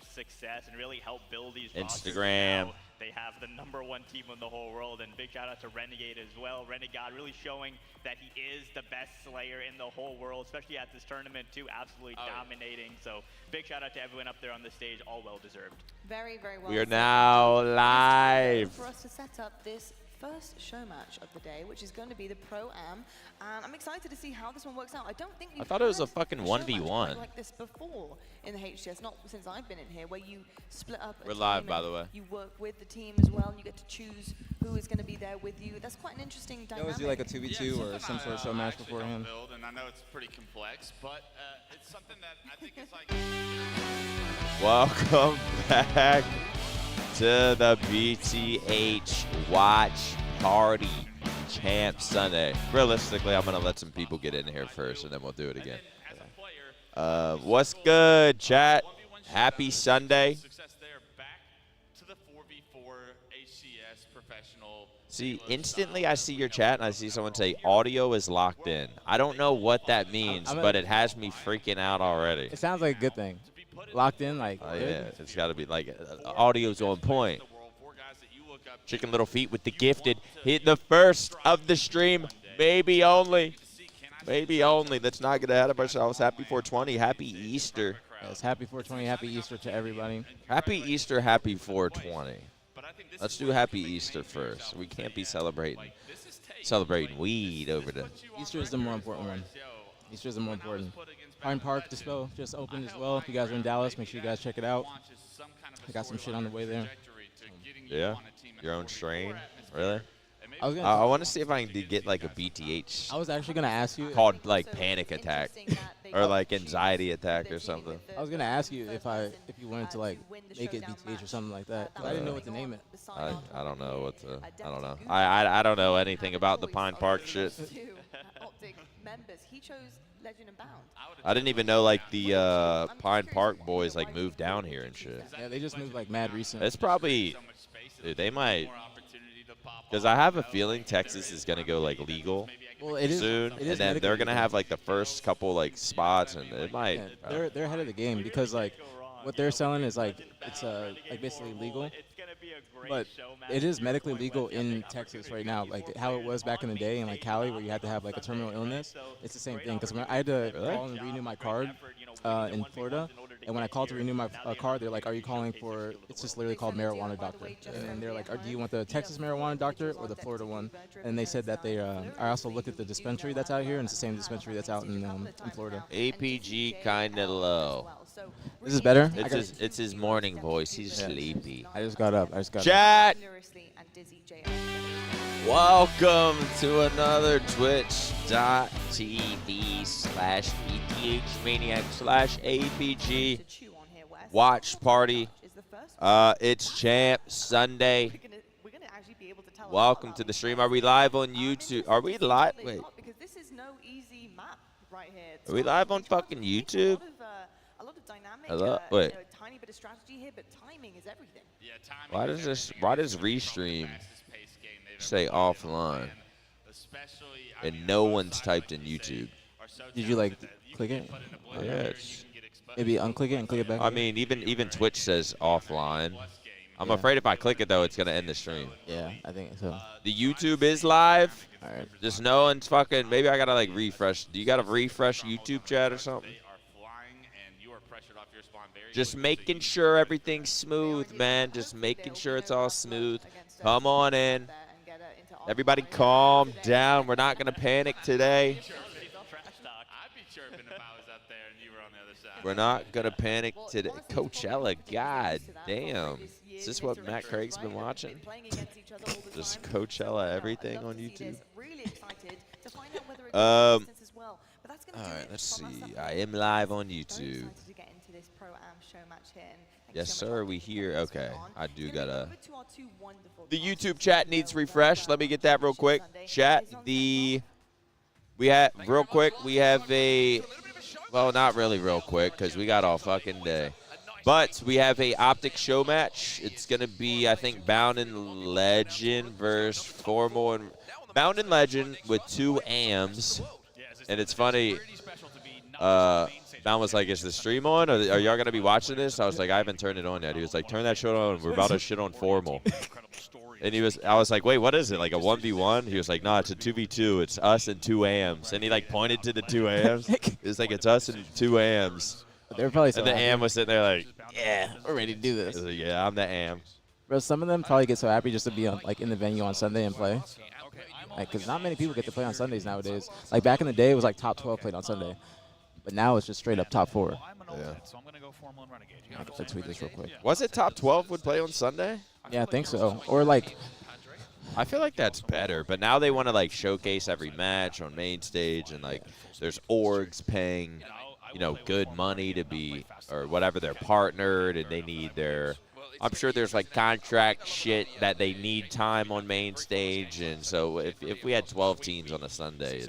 success and really help build these Instagram. rosters. They have the #1 team in the whole world, and big shout out to Renegade as well. Renegade really showing that he is the best Slayer in the whole world, especially at this tournament too, absolutely dominating. So big shout out to everyone up there on the stage, all well deserved. Very, very well. We are now live. For us to set up this first show match of the day, which is going to be the Pro-Am, and I'm excited to see how this one works out. I don't think I thought it was a fucking 1v1 like this before in the HCS, not since I've been in here, where you split up. We're live, by the way. You work with the team as well, and you get to choose who is going to be there with you. That's quite an interesting dynamic. You always do like a 2v2 or some sort of show match beforehand. And I know it's pretty complex, but it's something that I think is like. Welcome back to the BtH Watch Party Champ Sunday. Realistically, I'm going to let some people get in here first, and then we'll do it again. What's good, chat? Happy Sunday. See, instantly I see your chat, and I see someone say audio is locked in. I don't know what that means, but it has me freaking out already. It sounds like a good thing. Locked in, like. Yeah, it's got to be like audio's on point. Chicken Little Feet with the gifted hit the first of the stream. Maybe only. Maybe only. Let's not get ahead of ourselves. Happy 420. Happy Easter. Yes, happy 420. Happy Easter to everybody. Happy Easter. Happy 420. Let's do Happy Easter first. We can't be celebrating weed over the. Easter is the more important one. Easter is the more important. Pine Park Dispo just opened as well. If you guys are in Dallas, make sure you guys check it out. I got some shit on the way there. Yeah? Your own strain? Really? I want to see if I can get like a BtH. was actually going to ask you. Called like panic attack. Or like anxiety attack or something. I was going to ask you if you wanted to like make it BtH or something like that. I didn't know what to name it. I don't know what to. I don't know. I don't know anything about the Pine Park shit. I didn't even know like the Pine Park boys like moved down here and shit. Yeah, they just moved like mad recent. It's probably, dude, they might, because I have a feeling Texas is gonna go like legal soon, and then they're gonna have like the first couple like spots, and it might. Yeah, they're ahead of the game because like what they're selling is like it's like basically legal. But it is medically legal in Texas right now, like how it was back in the day in like Cali, where you had to have like a terminal illness. It's the same thing. Because I had to call and renew my card in Florida, and when I called to renew my card, they're like, "Are you calling for?" It's just literally called marijuana doctor, and then they're like, "Do you want the Texas marijuana doctor or the Florida one?" And they said that they. I also looked at the dispensary that's out here, and it's the same dispensary that's out in Florida. aPG kind of low. This is better. It's his morning voice. He's sleepy. I just got up. Chat. Welcome to another Twitch.tv/BtHManiac/aPG Watch Party. It's Champ Sunday. Welcome to the stream. Are we live on YouTube? Are we live? Wait. Are we live on fucking YouTube? Hello? Wait. Tiny bit of strategy here, but timing is everything. Why does Restream say offline? And no one's typed in YouTube. Did you like click it? Yeah. Maybe unclick it and click it back. I mean, even Twitch says offline. I'm afraid if I click it though, it's gonna end the stream. Yeah, I think so. The YouTube is live. All right. Just no one's fucking. Maybe I gotta like refresh. Do you gotta refresh YouTube chat or something? Just making sure everything's smooth, man. Just making sure it's all smooth. Come on in. Everybody calm down. We're not going to panic today. We're not going to panic today. Coachella, god damn. Is this what Matt Craig's been watching? Just Coachella everything on YouTube? All right, let's see. I am live on YouTube. Yes, sir, we here. Okay, I do gotta. The YouTube chat needs refresh. Let me get that real quick. Chat, we have a, well, not really real quick because we got all fucking day. But we have a Optic show match. It's gonna be, I think, Bound and Legend versus Formal and Bound and Legend with 2 AMs. And it's funny, Don was like, is the stream on? Or are y'all going to be watching this? I was like, I haven't turned it on yet. He was like, turn that shit on. We're about to shit on Formal. And I was like, wait, what is it? Like a 1v1? He was like, no, it's a 2v2. It's us and 2 AMs. And he like pointed to the 2 AMs. It was like, it's us and 2 AMs. They were probably so And the happy. AM was sitting there like, Yeah, we're ready to do this. like, yeah, I'm the AM. Bro, some of them probably get so happy just to be on, like in the venue on Sunday and play. Like, because not many people get to play on Sundays nowadays. Like back in the day, it was like top 12 played on Sunday. But now it's just straight up top 4. Yeah. I can tweet this real quick. Was it top 12 would play on Sunday? Yeah, I think so. Or like, I feel like that's better, but now they want to like showcase every match on main stage, and like there's orgs paying, you know, good money to be or whatever they're partnered, and they need their. I'm sure there's like contract shit that they need time on main stage, and so if we had 12 teams on a Sunday,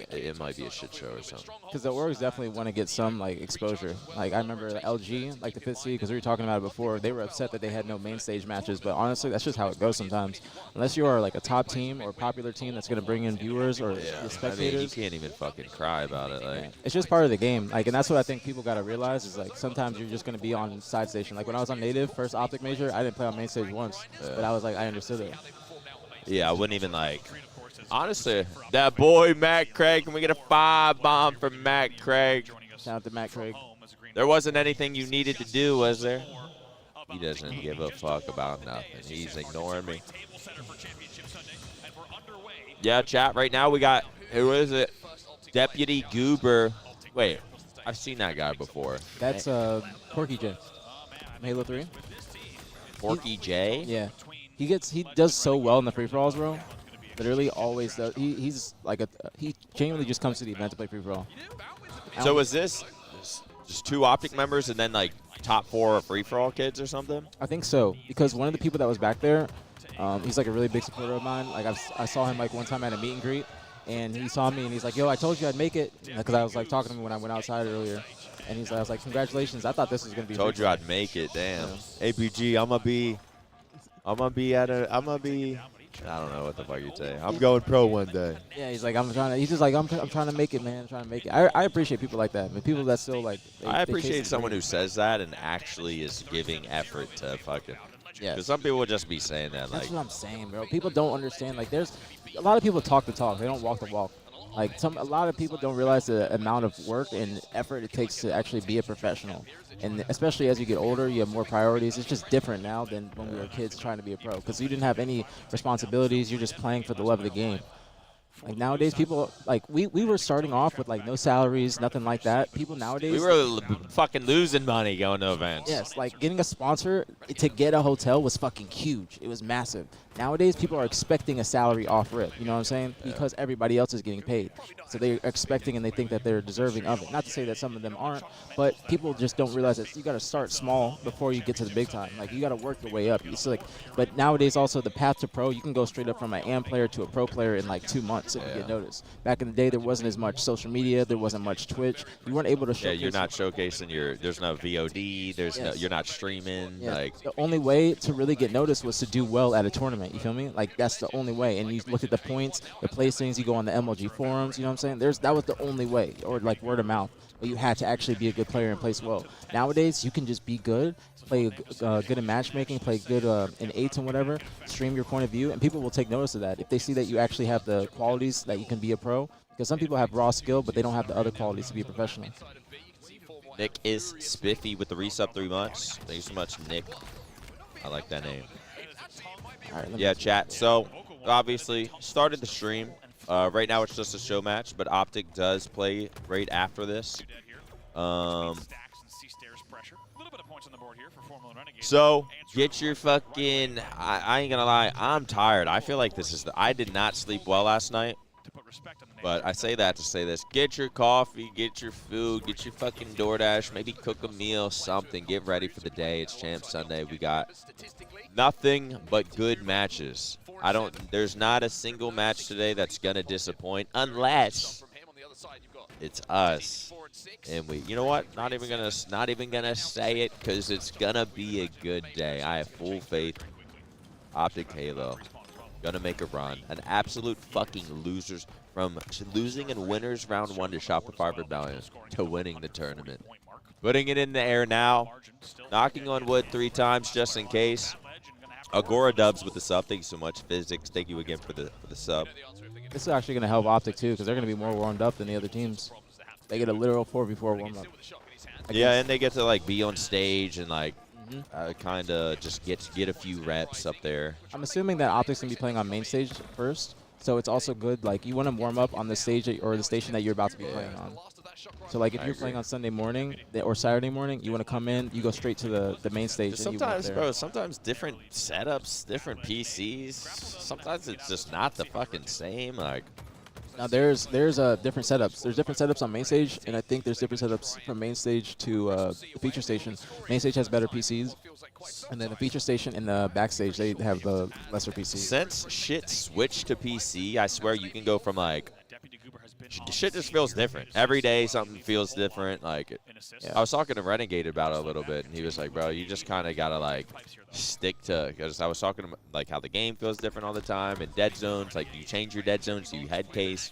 it might be a shit show or something. because the orgs definitely want to get some like exposure. Like I remember LG, like the 5th seed, because we were talking about it before. They were upset that they had no main stage matches, but honestly, that's just how it goes sometimes. Unless you are like a top team or a popular team that's gonna bring in viewers or the spectators. I mean, you can't even fucking cry about it. Like, It's just part of the game. Like, and that's what I think people gotta realize is like sometimes you're just gonna be on side station. Like when I was on Native, first Optic Major, I didn't play on main stage once, but I was like, I understood it. yeah, I wouldn't even like. Honestly, that boy Matt Craig, can we get a 5-bomb from Matt Craig? Shout out to Matt Craig. There wasn't anything you needed to do, was there? He doesn't give a fuck about nothing. He's ignoring me. Yeah, chat, right now we got, who is it? Deputy Goober. Wait, I've seen that guy before. That's Porky J. Halo 3. Porky J? Yeah. He does so well in the free for alls, bro. Literally always does. He's like he genuinely just comes to the event to play free for all. So is this just 2 Optic members and then like top 4 free-for-all kids or something? I think so, because one of the people that was back there, he's like a really big supporter of mine. Like I saw him like one time at a meet and greet, and he saw me and he's like, "Yo, I told you I'd make it," because I was like talking to him when I went outside earlier, and I was like, "Congratulations! I thought this was gonna be." Told you I'd make it. Damn. Yeah. aPG, I'm gonna be. I don't know what the fuck you'd say. I'm going pro one day. Yeah, he's like, I'm trying to make it, man. I'm trying to make it. I appreciate people like that. I mean, people that still like. I appreciate someone who says that and actually is giving effort to fucking. Yeah. Because some people would just be saying that. That's like, what I'm saying, bro. People don't understand. Like, there's a lot of people talk the talk. They don't walk the walk. Like, a lot of people don't realize the amount of work and effort it takes to actually be a professional. And especially as you get older, you have more priorities. It's just different now than when we were kids trying to be a pro. Because you didn't have any responsibilities. You're just playing for the love of the game. Like nowadays, people like we were starting off with like no salaries, nothing like that. People nowadays we were fucking losing money going to events. Yes, like getting a sponsor to get a hotel was fucking huge. It was massive. Nowadays, people are expecting a salary off rip. You know what I'm saying? Yeah. Because everybody else is getting paid, so they're expecting and they think that they're deserving of it. Not to say that some of them aren't, but people just don't realize that you got to start small before you get to the big time. Like you got to work your way up. It's like, but nowadays also the path to pro, you can go straight up from an AM player to a pro player in like 2 months if you get noticed. Back in the day, there wasn't as much social media. There wasn't much Twitch. You weren't able to showcase. Yeah, you're not showcasing your. There's no VOD. There's no. You're not streaming. Yeah. Like the only way to really get noticed was to do well at a tournament. You feel me? Like that's the only way. And you look at the points, the placings. You go on the MLG forums. You know what I'm saying? That was the only way, or like word of mouth. But you had to actually be a good player and place well. Nowadays, you can just be good, play good in matchmaking, play good in 8s and whatever, stream your point of view, and people will take notice of that. If they see that you actually have the qualities that you can be a pro, because some people have raw skill, but they don't have the other qualities to be a professional. Nick is spiffy with the resub 3 months. Thank you so much, Nick. I like that name. All right, yeah, chat. So, obviously, started the stream. Right now it's just a show match, but Optic does play right after this. So, get your fucking... I ain't gonna lie, I'm tired. I feel like this is I did not sleep well last night. But I say that to say this. Get your coffee, get your food, get your fucking DoorDash, maybe cook a meal, something. Get ready for the day. It's Champ Sunday. We got nothing but good matches. There's not a single match today that's gonna disappoint unless it's us. And you know what? Not even gonna say it because it's gonna be a good day. I have full faith. Optic Halo gonna make a run. An absolute fucking losers From losing in winners round 1 to Shopify Rebellion to winning the tournament. Putting it in the air now. Knocking on wood 3 times just in case. Agora Dubs with the sub. Thank you so much. Physics, thank you again for the sub. This is actually going to help Optic, too, because they're going to be more warmed up than the other teams. They get a literal 4v4 warm-up. Yeah, and they get to, like, be on stage and, like, kind of just get a few reps up there. I'm assuming that Optic's going to be playing on main stage first. So it's also good, like, you want to warm up on the stage or the station that you're about to be playing on. So, like, if you're playing on Sunday morning or Saturday morning, you want to come in, you go straight to the main stage. Sometimes, bro, sometimes different setups, different PCs, sometimes it's just not the fucking same. Like, now there's different setups. There's different setups on main stage, and I think there's different setups from main stage to the feature station. Main stage has better PCs, and then the feature station and the backstage, they have the lesser PCs. Since shit switched to PC, I swear you can go from, like, shit just feels different. Every day something feels different. Like, I was talking to Renegade about it a little bit, and he was like, bro, you just kind of got to, like, stick to, because I was talking about, like, how the game feels different all the time, and dead zones, like, you change your dead zones to you head case.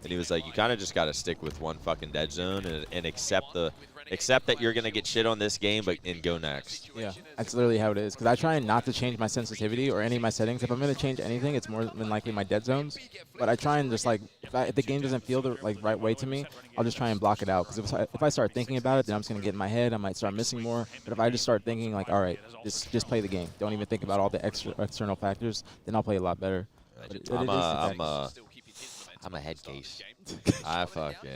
And he was like, you kind of just got to stick with one fucking dead zone and accept that you're going to get shit on this game, and go next. Yeah, that's literally how it is. Because I try not to change my sensitivity or any of my settings. If I'm going to change anything, it's more than likely my dead zones. But I try and just, like, if the game doesn't feel the right way to me, I'll just try and block it out. Because if I start thinking about it, then I'm just going to get in my head. I might start missing more. But if I just start thinking, like, all right, just play the game. Don't even think about all the external factors. Then I'll play a lot better. I'm a head case. I fucking...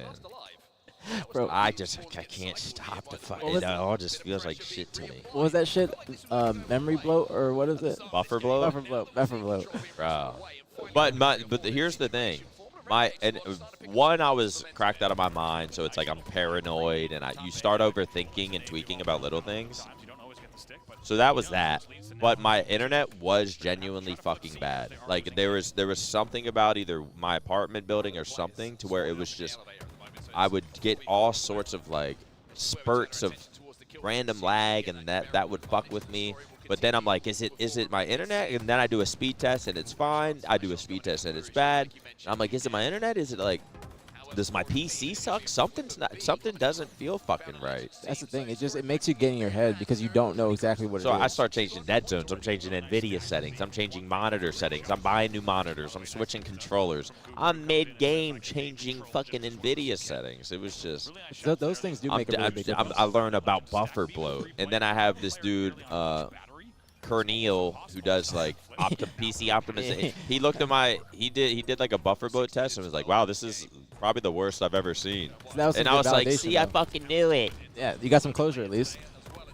Bro, I can't stop the fucking... It all just feels like shit to me. What was that shit? Memory bloat, or what is it? Buffer bloat? Buffer bloat. Bro. But here's the thing. I was cracked out of my mind, so it's like I'm paranoid, and you start overthinking and tweaking about little things. So that was that. But my internet was genuinely fucking bad. Like, there was something about either my apartment building or something to where it was just... I would get all sorts of, like, spurts of random lag, and that would fuck with me. But then I'm like, is it my internet? And then I do a speed test, and it's fine. I do a speed test, and it's bad. And I'm like, is it my internet? Is it, like, does my PC suck? Something doesn't feel fucking right. That's the thing. It makes you get in your head because you don't know exactly what it is. So I start changing dead zones. I'm changing NVIDIA settings. I'm changing monitor settings. I'm buying new monitors. I'm switching controllers. I'm mid-game changing fucking NVIDIA settings. It was just... Those things do make a really big difference. I learned about buffer bloat. And then I have this dude... Corneal, who does, like, PC optimization. He looked at he did like a buffer bloat test and was like, wow, this is probably the worst I've ever seen. So and I was like, see, though. I fucking knew it. Yeah, you got some closure at least.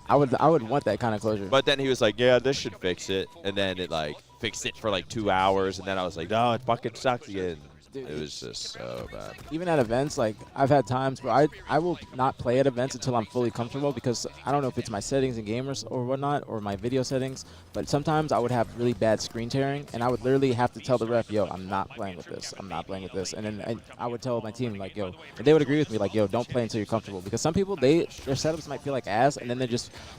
I would want that kind of closure. But then he was like, yeah, this should fix it. And then it, like, fixed it for like 2 hours. And then I was like, no, it fucking sucks again. Dude, it was just so bad. Even at events, like, I've had times where I will not play at events until I'm fully comfortable, because I don't know if it's my settings in gamers or whatnot, or my video settings, but sometimes I would have really bad screen tearing, and I would literally have to tell the ref, yo, I'm not playing with this. I'm not playing with this. And then I would tell my team, like, yo, and they would agree with me, like, yo, don't play until you're comfortable. Because some people, their setups might feel like ass, and then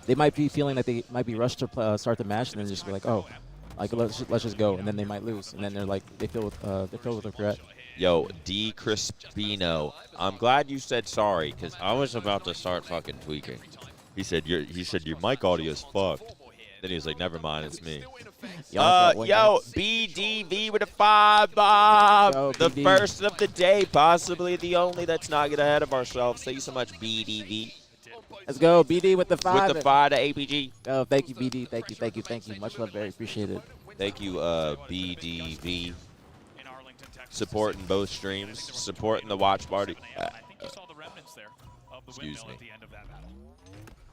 they might be feeling like they might be rushed to start the match, and then just be like, oh, like, let's just go, and then they might lose, and then they're like, they're filled with regret. Yo, D. Crispino, I'm glad you said sorry, because I was about to start fucking tweaking. He said your mic audio is fucked. Then he was like, never mind, it's me. Yo, BDV with a 5 bomb. Yo, the BD. First of the day, possibly the only that's not get ahead of ourselves. Thank you so much, BDV. Let's go, BD with the 5. With the 5 to aPG. Oh, thank you, BD. Thank you. Much love, very appreciated. Thank you, BDV. Supporting both streams, supporting the watch party. Excuse me.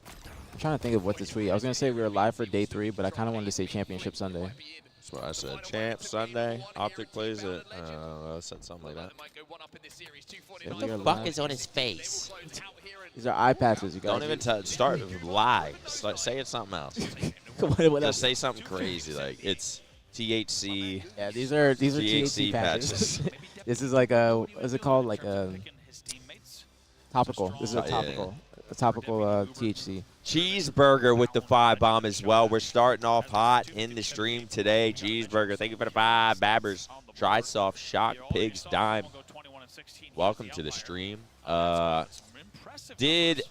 I'm trying to think of what to tweet. I was going to say we were live for day 3, but I kind of wanted to say Championship Sunday. That's what I said. Champ Sunday. Optic plays it. I said something like that. Yeah, What the fuck is on his face? These are eye patches, you guys. Don't even start lie. Say it something else. Just say something crazy, like it's THC. Yeah, these are THC patches. This is like a, what is it called? Like a topical. This is a topical. topical THC. Cheeseburger with the 5 bomb as well. We're starting off hot in the stream today. Cheeseburger, thank you for the 5. Babbers, Dry Soft, Shock, Pigs, Dime. Welcome to the stream. Did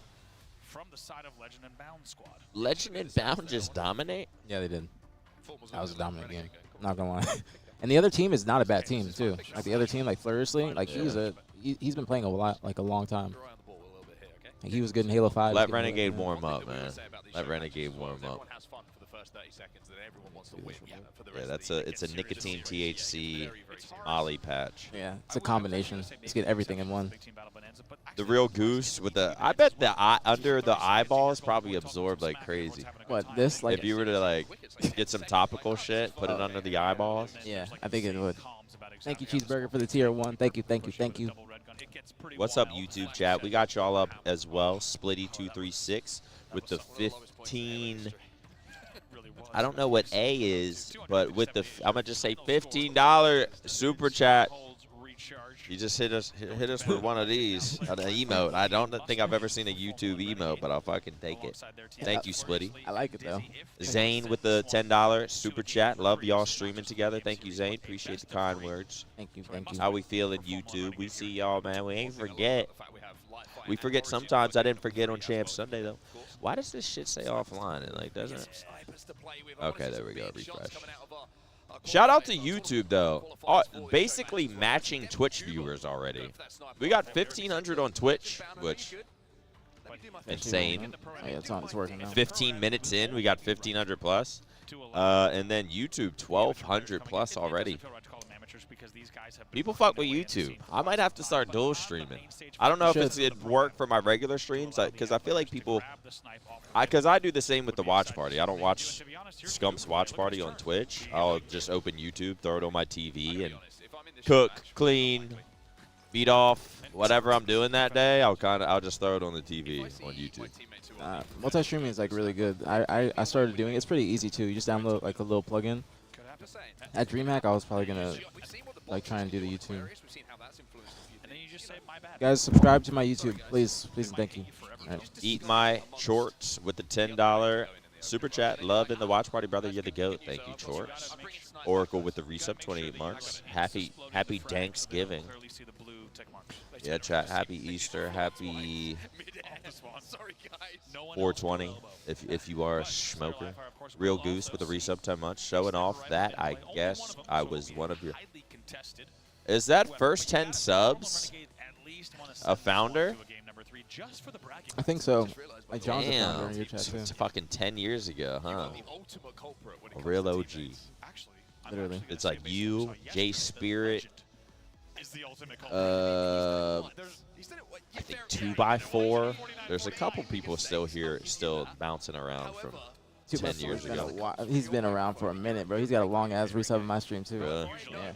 Legend and Bound just dominate? Yeah, they did. That was a dominant game. Not gonna lie. And the other team is not a bad team too. Like the other team, like Flourishly, like he's been playing a long time. Like he was good in Halo 5. Let Renegade warm up, man. Let Renegade warm up. Yeah, it's a nicotine THC Ollie patch. Yeah, it's a combination. Let's get everything in one. The real goose with the, I bet the under the eyeballs probably absorb like crazy. What, this? Like if you were to like get some topical shit, put it under the eyeballs. Yeah, I think it would. Thank you, Cheeseburger, for the tier 1. Thank you, thank you, thank you. What's up, YouTube chat? We got y'all up as well. Splitty236 with the 15. I don't know what A is, but with the, I'm gonna just say $15 super chat. You just hit us with one of these, an emote. I don't think I've ever seen a YouTube emote, but I'll fucking take it. Thank you, Splitty. I like it though. Zane with the $10 super chat. Love y'all streaming together. Thank you, Zane. Appreciate the kind words. Thank you, thank you. How we feeling, YouTube? We see y'all, man. We ain't forget. We forget sometimes. I didn't forget on Champ Sunday though. Why does this shit say offline? It like doesn't. Okay, there we go. Refresh. Shout out to YouTube though. Basically matching Twitch viewers already. We got 1,500 on Twitch, which insane. Oh, yeah, it's working now. 15 minutes in, we got 1,500 plus, and then YouTube 1,200 plus already. People fuck with YouTube. I might have to start dual streaming. I don't know if it'd work for my regular streams, because I feel like people, because I do the same with the watch party. I don't watch Scump's watch party on Twitch. I'll just open YouTube, throw it on my TV, and cook, clean, beat off whatever I'm doing that day. I'll just throw it on the TV on YouTube. Multi-streaming is like really good. I started doing it. It's pretty easy too. You just download like a little plugin. At DreamHack, I was probably gonna like try and do the YouTube. Guys, subscribe to my YouTube, please, please, and thank you. Right. Eat my shorts with the $10 super chat. Love in the watch party, brother. You're the goat. Thank you, shorts. Oracle with the resub, 28 marks. Happy Thanksgiving. Yeah, chat. Happy Easter. Happy 420 if you are a smoker. Real Goose with the resub 10 months. Showing off that I guess I was one of your. Is that first 10 subs a founder? I think so. Like John's a founder in your chat too. It's fucking 10 years ago, huh? A real OG. Literally. It's like you, J Spirit. I think 2x4. There's a couple people still here, still bouncing around from 10 years ago. He's been around for a minute, bro. He's got a long ass resub in my stream too. Really? Yeah.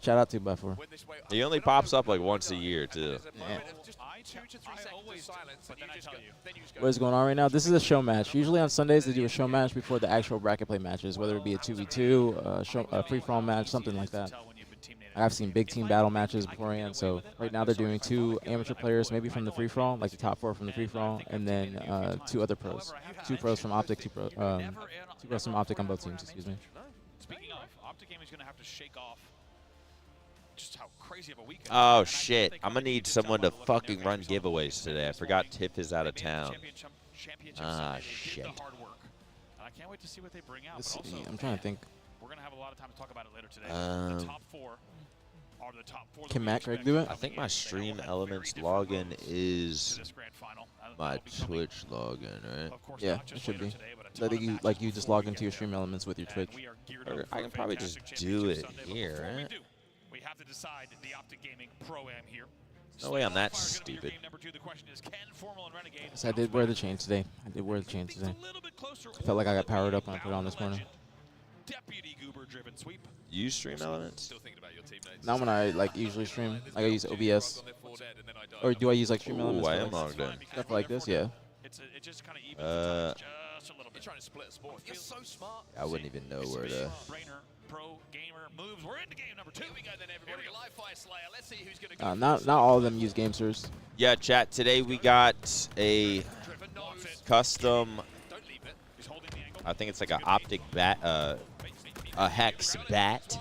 Shout out 2x4. He only pops up like once a year too. Yeah. What's going on right now? This is a show match. Usually on Sundays they do a show match before the actual bracket play matches, whether it be a 2v2, a free-for-all match, something like that. I've seen big team battle matches beforehand, so right now they're doing 2 amateur players, maybe from the free-for-all, like the top 4 from the free-for-all, and then 2 other pros. 2 pros from Optic, 2 pros from Optic on both teams, excuse me. Speaking of, Optic Gaming is going to have to shake off just how crazy of a weekend. Oh shit! I'm gonna need someone to fucking run giveaways today. I forgot Tiff is out of town. Ah shit. I'm trying to think. We're gonna have a lot of time to talk about it later today. The top 4 are the top 4. Can Matt Craig do it? I think my Stream Elements login is my Twitch login, right? Yeah, it should be. I think you just log into your Stream Elements with your Twitch. Or I can probably just do it here, right? We have to decide the Optic Gaming Pro-Am here. No way I'm that stupid. So I did wear the chain today. I felt like I got powered up when I put it on this morning. You Stream Elements? Not when I usually stream. Like I use OBS. Or do I use like Stream Elements? I am logged in. Stuff like this, yeah. trying to split a sport. You're so smart. I wouldn't even know where to. Brainer, pro gamer moves. We're into game number 2. Here we go then, everybody. Live fire Slayer. Let's see who's going to go. Not all of them use gamesters. Yeah, chat. Today we got a custom. I think it's like an optic bat, a hex bat,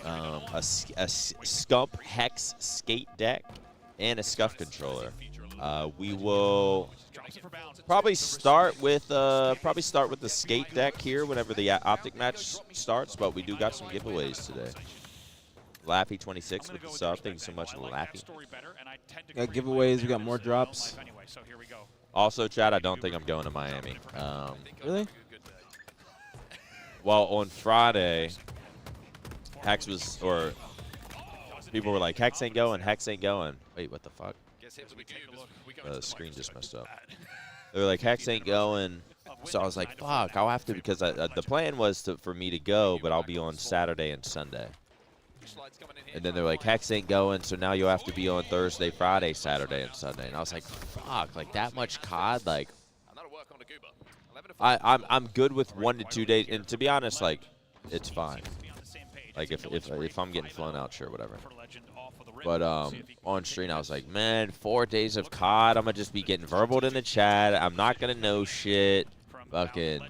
a scump hex skate deck, and a scuff controller. We will probably start with the skate deck here whenever the optic match starts, but we do got some giveaways today. Laffy26 with the sub. Thank you so much, Laffy. We got giveaways. We got more drops. Also, Chad, I don't think I'm going to Miami. Really? Well, on Friday, Hex was, or people were like, Hex ain't going, Hex ain't going. Wait, what the fuck? The screen just messed up. They were like, Hex ain't going. So I was like, fuck, I'll have to, because the plan was for me to go, but I'll be on Saturday and Sunday. And then they're like, Hex ain't going, so now you'll have to be on Thursday, Friday, Saturday, and Sunday. And I was like, fuck, like that much COD? Like, I'm good with 1 to 2 days. And to be honest, like, it's fine. Like, if I'm getting flown out, sure, whatever. But on stream, I was like, man, 4 days of COD, I'm going to just be getting verbaled in the chat. I'm not going to know shit. Fucking.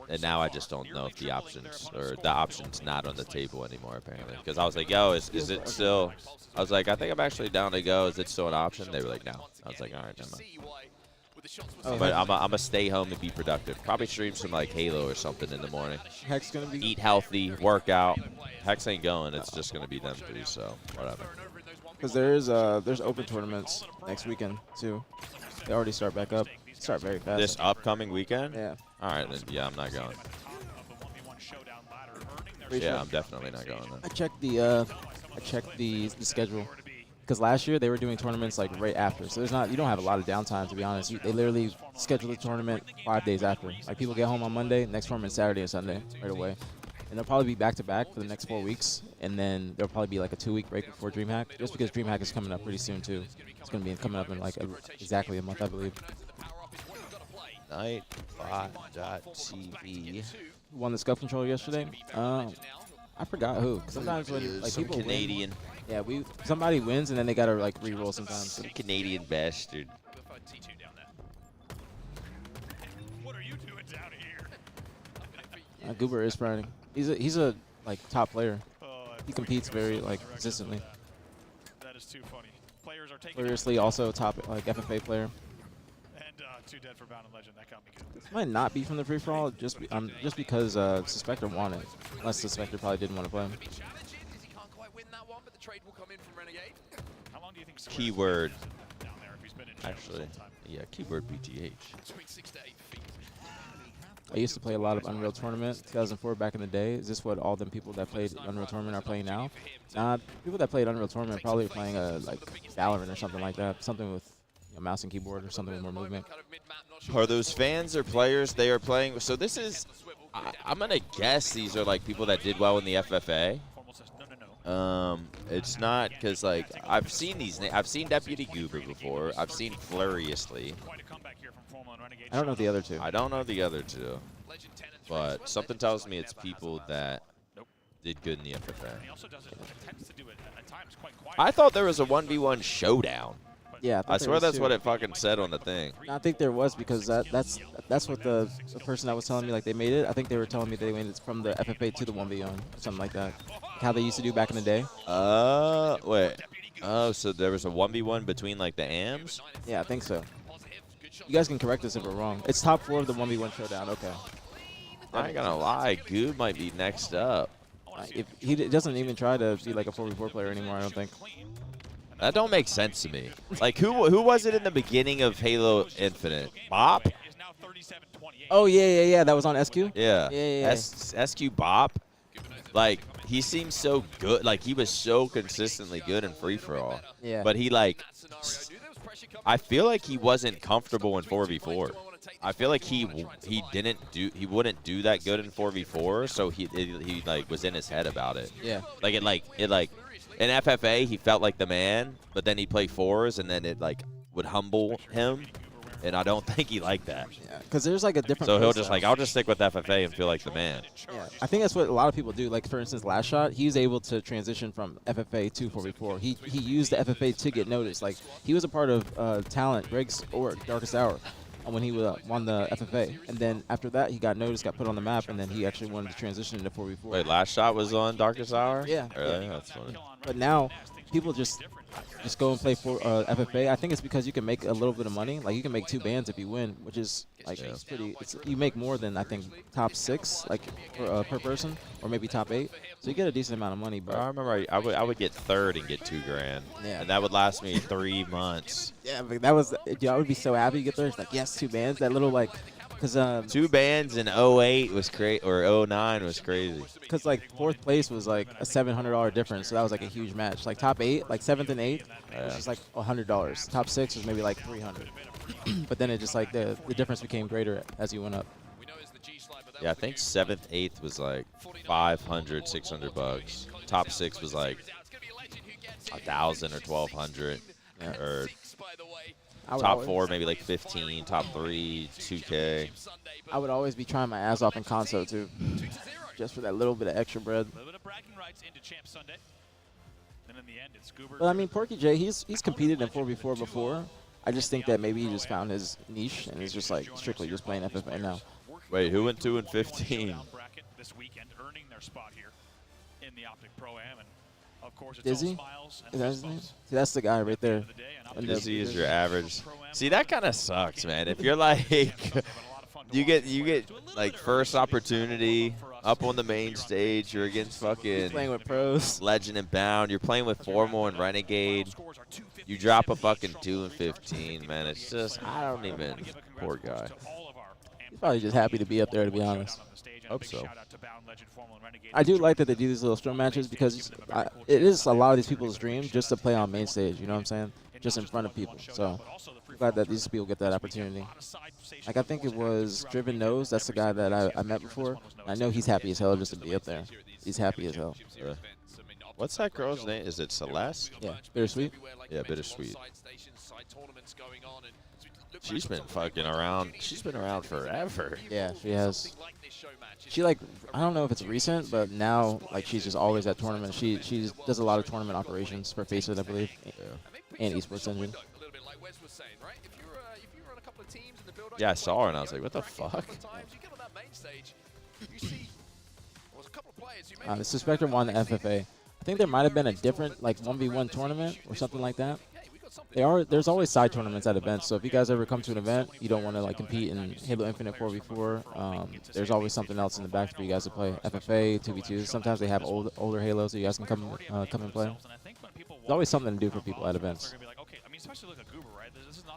And now I just don't know if the option's not on the table anymore, apparently. Because I was like, yo, is it still? I was like, I think I'm actually down to go. Is it still an option? They were like, no. I was like, all right, never mind. But I'm going to stay home and be productive. Probably stream some, like, Halo or something in the morning. Hex going to be... Eat healthy, work out. Hex ain't going. It's just going to be them three, so whatever. Because there's open tournaments next weekend, too. They already start back up. Start very fast. This upcoming weekend? Yeah. All right, then, yeah, I'm not going. Yeah, I'm definitely not going then. I checked the schedule. Because last year they were doing tournaments like right after, so you don't have a lot of downtime, to be honest. They literally schedule the tournament 5 days after. Like, people get home on Monday, next tournament Saturday and Sunday right away, and they'll probably be back to back for the next 4 weeks, and then there'll probably be like a 2-week break before DreamHack, just because DreamHack is coming up pretty soon too. It's gonna be coming up in like exactly a month, I believe. Nightbot.tv. Who won the scuff controller yesterday? I forgot who. Sometimes when like some people Canadian. Win, yeah, somebody wins and then they gotta like re-roll sometimes. Some Canadian bastard. What are you doing down here? Goober is grinding. He's a like top player. He competes very like consistently. That is too funny. Players are taking Seriously, also a top like FFA player. And 2 dead for Bound and Legend. That got me good. This might not be from the free for all, just because Suspector wanted it. Unless Suspector probably didn't want to play him. Keyword. Actually, yeah, keyword BtH. I used to play a lot of Unreal Tournament, 2004 back in the day. Is this what all them people that played Unreal Tournament are playing now? Nah, people that played Unreal Tournament probably are playing like Valorant or something like that. Something with a mouse and keyboard or something with more movement. Are those fans or players they are playing? So this is, I'm gonna guess these are like people that did well in the FFA. It's not because like I've seen these. I've seen Deputy Goober before. I've seen Fluriously. I don't know the other two. I don't know the other two, but something tells me it's people that did good in the FFA. I thought there was a 1v1 showdown. Yeah, I swear that's what it fucking said on the thing. I think there was, because that's what the person that was telling me, like, they made it. I think they were telling me they made it from the FFA to the 1v1 or something like that. Like how they used to do back in the day. Wait. Oh, so there was a 1v1 between like the AMs? Yeah, I think so. You guys can correct us if we're wrong. It's top 4 of the 1v1 showdown. Okay. I ain't gonna lie, Goob might be next up. If he doesn't even try to be like a 4v4 player anymore, I don't think. That don't make sense to me. Like, who was it in the beginning of Halo Infinite? Bop? Oh, yeah. That was on SQ? Yeah. SQ Bop. Like, he seems so good. Like, he was so consistently good in free-for-all. Yeah. But he, like, I feel like he wasn't comfortable in 4v4. I feel like he wouldn't do that good in 4v4, so he like was in his head about it. Yeah. Like in FFA he felt like the man, but then he'd play 4s and then it like would humble him. And I don't think he liked that. Yeah, because there's like a different. So he'll just like, I'll just stick with FFA and feel like the man. Yeah, I think that's what a lot of people do. Like for instance, last shot, he was able to transition from FFA to 4v4. He used the FFA to get noticed. Like he was a part of Talent, Greg's org, Darkest Hour, when he won the FFA. And then after that, he got noticed, got put on the map, and then he actually wanted to transition into 4v4. Wait, last shot was on Darkest Hour? Yeah. Really? That's funny. But now, people just go and play for FFA. I think it's because you can make a little bit of money. Like you can make 2 bans if you win, which is like it's pretty. You make more than I think top 6 like per person, or maybe top 8. So you get a decent amount of money. But I remember I would get 3rd and get $2 grand. Yeah. And that would last me 3 months. Yeah, but that was. Dude, I would be so happy to get there. It's like yes, 2 bans. That little like. Because 2 bans in 08 was crazy, or 09 was crazy. Because like 4th place was like a $700 difference, so that was like a huge match. Like top 8, like 7th and 8th, was just like $100. Top 6 was maybe like $300. But then it just like the difference became greater as you went up. Yeah, I think 7th, 8th was like 500, 600 bucks. Top 6 was like 1,000 or 1,200, or top 4 maybe like 15, top 3 2K. I would always be trying my ass off in console too, just for that little bit of extra bread. But I mean, Porky J, he's competed in 4v4 before. I just think that maybe he just found his niche and he's just like strictly just playing FFA now. Wait, who went 2 and 15? Dizzy? Is that his name? See, that's the guy right there. Dizzy is your average. See, that kind of sucks, man. If you're like, you get like first opportunity up on the main stage. You're against fucking playing with pros. Legend and Bound. You're playing with Formal and Renegade. You drop a fucking 2 and 15, man. It's just, I don't even. Poor guy. He's probably just happy to be up there, to be honest. Hope so. I do like that they do these little stream matches because it is a lot of these people's dreams just to play on main stage, you know what I'm saying? Just in front of people. So I'm glad that these people get that opportunity. Like I think it was Driven Nose, that's the guy that I met before. I know he's happy as hell just to be up there. He's happy as hell. Yeah. What's that girl's name? Is it Celeste? Yeah, Bittersweet. Yeah, Bittersweet. She's been fucking around. She's been around forever. Yeah, she has. She like, I don't know if it's recent, but now like she's just always at tournaments. She does a lot of tournament operations for Faceit, I believe, and Esports Engine. Yeah, I saw her and I was like, what the fuck? The Spectre won the FFA. I think there might have been a different like 1v1 tournament or something like that. There's always side tournaments at events, so if you guys ever come to an event, you don't want to like compete in Halo Infinite 4v4, there's always something else in the back for you guys to play. FFA, 2v2, sometimes they have older Halos so you guys can come and play. There's always something to do for people at events.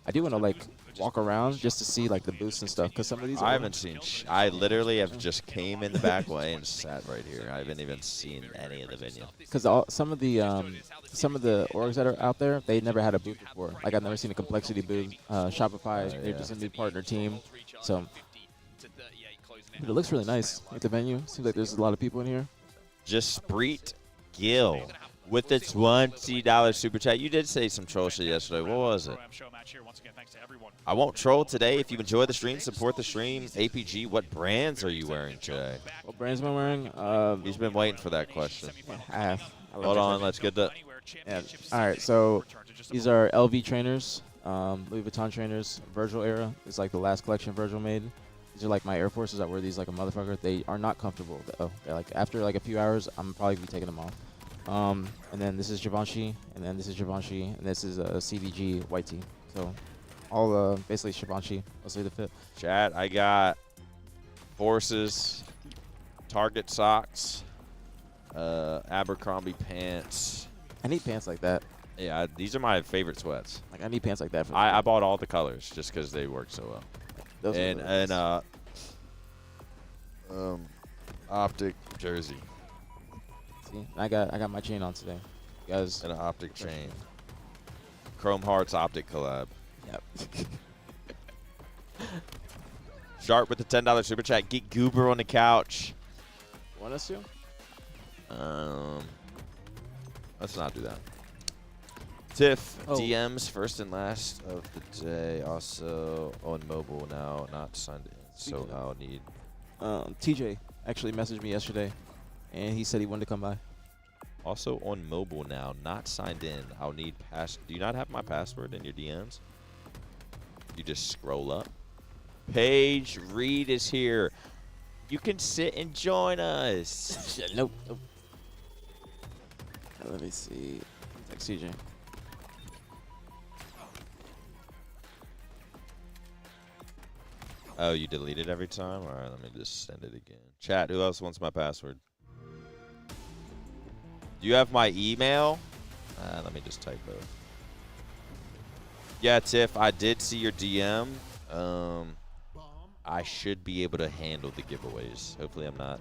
I do want to like walk around just to see like the booths and stuff, because some of these I haven't seen. I literally have just came in the back way and sat right here. I haven't even seen any of the venue. Because some of the orgs that are out there, they never had a booth before. Like I've never seen a Complexity booth. Shopify, they're just a new partner team. So, but it looks really nice. Like the venue, seems like there's a lot of people in here. Just Spreet Gill with the $20 super chat. You did say some troll shit yesterday. What was it? I won't troll today. If you enjoy the stream, support the stream. aPG, what brands are you wearing today? What brands am I wearing? He's been waiting for that question. I have. Hold on, let's get the. Yeah. All right, so these are LV trainers, Louis Vuitton trainers. Virgil era is like the last collection Virgil made. These are like my Air Forces. I wear these like a motherfucker. They are not comfortable though. They're like after like a few hours, I'm probably gonna be taking them off. And then this is Givenchy, and then this is Givenchy, and this is a CVG white tee. So all basically Givenchy, mostly the fit. Chat, I got Forces, Target socks, Abercrombie pants. I need pants like that. Yeah, these are my favorite sweats. Like I need pants like that. For I bought all the colors just because they work so well. Those and Optic jersey. See, I got my chain on today, you guys. And an Optic chain. Chrome Hearts Optic collab. Yep. Sharp with the $10 super chat. Get Goober on the couch. Want us to? Let's not do that. Tiff, Oh. DMs first and last of the day. Also on mobile now, not signed in. So I'll need. TJ actually messaged me yesterday, and he said he wanted to come by. Also on mobile now, not signed in. I'll need pass. Do you not have my password in your DMs? You just scroll up. Paige Reed is here. You can sit and join us. Nope. Let me see. Text CJ. Oh, you delete it every time? All right, let me just send it again. Chat, who else wants my password? Do you have my email? Let me just type both. Yeah, Tiff, I did see your DM. I should be able to handle the giveaways. Hopefully I'm not.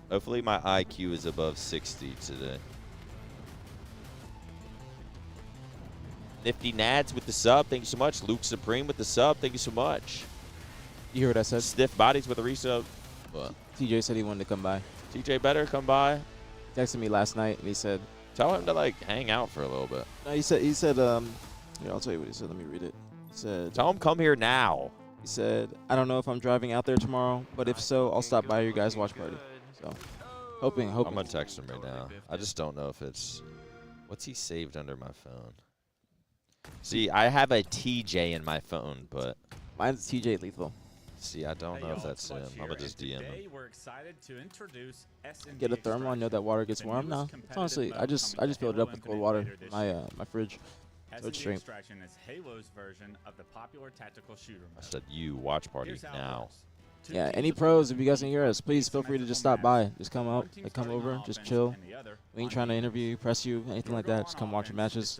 Hopefully my IQ is above 60 today. Nifty Nads with the sub. Thank you so much. Luke Supreme with the sub. Thank you so much. You hear what I said? Stiff Bodies with a resub. What? TJ said he wanted to come by. TJ better come by. He texted me last night, and he said, Tell him to, like, hang out for a little bit. no, he said, here, I'll tell you what he said. Let me read it. He said, Tell him come here now. he said, I don't know if I'm driving out there tomorrow, but if so, I'll stop by your guys' watch party. So, hoping. I'm going to text him right now. I just don't know if it's... What's he saved under my phone? See, I have a TJ in my phone, but... Mine's TJ Lethal. See, I don't know if that's him. I'm going to just DM him. Get a thermal. I know that water gets warm now. It's honestly, I just filled it up with cold water. My fridge. So it's straight. I said you, watch party now. Yeah, any pros, if you guys can hear us, please feel free to just stop by. Just come out, like come over, just chill. We ain't trying to interview you, press you, anything like that. Just come watch your matches.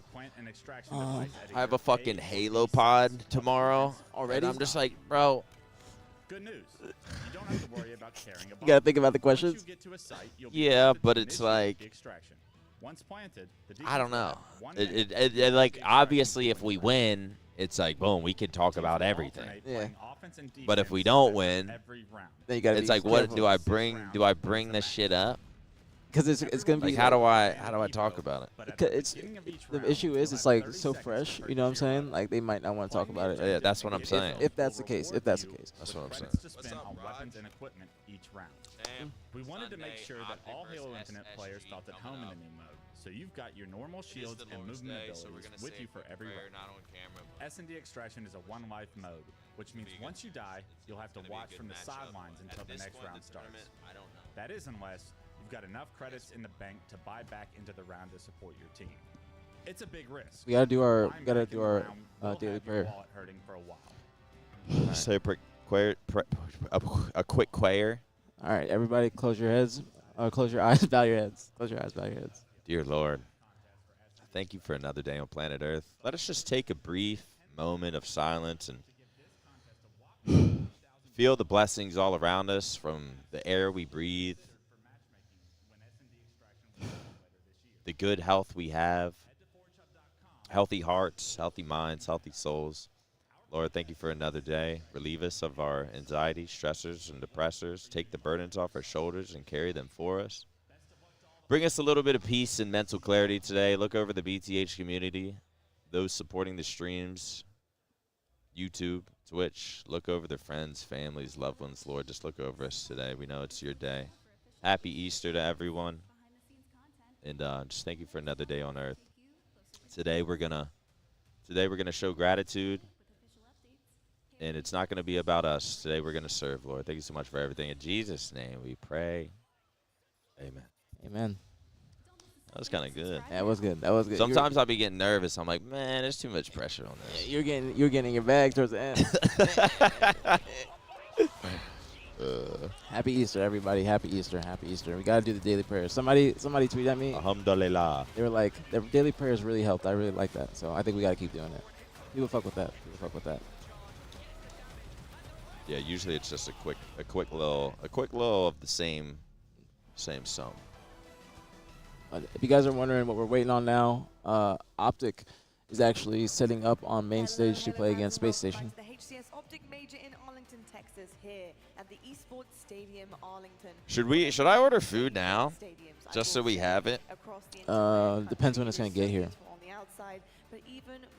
I have a fucking Halo pod tomorrow. Already? And I'm just like, bro. Good news. You don't have to worry about carrying a bomb. You gotta think about the questions. Once you get to a site, you'll Yeah, be but to it's initiate like, the extraction. Once planted, the I don't know. one minute, Like, obviously, if we win, it's like, boom, we can talk about everything. Yeah. But if we don't win, Then you gotta it's be like, what careful. do I bring? Do I bring this shit up? Because it's gonna be Like, how do I talk about it? It's the issue is it's like so fresh. You know what I'm saying? Like they might not want to talk about it. Yeah, that's what I'm saying. If that's the case, That's what I'm saying. to spend on weapons and equipment each round. We wanted to make sure that all Halo Infinite players felt at home in the new mode, so you've got your normal shields and movement abilities with you for every round. S&D Extraction is a one-life mode, which means once you die, you'll have to watch from the sidelines until the next round starts. That is unless you've got enough credits in the bank to buy back into the round to support your team. It's a big risk. We gotta do our Buying back in the round will daily have your prayer. wallet hurting for a while. Say a quick quayer. All right, everybody, close your heads. Close your eyes, bow your heads. Close your eyes, bow your heads. Dear Lord, thank you for another day on planet Earth. Let us just take a brief moment of silence and feel the blessings all around us from the air we breathe, the good health we have, healthy hearts, healthy minds, healthy souls. Lord, thank you for another day. Relieve us of our anxiety, stressors, and depressors. Take the burdens off our shoulders and carry them for us. Bring us a little bit of peace and mental clarity today. Look over the BtH community, those supporting the streams, YouTube, Twitch. Look over their friends, families, loved ones. Lord, just look over us today. We know it's your day. Happy Easter to everyone. And just thank you for another day on Earth. Today we're gonna show gratitude. And it's not going to be about us. Today we're going to serve, Lord. Thank you so much for everything. In Jesus' name we pray. Amen. Amen. That was kind of good. That was good. That was good. Sometimes I'll be getting nervous. I'm like, man, there's too much pressure on this. You're getting in your bag towards the end. Happy Easter, everybody. Happy Easter. Happy Easter. We got to do the daily prayers. Somebody tweeted at me. Alhamdulillah. They were like, their daily prayers really helped. I really like that. So I think we got to keep doing it. People fuck with that. Yeah, usually it's just a quick little of the same sum. If you guys are wondering what we're waiting on now, Optic is actually setting up on main stage to play against Space Station. The HCS Optic Major in Arlington, Texas, here at the Esports Stadium, Arlington. Should I order food now, just so we have it? Depends when it's gonna get here.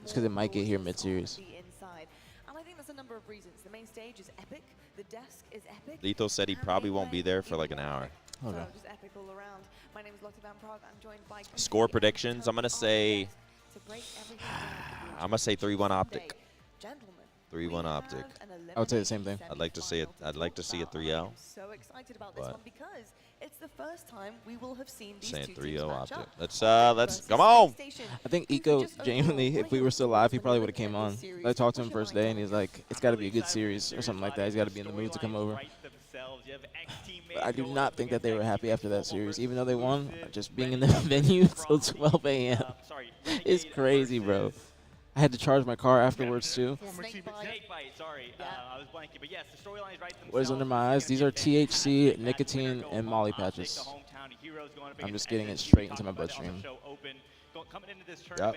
It's because it might get here mid-series. And I think there's a number of reasons. The main stage is epic. The desk is epic. Lethal said he probably won't be there for like an hour. Okay. So just epic all around. My name is Lotte Van Praag. I'm joined by Score predictions. I'm gonna say. I'm gonna say 3-1 Optic. 3-1 Optic. I would say the same thing. I'd like to see it. I'd like to see a 3-0. So excited about this one because it's the first time we will have seen these Saying two 3-0 teams match Optic. up. Let's come on. I think Eco, genuinely, if we were still alive, he probably would have came on. I talked to him first day, and he's like, it's got to be a good series or something like that. He's got to be in the mood to come over. But I do not think that they were happy after that series, even though they won. Just being in the venue till 12 a.m. It's crazy, bro. I had to charge my car afterwards, too. What is under my eyes? These are THC, nicotine, and Molly patches. I'm just getting it straight into my bloodstream. Yep.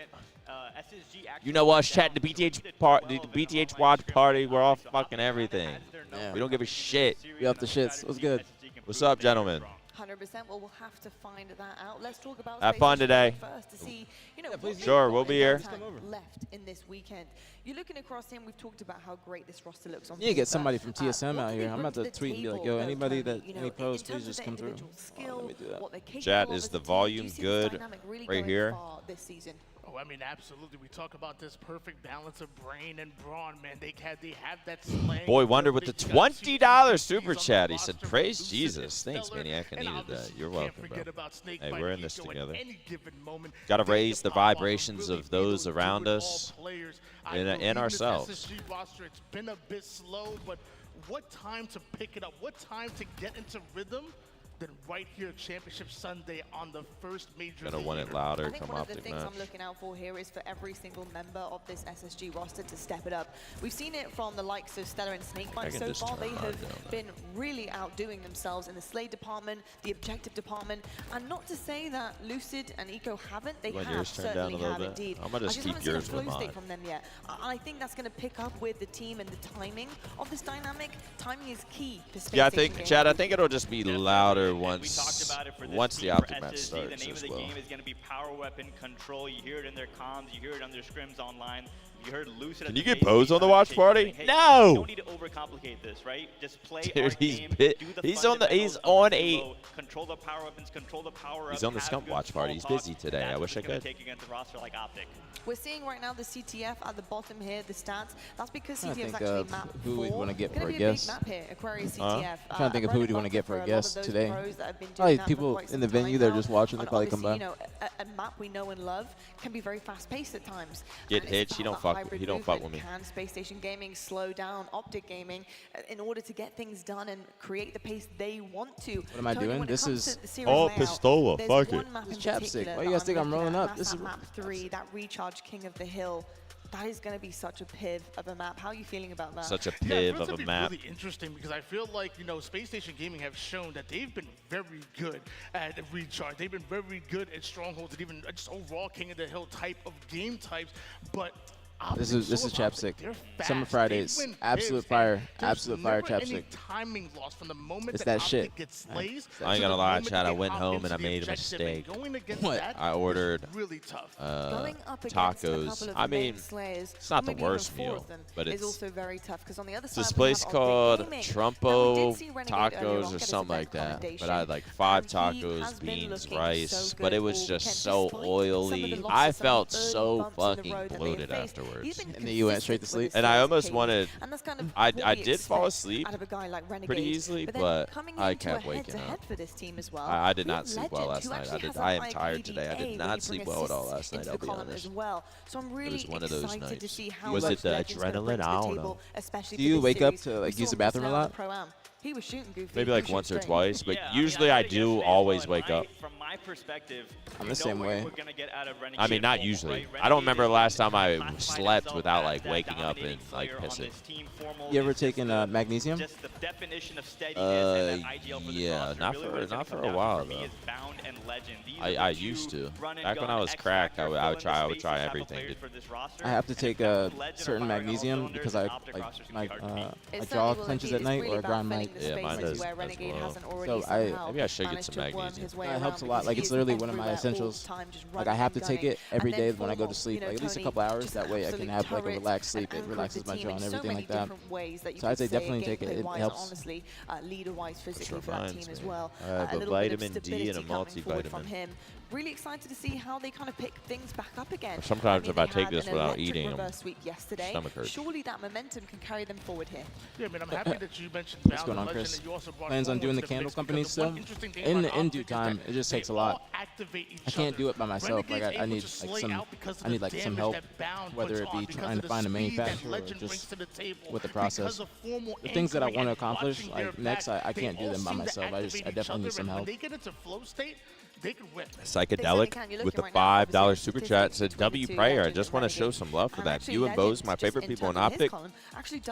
You know us, chat the BtH Watch Party. We're all fucking everything. Yeah. We don't give a shit. We up the shits. What's good? What's up, gentlemen? 100%. Well, we'll have to find that out. Let's talk about Have fun today. first to see, you know, Sure, we'll be here. Left in this weekend. You're looking across him. We've talked about how great this roster looks on. You need to get somebody from TSM out here. I'm about to tweet and be like, yo, anybody that any pros, in terms please just of come their through. individual skill, Let me do that. what they're capable Chat, of is as the a team. volume Do you see this good dynamic really right going here? far this season? Oh, I mean, absolutely. We talk about this perfect balance of brain and brawn, man. They have that slang. Boy Wonder with the ability. $20 super chat. He said, praise Jesus. Thanks, Maniac. I needed that. You're welcome, bro. Hey, we're in this together. Got to raise the vibrations of those around us and ourselves. It's been a bit slow, but what time to pick it up? What time to get into rhythm? Then right here, Championship Sunday on the first major. Gotta want it louder. I think Come one of the Optic things match. I'm looking out for here is for every single member of this SSG roster to step it up. We've seen it from the likes of Stellar and Snakebite so far. They have been really outdoing themselves in the Slay department, the objective department, and not to say that Lucid and Eco haven't. They have certainly have indeed. I'm gonna just keep haven't seen a yours flow with state mine. from them yet. I think that's going to pick up with the team and the timing of this dynamic. Timing is key to Space Yeah, I Station think, games. Chad, I think it'll just be louder once Once the Optic match starts the name as of the well. game is going to be Power Weapon Control. You hear it in their comms, you hear it on their scrims online. You heard Lucid. Can you get Bose on the watch party? No! You don't need to overcomplicate this, right? Just play our Dude, he's game, bit. do the He's on the. He's fundamentals on of a. duo, control the power weapons, control the power He's up, on the have Scump good watch party. He's small busy talk. today. I That's wish I what's gonna could. take against a roster like Optic. We're seeing right now the CTF at the bottom here, the stats. That's because Trying to CTF's think actually of map who we'd 4. wanna get Gonna for a be guest. big map here, Aquarius Huh? CTF. I'm trying to think of who we'd wanna get for a guest today. Probably people in the venue that are just watching, they probably come by. You know, a map we know and love can be very fast-paced at times. Get And it's Hitch, he about don't that fuck- hybrid he don't fuck movement. with me. Can Space Station Gaming slow down Optic Gaming in order to get things done and create the pace they want to? What am I Tony, doing? when it This comes is to the series all layout, Pistola, there's fuck one it. map in It's chapstick. particular Why you that guys think I'm rolling looking at, up? and This that's is- that map 3, that Recharge King of the Hill. That is going to be such a piv of a map. How are you feeling about that? Such a Yeah, piv it's of a be map. really interesting because I feel like, you know, Space Station Gaming have shown that they've been very good at recharge. They've been very good at strongholds and even just overall King of the Hill type of game types. But This is chapstick. Summer Fridays, absolute fire, absolute fire chapstick. Timing loss from the moment It's that that shit. Optic gets slays I ain't to gonna the lie, moment Chad, I they went hop home into and I the made a objective, and mistake. going against What? that I is ordered really tough. Going up against a tacos. couple of I the main mean, slayers, it's not or the maybe even worst 4 meal, of them, but is it's also very tough because on the other side this we place have called Optic Gaming. Trumpo Now, we did see Renegade earlier Tacos on or get his something event like that. But commendation, I had like 5 and he tacos, has been beans, looking rice, so but good it was all just weekend, so despite some of the oily. losses, I some felt early so bumps in the fucking road that they bloated faced. afterwards. He's been And then you went straight to consistent with sleep? his And I sales almost cadence, wanted. and that's kind of I what we did fall expect asleep out of a guy like pretty Renegade. easily, then but coming I into a kept waking head-to-head up. for this team as well. I did we not have sleep well Legend, last who night. actually has I that am tired IPDA today. I did where not you sleep bring well at all assists last night, into I'll the be column honest. as well. So I'm really was one of those excited to nights. see how Was much it the Legend's gonna bring adrenaline? to I the don't table, know. especially Do for you this wake up series. to like We use saw the bathroom a Muslim on lot? the Pro-Am. He was shooting Goofy. Maybe like once or twice, but Yeah, usually I do always wake up. From my perspective, I'm the same way. I mean, not usually. I don't remember the last time I slept without like waking up and like pissing. You ever taken magnesium? Yeah, not for a while though. I used to. Back when I was cracked, I would try everything. I have to take a certain magnesium because my jaw clenches at night or I grind my. Yeah, mine does as well. So maybe I should get some magnesium. It helps a lot. Like it's literally one of my essentials. Like I have to take it every day when I go to sleep, like at least a couple hours. That way I can have like a relaxed sleep. It relaxes my jaw and everything like that. So I'd say definitely take it. It helps. Leader-wise, physically for that team as well. I have a vitamin D and a multivitamin. Really excited to see how they kind of pick things back up again. Sometimes if I take this without eating, stomach hurts. Surely that momentum can carry them forward here. Yeah, I mean, I'm happy that you mentioned What's going on, Chris? Plans on doing the candle company still? In due time. It just takes a lot. I can't do it by myself. Like I need some help, whether it be trying to find a manufacturer or just with the process. The things that I want to accomplish, like next, I can't do them by myself. I definitely need some help. Psychedelic with the $5 super chat said, W Prayer, I just want to show some love for that. You and Bo's my favorite people in Optic.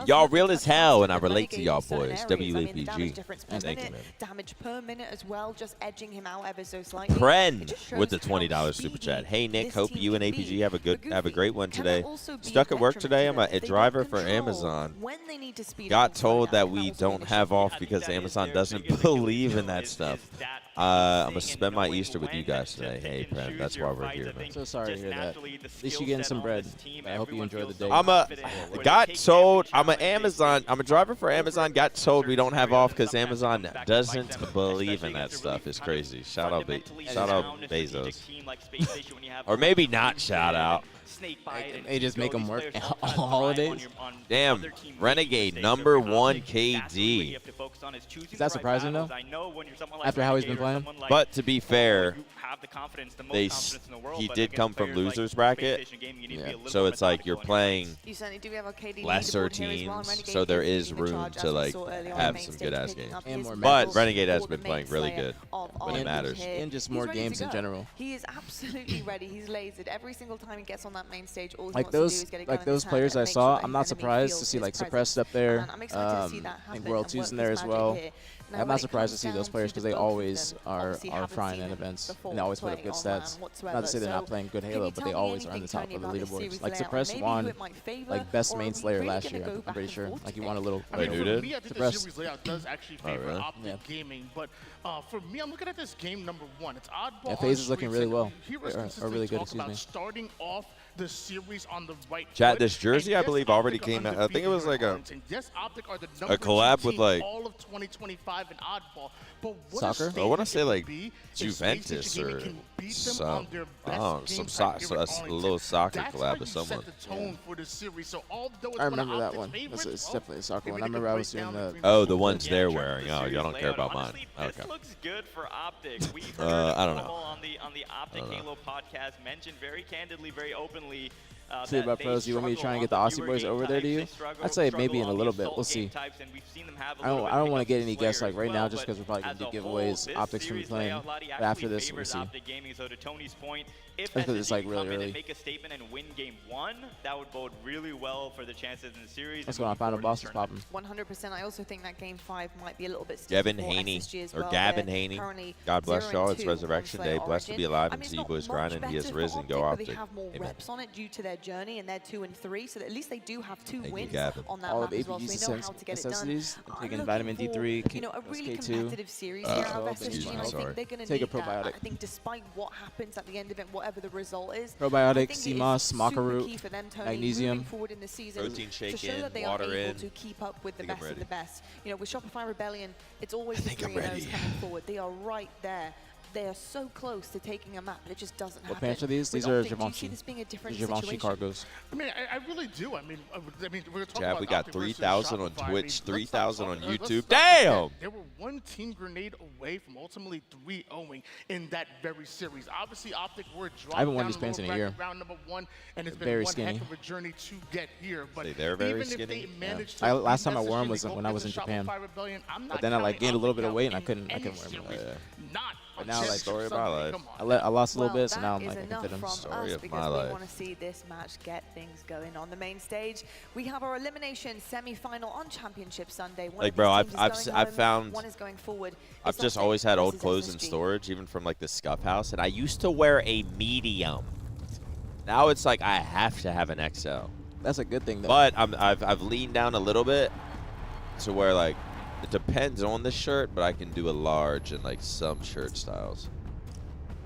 Y'all real as hell, and I relate to y'all boys. WAPG. Thank you, man. Damage per minute as well, just edging him out ever so slightly. Pren with the $20 super chat. Hey Nick, hope you and APG have a great one today. Stuck at work today. I'm a driver for Amazon. Got told that we don't have off because Amazon doesn't believe in that stuff. I'm gonna spend my Easter with you guys today. Hey, Pren, that's why we're here, man. So sorry to hear that. At least you're getting some bread. I hope you enjoy the day. I'm a driver for Amazon. Got told we don't have off because Amazon doesn't believe in that stuff. It's crazy. Shout out Bezos. Or maybe not shout out. They just make them work on holidays. Damn, Renegade #1 KD. Is that surprising though? After how he's been playing. But to be fair, he did come from losers bracket, so it's like you're playing lesser teams, so there is room to like have some good ass games. But Renegade has been playing really good when it matters, and just more games in general. He is absolutely ready. He's lasered every single time he gets on that main stage. All like those players I saw, I'm not surprised to see like Suppressed up there. I think World 2's in there as well. I'm not surprised to see those players because they always are frying in events and they always put up good stats. Not to say they're not playing good Halo, but they always are on the top of the leaderboards. Like Suppressed won like best main Slayer last year. I'm pretty sure. Like he won a little. Wait, who did? Suppressed does actually favor Optic Gaming, but for me, I'm looking at this game #1. It's oddball. Yeah, FaZe is looking really well, or really good. Excuse me. Starting off the series on the right. Chat, this jersey I believe already came out. I think it was like a collab with like all of 2025 in oddball. But soccer. I want to say like Juventus or some a little soccer collab with someone. I remember that one. It's definitely a soccer one. I remember I was doing the. Oh, the ones they're wearing. Oh, y'all don't care about mine. Okay. This looks good for Optic. We I don't know. On the Optic Halo podcast mentioned very candidly, very openly. See about pros, you want me to try and get the Aussie boys over there to you? I'd say maybe in a little bit. We'll see. I don't want to get any guests like right now just because we're probably going to do giveaways. Optics from playing. But after this, we'll see. Because it's like really early. Make a statement and win game 1. That would bode really well for the chances in the series. Let's go on. Final boss is popping. 100%. I also think that game 5 might be a little bit. Gavin Haney or Gavin Haney. God bless y'all. It's Resurrection Day. Blessed to be alive and see you boys grinding. He has risen. Go Optic. They have more reps on it due to their journey, and they're 2 and 3. So at least they do have 2 wins on that map as well. So they know how to get it done. Taking vitamin D3, a really competitive series here out of SSG. I think they're going to need that. I think despite what happens at the end of it, whatever the result is. Probiotic, CMOS, maca root, magnesium, protein shake in, water in. To keep up with the best of the best. You know, with Shopify Rebellion, it's always the 3-0s coming forward. They are right there. they are so close to taking a map, but it just doesn't happen. What pants are these? These With are Optic, do you Givenchy. see this being a different Givenchy situation? cargos. I mean, I really do. I mean, we're talking Chad, about we got Optic versus 3,000 on Shopify. I Twitch, mean, 3,000 on let's not YouTube. forget, Damn! They were one team grenade away from ultimately 3-0ing in that very series. Obviously, Optic were dropped I haven't worn down these pants in a lower year. bracket round number 1, and it's been Very one skinny. heck of a journey to get here. But Say they're very even skinny? if they Yeah. managed to Last time I beat wore 'em SSG, was they go when I was in against Japan. Shopify Rebellion. I'm not But then I like counting gained a little Optic bit of out weight and I in couldn't any wear them. series. Not But now, like, story of my Sunday. life. Come on. I lost a little Well, bit, so now I'm that like, I is can fit enough them. from Story us of because my we life. want to see this match get things going on the main stage. We have our elimination semi-final on Championship Sunday. One Like, of bro, these I've- teams is I've- going I've home, found- one is going forward. I've It's just Optic always had old versus clothes in SSG. storage, even from like the Scuff House, and I used to wear a medium. Now it's like I have to have an XL. That's a good thing, though. But I've leaned down a little bit to where like it depends on the shirt, but I can do a large in like some shirt styles.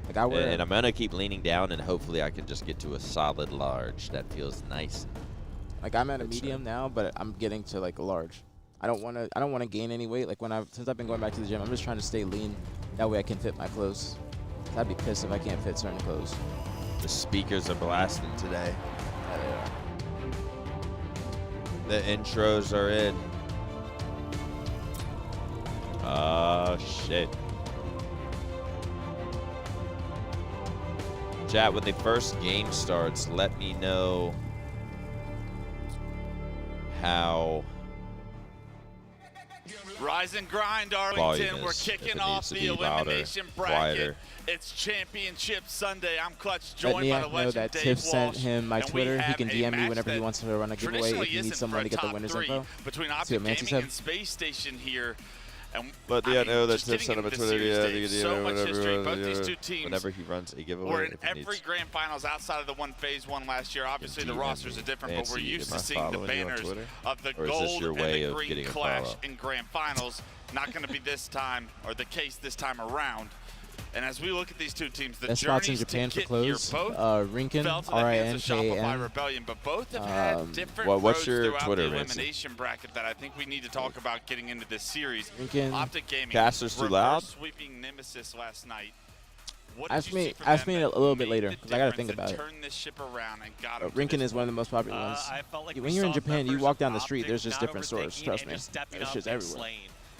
like I wear, And I'm gonna keep leaning down, and hopefully I can just get to a solid large that feels nice. like I'm at a medium now, but I'm getting to like a large. I don't want to gain any weight. Like since I've been going back to the gym, I'm just trying to stay lean. That way I can fit my clothes. I'd be pissed if I can't fit certain clothes. The speakers are blasting today. The intros are in. Oh, shit. Chat, when the first game starts, let me know how Rise and grind, volume Arlington. We're is. If kicking it off needs to the be louder, elimination bracket. quieter. It's Championship Sunday. I'm Clutch, Let joined by the Niak know legend that Dave Tiff sent Walsh, him my and we Twitter. He have can a DM me match whenever he that wants to run a giveaway if traditionally he needs isn't someone for to get the top winner's three info. between See Optic what Mancy Gaming said. and Space Station here. And But I yeah, mean, know that just Tiff getting sent him a into the Twitter. series, there's so much history. Both these two teams Whenever he runs a giveaway, were in if he every needs. grand finals outside of the one phase one last year. Obviously, the DM rosters me. are different, but we're Fancy, used am I to seeing the following you on banners Twitter? of the Or is this gold your and way the of green getting a clash follow? in grand finals. Not going to be this time, or the case this time around. And as we look at these two teams, the Best spots in journeys Japan to for get clothes. here, both Rinkin, fell to the hands of Shopify R-I-N-K-A-N. Rebellion, but both have had different what's roads your throughout Twitter, the Rancy? elimination bracket that I think we need to talk about getting into this series. Rinkin. Optic Gaming, Casters too loud? reverse sweeping Nemesis last night. What Ask did you me- see from ask them me that a little bit made later, the 'cause I gotta difference think about that it. turned this ship around and got them to Rinkin this is one of the point? most popular ones. I felt like When we you're in saw Japan, you members walk of down the street, Optic there's just not different stores. overthinking Trust and me. just stepping There's up shit's and everywhere. slaying.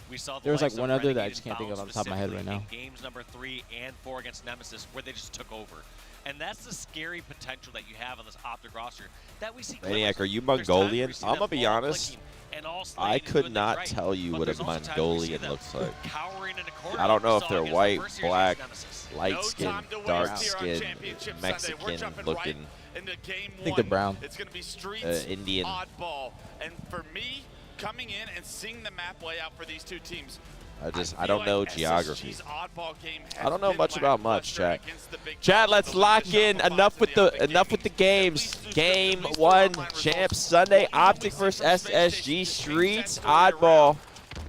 We saw the There was like likes one of other that I Renegade just can't and think of off the top of my head right Bound now. specifically in games number 3 and 4 against Nemesis, where they just took over. And that's the scary potential that you have on this Optic roster that we see. Maniac, are you There's times Mongolian? where you see I'm them gonna be all honest. clicking and all slaying I and could doing things not right. tell you But what a there's also times where you see Mongolian them looks like. cowering in a corner. I don't know We if saw they're against the white, first series black, against Nemesis. light No skin, time to waste dark here on skin, Championship Sunday. We're Mexican jumping looking, right into game I think they're one. brown. It's going to be streets, Indian. oddball. And for me, coming in and seeing the map lay out for these two teams, I don't know geography. SSG's oddball game has I don't know been much about much, lackluster chat. against the big Chat, dogs let's of the lock league. in. Shopify Enough to with Optic the Gaming. games. At least Game two one, online champ results. Sunday. What can we Optic see versus from Space SSG Station? Streets. Team sets early Oddball. round.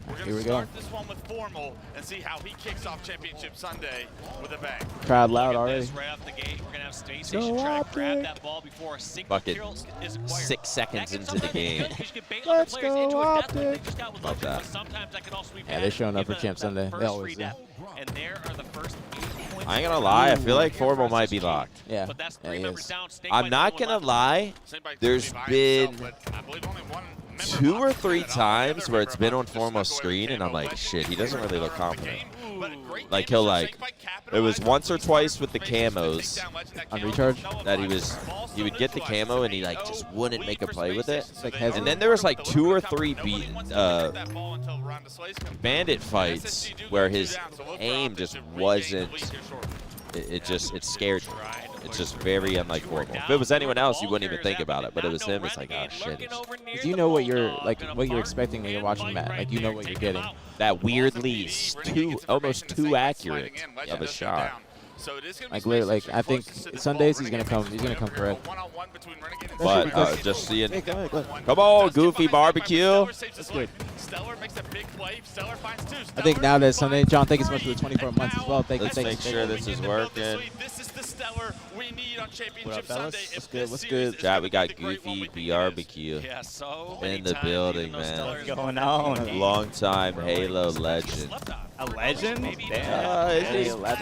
We're Here going we to go. start this one with Formal and see how he kicks off Championship Sunday with a bang. Crowd loud Look at already. this, right off the gate, we're going to have Space Station try to grab that ball before a single Bucket. kill is acquired. 6 seconds That can into the sometimes be game. good because you can bait other Let's players go, into a death like they Optic. just got with Love Legend, that. but sometimes that can also be Yeah, bad. they're showing up Give for Champ that Sunday. They first always free do. down. And there are the first 8 points. I ain't gonna lie, I feel like Formal might be locked. Yeah, But that's yeah, 3 he members is. down. Snake I'm might not be the one gonna left. lie. Snake by There's by been himself, but I believe only one member 2 of or Optic 3 did it. All the times other where it's member been of on Optic just Formal's snuck away with screen, and I'm Camo. like, Legend shit, he is doesn't really look runner-up of the confident. game, but a great Like, game he'll from like, Snake by it was capitalizing once or on twice with the space to take camos down Legend that on camo recharge was that he nulled. was, Ball he would still get the neutralized. camo and he It's like an just 8-0 wouldn't make a lead for play with Space it. Station, so Like they hesitant. And are then there was like the 2 or cover. 3 Nobody wants to get that ball until Ronda Slays comes through. bandit fights SSG do go where 2 his down, so look for aim Optic just to regain the wasn't, lead here shortly. it scared me. It's just very unlike Formal. If it was anyone else, you wouldn't even think about it, but it was him. It's like, oh shit, If you know what you're what you're expecting when you're watching Matt, like you know what you're getting. that weirdly almost too accurate of a Legend shot. down. So it is gonna be Like Space literally, Station like I think closest to this Sundays ball. he's gonna come correct. One-on-one between Renegade and But Stellar. just seeing, Hey, go ahead, go ahead. come on, Does get Goofy behind Barbecue. Stellar saves his That's good. life. Stellar makes a big play. Stellar finds 2. I think now that Sunday, John, thank you so much for the 24 months as well. Thank you, Let's thank you, make thank sure you. this is working. This is the Stellar we need on Championship fellas? Sunday. What's If good, this what's series good? is Chat, gonna we be got the great one we Goofy think it is. Barbecue Yeah, so many in the times, building, even though man. Stellar's What's going on? Long time Halo Just legend. slept on. A legend?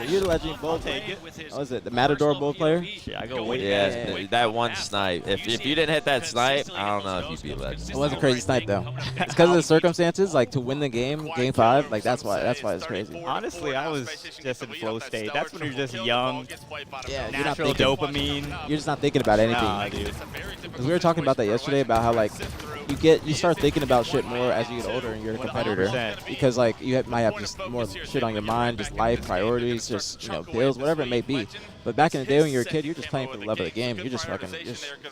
You're a legend bull. Take it. What was it? The Matador bull player? Yeah, I go wait. Yeah, that one snipe. If you didn't hit that snipe, I don't know if you'd be a legend. It was a crazy snipe though. It's because of the circumstances. Like to win the game, game 5. Like that's why it's crazy. Honestly, I was just in flow state. That's when you're just young. Yeah, Natural dopamine. You're just not thinking about anything. Nah, dude. Because we were talking about that yesterday about how like you start thinking about shit more as you get older and you're a competitor. 100%. Because like you might have just more shit on your mind, just life priorities, just bills, whatever it may be. But back in the day when you were a kid, you're just playing for the love of the game. You're just fucking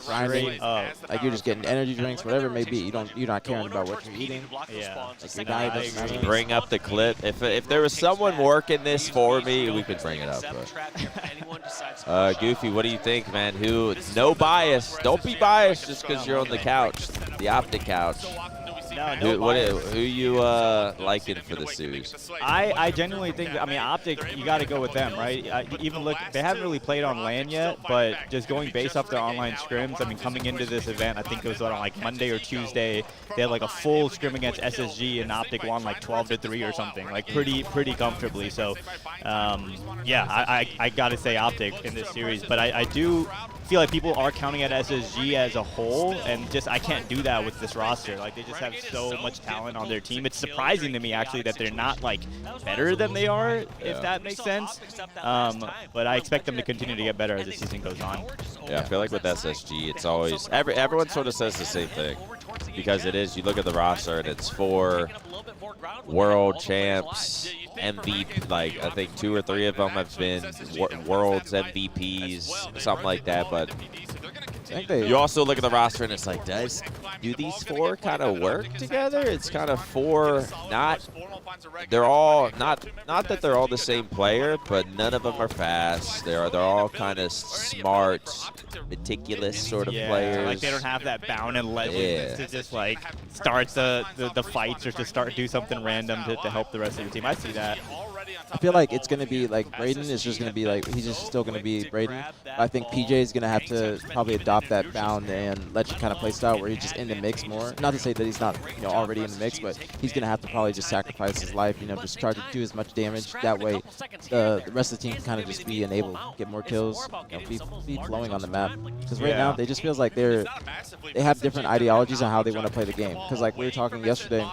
grinding. Like you're just getting energy drinks, whatever it may be. You're not caring about what you're eating. Yeah. Like your diet doesn't matter. Bring up the clip. If there was someone working this for me, we could bring it up. But. Goofy, what do you think, man? No bias. Don't be biased just because you're on the couch, the optic couch. Who you liking for the series? I genuinely think, I mean, Optic, you got to go with them, right? Even look, they haven't really played on LAN yet, but just going based off their online scrims, I mean, coming into this event, I think it was on like Monday or Tuesday, they had like a full scrim against SSG, and Optic won like 12-3 or something, like pretty comfortably. So, yeah, I got to say Optic in this series, but I do feel like people are counting at SSG as a whole, and just I can't do that with this roster. Like, they just have so much talent on their team. It's surprising to me, actually, that they're not, like, better than they are, if that makes sense. But I expect them to continue to get better as the season goes on. Yeah, I feel like with SSG, it's always everyone sort of says the same thing, because it is. You look at the roster, and it's 4 world champs, MVP. Like I think 2 or 3 of them have been world's MVPs, something like that. But you also look at the roster, and it's like, do these 4 kind of work together? It's kind of 4 they're all not that they're all the same player, but none of them are fast. They're all kind of smart, meticulous sort of players. Like they don't have that bound and legend to just like start the fights or to do something random to help the rest of your team. I see that. I feel like it's going to be like Braden is just going to be like, he's just still going to be Braden. I think PJ is going to have to probably adopt that bound and legend kind of play style where he's just in the mix more. Not to say that he's not already in the mix, but he's going to have to probably just sacrifice his life, just try to do as much damage. That way the rest of the team can kind of just be enabled, get more kills, be flowing on the map. Because right now, they just feels like they have different ideologies on how they want to play the game. Because like we were talking yesterday,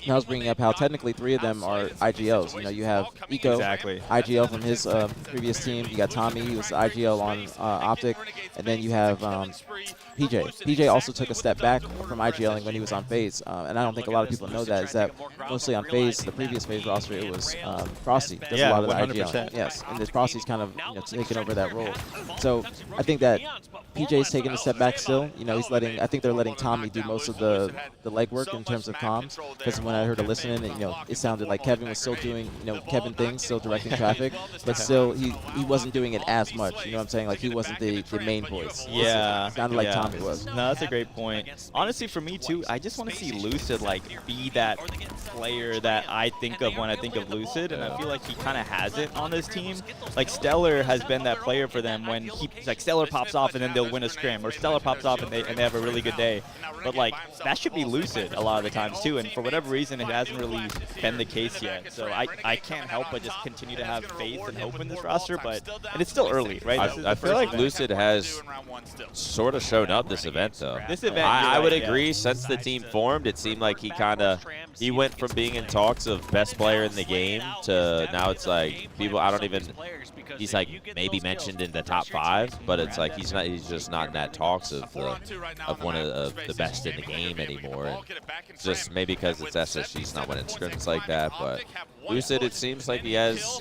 I was bringing up how technically 3 of them are IGLs. You have Eco, IGL from his previous team. You got Tommy, he was IGL on Optic. And then you have PJ. PJ also took a step back from IGLing when he was on FaZe. And I don't think a lot of people know that, is that mostly on FaZe, the previous FaZe roster, it was Frosty. Does a lot of the 100%. IGLing. Yes, and this Frosty's kind of taking over that role. So I think that PJ's taking a step back still. I think they're letting Tommy do most of the legwork in terms of comms. Because when I heard a listen in, it sounded like Kevin was still doing, Kevin things, still directing traffic, but still he wasn't doing it as much. You know what I'm saying? Like he wasn't the main voice. Yeah. It sounded like Tommy was. No, that's a great point. Honestly, for me too, I just want to see Lucid like be that player that I think of when I think of Lucid, and I feel like he kind of has it on his team. Like Stellar has been that player for them when Stellar pops off and then they'll win a scrim, or Stellar pops off and they have a really good day. But like that should be Lucid a lot of the times too, and for whatever reason it hasn't really been the case yet. So I can't help but just continue to have faith and hope in this roster, and it's still early, right? I feel like Lucid has sort of shown up this event though. This event, I would agree. Since the team formed, it seemed like he went from being in talks of best player in the game to now it's like he's like maybe mentioned in the top 5, but it's like he's just not in that talks of one of the best in the game anymore. And just maybe because it's SSG's not winning scrims like that, but Lucid, it seems like he has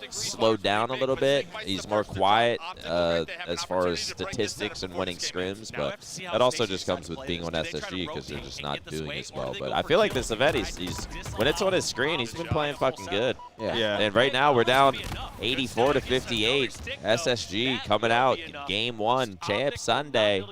slowed down a little bit. He's more quiet as far as statistics and winning scrims, but that also just comes with being on SSG because they're just not doing as well. But I feel like this event, he's when it's on his screen, he's been playing fucking good. Yeah. And right now we're down 84-58. SSG coming out, game 1, champ Sunday,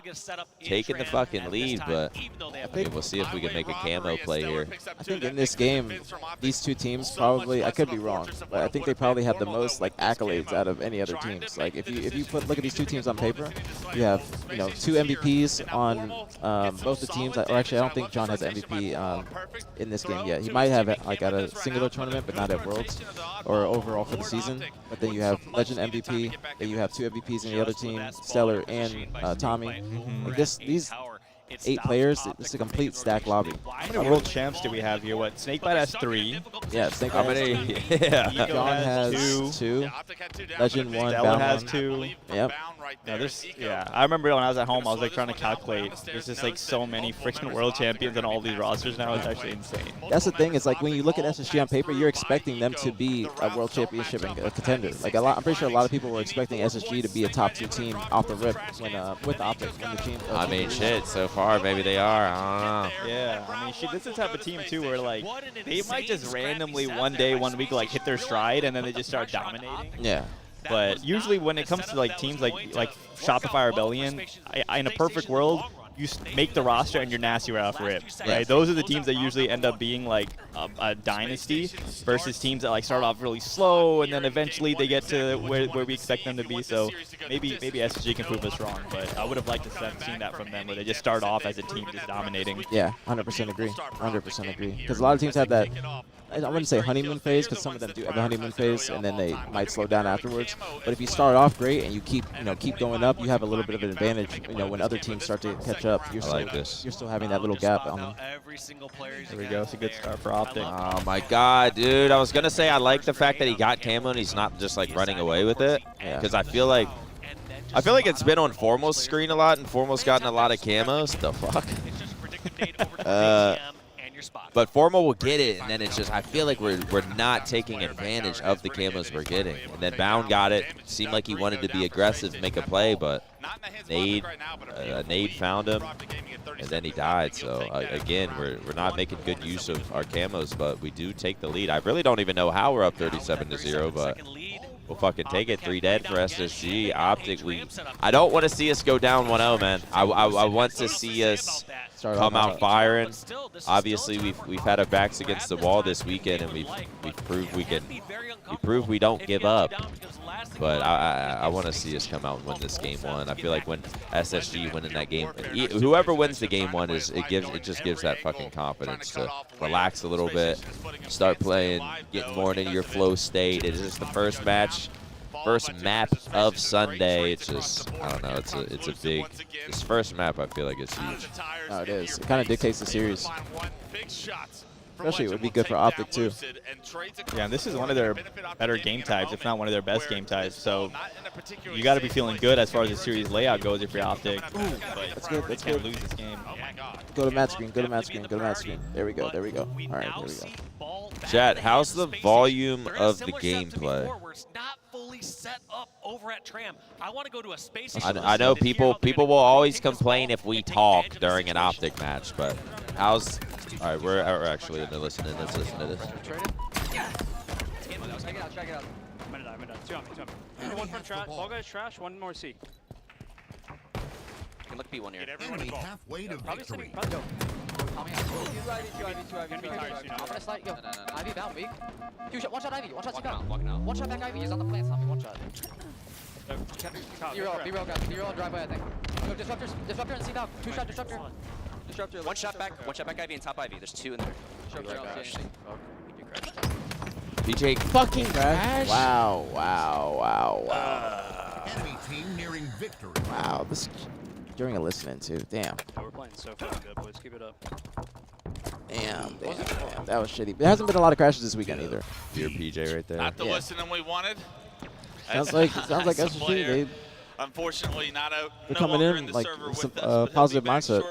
taking the fucking lead. But I mean, we'll see if we can make a camo play here. I think in this game, these 2 teams probably, I could be wrong, but I think they probably have the most like accolades out of any other teams. Like if you look at these 2 teams on paper, you have 2 MVPs on both the teams. Or actually, I don't think John has MVP in this game yet. He might have it like at a singular tournament, but not at Worlds or overall for the season. But then you have Legend MVP, then you have 2 MVPs in the other team, Stellar and Tommy. Like these 8 players, it's a complete stack lobby. How many world champs do we have here? What? Snakebite has 3. Yeah, Snakebite has 3. Yeah. John has 2. Legend 1. Stellar Bound has 1. 2. Yep. No, yeah, I remember when I was at home, I was like trying to calculate. There's just like so many freaking world champions on all these rosters now. It's actually insane. That's the thing. Is like when you look at SSG on paper, you're expecting them to be a world championship and a contender. Like I'm pretty sure a lot of people were expecting SSG to be a top 2 team off the rip when with Optic when the team. I mean, shit. So far, maybe they are. I don't know. Yeah, I mean, shit. This is the type of team too where like they might just randomly one day, 1 week, like hit their stride and then they just start dominating. Yeah. But usually when it comes to like teams like Shopify Rebellion, in a perfect world, you make the roster and you're nasty right off rip. Right? Those are the teams that usually end up being like a dynasty versus teams that like start off really slow and then eventually they get to where we expect them to be. So maybe SSG can prove us wrong, but I would have liked to have seen that from them where they just start off as a team just dominating. Yeah, 100% agree. 100% agree. Because a lot of teams have that. I wouldn't say honeymoon phase because some of them do have a honeymoon phase and then they might slow down afterwards. But if you start off great and you keep going up, you have a little bit of an advantage. When other teams start to catch up, you're still having that little gap on them. There we go. It's a good start for Optic. Oh my God, dude! I was gonna say I like the fact that he got camo and he's not just like running away with it. Because I feel like it's been on Formal's screen a lot and Formal's gotten a lot of camos. The fuck? But Formal will get it, and then it's just I feel like we're not taking advantage of the camos we're getting. And then Bound got it. Seemed like he wanted to be aggressive, make a play, but Nade found him, and then he died. So again, we're not making good use of our camos, but we do take the lead. I really don't even know how we're up 37-0, but we'll fucking take it. 3 dead for SSG. Optic, I don't want to see us go down 1-0, man. I want to see us come out firing. Obviously, we've had our backs against the wall this weekend, and we've proved we don't give up. But I want to see us come out and win this game 1. I feel like when SSG winning that game, whoever wins the game 1 it just gives that fucking confidence to relax a little bit, start playing, getting more into your flow state. It is just the first map of Sunday. It's just I don't know. It's a big. This first map I feel like it's huge. No, it is. It kind of dictates the series. Especially it would be good for Optic too. Yeah, and this is one of their better game types, if not one of their best game types. So you got to be feeling good as far as the series layout goes if you're Optic. That's good. That's can't good. lose this game. Go to match screen. Go to match screen. Go to match screen. There we go. There we go. All right. There we go. Chat, how's the volume of the gameplay? Set up over at Tram. I want to go to a space. I know people will always complain if we talk during an Optic match, but how's? All right, we're actually listening. Let's listen to this. One from trash. Ball guy's trash. One more C. Can look B1 here. Enemy halfway to victory. Probably go. I'm gonna slide. Yo, Ivy bound weak. One shot Ivy. One shot C bound. One shot back Ivy. He's on the plants. Tommy, one shot. B-roll, guys. B-roll and driveway, I think. Go disruptor and C bound. 2-shot disruptor. One shot back Ivy and top Ivy. There's 2 in there. BtH fucking crash. Wow. Enemy team nearing victory. Wow. This during a listening to. Damn. Yeah, we're playing so fucking good, boys. Keep it up. Damn. That was shitty. There hasn't been a lot of crashes this weekend either. Your PJ right there. Not the listening we wanted. Sounds like SSG. They unfortunately not out. They're coming in like some positive mindset.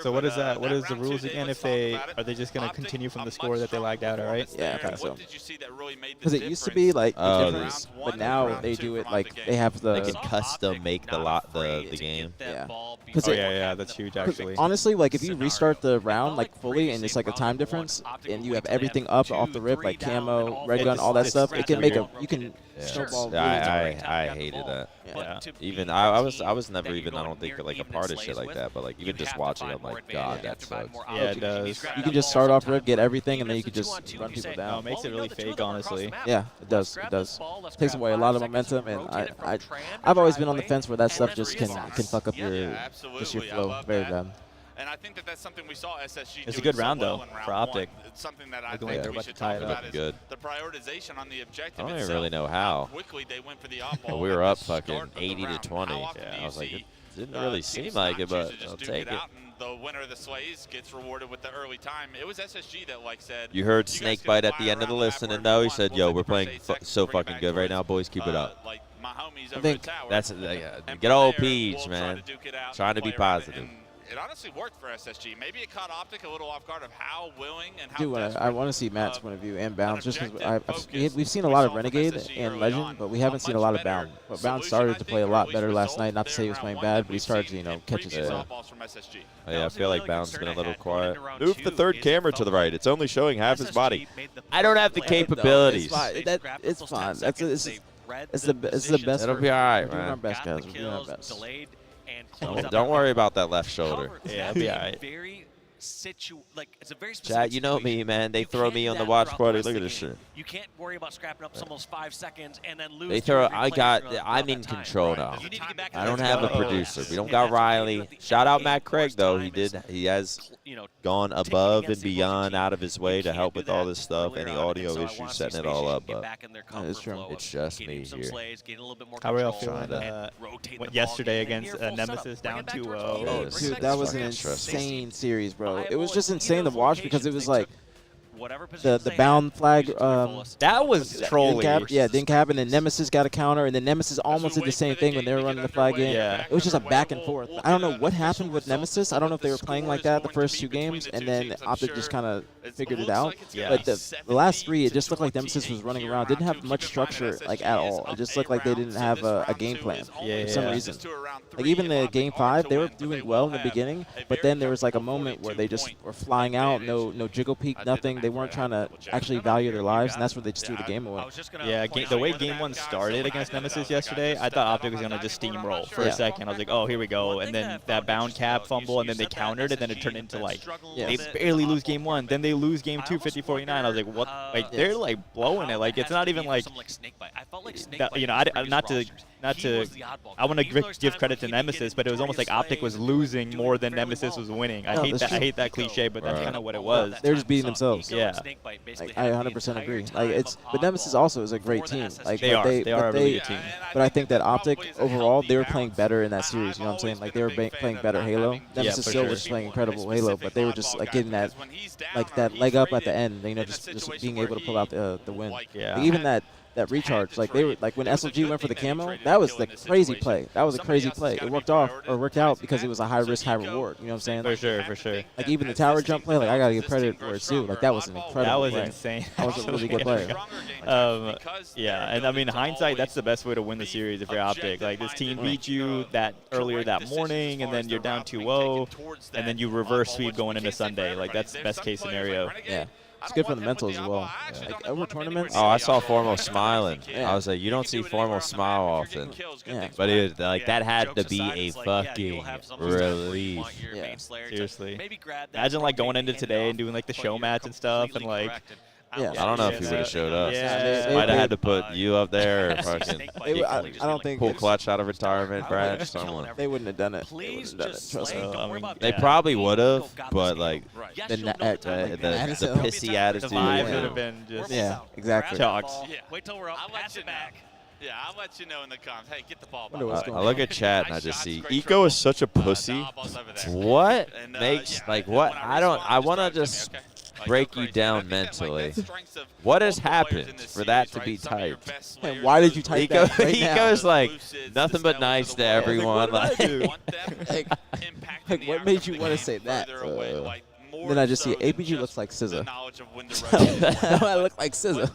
So what is that? What is the rules again? If are they just gonna continue from the score that they lagged out? All right. Yeah, I think so. Because it used to be like different, but now they do it like they have the. They can custom make the game. Yeah. Yeah, that's huge actually. Honestly, like if you restart the round like fully and it's like a time difference and you have everything up off the rip like camo, red gun, all that stuff, it can make you can snowball. Really I hated that. Yeah. Even I was never even I don't think like a part of shit like that, but like even just watching, I'm like, God, that sucks. Yeah, it does. You can just start off rip, get everything, and then you can just run people down. No, it makes it really fake, honestly. Yeah, it does. It does. Takes away a lot of momentum, and I've always been on the fence where that stuff just can fuck up your flow very bad. And I think that's something we saw SSG. It's a good round though for Optic. it's something that I Looking think like they're we about should to tie talk it about up. is Good. the prioritization on the objective I don't itself. even really know how. Quickly they went for the op ball. Well, we were at up the fucking start of the 80 round. to 20. How often Yeah, do I you was like, see, it didn't really seem like it, but I'll take it. Out, and the winner of the Slays gets rewarded with the early time. It was SSG that said. You heard guys Snakebite can at the fly end of the around map listening, wherever though. you He want. said, We'll yo, take we're the first playing 8 seconds, so bring it fucking back good right towards, now, boys. Keep it up. Like my homies I over think the tower. That's And get from all there, Peach, we'll try man. to duke it out Trying and to be play around it. positive. And it honestly worked for SSG. Maybe it caught Optic a little off guard of how willing and how Dude, desperate I want to see Matt's point of view and Bounds, just because focus we've seen a lot of we saw from Renegade SSG and early Legend, on. but we haven't seen a lot of Bound. But Bound started to play a lot better last night. Not to say he was playing bad, but he started to, catch his Oh, yeah, I feel like Bound's been a little quiet. Move the third camera to the right. It's only showing half his body. I don't have the capabilities. It's fine. It's the best. It'll be all right, We're doing our man. best, guys. We're doing our best. Don't worry about that left shoulder. Yeah, it'll be all right. It's a very specific Chat, you know me, man. They throw me on the watch party. Look at this shit. You can't worry about scrapping up almost 5 seconds and then lose. They two or throw. three players in I'm in that time. control now. You need to get back to I that don't have a zone. producer. We don't And got that's why you Riley. have the Shout out 8 Matt Craig horse though. time He has gone above and beyond out of his way to help with all this stuff. Any audio issues, setting it all up. But It's true. it's just me here. How were y'all Trying feeling yesterday against Nemesis down 2-0? Oh, Dude, that was an insane series, bro. It was just insane to watch because it was like the Bound flag. That was trolly. Didn't happen, and Nemesis got a counter, and then Nemesis almost did the same thing when they were running the flag in. Yeah. It was just a back and forth. I don't know what happened with Nemesis. I don't know if they were playing like that the first 2 games, and then Optic just kind of figured it out. Yeah. But the last 3, it just looked like Nemesis was running around. Didn't have much structure like at all. It just looked like they didn't have a game plan for some reason. Like even the game 5, they were doing well in the beginning, but then there was like a moment where they just were flying out, no jiggle peek, nothing. They weren't trying to actually value their lives, and that's where they just threw the game away. Yeah, the way Game 1 started against Nemesis yesterday, I thought Optic was going to just steamroll for a second. I was like, oh, here we go. And then that Bound cap fumble, and then they countered, and then it turned into like, they barely lose Game 1. Then they lose Game 2, 50-49. I was like, what? Like, they're like blowing it. Like, it's not even like, not to, I want to give credit to Nemesis, but it was almost like Optic was losing more than Nemesis was winning. I hate that cliche, but that's kind of what it was. They're just beating themselves. Yeah. Like, I 100% agree. Like but Nemesis also is a great team. Like they are a really good team. But I think that Optic overall, they were playing better in that series. You know what I'm saying? Like they were playing better Halo. Nemesis still was playing incredible Halo, but they were just like getting that leg up at the end. Just being able to pull out the win. Yeah. Like, even that recharge, like they were like when SLG went for the camo, that was the crazy play. That was a crazy play. It worked out because it was a high risk, high reward. You know what I'm saying? For sure. Like even the tower jump play, like I gotta give credit for it too. Like that was an incredible. That was play. insane. That was a really good play. Yeah, and I mean, hindsight, that's the best way to win the series if you're Optic. Like this team beat you earlier that morning, and then you're down 2-0, and then you reverse sweep going into Sunday. Like that's the best case scenario. Yeah. It's good for the mentals as well. Like over tournaments. Oh, I saw Formal smiling. I was like, you don't see Formal smile often. Yeah. But it, like that had to be a fucking relief. Yeah. Seriously. Imagine like going into today and doing like the show match and stuff, and like. Yeah. I don't know if he would have showed up. Yeah. Might have had to put you up there or fucking I don't think pull Clutch out of retirement, Brad, someone. they wouldn't have done it. They wouldn't have done it. Trust me. They probably would have, but like the pissy attitude. The vibe would have been just exactly. Chalks. Wait till we're up. Pass it back. Yeah, I'll let you know in the comments. Hey, get the ball back. I look at chat and I just see Eco is such a pussy. What makes what? I want to just break you down mentally. What has happened for that to be typed? And why did you type that right now? Eco's like nothing but nice to everyone. Like, what made you want to say that? Then I just see aPG looks like SZA. I look like SZA.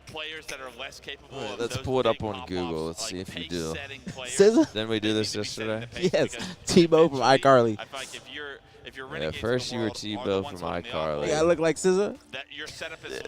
Players that are less capable. Let's pull it up on Google. Let's see if you do. SZA? Didn't we do this yesterday? Yes. Tebow from iCarly. Yeah, first you were Tebow from iCarly. Yeah, I look like SZA.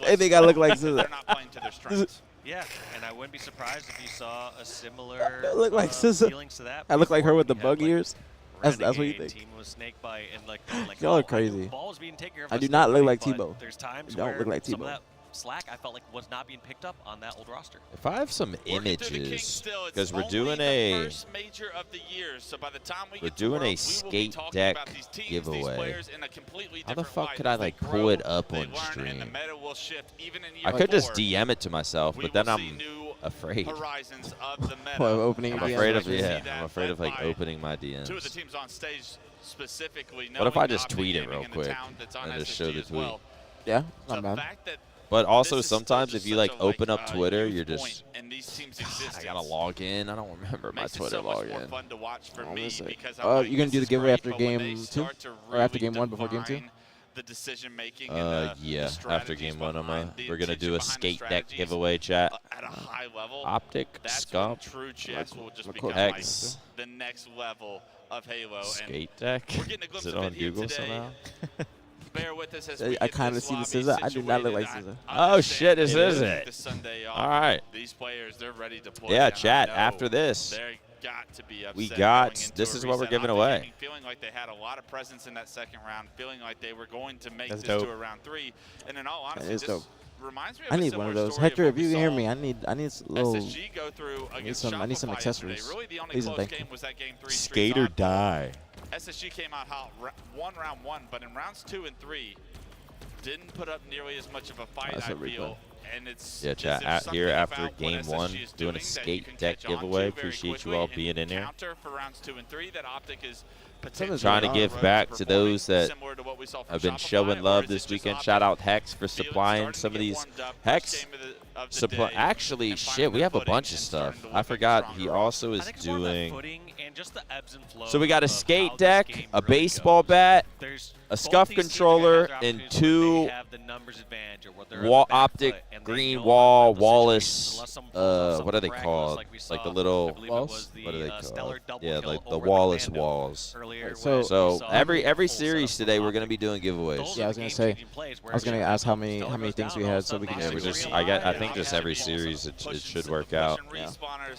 I think I look like SZA. They're not playing to their strengths. Yeah, and I wouldn't be surprised if you saw a similar I look like SZA. feelings to that. I look like her with the Before bug you had, ears. That's what you think. Team was Snakebite and like Y'all are oh, crazy. the ball was being taken care of I by do not look like somebody, Tebow. but there's times You don't where look like some of Tebow. that slack I felt like was not being picked up on that old roster. If I have some images, because we're doing a skate deck giveaway. How the fuck could I like pull it up on stream? I could just DM it to myself, but then I'm afraid. Opening I'm afraid of I'm afraid of like opening my DMs. Two of the teams on stage specifically. What if I just tweet it real quick and just show the tweet? Yeah, not bad. But also sometimes if you like open up Twitter, you're just, I gotta log in. I don't remember my Twitter login. Oh, you gonna do the giveaway after game 2? Or after game 1 before game 2? Yeah, after game 1, we're gonna do a skate deck giveaway, chat. Optic, Scump, X, the next level of Halo. Skate deck. Is it on Google somehow? Bear with us as I kind of see the scissor. I do not look like scissor. Oh shit, this is it. All right. These players, they're ready to play. Yeah, chat. After this, this is what we're giving away. Feeling like they had a lot of presence in that second round, feeling like they were going to make That's this dope. to a round 3. And in all honesty, That is dope. reminds me of I a need one of similar those. story Hector, of if what you we can hear saw me, I need a little. SSG go through I need against some Shopify accessories. yesterday. Really the only Please and close thank game you. was that game 3 skate or die. SSG came out hot, won round 1, but in rounds 2 and 3, didn't put up nearly as much of a fight, I feel. And it's Yeah, chat. Here after game 1, doing a skate deck giveaway. Appreciate you all being in there. For rounds 2 and 3, that Optic is Trying to give back to those that have been showing love this weekend. Shout out Hex for supplying some of these. Hex actually, shit, we have a bunch of stuff. I forgot he also is doing. So we got a skate deck, a baseball bat, a scuff controller, and 2 optic green wall Wallace. What are they called? Like the little walls? What are they called? Yeah, like the Wallace walls. So every series today we're gonna be doing giveaways. Yeah, I was gonna say. I was gonna ask how many things we had so we can. Yeah, we just. I think just every series it should work out. Yeah.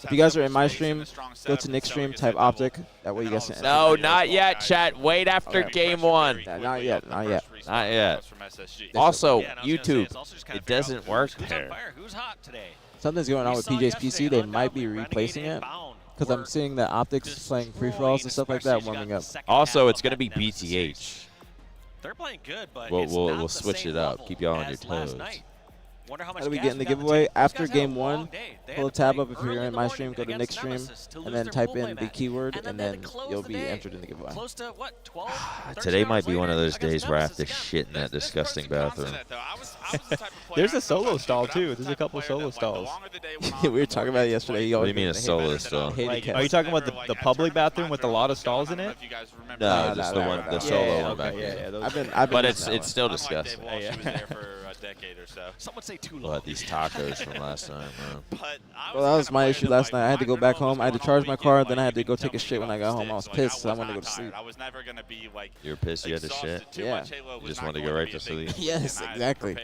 If you guys are in my stream, go to Nick's stream, type Optic. That way you guys can. No, not yet, chat. Wait after game 1. Not yet. Not yet. Not yet. Also, YouTube, it doesn't work there. Something's going on with PJ's PC. They might be replacing it. Because I'm seeing that Optics playing free-for-alls and stuff like that warming up. Also, it's going to be BtH. They're playing good, but we'll switch it up. Keep y'all on your toes. How do we get in the giveaway? After game 1, pull a tab up if you're in my stream, go to Nick's stream, and then type in the keyword, and then you'll be entered in the giveaway. Today might be one of those days where I have to shit in that disgusting bathroom. There's a solo stall, too. There's a couple solo stalls. We were talking about it yesterday. What do you mean a solo stall? Like, are you talking about the public bathroom with a lot of stalls in it? No, just the one, the solo one back there. But it's still disgusting. Some would say too long. What, these tacos from last time, man. Well, that was my issue last night. I had to go back home. I had to charge my car. Then I had to go take a shit when I got home. I was pissed, so I wanted to go to sleep. You were pissed you had to shit? Yeah. You just wanted to go right to sleep? Yes, exactly.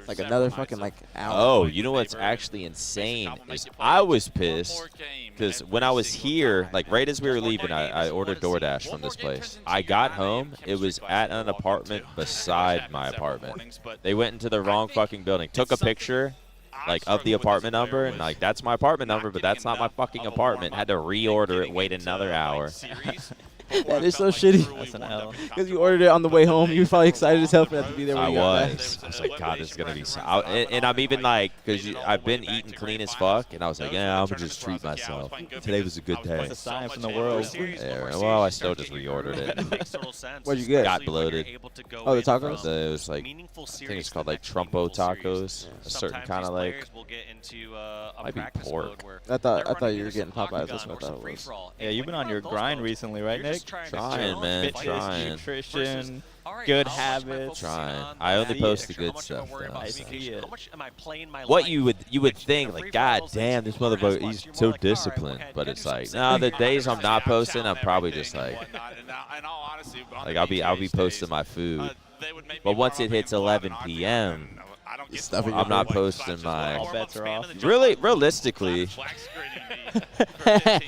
Like another fucking hour. Oh, you know what's actually insane is I was pissed because when I was here, like right as we were leaving, I ordered DoorDash from this place. I got home. It was at an apartment beside my apartment. They went into the wrong fucking building. Took a picture like of the apartment number and like that's my apartment number, but that's not my fucking apartment. Had to reorder it, wait another hour. That is so shitty. That's an L. Because you ordered it on the way home. You were probably excited as hell for that to be there when I you got back. was like, God, it's gonna be. And I'm even like, because I've been eating clean as fuck, and I was like, yeah, I'm gonna just treat myself. Today was a good day. It's a sign from the world. Yeah, well, I still just reordered it. What'd you get? Got bloated. Oh, the tacos? It was like, I think it's called like Trumpo tacos. A certain kind of like, might be pork. I thought you were getting Popeyes. That's what I thought it was. Yeah, you've been on your grind recently, right, Nick? Trying, man, Fitness, trying. nutrition, good habits. Trying. I only post the good stuff, though. I see it. What you would think, like, God damn, this motherfucker, he's so disciplined. But it's like, no, the days I'm not posting, I'm probably just like I'll be posting my food. But once it hits 11 p.m., I'm not posting my. All bets are off. Really, realistically, I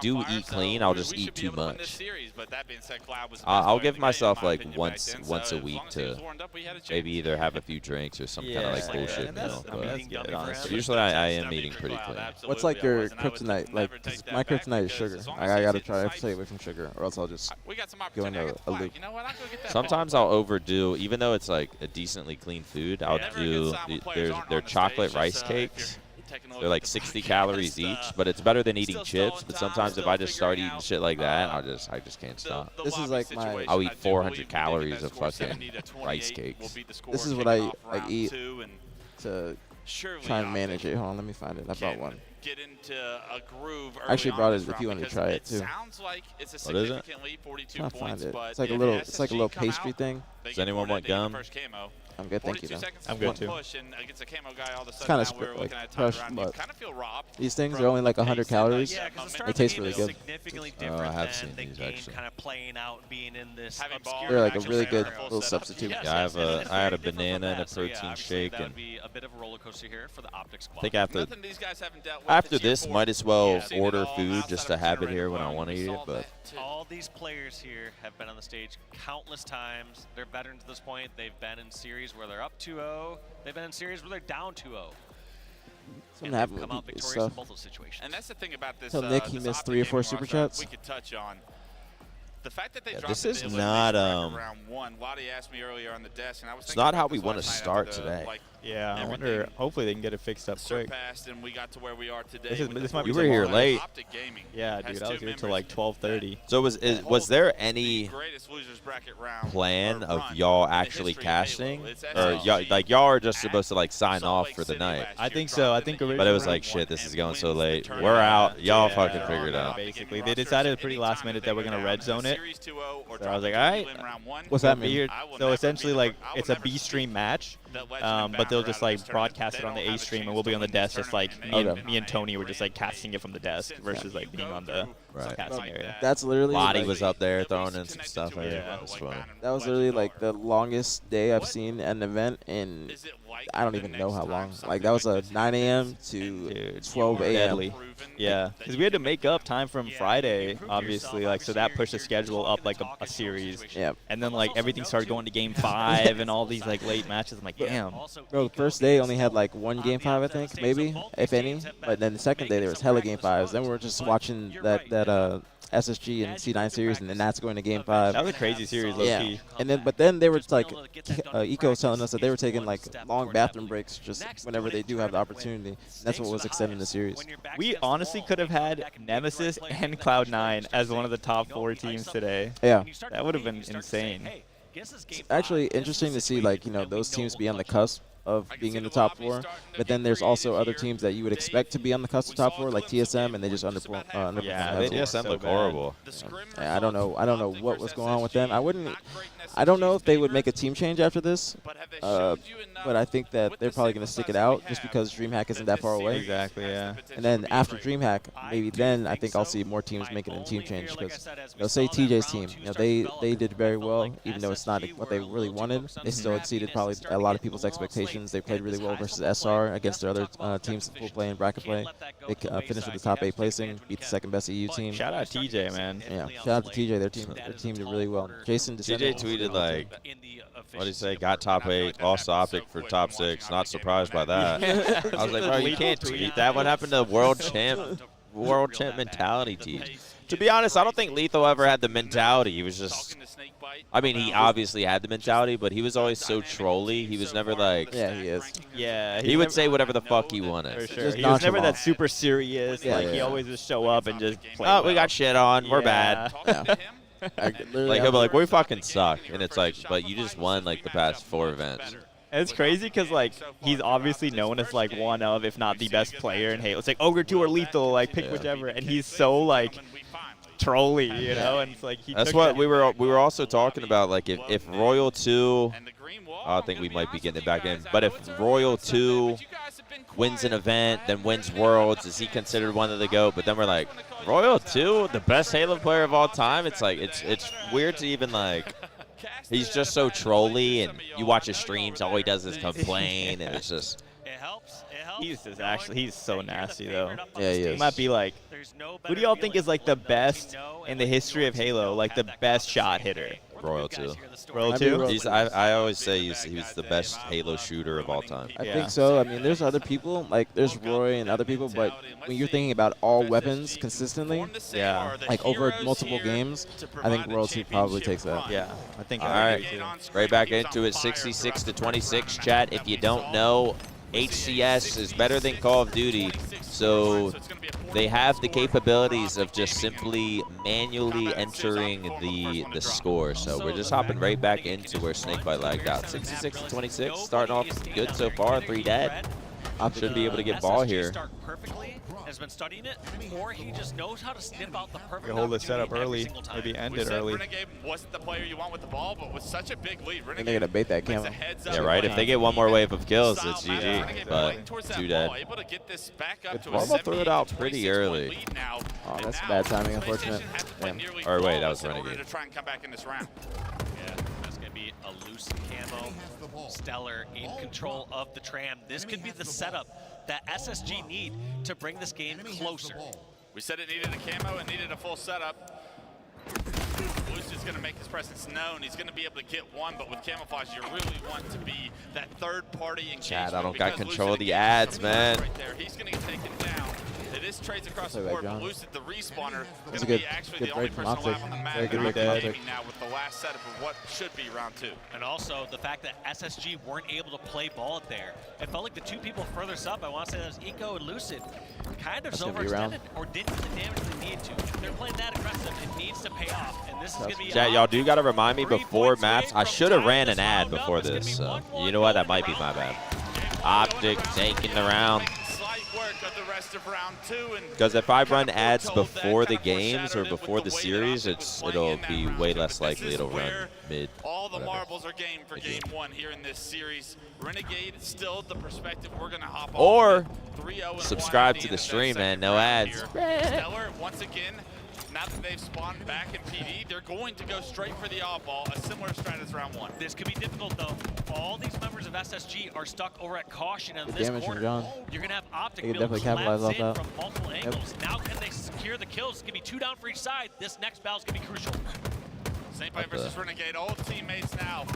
do eat clean. I'll just eat too much. But that being said, Cloud was. I'll give myself like once a week to maybe either have a few drinks or some kind of like bullshit meal. But usually I am eating pretty clean. What's like your kryptonite? Like my kryptonite is sugar. I gotta try to stay away from sugar, or else I'll just go into a loop. Sometimes I'll overdo, even though it's like a decently clean food. I'll do their chocolate rice cakes. They're like 60 calories each, but it's better than eating chips. But sometimes if I just start eating shit like that, I just can't stop. This is like I'll eat 400 calories of fucking rice cakes. This is what I eat to try and manage it. Hold on, let me find it. I brought one. Get into a groove. I actually brought it if you want to try it too. Sounds like it's a what is it? Trying to find it. It's like a little pastry thing. Does anyone want gum? I'm good, thank you. Though. I'm good too. It's kind of like crushed, but these things are only like 100 calories. They taste really good. Oh, I have seen these actually. Kind of playing out, being in this They're like a really good little substitute. Yeah, I had a banana and a protein shake, and a bit of a roller coaster here for the Optic squad. I think after this, might as well order food just to have it here when I want to eat it. But all these players here have been on the stage countless times. They're veterans at this point. They've been in series where they're up 2-0. They've been in series where they're down 2-0. Something happened come out with victorious stuff. in both those situations. And that's the thing about this. Tell Nick he missed 3 or 4 super chats. We could touch on the fact that they dropped this is the not round one. Lottie asked me earlier on the desk, and I was it's not how we want to start today. Yeah, I wonder. Hopefully they can get it fixed up quick. And we got to where we are today. This might be you were here late. Yeah, dude, I was here till like 12:30. So was there any plan of y'all actually casting, or y'all are just supposed to like sign off for the night? I think so. I think. But it was like, shit, this is going so late. We're out. Y'all fucking figure it out. Basically, they decided pretty last minute that we're gonna red zone it. So I was like, all right. What's that mean? So essentially, like, it's a B stream match. But they'll just like broadcast it on the A stream, and we'll be on the desk, just like me and Tony were just like casting it from the desk versus like being on the casting area. That's literally. Lottie like, was up there throwing in some stuff. Yeah, it was fun. That was literally like the longest day I've seen an event in. I don't even know how long. Like that was a 9 a.m. to 12 a.m. Yeah, because we had to make up time from Friday, obviously, like so that pushed the schedule up like a series. Yeah. And then like everything started going to Game 5 and all these like late matches. I'm like, damn. Bro, the first day only had like 1 Game 5, I think, maybe, if any. But then the second day there was hella Game 5s. Then we were just watching that SSG and C9 series, and then that's going to Game 5. That was a crazy series, low yeah. key. And then, but then they were like, Eco was telling us that they were taking like long bathroom breaks just whenever they do have the opportunity. That's what was extending the series. We honestly could have had Nemesis and Cloud9 as one of the top 4 teams today. Yeah. That would have been insane. It's actually interesting to see, like, you know, those teams be on the cusp of being in the top 4, but then there's also other teams that you would expect to be on the cusp of top 4, like TSM, and they just underperform. Yeah, TSM look horrible. Yeah, I don't know what was going on with them. I don't know if they would make a team change after this, but I think that they're probably going to stick it out just because DreamHack isn't that far away. Exactly, yeah. And then after DreamHack, maybe then I think I'll see more teams making a team change because, you know, say TJ's team, you know, they did very well, even though it's not what they really wanted. They still exceeded probably a lot of people's expectations. They played really well versus SR against their other teams in full play and bracket play. They finished with the top 8 placing, beat the second best EU team. Shout out TJ, man. Yeah, shout out to TJ. Their team did really well. Jason TJ tweeted like, what did he say? Got top 8, lost to Optic for top 6. Not surprised by that. I was like, bro, you can't tweet that. What happened to world champ mentality team? To be honest, I don't think Lethal ever had the mentality. He was just, I mean, he obviously had the mentality, but he was always so trolly. He was never like, yeah, he is. Yeah, he would say whatever the fuck he wanted. For sure. He was never that super serious. Yeah, like he always just show up and just play. Oh, we got shit on. We're bad. Yeah. Like he'll be like, we fucking suck, and it's like, but you just won like the past 4 events. And it's crazy because like he's obviously known as like one of, if not the best player in Halo. It's like Ogre 2 or Lethal, like pick whichever, and he's so like trolly, you know. And it's like that's what we were also talking about. Like if Royal 2, I think we might be getting it back in. But if Royal 2 wins an event, then wins Worlds, is he considered one of the GOAT? But then we're like, Royal 2, the best Halo player of all time. It's like it's weird to even like. He's just so trolly, and you watch his streams, all he does is complain, and it's just. He's so nasty though. Yeah, he is. He might be like, who do y'all think is like the best in the history of Halo, like the best shot hitter? Royal 2. Royal 2? I always say he's the best Halo shooter of all time. I think so. I mean, there's other people, like there's Roy and other people, but when you're thinking about all weapons consistently, like over multiple games, I think Royal 2 probably takes that. Yeah, I think. All right, right back into it, 66-26, chat. If you don't know, HCS is better than Call of Duty, so they have the capabilities of just simply manually entering the score. So we're just hopping right back into where Snakebite lagged out. 66-26, starting off good so far, 3 dead. Should be able to get ball here. Has been studying it, or he just knows how to sniff out the perfect hold the setup early, maybe end it early. Renegade wasn't the player you want with the ball, but with such a big lead, I think they're gonna bait that camo. Yeah, right. If they get one more wave of kills, it's GG. But 2 dead. Ball threw it out pretty early. Oh, that's bad timing, unfortunate. Damn. Or wait, that was Renegade. To try and come back in this round. Yeah, that's gonna be a loose camo. Stellar in control of the tram. This could be the setup that SSG need to bring this game closer. We said it needed a camo, it needed a full setup. Lucid's going to make his presence known. He's going to be able to get one, but with camouflage, you really want to be that third-party engagement. Chad, I don't got control of the ads, man. Right there. He's going to get taken down. It is trades across the board, but Lucid, the respawner, is going to be actually the only person alive on the map. Now with the last setup of what should be round 2. And also the fact that SSG weren't able to play ball there. It felt like the 2 people furthest up, I want to say that was Eco and Lucid, kind of overextended or didn't do the damage they needed to. If they're playing that aggressive, it needs to pay off. And this is going to be Chat, y'all do got to remind me before maps. I should have ran an ad before this. So you know what? That might be my bad. Optic taking the round. Because if I run ads before the games or before the series, it'll be way less likely it'll run mid. All the marbles are game for game 1 here in this series. Renegade still the perspective we're gonna hop on. Or subscribe to the stream, man. No ads. Stellar once again. Now that they've spawned back in PD, they're going to go straight for the oddball, a similar strat as round 1. This could be difficult, though. All these members of SSG are stuck over at caution in this corner. You're going to have Optic build collapse in from multiple angles. Now can they secure the kills? It's going to be 2 down for each side. This next battle is going to be crucial. Snakebite versus Renegade, old teammates now.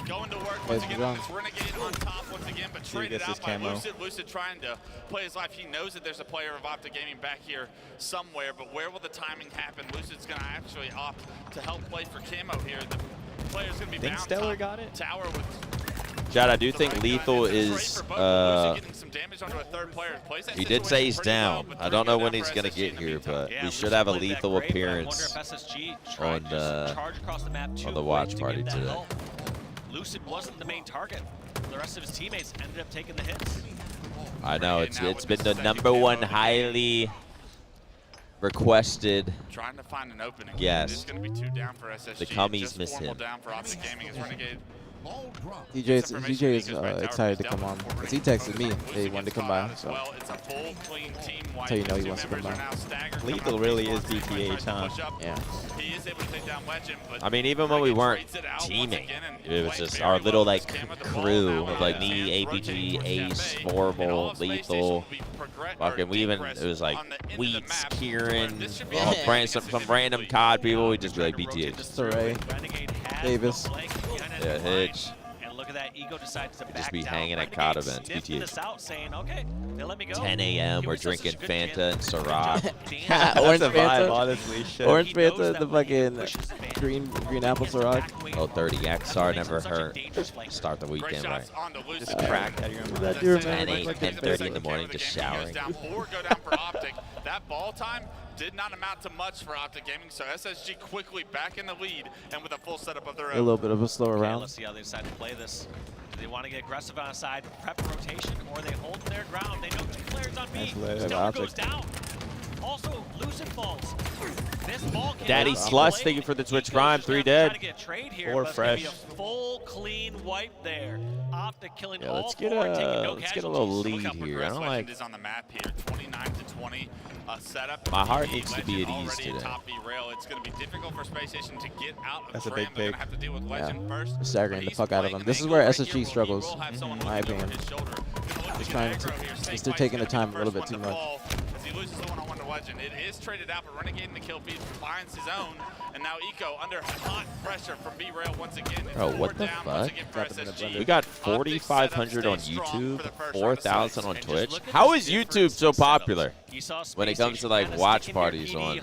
Going to work once again. It's Renegade on top once again, but traded out by Lucid. Lucid trying to play his life. He knows that there's a player of Optic Gaming back here somewhere, but where will the timing happen? Lucid's going to actually opt to help play for camo here. The player's going to be bound. Stellar got it? Tower with Chad, I do think Lethal is, he did say he's down. I don't know when he's going to get here, but we should have a Lethal appearance on the watch party today. Lucid wasn't the main target. The rest of his teammates ended up taking the hits. I know, it's been the #1 highly requested. Trying to find an opening. Yes. It's going to be 2 down for SSG. The cummies miss him. Down for Optic Gaming as Renegade. DJ is excited to come on. Because he texted me that he wanted to come by. So that's how you know he wants to come by. Lethal really is BtH, huh? Yeah. I mean, even when we weren't teaming, it was just our little like crew of like me, aPG, Ace, Horrible, Lethal. Fucking, we even, it was like Wheats, Kieran, some random COD people. We'd just be like BtH. Saray, Davis. Yeah, Hitch. And look at that, Ego decides to just be hanging at COD events, BtH. Out saying, okay, they let me go. 10 a.m. We're drinking Fanta and Ciroc. Orange Fanta, honestly. Orange Fanta, the fucking green apple Ciroc. Oh, 30 XR never hurt. Start the weekend right. Just cracked out of your mind. 10:30 in the morning, just showering. Go down for Optic. That ball time did not amount to much for Optic Gaming, so SSG quickly back in the lead and with a full setup of their own. A little bit of a slower round. Let's see how they decide to play this. Do they want to get aggressive on a side, prep rotation, or they hold their ground? They know 2 players on B. Stellar goes down. Also, Lucid falls. This ball Daddy Slush, thank you for the Twitch Prime. 3 dead. 4 fresh. Full clean wipe there. Optic killing all let's get 4, let's get a little lead here. I don't like. On the map here, 29-20 setup. My heart needs to be at ease today. It's going to be difficult for Space Station to get out of That's the a big pick. Have to deal with Legend first. Staggering the fuck out of them. This is where SSG struggles, in my opinion. Just trying to, just they're taking the time a little bit too much. As he loses the one-on-one to Legend, it is traded out, but Renegade in the kill feed finds his own, and now Eco under hot pressure from B-Rail once again. Bro, what the fuck? We got 4,500 on YouTube, 4,000 on Twitch. How is YouTube so popular when it comes to like watch parties on?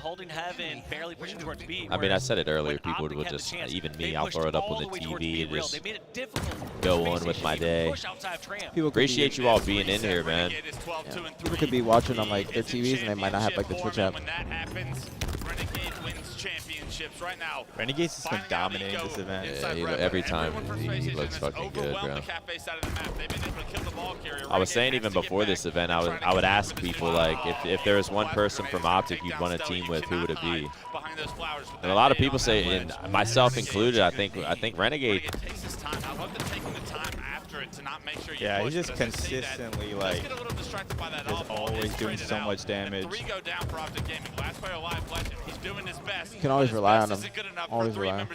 I mean, I said it earlier. People would just, even me, I'll throw it up on the TV and just go on with my day. People appreciate you all being in here, man. Yeah. People could be watching on like their TVs and they might not have like the Twitch app. Right now. Renegade's just been dominating this event. Yeah, every time he looks fucking good, bro. I was saying even before this event, I would ask people like if there was one person from Optic you'd want to team with, who would it be? And a lot of people say, and myself included, I think Renegade. Yeah, he's just consistently like is always doing so much damage. You can always rely on him. Always rely on him.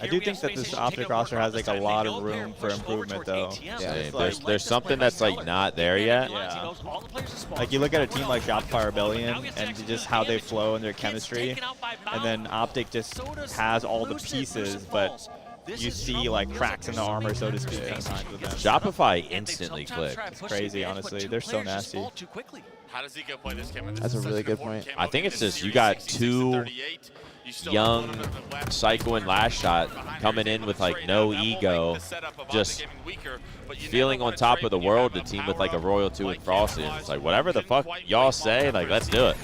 I do think that this Optic roster has like a lot of room for improvement, though. Yeah, there's something that's like not there yet. Yeah. Like you look at a team like Shopify Rebellion and just how they flow and their chemistry, and then Optic just has all the pieces, but you see like cracks in the armor, so to speak, sometimes with them. Shopify instantly clicked. It's crazy, honestly. They're so nasty. How does Eco play this game? That's a really good point. I think it's just you got two young Psycho and Last Shot coming in with like no ego, just feeling on top of the world to team with like a Royal 2 and Frosty. And it's like whatever the fuck y'all say, like let's do it.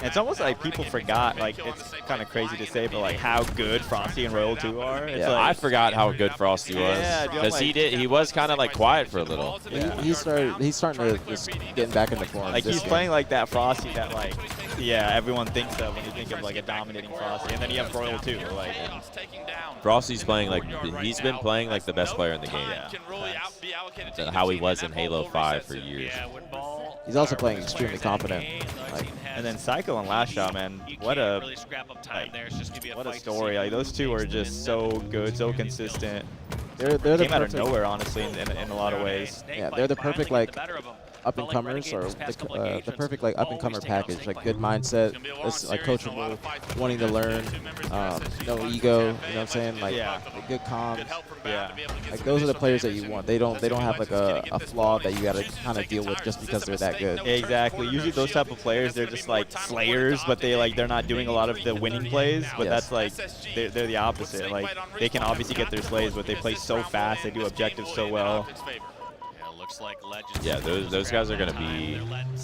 It's almost like people forgot, like it's kind of crazy to say, but like how good Frosty and Royal 2 are. It's Yeah, like, I forgot how good Frosty was because he was kind of like quiet for a little. Yeah. He's starting to just getting back into form. Like he's playing like that Frosty that like, yeah, everyone thinks of when you think of like a dominating Frosty, and then you have Royal 2. Like Frosty's playing like he's been playing like the best player in the game. Yeah. How he was in Halo 5 for years. He's also playing extremely confident. Like, and then Psycho and Last Shot, man, what a story! Like those two are just so good, so consistent. They're the came out of perfect, nowhere, honestly, in a lot of ways. Yeah, they're the perfect like up-and-comers, or the perfect like up-and-comer package. Like good mindset, it's like coachable, wanting to learn, no ego. You know what I'm saying? Like good comms. Yeah. Like those are the players that you want. They don't have like a flaw that you got to kind of deal with just because they're that good. Exactly. Usually those type of players, they're just like slayers, but they're not doing a lot of the winning plays. But that's like they're the opposite. Like they can obviously get their slays, but they play so fast. They do objectives so well. Yeah, those guys are going to be,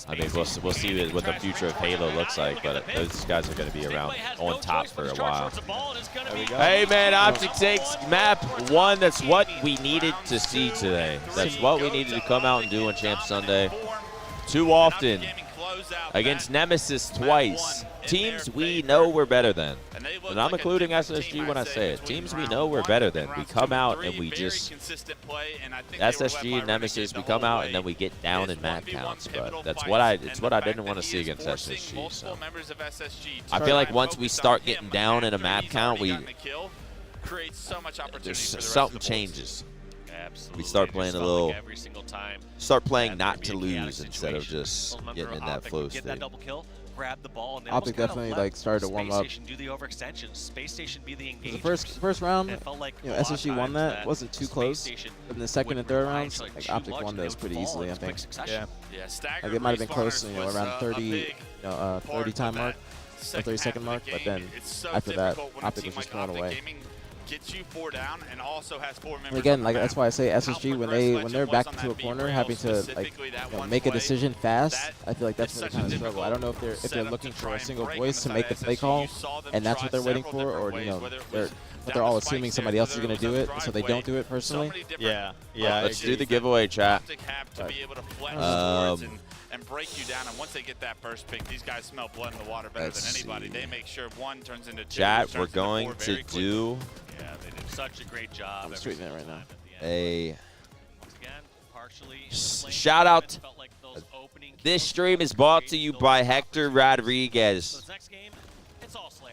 I mean, we'll see what the future of Halo looks like, but those guys are going to be around on top for a while. Hey, man, Optic takes map 1. That's what we needed to see today. That's what we needed to come out and do on Champ Sunday. Too often, against Nemesis twice. Teams we know we're better than. And I'm including SSG when I say it. Teams we know we're better than. We come out and we just, SSG and Nemesis, we come out and then we get down in map counts. But it's what I didn't want to see against SSG. So I feel like once we start getting down in a map count, there's something changes. We start playing start playing not to lose instead of just getting in that flow state. Grab the ball, and Optic definitely like started to warm up. Do the overextension. Space Station be the engagement. The first round, you know, SSG won that. Wasn't too close. But in the second and third rounds, like Optic won those pretty easily, I think. Yeah. Like it might have been close, you know, around 30 time mark, or 30-second mark. But then after that, Optic was just thrown away. Gets you 4 down and also has 4 members. And again, like that's why I say SSG when they're back into a corner, having to like make a decision fast. I feel like that's where they kind of struggle. I don't know if they're looking for a single voice to make the play call, and that's what they're waiting for, or you know they're all assuming somebody else is going to do it, so they don't do it personally. Yeah. Let's do the giveaway, chat. And break you down, and once they get that first pick, these guys smell blood in the water better than anybody. They make sure 1 turns into 2. Chat, we're going to do. Yeah, they did such a great job. I'm straightening it right now. Shout out. This stream is brought to you by Hector Rodriguez.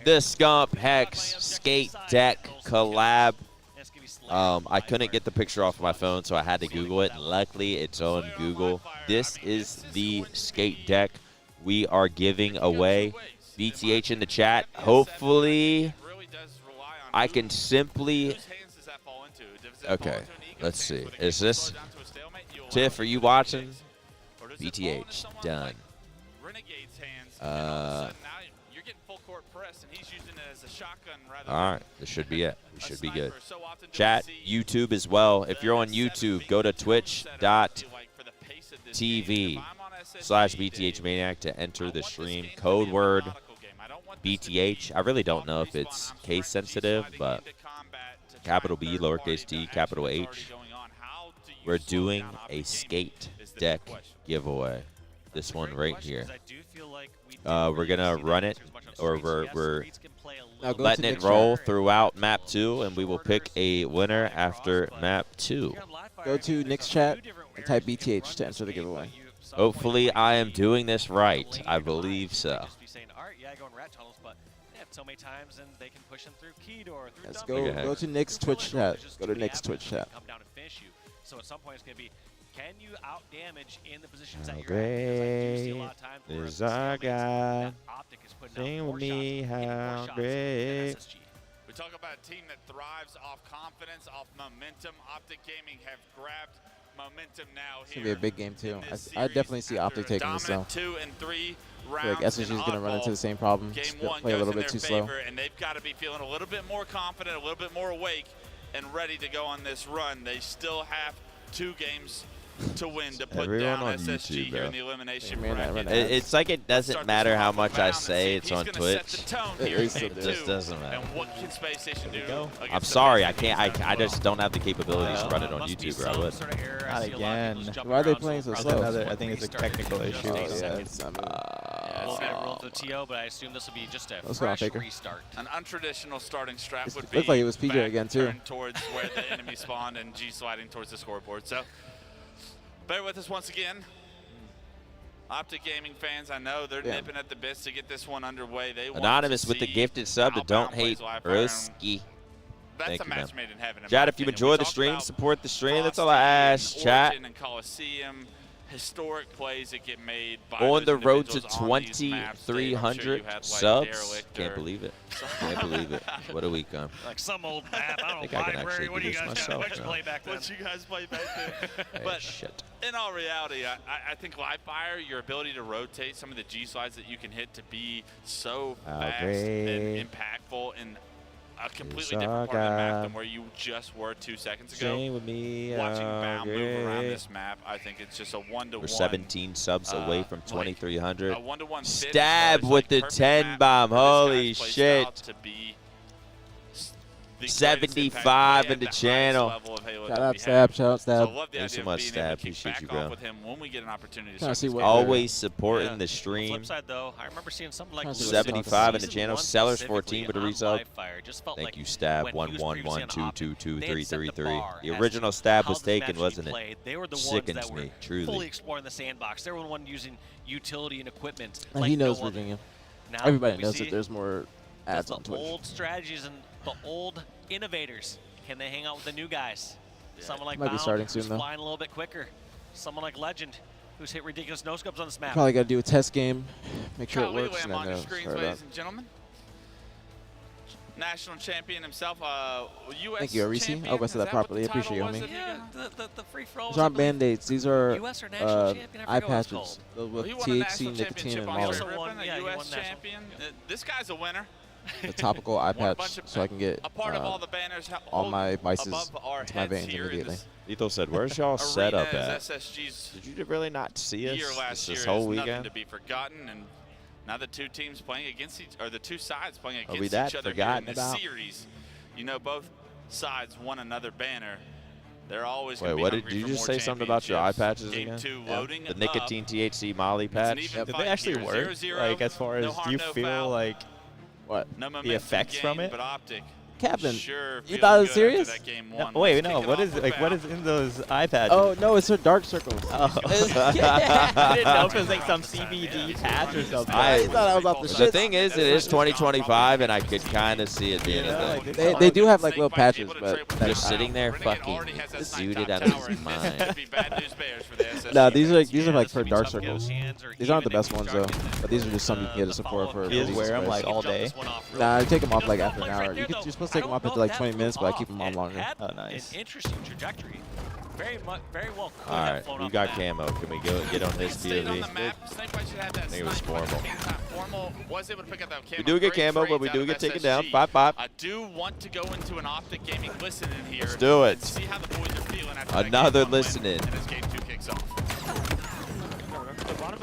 The Scump Hex Skate Deck collab I couldn't get the picture off my phone, so I had to Google it. And luckily, it's on Google. This is the skate deck we are giving away. BtH in the chat. Hopefully, I can simply. Okay, let's see. Is this Tiff? Are you watching? BtH done. All right, this should be it. We should be good. Chat, YouTube as well. If you're on YouTube, go to twitch.tv/BtH Maniac to enter the stream. Code word BTH. I really don't know if it's case sensitive, but capital B, lowercase t, capital H. We're doing a skate deck giveaway. This one right here. We're gonna run it, or we're letting it roll throughout map 2, and we will pick a winner after map 2. Go to Nick's chat and type BTH to enter the giveaway. Hopefully, I am doing this right. I believe so. Let's go to Nick's Twitch chat. Go to Nick's Twitch chat. So at some point it's going to be, can you out damage in the positions that you're at? Great is our God. Sing with me, how great. We talk about a team that thrives off confidence, off momentum. Optic Gaming have grabbed momentum now. It's going to be a big game, too. I definitely see Optic taking this, though. 2 and 3 I feel like SSG is going to run into the same problem. Play a little bit too slow. And they've got to be feeling a little bit more confident, a little bit more awake, and ready to go on this run. They still have 2 games to win to put down SSG here in the elimination bracket. It's like it doesn't matter how much I say it's on Twitch. It just doesn't matter. And what can Space Station do? I'm sorry, I can't. I just don't have the capabilities to run it on YouTube, or I would. Not again. Why are they playing so slow? I think it's a technical issue. But I assume this will be just a Let's go, fresh restart. An untraditional starting strat would be looked like it was PJ again, too. Towards where the enemy spawned and G sliding towards the scoreboard. So bear with us once again. Optic Gaming fans, I know they're nipping at the bits to get this one underway. They Anonymous with the gifted sub to Don't Hate Broski. That's a match made in heaven. Chat, if you enjoy the stream, support the stream. That's all I ask, chat. And Coliseum, historic plays that get made by on the road to 2,300 subs. Can't believe it. Can't believe it. What a week on. Like some old map. I think I can actually do this myself. What you guys play back then? But shit. In all reality, I think live fire, your ability to rotate some of the G slides that you can hit to be so fast and impactful in a completely different part of the map than where you just were 2 seconds ago. With me, watching Bao move around this map, I think it's just a 1-to-1. We're 17 subs away from 2,300. A 1-to-1 Stab with the 10 bomb. Holy shit. 75 in the channel. Shout out Stab, shout out Stab. Thanks so much, Stab. Appreciate you, bro. To always supporting the stream. Flip side, though, I remember seeing something like 75 in the channel. Sellers 14 with a resub. Thank you, Stab. 111122333. The original Stab was taken, wasn't it? Sickens me, truly. Fully exploring the sandbox. They were the one using utility and equipment. And he knows Virginia. Everybody knows that there's more ads on the Twitch. Old strategies and the old innovators. Can they hang out with the new guys? Someone like Might be starting Bound, soon, who's though. flying a little bit quicker. Someone like Legend, who's hit ridiculous no-scopes on this map. Probably got to do a test game, make sure it works, and on then your screens, start ladies up. and gentlemen. National champion himself, U.S. Thank you, Arisi. I hope I said that properly. I appreciate you, homie. Yeah, the free-for-all. These aren't Band-Aids. These are US or national champion, I eye forget what it's patches called. with He won a THC, national nicotine, championship and on Molly. Ice Ribbon, a U.S. champion. This guy's a winner. The topical eye patch, so I can get a part of all the banners all my vices above our into my heads veins here immediately. Lethal said, "Where's y'all set up Arena at? is SSG's Did you really not see us year last this year whole is weekend?" nothing to be forgotten, and now the two teams playing against each, or the two sides playing Are we against that each other here in forgotten this about? series. You know, both sides won another banner. They're always Wait, gonna be what did hungry you for just more say something about your eye patches Game again? 2 loading The up. nicotine THC Molly patch. even Did fight they actually here. work? 0-0, Like, as far no as, harm, do you no feel foul. like What? No the momentum effects from gained, it? But Optic Captain, Sure, you thought it was serious? No, wait, no. What is what is in those iPads? Oh no, it's her dark circles. Oh. I didn't know if it was like some CBD patch or something. I thought I was off the shit. The thing is, it is 2025 and I could kind of see it being a thing. They do have like little patches, but just sitting there fucking zooted out of his mind. No, these are like for dark circles. These aren't the best ones though, but these are just some you can get a support for. You just wear them like all day? Nah, I take them off like after an hour. You're supposed to take them off after like 20 minutes, but I keep them on longer. Oh, nice. An interesting trajectory. Very well. All right, you got camo. Can we go get on this POV? I think it was formal. We do get camo, but we do get taken down. 5-5. I do want to go into an Optic Gaming listen in here. Let's do it. See how the boys are feeling after Another listening. and as game 2 kicks off. Bottom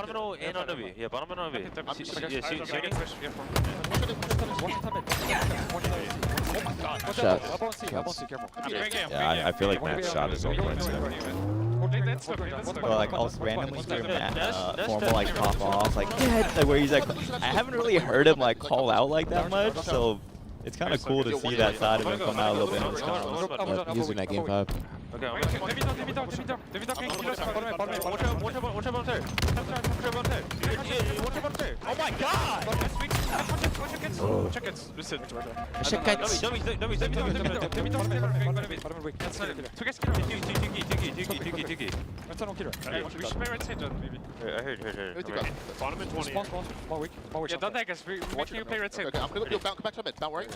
middle and on W. Yeah, bottom middle on W. Shot. Yeah, I feel like Matt's shot is on point. Well, like I'll randomly hear Matt formal like pop off, like where he's like, I haven't really heard him like call out like that much, so it's kind of cool to see that side of him come out a little bit in his comments. Using that game 5. Okay, Oh my god! I heard. Bottom in 20. Yeah, don't take us. We can play red side. Okay, I'm gonna go back to mid. Don't worry.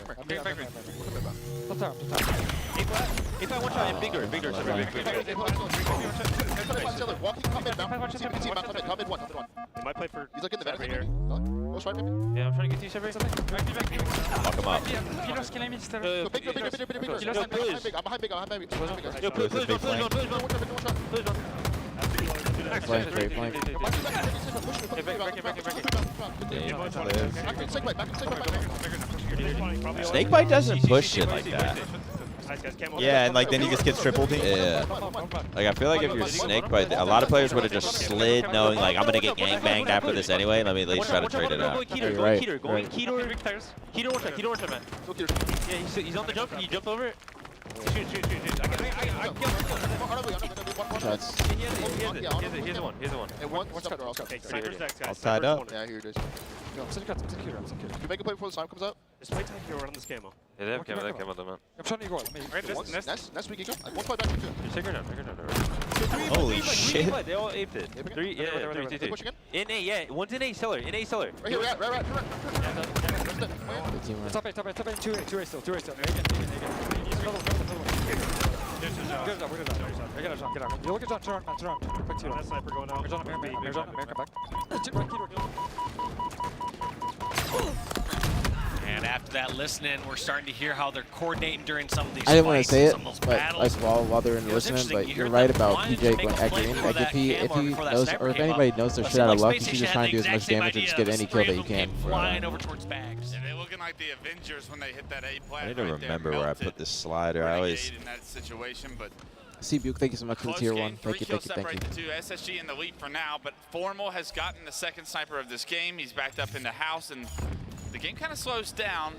If I want to, I'm bigger. Walking, come mid, come mid, one. He might play for He's like in the Cyber back here. Go straight, maybe. Yeah, I'm trying to get to you, Cyber. Fuck him up. Go bigger. I'm behind big. Yo, please, Flank, straight flank. Snakebite doesn't push shit like that. Yeah, and like then he just gets triple teamed. Yeah. Like I feel like if you're Snakebite, a lot of players would have just slid knowing like I'm gonna get gangbanged after this anyway. Let me at least try to trade it out. Go Right, Keter, right. Keter, man. Yeah, he's on the jump. Can you jump over it? Shoot. Shots. Here's the one. All tied up. Yeah, here it is. Can you make a play before the time comes out? Just play time here on this camo. Yeah, they have camo, man. I'm trying to go. Next week you go. One play back to 2. Just take her down. Holy shit. They all aped it. 3, yeah, 3. Push again. In A, yeah. One's in A cellar. Right here, right. Top A, 2A still. You look at John, turn on. Quick that sniper going out. John, America back. And after that listening, we're starting to hear how they're coordinating during some of these I didn't want to fights, say it, some of those but battles. while they're in It was listening, interesting. but You you're heard right that about Lions PJ make going a at play green. before Like that if he camo, before that knows, sniper or if came up. anybody knows their But shit out seemed of like luck, you Space should just Station try had and do as the much exact damage same and just idea. get any kill that you Three of can. them came flying over towards bags. And they're looking like the Avengers when they hit that A plat. I need to remember where I put this slider. I always. in that situation, but CBuke, thank you so much for the tier 1. Thank you. separate the two. SSG in the lead for now, but Formal has gotten the second sniper of this game. He's backed up in the house, and the game kind of slows down.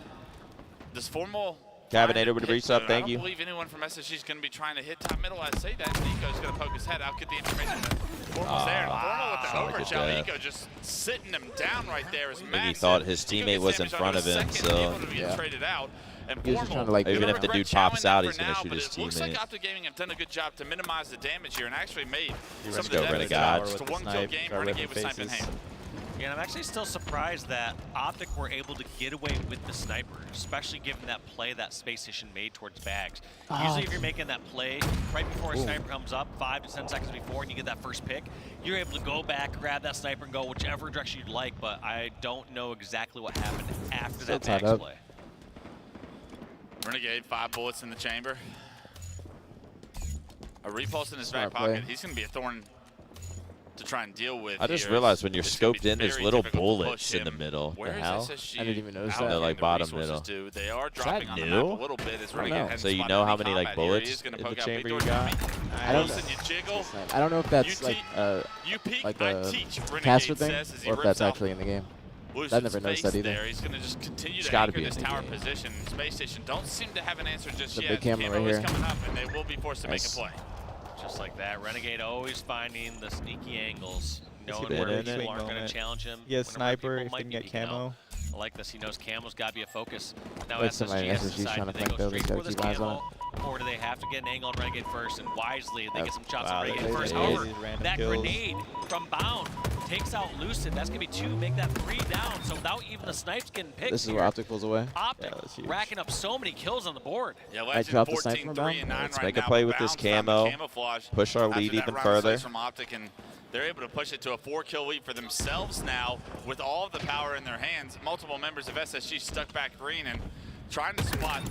Does Formal... Cabinator with the reach up, thank you. I don't believe anyone from SSG is going to be trying to hit top middle. I say that. Nico's going to poke his head out, get the information. Formal's there. Formal with the overshot. Nico just sitting him down right there. As Maybe he thought his teammate was in front of him, so yeah. Traded out. And He was just trying to like. even if the dude pops out, he's going to shoot his teammate. Looks like teammate. Optic Gaming have done a good job to minimize the damage here and actually made some Let's of the go, damage. Renegade. It's a one-kill game. Renegade with snipe in hand. Yeah, and I'm actually still surprised that Optic were able to get away with the sniper, especially given that play that Space Station made towards bags. Usually if you're making that play right before a sniper comes up, 5 to 10 seconds before, and you get that first pick, you're able to go back, grab that sniper, and go whichever direction you'd like, but I don't know exactly what happened after that bags play. Renegade, 5 bullets in the chamber. A repulse in his Smart back pocket. play. He's going to be a thorn to try and deal with. I just here. realized when you're It's gonna scoped be in, there's very little difficult to bullets push in the him. middle. Where The is hell? SSG I didn't even notice allocating that. They're like the bottom resources middle. to? They are dropping on the new? map a little bit as I don't Renegade know. hadn't So you spotted know how any many like combat here. He bullets is gonna in the poke out chamber you Victor got? I don't Listen, you jiggle. I don't know if that's You like you peek, like I a teach, Renegade caster thing, says as he or if rips that's off actually in the game. I never noticed that either. There. He's going to just continue It's to gotta anchor be this in the tower game. position. Space Station don't seem to have an answer just The yet. big camera right is here. coming up, and they will be forced to make a play. Just like that, Renegade always finding the sneaky angles, knowing been where in people it. aren't going Moment. to challenge him. He has whenever sniper people if might he can be get peeking out. camo. I like this. He knows camo's got to be a focus. Now Like somebody in SSG's SSG's trying to do they flank go though, they straight gotta for this keep eyes on camo, or do they have to get an angle on Renegade first? And wisely, they get some shots Wow, on Renegade they- first. they- However, these random that kills. grenade from Bound takes out Lucid. That's going to be 2, make that 3 down. So without even the snipes getting picked This is here, where Optic pulls away. Optic that's huge. racking up so many kills on the board. Yeah, I dropped the sniper from Bound. Let's make a play with this camo. Push our lead even further. From Optic, and they're able to push it to a 4-kill lead for themselves now with all of the power in their hands. Multiple members of SSG stuck back green and trying to spot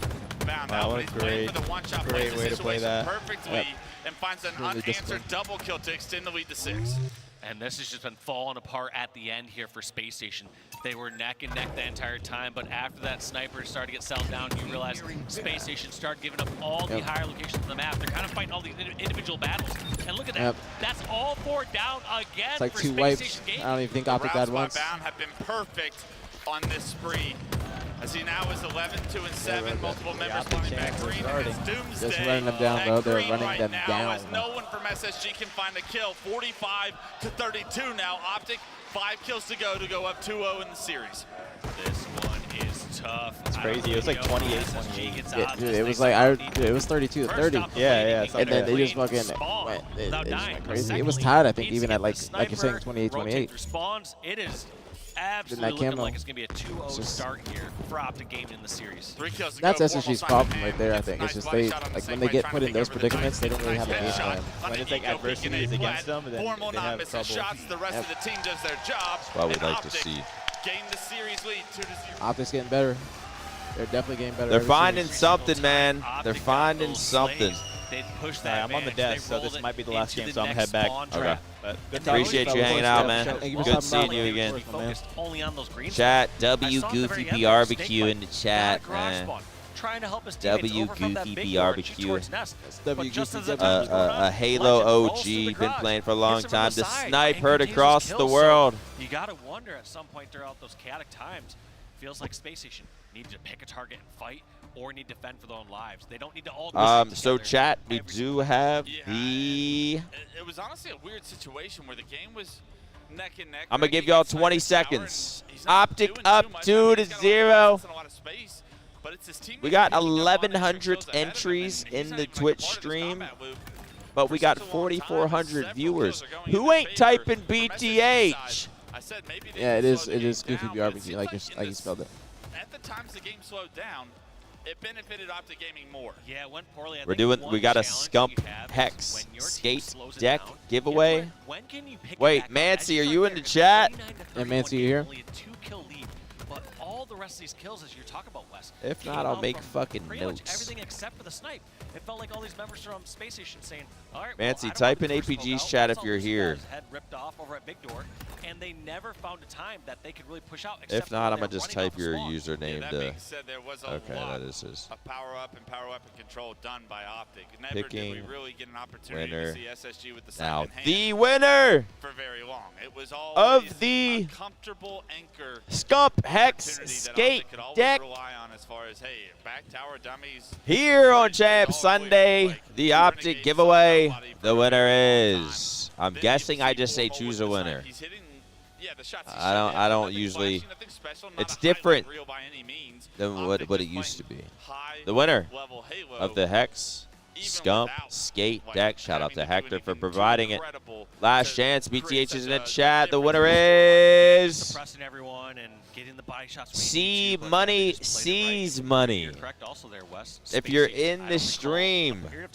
Bound out. What a He's playing for the one-shot great way to play that. perfectly and finds an Really unanswered disciplined. double kill to extend the lead to 6. And this has just been falling apart at the end here for Space Station. They were neck and neck the entire time, but after that sniper started to get settled down, you realize Space Station started giving up all the higher locations on the map. They're kind of fighting all these individual battles. And look at that. Yep. That's all 4 down again It's like for 2 Space wipes. Station I Gaming. don't even think The Optic routes died by once. Bound have been perfect on this spree. As he now is 11, 2, and 7. Multiple members running back green. And it's Doomsday. Just running them down, bro. at They're green running right them now down. As no one from SSG can find a kill. 45 to 32 now. Optic, 5 kills to go up 2-0 in the series. This one is tough. It's crazy. It was like 28-28. Yeah, dude, it was like it was 32 to 30. Yeah, And then they just fucking went. It just went crazy. It was tied, I think, even at like you're saying 28-28. Responds. It is absolutely that looking camo. like it's going to be a 2-0 Just- start here for Optic Gaming in the series. 3 kills to That's go. SSG's problem right there, I think. It's just they, like when they get put in those predicaments, they don't really have a game plan. When it's like adversity is against them, then Formal they have non-missing trouble. shots. The rest of the team does their job. That's what we'd and like to Optic see. gain the series lead 2-0. Optic's getting better. They're definitely getting better. They're every finding series. something, man. Optic They're got finding those something. slaves. They pushed Alright, that I'm on the advantage. desk, They so this rolled might be the it last into game, the so I'm gonna next head back. spawn Okay. trap. But good Appreciate talk. you hanging out, man. Thank you for Good stopping seeing by. you Of again. course, my man. Focused only on those green Chat, zones. W I saw at the very Goofy end B there, RBQ Snake in the Bite chat, got a garage man. spawn, trying to help his teammates W overcome that Goofy big B door and shoot RBQ. towards Nest. W But just Goofy as the W. time was going on, A Halo Legend rolls through OG, the been garage, playing for a long hits it from time. The side, sniper and across continues the kills. world. So you got to wonder at some point throughout those chaotic times, feels like Space Station needed to pick a target and fight, or need to defend for their own lives. They don't need to all. So chat, we do have the. It was honestly a weird situation where the game was neck and neck. I'm gonna give y'all 20 seconds. Optic up 2-0. We got 1,100 entries in the Twitch stream, but we got 4,400 viewers. Who ain't typing BtH? Yeah, it is Goofy BRBG, like you spelled it. At the times the game slowed down, it benefited Optic Gaming more. Yeah, it went poorly. I We're think doing. one We got a challenge Scump you have is Hex when your team skate slows it deck down, giveaway. when can you pick it Wait, back up? Mancy, As are you you start in the there, chat? 29 to Yeah, Mancy, 31 you here? only a 2-kill lead, but all the rest of these kills, as you're talking about, Wes, If came not, I'll out make from fucking pretty much notes. everything except for the snipe. It felt like all these members from Space Station saying, all right, Mancy, well, I don't type want in the first APG's smoke out. chat I if saw you're Lucy here. got his head ripped off over at Big Door, and they never found a time that they could really push out. If except not, for I'm gonna they're just running type off your spawn. username That to. being said, there was a Okay, lot that is his. of power up and control done by Optic. Never did Picking we really get an opportunity winner. to see SSG with the Now second hand the winner for very long. It was all of the a comfortable anchor Scump Hex opportunity that skate Optic could always deck rely on as far as, hey, back tower dummies. here on Champ Sunday. The Optic giveaway. The winner is. I'm guessing I just say choose a winner. He's hitting, yeah, the shots I don't usually. It's different than what it used to be. The winner of the Hex Scump skate deck. Shout out to Hector for providing it. Last chance. BtH is in the chat. The winner is Suppressing everyone and getting the body shots. C Money sees money. You're correct also there, Wes. If you're in the stream, I'm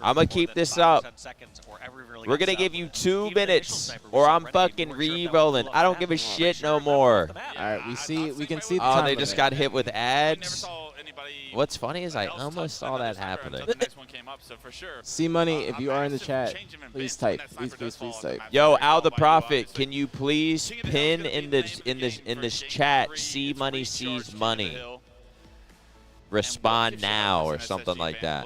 I'm gonna keep this up. We're gonna give you 2 minutes, or I'm fucking re-rolling. I don't give a shit no more. All right, we can see. The Oh, time they just limit. got hit with ads. What's funny is I almost saw that happening. C Money, if you are in the chat, please type. Please type. Yo, Al the Prophet, can you please pin in this chat C Money sees money? Respond now or something like that.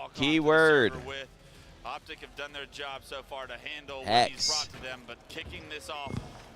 walk Keyword. with. Optic have done their job so far to handle what Hex. he's brought to them, but kicking this off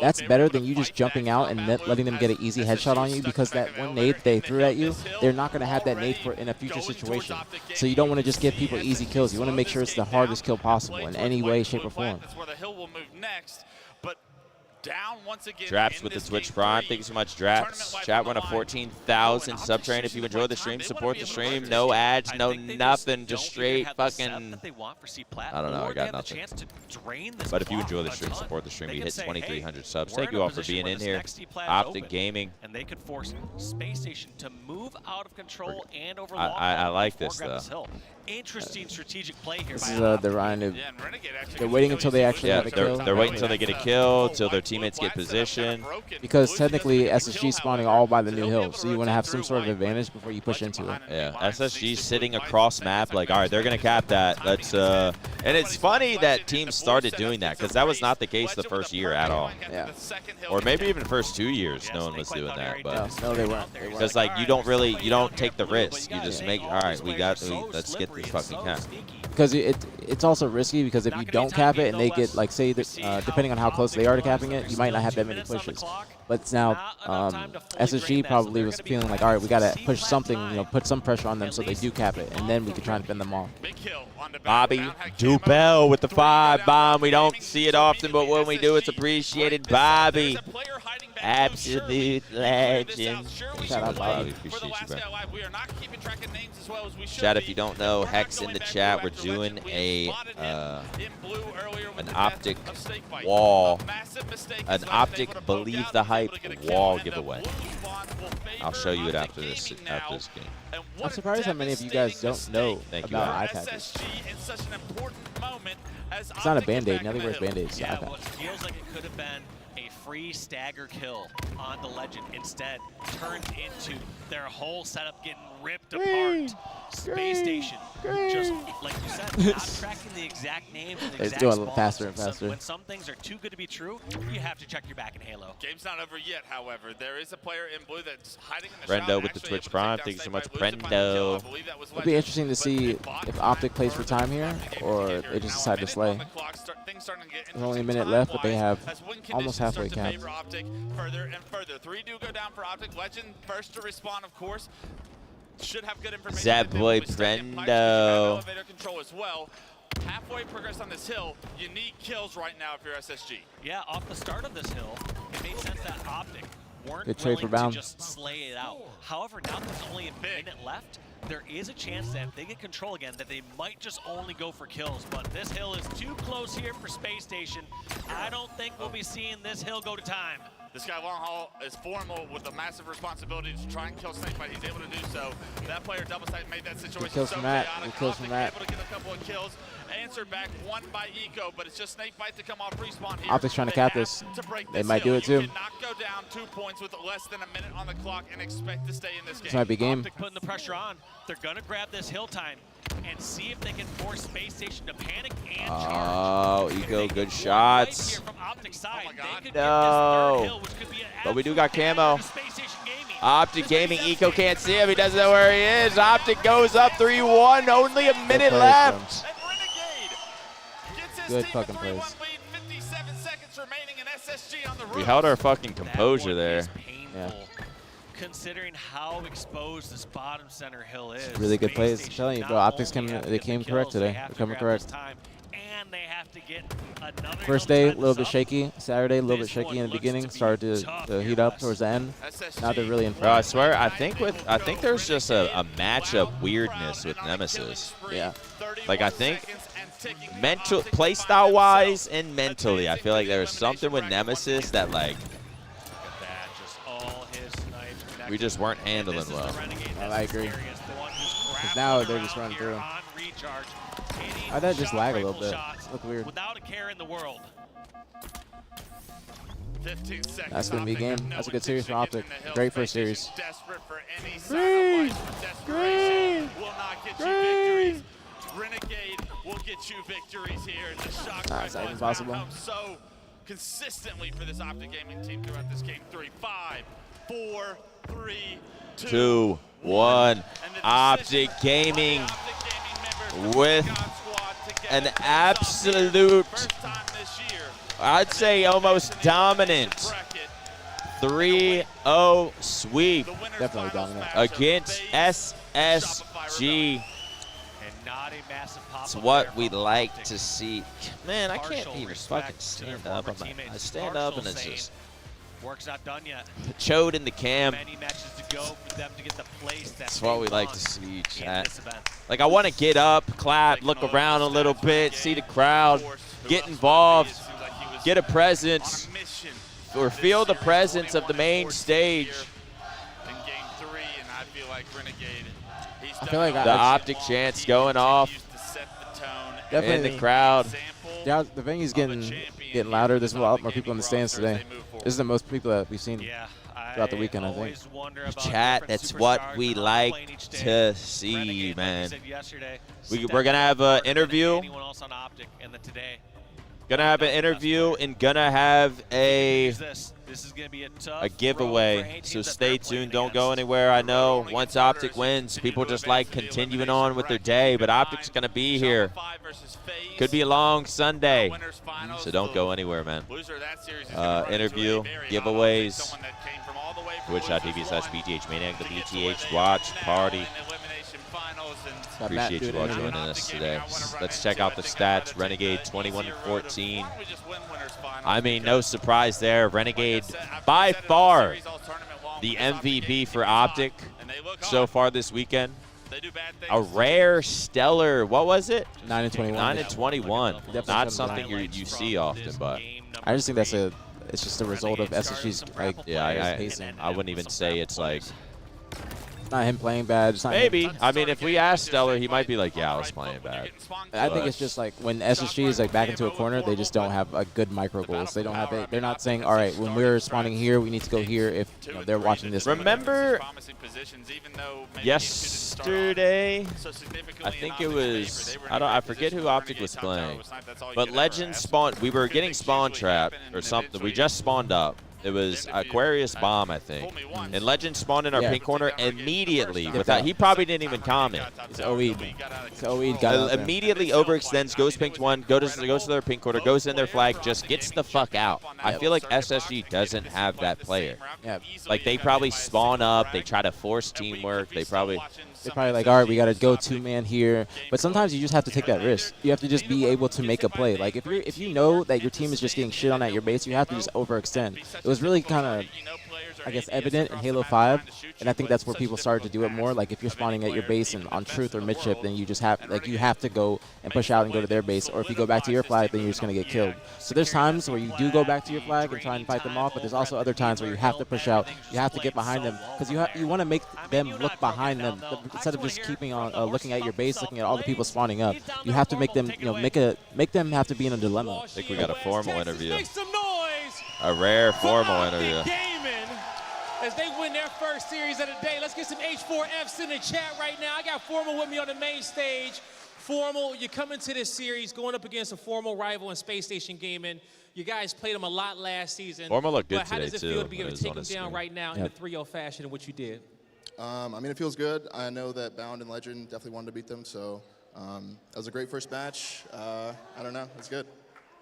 that's better than you just jumping out and letting them get an easy headshot on you, because that one nade they threw at you, they're not going to have that nade for in a future situation. So you don't want to just give people easy kills. You want to make sure it's the hardest kill possible in any way, shape, or form. That's where the hill will move next. But down once again. Draps with the Twitch Prime. Thank you so much, Draps. Chat won a 14,000 sub train. If you enjoy the stream, support the stream. No ads, no nothing, just straight fucking. I don't know, I got nothing. But if you enjoy the stream, support the stream. We hit 2,300 subs. Thank you all for being in here. Optic Gaming. And they could force Space Station to move out of control and over I like this though. Interesting strategic play here. This is the Ryan. They're waiting until they actually have a kill. They're waiting until they get a kill, till their teammates get position. Because technically SSG spawning all by the new hill, so you want to have some sort of advantage before you push into it. Yeah, SSG sitting across map, like, all right, they're gonna cap that. Let's and it's funny that teams started doing that because that was not the case the first year at all. Yeah. Or maybe even first 2 years, no one was doing that. But no, they weren't. Because like you don't take the risk. You just make, all right, let's get this fucking cap. Because it's also risky because if you don't cap it and they get, like, say that depending on how close they are to capping it, you might not have that many pushes. But now SSG probably was feeling like, all right, we got to push something, put some pressure on them so they do cap it, and then we can try and fend them off. Bobby Dubell with the 5 bomb. We don't see it often, but when we do, it's appreciated. Bobby, absolute legend. Shout out, Bobby. Appreciate you, bro. Chat, if you don't know, Hex in the chat, we're doing an Optic wall, an Optic Believe the Hype wall giveaway. I'll show you it after this game. I'm surprised how many of you guys don't know about iPads. It's not a Band-Aid. Nobody wears Band-Aids. Yeah, well, it feels like it could have been a free stagger kill on the Legend. Instead, turned into their whole setup getting ripped apart. Space Station, just like you said, not tracking the exact names and the exact doing spawns. faster and faster. When some things are too good to be true, you have to check your back in Halo. Game's not over yet, however. There is a player in blue that's hiding in the Brendo with the Twitch Prime. Thank you so much, Brendo. It'll be interesting to see if Optic plays for time here or they just decide to slay. There's only a minute left, but they have almost halfway capped. Further and further. 3 do go down for Optic. Legend first to respawn, of course. Should have good information. That boy Brendo. Elevator control as well. Halfway progress on this hill. You need kills right now if you're SSG. Yeah, off the start of this hill, it made sense that Optic weren't Good trade for willing Bound. to just slay it out. However, now there's only a minute left. There is a chance that if they get control again, that they might just only go for kills. But this hill is too close here for Space Station. I don't think we'll be seeing this hill go to time. This guy Long Haul is formal with a massive responsibility to try and kill Snakebite. He's able to do so. That player double sight made that situation kills so from Matt. chaotic. Good kills from Matt. Able to get a couple of kills. Answered back one by Eco, but it's just Snakebite to come off respawn here. Optic's trying to cap this. They might do it too. You cannot go down 2 points with less than a minute on the clock and expect to stay in this game. This might be game. Optic putting the pressure on. They're gonna grab this hill time and see if they can force Space Station to panic and charge. Oh, Eco, good shots. No. But we do got camo. Optic Gaming, Eco can't see him. He doesn't know where he is. Optic goes up 3-1. Only a minute left. Good fucking plays. 57 seconds remaining in SSG on the roof. We held our fucking composure there. Yeah. Considering how exposed this bottom center hill is. Really good plays. I'm telling you, bro. Optics came correct today. They're coming correct. And they have to get another First day, a little bit shaky. Saturday, a little bit shaky in the beginning. Started to heat up towards the end. Now they're really in front. Bro, I swear, I think there's just a matchup weirdness with Nemesis. Yeah. Like I think mental playstyle wise and mentally, I feel like there's something with Nemesis that like we just weren't handling well. I agree. Because now they're just running through. I thought it just lag a little bit. Look weird. Without a care in the world. That's going to be a game. That's a good series for Optic. Great first series. Green! Green! Will not get you victories. Renegade will get you victories here. The shock That's not even possible. So consistently for this Optic Gaming team throughout this game. 3, 5, 4, 3, 2, 1. Optic Gaming with an absolute, I'd say almost dominant 3-0 sweep Definitely dominant. against SSG. Not a massive pop. It's what we like to see. Man, I can't even fucking stand up. I stand up and it's just work's not done yet. chode in the cam. Many matches to go for them to get the place that That's what we like to see, chat. Like, I want to get up, clap, look around a little bit, see the crowd, get involved, get a presence, or feel the presence of the main stage. I feel like the optic chants going off in the crowd. Yeah, the venue's getting louder. There's a lot more people in the stands today. This is the most people that we've seen throughout the weekend, I think. Chat, that's what we like to see, man. We're going to have an interview. Gonna have an interview and gonna have a giveaway, so stay tuned. Don't go anywhere. I know once Optic wins, people just like continuing on with their day, but Optic's gonna be here. Could be a long Sunday, so don't go anywhere, man. Interview, giveaways, twitch.tv/BtH Maniac, the BtH Watch Party. Appreciate you all joining us today. Let's check out the stats. Renegade 21-14. I mean, no surprise there. Renegade by far the MVP for Optic so far this weekend. A rare, stellar, what was it? 9-21. 9-21. Not something you see often, but I just think it's just a result of SSG's I wouldn't even say it's like. It's not him playing bad. It's not maybe. I mean, if we ask Stellar, he might be like, yeah, I was playing bad. I think it's just like when SSG is like back into a corner, they just don't have a good micro goals. They don't have it. They're not saying, all right, when we're spawning here, we need to go here if they're watching this. Remember yesterday, I think it was, I forget who Optic was playing, but Legend spawned, we were getting spawn trapped or something. We just spawned up. It was Aquarius Bomb, I think. And Legend spawned in our pink corner immediately. Without, he probably didn't even comment. It's OE'd. Immediately overextends, goes pink one, goes to their pink corner, goes in their flag, just gets the fuck out. I feel like SSG doesn't have that player. Yeah. Like, they probably spawn up, they try to force teamwork, they're probably like, all right, we got to go two-man here. But sometimes you just have to take that risk. You have to just be able to make a play. Like, if you know that your team is just getting shit on at your base, you have to just overextend. It was really kind of, I guess, evident in Halo 5, and I think that's where people started to do it more. Like, if you're spawning at your base and on truth or midship, then you just have, like, you have to go and push out and go to their base. Or if you go back to your flag, then you're just going to get killed. So there's times where you do go back to your flag and try and fight them off, but there's also other times where you have to push out. You have to get behind them because you want to make them look behind them instead of just keeping on looking at your base, looking at all the people spawning up. You have to make them, make them have to be in a dilemma. I think we got a formal interview. A rare formal interview. As they win their first series of the day. Let's get some H4Fs in the chat right now. I got Formal with me on the main stage. Formal, you come into this series going up against a formal rival in Space Station Gaming. You guys played them a lot last season. Formal looked good today, too. But how does it feel to be able to take them down right now in a 3-0 fashion in what you did? I mean, it feels good. I know that Bound and Legend definitely wanted to beat them, so that was a great first match. I don't know. It's good.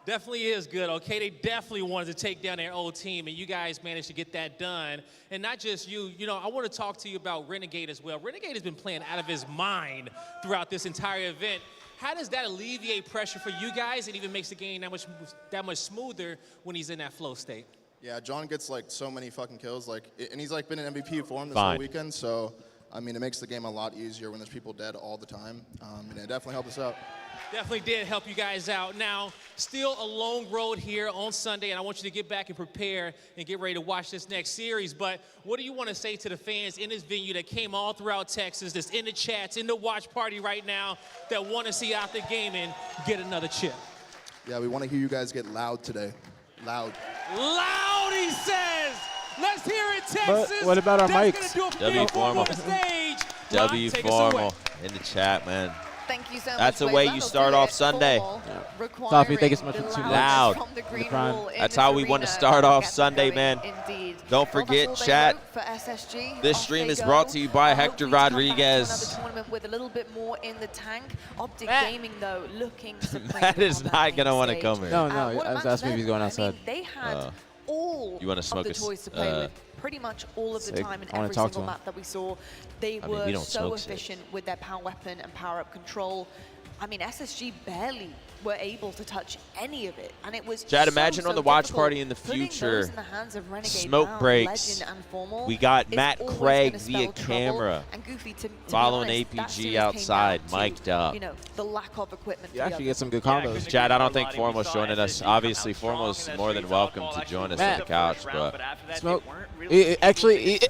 Definitely is good, okay? They definitely wanted to take down their old team, and you guys managed to get that done. And not just you, I want to talk to you about Renegade as well. Renegade has been playing out of his mind throughout this entire event. How does that alleviate pressure for you guys and even makes the game that much smoother when he's in that flow state? Yeah, John gets like so many fucking kills, and he's like been in MVP form this whole weekend, so I mean, it makes the game a lot easier when there's people dead all the time, and it definitely helped us out. Definitely did help you guys out. Now, still a long road here on Sunday, and I want you to get back and prepare and get ready to watch this next series. But what do you want to say to the fans in this venue that came all throughout Texas, that's in the chats, in the watch party right now, that want to see Optic Gaming get another chip? Yeah, we want to hear you guys get loud today. Loud. Loud, he says! Let's hear it, Texas! But what about our mics? W Formal. W Formal in the chat, man. Thank you so much. That's the way you start off Sunday. Sophie, thank you so much for the 2 months. Loud. That's how we want to start off Sunday, man. Don't forget, chat. This stream is brought to you by Hector Rodriguez. With a little bit more in the tank. Optic Gaming, though, looking supreme. That is not going to want to come here. No, I was asking if he's going outside. They had all You wanna smoke of the a toys to play with. Pretty much all of the time in every single map that we saw. They were so efficient with their power weapon and power-up control. I mean, SSG barely were able to touch any of it, and it was Chad, imagine on the watch party in the future, smoke breaks. We got Matt Craig via camera, following aPG outside, mic'd up. You know, the lack of equipment. You actually get some good combos. Chad, I don't think Formal's joining us. Obviously, Formal's more than welcome to join us on the couch, but smoke. Actually,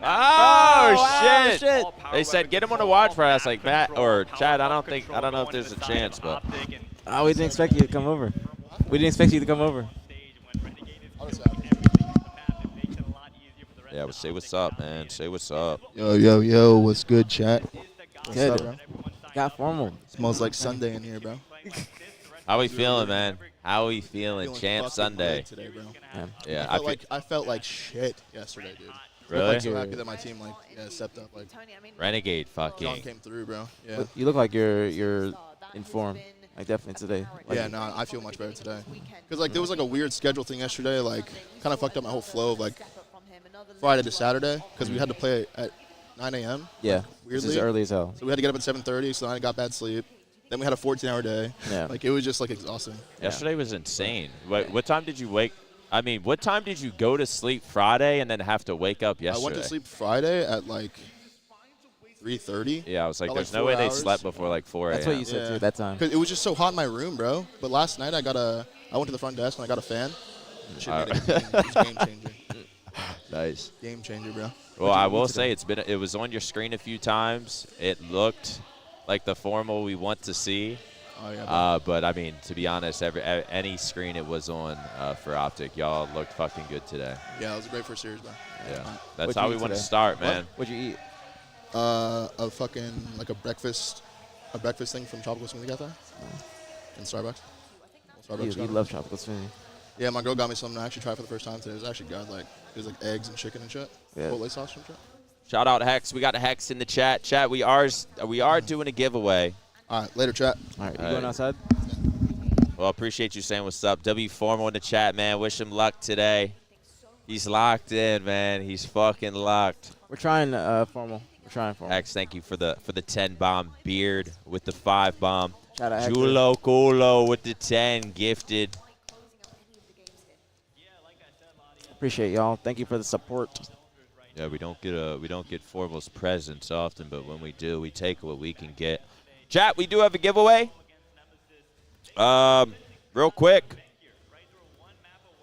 oh shit! They said get him on the watch party. I was like, Matt or Chad, I don't know if there's a chance, but we didn't expect you to come over. We didn't expect you to come over. Yeah, but say what's up, man. Say what's up. Yo, what's good, chat? What's Good. up, bro? Got Formal. Smells like Sunday in here, bro. How we feeling, man? How we feeling? Champ fucking Sunday. great today, bro. Yeah, I felt like shit yesterday, dude. Really? I'm so happy that my team stepped up. Like Renegade fucking. John came through, bro. Yeah. You look like you're in form. Like definitely today. Like, Yeah, no, I feel much better today. Because like there was like a weird schedule thing yesterday, like kind of fucked up my whole flow of like Friday to Saturday because we had to play at 9 a.m. Yeah, weirdly. this is early as hell. So we had to get up at 7:30, so then I got bad sleep. Then we had a 14-hour day. Yeah. Like it was just like exhausting. Yesterday was insane. What time did you wake? I mean, what time did you go to sleep Friday and then have to wake up yesterday? I went to sleep Friday at like 3:30. Yeah, I was like, Got, there's like, no 4 way they hours. slept before like 4 a.m. That's what you said too that time. Because it was just so hot in my room, bro. But last night I went to the front desk and I got a fan. Shit made it was game changer. Nice. Game changer, bro. Well, I will say it was on your screen a few times. It looked like the Formal we want to see. Oh, yeah, but I mean, to be honest, any screen it was on for Optic, y'all looked fucking good today. Yeah, it was a great first series, bro. Yeah, that's how we want to start, man. What'd you eat? A fucking like a breakfast thing from Tropical Smoothie Cafe in Starbucks. You love Tropical Smoothie. Yeah, my girl got me something to actually try for the first time today. It was actually good. Like it was like eggs and chicken and shit. Yeah. Chipotle sauce and shit. Shout out Hex. We got Hex in the chat. Chat, we are doing a giveaway. All right, later, chat. All right, you going outside? Well, appreciate you saying what's up. W Formal in the chat, man. Wish him luck today. He's locked in, man. He's fucking locked. We're trying Formal. We're trying Formal. Hex, thank you for the 10 bomb. Beard with the 5 bomb. Shout out Hector. Julo Culo with the 10 gifted. Appreciate y'all. Thank you for the support. Yeah, we don't get Formal's presence often, but when we do, we take what we can get. Chat, we do have a giveaway. Real quick.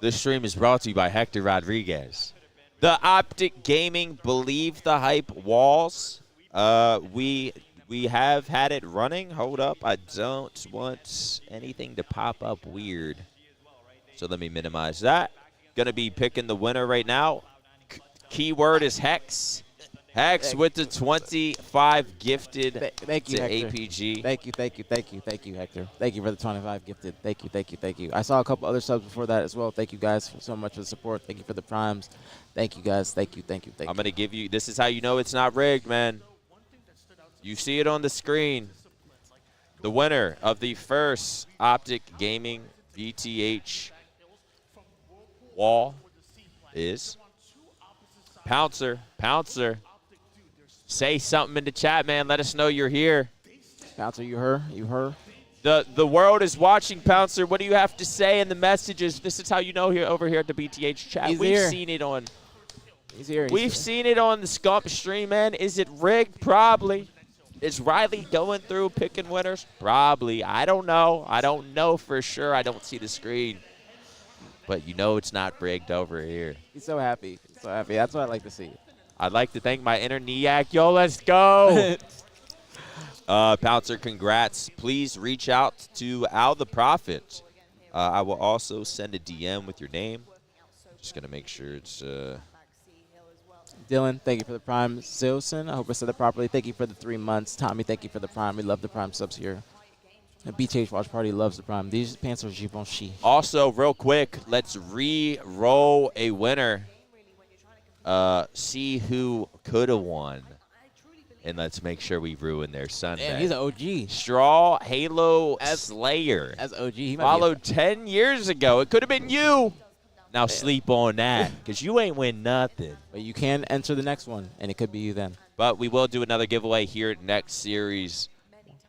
This stream is brought to you by Hector Rodriguez. The Optic Gaming Believe the Hype walls. We have had it running. Hold up. I don't want anything to pop up weird. So let me minimize that. Gonna be picking the winner right now. Keyword is Hex. Hex with the 25 gifted Thank you, to Hector. aPG. Thank you, Hector. Thank you for the 25 gifted. Thank you. I saw a couple other subs before that as well. Thank you guys so much for the support. Thank you for the primes. Thank you guys. Thank you. I'm going to give you, this is how you know it's not rigged, man. You see it on the screen. The winner of the first Optic Gaming BtH wall is Pouncer. Say something in the chat, man. Let us know you're here. Pouncer, you her. The world is watching, Pouncer. What do you have to say in the messages? This is how you know over here at the BtH chat. We've seen it on. He's here. We've seen it on the Scump stream, man. Is it rigged? Probably. Is Riley going through picking winners? Probably. I don't know. I don't know for sure. I don't see the screen. But you know it's not rigged over here. He's so happy. That's what I like to see. I'd like to thank my inner NEAC. Yo, let's go. Pouncer, congrats. Please reach out to Al the Prophet. I will also send a DM with your name. Just going to make sure it's... Dylan, thank you for the prime. Zilson, I hope I said that properly. Thank you for the 3 months. Tommy, thank you for the prime. We love the prime subs here. The BtH Watch Party loves the prime. These pants are Givenchy. Also, real quick, let's re-roll a winner. See who could have won. And let's make sure we ruin their Sunday. Damn, he's an OG. Straw Halo Slayer. As OG. He might followed 10 years ago. It could have been you. Now sleep on that, because you ain't win nothing. But you can enter the next one, and it could be you then. But we will do another giveaway here next series.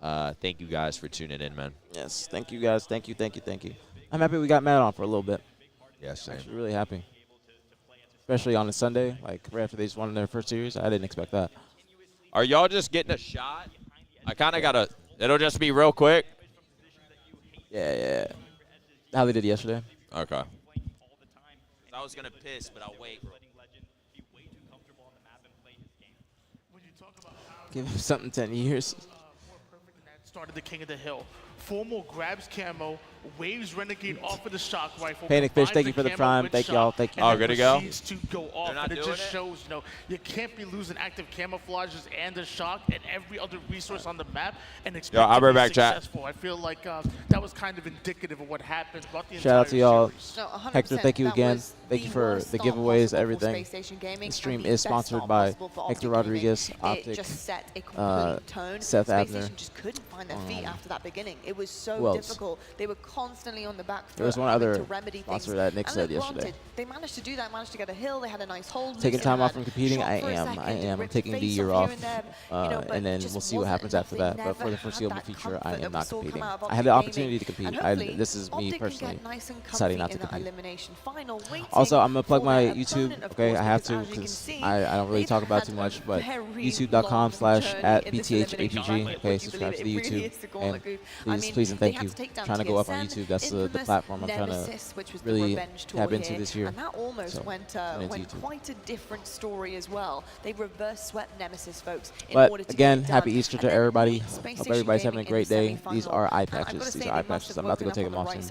Thank you guys for tuning in, man. Yes, thank you guys. Thank you. I'm happy we got Matt on for a little bit. Yeah, same. Actually, really happy. Especially on a Sunday, like right after they just won their first series. I didn't expect that. Are y'all just getting a shot? I kind of got to, it'll just be real quick. Yeah. How they did yesterday. Okay. I was going to piss, but I'll wait. Give him something 10 years. Started the King of the Hill. Formal grabs camo, waves Renegade off of the shock rifle. Panic Fish, thank you for the prime. Thank y'all. Thank you. Oh, good to go. To go off, and it just shows, you can't be losing active camouflages and the shock and every other resource on the map and expect I'll to be be back, chat. successful. I feel like that was kind of indicative of what happened throughout the Shout out to y'all. No, Hector, thank you again. Thank you for the giveaways, everything. The stream is sponsored by Hector Rodriguez, Optic, Seth Abner. Just couldn't find their feet after that beginning. It was so difficult. They were constantly on the back foot. There was one other remedy sponsor that Nick said yesterday. They managed to do that, managed to get a hill. They had a nice hold. Taking time off from competing, I am. I'm taking the year off, and then we'll see what happens after that. But for the foreseeable future, I am not competing. I had the opportunity to compete. This is me personally deciding not to compete. Also, I'm gonna plug my YouTube. Okay, I have to because I don't really talk about it too much. But YouTube.com/@BtH APG. Okay, subscribe to the YouTube and please and thank you. I'm trying to go up on YouTube. That's the platform I'm trying to really tap into this year. And that almost went quite a different story as well. They reverse swept Nemesis, folks. But again, happy Easter to everybody. Hope everybody's having a great day. These are eye patches. These are eye patches. I'm about to go take them off soon.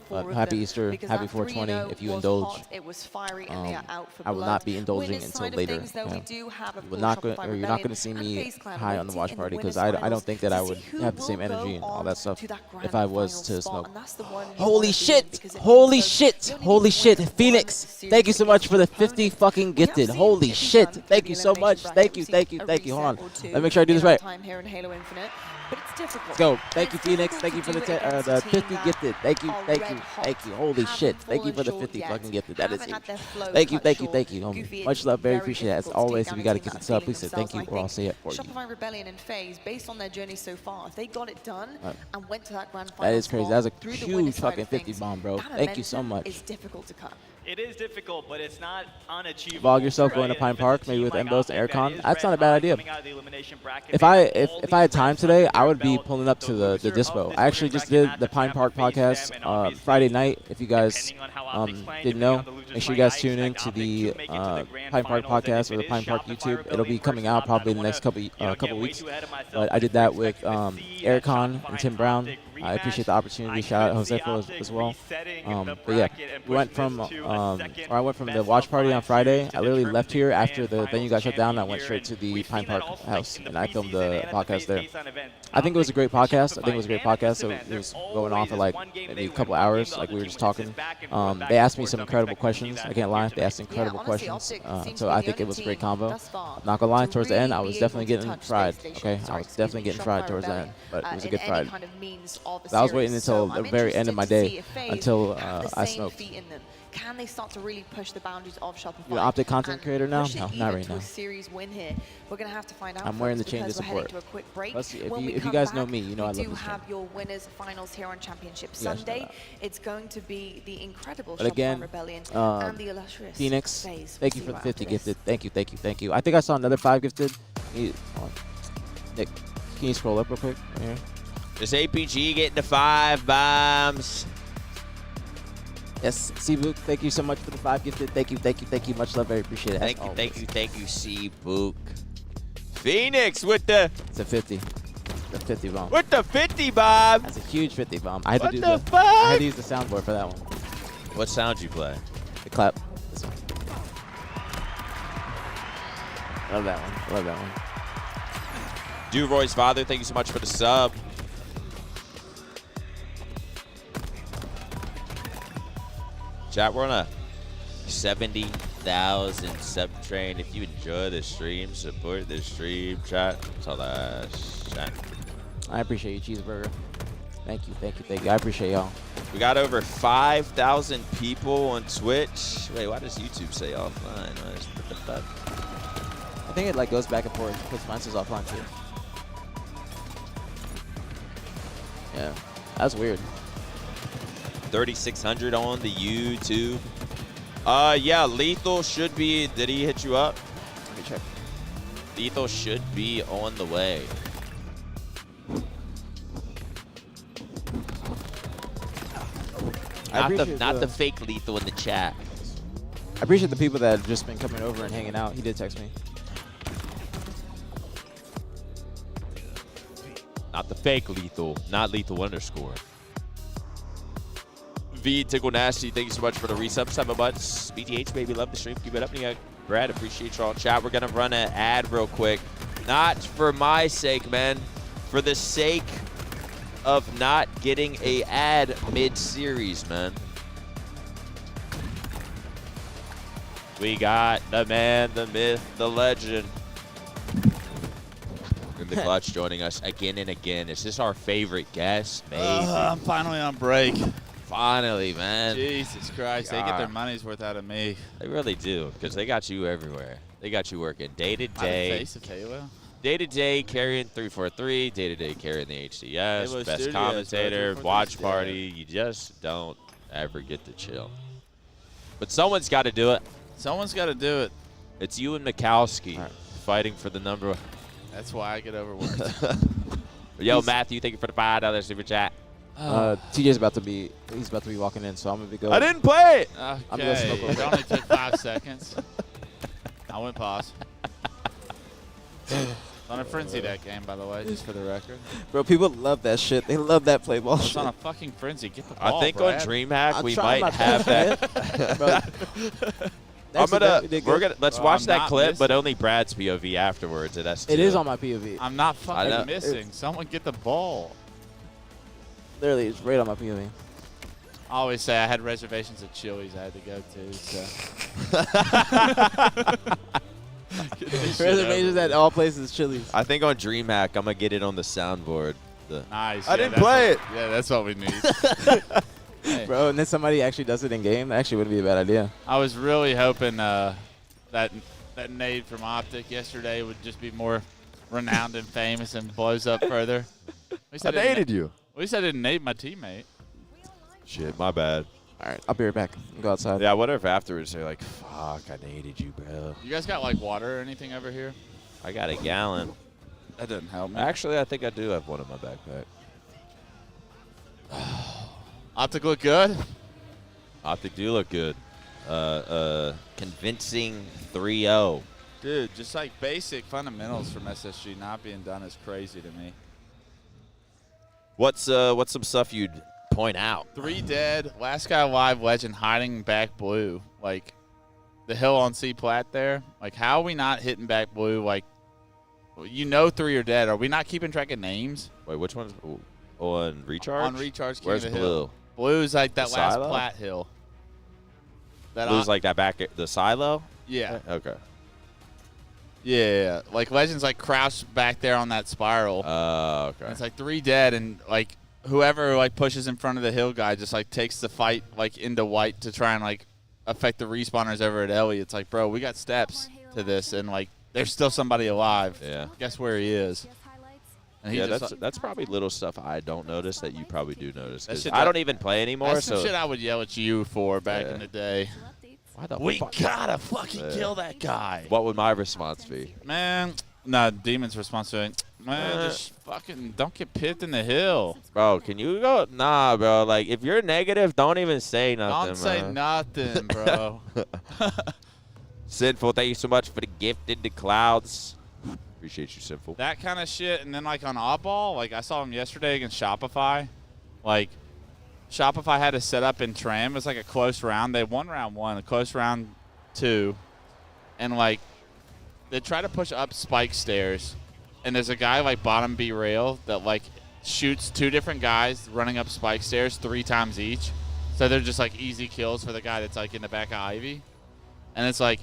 But happy Easter, happy 420 if you indulge. I will not be indulging until later. You're not going to see me high on the watch party because I don't think that I would have the same energy and all that stuff if I was to smoke. Holy shit! Holy shit! Holy shit! Phoenix, thank you so much for the 50 fucking gifted. Holy shit! Thank you so much. Thank you. Hold on. Let me make sure I do this right. Let's go. Thank you, Phoenix. Thank you for the 50 gifted. Thank you. Holy shit. Thank you for the 50 fucking gifted. That is huge. Thank you. Much love. Very appreciate it. As always, if you got to get this up, please say thank you or I'll say it for you. Shopify Rebellion and FaZe, based on their journey so far, if they got it done and went to that grand final, that is crazy. That's a huge fucking 50 bomb, bro. Thank you so much. It's difficult to cut. It is difficult, but it's not unachievable. Vlog yourself going to Pine Park, maybe with Embos and Aircon. That's not a bad idea. If I had time today, I would be pulling up to the Dispo. I actually just did the Pine Park podcast Friday night. If you guys didn't know, make sure you guys tune in to the Pine Park podcast or the Pine Park YouTube. It'll be coming out probably in the next couple weeks. But I did that with Aircon and Tim Brown. I appreciate the opportunity. Shout out Josefo as well. But yeah, I went from the watch party on Friday. I literally left here after the venue got shut down. I went straight to the Pine Park house and I filmed the podcast there. I think it was a great podcast. So it was going on for like maybe a couple hours. Like we were just talking. They asked me some incredible questions. I can't lie. They asked incredible questions. So I think it was a great combo. Not gonna lie. Towards the end, I was definitely getting fried. Okay, I was definitely getting fried towards the end, but it was a good fried. I was waiting until the very end of my day until I smoked. Can they start to really push the boundaries of Shopify? You're an Optic content creator now? No, not right now. Series win here. We're going to have to find out. I'm wearing the chain to support. If you guys know me, you know I love this chain. We do have your winners finals here on Championship Sunday. It's going to be the incredible Shopify again, Rebellion and the illustrious Phoenix. Thank you for the 50 gifted. Thank you. I think I saw another 5 gifted. Nick, can you scroll up real quick? Right here. This aPG getting the 5 bombs. Yes, C-Book, thank you so much for the 5 gifted. Thank you. Much love, very appreciate it. Thank you, C-Book. Phoenix with the... It's a 50. The 50 bomb. With the 50 bomb. That's a huge 50 bomb. I had to use the soundboard for that one. What sound you play? The clap. This one. Love that one. Duroy's father, thank you so much for the sub. Chat, we're on a 70,000 sub train. If you enjoy the stream, support the stream. Chat, that's all that. Chat. I appreciate you, Cheeseburger. Thank you, thank you, thank you. I appreciate y'all. We got over 5,000 people on Twitch. Wait, why does YouTube say offline? What the fuck? I think it like goes back and forth because mine says offline too. Yeah, that's weird. 3,600 on the YouTube. Yeah, Lethal should be. Did he hit you up? Let me check. Lethal should be on the way. Not the fake Lethal in the chat. I appreciate the people that have just been coming over and hanging out. He did text me. Not the fake Lethal. Not Lethal _. V Tickle Nasty, thank you so much for the resub. 7 months. BtH, baby, love the stream. Keep it up. Brad, appreciate y'all. Chat, we're going to run an ad real quick. Not for my sake, man. For the sake of not getting a ad mid-series, man. We got the man, the myth, the legend. In the clutch joining us again and again. Is this our favorite guest? Maybe. I'm finally on break. Finally, man. Jesus Christ. God. They get their money's worth out of me. They really do, because they got you everywhere. They got you working day to day. Face of Halo. Day to day carrying 343, day to day carrying the HCS, Halo best Studios, commentator, bro, watch party. You just don't ever get to chill. But someone's got to do it. Someone's got to do it. It's you and Mikowski fighting for the number. That's why I get overworked. Yo, Matthew, thank you for the $5 super chat. TJ's about to be walking in, so I'm gonna go. I didn't play it. Okay. I'm gonna smoke It only took 5 seconds. I went pause. On a frenzy that game, by the way, just for the record. Bro, people love that shit. They love that play ball It's shit. on a fucking frenzy. Get the ball, I think Brad. on DreamHack we might have that. Let's watch that clip, but only Brad's POV afterwards. That's it is on my POV. I'm not fucking missing. Someone get the ball. Literally, it's right on my POV. I always say I had reservations at Chili's I had to go to. So. Reservations at all places, Chili's. I think on DreamHack I'm gonna get it on the soundboard. Nice. I didn't play it. Yeah, that's what we need. Hey. Bro, and then somebody actually does it in game. That actually wouldn't be a bad idea. I was really hoping that nade from Optic yesterday would just be more renowned and famous and blows up further. I naded you. At least I didn't nade my teammate. Shit, my bad. All right, I'll be right back. I'll go outside. Yeah, I wonder if afterwards they're like, fuck, I naded you, bro. You guys got like water or anything over here? I got a gallon. That doesn't help me. Actually, I think I do have one in my backpack. Optic look good? Optic do look good. Convincing 3-0. Dude, just like basic fundamentals from SSG not being done is crazy to me. What's some stuff you'd point out? 3 dead, last guy alive, legend hiding back blue. Like the hill on C plat there. Like how are we not hitting back blue? Like 3 are dead. Are we not keeping track of names? Wait, which one's on recharge? On recharge. Where's blue? Blue's like that the last silo? plat hill. Blue's like that back the silo? Yeah. Okay. Yeah, like Legend's like crouched back there on that spiral. Okay. And it's like 3 dead, and like whoever like pushes in front of the hill guy just like takes the fight like into white to try and like affect the respawners over at Ellie. It's like, bro, we got steps to this, and like there's still somebody alive. Yeah. Guess where he is? And he yeah, just, that's probably little stuff I don't notice that you probably do notice. That 'Cause shit I don't even play anymore. That's some so shit I would yell at you for back in the day. Why the We fuck? gotta fucking kill that guy. What would my response be? Man, no, Demon's response to it. Man, just fucking don't get pipped in the hill. Bro, can you go? Nah, bro. Like, if you're negative, don't even say nothing, Don't say man. nothing, bro. Sinful, thank you so much for the gift in the clouds. Appreciate you, Sinful. That kind of shit, and then like on oddball, like I saw him yesterday against Shopify. Like Shopify had a setup in Tram. It was like a close round. They won round 1, a close round 2, and like they try to push up spike stairs, and there's a guy like bottom B rail that like shoots 2 different guys running up spike stairs 3 times each. So they're just like easy kills for the guy that's like in the back of Ivy, and it's like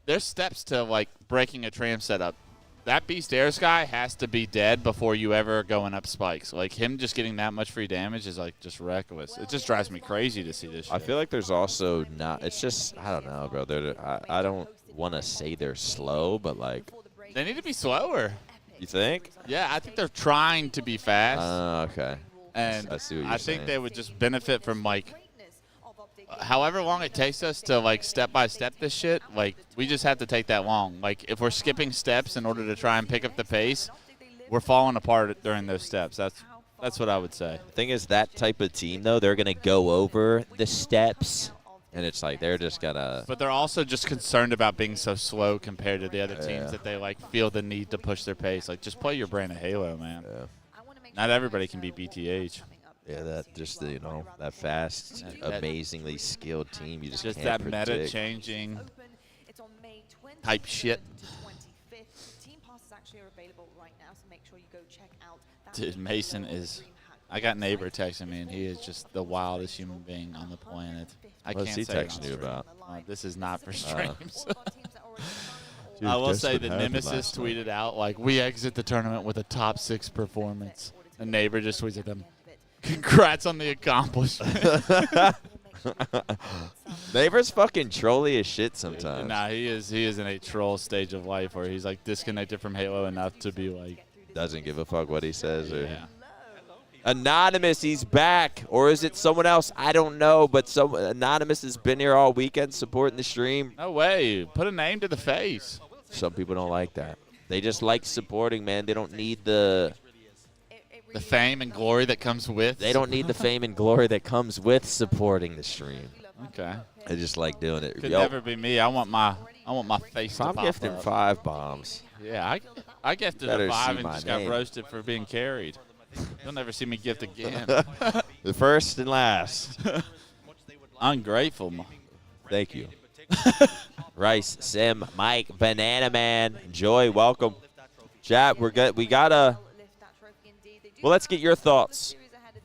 there's steps to like breaking a Tram setup. that Beast Airs guy has to be dead before you ever going up spikes. Like, him just getting that much free damage is, like, just reckless. It just drives me crazy to see this shit. I feel like there's also not – it's just – I don't know, bro. I don't want to say they're slow, but, like – they need to be slower. You think? Yeah, I think they're trying to be fast. Okay. And I see what you're I saying. think they would just benefit from, like, however long it takes us to, like, step-by-step this shit, like, we just have to take that long. Like, if we're skipping steps in order to try and pick up the pace, we're falling apart during those steps. That's what I would say. The thing is, that type of team, though, they're going to go over the steps, and it's like they're just going to – but they're also just concerned about being so slow compared to the other teams that they, like, feel the need to push their pace. Like, just play your brand of Halo, man. Yeah. Not everybody can be BtH. Yeah, that just, you know, that fast, amazingly skilled team. You just can't that predict. meta-changing type shit. Dude, Mason is – I got neighbor texting me, and he is just the wildest human being on the planet. I What's can't he say texting you about? This is not for streams. I will say that Nemesis tweeted out, like, we exit the tournament with a top 6 performance. The neighbor just tweets at them, congrats on the accomplishment. Neighbor's fucking trolly as shit sometimes. Nah, he is in a troll stage of life where he's, like, disconnected from Halo enough to be, like, doesn't give a fuck what he says. Or yeah. Anonymous, he's back. Or is it someone else? I don't know, but Anonymous has been here all weekend supporting the stream. No way. Put a name to the face. Some people don't like that. They just like supporting, man. They don't need the fame and glory that comes with. They don't need the fame and glory that comes with supporting the stream. Okay. They just like doing it. Could never be me. I want my face to pop I'm gifting up. 5 bombs. Yeah, I gifted Better a 5 see and my just name. got roasted for being carried. You'll never see me gift again. The first and last. Ungrateful. Thank you. Rice, Sim, Mike, Banana Man, Joy, welcome. Chat, we're good. We gotta. Well, let's get your thoughts.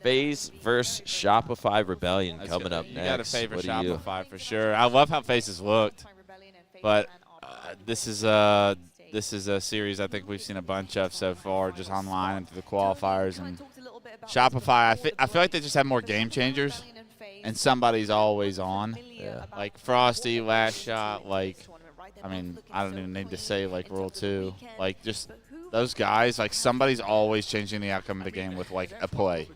FaZe versus Shopify Rebellion coming up next. You got to favor What do you- Shopify for sure. I love how FaZe has looked, but this is a series I think we've seen a bunch of so far, just online and through the qualifiers. And Shopify, I feel like they just have more game changers, and somebody's always on. Yeah. Like Frosty, Last Shot, like, I mean, I don't even need to say like Rule 2. Like, just those guys, like, somebody's always changing the outcome of the game with, like, a play.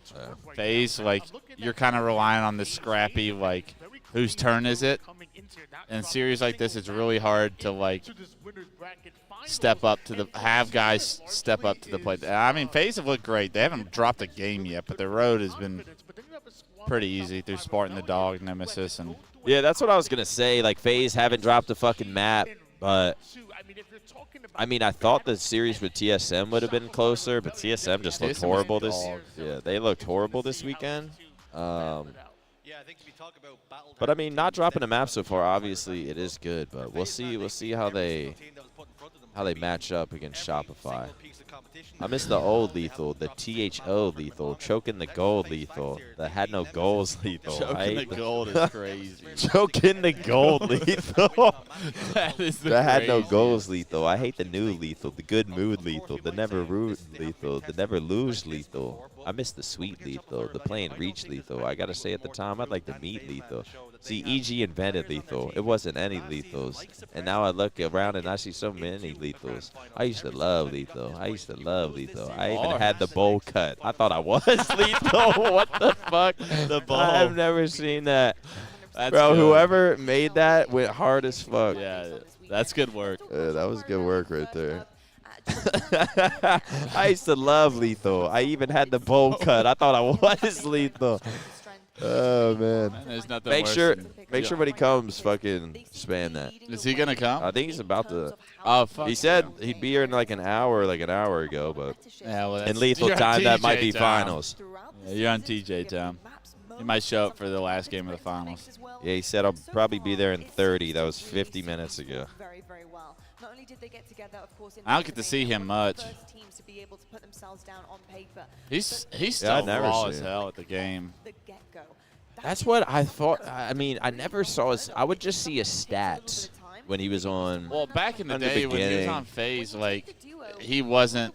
FaZe, like, you're kind of relying on this scrappy, like, whose turn is it? In a series like this, it's really hard to, like, have guys step up to the plate. I mean, FaZe have looked great. They haven't dropped a game yet, but their road has been pretty easy through Spartan the Dog, Nemesis, and Yeah, that's what I was going to say. Like, FaZe haven't dropped a fucking map, but I mean, I thought the series with TSM would have been closer, but TSM just looked horrible this year. Yeah, they looked horrible this weekend. But I mean, not dropping a map so far, obviously it is good, but we'll see how they match up against Shopify. I miss the old lethal, the THO lethal, choking the gold lethal, the had no goals lethal. Choking the gold is crazy. Choking the gold lethal. That is the had no craziest. goals lethal. I hate the new lethal, the good mood lethal, the never rude lethal, the never lose lethal. I miss the sweet lethal, the playing reach lethal. I gotta say at the time, I'd like the meat lethal. See, EG invented lethal. It wasn't any lethals. And now I look around and I see so many lethals. I used to love lethal. I used to love lethal. I even had the bowl cut. I thought I was lethal. What the fuck? The bowl. I've never seen that. That's Bro, good. whoever made that went hard as fuck. Yeah, that's good work. That was good work right there. I used to love lethal. I even had the bowl cut. I thought I was lethal. Oh man! There's nothing Make worse sure than- when he comes, fucking spam that. Is he gonna come? I think he's about to. Oh fuck! He said he'd be here in like an hour ago, but Yeah, well, in lethal you're on time that might TJ be time. finals. Yeah, you're on TJ time. He might show up for the last game of the finals. Yeah, he said I'll probably be there in 30. That was 50 minutes ago. I don't get to see him much. He's still never raw see as him. hell at the game. That's what I thought. I mean, I never saw his. I would just see his stats when he was on. Well, back in the on day when he was beginning. on FaZe, like he wasn't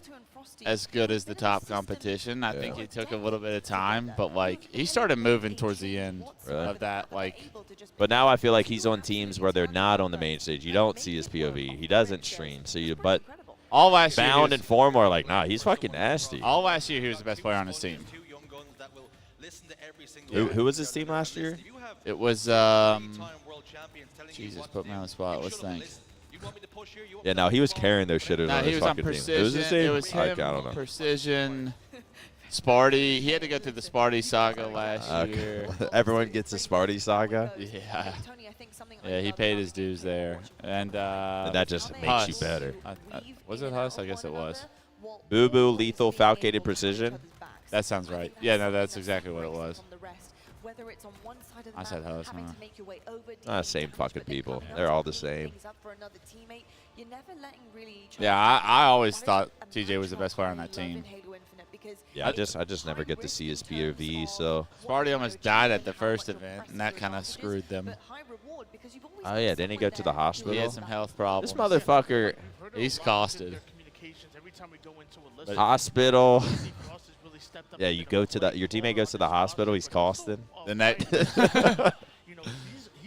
as good as the top competition. I think it took a little bit of time, but like he started moving towards the end of that. Like, but now I feel like he's on teams where they're not on the main stage. You don't see his POV. He doesn't stream. So but all last year, Bound and Form are like, nah, he's fucking nasty. All last year, he was the best player on his team. Who was his team last year? It was Jesus, put me on the spot. Let's think. Yeah, no, he was carrying those shitters on his fucking team. It was his team? It was him, I don't know. Precision, Sparty. He had to go through the Sparty saga last year. Everyone gets a Sparty saga? Yeah. Yeah, he paid his dues there. And that just makes you better. Was it Huss? I guess it was. Boo Boo, Lethal, Falcated Precision. That sounds right. Yeah, no, that's exactly what it was. I said Huss, huh? Same fucking people. They're all the same. Yeah, I always thought TJ was the best player on that team. Yeah, I just never get to see his POV, so. Sparty almost died at the first event, and that kind of screwed them. Oh, yeah, didn't he go to the hospital? He had some health problems. This motherfucker. He's costed. Hospital. Yeah, you go to your teammate goes to the hospital, he's costing. Then that.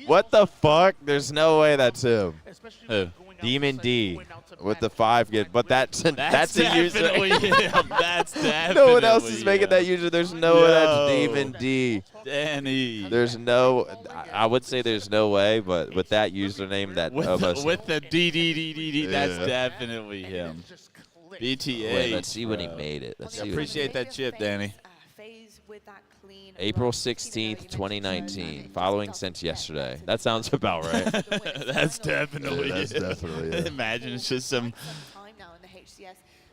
What the fuck? There's no way that's him. Who? Demon D with the 5 get, but that's a user. Him. That's definitely no one else is making that user. There's no way that's Demon D. Danny. There's no. I would say there's no way, but with that username, that with the D, that's definitely him. BtH. Wait, let's see when he made it. Let's see. Appreciate that chip, Danny. April 16th, 2019. Following since yesterday. That sounds about right. That's definitely That's definitely it. Imagine it's just some.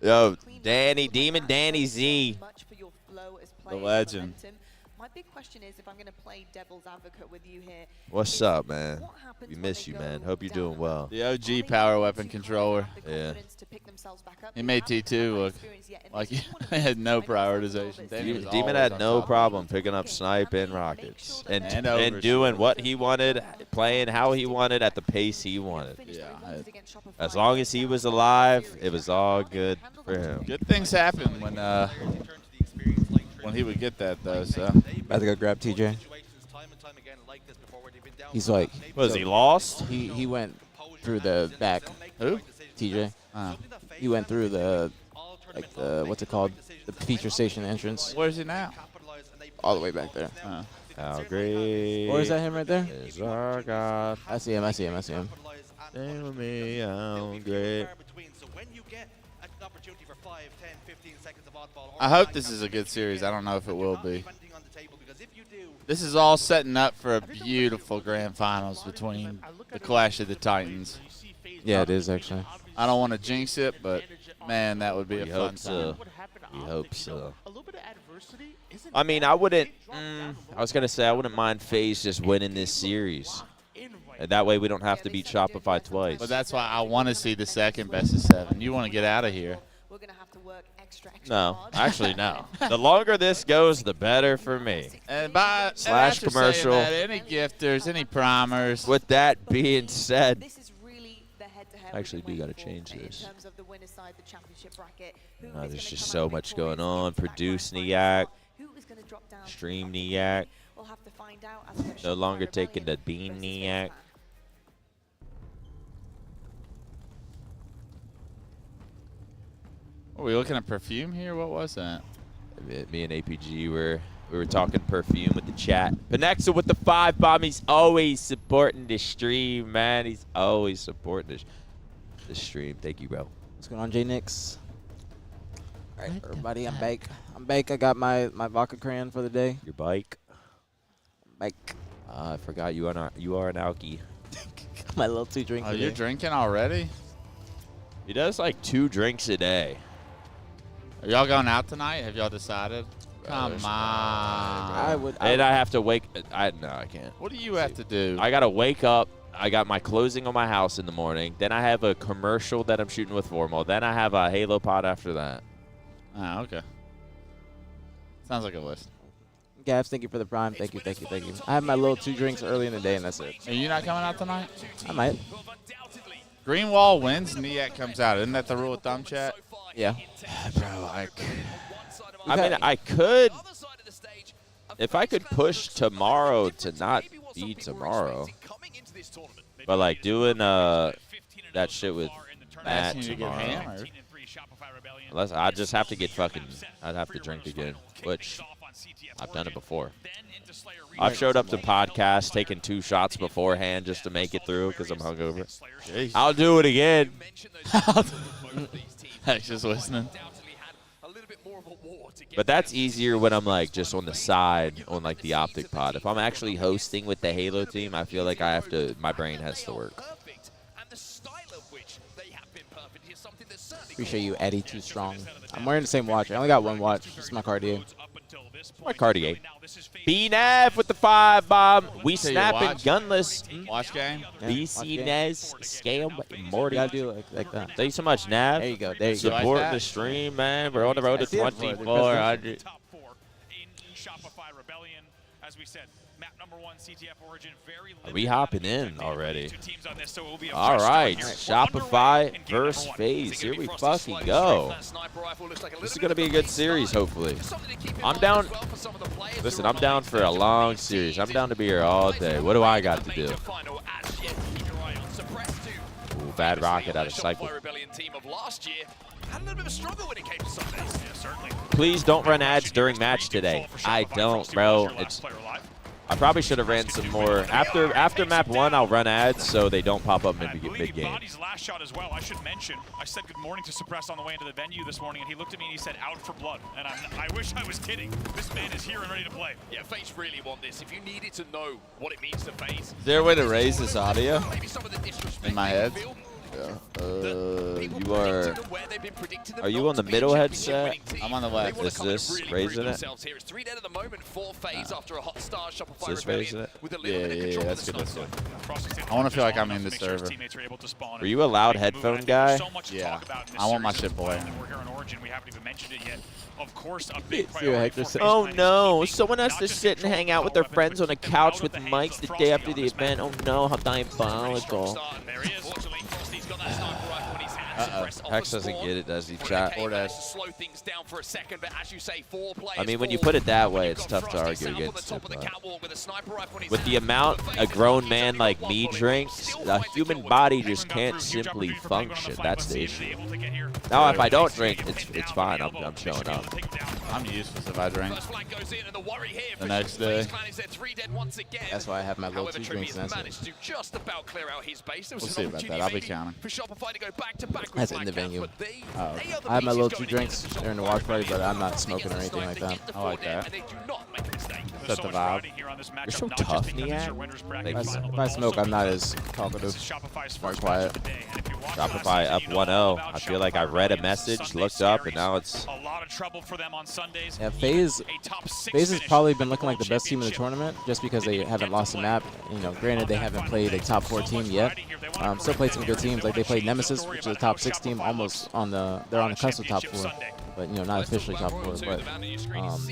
Yo, Demon Danny Z. The legend. My big question is, if I'm going to play devil's advocate with you here. What's up, man? We miss you, man. Hope you're doing well. The OG power weapon controller. Yeah. He made T2 look like he had no prioritization. Demon had no problem picking up snipe and rockets and doing what he wanted, playing how he wanted at the pace he wanted. Yeah. As long as he was alive, it was all good for him. Good things happen when he would get that, though. So about to go grab TJ. He's like, was he lost? He went through the back. Who? TJ. He went through the what's it called? The feature station entrance. Where's he now? All the way back there. How great. Or is that him right there? Is our God. I see him. Stay with me, how great. I hope this is a good series. I don't know if it will be. This is all setting up for a beautiful grand finals between the Clash of the Titans. Yeah, it is actually. I don't want to jinx it, but man, that would be a fun time. We hope so. I mean, I wouldn't. I was gonna say I wouldn't mind FaZe just winning this series. And that way we don't have to beat Shopify twice. But that's why I want to see the second best of 7. You want to get out of here. No, actually no. The longer this goes, the better for me. And by slash commercial. That, any gifters, any primers. With that being said, I actually do got to change this. There's just so much going on. Produce Niak, stream Niak. No longer taking the bean Niak. Are we looking at perfume here? What was that? Me and aPG we were talking perfume with the chat. Penexa with the 5 bomb. He's always supporting the stream, man. He's always supporting the stream. Thank you, bro. What's going on, J Nix? All right, everybody, I'm back. I got my vodka crayon for the day. Your bike. Bike. I forgot you are an alky. My little 2 drinks. Oh, you're drinking already? He does like 2 drinks a day. Are y'all going out tonight? Have y'all decided? Come on. I have to wake. No, I can't. What do you have to do? I gotta wake up. I got my closing on my house in the morning. Then I have a commercial that I'm shooting with Formal. Then I have a Halo pod after that. Oh, okay. Sounds like a list. Gavs, thank you for the prime. Thank you. I have my little 2 drinks early in the day, and that's it. Are you not coming out tonight? I might. Greenwall wins, Niat comes out. Isn't that the rule of thumb, chat? Yeah. Bro, like, I mean, I could, if I could push tomorrow to not be tomorrow, but like doing that shit with Matt tomorrow. Unless I just have to get fucking, I'd have to drink again, which I've done it before. I've showed up to podcasts, taking 2 shots beforehand just to make it through because I'm hungover. Jeez. I'll do it again. He's just listening. But that's easier when I'm like just on the side on like the Optic pod. If I'm actually hosting with the Halo team, I feel like I have to, my brain has to work. Appreciate you, Eddie. Too strong. I'm wearing the same watch. I only got 1 watch. This is my Cartier. My Cartier. BNAV with the 5 bomb. We snapping gunless. Watch game. BC Nez scam Morty. Gotta do it like that. Thank you so much, Nav. There you go. There you go. Support like the stream, man. We're on the road to 2,400. Are we hopping in already? All right, Shopify versus FaZe. Here we fucking go. This is gonna be a good series, hopefully. I'm down. Listen, I'm down for a long series. I'm down to be here all day. What do I got to do? Ooh, bad rocket out of cycle. Please don't run ads during match today. I don't, bro. I probably should have ran some more. After map 1, I'll run ads so they don't pop up mid-game. Body's last shot as well. I should mention, I said good morning to Suppress on the way into the venue this morning, and he looked at me and he said, out for blood. And I wish I was kidding. This man is here and ready to play. Yeah, FaZe really want this. If you needed to know what it means to FaZe. Is there a way to raise this audio in my head? You are you on the middle headset? I'm on the left. Is this raising it? It's 3 dead at the moment for FaZe after a hot start. Shopify Is this raising it? Yeah, that's good. That's good. I want to feel like I'm in the server. Are you a loud headphone guy? Yeah. I want my shit boy. Oh no, someone has to sit and hang out with their friends on a couch with mics the day after the event. Oh no, how diabolical. Hex doesn't get it, does he, chat? Or does. I mean, when you put it that way, it's tough to argue against it. But with the amount a grown man like me drinks, the human body just can't simply function. That's the issue. Now, if I don't drink, it's fine. I'm showing up. I'm useless if I drink. The next day. That's why I have my little 2 drinks and that's it. We'll see about that. I'll be counting. That's in the venue. I have my little 2 drinks during the watch party, but I'm not smoking or anything like that. I like that. That's the vibe. You're so tough, Niat. If I smoke, I'm not as talkative. More quiet. Shopify up 1-0. I feel like I read a message, looked up, and now it's... Yeah, FaZe has probably been looking like the best team in the tournament just because they haven't lost a map. You know, granted, they haven't played a top 4 team yet. Still played some good teams. Like, they played Nemesis, which is a top 6 team, almost on the... They're on the cusp of top 4. But, you know, not officially top 4. But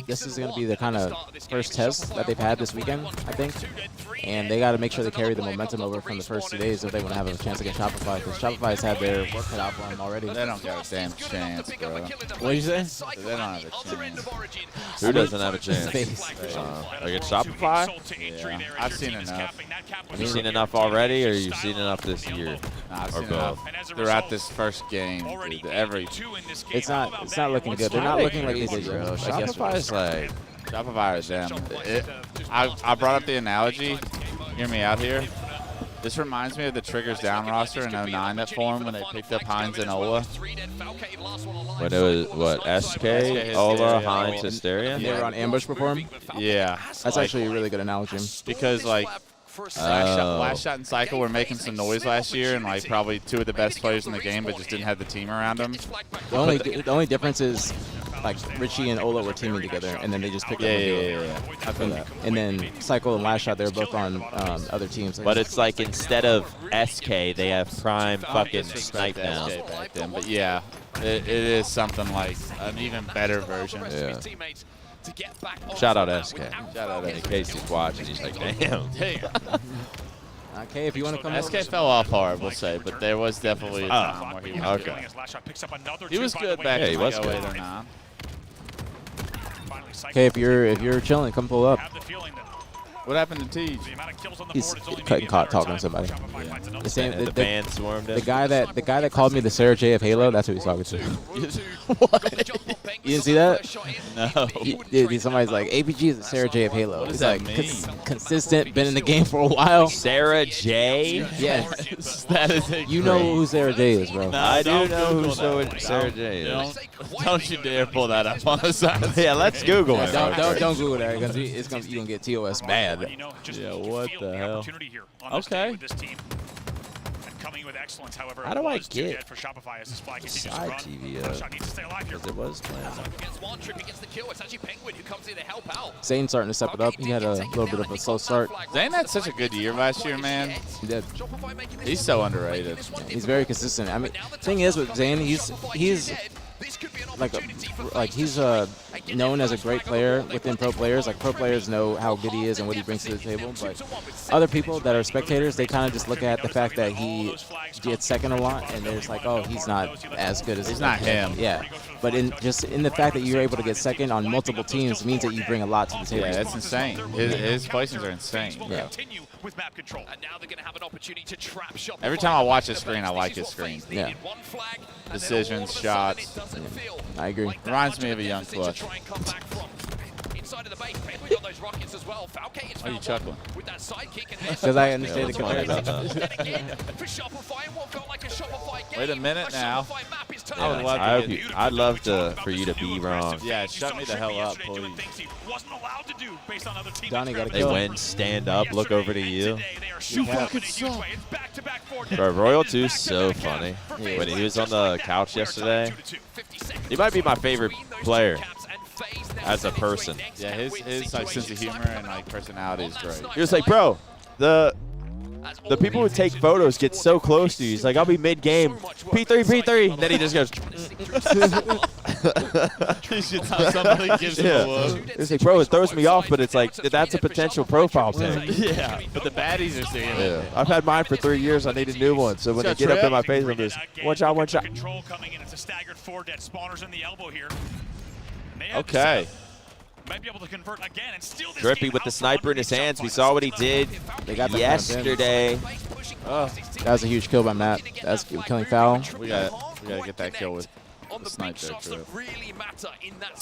this is going to be the kind of first test that they've had this weekend, I think. And they got to make sure they carry the momentum over from the first 2 days if they want to have a chance against Shopify. Because Shopify's had their work cut out for them already. They don't got a damn chance, bro. What did you say? They don't have a chance. Who doesn't have a chance? Against Shopify? Yeah, I've seen enough. Have you seen enough already, or you've seen enough this year? Nah, I've or seen both? enough throughout this first game. Dude, it's not looking good. They're not looking like they did. Shopify's like... Shopify is them. I brought up the analogy. Hear me out here. This reminds me of the Triggers Down roster in 09 that formed when they picked up Hines and Ola. When it was, what, SK, Ola, Hines, Hysteria? They were on ambush before him? Yeah. That's actually a really good analogy. Because, like, last shot and cycle were making some noise last year, and like probably 2 of the best players in the game, but just didn't have the team around them. The only difference is like Richie and Ola were teaming together, and then they just picked up. Yeah. I feel that. And then Cycle and Last Shot, they were both on other teams. But it's like instead of SK, they have Prime fucking Snipe now. But yeah, it is something like an even better version. Yeah. Shout out SK. Shout out in case he's watching. He's like, damn. Okay, if you want to come SK fell off hard, we'll say, but there was definitely a time where he was okay. He was good back in like 08 or 9. Okay, if you're chilling, come pull up. What happened to Tej? He's cutting talking to somebody. Yeah. The same, the band swarmed him. The guy that called me the Sarah J of Halo, that's who he's talking to. What? You didn't see that? No. Dude, somebody's like, aPG is the Sarah J of Halo. What does He's that like mean? Consistent, been in the game for a while. Sarah J? Yes. That is a You know who Sarah J is, bro. No, I do know who Sarah J is. Don't you dare pull that up on the side. Yeah, let's Google it. Don't Google that because you're gonna get TOS bad. Yeah, what the hell? Okay. Excellence, however, how do I get for Shopify as this flag continues side to TV because it was playing. Gets one, Trippy gets the kill. It's actually Penguin who comes in to help out. Zane's starting to step it up. He had a little bit of a slow start. Zane had such a good year last year, man. He did. He's so underrated. He's very consistent. I mean, thing is with Zane, he's he's known as a great player within pro players. Like pro players know how good he is and what he brings to the table. But other people that are spectators, they kind of just look at the fact that he gets second a lot, and they're just like, oh, he's not as good as he's not him. Yeah. But in the fact that you're able to get second on multiple teams means that you bring a lot to the table. Yeah, that's insane. His placings are insane. Yeah. With map control. And now they're going to have an opportunity to trap Shopify. Every time I watch his screen, I like his screen. Yeah. Decisions, shots. I agree. Reminds me of a young Clutch. Inside of the base, Penguin got those rockets as well. Falcate is Why are you chuckling? with that sidekick and Because I understand the comparison. for Shopify and what felt like a Shopify game. Wait a minute now. I'd love for you to be wrong. Yeah, shut me the hell up, please. Donnie got a They kill. win, stand up, look over to you. You fucking suck. Bro, Royal 2's so funny. When he was on the couch yesterday, he might be my favorite player as a person. Yeah, his like sense of humor and like personality is great. He was like, bro, the people who take photos get so close to you. He's like, I'll be mid-game, P3, and then he just goes. Somebody gives him a look. It's like, bro, it throws me off, but it's like, that's a potential profile pic. Yeah, but the baddies are seeing it. I've had mine for 3 years. I need a new one. So when they get up in my face, I'm just, one shot, one shot. Control coming in. It's a staggered 4 dead spawners in the elbow here. Okay. Might be able to convert again and steal this Drippy with the sniper in his hands. We saw what he did yesterday. Oh, that was a huge kill by Matt. That's killing foul. We gotta get that kill with the sniper.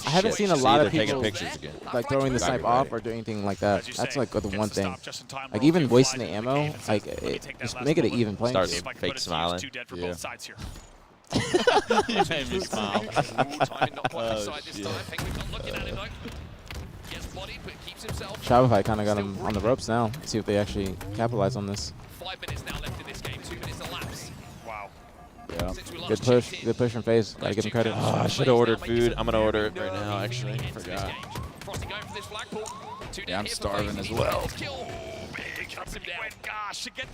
I haven't seen a lot of people pictures again. like throwing the snipe off or doing anything like that. That's like the one thing. Like even wasting the ammo, like just make it an even playing field. Start fake smiling. Yeah. You made me smile. Shopify kind of got him on the ropes now. Let's see if they actually capitalize on this. 5 minutes now left in this game. 2 minutes elapsed. Wow. Yeah. Good push from FaZe. Gotta give him credit. Oh, I should have ordered food. I'm gonna order it right now, actually. I forgot. Yeah, I'm starving as well.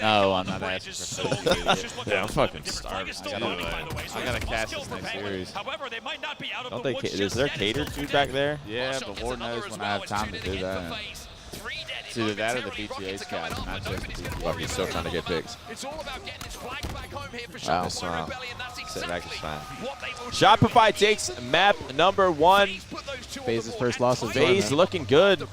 No, I'm not asking for food. Yeah, I'm fucking starving. I gotta cast this next series. Don't they? Is there catered food back there? Yeah, but Lord knows when I have time to do that. It's either that or the BtH scouts, not just the BtH. Well, he's still trying to get picks. Wow. That's wrong. Sit back is fine. Shopify takes map number 1. FaZe's first loss of FaZe looking good.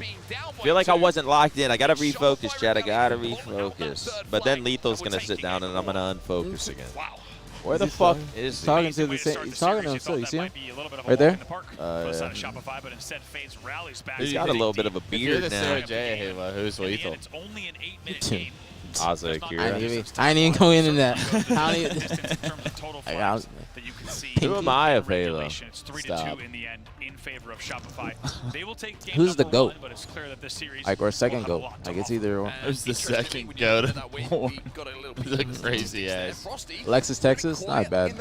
Feel like I wasn't locked in. I gotta refocus, Chad. I gotta refocus. But then Lethal's gonna sit down and I'm gonna unfocus again. Where the fuck is he? Talking to the same. He's talking to him still. You see him? Right there? Yeah. He's got a little bit of a If you're beard the now. Sarah J Halo, who's lethal? Ozzy Akira. I ain't even going into that. Who am I of Halo? Stop. In favor of Shopify. They will take game Who's the number GOAT? 1, but it's clear that this series Like, or second GOAT. Like, it's either one. Who's the second GOAT? The crazy ass. Alexis, Texas? Not bad.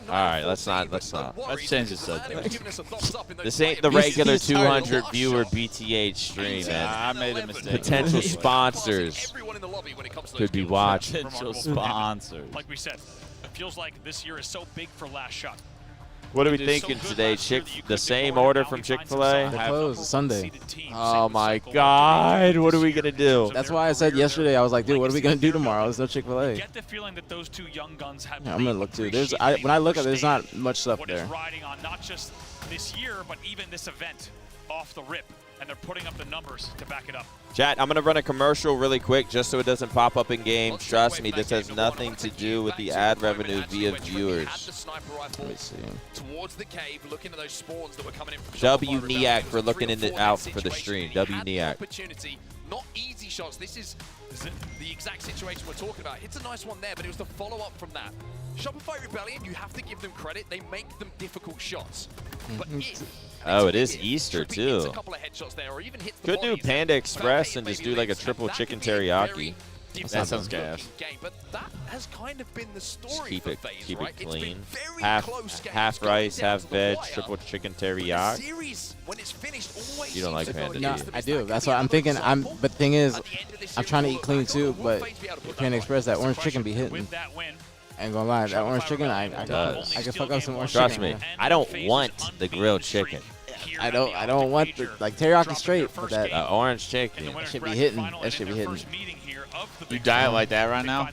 All right, let's not. Let's change the subject. This ain't the regular 200 viewer BtH stream, man. I made a mistake. Potential sponsors could be watching. Potential sponsors. Like we said, it feels like this year is so big for Last Shot. What are we thinking today? The same order from Chick-fil-A? They close Sunday. Oh my God! What are we gonna do? That's why I said yesterday. I was like, dude, what are we gonna do tomorrow? There's no Chick-fil-A. Get the feeling that those two young guns have Yeah, I'm gonna look too. When I look at it, there's not much stuff what there. is riding on not just this year, but even this event off the rip, and they're putting up the numbers to back it up. Chat, I'm going to run a commercial really quick just so it doesn't pop up in game. Trust me, this has nothing to do with the ad revenue via viewers. Let me see. Towards the cave, looking at those spawns that were coming in from W Niak for looking out for the stream. W Niak. Opportunity, not easy shots. This is the exact situation we're talking about. It's a nice one there, but it was the follow-up from that. Shopify Rebellion, you have to give them credit. They make them difficult shots. But Oh, it is Easter too. Could do Panda Express and just do like a triple chicken teriyaki. That sounds gas. But that has kind of been the story Keep it right? clean. Half rice, half veg, triple chicken teriyaki. You don't like Panda, No, do you? I do. That's what I'm thinking. But the thing is, I'm trying to eat clean too. But Panda Express, that orange chicken be hitting. Ain't gonna lie, that orange chicken, I can fuck up some orange chicken. Trust me, I don't want the grilled chicken. I don't want the teriyaki straight, but that orange chicken. That should be hitting. That should be hitting. You diet like that right now?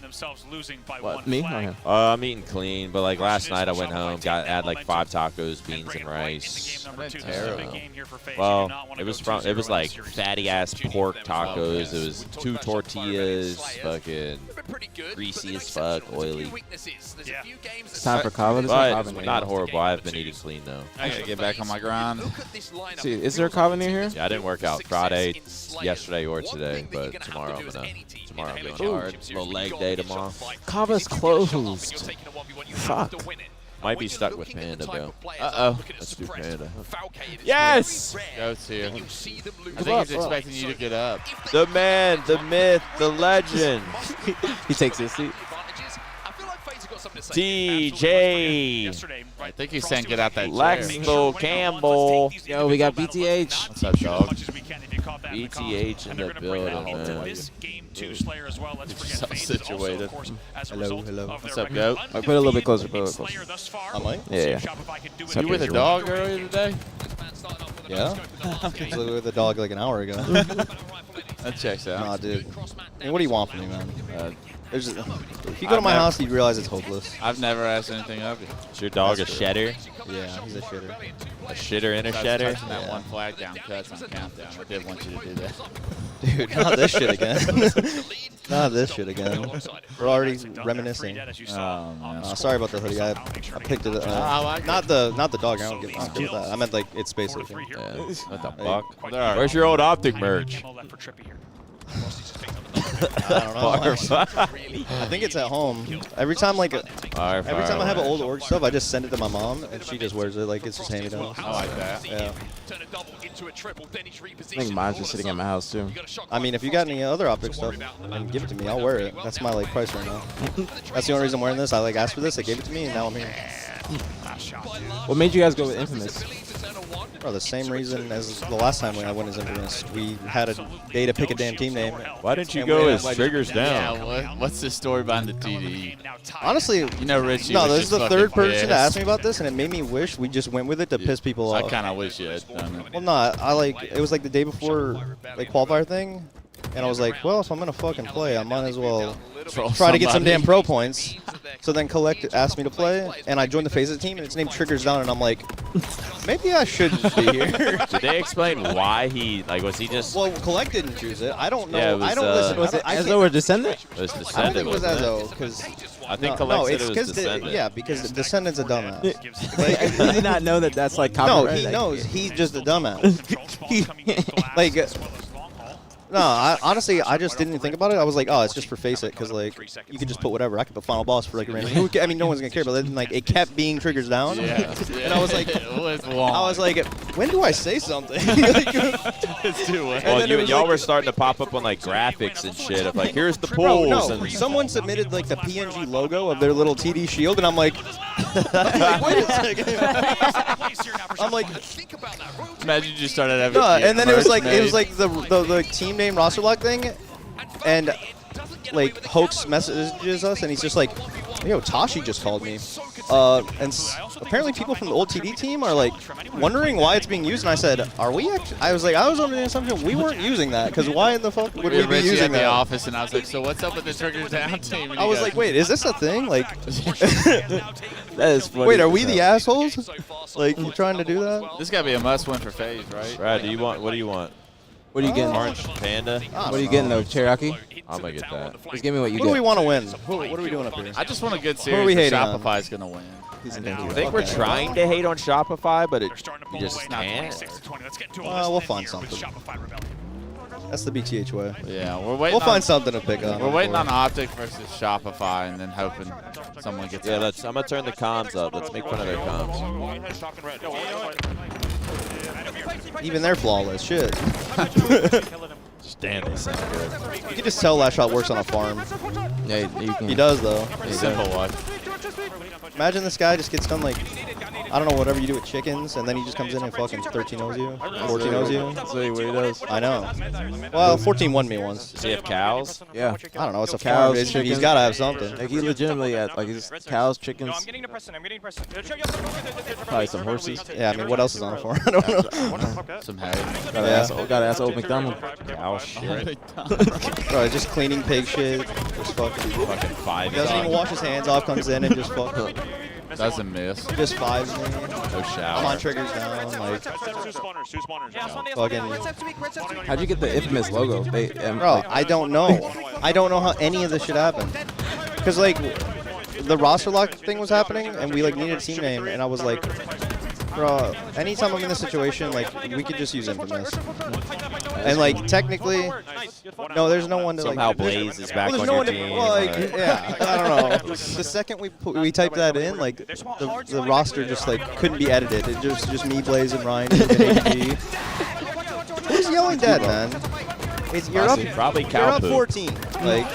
What, me or him? I'm eating clean, but like last night I went home, had like 5 tacos, beans, and rice. Terrible. Well, it was like fatty ass pork tacos. It was 2 tortillas, fucking greasy as fuck, oily. It's time for kava. But not horrible. I've been eating clean though. I gotta get back on my grind. See, is there a kava near here? Yeah, I didn't work out Friday, yesterday, or today, but tomorrow I'm going hard. Little leg day tomorrow. Kava's closed. Fuck. Might be stuck with Panda though. Uh-oh. Let's do Panda. Yes! Go to. I think he's expecting you to get up. The man, the myth, the legend. He takes his seat. TJ. I think he's saying get out that chair. Lexville Campbell. Yo, we got BtH. What's up, dog? BtH in the building, man. So situated. Hello. What's up, Goat? Put it a little bit closer. I might. Yeah. You with a dog earlier today? Yeah. I was with a dog like an hour ago. That checks out. Nah, dude. I mean, what do you want from me, man? If you go to my house, you'd realize it's hopeless. I've never asked anything of you. Is your dog a shedder? Yeah, he's a shitter. A shitter and a shedder? Touching that one flag down cuts on countdown. I did want you to do that. Dude, not this shit again. Not this shit again. We're already reminiscing. Sorry about the hoodie. I picked it. Not the dog. I don't give a with that. I meant like its space. What the fuck? Where's your old optic merch? I don't know. I think it's at home. Every time I have an old org stuff, I just send it to my mom, and she just wears it like it's just hand-me-down. I like that. Yeah. I think mine's just sitting at my house too. I mean, if you got any other optic stuff, then give it to me. I'll wear it. That's my like price right now. That's the only reason I'm wearing this. I like asked for this, they gave it to me, and now I'm here. What made you guys go with Infamous? Bro, the same reason as the last time when I went as Infamous. We had a day to pick a damn team name. Why didn't you go as Triggers Down? Yeah, what's the story behind the TDE? Honestly, you know, Richie. No, this is the third person to ask me about this, and it made me wish we just went with it to piss people off. I kind of wish you had done it. Well, no, it was like the day before like qualifier thing, and I was like, well, if I'm gonna fucking play, I might as well try to get some damn pro points. So then Collect asked me to play, and I joined the Phases team, and it's named Triggers Down, and I'm like, maybe I shouldn't be here. Did they explain why was he just... Well, Collect didn't choose it. I don't know. Yeah, I don't listen. Was it Ezo or Descendant? It was Descendant. I don't think it was Ezo, because... I think Collect said it was Descendant. Yeah, because Descendant's a dumbass. Does he not know that that's like copyright? No, he knows. He's just a dumbass. No, honestly, I just didn't think about it. I was like, oh, it's just for Face It, because like you could just put whatever. I could put Final Boss for like a random. I mean, no one's gonna care. But then like it kept being Triggers Down, and I was like, when do I say something? It's too late. Well, y'all were starting to pop up on like graphics and shit of like, here's the pools. No, someone submitted like the PNG logo of their little TD shield, and I'm like, wait a second. I'm like, imagine you just started having. And then it was like the team name roster lock thing, and like Hoax messages us, and he's just like, "Yo, Tashi just called me," apparently people from the old TD team are like wondering why it's being used. And I said, "Are we actually?" I was under the assumption we weren't using that, because why in the fuck would we be using that? The office, and I was like, "So what's up with the Triggers Down team?" And I was like, "Wait, is this a thing?" Like, that is funny. Wait, are we the assholes? Like, you trying to do that? This gotta be a must-win for FaZe, right? Brad, do you want? What do you want? What are you getting? Orange Panda. What are you getting though, Cherokee? I'm gonna get that. Just give me what you Who get. do we want to win? What are we doing up here? I just want a good Who series. are we hating Shopify on? is gonna win. I think we're trying to hate on Shopify, but you just can't. We'll find something. That's the BtH way. Yeah, we're waiting. We'll find something to pick on. We're waiting on Optic versus Shopify, and then hoping someone gets. Yeah, I'm gonna turn the comms up. Let's make fun of their comms. Even they're flawless. Shit. Damn, they sound good. You can just tell Last Shot works on a farm. Yeah, you can. He does though. Simple one. Imagine this guy just gets done like, I don't know, whatever you do with chickens, and then he just comes in and fucking 13-0s you, 14-0s you. That's what he does. I know. Well, 14 won me once. Does he have cows? Yeah. I don't know. It's a cows, farm. chickens. He's got to have something. Like he legitimately had like his cows, chickens. I'm getting to Preston. Probably some horses. Yeah, I mean, what else is on a farm? I don't know. Some hay. Gotta ask old McDonald. Cow shit. Bro, just cleaning pig shit. Just fucking 5. He doesn't even wash his hands off, comes in and just fucking. Doesn't miss. Just 5s me. No shower. I'm on Triggers down. Like, fucking. How'd you get the infamous logo? Bro, I don't know. I don't know how any of this shit happened. Because, like, the roster lock thing was happening, and we, like, needed a team name, and I was like, bro, anytime I'm in this situation, like, we could just use Infamous. And, like, technically, no, there's no one to, like... Somehow Blaze is back on your team. Well, like, yeah, I don't know. The second we typed that in, like, the roster just, like, couldn't be edited. It just me, Blaze, and Ryan, and aPG. Who's yelling dead, man? You're up cow poop. 14. Like,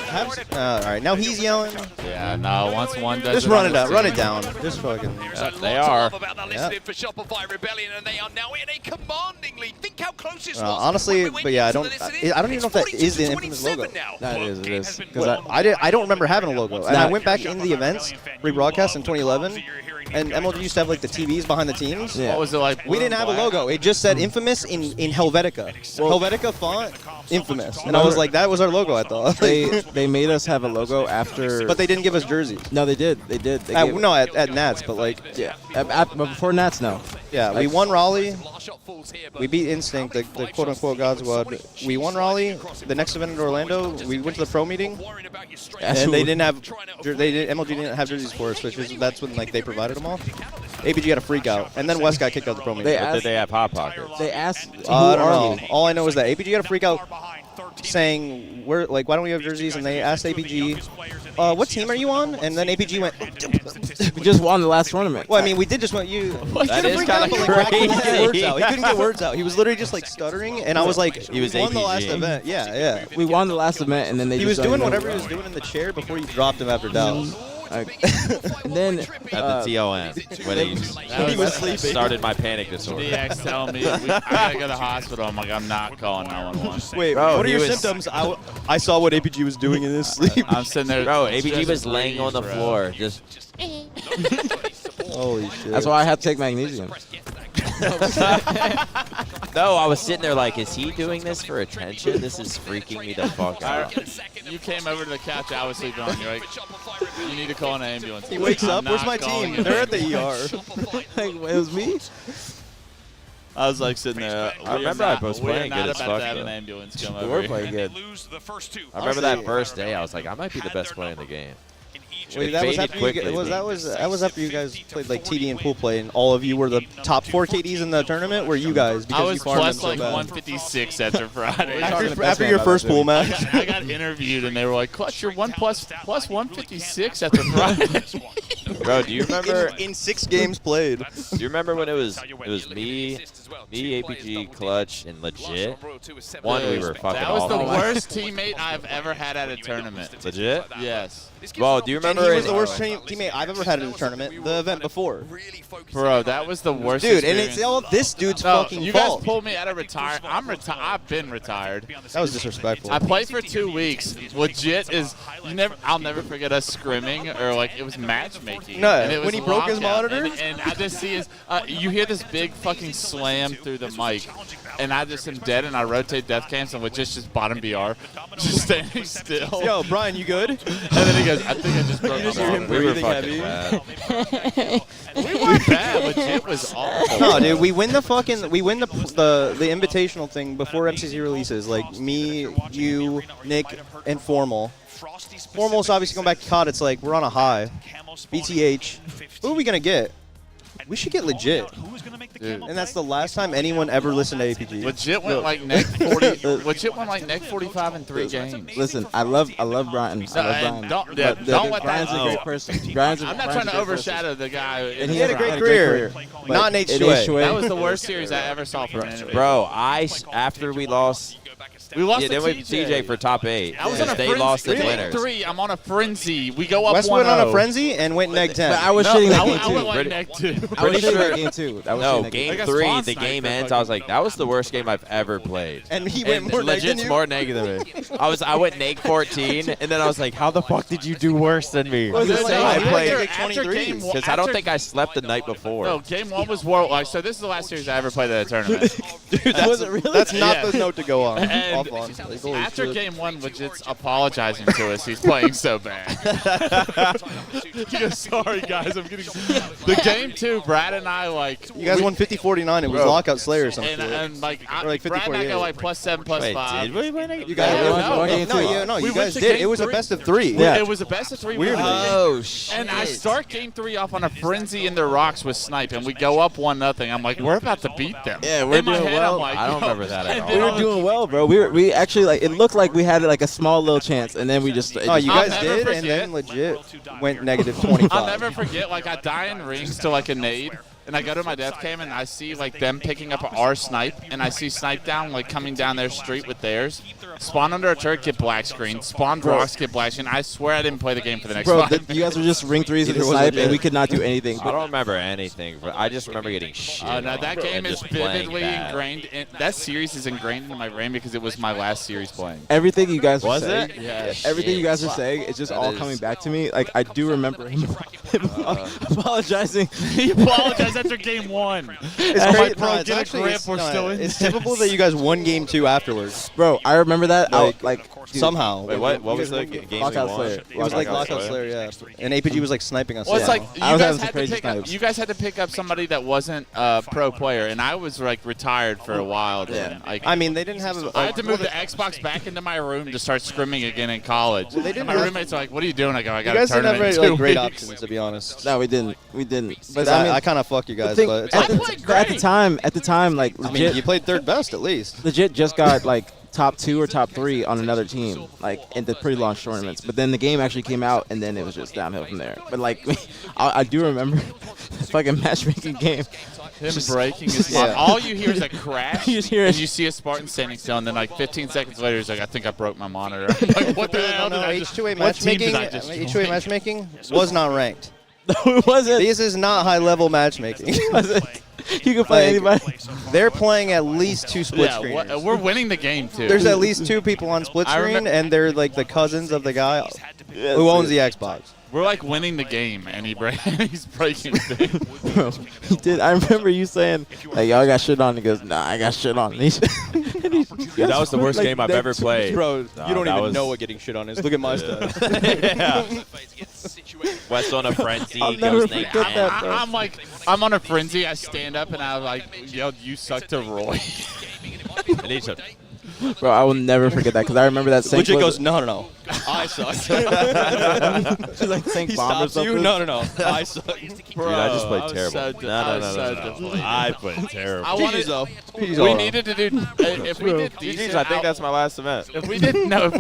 all right, now he's yelling. Yeah, no. Once one does. Just run it down. Run it down. Just fucking. They are. About that listening for Shopify Rebellion, and they are now in a commanding lead. Think how close this was. Honestly, but yeah, I don't even know if that is the Infamous logo. That it is. Because I don't remember having a logo. And I went back into the events, rebroadcast in 2011, and MLG used to have like the TVs behind the teams. Yeah. What was it like? We didn't have a logo. It just said Infamous in Helvetica. Helvetica font, Infamous. And I was like, that was our logo, I thought. They made us have a logo after. But they didn't give us jerseys. No, they did. They did. No, at Nats, but like. Yeah. But before Nats, no. Yeah, we won Raleigh. We beat Instinct, the quote-unquote God Squad. We won Raleigh. The next event in Orlando, we went to the pro meeting, and they didn't have. MLG didn't have jerseys for us, that's when like they provided them all. aPG had a freak out, and then West got kicked out of the pro meeting. Did they have Hot Pockets? They asked. I don't know. All I know is that aPG got a freak out, saying why don't we have jerseys? And they asked aPG, what team are you on? And then aPG went. We just won the last tournament. Well, I mean, we did just want you. That is kind of crazy. He couldn't get words out. He was literally just like stuttering, and I was like, he was won the aPG. last event. Yeah. We won the last event, and then they. He was doing whatever he was doing in the chair before you dropped him after Dallas. And then at the TON when he was sleeping. Started my panic disorder. DX telling me I gotta go to the hospital. I'm like, I'm not calling 911. Wait, bro, what are your symptoms? I saw what aPG was doing in his sleep. I'm sitting there. Bro, aPG was laying on the floor, just. Holy shit. That's why I had to take magnesium. No, I was sitting there like, is he doing this for attention? This is freaking me the fuck out. You came over to the couch I was sleeping on. You're like, you need to call an ambulance. He wakes up. Where's my team? They're at the ER. Like, it was me. I was like sitting there. I remember I was playing good as fuck. An ambulance come We over were here. playing good. I remember that first day. I was like, I might be the best player in the game. Wait, that was after that was after you guys played like TD and pool play, and all of you were the top 4 KDs in the tournament. Were you guys? Because I was you farmed plus them so like bad. 156 after Friday. After your first pool match. I got interviewed, and they were like, "Clutch, you're plus 156 after Friday." Bro, do you remember in 6 games played? Do you remember when it was me, Me, aPG, Clutch, and Legit. One, we were fucking That was the awful. worst teammate I've ever had at a tournament. Legit? Yes. Well, do you remember? And he was the worst teammate I've ever had in a tournament. The event before. Bro, that was the worst. Dude, experience. and it's all this dude's No, fucking you fault. guys pulled me out of retire. I've been retired. That was disrespectful. I played for 2 weeks. Legit is I'll never forget us scrimming or like it was matchmaking. No, and it was when he broke his lockout, monitor? and I just see his. You hear this big fucking slam through the mic, and I just am dead, and I rotate death cams, and Legit's just bottom BR, just standing still. Yo, Brian, you good? And then he goes, I think I just broke you just my hear him monitor. breathing heavy. We weren't bad. Legit was awful. No, dude, we win the invitational thing before MCC releases. Like me, you, Nick, and Formal. Formal's obviously going back to COD. It's like we're on a high. BtH. Who are we gonna get? We should get Legit. Dude. And that's the last time anyone ever listened to aPG. Legit went like neck 40. Legit went like neck 45 in 3 games. Listen, I love Brian. I love Brian. Don't But let Brian's that. a great person. Brian's I'm not trying to overshadow the guy. And he had a great career. Not Nate Shui. That was the worst series I ever saw from an enemy. Bro, after we lost. We lost yeah, to then we TJ for top 8. I was on a they frenzy. lost the Game winners. 3, I'm on a frenzy. We go up 1-0. West went on a frenzy and went neg 10. But I was shitting that game I went too. like neck 2. Pretty sure. Game 2. No, game 3, the game ends. I was like, that was the worst game I've ever played. And he went more neg than Legit's you? more negative. I went neg 14, and then I was like, how the fuck did you do worse than me? What was it I like? played After game one- because I don't think I slept the night before. No, game 1 was world. Like, so this is the last series I ever played at a tournament. Dude, that's not the note to go on. And Off on. Like, holy after shit. game 1, Legit's apologizing to us. He's playing so bad. He goes, sorry guys, I'm getting. The game 2, Brad and I like. You guys won 50-49. It was lockout Slayer or something. And like, Or like Brad and I 50-48. go like +7, +5. Did we win? You guys We you went guys to did. game It was a 3. best of 3. Yeah. It was a best of 3. Weirdly. Oh shit! And I start game 3 off on a frenzy in the rocks with Snipe, and we go up 1-0. I'm like, we're about to beat them. Yeah, we're in my doing head, well. I'm like, I don't yo. remember that at And all. then We were doing well, bro. We actually like it looked like we had like a small little chance, and then we just. No, you I'll guys never did, and forget. then Legit went negative 25. I'll never forget, like, I die in rings to, like, a nade, and I go to my death cam, and I see, like, them picking up our Snipe, and I see Snipe down, like, coming down their street with theirs. Spawn under a turret, get black screen. Spawn rocks, get black screen. I swear I didn't play the game for the next Bro, 5 you guys were just ring threes with the Neither was snipe, Legit. and we could not do anything. I don't remember anything, but I just remember getting shit. No, that on game and is just playing vividly bad. ingrained. That series is ingrained into my brain because it was my last series playing. Everything you guys were Was saying, it? Yeah. everything you guys were saying, it's just That all is- coming back to me. Like I do remember him apologizing. He apologized after game 1. It's I'm great, like, bro, bro. It's get a actually grip, we're still in it's this. typical that you guys won game 2 afterwards. Bro, I remember that. Dude, Somehow. Wait, what was the game we Lockout won? Slayer. It was like Lockout Slayer, yeah. And aPG was like sniping us. Well, it's yeah. like I was having some had to crazy pick up, snipes. you guys had to pick up somebody that wasn't a pro player, and I was like retired for a while. Then. Like, I mean, they didn't have a. I had to move the Xbox back into my room to start scrimming again in college. Well, they didn't my have- roommates are like, "What are you doing?" I go, "I You got a guys didn't have tournament very in 2 like, great weeks." options, to be honest. No, we didn't. We didn't. But But I mean, I kind of fuck you guys, the thing- but it's at, like, the, at the time, like I legit, mean, you played third best at least. legit just got like top 2 or top 3 on another team, like in the pre-launch tournaments. But then the game actually came out, and then it was just downhill from there. But like, I do remember the fucking matchmaking game. Him Just- breaking his Yeah. All you hear is a crash, You just hear and it. you see a Spartan standing still, and then like 15 seconds later, he's like, "I think I broke my monitor." I'm like, what the hell did I just? H2A What team matchmaking, did I just H2A join? matchmaking was not ranked. No, it wasn't. This is not high level matchmaking. You can play Like, anybody. They're playing at least 2 split Yeah, screeners. we're winning the game too. There's at least 2 people on split I screen, remember- and they're like the cousins of the guy who owns the Xbox. We're like winning the game, and he's breaking things. Bro, he did. I remember you saying, like, y'all got shit on. He goes, nah, I got shit on. Dude, that was the worst game I've ever played. Bro, No, you don't that even was- know what getting shit on is. Look at my stats. Yeah. West on a frenzy. I'll never goes neg forget 10. that, bro. I'm like, I'm on a frenzy. I stand up and I like yelled, "You suck" to Roy. And he said, Bro, I will never forget that because I remember that same. Legit goes, no. I suck. like saying He bomb or stops you? something. No. I suck. Bro, Dude, I just played was terrible. so No. I played terrible. I wanted, though. we needed to do. If we did decent, I think that's my last event. If we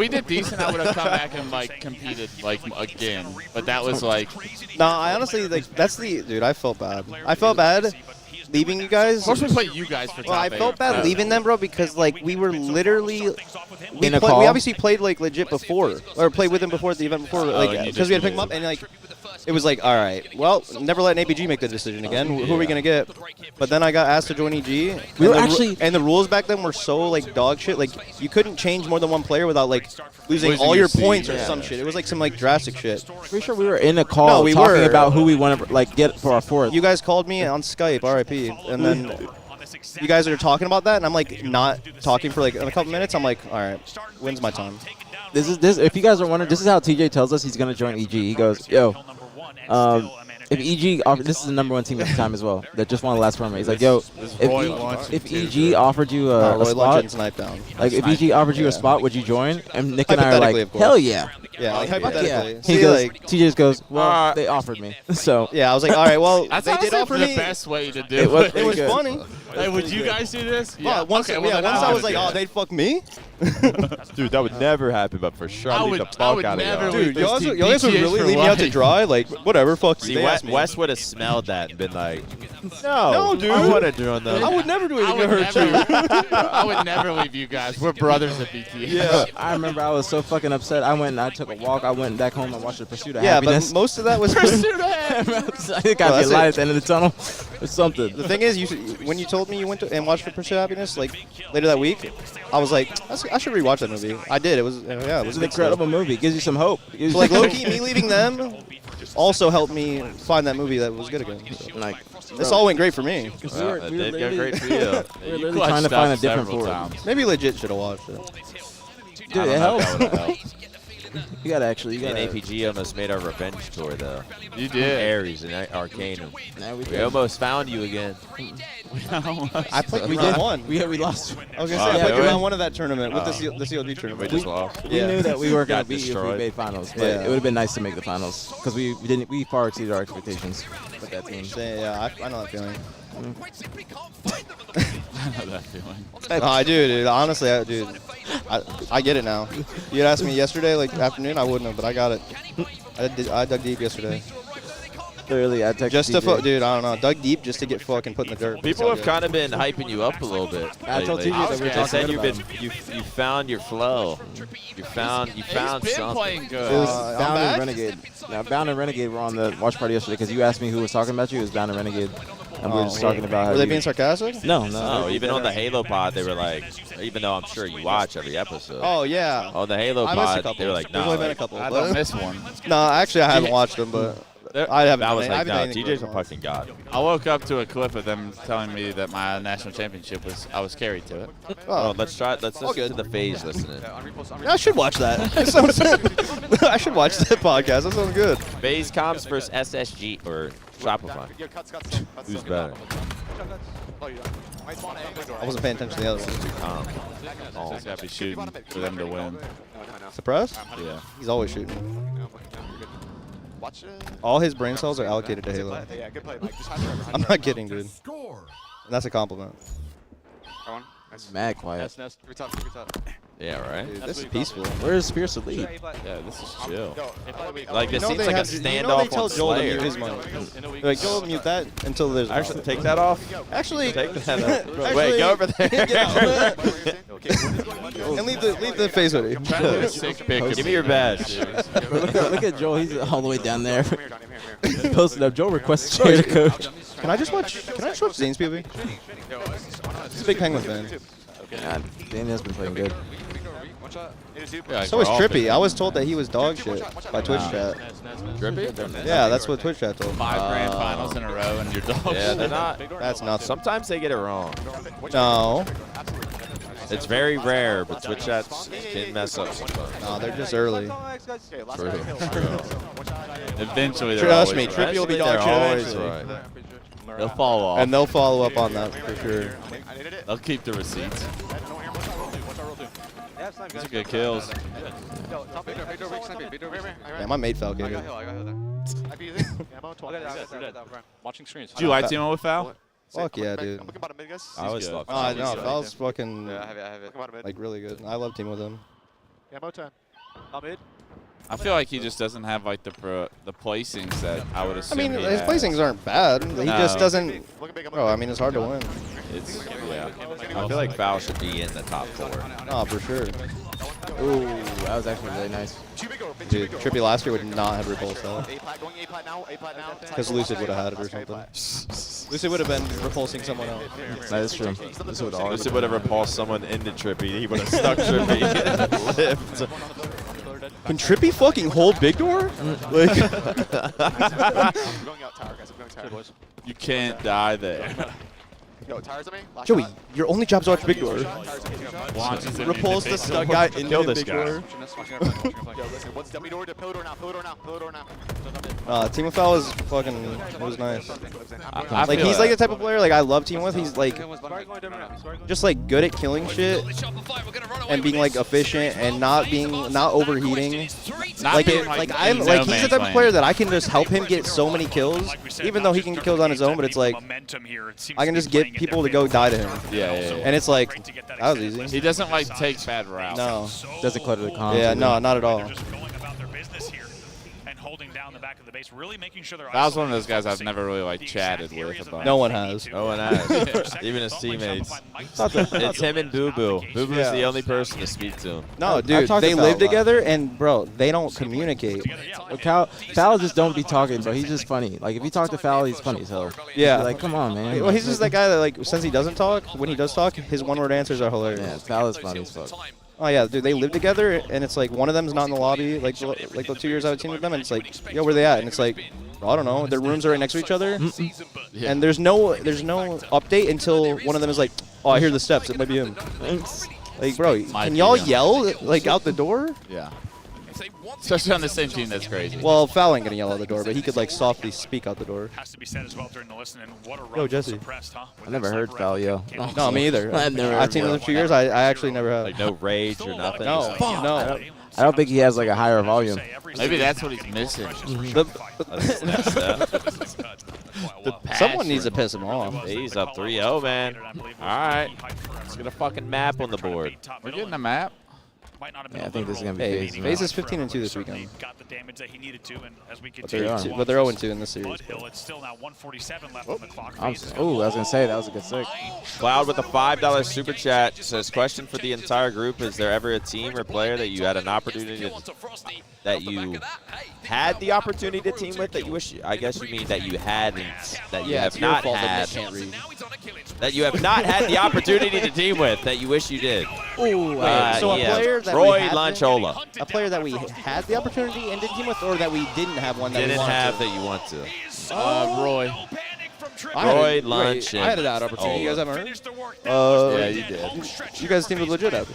did decent, I would have come back and like competed like again. But that was like, No, I honestly like that's the dude. I felt bad. I felt bad leaving you guys. Of course we play you guys for top Well, I felt bad leaving them, bro, because like we were literally we obviously played like legit before, or played with them before at the event before, like because we had to pick them up, and like it was like, all right, well, never letting aPG make the decision again. Who are we gonna get? But then I got asked to join EG. We were actually, and the rules back then were so like dog shit. Like you couldn't change more than one player without like losing all your points or some shit. It was like some like drastic shit. Pretty sure we were in a call talking about who we want to like get for our fourth. You guys called me on Skype, RIP, and then you guys are talking about that, and I'm like not talking for like a couple minutes. I'm like, all right, when's my time? This. If you guys are wondering, this is how TJ tells us he's gonna join EG. He goes, yo. If EG offered, this is the #1 team at the time as well that just won the last tournament. He's like, yo, if EG offered you a spot, like if EG offered you a spot, would you join? And Nick and I are like, hell yeah. Yeah, like hypothetically. Yeah. He goes, TJ just goes, well, they offered me. So yeah, I was like, all right, well, they did offer me. The best way to do it. It was funny. Hey, would you guys do this? Yeah. Once I was like, oh, they'd fuck me. Dude, that would never happen, but for sure, I'd leave the fuck out of y'all. Dude, y'all guys would really leave me out to dry? Like, whatever, fuck you. See, Wes would have smelled that and been like, no, dude. I would have joined them. I would never do anything to hurt you. I would never leave you guys. We're brothers at BtH. Yeah. I remember I was so fucking upset. I went and I took a walk. I went back home and watched The Pursuit of Happiness. Yeah, but most of that was Pursuit of Happiness. I think I'd be a light at the end of the tunnel or something. The thing is, when you told me you went and watched The Pursuit of Happiness, like later that week, I was like, I should rewatch that movie. I did. It was it was an incredible movie. It gives you some hope. So like low-key, me leaving them also helped me find that movie that was good again. So, like this all went great for me. It did go great for you. We were literally trying to find a different forward. Maybe legit should have watched it. Dude, it helps. You gotta actually. And aPG almost made our revenge tour though. You did. Ares and Arcanum. We almost found you again. I played. We won. We lost. I was gonna say I played round 1 of that tournament with the CLG tournament. We just lost. We knew that we weren't gonna beat you if we made finals, but it would have been nice to make the finals because we far exceeded our expectations with that team. Yeah, I know that feeling. I know that feeling. I do, dude. Honestly, I get it now. You'd asked me yesterday, like afternoon, I wouldn't have, but I got it. I dug deep yesterday. Clearly, I texted just to dude, I don't know, dug deep just to get fucking put in the dirt. People have kind of been hyping you up a little bit. I told TJ that we were talking about you found your flow. You found something. Playing good. It was Bound and Renegade. Now, Bound and Renegade were on the watch party yesterday because you asked me who was talking about you. It was Bound and Renegade. And we were just talking about how were they being sarcastic? No, even on the Halo pod, they were like, even though I'm sure you watch every episode. Oh, yeah. On the Halo pod, they were like, no. There's only been a couple. I don't miss one. No, actually, I haven't watched them, but I haven't. I was like, no, TJ's a fucking god. I woke up to a clip of them telling me that my national championship I was carried to it. Oh, let's listen to the phase listening. I should watch that. I should watch that podcast. That sounds good. FaZe comms versus SSG or Shopify. Who's better? I wasn't paying attention to the other one. He's got to be shooting for them to win. Suppressed? Yeah. He's always shooting. All his brain cells are allocated to Halo. I'm not kidding, dude. And that's a compliment. Mad quiet. Yeah, right? Dude, this is peaceful. Where's Spears to lead? Yeah, this is chill. Like, this seems like a standoff they tell on Joel to Slayer. mute his mic. Like, Joel, mute that until there's... Actually, take that off. Actually... Take that off. Wait, go over there. And leave the face hoodie. Give me your badge. Look at Joel. He's all the way down there. He's posted up. Joel requests chair to coach. Can I just watch Zane's POV? He's a big Penguin fan. God, Daniel's been playing good. Yeah, so was Trippy. I was told that he was dog shit by Twitch chat. Trippy? Yeah, that's what Twitch chat told me. 5 grand finals in a row and you're dog Yeah, shit. they're not. That's nothing. Sometimes they get it wrong. No. It's very rare, but Twitch chats can mess up sometimes. No, they're just early. True. Eventually, they're Trust always me, right. Trippy will be dog shit always eventually. right. They'll follow off. And they'll follow up on that for sure. They'll keep the receipts. These are good kills. Yeah, my mate fell good. Watching screens. Do you like teaming with Foul? Fuck yeah, dude. I always love No, Foul's fucking Yeah, I have it. like really good. I love teaming with him. Ammo 10. Not mid. I feel like he just doesn't have like the placings that I would assume. I mean, he his has. placings aren't bad. He just doesn't. Bro, I mean, it's hard to win. It's yeah. I feel like Foul should be in the top 4. Oh, for sure. Ooh, that was actually really nice. Dude, Trippy last year would not have repulsed that. Because Lucid would have had it or something. Lucid would have been repulsing someone else. That is true. Lucid would have repulsed someone into Trippy. He would have stuck Trippy and lived. Can Trippy fucking hold big door? Like, You can't die there. Joey, your only job's to watch big door. Launches it Repulse into the big stuck door. guy into Kill big this guy. door. Team with Foul is fucking, it was nice. Like, he's like the type of player like I love team with. He's like just like good at killing shit and being like efficient and not overheating. Like he's the type of player that I can just help him get so many kills, even though he can get kills on his own. But it's like I can just get people to go die to him. Yeah. And it's like that was easy. He doesn't like take bad routes. No. Doesn't clutter the comms. Yeah, no, not at all. That was one of those guys I've never really like chatted with about. No one has. No one has. Even his teammates. It's him and Boo Boo. Boo Boo's the only person to speak to him. No, dude, they live together, and bro, they don't communicate. Foul just don't be talking, bro. He's just funny. Like if you talk to Foul, he's funny as hell. Yeah. Like come on, man. Well, he's just that guy that like since he doesn't talk, when he does talk, his one-word answers are hilarious. Yeah, Foul is funny as fuck. Oh yeah, dude, they live together, and it's like one of them's not in the lobby, like the 2 years I've teamed with them, and it's like, yo, where they at? And it's like, I don't know, their rooms are right next to each other, and there's no update until one of them is like, oh, I hear the steps, it might be him. Like, bro, can y'all yell like out the door? Yeah. Especially on the same team, that's crazy. Well, Foul ain't gonna yell out the door, but he could like softly speak out the door. Has to be said as well during the listen. And what a run Yo, Jesse. suppressed, huh? I never heard Foul yell. No, me either. I've teamed with him 2 years. I actually never have. Like no rage or nothing. No, no. I don't think he has like a higher volume. Maybe that's what he's missing. Someone needs to piss him off. He's up 3-0, man. All right. Let's get a fucking map on the board. We're getting a map. Yeah, I think this is gonna be Hey, FaZe. FaZe is 15-2 this weekend. Got the damage that he needed to, and as we But continue they're 0-2 in this series. it's still now 147 left on the clock. Oh, I was gonna say that was a good sick. Cloud with a $5 super chat says, question for the entire group, is there ever a team or player that you had an opportunity that you had the opportunity to team with that you wish, I guess you mean that you hadn't, that you have not had, that you have not had the opportunity to team with that you wish you did? Ooh, so a player that Roy we had Lanchola. A player that we had the opportunity and did team with, or that we didn't have one that we Didn't wanted have to? that you want to. Roy. Roy Lunch. I had that opportunity. You guys haven't heard? Yeah, you did. You guys teamed with legit up.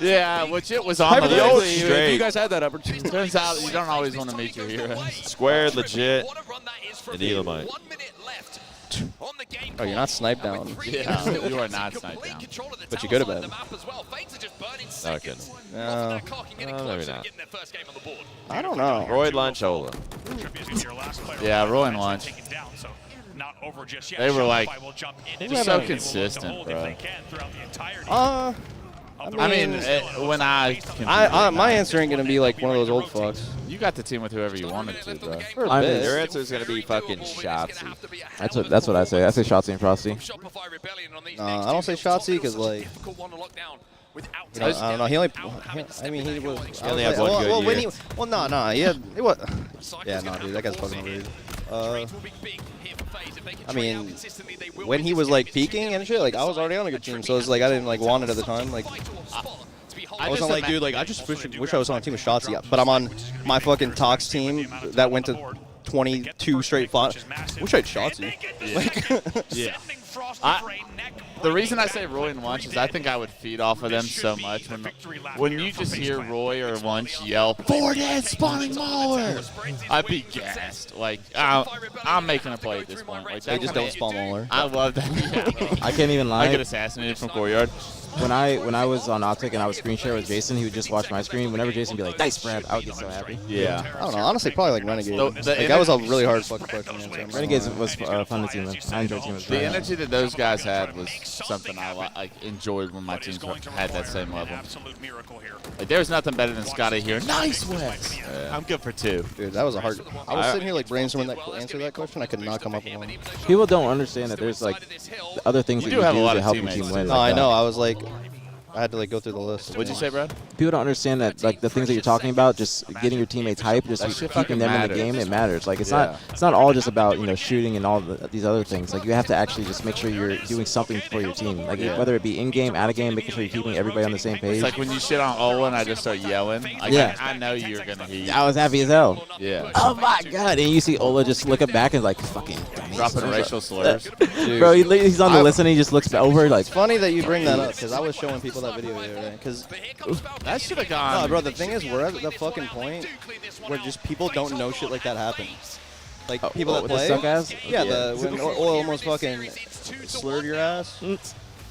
Yeah, which it was on the Hypothetically, list. if you guys had that opportunity. Turns out you don't always want to meet your heroes. Squared, legit, and Elamite. Oh, you're not sniped down. Yeah, you are not sniped down. But you could have been. Okay. No. Maybe not. I don't know. Roy Lanchola. Yeah, Roy and Lunch. They were like so consistent, bro. I mean, when my answer ain't gonna be like one of those old fucks. You got to team with whoever you wanted to, bro. Your answer is gonna be fucking Shotsy. That's what I say. I say Shotsy and Frosty. I don't say Shotsy because like. I don't know. He only. I mean, he was. He only had one good year. No. He had. It was. Yeah, no, dude. That guy's fucking overrated. I mean, when he was like peaking and shit, like I was already on a good team, so it's like I didn't like want it at the time. Like I wasn't like, dude, like I just wish I was on a team with Shotsy, but I'm on my fucking Tox team that went to 22 straight finals. Wish I had Shotsy. Yeah. The reason I say Roy and Lunch is I think I would feed off of them so much. When you just hear Roy or Lunch yell, "Forward head spawning Mauler," I'd be gassed. Like, I'm making a play at this point. Like, they just don't spawn Mauler. I love that. Yeah. I can't even lie. I get assassinated from courtyard. when I was on Optic and I would screen share with Jason, he would just watch my screen. Whenever Jason would be like, "Nice, Brad," I would get so happy. Yeah. I don't know. Honestly, probably like Renegade. Like, that was a really hard fucking question to answer. Renegades was fun to team with. I enjoyed teaming with. The energy that those guys had was something I enjoyed when my teams had that same level. Like, there's nothing better than Scotty here. Nice, Wes. I'm good for 2. Dude, that was a hard. I was sitting here like brainstorming that answer to that question. I could not come up with one. People don't understand that there's like other things that you do to help your team win. No, I know. I was like, I had to like go through the list. What'd you say, Brad? People don't understand that like the things that you're talking about, just getting your teammates hyped, just keeping them in the game, it matters. Like it's not all just about shooting and all these other things. Like you have to actually just make sure you're doing something for your team. Like whether it be in game, out of game, making sure you're keeping everybody on the same page. It's like when you shit on Olin, I just start yelling. Like, I know you're gonna heat. I was happy as hell. Yeah. Oh my god! And you see Ola just looking back and like fucking dropping racial slurs. Bro, he's on the list and he just looks over like. It's funny that you bring that up because I was showing people that video the other day. Because that should have gone. No, bro, the thing is, we're at the fucking point where just people don't know shit like that happens. Like people that play. The suck ass? Yeah, when Oil almost fucking slurred your ass.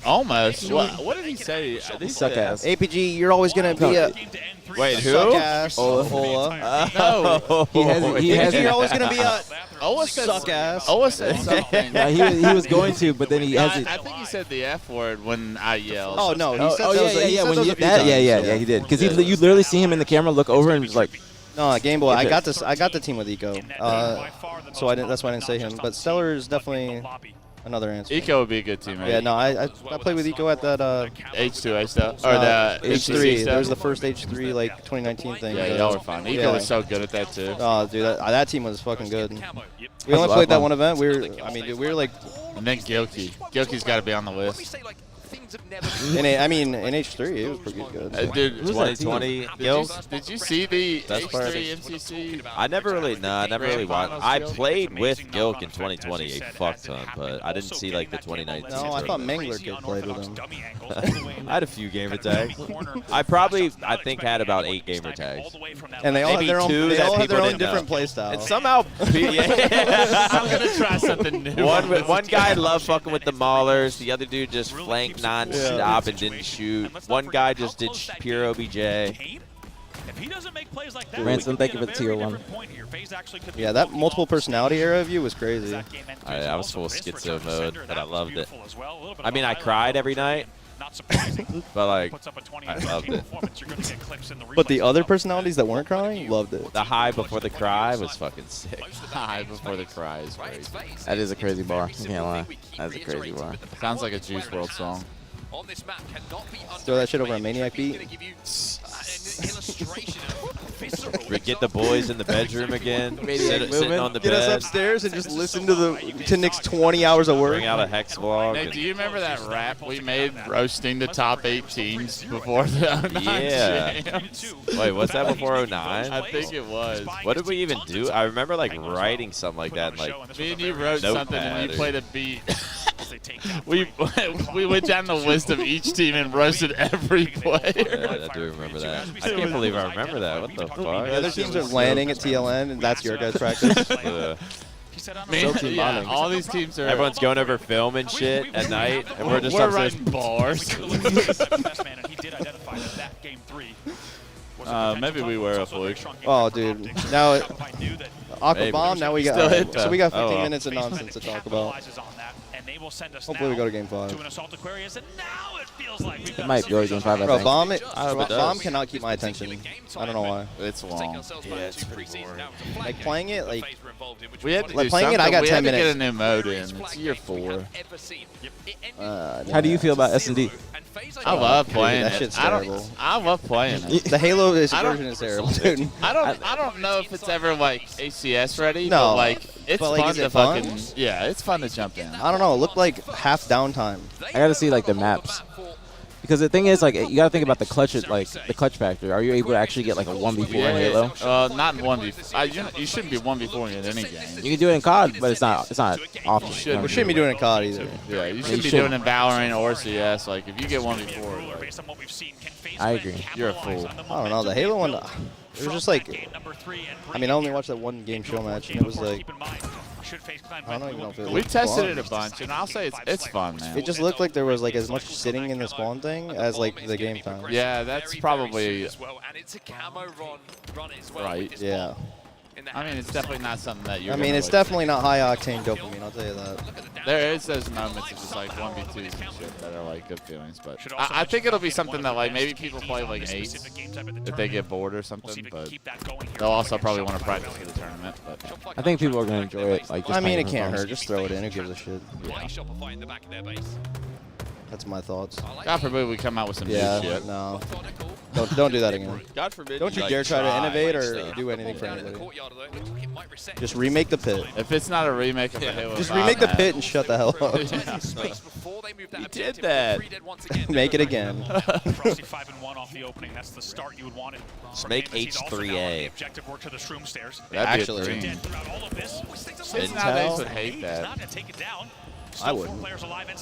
Almost. What did he say? Suck ass. aPG, you're always gonna be a. Wait, who? Suck ass. Ola. No. You're always gonna be a. Ola said suck ass. Ola said something. He was going to, but then he hesitated. I think he said the F word when I yelled. Oh no, he said yeah, he did. Because you literally see him in the camera look over and just like. No, Game Boy. I got the team with Eco. So I didn't. That's why I didn't say him. But Stellar is definitely another answer. Eco would be a good teammate. Yeah, no, I played with Eco at that H2A stuff or the H3. That was the first H3 like 2019 thing. Yeah, y'all were fine. Eco was so good at that too. Oh, dude, that team was fucking good. We only played that one event. We were like. And then Gilkey. Gilkey's got to be on the list. In H3, it was pretty good. Dude, 2020 Gilk. Did you see the Best player. H3 MCC? I never really watched. I played with Gilk in 2020 a fuck ton, but I didn't see like the 2019. No, I thought Mangler Kid played with him. I had a few gamer tags. I think had about 8 gamer tags. And they all maybe have their own. 2 They that all have people their own didn't know. different play style. And somehow, I'm gonna try something new. One guy loved fucking with the maulers. The other dude just flanked non-stop and didn't shoot. One guy just did pure OBJ. Ransom, thank you for the tier 1. Yeah, that multiple personality era of you was crazy. I was full schizo mode, but I loved it. I mean, I cried every night. But like, I loved it. But the other personalities that weren't crying loved it. The high before the cry was fucking sick. High before the cry is crazy. That is a crazy bar. I can't lie. That's a crazy bar. Sounds like a Juice WRLD song. Throw that shit over a Maniac beat. Get the boys in the bedroom again. Sitting on the bed. Get us upstairs and just listen to Nick's 20 hours of work. Bring out a hex vlog. Nick, do you remember that rap we made roasting the top 8 teams before the 09 jams? Wait, what's that before 09? I think it was. What did we even do? I remember like writing something like that. Like me and you wrote something and you played a beat. we went down the list of each team and roasted every player. Yeah, I do remember that. I can't believe I remember that. What the fuck? The other teams are landing at TLN, and that's your guys' practice. Man, all these teams are. Everyone's going over film and shit at night, and we're just writing bars. Maybe we were a fluke. Oh, dude. Now, Aqua Bomb. Now we got. So we got 15 minutes of nonsense to talk about. Hopefully we go to Game 5. It might go to Game 5, I Bro, think. Bomb cannot keep my attention. I don't know why. It's long. Yeah, it's pretty boring. Like playing it, like we had to like playing it. I got 10 minutes. We had to get a new mode in. It's year 4. How do you feel about S&D? I love playing that it. shit's terrible. I love playing it. The Halo version is terrible, dude. I don't know if it's ever like HCS ready. No, but like it's but, like, fun is to it fun? fucking it's fun to jump in. I don't know. It looked like half downtime. I gotta see like the maps. Because the thing is, like, you gotta think about the clutch factor. Are you able to actually get like a 1v4 in Halo? Not in 1v4. You shouldn't be 1v4 in any game. You can do it in COD, but it's not often. We shouldn't be doing it in COD either. Yeah, you shouldn't be doing it in Valorant or CS. Like, if you get 1v4, like, I agree. You're a fool. I don't know. The Halo one, it was just like, I mean, I only watched that one game show match, and it was like, I don't even know if it We looked tested fun. it a bunch, and I'll say it's fun, man. It just looked like there was like as much sitting in the spawn thing as like the game time. Yeah, that's probably and it's a camo run as well. right. Yeah. I mean, it's definitely not something that you're. I mean, it's definitely not high octane dopamine. I'll tell you that. There is those moments of just like 1v2s and shit that are like good feelings, but I think it'll be something that like maybe people play like 8 if they get bored or something, but they'll also probably want to practice for the tournament. But I think people are going to enjoy it. Like, just I mean, it playing can't for hurt. Just throw it in. Who gives a shit? Yeah. Shopify in the back of their base. That's my thoughts. God forbid we come out with some new shit. No. Don't do that again. God forbid. Don't you like, dare try to innovate or stuff. do anything for anybody. Just remake the pit. If it's not a remake of a Halo Just 5, remake the man. pit and shut the hell up. He did that. Make it again. Frosty 5-1 off the opening. That's the start you would want it. Just make H3A. Objective work to the shroom stairs. That'd be a Actually, dream. Kids Intel? nowadays would hate that. I wouldn't.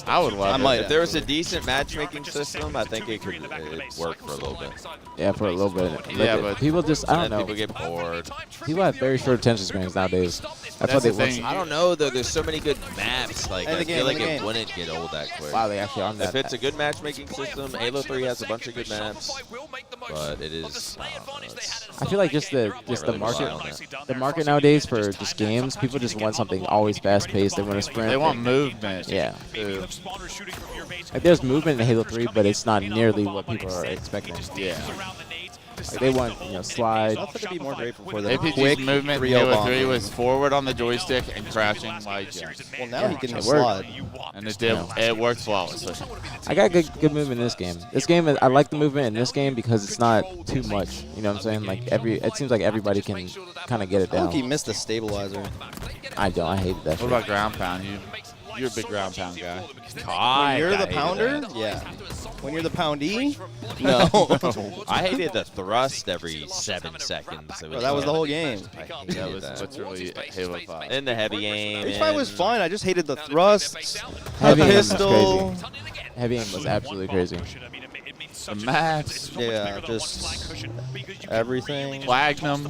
I would love I it. might. If there was a decent matchmaking system, I think it could work for a little bit. Yeah, for a little bit. Yeah, but people just, I don't know. People get bored. People have very short attention spans nowadays. That's what the they want. thing. I don't know though. There's so many good maps. Like And I the feel game, like and the it game. wouldn't get old that quick. Wow, they actually on that. If it's a good matchmaking system, Halo 3 has a bunch of good maps, but it is. I feel like just the market nowadays for just games, people just want something always fast paced. They want to sprint. They want movement. Yeah. Too. Like there's movement in Halo 3, but it's not nearly what people are expecting. Yeah. Like they want, slide. Nothing to be more grateful for than aPG's quick movement in 3-0 Halo bomb. 3 was forward on the joystick and crashing like jets. Well, now he can It slide. And it worked flawlessly. I got good movement in this game. This game, I like the movement in this game because it's not too much. You know what I'm saying? Like it seems like everybody can kind of get it I think down. he missed the stabilizer. I don't. I hate that. What shit. about ground pound? You're a big ground pound guy. When you're the pounder? Yeah. When you're the poundee? No. I hated the thrust every 7 seconds. Bro, that was the whole game. That was literally Halo 5. And the heavy aim. H5 was fine. I just hated the thrusts, the Heavy aim was pistol. crazy. Heavy aim was absolutely crazy. The maps. Yeah, just everything. Flagnum.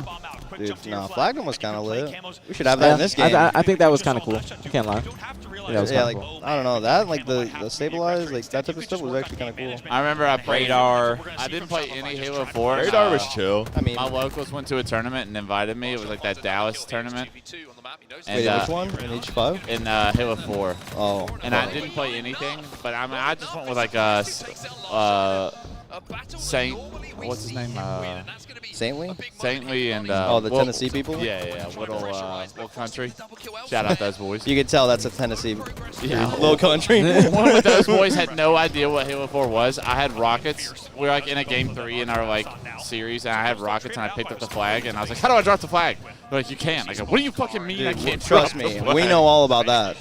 Dude, no, Flagnum was kind of lit. We should have that in this game. I think that was kind of cool. I can't lie. Yeah, that was Yeah, kinda like, cool. I don't know, that, like, the stabilize, like, that type of stuff was actually kind of cool. I remember I played Radar. I didn't play any Halo 4. Radar was chill. I mean, My locals went to a tournament and invited me. It was like that Dallas tournament. And, wait, which one? In H5? In Halo 4. Oh. And I didn't play anything, but I mean, I just went with like Saint, what's his name? Saintly? Saintly and oh, the Tennessee people? Yeah, little country. Shout out those boys. You can tell that's a Tennessee Yeah, little country. One of those boys had no idea what Halo 4 was. I had rockets. We were like in a game 3 in our like series, and I had rockets, and I picked up the flag, and I was like, "How do I drop the flag?" They're like, "You can't." I go, "What do you fucking mean? Dude, I can't trust drop me, the flag?" we know all about that.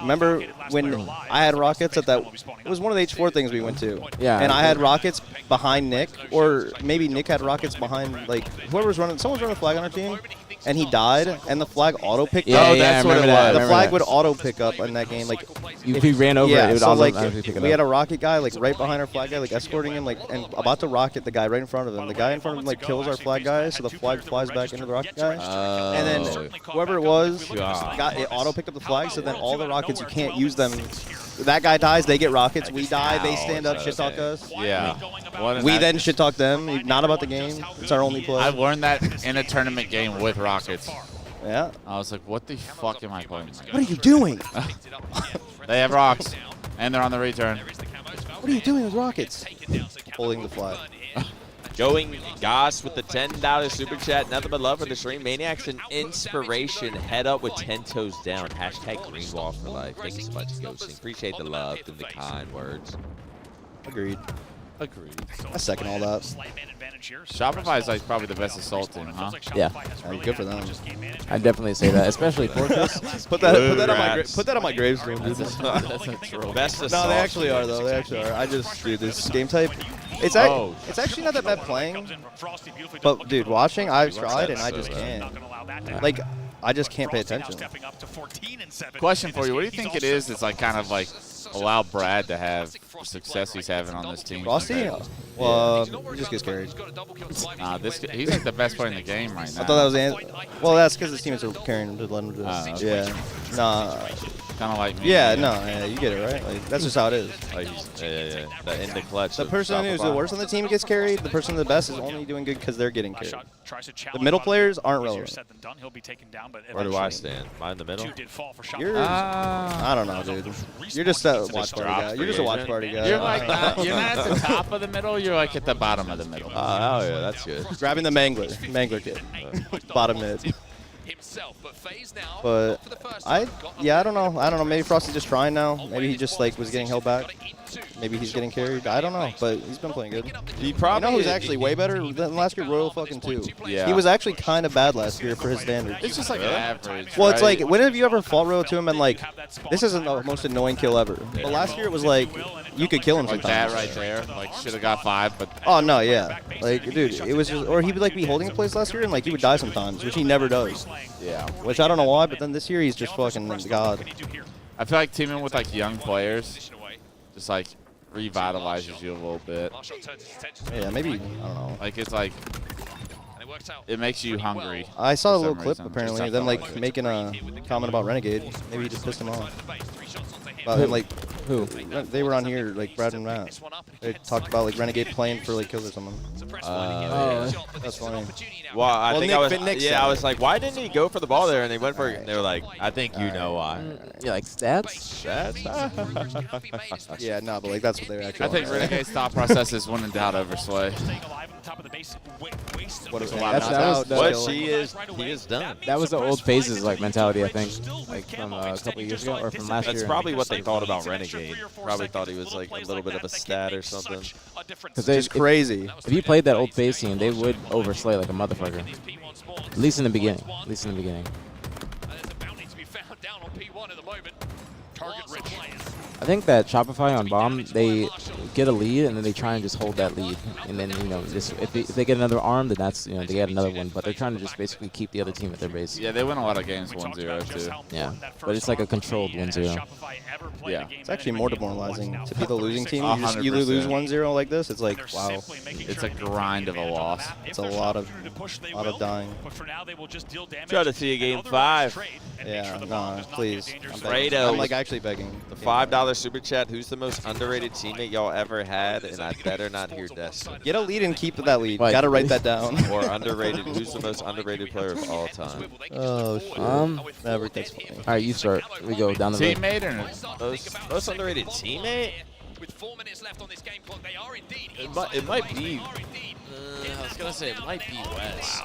Remember when I had rockets at that? It was one of the H4 things we went to. Yeah. And I had rockets behind Nick, or maybe Nick had rockets behind like whoever was running. Someone was running a flag on our team, and he died, and the flag auto picked Yeah, up. yeah, that's what it that. was. The flag would auto pick up in that game, like If he ran over yeah, it, it would so also like pick it we up. had a rocket guy like right behind our flag guy, like escorting him, like and about to rocket the guy right in front of him. The guy in front of him like kills our flag guy, so the flag flies back into the rocket guy. And then whoever it was got it auto picked up the flag, so then all the rockets you can't use them. That guy dies, they get rockets. We die, they stand up, shit talk us. Yeah. We then shit talk them. Not about the game. It's our only play. I learned that in a tournament game with rockets. Yeah. I was like, "What the fuck am I playing?" What are you doing? They have rocks, and they're on the return. What are you doing with rockets? Holding the flag. Going Goss with the $10 super chat. Nothing but love for the stream. Maniacs and inspiration. Head up with 10 toes down. Hashtag Greenwall for life. Thank you so much, Ghosting. Appreciate the love and the kind words. Agreed. Agreed. I second all that. Shopify is like probably the best assault team, huh? Yeah. Good for them. I definitely say that, especially Fortress. Put that on my gravestone. Dude. That's a troll. Best No, assault. they actually are though. They actually are. I just dude, this game type. It's it's actually not that bad playing. But dude, watching, I've tried and I just can't. Like, I just can't pay attention. Question for you: what do you think it is that's like kind of like allow Brad to have the success he's having on this team? Frosty? Well, he just gets carried. Nah, he's like the best player in the game right now. I thought that was well, that's because his teammates are carrying him to let him do this. Okay. Yeah. Nah. Kind of like me. Yeah, no, yeah, you get it, right? Like, that's just how it is. Like yeah. In the clutch. The person who's the worst on the team gets carried. The person the best is only doing good because they're getting carried. The middle players aren't relevant. Where do I stand? Am I in the middle? You're, I don't know, dude. You're just a watch party guy. You're just a watch party guy. You're like you're not at the top of the middle. You're like at the bottom of the middle. Oh, hell yeah, that's good. Grabbing the mangler kid, bottom mid. But I don't know. Maybe Frosty's just trying now. Maybe he just like was getting held back. Maybe he's getting carried. I don't know, but he's been playing good. He probably you know who's actually way better than last year? Royal fucking 2. Yeah. He was actually kind of bad last year for his standards. It's just like average. Well, it's like, when have you ever fought Royal 2 and been like, this isn't the most annoying kill ever? But last year it was like, you could kill him like sometimes. that right there. Like should have got 5, but. Oh no, yeah. Like, dude, it was just, or he would like be holding a place last year and like he would die sometimes, which he never does. Yeah. Which I don't know why, but then this year he's just fucking god. I feel like teaming with like young players, just like revitalizes you a little bit. Yeah, maybe, I don't know. Like it's like, it makes you hungry. I saw a little clip reason. apparently, them like making a comment about Renegade. Maybe he just pissed him off. About him like, who? They were on here, like Brad and Matt. They talked about like Renegade playing for like kills or something. That's funny. Well, I think Nick I was like, why didn't he go for the ball there? And they went for it. And they were like, I think you know why. Yeah, like stats? Stats? Yeah, no, but like that's what they were actually. I think Renegade's thought process is when in doubt over Slay. What he is done. That was the old phases like mentality, I think, like from a couple of years ago or from last year. That's probably what they thought about Renegade. Probably thought he was like a little bit of a stat or something. Because it's crazy. If you played that old phase scene, they would overslay like a motherfucker. At least in the beginning. At least in the beginning. I think that Shopify on Bomb, they get a lead and then they try and just hold that lead, and then just if they get another arm, then that's they get another one. But they're trying to just basically keep the other team at their base. Yeah, they win a lot of games 1-0 too. Yeah, but it's like a controlled 1-0. Yeah, it's actually more demoralizing to be the losing team. You lose 1-0 like this. It's like wow, it's a grind of a loss. It's a lot of dying. Try to see a game 5. Yeah, no, please. I'm like actually begging. The $5 super chat. Who's the most underrated teammate y'all ever had? And I better not hear Destin. Get a lead and keep that lead. Gotta write that down. Or underrated. Who's the most underrated player of all time? Oh shit. Maverick, that's funny. All right, you start. We go down the road. Teammate or most underrated teammate? With 4 minutes left on this game clock, they are indeed. It might be. I was gonna say it might be Wes.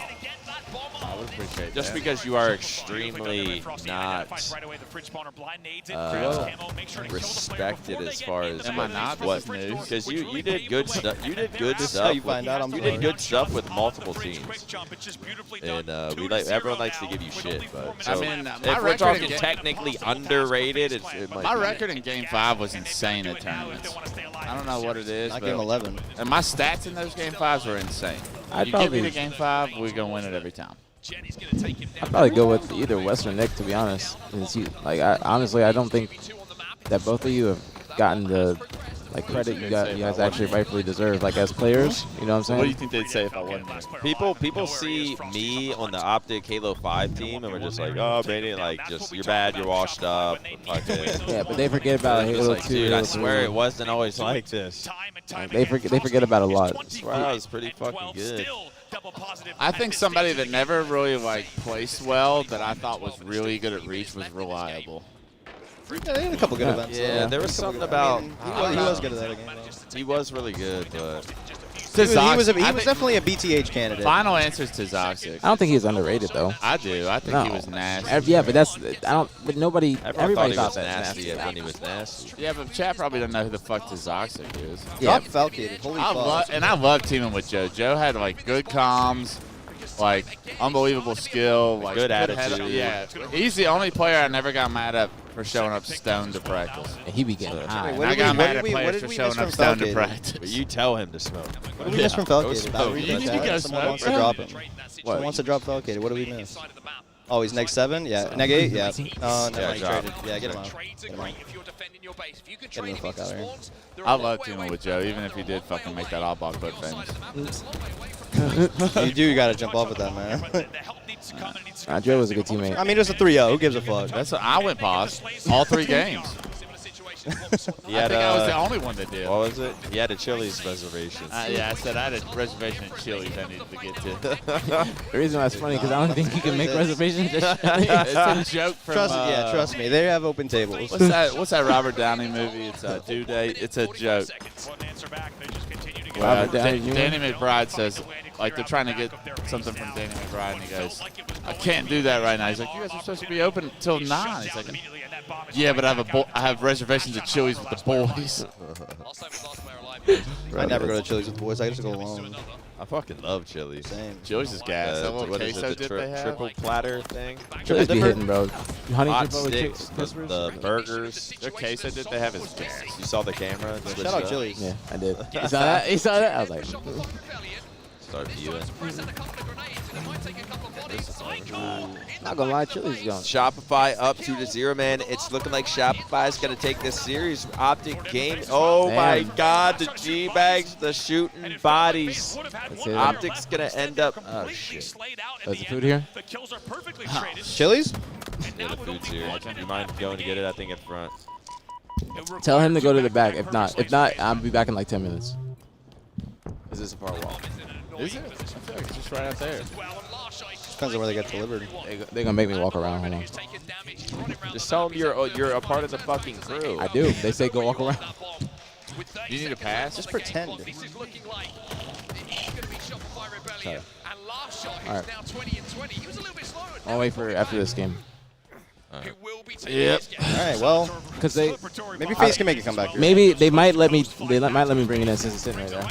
I would appreciate just that. because you are extremely not respected as far as what because you did good stuff. You did good stuff. You find out you did good stuff with multiple teams, and everyone likes to give you shit. But so, I mean, if we're talking technically underrated, it might my be. record in Game 5 was insane at tournaments. I don't know what it is. Not Game 11. And my stats in those Game 5s were insane. You give me the Game 5, we're gonna win it every time. I'd probably go with either Wes or Nick, to be honest. Honestly, I don't think that both of you have gotten the credit you guys actually rightfully deserve, as players. You know what I'm saying? What do you think they'd say if I wasn't there? People see me on the Optic Halo 5 team and we're just like, oh, Brady, you're bad, you're washed up. Yeah, but they forget about Halo 2. Dude, I swear it wasn't always like this. They forget about a lot. I swear I was pretty fucking good. I think somebody that never really placed well that I thought was really good at Reach was Reliable. Yeah, they had a couple good events. Yeah, there was something about. He was good at that game. He was really good, but. He was definitely a BtH candidate. Final answer is Toxic. I don't think he's underrated though. I do. I think he was nasty. Yeah, but But nobody. Everybody thought that nasty when he was nasty. Yeah, but chat probably doesn't know who the fuck Toxic is. Yeah, Falcated. Holy fuck. And I love teaming with Joe. Joe had good comms, unbelievable skill, good attitude. Yeah, he's the only player I never got mad at for showing up stoned to practice. And he be getting high. I got mad at players for showing up stoned to practice. But you tell him to smoke. What did we miss from Falcated? You need to go Someone smoke. wants to drop him. Someone wants to drop Falcated. What did we miss? Oh, he's next 7? Yeah. Neg 8? Yeah. No, Yeah, he drop. traded. Yeah, get him out. Get him out. Get him the fuck out of here. I love teaming with Joe, even if he did fucking make that oddball clip famous. You do gotta jump off with that, man. Joe was a good teammate. I mean, it was a 3-0. Who gives a fuck? That's what I went past all 3 games. He had, I think I was the only one that did. What was it? He had a Chili's reservation. Yeah, I said I had a reservation in Chili's I needed to get to. The reason why it's funny because I don't think you can make reservations. It's a joke from... Trust me. They have open tables. What's that Robert Downey movie? It's a due date. It's a joke. Well, Danny McBride says, like, they're trying to get something from Danny McBride, and he goes, I can't do that right now. He's like, you guys are supposed to be open until 9. He's like, yeah, but I have reservations at Chili's with the boys. I never go to Chili's with the boys. I just go alone. I fucking love Chili's. Same. Chili's is gas. That little What is queso it, the dip they have? triple platter thing? Chili's be hitting, bro. Honey Hot dip with sticks, the burgers. Their queso dip they have is gas. You saw the camera? Shout out Chili's. Yeah, I did. You saw that? You saw that? I was like, Start viewing. not gonna lie, Chili's going. Shopify up 2-0, man. It's looking like Shopify's gonna take this series. Optic game. Oh my God, the G-bags, the shooting bodies. Optic's gonna end up. Oh shit. Is the food here? Chili's? Yeah, the food's here. You mind going to get it? I think in front. Tell him to go to the back. If not, I'll be back in like 10 minutes. Is this a far walk? Is it? I feel like it's just right out there. Depends on where they get delivered. They're gonna make me walk around. Hold on. Just tell them you're a part of the fucking crew. I do. They say go walk around. You need a pass? Just pretend. Sorry. All right. I'll wait for after this game. Yep. All right. Well, because they maybe FaZe can make a comeback here. Maybe they might let me. They might let me bring it in since it's sitting right there.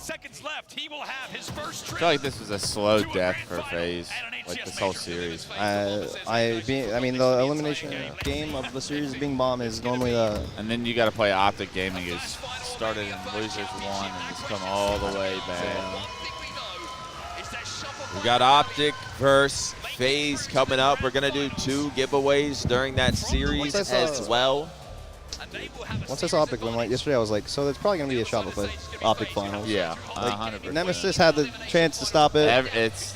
I feel like this was a slow death for FaZe, like this whole series. I mean, the elimination game of the series being bomb is normally the. And then you got to play Optic Gaming. It's started in losers 1 and it's come all the way back. We got Optic versus FaZe coming up. We're gonna do 2 giveaways during that series as well. Once I saw Optic win like yesterday, I was like, so there's probably gonna be a Shopify Optic finals. Yeah, like, 100%. Nemesis had the chance to stop it. It's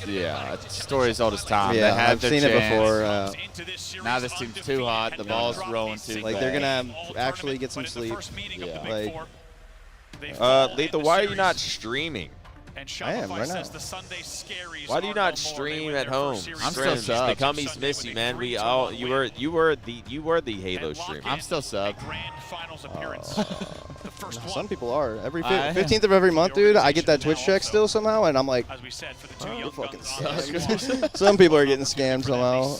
story's old as time. Yeah, they had I've seen chance. it before. Now this team's too hot. The ball's rolling too. Like they're gonna actually get some sleep. Yeah. Like, Lethal, why are you not streaming? I am right now. Why do you not stream at home? I'm still sub. The Cummies miss you, man. You were the Halo streamer. I'm still sub. Some people are. Every 15th of every month, dude, I get that Twitch check still somehow, and I'm like, you fucking suck. Some people are getting scammed somehow.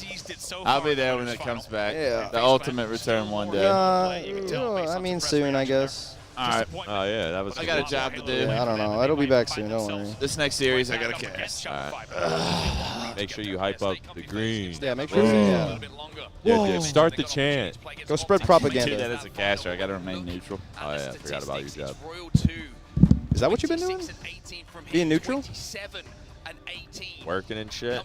I'll be there when it comes back. Yeah. The ultimate return one day. I mean, soon, I guess. All right. Oh yeah, that was. I got a job to do. Yeah, I don't know. It'll be back soon. Don't worry. This next series, I got a cast. All right. Make sure you hype up the green. Yeah, make sure. Yeah, start the chant. Go spread propaganda. That is a caster. I got to remain neutral. Oh yeah, I forgot about your job. Is that what you've been doing? Being neutral? Working and shit.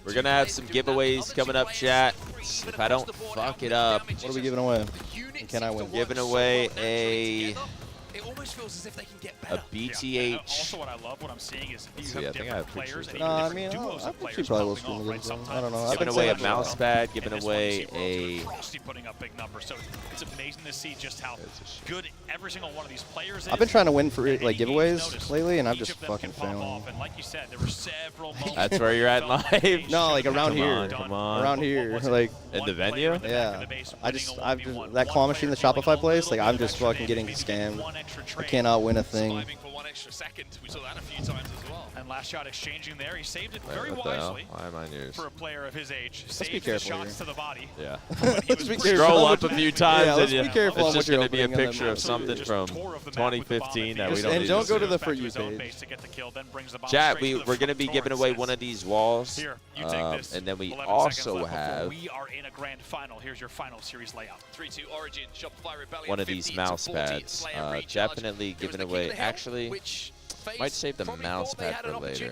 We're gonna have some giveaways coming up, chat. If I don't fuck it up, what are we giving away? And can I win? Giving away a BtH. Also, what I love, what I'm seeing is you See, I have think I have different players. pictures. I mean, I think she probably will scream against them. I don't know. Giving away a mouse pad. Giving away a. Frosty putting up big numbers, so it's amazing to see just how good every single one of these players is. I've been trying to win for like giveaways lately, and I'm just fucking failing. And like you said, there were several moments. That's where you're at in life. No, like around here. Come on. Around here, like in the venue. Yeah. I've just that claw machine, the Shopify place. Like I'm just fucking getting scammed. I cannot win a thing. We saw that a few times as well. And last shot exchanging there, he saved it very wisely. Why am I nears? For a player of his age, let's be careful shots to the body. Yeah. Let's be Scroll up a few times. Yeah, let's be careful. It's just going to be a picture of something from 2015 that we don't. And don't go to the For You page. Chat, we're going to be giving away one of these walls, and then we also have. We are in a grand final. Here's your final series layout. 3-2 Origin, Shopify Rebellion. One of these mouse pads. Definitely giving away. Actually, Might save the mouse pad for later.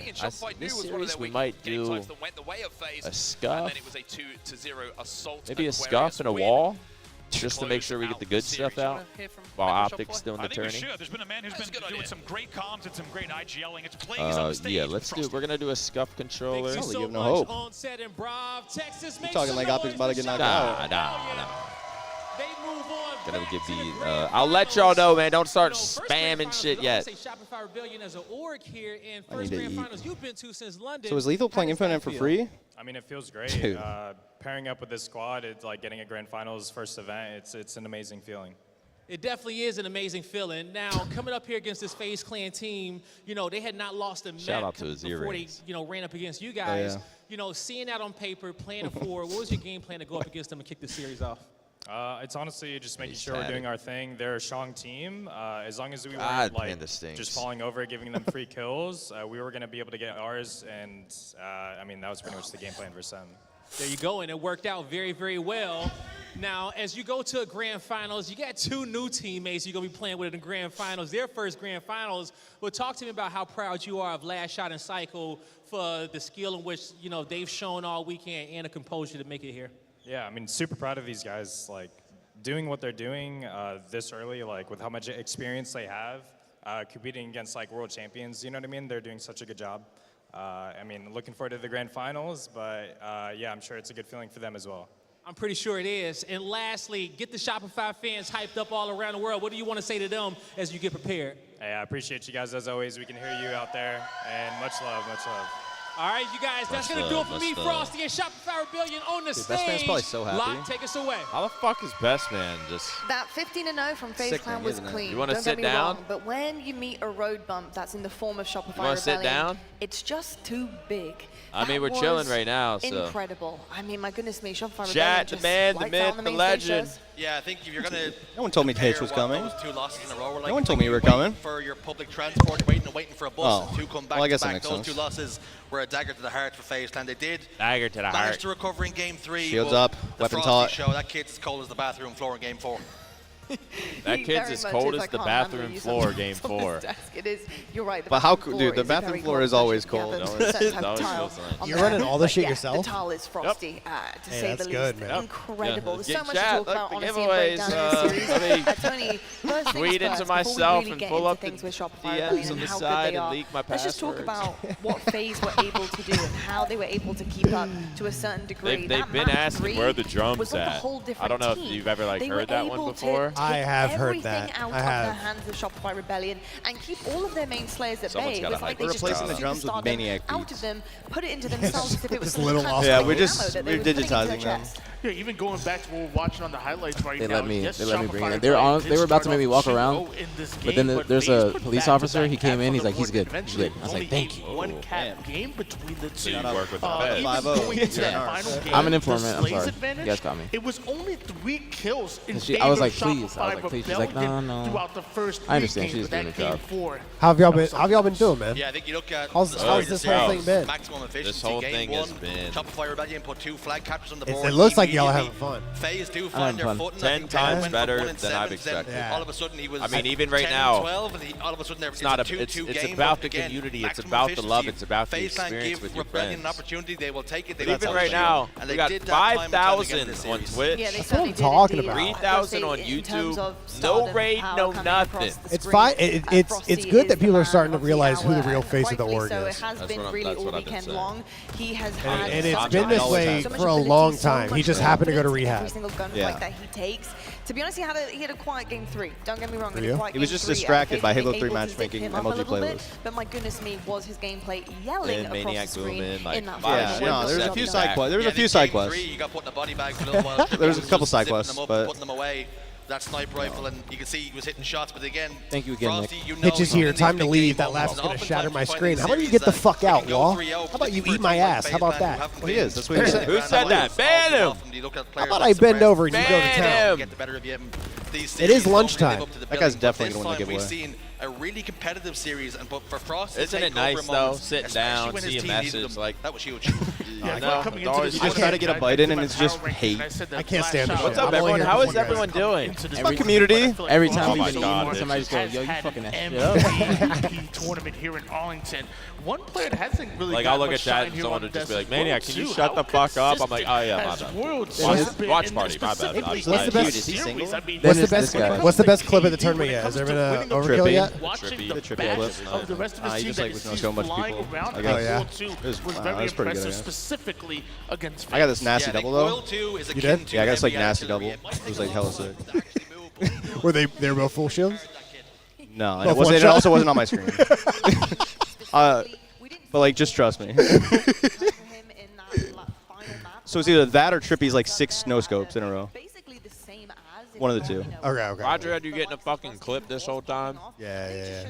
This series we might do a scuff, maybe a scuff and a wall, just to make sure we get the good stuff out while Optic's still in the tourney. There's been a man who's been doing some great comms and some great IGLing. It's Blaze on the stage. Yeah, let's do. We're gonna do a scuff controller. You have no hope. You're talking like Optic's about to get knocked out. Nah. Gonna give the. I'll let y'all know, man. Don't start spamming shit yet. I need to eat. So is Lethal playing Infinite for free? I mean, it feels great. Pairing up with this squad, it's like getting a Grand Finals first event. It's an amazing feeling. It definitely is an amazing feeling. Now, coming up here against this FaZe Clan team, you know, they had not lost a match before they, you know, ran up against you guys. You know, seeing that on paper, playing it forward, what was your game plan to go up against them and kick the series off? It's honestly just making sure we're doing our thing. They're a strong team. As long as we weren't like just falling over, giving them free kills, we were going to be able to get ours. And I mean, that was pretty much the game plan for Sem. There you go, and it worked out very, very well. Now, as you go to a Grand Finals, you got two new teammates you're going to be playing with in the Grand Finals, their first Grand Finals. But talk to me about how proud you are of Last Shot and Cycle for the skill in which, you know, they've shown all weekend and the composure to make it here. Yeah, I mean, super proud of these guys, like, doing what they're doing this early, like, with how much experience they have, competing against, like, world champions, you know what I mean? They're doing such a good job. I mean, looking forward to the Grand Finals, but, yeah, I'm sure it's a good feeling for them as well. I'm pretty sure it is. And lastly, get the Shopify fans hyped up all around the world. What do you want to say to them as you get prepared? Hey, I appreciate you guys as always. We can hear you out there, and much love, much love. All right, you guys, that's going to do it for me, Frosty, and Shopify Rebellion on the stage. Best Man's probably so happy. Locke, take us away. How the fuck is Best Man just... That 15-0 from FaZe Clan was clean. You want to Don't sit get me down? wrong, but when you meet a road bump that's in the form of Shopify You want to sit Rebellion, down? it's just too big. I mean, we're chilling right now, so... Incredible. I mean, my goodness me, Shopify Rebellion Chat, the just man, the lights myth, out on the main legend. stage. Yeah, I think if you're gonna. No one told me Hitch was coming. Those 2 losses in a row were like No one told me you were waiting coming. For your public transport, waiting for a bus, and 2 come back well, I guess to that back. makes Those sense. 2 losses were a dagger to the heart for FaZe Clan. They did dagger to the manage heart. to recover in game 3. Shields up, the weapon Frosty taught. Show, that kid's as cold as the bathroom floor in game 4. That kid's as cold as the bathroom floor, game 4. It is. You're right. But how cool, dude? The bathroom floor is always cold. You're running all this shit yourself? The tile is frosty, to say the least. Good, man. Incredible. Yeah. There's so much Chat, to talk about, look, the honestly, and break down giveaways, in this series. Tony, first tweet things into first, myself before we really and get pull into up the things with Shopify DMs Rebellion on and the how side good they and are. leak my Let's just talk passwords. about what FaZe were able to do and how they were able to keep up to a certain degree. They've been asking where the drums was like a at. whole different I don't know team. if you've ever like They heard were that one able to before. I have heard everything that. out I of have. the hands of Shopify Rebellion and keep all of their main slayers at Someone's bay. It gotta was like hype they this just Replacing took the drums with superstardom Maniac out beats. of them, put it into themselves as if it was This some little kind of off- Yeah, fucking we're just ammo that they we're were putting into digitizing their them. chest. Yeah, even going back to what we're watching on the highlights right They now. let me yes, bring it in. Shopify They Rebellion were about to did make me start walk off around, 2-0 in this but then game, there's FaZe a put police back-to-back officer. He came caps in. on He's the like, he's board. good. He's Eventually, good. I was like, only thank you. a one-cap game between the two. You work with the feds. Even 5-0. going into that Yeah. final game, I'm an the informant. I'm Slays sorry. advantage, You guys got me. It was only 3 kills in And she- favor I was like, of please. I was Shopify like, please. She's like, Rebellion no. throughout the first 3 I understand. games She's of doing that her job. game 4. How have y'all been doing, man? Yeah, I think you look at How's this whole thing been? Maximum efficiency. This whole game thing 1, has been... Shopify Rebellion put 2 flag captures on the It board. looks like y'all are immediately. having fun. FaZe do I'm find their having footing. 10 times better than I've expected. Yeah. All of a sudden he was. I mean, even right 10, now, 12, and all of a sudden there it's not a. 2-2 It's game, about but the again, community. It's maximum about the love. efficiency. It's about the FaZe Clan experience give with your Rebellion friends. an opportunity. They will take it. They But even will right take it. now, And we they got did that time and time again 5,000 this on series. Twitch. Yeah, they That's what I'm certainly did talking indeed. about. 3,000 on In YouTube. terms of No stardom, raid, power no coming nothing. across the It's screen. fine. It's Frosty good is that people the are starting to man of realize who the hour, real and face of the rightfully org so. is. It has That's been what really I've all been weekend saying. long. He has had And it's such been a this way so much for a ability, long so time. He much just happened to go to confidence in rehab. every single gunfight Yeah. that he takes. To be honest, he had a quiet game 3. Don't get me wrong. you? Quiet He was game just 3. distracted by Halo 3 able to zip matchmaking him up a MLG little bit, playlist. But my goodness me, was his gameplay yelling And across Maniac the screen booming, like, in that five Yeah, final no, win. there's a Shut few them side down. quests. There was a Yeah, few I side think game quests. 3, you got put in the body bag for a little while. There was a couple side Zipping quests, them up, but- putting them away. That sniper rifle, and you can see he was hitting shots, but again, Thank you again, Frosty, Nick. you know Hitch is he's here. in these Time to big leave. game That laugh is moments, going and to shatter oftentimes my you find screen. in How about you series get the that fuck you out, can go Wall? 3-0, How about you particularly eat my for a team like ass? How FaZe about Clan that? who haven't Well, he been is. That's what he said. Who said that? Ban him! You look at How players about like I bend Suppressed, over and you go to Ban town? him! get the better of you. These It is series don't live lunchtime. up to the That guy's billing, but definitely this gonna win the time we've giveaway. seen a really competitive series, and but for Frost, isn't it nice though, sitting down, see a message like that was huge. You just try to get a bite in, and it's just hate. I can't stand it. What's up, everyone? How is everyone doing? It's community. Every time we see somebody just go, yo, you fucking that shit up. MVP tournament here in Arlington. One player that hasn't really like, I'll look at chat and someone would just be like, Maniac, can you shut the fuck up? I'm like, oh yeah, my bad. Watch party, my bad. What's the best? Is he single? What's the best clip of the tournament yet? Has there been an overkill yet? The trippy clip of the rest of his team that is flying around. Oh yeah, was very impressive, specifically against. I got this nasty double though. You did? Yeah, I got this like nasty double. It was like hella sick. Were they were both full shields? No, it wasn't. It also wasn't on my screen. But like, just trust me. So it's either that or Trippy's like 6 no scopes in a row. One of the two. Okay. Roger, had you getting a fucking clip this whole time? Yeah.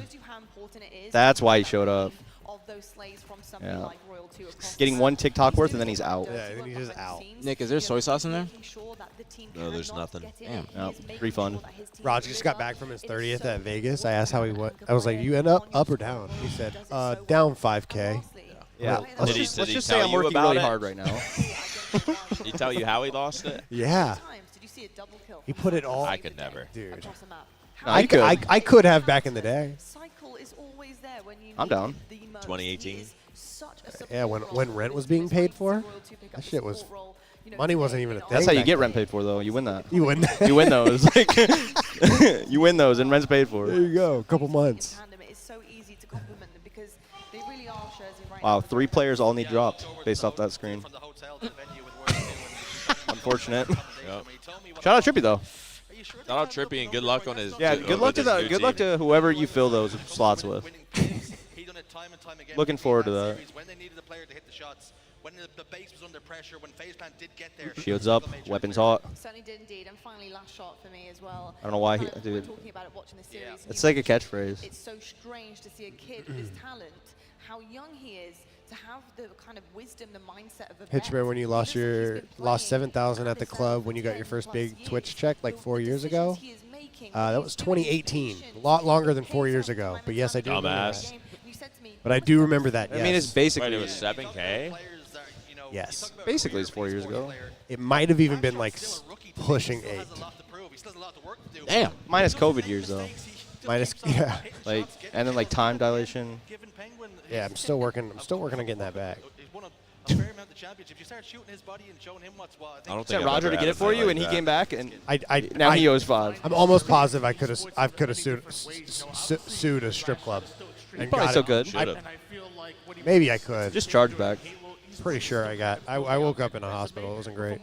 That's why he showed up. Yeah. Getting 1 TikTok worth and then he's out. Yeah, then he's just out. Nick, is there soy sauce in there? No, there's nothing. Damn. No, refund. Raj just got back from his 30th at Vegas. I asked how he went. I was like, you end up or down? He said, down 5K. Yeah. Did Let's he just tell say I'm you working about really it? hard right now. Did he tell you how he lost it? Yeah. He put it all. I could never. Dude. No, I could have back in the day. I'm down. 2018. Yeah, when rent was being paid for, that shit was. Money wasn't even a thing. That's how you get rent paid for, though. You win that. You win. You win those. You win those, and rent's paid for. There you go. A couple months. Wow, 3 players all need dropped based off that screen. Unfortunate. Yep. Shout out Trippy though. Shout out Trippy and good luck on his. Yeah, good luck to the. Good luck to whoever you fill those slots with. Looking forward to that. When the base was under pressure, when FaZePlan did get there. Shields up, weapons hot. Certainly did indeed, and finally last shot for me as well. I don't know why he, dude. Talking about it, watching the series, It's like a catchphrase. It's so strange to see a kid with his talent, how young he is, to have the kind of wisdom, the mindset of a Hitchman, when you lost 7,000 at the club when you got your first big Twitch check like 4 years ago. That was 2018, a lot longer than 4 years ago. But yes, I do remember that. But I do remember that. Yes. I mean, it's basically. Wait, it was 7K. Yes. Basically, it's 4 years ago. It might have even been like pushing 8. Damn. Minus COVID years though. Minus, yeah. Like, and then like time dilation. Yeah, I'm still working on getting that back. I don't Sent Roger to get it for you, and he came back, and now he owes 5. I'm almost positive I could have sued a strip club. And Probably got so it. good. Maybe I could. Just charge back. Pretty sure I got. I woke up in a hospital. It wasn't great.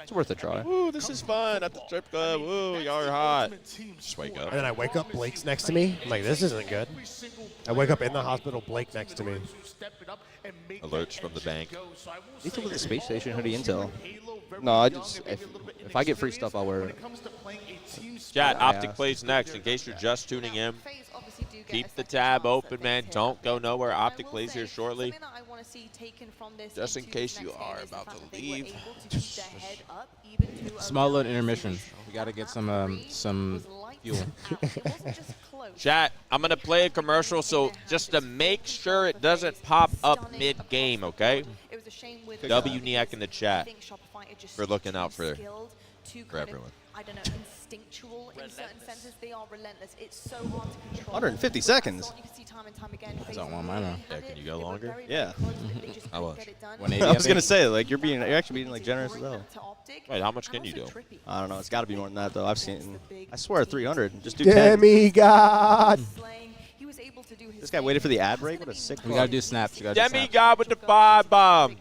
It's worth a try. Ooh, this is fun at the strip club. Ooh, y'all are hot. Just wake up. And then I wake up, Blake's next to me. I'm like, this isn't good. I wake up in the hospital, Blake next to me. Alerts from the bank. You took the space station hoodie intel. No, I just if I get free stuff, I'll wear it. Chat, Optic plays next. In case you're just tuning in, keep the tab open, man. Don't go nowhere. Optic plays here shortly. Just in case you are about to leave. Small little intermission. We got to get some fuel. Chat, I'm going to play a commercial, so just to make sure it doesn't pop up mid-game, okay? WNIAC in the chat for looking out for everyone. I don't know, instinctual in certain senses. They are relentless. It's so hard to control. 150 seconds. You can see time and time again. I don't want mine on. Yeah, can you go longer? Yeah. How much? I was gonna say, like, you're actually being like generous as hell. Wait, how much can you do? I don't know. It's got to be more than that though. I've seen. I swear 300. Just do 10. Demigod. This guy waited for the ad break. What a sick. We gotta do snaps. Demigod with the 5 bomb.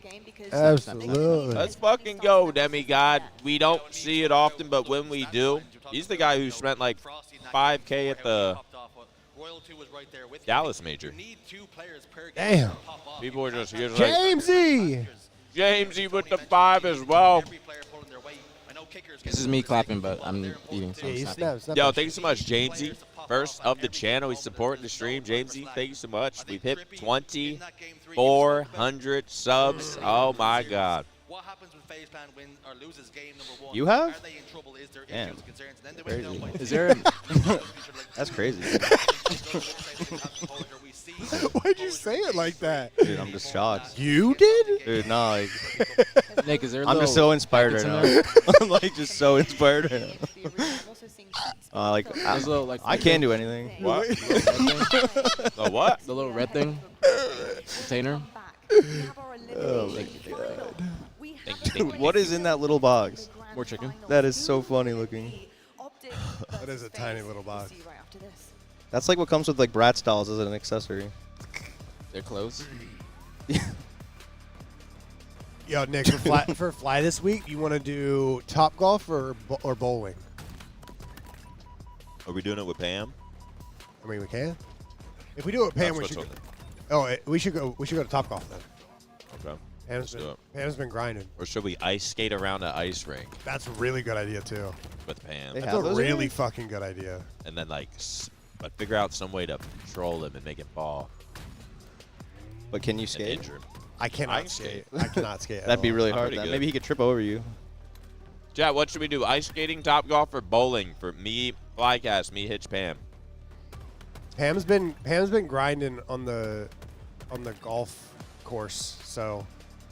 Absolutely. Let's fucking go, Demigod. We don't see it often, but when we do, he's the guy who spent like 5K at the Dallas major. Damn. People were just here. Jamesy. Jamesy with the 5 as well. This is me clapping, but I'm eating. So Yo, thank you so much, Jamesy. First of the channel, he's supporting the stream. Jamesy, thank you so much. We've hit 2,400 subs. Oh my God. what happens when FaZe Clan wins or loses game number 1? You have? Are they in trouble? Is there Damn. issues and concerns? And then they win down by Is there? That's crazy. Why'd you say it like that? Dude, I'm just shocked. You did? Dude, no. Like, Nick, is there? I'm just so inspired right now. I'm like just so inspired right now. I can't do anything. What? The what? The little red thing. Container. Oh my god. Dude, what is in that little box? More chicken. That is so funny looking. That is a tiny little box. That's like what comes with like Bratz dolls as an accessory. Their clothes. Yo, Nick, for fly this week, you want to do Top Golf or bowling? Are we doing it with Pam? I mean, we can. If we do it with Pam, we should. We should go. We should go to Top Golf then. Okay. Pam's been grinding. Or should we ice skate around an ice rink? That's a really good idea too. With Pam. That's a really fucking good idea. And then but figure out some way to control him and make him fall. But can you skate? Injure him. I cannot skate. I cannot skate. That'd be really I'm hard. pretty Then. good. Maybe he could trip over you. Chat, what should we do? Ice skating, Top Golf, or bowling? For me, Flycast, me, Hitch, Pam. Pam's been grinding on the golf course, so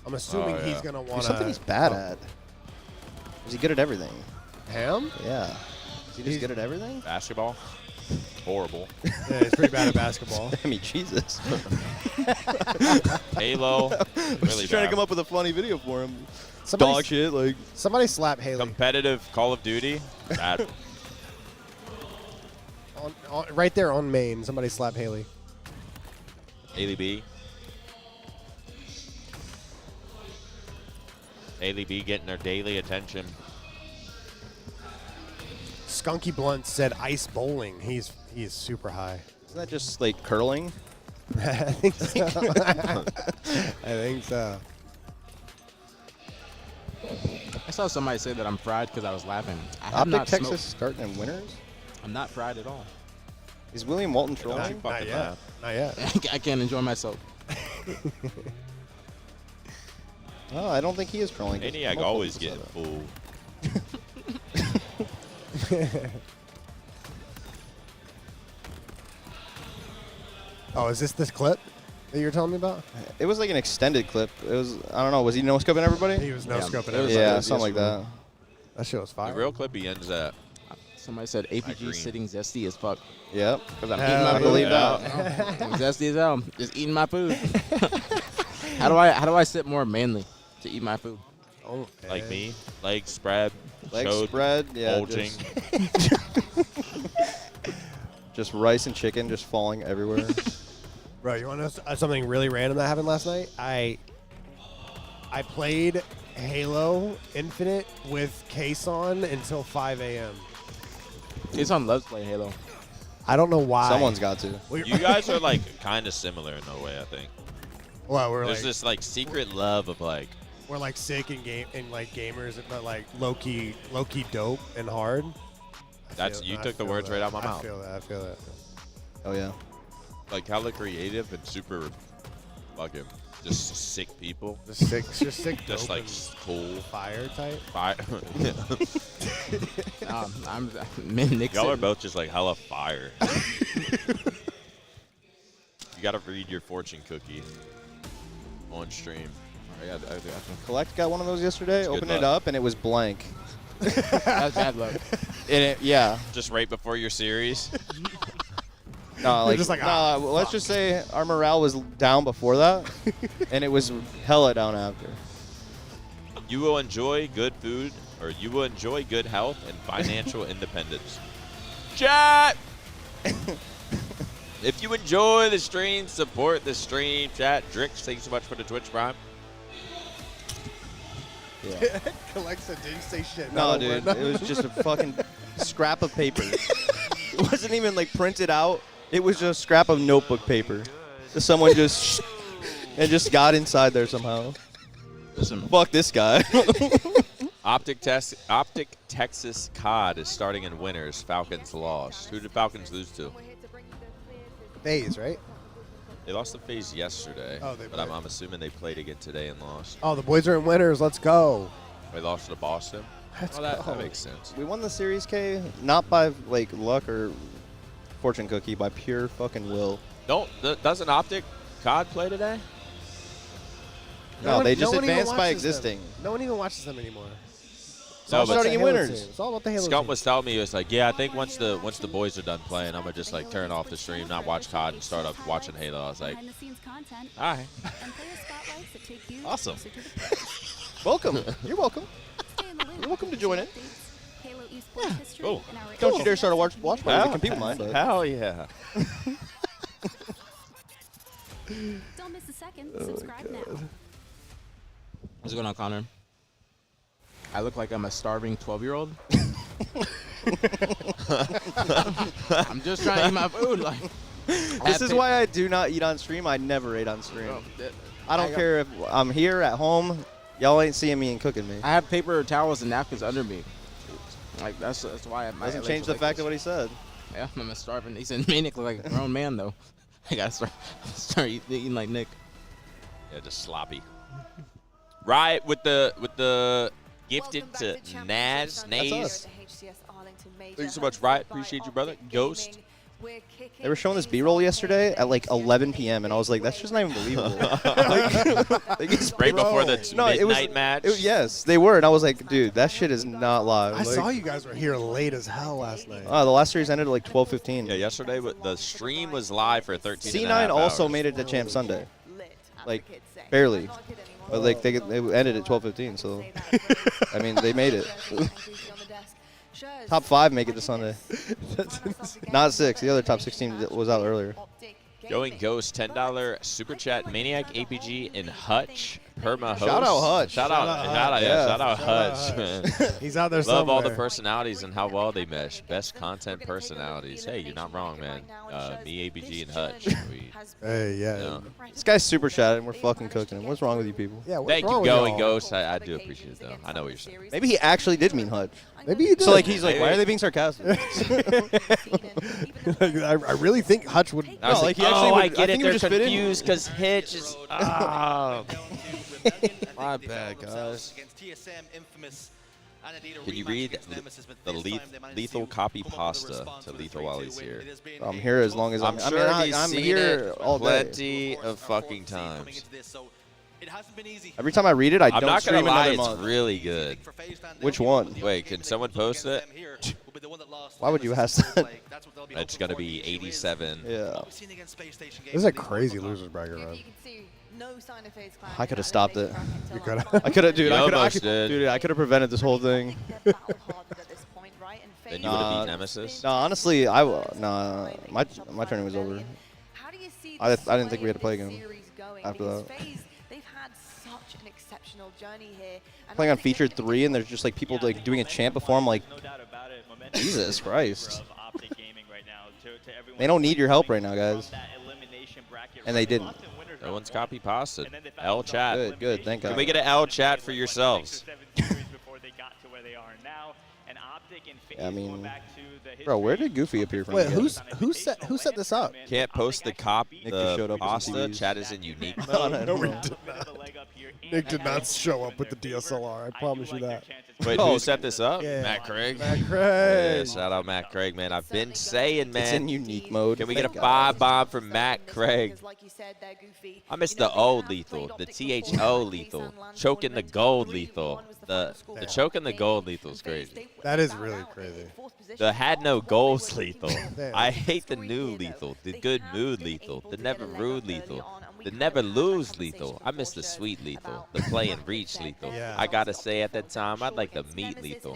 I'm assuming he's gonna want There's something he's bad at. Is he good at everything? Pam? Yeah. Is he just good at everything? Basketball? Horrible. Yeah, he's pretty bad at basketball. I mean, Jesus. Halo. Really Just trying to bad. come up with a funny video for him. Somebody Dog shit, like. Somebody slap Haley. Competitive Call of Duty. Bad. Right there on main, somebody slap Haley. Haley B. Haley B getting her daily attention. Skunky Blunt said ice bowling. He is super high. Isn't that just like curling? I think so. I think so. I saw somebody say that I'm fried because I was laughing. I have Optic not Texas smoked. starting in winners? I'm not fried at all. Is William Walton trolling? Not yet. Not yet. I can't enjoy myself. Oh, I don't think he is trolling. Maniac always getting fooled. Oh, is this clip that you were telling me about? It was like an extended clip. It was, I don't know, was he no-scoping everybody? He was no-scoping everybody. Yeah, something like that. That shit was fire. The real clip he ends at. Somebody said aPG sitting zesty as fuck. Yep. Because I'm eating my food. I believe that. I'm zesty as hell. Just eating my food. How do I sit more manly to eat my food? Oh, Like me. Legs spread. Legs spread, yeah. Bulging. Just rice and chicken just falling everywhere. Bro, you want to know something really random that happened last night? I played Halo Infinite with Case on until 5 a.m. Kason loves playing Halo. I don't know why. Someone's got to. You guys are like kind of similar in a way, I think. Well, we're There's like this like secret love of like. we're like sick and gamers, but like low key dope and hard. You took the words right out of my mouth. I feel that. Oh yeah. Like hella creative and super fucking just sick people. Just sick Just dope like and cool. Fire type. Fire. Nick Y'all are said- both just like hella fire. You gotta read your fortune cookie on stream. Collect got one of those yesterday. It's good Opened it luck. up and it was blank. That's bad luck. Yeah. Just right before your series. No, like, just like, let's just say our morale was down before that, and it was hella down after. You will enjoy good food, or you will enjoy good health and financial independence. Chat! If you enjoy the stream, support the stream. Chat. Drix, thanks so much for the Twitch Prime. Yeah. Alexa didn't say shit. No, dude, it was just a fucking scrap of paper. It wasn't even like printed out. It was just a scrap of notebook paper. Someone just got inside there somehow. Listen, fuck this guy. Optic Texas COD is starting in winners. Falcons lost. Who did Falcons lose to? FaZe, right? They lost the phase yesterday. Oh, they but I'm assuming they played again today and lost. Oh, the boys are in winners. Let's go. They lost to Boston. Let's that go. makes sense. We won the Series K not by like luck or fortune cookie, by pure fucking will. Doesn't Optic COD play today? No, they just one even advanced by watches them. existing. No one even watches them anymore. It's No, all but about the starting Halo winners. team. It's all about the Halo Scump team. was telling me, he was like, yeah, I think once the boys are done playing, I'm gonna just like turn off the stream, not watch COD, and start up watching Halo. I was like, all right. Awesome. Welcome. You're welcome. You're welcome to join it. Yeah. Cool. Don't you dare start a watch party to compete with mine. But. Hell yeah. Don't miss a second. Subscribe now. What's going on, Connor? I look like I'm a starving 12-year-old. I'm just trying to eat my food. Like, this is why I do not eat on stream. I never ate on stream. I don't care if I'm here at home. Y'all ain't seeing me and cooking me. I have paper towels and napkins under me. Like that's why I doesn't change the fact of what he said. Yeah, I'm a starving. He said Maniac look like a grown man though. I gotta start eating like Nick. Yeah, just sloppy. Riot with the gifted to Naz. Naze. Thank you so much, Riot. Appreciate you, brother. Ghost. They were showing this B-roll yesterday at like 11 p.m. and I was like, that's just not even believable. Right before the midnight match. Yes, they were, and I was like, dude, that shit is not live. I saw you guys were here late as hell last night. Oh, the last series ended at like 12:15. Yeah, yesterday the stream was live for 13. C9 also made it to Champ Sunday, like barely, but like they ended at 12:15. So, I mean, they made it. Top 5 make it to Sunday. Not 6. The other top 16 was out earlier. Going Ghost, $10 super chat. Maniac, aPG, and Hutch. Perma host. Shout out Hutch. Shout out Hutch. Man. He's out there Love all the somewhere. personalities and how well they mesh. Best content personalities. Hey, you're not wrong, man. Me, aPG, and Hutch. Hey, yeah. You know. This guy's super chatting. and we're fucking cooking him. What's wrong with you people? Yeah, Thank you, Going Ghost. I do appreciate it, though. I know what you're saying. Maybe he actually did mean Hutch. Maybe he did. So like he's like, why are they being sarcastic? I really think Hutch would. I was No, like, like, he actually oh, would- I I get it. think he would They're just fit in. confused because Hitch is. Oh. My bad, guys. Can you read the lethal copy pasta to Lethal while he's here? I'm here as long as I'm sure he's I'm seen here it all day. plenty of fucking times. Every time I read it, I I'm don't not gonna stream lie, another it's month. really good. Which one? Wait, can someone post it? Why would you ask that? It's gonna be 87. Yeah. This is a crazy losers bracket run. I could have stopped it. You could have. I could have, dude. You I almost could did. dude. I could have prevented this whole thing. Then you would have beat Nemesis. No, honestly, nah. My turn was over. I didn't think we had to play again after that. Playing on feature 3 and there's just like people like doing a champ before. I'm like, Jesus Christ. They don't need your help right now, guys. And they didn't. No one's copy pasta. L chat. Good. Thank God. Can we get an L chat for yourselves? I mean, bro, where did Goofy appear from? Wait, again? who set this up? Can't post the copy. Nick just showed The up with some pasta TVs. chat is in unique No, mode. No, we did not. Nick did not show up with the DSLR. I promise you that. Wait, Oh, who set this up? yeah. Matt Craig. Matt Yeah, Craig. shout out Matt Craig, man. I've been saying, man. It's in unique mode. Can we get a Thank God. 5-bomb from Matt Craig? I miss the old lethal, the THO lethal, choking the gold lethal. The choking the gold lethal is crazy. That is really crazy. The had no goals lethal. Damn. I hate the new lethal, the good mood lethal, the never rude lethal, the never lose lethal. I miss the sweet lethal, the play and reach lethal. Yeah. I gotta say at that time, I'd like the meat lethal.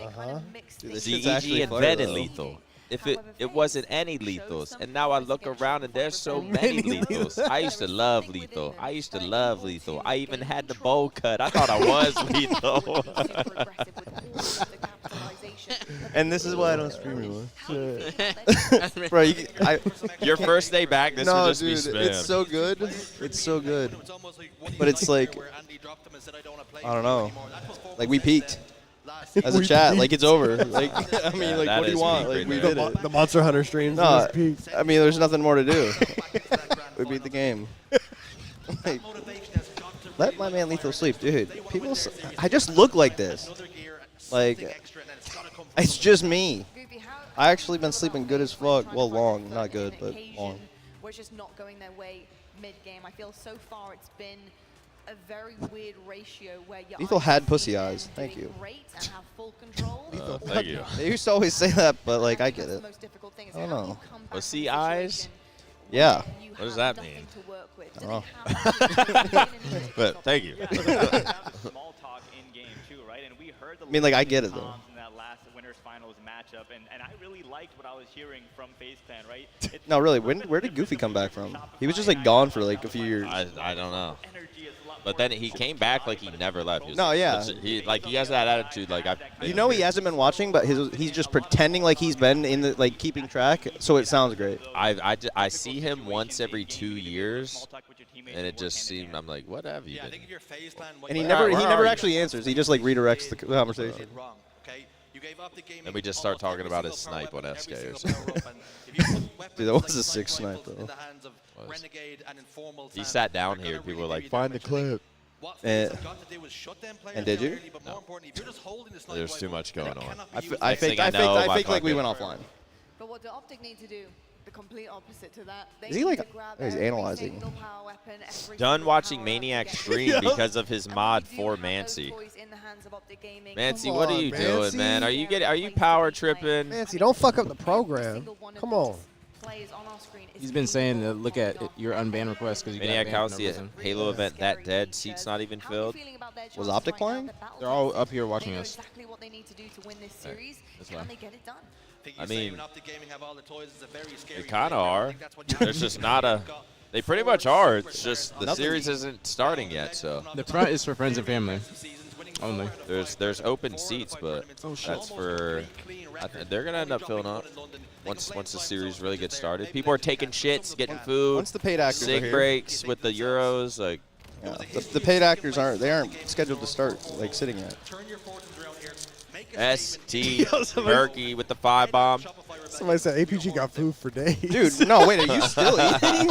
Dude, this shit's ZEG actually invented fire, though. lethal. If it wasn't any lethals, and now I look around and there's so many lethals. I used to love lethal. I used to love lethal. I even had the bowl cut. I thought I was lethal. And this is why I don't stream anymore. Bro, Your first day back, this no, would just dude, be spam. it's so good. It's so good. But it's like, I don't know. Like, we peaked. As a chat, like, it's over. Like, I mean, Yeah, like, that what do you is want? peak Like, right we there. did it. The Monster Hunter streams. No, is peak. I mean, there's nothing more to do. to beat the game. Like, let my man Lethal sleep, dude. I just look like this. Like, it's just me. I actually been sleeping good as fuck. Well, long, not good, but long. We're just not going their way mid-game. I feel so far it's been a very weird ratio where you're Lethal had pussy eyes. Thank you. great and have full control. Thank you. They used to always say that, but like I get it. I don't know. Pussy eyes? Yeah. What does that mean? I don't know. But thank you. I mean, like, I get it, though. In that last winners finals matchup, and I really liked what I was hearing from FacePlan, right? No, really, where did Goofy come back from? He was just like gone for like a few years. I don't know. But then he came back like he never left. He was No, yeah. He has that attitude like You know he hasn't been watching, but he's just pretending like he's been in the like keeping track, so it sounds great. I see him once every 2 years, and it just seemed I'm like, what have you been? And he never actually answers. He just like redirects the conversation. And we just start talking about his snipe on SK or something. Dude, that was a 6 snipe though. He sat down here. People were like, find the clip. And did you? No. There's too much going on. I faked like we went offline. But what the Optic need to do, the complete opposite to that. Is he like? He's analyzing. Done watching Maniac stream because of his mod for Mancy. Mancy, what are you doing, man? Are you power tripping? Mancy, don't fuck up the program. Come on. He's been saying to look at your unbanned request because you Maniac got House, banned the Halo event that dead. Seats not even filled. Was Optic playing? They're all up here watching us. That's why. I mean, they kind of are. There's just not a. They pretty much are. It's just the series isn't starting yet, so. The front is for friends and family only. There's open seats, but that's for. They're gonna end up filling up once the series really gets started. People are taking shits, getting food. Once the paid actors are cig here. breaks with the Euros, like. Yeah. The paid actors aren't scheduled to start like sitting yet. ST Murky with the 5 bomb. Somebody said APG got food for days. Dude, no, wait, are you still eating?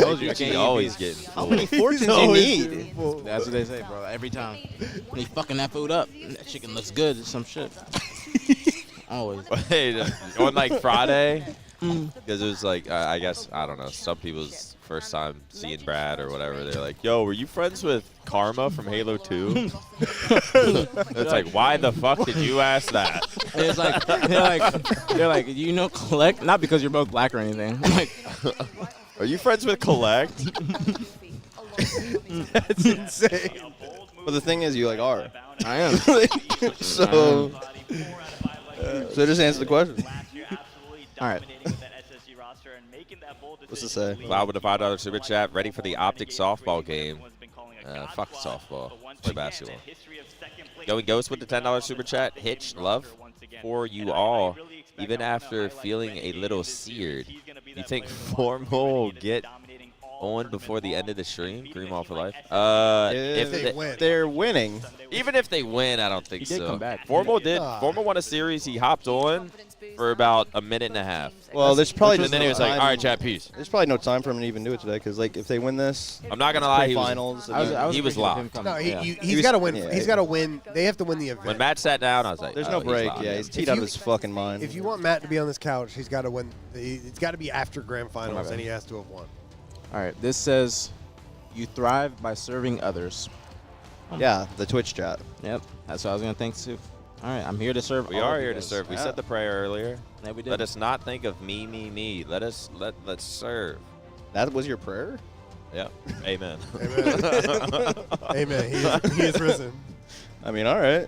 Told you, he always getting food. How many fortunes do you need? That's what they say, bro. Every time. They fucking that food up. That chicken looks good or some shit. Always. On like Friday, because it was like, I guess, I don't know, some people's first time seeing Brad or whatever. They're like, yo, were you friends with Karma from Halo 2? It's like, why the fuck did you ask that? It's like, they're like, you know Collect? Not because you're both black or anything. I'm like, are you friends with Collect? That's insane. But the thing is, you like are. I am. So just answer the question. All right. What's it say? Cloud with a $5 super chat. Ready for the Optic softball game. Fuck softball. Play basketball. Going Ghost with the $10 super chat. Hitch, love for you all. Even after feeling a little seared, you think Formal will get on before the end of the stream? Greenwall for life. If they're winning. Even if they win, I don't think He did so. come back. Formal won a series. He hopped on for about a minute and a half. Well, there's probably and just then no he was like, time. all right, chat, peace. There's probably no time for him to even do it today because, like, if they win this, I'm not gonna lie, he was finals. he was locked. No, he's got to win. He's got to win. They have to win the event. When Matt sat down, I was like, There's oh, no he's break. locked. Yeah, he's teed out of his fucking mind. If you want Matt to be on this couch, he's got to win. It's got to be after grand finals, bad. and he has to have won. all right. This says, you thrive by serving others. Yeah, the Twitch chat. Yep. That's what I was going to think, too. All right. I'm here to serve. We all are of you here to guys. serve. We Yeah. said the prayer earlier. Yeah, we did. Let us not think of me. Let's serve. That was your prayer? Yeah. Amen. Amen. He is risen. I mean, all right.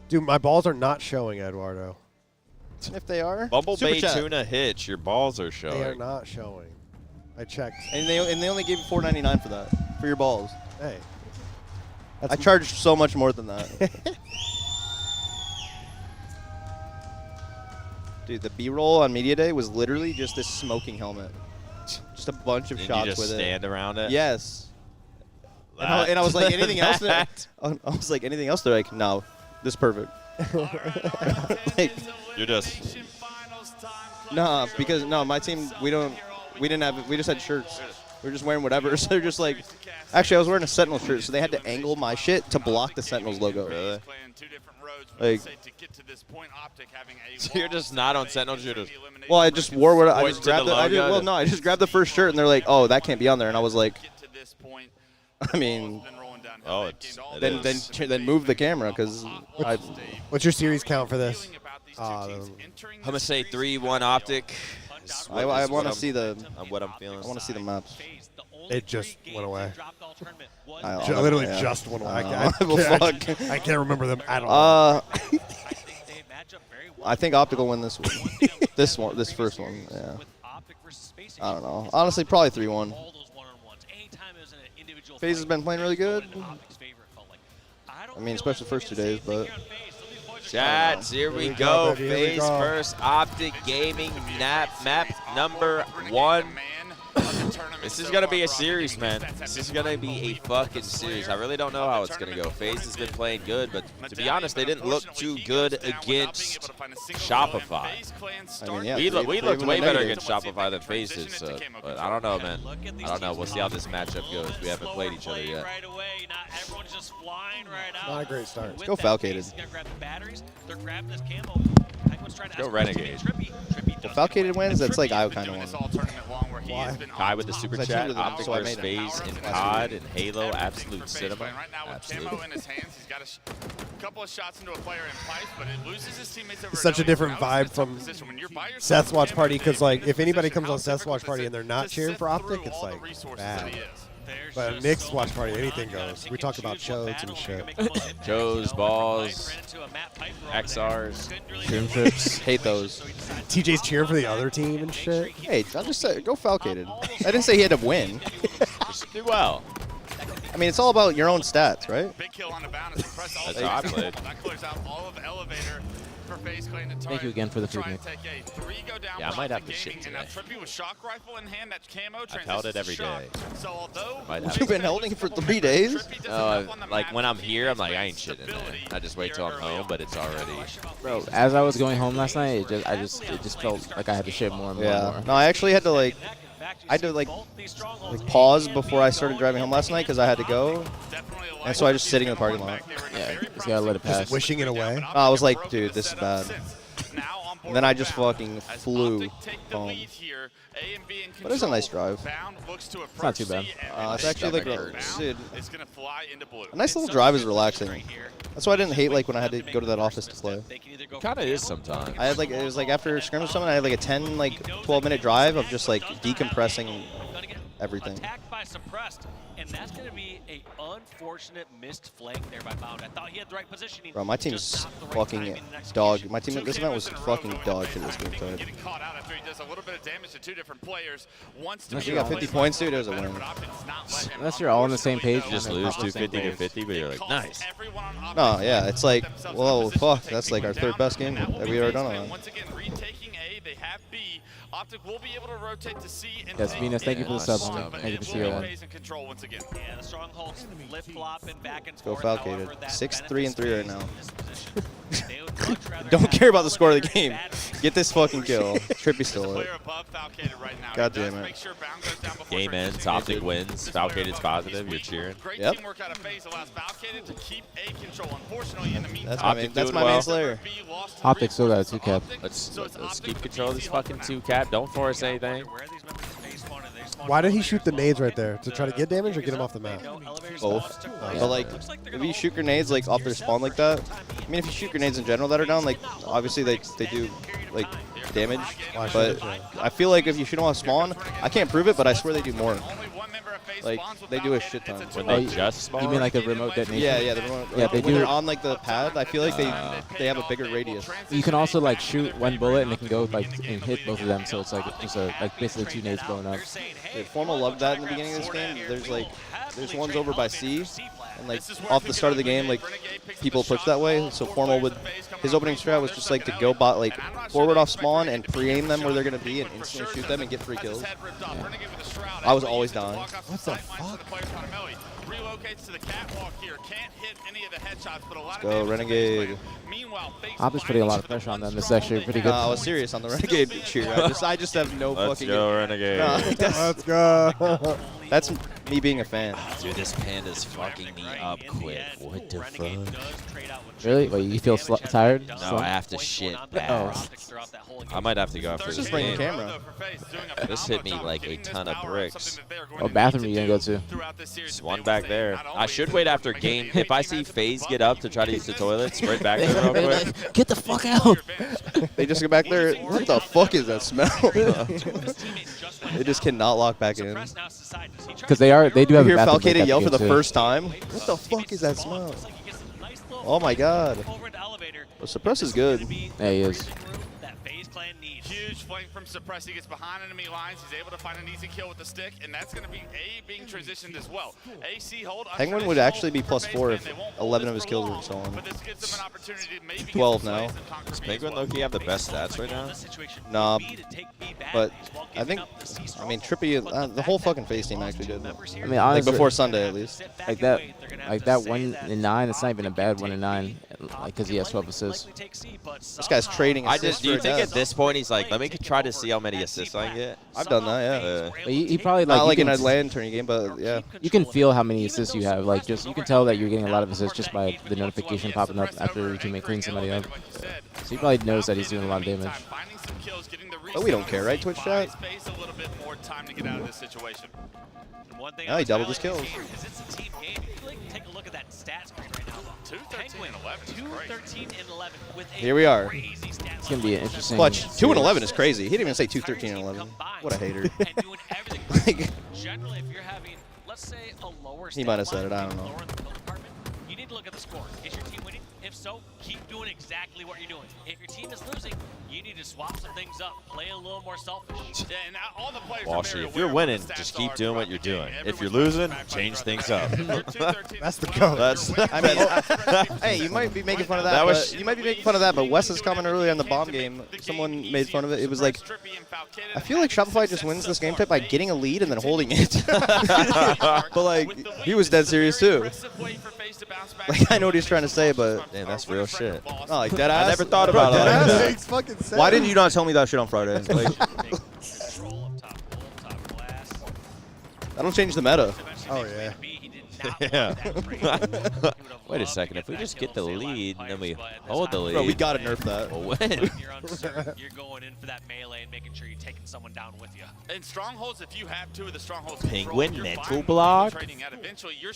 Dude, my balls are not showing, Eduardo. If they are. Bumble Super Bay chat. Tuna Hitch. Your balls are showing. They are not showing. I checked. And they only gave you $4.99 for that, for your balls. Hey. I charged so much more than that. Dude, the B-roll on Media Day was literally just this smoking helmet. Just a bunch of Did shots you just with stand around it? Yes. And I was like, anything else? I was like, anything else? They're like, no, this is perfect. You're just. Nah, because my team, we don't we didn't have. We just had shirts. We were just wearing whatever. So they're just like, actually, I was wearing a Sentinel shirt, so they had to angle my shit to block the Sentinel's logo. Really? Like, so you're just not on Sentinel shooters. well, I just wore what I Point just to grabbed. the logo I just grabbed the first shirt, and they're like, "Oh, that can't be on there," and I was like, I mean, Oh, then move the camera because I. What's your series count for this? I'm gonna say 3-1 Optic. I want to see the. What I'm feeling. I want to see the maps. It just went away. I Literally yeah. just went away. I can't remember them at all. I think Optic will win this one. this first one. Yeah. I don't know. Honestly, probably 3-1. FaZe has been playing really good. I mean, especially the first 2 days, but. Chats, here we go. FaZe first Optic Gaming map number 1. This is going to be a series, man. This is going to be a fucking series. I really don't know how it's going to go. FaZe has been playing good, but to be honest, they didn't look too good against Shopify. I mean, yeah, we looked way better against Shopify than FaZe did, so, but I don't know, man. I don't know. We'll see how this matchup goes. We haven't played each other yet. Not a great start. Let's go Falcated. Go Renegade. If Falcated wins, that's like I kind of won. Why? Kai with the super Because I chat. cheated with him, Optic so I versus made it. FaZe in COD and Halo. Absolute cinema. Absolute. Couple of shots into a player in pipes, but it loses his teammates over. Such a different vibe from Seth's watch party, because like if anybody comes on Seth's watch party and they're not cheering for Optic, it's like bad. But Nick's watch party, anything goes. We talk about chodes and shit. Joes, balls, XRs, Dream trips. Hate those. TJ's cheering for the other team and shit. Hey, I just said go Falcated. I didn't say he had to win. Just do well. I mean, it's all about your own stats, right? Big kill on the bound as the press That's how I played. That clears out all of the elevator for FaZe clearing the target. Thank you again for the food, Nick. Yeah, I might have to shit today. With shock rifle in hand, that's camo, I've held it every day. So although You've been holding it for 3 days? Like when I'm here, I'm like, I ain't shitting there. I just wait till I'm home, but it's already. Bro, as I was going home last night, it just felt like I had to shit more and more. And more. No, I actually had to like pause before I started driving home last night because I had to go, and so I just sitting in the parking lot. Yeah, just gotta let it pass. Just wishing it away. I was like, dude, this is bad. And then I just fucking flew home. But it's a nice drive. It's not too bad. It's actually like a nice little drive is relaxing. That's why I didn't hate like when I had to go to that office to play. Kind of is sometimes. I had like it was like after scrimmage or something, I had like a 10 like 12-minute drive of just like decompressing everything. Attacked by suppressed, and that's going to be a unfortunate missed flank there by Bound. I thought he had the right positioning. Bro, my team's fucking dog. My team, this event was fucking dog shit this game type. Getting caught out after he does a little bit of damage to 2 different players. If you got 50 points, dude, it was a win. Unless you're all on the same page, You just lose 250 to 50, but you're like, nice. No, yeah, it's like, whoa, fuck, that's like our 3rd best game that we ever done on. Once again, retaking A, they have B. Optic will be able to rotate to C and Yes, Venus, thank you for the sub. Thank you for seeing that. control once again. Yeah, the strongholds flip-flopping back and Go forth. Falcated. 6-3-3 right now. Don't care about the score of the game. Get this fucking kill. Trippy stole it. God damn it. Game ends, Optic wins, Falcated's positive, you're cheering. Yep. That's my main slayer. Optic still got a 2-cap. Let's keep control of this fucking 2-cap. Don't force anything. Why did he shoot the nades right there? To try to get damage or get him off the map? Both. But like, if you shoot grenades like off their spawn like that, I mean, if you shoot grenades in general that are down, like obviously they do like damage. But I feel like if you shoot them off spawn, I can't prove it, but I swear they do more. Like they do a shit ton. When they just spawn? You mean like the remote detonation? Yeah, the remote. Yeah, they when do. they're on like the pad, I feel like they have a bigger radius. You can also like shoot one bullet and it can go like and hit both of them, so it's like just like basically 2 nades blowing up. Dude, Formal loved that in the beginning of this game. there's ones over by C, and like off the start of the game, like people push that way. So Formal would, his opening strat was just like to go bot like forward off spawn and pre-aim them where they're gonna be and instantly shoot them and get free kills. I was always dying. What the fuck? Relocates to the catwalk here. Can't hit any of the headshots, but a lot Go Renegade. Op is putting a lot of pressure on them. This is actually pretty good. I was serious on the Renegade cheer. I just have no Let's fucking. go, Renegade. Let's go. That's me being a fan. Dude, this panda's fucking me up quick. What the fuck? Really? Wait, you feel tired? No, I have to shit fast. I might have to go after this Just bring the game. camera. This hit me like a ton of bricks. What bathroom are you gonna go to? There's one back there. I should wait after game. If I see FaZe get up to try to use the toilet, sprint back there real quick. Get the fuck out! They just go back there. What the fuck is that smell? They just cannot lock back in. Because they do have you a hear bathroom break Falcated at yell the for the game, too. first time. What the fuck is that smell? Oh my god. Well, Suppress is good. Yeah, he is. Huge flank from Suppress. He gets behind enemy lines. He's able to find an easy kill with the stick, and that's going to be A being transitioned as well. AC hold. Penguin would actually be +4 if 11 of his kills were stolen. 12 now. Does Penguin low-key have the best stats right now? Nah, but I think, Trippy, the whole fucking FaZe team actually did. I mean, honestly, like before Sunday at least. Like that 1 in 9. It's not even a bad 1 in 9, like because he has 12 assists. This guy's trading assists. Do you think at this point he's like, let me try to see how many assists I can get? I've done that, yeah. But he probably not like in an Atlantic tourney game, but yeah. You can feel how many assists you have. Like you can tell that you're getting a lot of assists just by the notification popping up after your teammate cleans somebody up. So he probably knows that he's doing a lot of damage. Oh, we don't care, right, Twitch chat? Oh, he doubled his kills. Take a look at that stat screen right now. 2-13 and 11 with Here we are. It's gonna be an interesting. Clutch. 2 and 11 is crazy. He didn't even say 2-13 and 11. What a hater. Generally, if you're having, let's say, a lower He might have said it. I don't know. you need to look at the score. Is your team winning? If so, keep doing exactly what you're doing. If your team is losing, you need to swap some things up. Play a little more selfish. Yeah, and all the players Walshy, if you're winning, just keep doing what you're doing. If you're losing, change things up. That's the goal. I mean, hey, you might be making fun of that. But Wes is coming early on the bomb game. Someone made fun of it. It was like, I feel like Shopify just wins this game type by getting a lead and then holding it. But like, he was dead serious too. Like, I know what he's trying to say, but damn, that's real shit. No, like dead ass. I never thought about it like that. Makes fucking sense. Why didn't you not tell me that shit on Friday? Like, that'll change the meta. Oh yeah. Yeah. Wait a second. If we just get the lead and then we hold the lead, Bro, we gotta nerf that. We'll win. You're going in for that melee and making sure you're taking someone down with you. In strongholds, if you have 2 of the strongholds Penguin mental block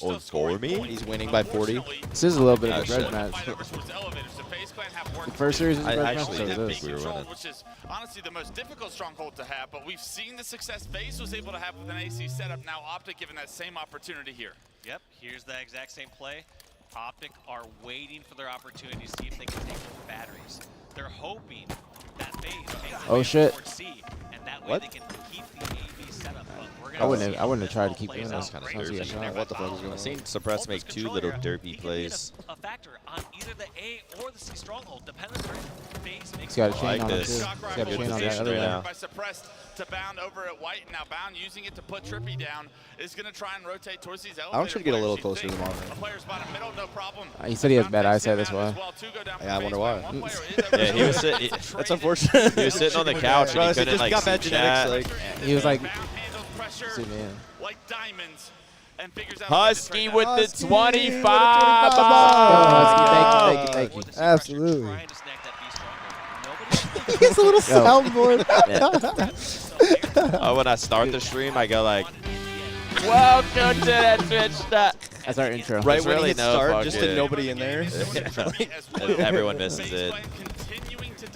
or for me. He's winning by 40. This is a little bit of a grudge match. The first series is a I grudge match, actually so it did is. think we were winning. Which is honestly the most difficult stronghold to have, but we've seen the success FaZe was able to have with an AC setup. Now Optic given that same opportunity here. Yep, here's the exact same play. Optic are waiting for their opportunity to see if they can take their batteries. They're hoping that FaZe makes Oh shit. C, and that way What? they can keep the AB setup. But we're I wouldn't have tried to keep doing That's that. kind of Sounds like a shot. What the fuck is going on? I've seen Suppress make 2 little derpy plays. a factor on either the A or the C stronghold, depending on FaZe makes He's got a I chain like on him too. this. He's got a Good chain on that position other right one. now. By Suppressed to Bound over at White. Now Bound using it to put Trippy down is going to try and rotate towards these elevators. I want you to get a little closer to the monitor. Players bottom middle, no problem. He said he has bad eyesight, that's why. Yeah, I wonder why. Yeah, he was sitting. That's unfortunate. He was sitting on the couch and he couldn't like got see bad chat. genetics. Like, He was like, Pressure zoom in. like diamonds and figures out Husky with the Husky 25 Go, Husky, thank you. Absolutely. He He has a little soundboard. Oh, when I start the stream, I go like, "Welcome to that Twitch chat." That's our intro. right There's when really he hits no start, just fucking- to nobody in there. Everyone misses it.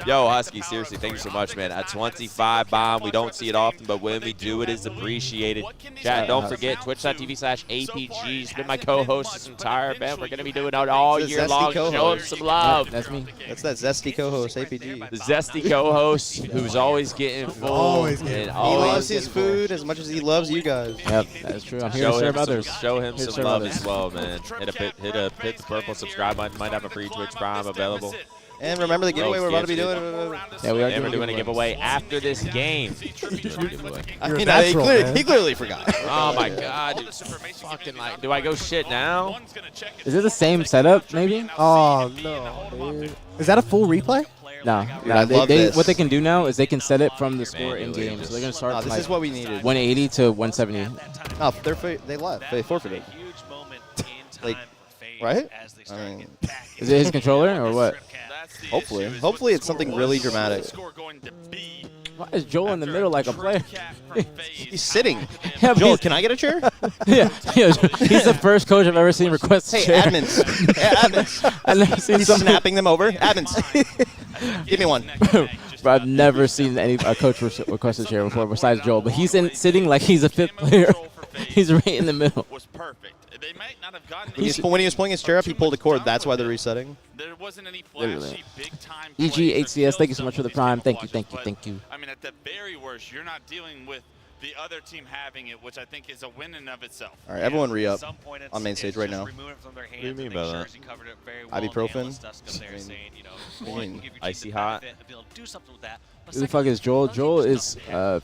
Yo, Husky, seriously, thank you so much, man. A 25 bomb. We don't see it often, but when we do, it is appreciated. Chat, don't forget, twitch.tv/APG. He's been my co-host this entire event. We're going to be doing it all year long. Show him some love. That's me. That's that zesty co-host, aPG. The zesty co-host who's always getting full. He loves his food as much as he loves you guys. Yep, that's true. I'm here to serve others. Show him some love as well, man. Hit the purple subscribe button. Might have a free Twitch Prime available. And remember the giveaway we're about to be doing? Yeah, we are doing a giveaway after this game. He clearly forgot. Oh my God, dude. Fucking like, do I go shit now? Is it the same setup, maybe? Oh, no, dude. Is that a full replay? No. Dude, I love What they can do now is they can set it from the score in game. So they're going to start this is what we needed. 180 to 170. No, they left. They forfeited. Like, right? I mean, is it his controller or what? Hopefully. Hopefully it's something really dramatic. Why is Joel in the middle like a player? He's sitting. Yeah, Joel, can I get a chair? yeah, he's the first coach I've ever seen request a chair. Admins. Admins. I've never seen He's snapping them over. Admins. Give me one. Bro, I've never seen a coach request a chair before besides Joel, but he's sitting like he's a fifth player. He's right in the middle. When he was pulling his chair up, he pulled a cord. That's why they're resetting. There wasn't any Literally. big time. BtH HCS, thank you so much for the prime. Thank you. I mean, at the very worst, you're not dealing with the other team having it, which I think is a win in of itself. All right, everyone re-up on main stage right now. What do you mean by that? Ibuprofen? Icy hot? Who the fuck is Joel? Joel is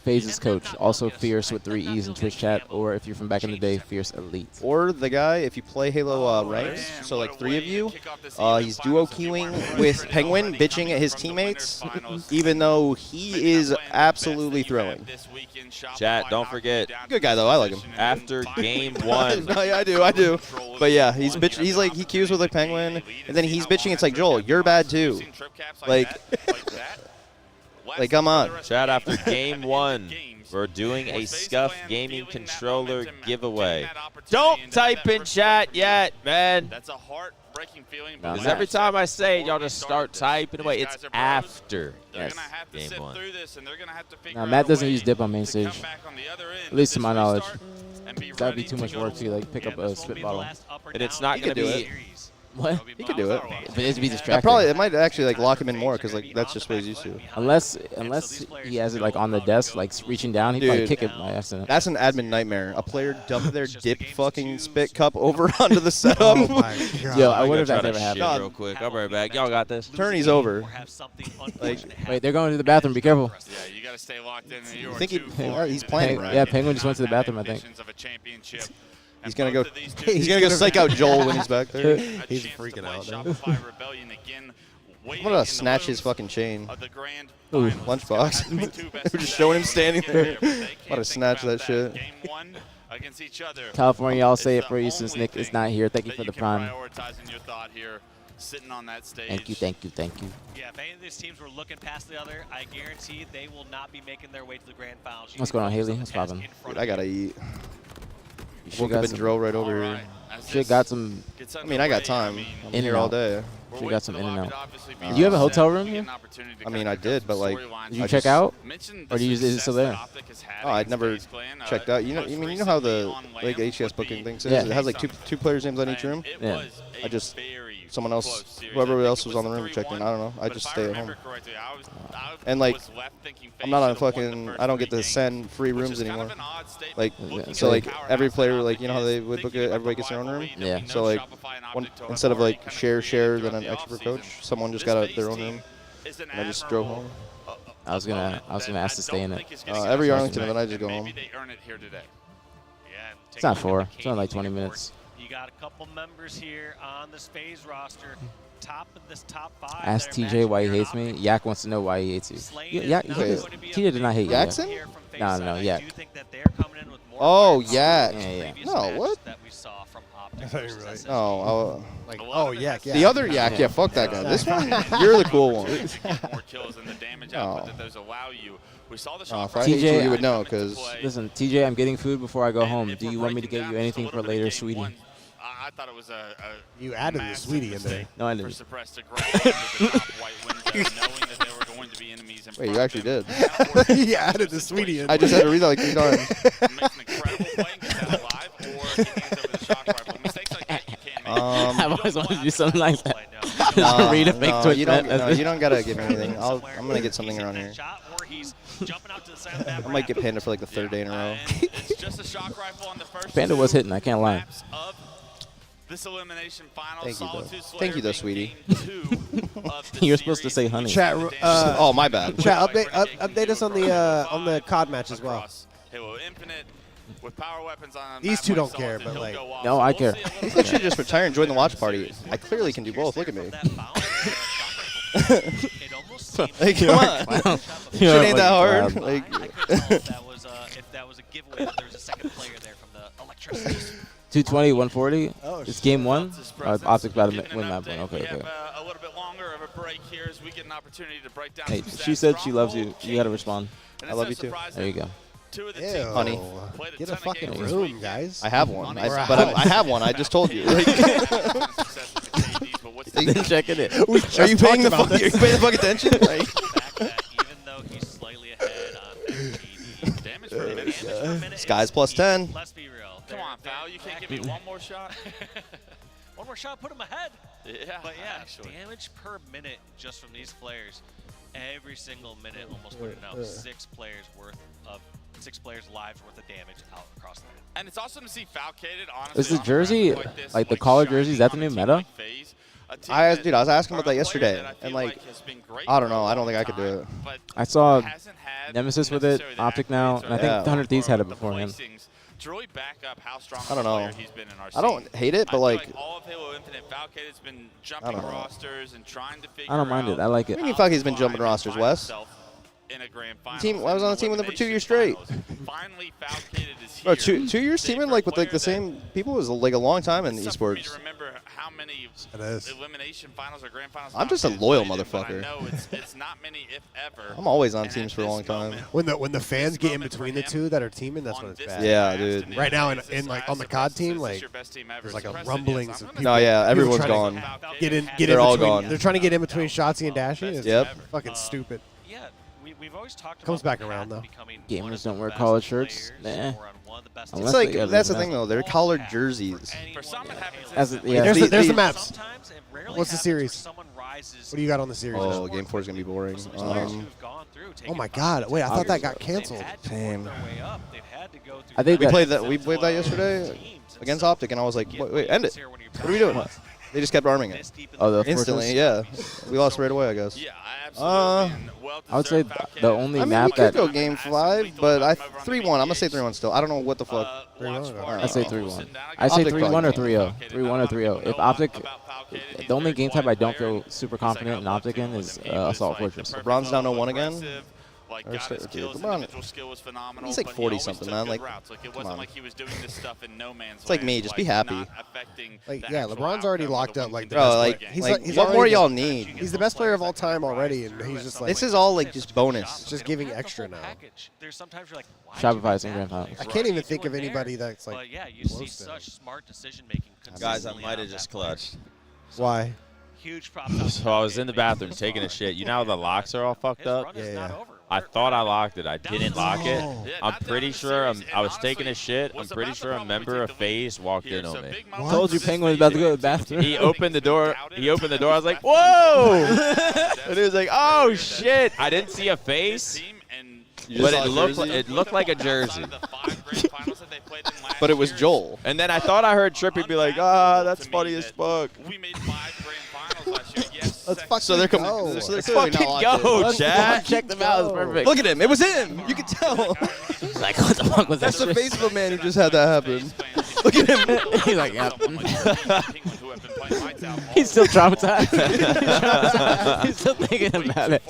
FaZe's coach, also Fierce with 3 E's in Twitch chat, or if you're from back in the day, Fierce Elite. Or the guy, if you play Halo ranks, so like 3 of you, he's duo queuing with Penguin, bitching at his teammates, even though he is absolutely throwing. Chat, don't forget. Good guy though, I like him. After game 1. No, yeah, I do. But yeah, he's like he queues with like Penguin, and then he's bitching. It's like, Joel, you're bad too. Like come on. Chat, after game 1, we're doing a Scuff Gaming controller giveaway. Don't type in chat yet, man. That's a heartbreaking feeling. Because every time I say it, y'all just start typing away. It's after game 1. Now, Matt doesn't use dip on main stage, at least to my knowledge. That would be too much work to like pick up a spit bottle. And it's not going to be... What? He could do it. But it'd be distracting. It might actually like lock him in more because like that's just what he's used to. Unless he has it like on the desk, like reaching down, he'd probably kick it by accident. That's an admin nightmare. A player dumped their dip fucking spit cup over onto the setup. Oh my God. Yo, I wonder if that's ever happened. Real quick, I'll be right back. Y'all got this. Tourney's over. Like, wait, they're going to the bathroom. Be careful. Yeah, you got to stay locked in. I think he's playing. Right? Yeah, Penguin just went to the bathroom, I think. He's gonna go. He's gonna go psych out Joel when he's back there. He's freaking out. I'm gonna snatch his fucking chain. Ooh, lunchbox. We're just showing him standing there. I'm gonna snatch that shit. California, I'll say it for you since Nick is not here. Thank you for the prime. Sitting on that stage. Thank you. Yeah, if any of these teams were looking past the other, I guarantee they will not be making their way to the grand finals. What's going on, Haley? What's poppin'? Dude, I gotta eat. Woke up and drove right over here. Shit got some. I mean, I got time. I'm here all day. She got some in and out. Do you have a hotel room here? I mean, I did, but like. Did you check out? Or is it still there? Oh, I'd never checked out. You know how the like HCS booking thing says? Yeah. It has like two players' names on each room. Yeah. I just whoever else was on the room checked in. I don't know. I just stay at home. And like, I'm not on fucking. I don't get to send free rooms anymore. Like, so like every player, like you know how they would book it, everybody gets their own room. Yeah. So like, instead of like share, then an extra per coach, someone just got their own room, and I just drove home. I was gonna ask to stay in it. Every Arlington, and then I just go home. It's not 4. It's only like 20 minutes. You got a couple members here on this FaZe roster. Top of this top 5. Ask TJ why he hates me. Yak wants to know why he hates you. Yak, TJ did not hate you. Jackson? No, Yak. Oh, Yak. Yeah. No, what? Oh, like, oh, Yak. The other Yak, yeah, fuck that guy. This one, you're the cool one. Oh. If I hate you would know, because... Listen, TJ, I'm getting food before I go home. Do you want me to get you anything for later, sweetie? I thought it was You added the sweetie in there. No, I didn't. to be enemies in Wait, you front actually of did. him. He added the sweetie in. I just had to read that like 3 times. Makes an incredible play and gets out alive, or he hands over the shock rifle. Mistakes like that you can't make. I've always wanted to do something like that. Read a fake Twitch you don't gotta give me anything. I'm gonna get something around here. I might get Panda for like the 3rd day in a row. It's just a shock rifle on the first Panda was hitting, I can't lie. this elimination final. Thank you, though. Solitude Slayer Thank you, though, sweetie. You're supposed to say honey. Chat. Oh, my bad. Chat. Update us on the COD match as well. Halo Infinite with power weapons on. These two don't care, but like. No, I care. You guys should just retire and join the watch party. I clearly can do both. Look at me. Like, come on. Shit ain't that hard. Like. If that was a giveaway, there was a second player there from the electricity. 220, 140. Oh, it's game 1. Optic about to win that one. Okay, okay. A little bit longer of a break here as we get an opportunity to break down. Hey, she said she loves you. You got to respond. I love you too. There you go. Ew. Honey. Get a fucking room, guys. I have one. I have one. I just told you. Then check it. Are you paying the fucking attention? Like, Even though he's slightly ahead on damage per minute. Skies plus 10. Let's be real. Come on, Val. You can't give me one more shot. One more shot, put him ahead. Yeah, but yeah, actually. damage per minute just from these players. Every single minute, almost putting out 6 players lives worth of damage out across the net. And it's awesome to see Falcated, honestly. Is the jersey, like the collar jersey, is that the new meta? Dude, I was asking about that yesterday, and like, I don't know. I don't think I could do it. I saw Nemesis with it, Optic now, and I think 100 Thieves had it before him. I don't know. I don't hate it, but like, I don't know. I don't mind it. I like it. What do you mean Falcade's been jumping rosters, Wes? I was on the team with them for 2 years straight. Bro, 2 years teaming like with like the same people was like a long time in esports. It is. I'm just a loyal motherfucker. I'm always on teams for a long time. When the fans get in between the two that are teaming, that's when it's bad. Yeah, dude. Right now in like on the COD team, like there's like a rumblings of people. No, yeah, everyone's gone. They're all gone. They're trying to get in between Shotzi and Dashy. It's Yep. fucking stupid. Yeah, we've always talked Comes about back around though. Gamers don't wear collared shirts. Nah. It's like that's the thing though. They're collared jerseys. There's the maps. What's the series? What do you got on the series? Oh, Game 4 is gonna be boring. Oh my God! Wait, I thought that got canceled. Damn. I think we played that. We played that yesterday against Optic, and I was like, wait, end it. What are we doing? They just kept arming it. Oh, instantly, yeah. We lost right away, I guess. I would say the only map we could that go game 5, but 3-1. I'm gonna say 3-1 still. I don't know what the fuck. I say 3-1. I say 3-1 or 3-0. 3-1 or 3-0. If Optic, the only game type I don't feel super confident in Optic in is Assault Fortress. LeBron's down 0-1 again. Like, Or got his skills, individual skill was phenomenal. He's like but 40 he something, always man. took Like, good routes. Like, it come wasn't on. like he was doing this stuff in no man's It's like land, me, just be happy. not affecting Like the yeah, actual LeBron's already outcome locked of up. the Like Bro, like, he's what already more y'all need? He's the best player of all time already, and he's just like This is all like just bonus. It's just giving extra now. There's sometimes you're like, why Shopify's in Grand Finals. I can't even think of anybody that's like. But yeah, you see such smart decision making. Guys, I might have just clutched. Why? Huge props. So I was in the bathroom taking a shit. You know how the locks are all fucked up? Yeah. I thought I locked it. I didn't lock it. I'm pretty sure I was taking a shit. I'm pretty sure a member of FaZe walked in on me. Told you Penguin's about to go to the bathroom. He opened the door. I was like, whoa! And he was like, oh shit! I didn't see a face, but it looked like a jersey. But it was Joel. And then I thought I heard Trippy be like, that's funny as fuck. Let's fucking So they're coming. go. Let's fucking go, chat. Check them out. It's perfect. Look at him. It was him. You can tell. Like, what the fuck was that? That's the face of a man who just had that happen. Look at him. He's like, yeah. He's still traumatized. He's still thinking about it.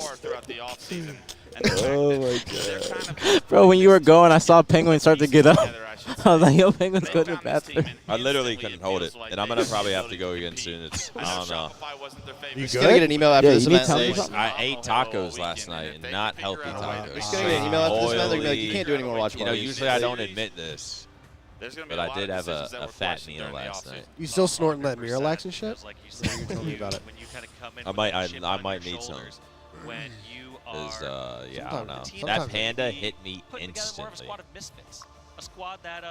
Oh my god. Bro, when you were going, I saw Penguin start to get up. I was like, yo, Penguin's going to the bathroom. I literally couldn't hold it, and I'm gonna probably have to go again soon. I don't know. You Just gonna get an email after this event. I ate tacos last night, and not healthy tacos. Just gonna get an email after this event. They're gonna be like, you can't do any more watch You know, parties. usually I don't admit this, but I did have a fat meal last night. You still snorting that Miralax and shit? You told me about it. I might need some. when you are. Yeah, I don't know. That Panda hit me instantly. A squad of misfits, a squad that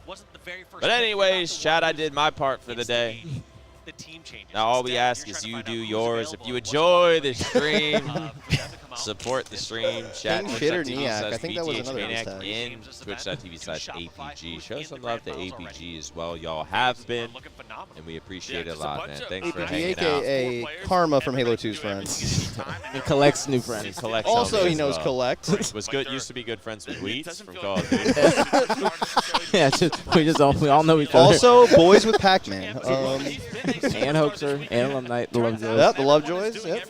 wasn't the very first. But anyways, Chad, I did my part for the day. The team changes. Now all we ask is you do yours. If you enjoy the stream, support the stream. Chat Niak. I think that was another in twitch.tv/aPG. Show some love to aPG as well. Y'all have been, and we appreciate it a lot, man. Thanks for hanging out. AKA Karma from Halo 2's friends. He collects new friends. He collects also, he knows collect. Was good. Used to be good friends with Wheats from Call of Duty. Yeah, we all know each other. Also, boys with Pac-Man. And Hoaxer, and Alumni, the Lovejoys. Yep, the Lovejoys. Yep.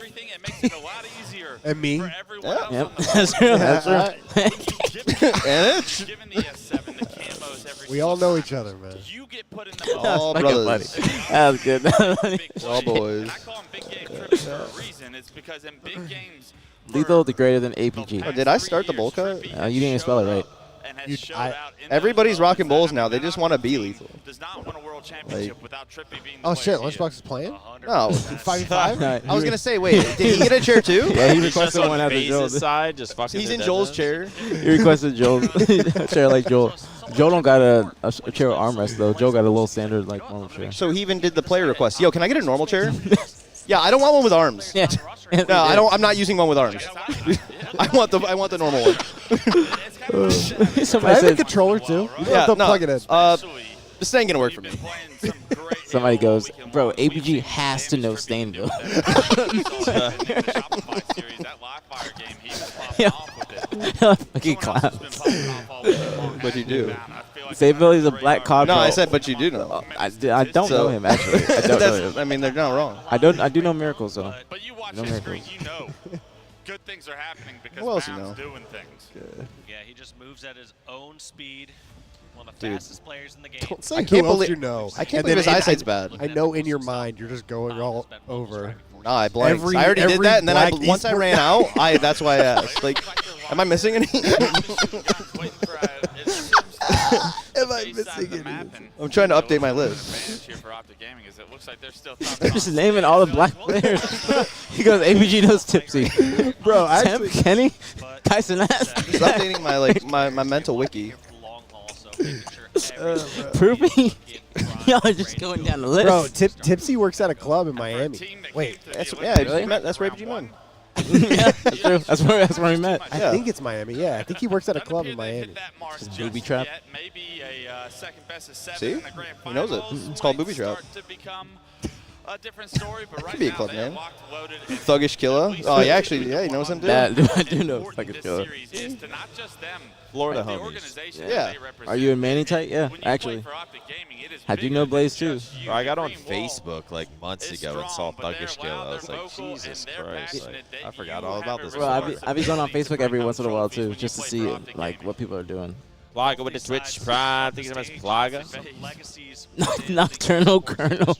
And me. Yep. That's true. That's right. And it's. We all know each other, man. All brothers. That was good. All boys. I call them big game trips for a reason. It's because in big games. Lethal the greater than aPG. Oh, did I start the bowl cut? You didn't even spell it right. Everybody's rocking bowls now. They just want to be lethal. Like, oh shit, Lunchbox is playing? No. 5v5? I was gonna say, wait, did he get a chair too? Yeah, he requested one after Joel's side. Just fucking. He's in Joel's chair. He requested Joel's chair like Joel. Joel don't got a chair with armrest though. Joel got a little standard like normal chair. So he even did the player request. Yo, can I get a normal chair? Yeah, I don't want one with arms. Yeah. No, I don't. I'm not using one with arms. I want the normal one. I have a controller too. You have to plug it in. This ain't gonna work for me. Somebody goes, bro, aPG has to know Stainville. Fucking clowns. But you do. Stainville is a black cod. No, I said, but you do know. I don't know him actually. I don't know him. I mean, they're not wrong. I do know Miracles though. But you watch the screen, you know good things are happening because Who else you Bound's know? doing things. Yeah, he just moves at his own speed. One of the Dude. fastest players in the game. Don't say I can't who else believe you know. I can't And believe his then eyesight's bad. I know in your mind you're just going all over. Nah, I blanked. I already did that, and then once I ran out, that's why I asked. Like, am I missing any? Am I missing any? I'm trying to update my list. They're just naming all the black players. He goes, aPG knows Tipsy. Bro, Temp, Kenny, Tyson Ass. Just updating my mental wiki. Poopy. Y'all are just going down the list. Bro, Tipsy works at a club in Miami. Wait, That's where APG met. Yeah, that's true. That's where we met. I think it's Miami. Yeah, I think he works at a club in Miami. Booby trap. See? He knows it. It's called Booby Trap. A different story, but right Could be a now club they name. locked, loaded, Thuggish Killer. Oh, he actually, he knows him too. I do know Thuggish Killer. is to not just them, Florida but the homies. organization Yeah. that they represent. Are you a Manny type? Yeah, When you actually. play for Optic Gaming, it is I do bigger know than Blaze too. just you. Bro, I got on Every wall Facebook like months is ago and saw strong, but they're Thuggish Killer. I loud, was they're like, vocal, Jesus and they're Christ. Like, passionate that I forgot you all have about a this. Bro, I be going on responsibility Facebook to every pick once up in a while trophies too, when just you to play see for Optic like Gaming. what people are doing. Plaga with the Twitch Prime. Thank you so much, Plaga. Nocturnal Colonel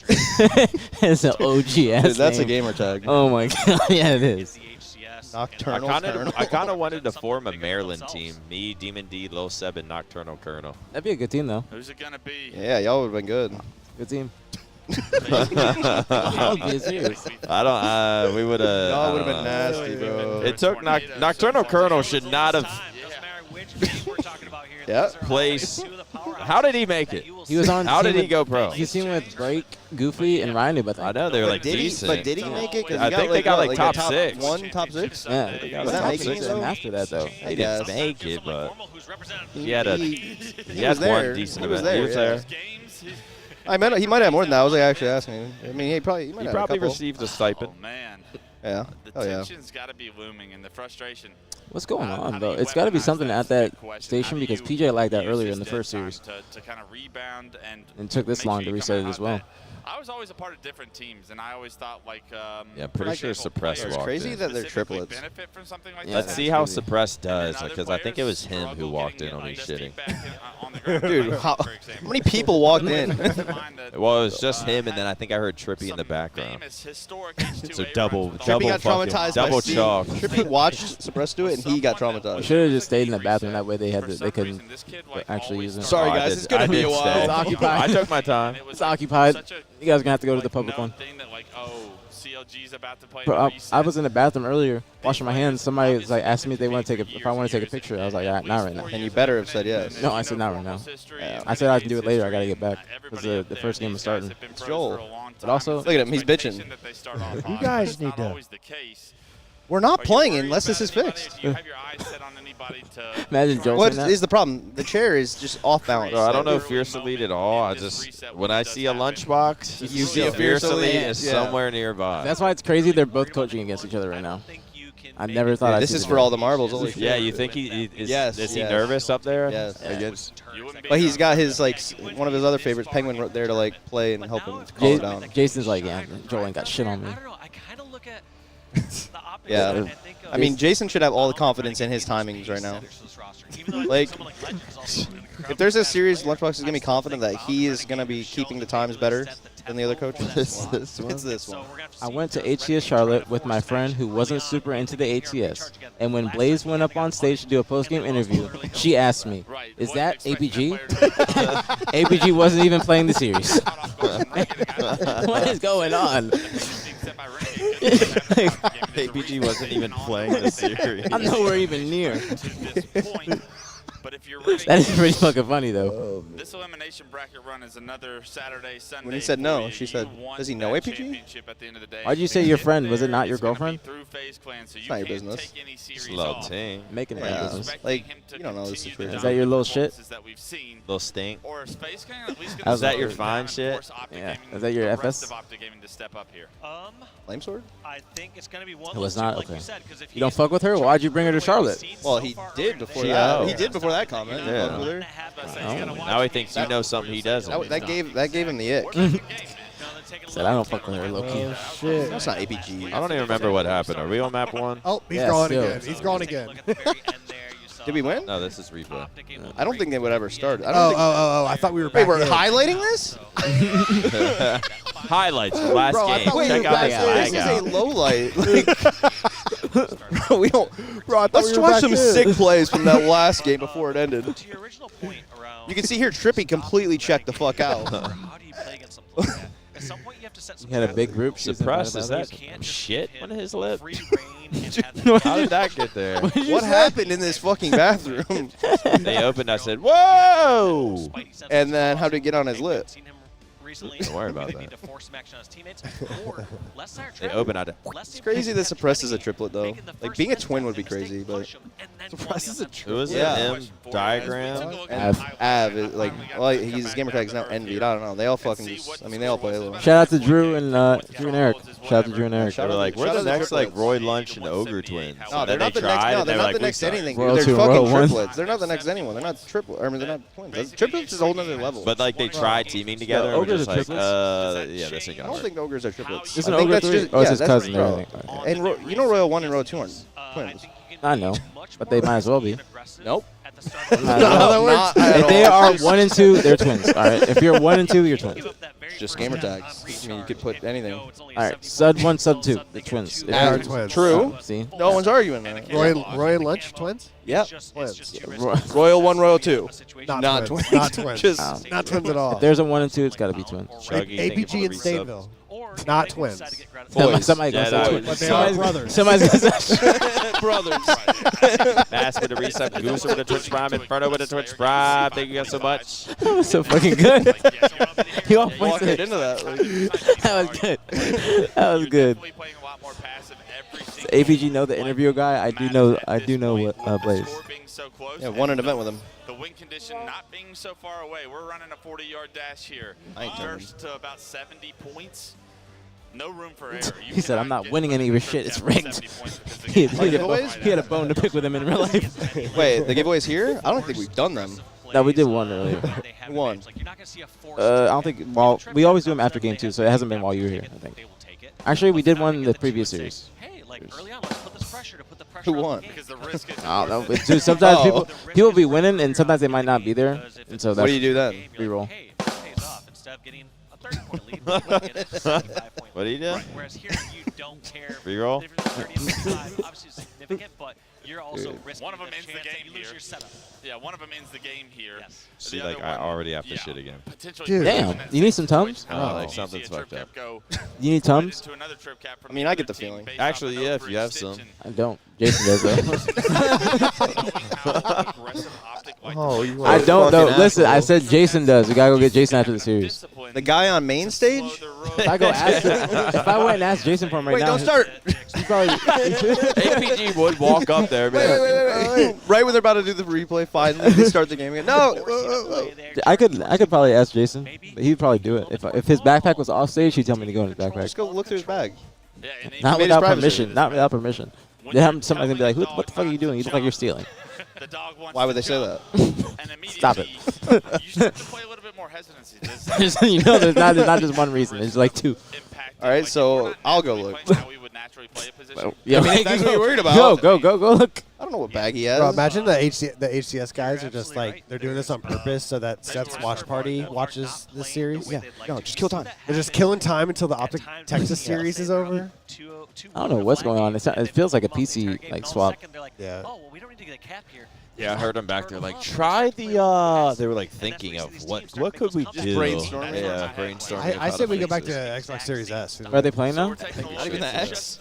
is an OG ass Dude, that's a name. gamer tag. Oh my god, yeah it is. Nocturnal Colonel. I kind of wanted to form a Maryland team. Me, Demon D, Lil Seb, and Nocturnal Colonel. That'd be a good team though. Who's it gonna be? Yeah, y'all would have been good. Good team. I be serious. don't. We would have. Y'all would have been nasty, bro. It took Nocturnal Colonel should not have Yeah. placed. How did he make it? He was on. How team did he with- go pro? He's teaming with Break, Goofy, and Ryan. I think. I know they were like Did he? decent. But did he make it? 'Cause I he think they got what, like top a six. top six. Yeah, They he got was like top making six it, though? after that though. He didn't make it, but he had He had was there. one decent He was event. He was there, there. I meant he might have more than that. I was like actually asking. I mean, he probably He have probably a couple. received a stipend. Oh man, Yeah. the Oh yeah. tension's got to be looming and the frustration. What's going How on, do though? you It's got to be weaponize something that? at that That's the big question. station How do because you PJ liked that use earlier this in the dead first time series. to kind of rebound and It took this make long sure to you reset come it out as well. that. I was always a part of different teams, and I always thought like. Yeah, I'm pretty sure Suppress It's walked crazy in. that they're specifically triplets. benefit from something like Yeah, Let's that. see how crazy. Suppress does, And then because other I think it was players him who struggle walked getting in on it, his just shitting. feedback on the ground. Dude, Like, how for example. many people walked in? Well, it was just him, and then I think I heard Trippy in the background. famous historic H2A So runs double with fucking got traumatized by double seeing chalk. Trippy watched Suppress do it, and he got We traumatized. should have just stayed in the bathroom. That way they couldn't actually use it. Sorry, Oh, I guys, did- it's gonna I be did a while. stay. It's occupied. I took my time. It's occupied. You guys are gonna have to go to the public one. thing that like, oh, CLG's about to play. Bro, I was in the bathroom earlier washing my hands. Somebody was like asking me if they want to take if I want to take a picture. I was like, not right now. And you better have said yes. No, I said not right now. I said I can do it later. I gotta get back because the first game was starting. It's Joel. But also, look at him. He's bitching. You guys need to. We're not playing unless this is fixed. Imagine Joel. What is the problem? The chair is just off balance. Bro, I don't know Fierce Elite at all. I just, when I see a lunchbox, you see a Fierce Elite is somewhere nearby. That's why it's crazy. They're both coaching against each other right now. I never thought. This is for all the marbles. Holy shit. Yeah, you think he is? Yes. Is he nervous up there? Yes. But he's got his one of his other favorites, Penguin, there to play and help him calm it down. Jason's like, yeah, Joel ain't got shit on me. I don't know. I kind of look at the opposite. Yeah. I mean, Jason should have all the confidence in his timings right now. Like, if there's a series, Lunchbox is going to be confident that he is going to be keeping the times better than the other coaches. It's this one. I went to HCS Charlotte with my friend who wasn't super into the HCS. And when Blaze went up on stage to do a post-game interview, she asked me, is that aPG? aPG wasn't even playing the series. What is going on? aPG wasn't even playing the series. I'm nowhere even near. But if you're ready, that is pretty fucking funny, though. This elimination bracket run is another Saturday, Sunday. When he said no, she said, does he know aPG? Why'd you say your friend? Was it not your girlfriend? It's not your business. Slow team. Making it your business. Like, you don't know this situation. Is that your little shit? Little stink. How's that your fine shit? Yeah. Is that your FS? Flame Sword? I think it's going to be one It was not? Okay. You don't fuck with her? Why'd you bring her to Charlotte? Well, he did before that. He did before that comment. Yeah. Now he thinks you know something he doesn't. That gave him the ick. Said I don't fuck with her, low key. Oh, shit. That's not aPG. I don't even remember what happened. Are we on map 1? Oh, he's gone again. He's gone again. Did we win? No, this is replay. I don't think they would ever start. I thought we were back. Wait, we're highlighting this? Highlights from last game. Check out this is a low light. We don't. Bro, let's watch some sick plays from that last game before it ended. You can see here Trippy completely checked the fuck out. He had a big group. Suppressed. Is that shit on his lip? How did that get there? What happened in this fucking bathroom? They opened. I said, "Whoa!" And then how did it get on his lip? Don't worry about that. They open out. It's crazy that Suppress is a triplet though. Like being a twin would be crazy, but Suppress is a triplet. Who is it? M diagram. Av is like, well, his gamer tag is now envied. I don't know. They all fucking just. I mean, they all play a little. Shout out to Drew and Eric. Shout out to Drew and Eric. They were like, we're the next like Roy Lunch and Ogre twins. No, they're not the next. No, they're not the next anything. Royal They're 2 and fucking Royal 1. triplets. They're not the next anyone. They're not triplets. I mean, they're not twins. Triplets is a whole nother level. But like they tried teaming together. No, Ogres just are like, triplets. yeah, this ain't I gonna don't work. think ogres are triplets. Isn't I think Ogre that's 3? just Oh, it's yeah, his that's cousin. bro. And And you know Royal 1 and Royal 2 aren't twins. I know, but they might as well be. Nope. No, if they are 1 and 2, they're twins. All right. If you're 1 and 2, you're twins. Just gamer tags. I mean, you could put anything. All right. Sud 1, Sud 2, they're twins. They are twins. True. See? No one's arguing that. Roy and Lunch twins? Yep. Twins. Royal 1, Royal 2. Not twins. Not Not twins. Just Not twins at all. If there's a 1 and 2, it's got to be twins. aPG and Staneville. Not twins. Somebody gonna say twins. But they are brothers. Somebody's gonna say brothers. Mass with a reset, Gooser with a Twitch Prime, Inferno with a Twitch Prime. Thank you guys so much. That was so fucking good. You all Walked right into that. That was good. That was good. Does aPG know the interviewer guy? I do know what Blaze. Yeah, won an event with him. The wind condition not being so far away. We're running a 40-yard dash here. First to about 70 points. No room for error. He said, I'm not winning any of your shit. It's rigged. He had a bone to pick with him in real life. Wait, the giveaways here? I don't think we've done them. No, we did one earlier. One. I don't think, well, we always do them after game 2, so it hasn't been while you were here, I think. Actually, we did one in the previous series. Who won? I don't know. Dude, sometimes people be winning, and sometimes they might not be there. And so that's what do you do then? Reroll. a 30-point lead. But you win it, a 75-point What do you do? lead. Whereas here, you don't care. Reroll? The difference between 30 and 55 obviously is significant, but you're also risking One of them the ends the chance that game you lose here. your setup. Yeah, one of them ends the game here. Yes. See, like, I already have to shit again. Dude, damn. You need some Tums? Oh, like something's fucked up. You need Tums? I mean, I get the feeling. Actually, yeah, if you have some. I don't. Jason does, though. Oh, you I don't know. fucking Listen, I asshole. said Jason does. We gotta go get Jason after the series. The guy on main stage? If I go ask him, if I went and asked Jason for him right now, don't start. He probably aPG would walk up there. Wait. Right when they're about to do the replay, finally they start the game again. No. I could probably ask Jason, but he'd probably do it. If his backpack was off stage, he'd tell me to go in his backpack. Just go look through his bag. Not Made his without privacy. permission. Not without permission. They have somebody gonna be like, what the fuck are you doing? You look like you're stealing. Why would they say that? Stop it. You should have to play a little bit more hesitancy. You know, there's not just one reason. There's like two. All right, so I'll go look. Yeah, I mean, if that's what you're worried about. Go look. I don't know what bag he has. Bro, imagine the HCS guys are just like, they're doing this on purpose so that Seth's watch party watches this series. Yeah, no, just kill time. They're just killing time until the Optic Texas series is over. I don't know what's going on. It feels like a PC like swap. Yeah. Oh, well, we don't need to get a cap here. Yeah, I heard them back there. Like, try the. They were like thinking of what could we do? brainstorming. Yeah, brainstorming. I said we go back to Xbox Series S. Are they playing now? Not even the X.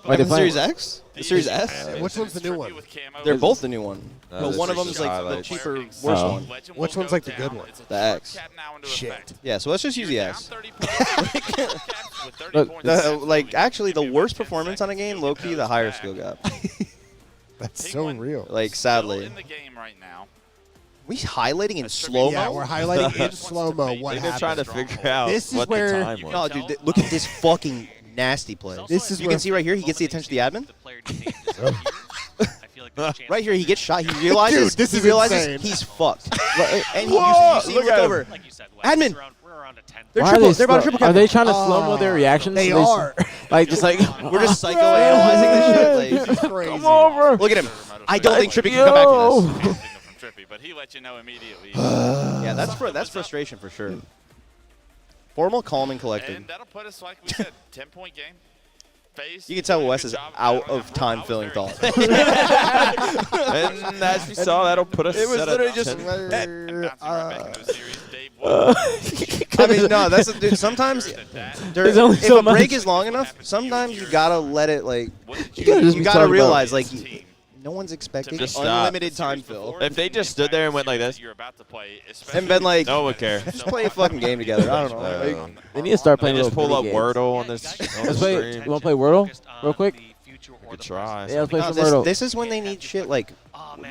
Are they The playing? Series X? The Series S? Which one's the new one? They're both the new one. No, But this one of is them's just like the highlights. cheaper, worse Oh. one. Which one's like the good one? The X. Shit. Yeah, so let's just use the X. Look, Like, actually, the worst performance on a game, low-key, the higher skill gap. That's so real. Like, sadly. in the game right now. We highlighting in slow-mo? Yeah, we're highlighting in slow-mo what They're trying to happened. figure out This is what where- the time was. No, dude, look at this fucking nasty play. This is You where can see right here, he gets the attention of the admin. Right here, he gets shot. He realizes, Dude, this he is realizes insane. he's fucked. And he, Whoa, you see him look look at him. over. Like you said, Admin! we're around a 10. They're Why triple. are They're about to triple Are they cap. trying to slow-mo their reactions? They So are. Like, just like, We're just psychoanalyzing this shit. Like, crazy. come over. look at him. I don't think Trippy can come back from this. From Trippy, but he let you know immediately. Yeah, that's frustration for sure. Formal, calm, and collected. And that'll put us, like we said, 10-point game. Phase. You can tell Wes is out of time filling thought. And as we saw, that'll put us. It was at a literally just. 10. I mean, no, that's a, dude. Sometimes, There's only if so a break much. is long enough, sometimes you gotta let it like. You gotta just You be gotta talking realize about- like, no one's expecting Just stop. unlimited time fill. If they just stood there and went like this, And been like, no one would care. just play a fucking game together. I don't know. Like, They need to start They playing just little pull up mini games. Wordle on this. On Let's the play. stream. You want to play Wordle real quick? We could try. Yeah, let's play no, some Wordle. this is when they need shit like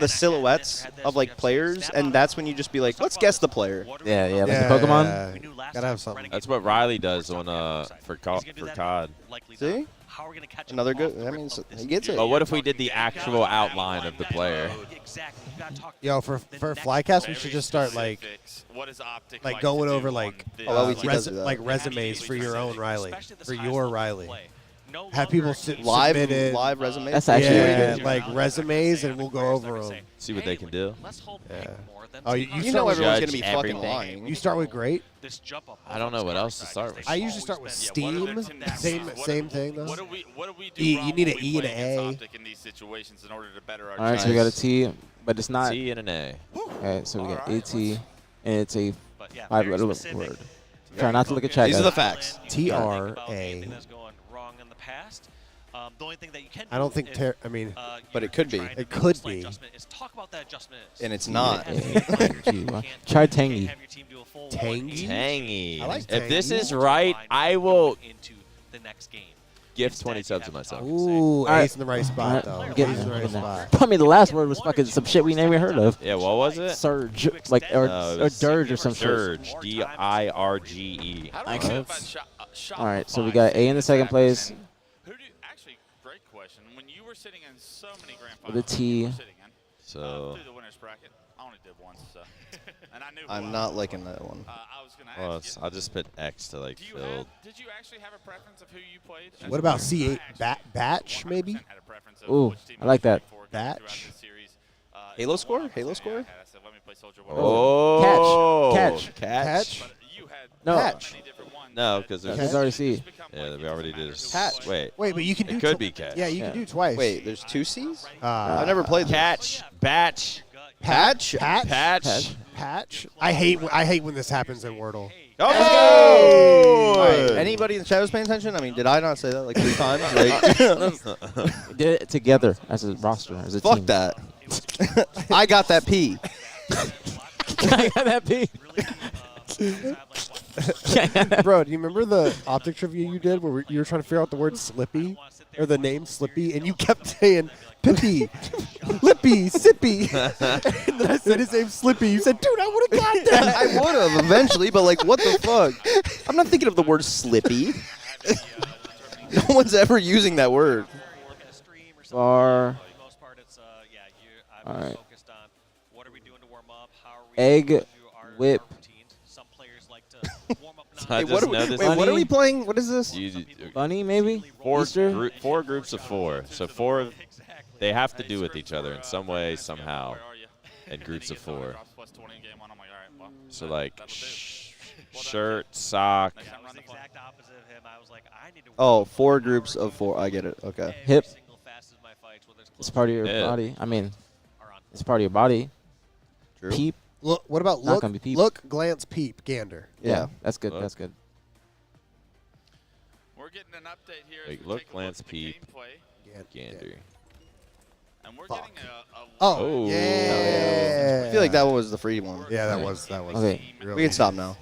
the silhouettes of like players, and that's when you just be like, let's guess the player. Yeah, like Yeah, the Pokemon. Gotta have something. That's what Riley does on for COD. See? Another good. I mean, he gets it. But what if we did the actual outline of the player? Yo, for Flycast, we should just start like going over like LLVT does do that. like resumes for your own Riley, for your Riley. Have people submit it. live resumes. That's actually Yeah, really good. like resumes, and we'll go over them. See what they can do. Yeah. Oh, you You start know with, everyone's Judge gonna be fucking everything. lying. you start with great. I don't know what else to start with. I usually start with Steam. Same thing though. What do we do E, wrong you need when an we E and play an A. against Optic in these situations in order to better our All right, so we got a Nice. T, but it's not. T and an A. Okay, so we got AT, and it's a But yeah, 5-letter very word. Try not to look at chat. These are guys. the facts. TRA. The only thing that you can I don't think. if, I mean, But it could be. It could be. adjustment is talk about that adjustment is. And it's not. Try Tangy. Tangy. Tangy. I like If this tangy. is right, I will into the next game. gift 20 subs to myself. Ooh, right. ace in the right spot though. Get Ace in the right spot. I mean, the last word was fucking some shit we never heard of. Yeah, what was it? Surge, like or dirge or some shit. Surge. D-I-R-G-E. All right, so we got A in the second place Actually, great question. When you were sitting in so many grand with a T. So, through the winners bracket, I only did once, so. And I knew who I'm I not was. liking that one. I was gonna well, ask you. I'll just put X to like fill. Did you actually have a preference of who you played? What about C8 batch maybe? Ooh, I like that. Batch. Halo score? Halo score? Oh, Catch. catch. No. Patch. No, because There's already C. Yeah, we already did. Patch. Wait, but you can do. It could be catch. Yeah, you can do twice. Wait, there's 2 C's? I I've never played this. Catch, batch, Patch? patch. Patch. I hate when this happens in Wordle. Oh! All right, anybody in the chat was paying attention? I mean, did I not say that like 3 times? Like, We did it together as a roster, as a fuck team. that. I got that P. I got that P. Bro, do you remember the optic trivia you did where you were trying to figure out the word Slippy or the name Slippy, and you kept saying Pippy, Lippy, Sippy, and then I said his name's Slippy. You said, dude, I would have got that. I would have eventually, but like, what the fuck? I'm not thinking of the word Slippy. No one's ever using that word. Bar. All right. Egg, whip. I Wait, just know this. what are we playing? What is this? Bunny, maybe? Four Easter? four groups of 4. So 4, they have to do with each other in some way, somehow, in groups of 4. So like shirt, sock. Oh, 4 groups of 4. I get it. Okay. Hip. It's part of your body. I mean, it's part of your body. True. Peep. Look, what about Not gonna be peep. look, glance, peep, gander? Yeah, that's good. Look. That's good. We're getting an update here. Like, look, glance, peep, gander. And we're getting a Oh, yeah. I feel like that was the free one. Yeah, that was. Okay. Real We can easy. stop now.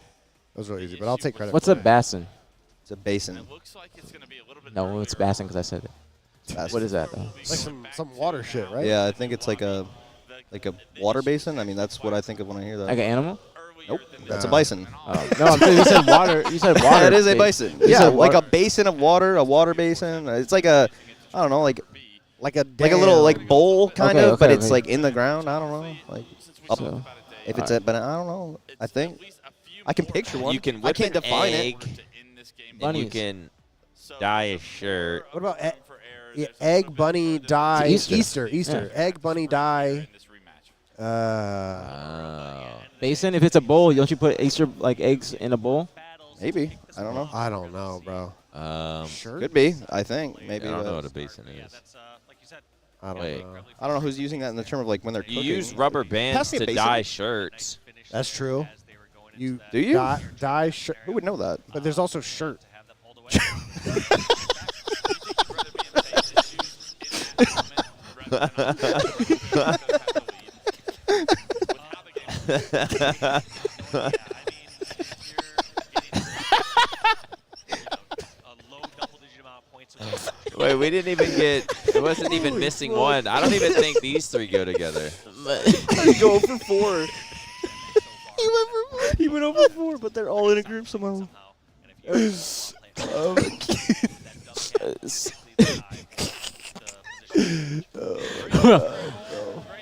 That was really easy, but I'll take credit. What's for a it. bassin? It's a basin. No, it's bassin because I said it. Bassin. What is that, though? Like some water shit, right? Yeah, I think it's like a water basin. I mean, that's what I think of when I hear that. Like an animal? Nope, that's a bison. No, I'm saying you said water. You said water. That is a bison. You Yeah, said like water. a basin of water, a water basin. It's like a, I don't know, like a little like bowl kind Okay, of, but okay, it's okay. like in the ground. I don't know, like up. So, If it's a, but I don't know. I think I can picture one. You can I whip can't an define egg, it. and you Bunnies. can dye a shirt. What about egg, bunny, dye? It's Easter. Easter. Egg, bunny, dye. Basin. If it's a bowl, don't you put Easter like eggs in a bowl? Maybe. I don't know. I don't know, bro. Could be. I think maybe. I don't know but what a basin is. I don't Wait. know. I don't know who's using that in the term of like when they're You cooking. use rubber bands Pass me a to basin. dye shirts. That's true. You Do you? dye shirt? Who would know that? But there's also shirt. Wait, we didn't even get. It wasn't even missing one. I don't even think these 3 go together. Go over 4. He went over 4, but they're all in a group somehow.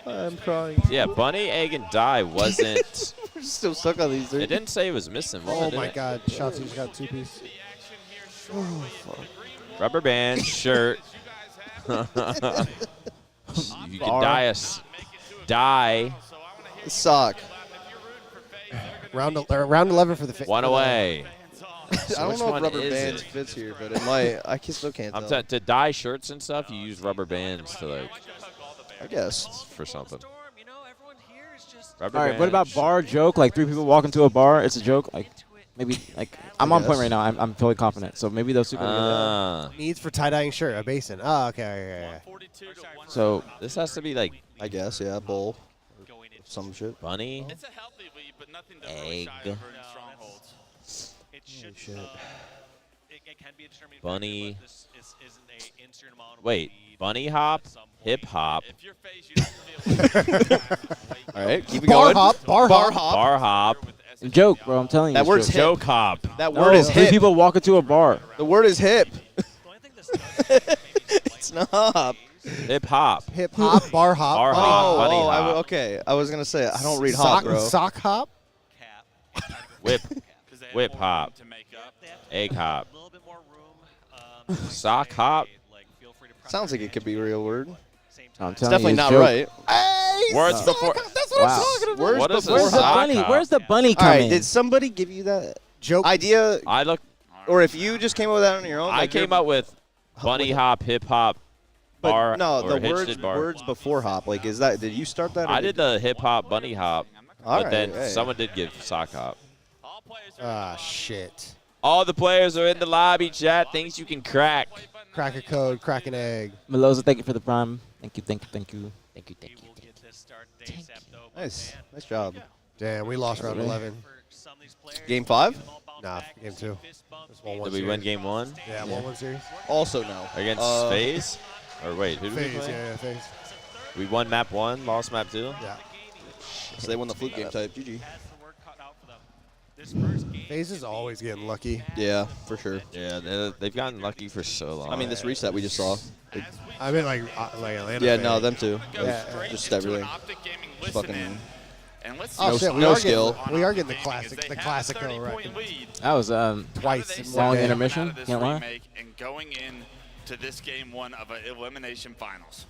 I'm crying. Yeah, bunny, egg, and dye wasn't. We're still stuck on these 3. It didn't say it was missing one. Oh did my it? God, Shotzi's got 2-piece. Oh, fuck. Rubber band, shirt. You can dye Sock. Round 11 for the one away. I So don't which know if one rubber is bands it? fits here, but it might. I still can't tell. To dye shirts and stuff, you use rubber bands to like. I guess for something. All right. What about bar joke? Like 3 people walk into a bar. It's a joke. Like maybe like I'm on point right now. I'm totally confident. So maybe those 2 people. Needs for tie-dyeing shirt, a basin. Oh, okay. So this has to be like. I guess, yeah, bowl. Some shit. Bunny. Egg. Bunny. Wait, bunny hop, hip hop. All right, keep it Bar going. hop, bar hop. Bar hop. Joke, bro. I'm telling you. That it's word's joke. hip. Joke hop. That No, word is 3 hip. people walk into a bar. The word is hip. It's not hop. Hip hop. Hip hop, bar hop. Bar bunny hop. Bunny Oh, hop. okay. I was gonna say I don't read Sock, hop, bro. sock hop. Whip hop. Egg hop. Sock hop. Sounds like it could be a real word. I'm It's telling definitely you, not joke. right. Words before. What is Where's the bunny? Where's the bunny All right, coming? did somebody give you that joke idea? I look. Or if you just came up with that on your own? I came up with bunny hop, hip hop, bar. No, or the hitched bar. words before hop. Like, is that? Did you start that? or I did the hip hop, bunny hop, All but right, then hey. someone did give sock hop. Ah, shit. All the players are in the lobby, chat. Things you can crack. Crack a code, crack an egg. Meloza, thank you for the prime. Thank you, thank you, thank you. Thank you, thank you. Nice. Nice job. Damn, we lost round 11. Game 5? Nah, game 2. Did we win game 1? Yeah, 1-1 series. Also no. Against FaZe? Or wait, who did we FaZe, play? yeah, FaZe. We won map 1, lost map 2? Yeah. So they won the fluke game type. GG. FaZe is always getting lucky. Yeah, for sure. Yeah, they've gotten lucky for so long. I mean, this reset we just saw. I mean, like Atlanta. Yeah, FaZe. no, them too. Yeah. Just everything. Just fucking. Oh, no, shit, no skill. We are getting the classic though, right? That was twice in long one game. intermission. Can't lie. And going in to this game 1 of an elimination finals.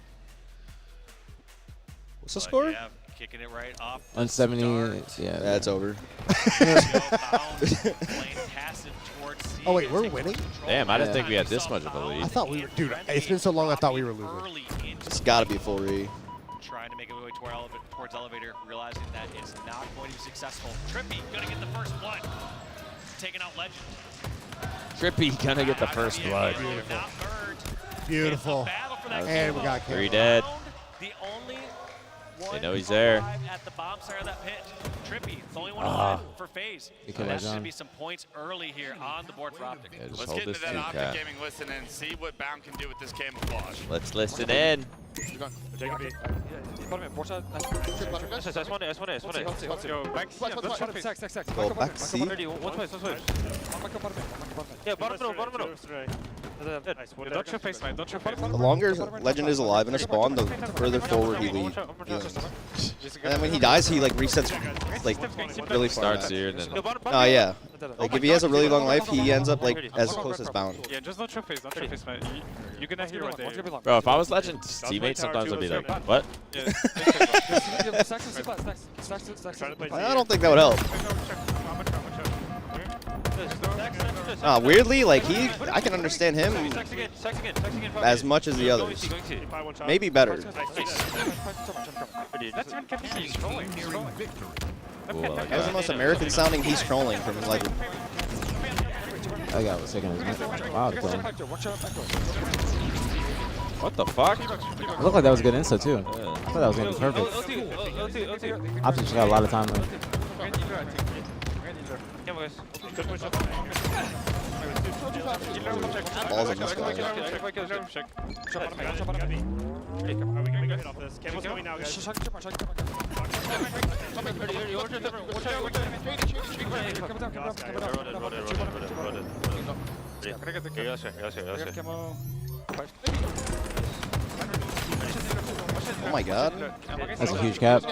What's the score? Yeah, kicking it right off. 170. Yeah. That's over. Oh wait, we're winning? Damn, I didn't think we had this much of a lead. I thought we were, dude. It's been so long. I thought we were losing. It's got to be a full re. Trying to make a way towards elevator, realizing that it's not going to be successful. Trippy gonna get the first blood, taking out Legend. Trippy gonna get the first blood. Beautiful. And we got 3 dead. The only They know he's there. at the bomb center of that pit. Trippy, the only one alive for FaZe. Because That should be some points early here on the board for Optic. Yeah, just Let's hold get into this that too, Optic Cat. Gaming listen and see what Bound can do with this camouflage. Let's listen in. Go back C. The longer Legend is alive in a spawn, the further forward he leads. And then when he dies, he like resets like really far Starts back. here and then. Oh yeah. Like if he has a really long life, he ends up like as close as Bound. Yeah, just don't show face, man. You're gonna hear right there. Bro, if I was Legend's teammate, sometimes I'd be like, what? I don't think that would help. Weirdly, like I can understand him as much as the others. Maybe better. That was the most American sounding he's trolling from Legend. I got what's taking his wow, play. What the fuck? It looked like that was good insta too. I thought that was gonna be perfect. Optic just got a lot of time left. Balls in this guy. Oh my god. That's a huge cap.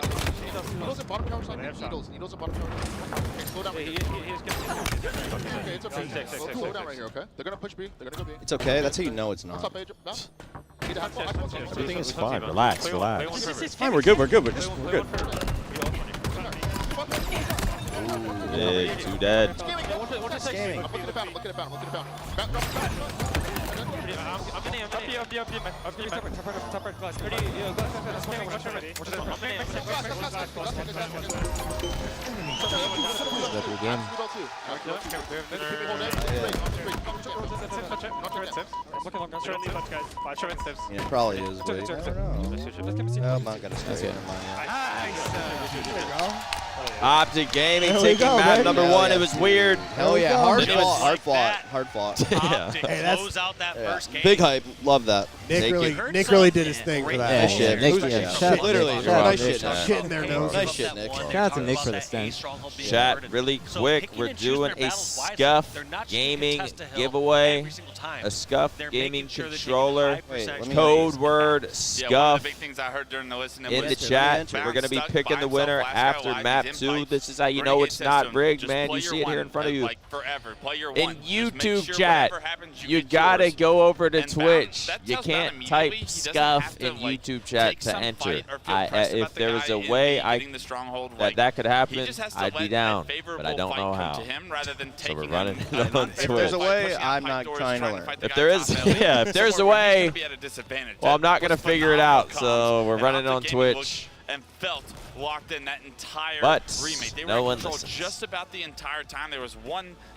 It's okay. That's how you know it's not. Everything is fine. Relax, relax. It's fine. We're good. We're good. We're good. Big, 2 dead. Yeah, it probably is, but I don't know. I'm not gonna say it. Optic Gaming There we taking go, map baby. number Hell 1. yeah. It was weird. Hell yeah, hard Didn't even- fought, hard fought, hard fought. Yeah. Hey, Close out that first game. Big hype, love that. Nick really did his thing for that. Nice shit. Nick, Nice yeah, shit. shout out Literally, Nick. nice Shout shit. out Nick. Shit in their nose. Nice shit, Nick. Shout out to Nick for the stench. Chat, really quick, we're doing a Scuff Gaming giveaway. A Scuff Gaming controller. Code word Yeah, one of Scuff the big things I heard during the listening in the was chat. Bound We're going to be stuck picking by the himself winner last year. I after liked map him 2. This is how you know it's not rigged, man. You see it here in front of you. In YouTube chat, you gotta go over to Twitch. You can't type scuff in YouTube chat to enter. If there was a way that could happen, I'd be down, but I don't know how. So we're running it on Twitch. If there's a way, I'm not trying to learn. If there is, yeah, if there's a way, well, I'm not gonna figure it out. So we're running on Twitch. And felt locked in that entire remake. They no were one in control listens. just about the entire time. There was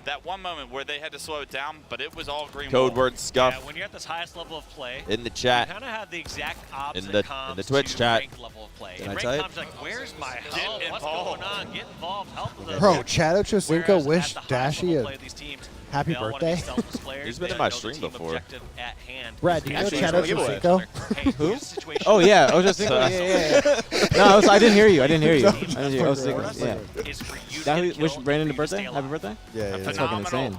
that one moment where they had to slow it down, but it was all green. Code word scuff. Yeah, when you're at this highest level of play, in the chat. You kind of have the exact opposite in the Twitch chat. level of play. Did In I ranked type? comms, like, where's my help? What's going on? Get involved. Help with Bro, Chad Ochocinco wished Dashy a happy birthday. He's been in my stream before. Brad, do you know Chad Ochocinco? Who? Oh yeah, Ochocinco. Yeah. No, I didn't hear you. I didn't hear you. Ochocinco. Yeah. That who wished Brandon a birthday? Happy birthday? Yeah. That's fucking insane.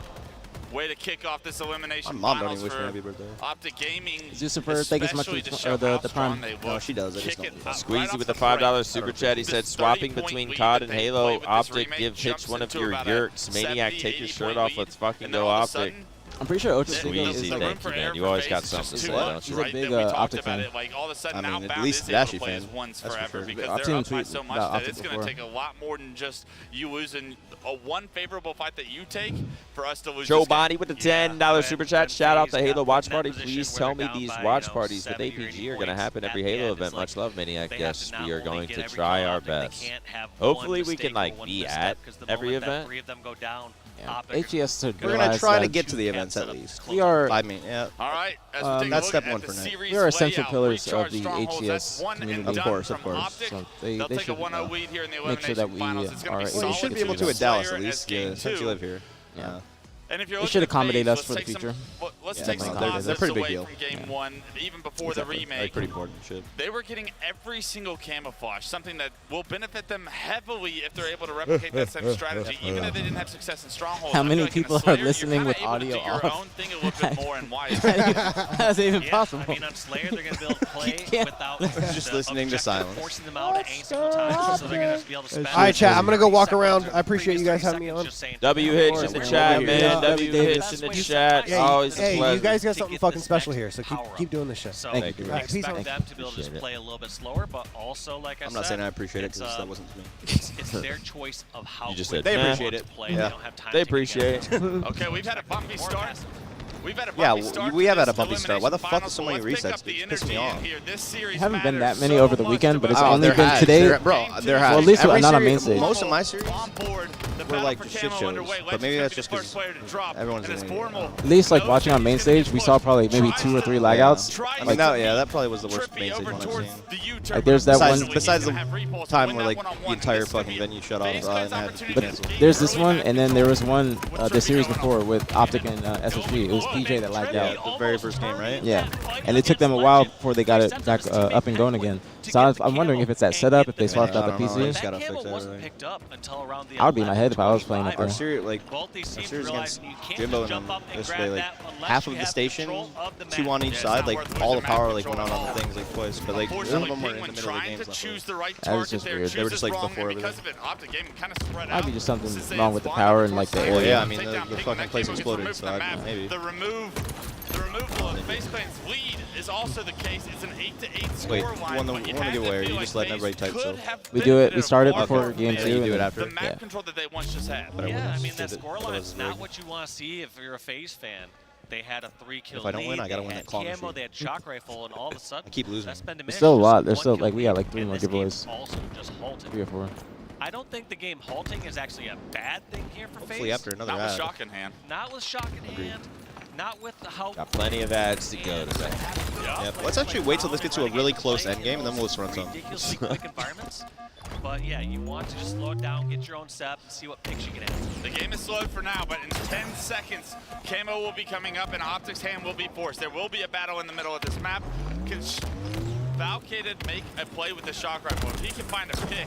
Way to kick off this elimination My mom don't finals even wish me for happy birthday. Optic Gaming. Lucifer, thank you so much for the prime. No, she does. I just don't. Squeezy with the $5 super chat. He said, swapping between COD and Halo. Optic, give Hitch one of your yurks. Maniac, take your shirt off. Let's fucking go, Optic. I'm pretty sure Ochocinco is like, thank you, man. You always got something to say, don't he's you? a big Optic fan. I mean, at least Dashy fan. That's for sure. I've seen him tweet so much about that Optic it's going before. to take a lot more than just you losing one favorable fight that you take for us to lose. Joe Bonnie with the $10 super chat. Shout out to Halo Watch Party. Please tell me these watch parties with aPG are going to happen every Halo event. Much love, Maniac. Yes, we are going to try our best. Hopefully we can be at every event. Yeah. HCS to We're gonna try to get to the events at least. We are. I mean, yeah. All right. That's step one for now. We are essential pillars of the HCS community. Of course, of course. So they should make sure that we are able Well, you should be able to at Dallas at least, since you live here. Yeah. And if you're They should accommodate us for the future. Let's Yeah, take some they're concepts pretty big away deal. from game one, even before the remake. Like pretty important shit. They were getting every single camouflage, something that will benefit them heavily if they're able to replicate that same strategy, even if they didn't have success in Stronghold. How many people are listening with audio off? How's it even possible? I mean, on Slayer, they're going to be able to play without Just listening to silence. forcing them out at any single time, so they're going to be able to spend. All right, chat. I'm gonna go walk around. I appreciate you guys having me on. W Hitch in the chat, man. W Hitch in the chat. Always a Hey, pleasure. you guys got something fucking special here, so keep doing this shit. So Thank you. we All right, peace expect out. them to be able to just play a little bit slower, but also, like I said, I'm not saying I appreciate it it's, because that wasn't me. it's their choice of how You just quick said, They nah. appreciate it. play. Yeah. They don't have time They to appreciate it. Okay, we've had a bumpy start. We've had a Yeah, bumpy start we to have had this a bumpy start. Why the fuck elimination is so many finals, so let's resets? pick up It's pissing me the off. energy in here. This series There haven't been that matters many so over the much weekend, to but it's us. only there been has. today. Bro, there has. Well, at least Every not on series- main stage. Most of my series On board, the were battle like for just shit camo shows, underway. but maybe Legends that's gonna just be the because first player to drop. everyone's And in as it. Formal At least like knows watching that on main he's gonna stage, we saw probably maybe 2 or 3 lag outs. I mean, that probably was the worst main stage one I've seen. Like there's that Besides one. the time where like the entire fucking venue shut off and had to be canceled. There's this one, and then there was one the series before with Optic and SSG. It was PJ that lagged out. The very first game, right? Yeah, and it took them a while before they got it back up and going again. So I'm wondering if it's that setup, if they swapped out the PC. Just gotta fix everything. picked up until around the I would be in my head if I was playing up Our there. series, like, Both these our teams series realize against you can't Jimbo just and jump up and yesterday, grab like that unless half you of the have station, control of the 2 map. on each Yeah, it's side, not like worth all the losing power map like went out control on the things like twice, but like none of Unfortunately, them were in Penguin the middle of the trying games. to choose the right That was target just there, weird. They were chooses just, like, wrong, before and because everything. of it, Optic Gaming kind of spread Might out. be just something This is wrong a with the fun power effort and like the towards Well, area. yeah, I mean, Take down the Penguin, fucking that place Penguin gets exploded, removed so from the I map. maybe. The removal of FacePaint's lead is also the case. It's an 8-8 score Wait, line. one but you to have give to away, or feel you like just let FaZe everybody type could so? have We do it. We benefited started far before more game from 2. you do it and after. the map yeah. control that they once just had. But I Yeah, wouldn't I mean, shoot that it, scoreline otherwise is it's not rigged. what you want to see if you're a FaZe fan. They had a 3-kill If I don't lead, win, I gotta they win had that claw camo, machine. they had shock rifle, and all of a sudden, I keep losing. that's been There's diminished. still a lot. Just There's still 1 like we got like kill 3 lead, more and this game giveaways. Also just halted. 3 or 4. I don't think the game halting is actually a bad thing here for Hopefully FaZe. after another Not with ad. shock in hand. Not with shock in hand. Not with how. Got plenty of ads to go today. Yeah, let's actually wait till this gets to a really close end game, and then we'll just run some. Ridiculously quick environments. But yeah, you want to just slow it down, get your own step, and see what picks you can have. The game is slowed for now, but in 10 seconds, Camo will be coming up and Optic's hand will be forced. There will be a battle in the middle of this map. Can Valkated make a play with the shock rifle? If he can find a pick,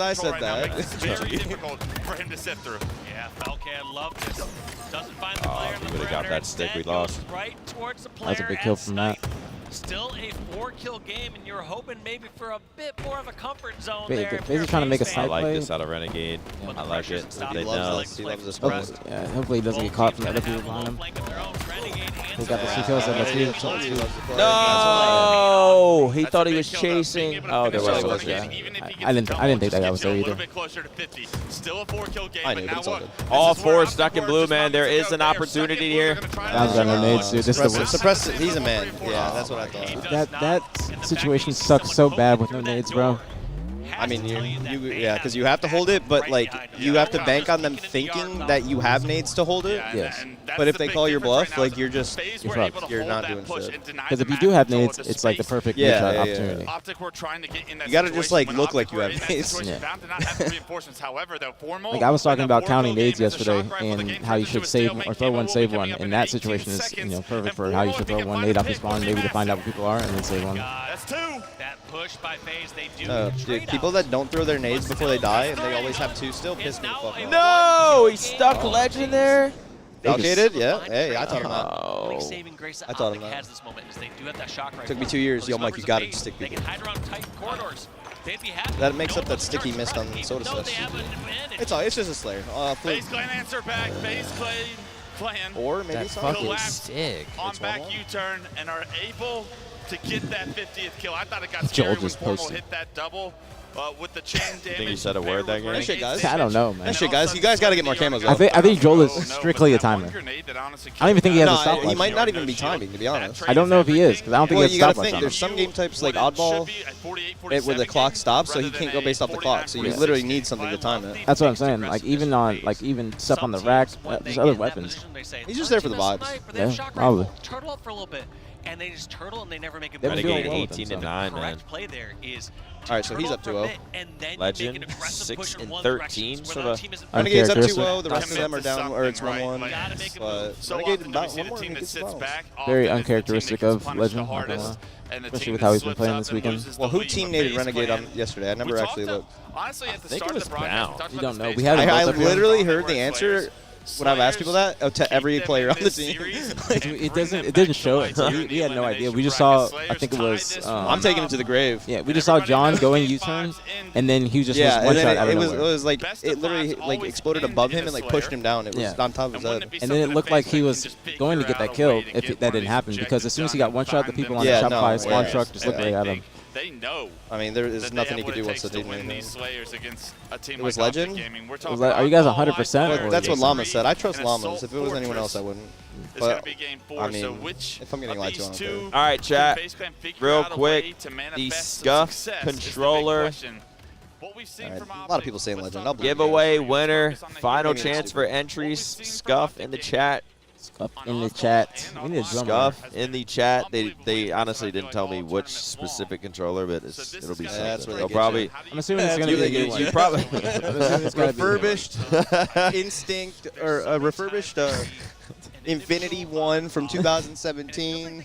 I said that. It's very difficult for him to sift through. Yeah, Falcad loved this. Doesn't find the player in the we would have got perimeter. that stick. We Instead, lost. goes right towards the That was a player big kill and from Matt. Still a 4-kill game, and you're hoping maybe for a bit more of a comfort zone Ba- there. Basically trying to make a I side like play. this out of Renegade. I like it. They know. He loves this Hope- post. yeah, hopefully he doesn't get caught from the other people behind him. He got the 2 kills. No, he thought he was chasing. Oh, there was. Yeah. I didn't think that guy was there either. I knew, but it's all good. All 4 stuck in blue, man. There is an opportunity here. Brown's got no nades, dude. This is the worst. Suppress it. He's a man. Yeah, that's what I thought. That situation sucks so bad with no nades, bro. I mean, yeah, because you have to hold it, but like you have to bank on them thinking that you have nades to hold it. Yes. But if they call your bluff, like you're fucked. You're not doing shit. Because if you do have nades, it's like the perfect shot opportunity. You gotta just like look like you have nades. Like I was talking about counting nades yesterday and how you should save or throw one, save one. And that situation is perfect for how you should throw one nade off your spawn, maybe to find out where people are, and then save one. That's 2. That push by FaZe, they do. Dude, people that don't throw their nades before they die and they always have 2 still piss me the fuck off. No, he stuck Legend there. Allocated, yeah. Hey, I taught him that. Oh. I taught him that. Took me 2 years. Yo, Mike, you got to stick people. That makes up that sticky mist on Soda Sesh. It's just a Slayer. FaZe Clan answer back. FaZe Clan. Or maybe something. Go left on back U-turn and are able to get that 50th kill. I thought it got scary when Formal hit that double. With the chain damage. Think you said a word that game? That shit, guys. I don't know, man. That shit, guys. You guys got to get more camos. I think Joel is strictly a timer. I don't even think he has a stopwatch. He might not even be timing, to be honest. I don't know if he is, because I don't think he has a stopwatch. Well, you got to think. There's some game types like Oddball where the clock stops, so he can't go based off the clock. So you literally need something to time it. That's what I'm saying. Like even stuff on the rack, there's other weapons. He's just there for the vibes. Yeah, probably. Turtle up for a little bit, and they just turtle and they never make a move. Renegade 18-9, man. Correct play there is. All right, so he's up 2-0. Legend 6-13, sort of. Renegade's up 2-0. The rest of them are down, or it's 1-1. But Renegade about one more. Very uncharacteristic of Legend, especially with how he's been playing this weekend. Well, who team-nated Renegade on yesterday? I never actually looked. Honestly, at the I think it was Brown. You don't know. I literally heard the answer when I've asked people that to every player on the team. It didn't show it. So we had no idea. We just saw. I think it was. I'm taking it to the grave. Yeah, we just saw John going U-turn, and then he just was one shot out of nowhere. It was like it literally like exploded above him and like pushed him down. It was on top of his head. And then it looked like he was going to get that kill if that didn't happen, because as soon as he got one shot, the people on the Shopify spawn truck just looked right at him. They know. I mean, there is nothing he could do once the team win. It was Legend. Are you guys 100%? That's what Llama said. I trust Llamas. If it was anyone else, I wouldn't. But I mean, if I'm getting lied to, I don't care. All right, chat. Real quick, the Scuff controller. Right. A lot of people saying Legend. Giveaway winner. Final chance for entries. Scuff in the chat. Scuff in the chat. We need a drummer. Scuff in the chat. They honestly didn't tell me which specific controller, but it'll be something. They'll probably. I'm assuming it's gonna be a new one. You probably refurbished Instinct or a refurbished Infinity 1 from 2017.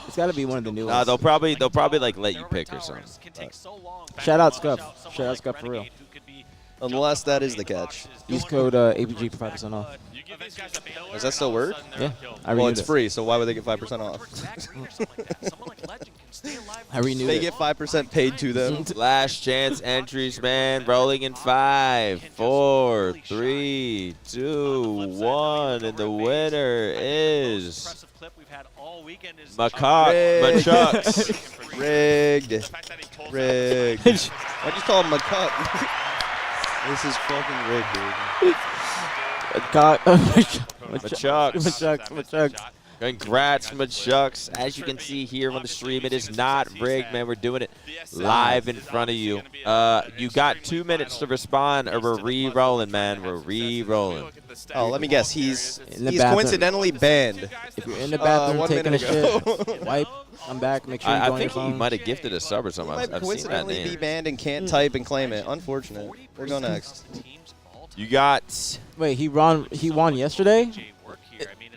It's got to be one of the new ones. They'll probably like let you pick or something. Shout out Scuff. Shout out Scuff for real. Unless that is the catch. Use code aPG for 5% off. Does that still work? Yeah. Well, it's free, so why would they get 5% off? I renewed They get 5% paid to them. Last chance entries, man. Rolling in 5, 4, 3, 2, 1, and the winner is Machucks. Rigged. Why'd you call him Macuck? This is fucking rigged, dude. Machucks. Congrats, Machucks. As you can see here on the stream, it is not rigged, man. We're doing it live in front of you. You got 2 minutes to respond, or we're re-rolling, man. We're re-rolling. Oh, let me guess. He's coincidentally banned. If you're in the bathroom taking a shit, wipe. I'm back. Make sure you go on your phone. I think he might have gifted a sub or something. He might coincidentally be banned and can't type and claim it. Unfortunate. We'll go next. You got. Wait, he won yesterday?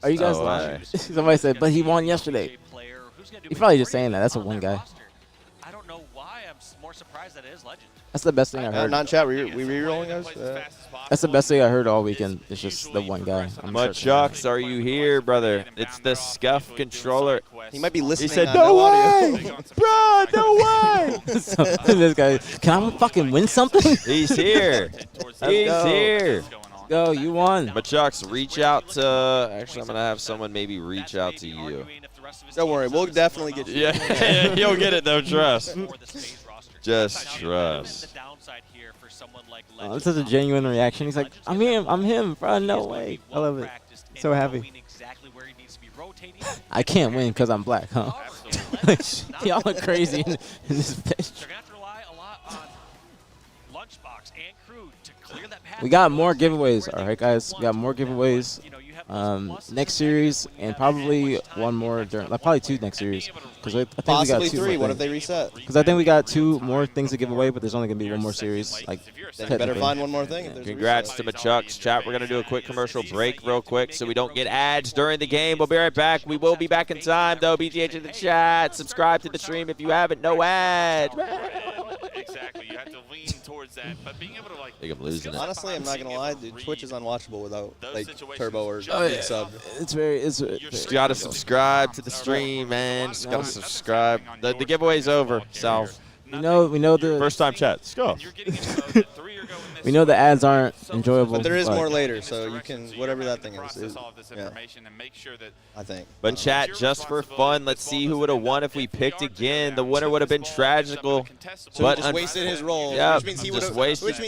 Are you guys lying? Somebody said, but he won yesterday. He's probably just saying that. That's a one guy. I don't know why. I'm more surprised that it is Legend. That's the best thing I heard. Not in chat. We re-rolling us? That's the best thing I heard all weekend. It's just the one guy. Machucks, are you here, brother? It's the Scuff controller. He might be listening. He said, "No way, bro, no way." So, this guy, can I fucking win something? He's here. He's here. go. You won. But Chucks, reach out to. Actually, I'm gonna have someone maybe reach out to you. Don't worry, we'll definitely get you. Yeah, you'll get it though. Trust. Just trust. Oh, this is a genuine reaction. He's like, I'm him, bro. No way. I love it. So happy. I can't win because I'm black, huh? Y'all are crazy in this pitch. We got more giveaways. All right, guys. We got more giveaways. Next series and probably one more during, probably 2 next series. Because I think possibly we got 2 3. What if they reset? Because I think we got 2 more things to give away, but there's only gonna be 1 more series. Like, then you better find 1 more thing. If Congrats to Machucks. Chat, we're gonna do a quick commercial break real quick so we don't get ads during the game. We'll be right back. We will be back in time though. BtH in the chat. Subscribe to the stream if you haven't. No ads. Exactly. You have to lean towards that, but being able to like. I think I'm losing it. Honestly, I'm not gonna lie, dude. Twitch is unwatchable without like Turbo or sub. It's very. Just gotta subscribe to the stream, man. Just gotta subscribe. The giveaway's over, so. We know the first time chat. Let's go. We know the ads aren't enjoyable. But there is more later, so you can whatever that thing is. Yeah. I think. But chat, just for fun, let's see who would have won if we picked again. The winner would have been Tragical. So but he just wasted his roll. Yeah, which means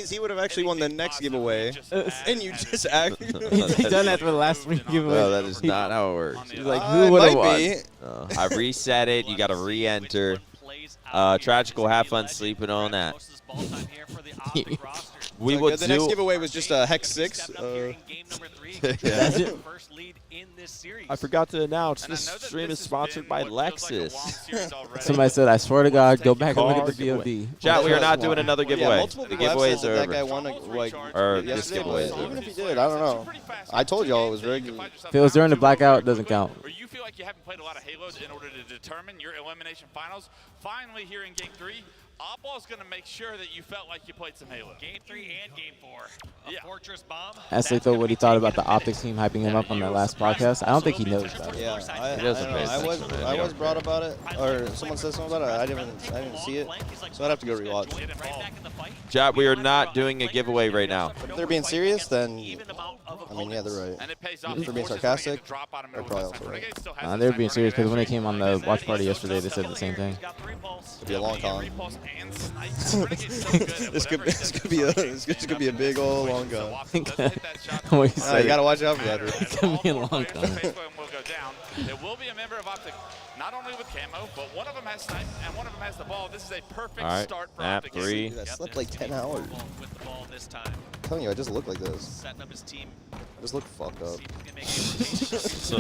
he would have actually won the next giveaway. And you just act. He's done that for the last 3 giveaways. No, that is not how it works. He's like, who would have won? I reset it. You got to re-enter. Tragical, have fun sleeping on that. We will the next giveaway was just a Hex 6. I forgot to announce this stream is sponsored by Lexus. Somebody said, I swear to God, go back and look at the VOD. Chat, we are not doing another giveaway. Yeah, the giveaways are that over. guy won Or this giveaway is even over. if he did, I don't know. I told y'all it was rigged. If it was during the blackout, it doesn't count. Or you feel like you haven't played a lot of Halos in order to determine your elimination finals. Finally, here in Game 3, Oddball's going to make sure that you felt like you played some Halo. Game 3 and Game 4. A Fortress Bomb. Ask Lethal what he thought about the Optics team hyping him up on that last podcast. I don't think he knows about it. Yeah, I was brought about it, or someone said something about it. I didn't see it, so I'd have to go rewatch. Chat, we are not doing a giveaway right now. But if they're being serious, then I mean, yeah, they're right. If they're being sarcastic, they're probably also right. They were being serious because when they came on the watch party yesterday, they said the same thing. It'll be a long con. This could be a big old long gun. You gotta watch out for that. It's gonna be a long con. There will be a member of Optic, not only with camo, but one of them has snipe and one of them has the ball. This is a perfect start for Optic. 3. Dude, I slept like 10 hours. I'm telling you, I just look like this. I just look fucked up. It's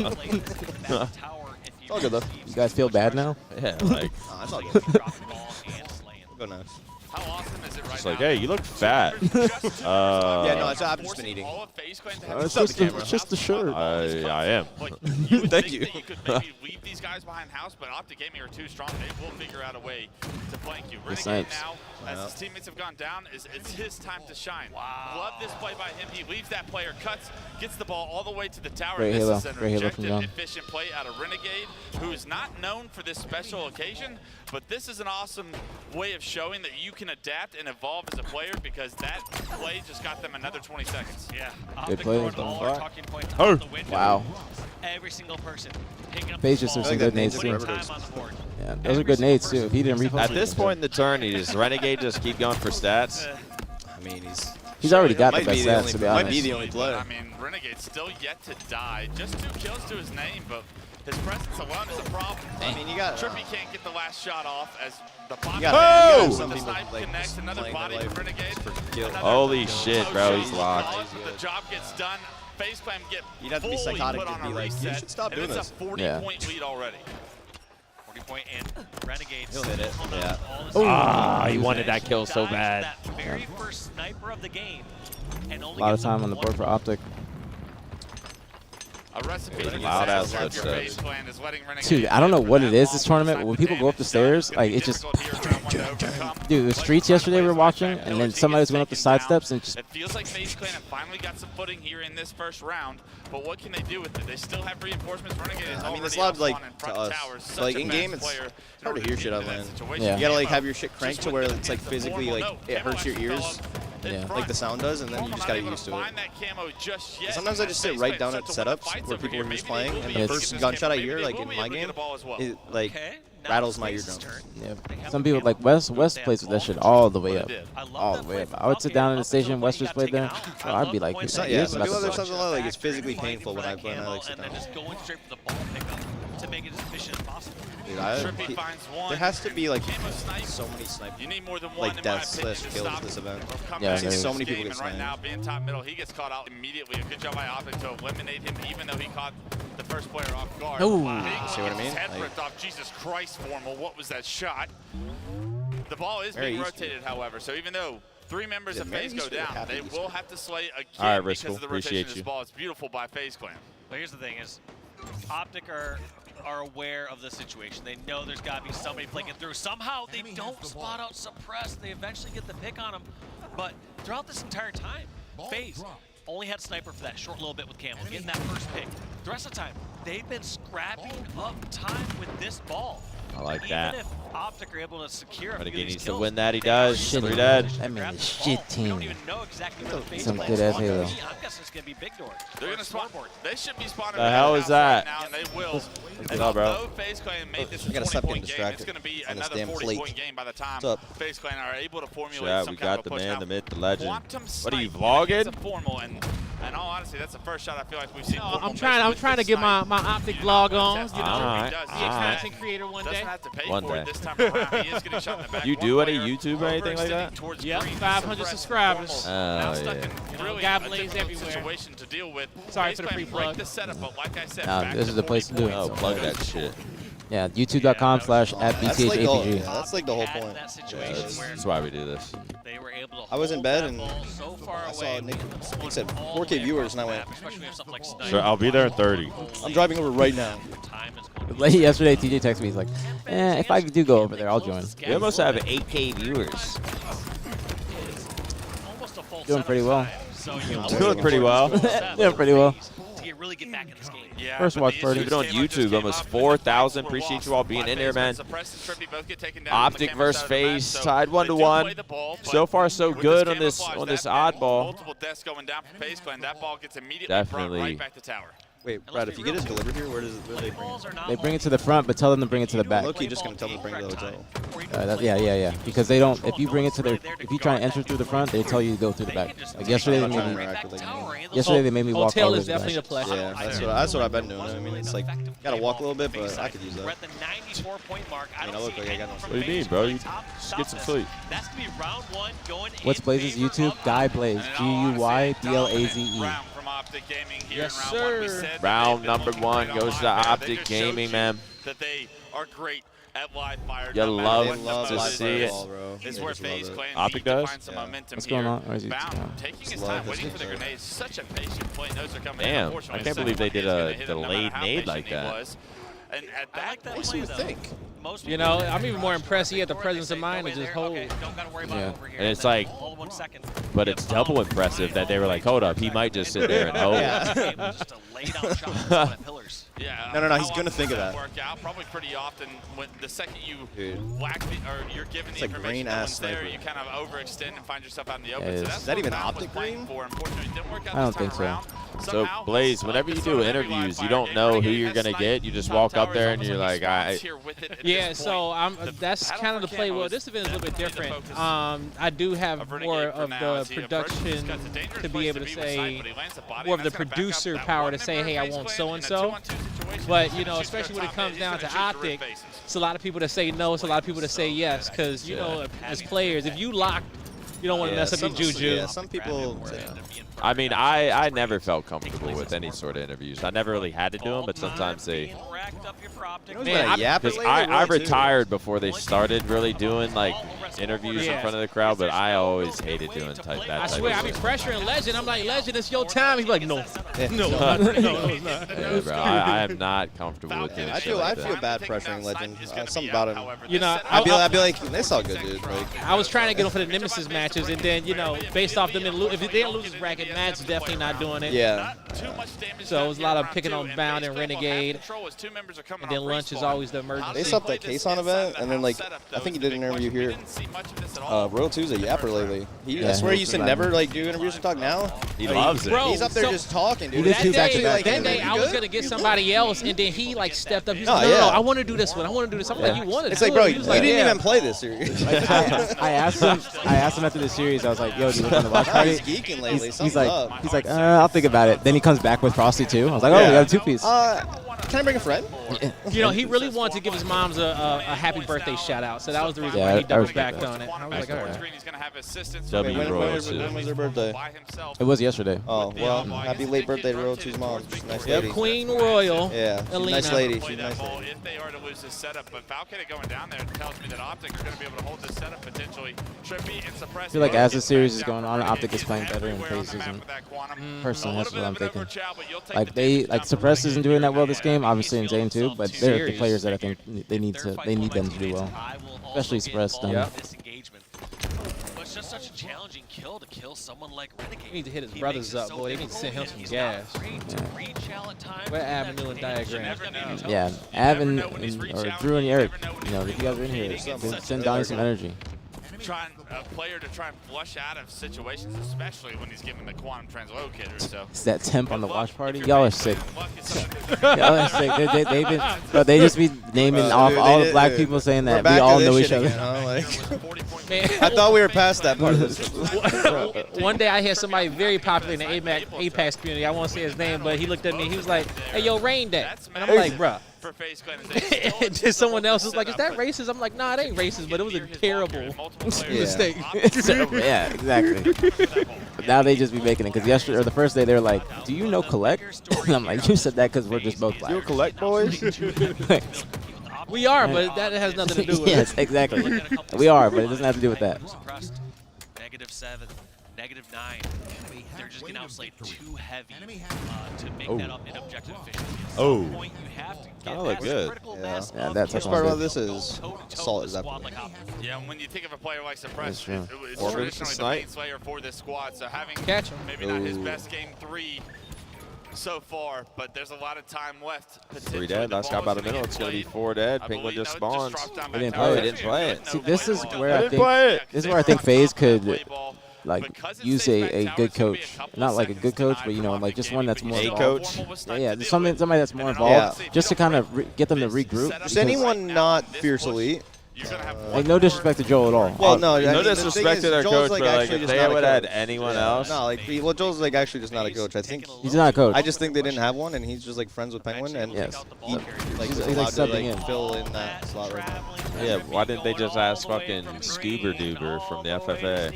all good though. You guys feel bad now? Yeah, like. It's all good. We'll go next. How awesome is it right It's like, hey, you look fat. Yeah, no, I've just been eating. It's just the shirt. I am. Thank you. You could maybe leave these guys behind house, but Optic Gaming are too strong. They will figure out a way to flank you. Renegade now, as his teammates have gone down, it's his time to shine. Wow. Love this play by him. He leaves that player, cuts, gets the ball all the way to the tower. Great this Halo. is an Great Halo objective, from John. efficient play out of Renegade, who is not known for this special occasion, but this is an awesome way of showing that you can adapt and evolve as a player, because that play just got them another 20 seconds. Yeah. Good play. Oh. Wow. Every single person picking up Paige just some good nades too. Yeah, those are good nades too. If he didn't repost At this point in the turn, Renegade just keep going for stats. I mean, he's already got the best stats, to be honest. Might be the only player. I mean, Renegade's still yet to die. Just 2 kills to his name, but his presence alone is a problem. I mean, you got Trippy can't get the last shot off as the body some snipe connects. Another body from Renegade. Holy shit, bro, he's locked. The job gets done. Facepalm get You'd have to be fully psychotic put to on be a like, you reset, should stop doing and this. It's a 40-point lead already. 40-point and Renegades. He'll hit it. Yeah. Ah, he wanted that kill so bad. That very first sniper of the game. And A lot of time on the board for Optic. A recipe Loud ass footsteps. Dude, I don't know what it is this tournament, but when people go up the stairs, like it just. Dude, the streets yesterday we were watching, and then somebody was going up the side steps and just. It feels like FaZe Clan have finally got some footing here in this first round, but what can they do with it? They still have reinforcements. Renegade is I mean, it's already loud up like in front to of us. towers. So, like in game, it's hard to hear shit out, man. Yeah. You gotta like have your shit cranked to where it's like physically like it hurts your ears. like the sound does, and then you just gotta get used to it. Sometimes I just sit right down at setups where people are just playing, and the first gunshot I hear, like in my game, it like rattles my eardrums. Yeah. Some people like West plays with that shit all the way up. All the way up. I would sit down in the station, West just played there. So I'd be like, yeah, some people have something like it's physically painful when I like sit down. To make it as efficient as possible. Dude, there has to be like so many snipers, like deaths / kills this event. Yeah, I've seen so many people get right sniped. now, being top middle, he gets caught out immediately. A good job by Optic to eliminate him, even though he caught the first player off guard. Ooh. See what I mean? His head Like, ripped off. Jesus Christ, Formal, what was that shot? The ball is Very being easy. rotated, however, so even though 3 members of FaZe go down, they will have to slay again All right, because Riscal, of the rotation appreciate of this you. ball. It's beautiful by FaZe Clan. But here's the thing is, Optic are aware of the situation. They know there's got to be somebody flicking through. Somehow they don't spot out Suppress. They eventually get the pick on him. But throughout this entire time, FaZe only had Sniper for that short little bit with Camel, getting that first pick. The rest of the time, they've been scrapping up time with this ball. I like that. Even if Optic are able to secure a few of Renegade these needs to kills, win that. He does. Shit, 3 dead. That man is shit team. we don't even know exactly where the FaZe Some players good-ass are. Halo. I'm guessing it's going to be Big Door. They're going to spawn. They should be spawning. The hell is that? Right now, and they will. What's up, bro? Although FaZe Clan made this a I gotta stop 20-point getting game, it's distracted going to be on this another damn 40-point plate. game by the time What's up? FaZe Clan are able to formulate Chat, some we kind got of a the push. man, Now, the myth, the legend. Quantum What are you, Snipe vlogging? against a Formal, and in all honesty, that's the first shot I feel like we've seen. I'm trying to get my Optic vlog on. You know, Alright, be a content creator one day. Doesn't have to pay One for day. it this time around. He is getting shot in the back. You One do any player YouTube or anything like that? overextending towards Yep, green. 500 Suppress subscribers. now Oh, stuck yeah. in really God a blaze difficult everywhere. situation to deal with. Sorry FaZe for the Clan free plug. break the setup, but like I said, Nah, back this to is the place to do 40 it. Oh, points. plug that shit. Yeah, youtube.com/@BtH That's like, the whole, aPG. yeah, that's like the whole point. That's why we do this. They were able to I was in hold bed that and ball so far I saw away. Nick said 4K viewers, and I went, Especially when you have something like Sniper. Sure, I'll be there in 30. I'm driving over right now. Time is going to be Late yesterday, TJ texted me. He's like, if I do go over there, I'll join. We almost have 8K viewers. almost a full Doing pretty well. So you Doing pretty well. Doing pretty well. to really get back in this game. Yeah, First watch party. Even on YouTube, almost 4,000. Appreciate you all being in there, man. Optic versus FaZe, tied 1-1. So far, so good on this oddball. Multiple deaths going down for FaZe Clan. That ball gets immediately Definitely. brought right back to tower. Wait, Brad, if you get it delivered here, where do they bring it? They bring it to the front, but tell them to bring it to the back. Loki just gonna tell them to bring it to the hotel. Yeah. Because they don't. If you bring it to their, if you try and enter through the front, they tell you to go through the back. Like yesterday, they made me. Yesterday, they made me walk all Hotel the way is to the definitely back. the play. Yeah, that's what I've been doing. I mean, it's like gotta walk a little bit, but I could use that. I mean, I look like I got no What do you mean, bro? You just get some sleep. That's gonna be round one going. What's Blaze's YouTube? Guy Blaze. GUYBLAZE. Yes, sir. Round number 1 goes to Optic Gaming, man. That they are great at live fire. You love to live see it. ball, bro. Is They where just love FaZe it. Clan Optic need to does? find some Yeah. momentum What's here. going on? Or is he- Bound, taking his Just love time, waiting this for the picture. grenades. Such a patient play. Knows they're coming in. Damn, Unfortunately, I can't the believe they second did one a is gonna hit him no delayed matter how nade like patient he that. was. And at I like that Makes play, you though. think. Most You know, I'm even more impressed he had the presence of mind to just hold. Okay, don't gotta worry about Yeah. it over here. And it's then like, all in 1 second. but it's double impressive that they were like, hold up, he might just sit there and hold. Yeah. Just to lay down shots on the pillars. Yeah. No, he's how gonna often think of does that. Work out probably pretty often. When the second you Dude. whack the, or you're given It's the a information that green-ass one's there, sniper. you kind of overextend and find yourself out in the open. it So is. that's Is that what even Bound optic was fighting green? for. Unfortunately, it didn't work out I don't this time think so. around. So, Somehow, Blaze, whenever you do interviews, you don't know who you're going to get. You just walk up there and you're like, Yeah, so that's kind of the play. Well, this event is a little bit different. I do have more of the production to be able to say, more of the producer power to say, hey, I want so-and-so. But, you know, especially when it comes down to Optic, it's a lot of people that say no, it's a lot of people that say yes. Because, you know, as players, if you lock, you don't want to mess up your juju. Yeah, some people. I mean, I never felt comfortable with any sort of interviews. I never really had to do them, but sometimes they. Man, Because I retired before they started really doing like interviews in front of the crowd, but I always hated doing that I type swear, I of be stuff. pressuring Legend. I'm like, Legend, it's your time. He's like, no. No, it's not. Yeah, bro, I am not comfortable with doing I shit feel like that. bad pressuring Legend. Something about him. You know, I'd be like, this all good, dude. Like, I was trying to get him for the Nemesis matches, and then, you know, based off them, if they didn't lose his bracket, Matt's definitely not doing it. Yeah. So it was a lot of picking on Bound and Renegade. And then Lunch is always the emergency. They stopped that Kason event, and then, like, I think he did an interview here. Royal 2's a yapper lately. I swear he used to never, like, do interviews and talk. Now he loves it. He's up there just talking, dude. That day I was going to get somebody else, and then he, like, stepped up. He's like, no, I want to do this one. I want to do this. I'm like, you want to It's like, bro, you didn't even play this series. I asked him after the series. I was like, yo, do you want to watch party? He's geeking lately. He's like, I'll think about it. Then he comes back with Frosty too. I was like, oh, we got a two-piece. Can I bring a friend? You know, he really wanted to give his moms a happy birthday shout out, so that was the reason why he doubled back on it. I was like, all right. When was their birthday? It was yesterday. Oh, well, happy late birthday to Royal 2's mom. She's a nice lady. Queen Royal. Yeah, she's a nice lady. She's a nice lady. If they are to lose this setup, but Falcon going down there tells me that Optic are going to be able to hold this setup potentially. Trippy and Suppress. I feel like as the series is going on, Optic is playing better and FaZe isn't. Personally, that's what I'm thinking. Like Suppress isn't doing that well this game, obviously, and Zane too, but they're the players that I think they need them to do well, especially Suppress. It's just such a challenging kill to kill someone like Renegade. He need to hit his brothers up, boy. They need to send him some gas. Where Avenue and Diagram? Yeah, Av or Drew and Eric, you know, if you guys are in here, send Donnie some energy. Trying a player to try and flush out of situations, especially when he's given the quantum translocator. So it's that temp on the watch party. Y'all are sick. Y'all are sick. They've been, bro, they just be naming off all the black people saying that we all know each other. Again, huh? Like, I thought we were past that part of this. One day I had somebody very popular in the Apex community. I won't say his name, but he looked at me. He was like, "Hey, yo, Rain Day," and I'm like, "Bruh." And then someone else was like, "Is that racist?" I'm like, "Nah, it ain't racist, but it was a terrible mistake." Yeah, exactly. But now they just be making it because yesterday or the first day they were like, "Do you know Collect?" And I'm like, "You said that because we're just both black." You Collect boys? We are, but that has nothing to do with yes, it. exactly. We are, but it doesn't have to do with that. -7, -9. They're just getting outplayed too heavy to make that up in objective efficiency. At some point, you have to get look good. Yeah, that's First part about this is Salt is up. Yeah, when you think of a player like Suppress, That's it's true. traditionally the main slayer for this squad. So having maybe not his best game 3 so far, but there's a lot of time left. 3 dead. Last got about a minute. It's going to be 4 dead. Penguin just spawns. They didn't play it. They didn't play it. See, this is where I think FaZe could like use a good coach, not like a good coach, but you know, like just one that's more involved. Yeah, somebody that's more involved, just to kind of get them to regroup. Just anyone not Fierce Elite. Like no disrespect to Joel at all. Well, no, no disrespect to their coach, but like if they would have had anyone else. No, like Joel's like actually just not a coach. I think he's not a coach. I just think they didn't have one, and he's just like friends with Penguin, and yes, he like he's allowed like to subbing in. fill in that slot right now. Yeah, why didn't they just ask fucking Scuba Duber from the FFA?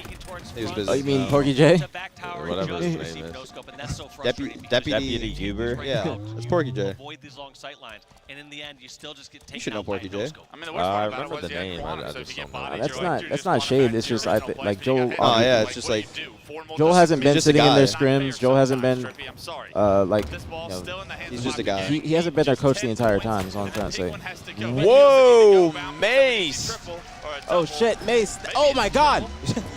He was busy. Oh, you mean Porky J? Or whatever his name is. Deputy Duber? Yeah, it's Porky J. Avoid these long sight lines, and in the end, you still just get taken You should know out by Porky no J. scope. I mean, the worst part I about it remember was the he had name. quantum, I so if just you don't get know. bodied, That's not shade. It's just I think like Joel. Oh yeah, it's just like Joel hasn't been just a sitting in guy. their scrims. Joel hasn't been like he's just a guy. he hasn't been their coach the entire time. That's all I'm trying to say. Whoa, Mace! Oh shit, Mace! Oh my God,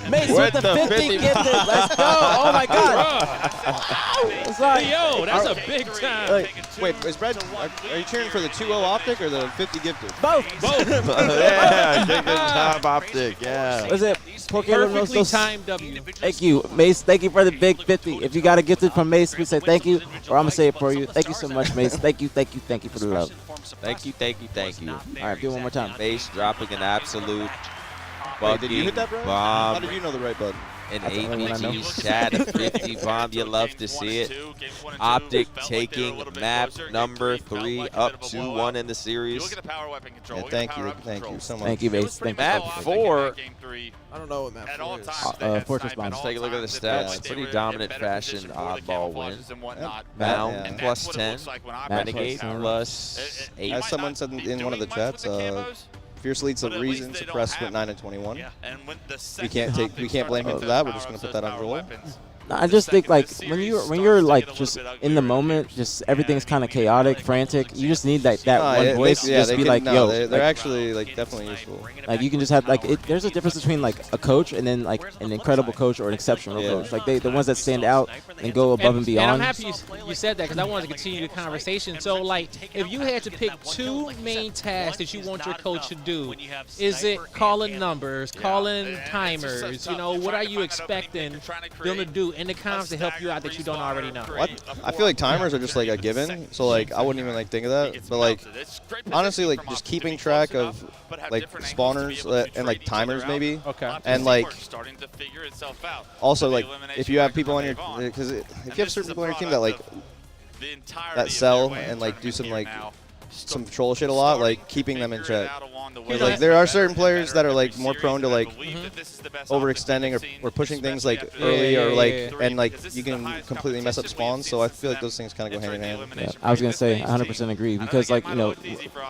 Mace with the 50 gifted. Let's go! Oh my God! Yo, that's a big time. Wait, is Brad? Are you cheering for the 2-0 Optic or the 50 gifted? Both. Yeah, big time Optic. Yeah. Was it Perfectly timed W. Thank you, Mace. Thank you for the big 50. If you got a gifted from Mace, we say thank you, or I'm gonna say it for you. Thank you so much, Mace. Thank you for the love. Thank you. All right, do it one more time. Mace dropping an absolute Wait, did you hit that, bro? bomb. How did you know the right button? An aPG chat, a 50 bomb. You love to see it. Optic taking map number 3 up 2-1 in the series. Yeah, thank you so much. Thank you, Mace. Thank you. Map 4. I don't know what map 4 is. Fortress Bombs. Let's take a look at the stats. Pretty dominant fashion oddball win. Bound plus 10. Renegade plus 8. As someone said in one of the chats, Fierce Elite's the reason Suppress went 9-21. We can't blame him for that. We're just gonna put that on Joel. I just think like when you're like just in the moment, just everything's kind of chaotic, frantic. You just need that one voice to just be like, yo. They're actually like definitely useful. Like you can just have like there's a difference between like a coach and then like an incredible coach or an exceptional coach. Like the ones that stand out and go above and beyond. And I'm happy you said that because I wanted to continue the conversation. So like if you had to pick 2 main tasks that you want your coach to do, is it calling numbers, calling timers? You know, what are you expecting them to do in the comms to help you out that you don't already know? I feel like timers are just like a given, so like I wouldn't even like think of that. But like honestly, like just keeping track of like spawners and like timers maybe. Okay. And like also like if you have people on your because if you have certain people on your team that like that sell and like do some like some troll shit a lot, like keeping them in check. Like there are certain players that are like more prone to like overextending or pushing things like early or like and like you can completely mess up spawns. So I feel like those things kind of go hand in hand. Yeah, I was gonna say 100% agree because like you know,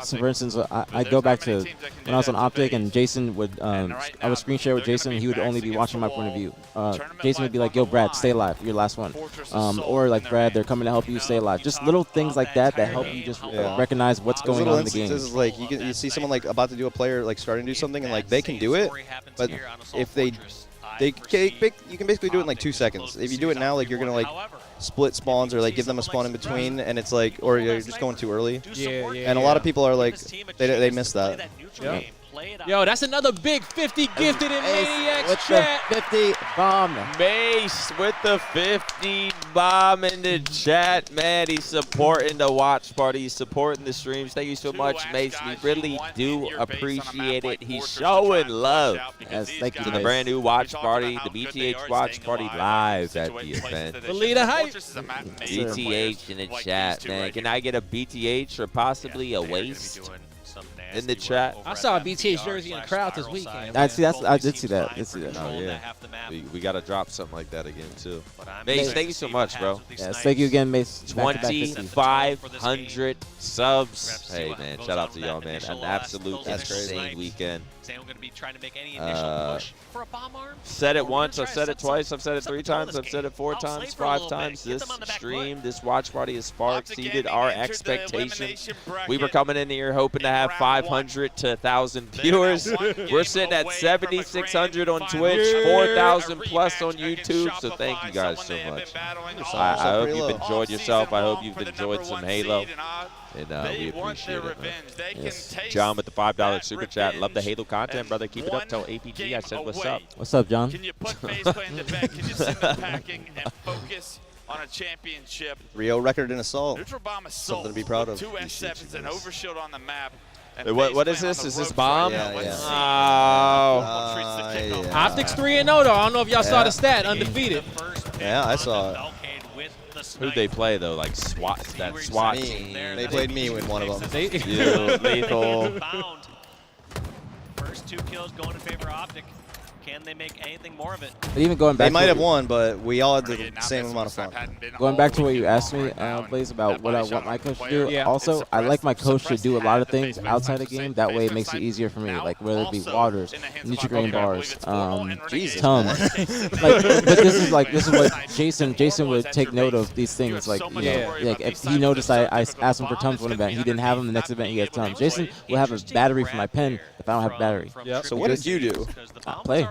so for instance, I go back to when I was on Optic and Jason would I would screen share with Jason. He would only be watching my point of view. Jason would be like, "Yo, Brad, stay alive. You're the last one," or like, "Brad, they're coming to help you. Stay alive." Just little things like that that help you just recognize what's going on in the game. Like you see someone like about to do a player like starting to do something and like they can do it, but if you can basically do it in like 2 seconds. If you do it now, like you're gonna like split spawns or like give them a spawn in between, and it's like or you're just going too early. And a lot of people are like they miss that. Yo, that's another big 50 gifted in Maniac's with chat. The 50 bomb. Mace with the 50 bomb in the chat. Man, he's supporting the watch party. He's supporting the streams. Thank you so much, Mace. We really do appreciate it. He's showing love. Yes, thank you, to the brand new watch party, the BtH Watch Party live at the event. The leader hype. BtH in the chat, man. Can I get a BtH or possibly a waste in the chat? I saw a BtH jersey in the crowd this weekend. I did see that. Oh yeah. We gotta drop something like that again too. Mace, thank you so much, bro. Yes, thank you again, Mace. 2,500 subs. Hey man, shout out to y'all, man. An absolute insane weekend. Saying we're going to be trying to make any initial push for a bomb arm. Said it once, I've said it twice, I've said it 3 times, I've said it 4 times, 5 times. This stream, this watch party has far exceeded our expectations. We were coming in here hoping to have 500 to 1,000 viewers. We're sitting at 7,600 on Twitch, 4,000 plus on YouTube. So thank you guys so much. I hope you've enjoyed yourself. I hope you've enjoyed some Halo. And we appreciate it, man. Yes. John with the $5 super chat. Love the Halo content, brother. Keep it up. Tell aPG I said what's up. What's up, John? Can you put FacePlay in the bed? Can you send the packing and focus on a championship? Rio record in Assault. Neutral bomb Assault. Something to be proud of. 2 S7s and overshield on the map. What is this? Is this bomb? Yeah. Oh. Optics 3-0 though. I don't know if y'all saw the stat. Undefeated. Yeah, I saw it. Who'd they play though? Like SWAT, that SWAT me. team. They played me in one of them. You, Lethal. First 2 kills going in favor of Optic. Can they make anything more of it? But even going back, they might have won, but we all had the same amount of fun. Going back to what you asked me, Blaze, about what I want my coach to do. Also, I like my coach to do a lot of things outside the game. That way, it makes it easier for me. Like whether it be waters, Nutrigrain bars, Tums. But this is what Jason would take note of these things. Like you know, like if he noticed I asked him for Tums one event, he didn't have them. The next event he has Tums. Jason will have a battery for my pen if I don't have a battery. So what did you do? Play.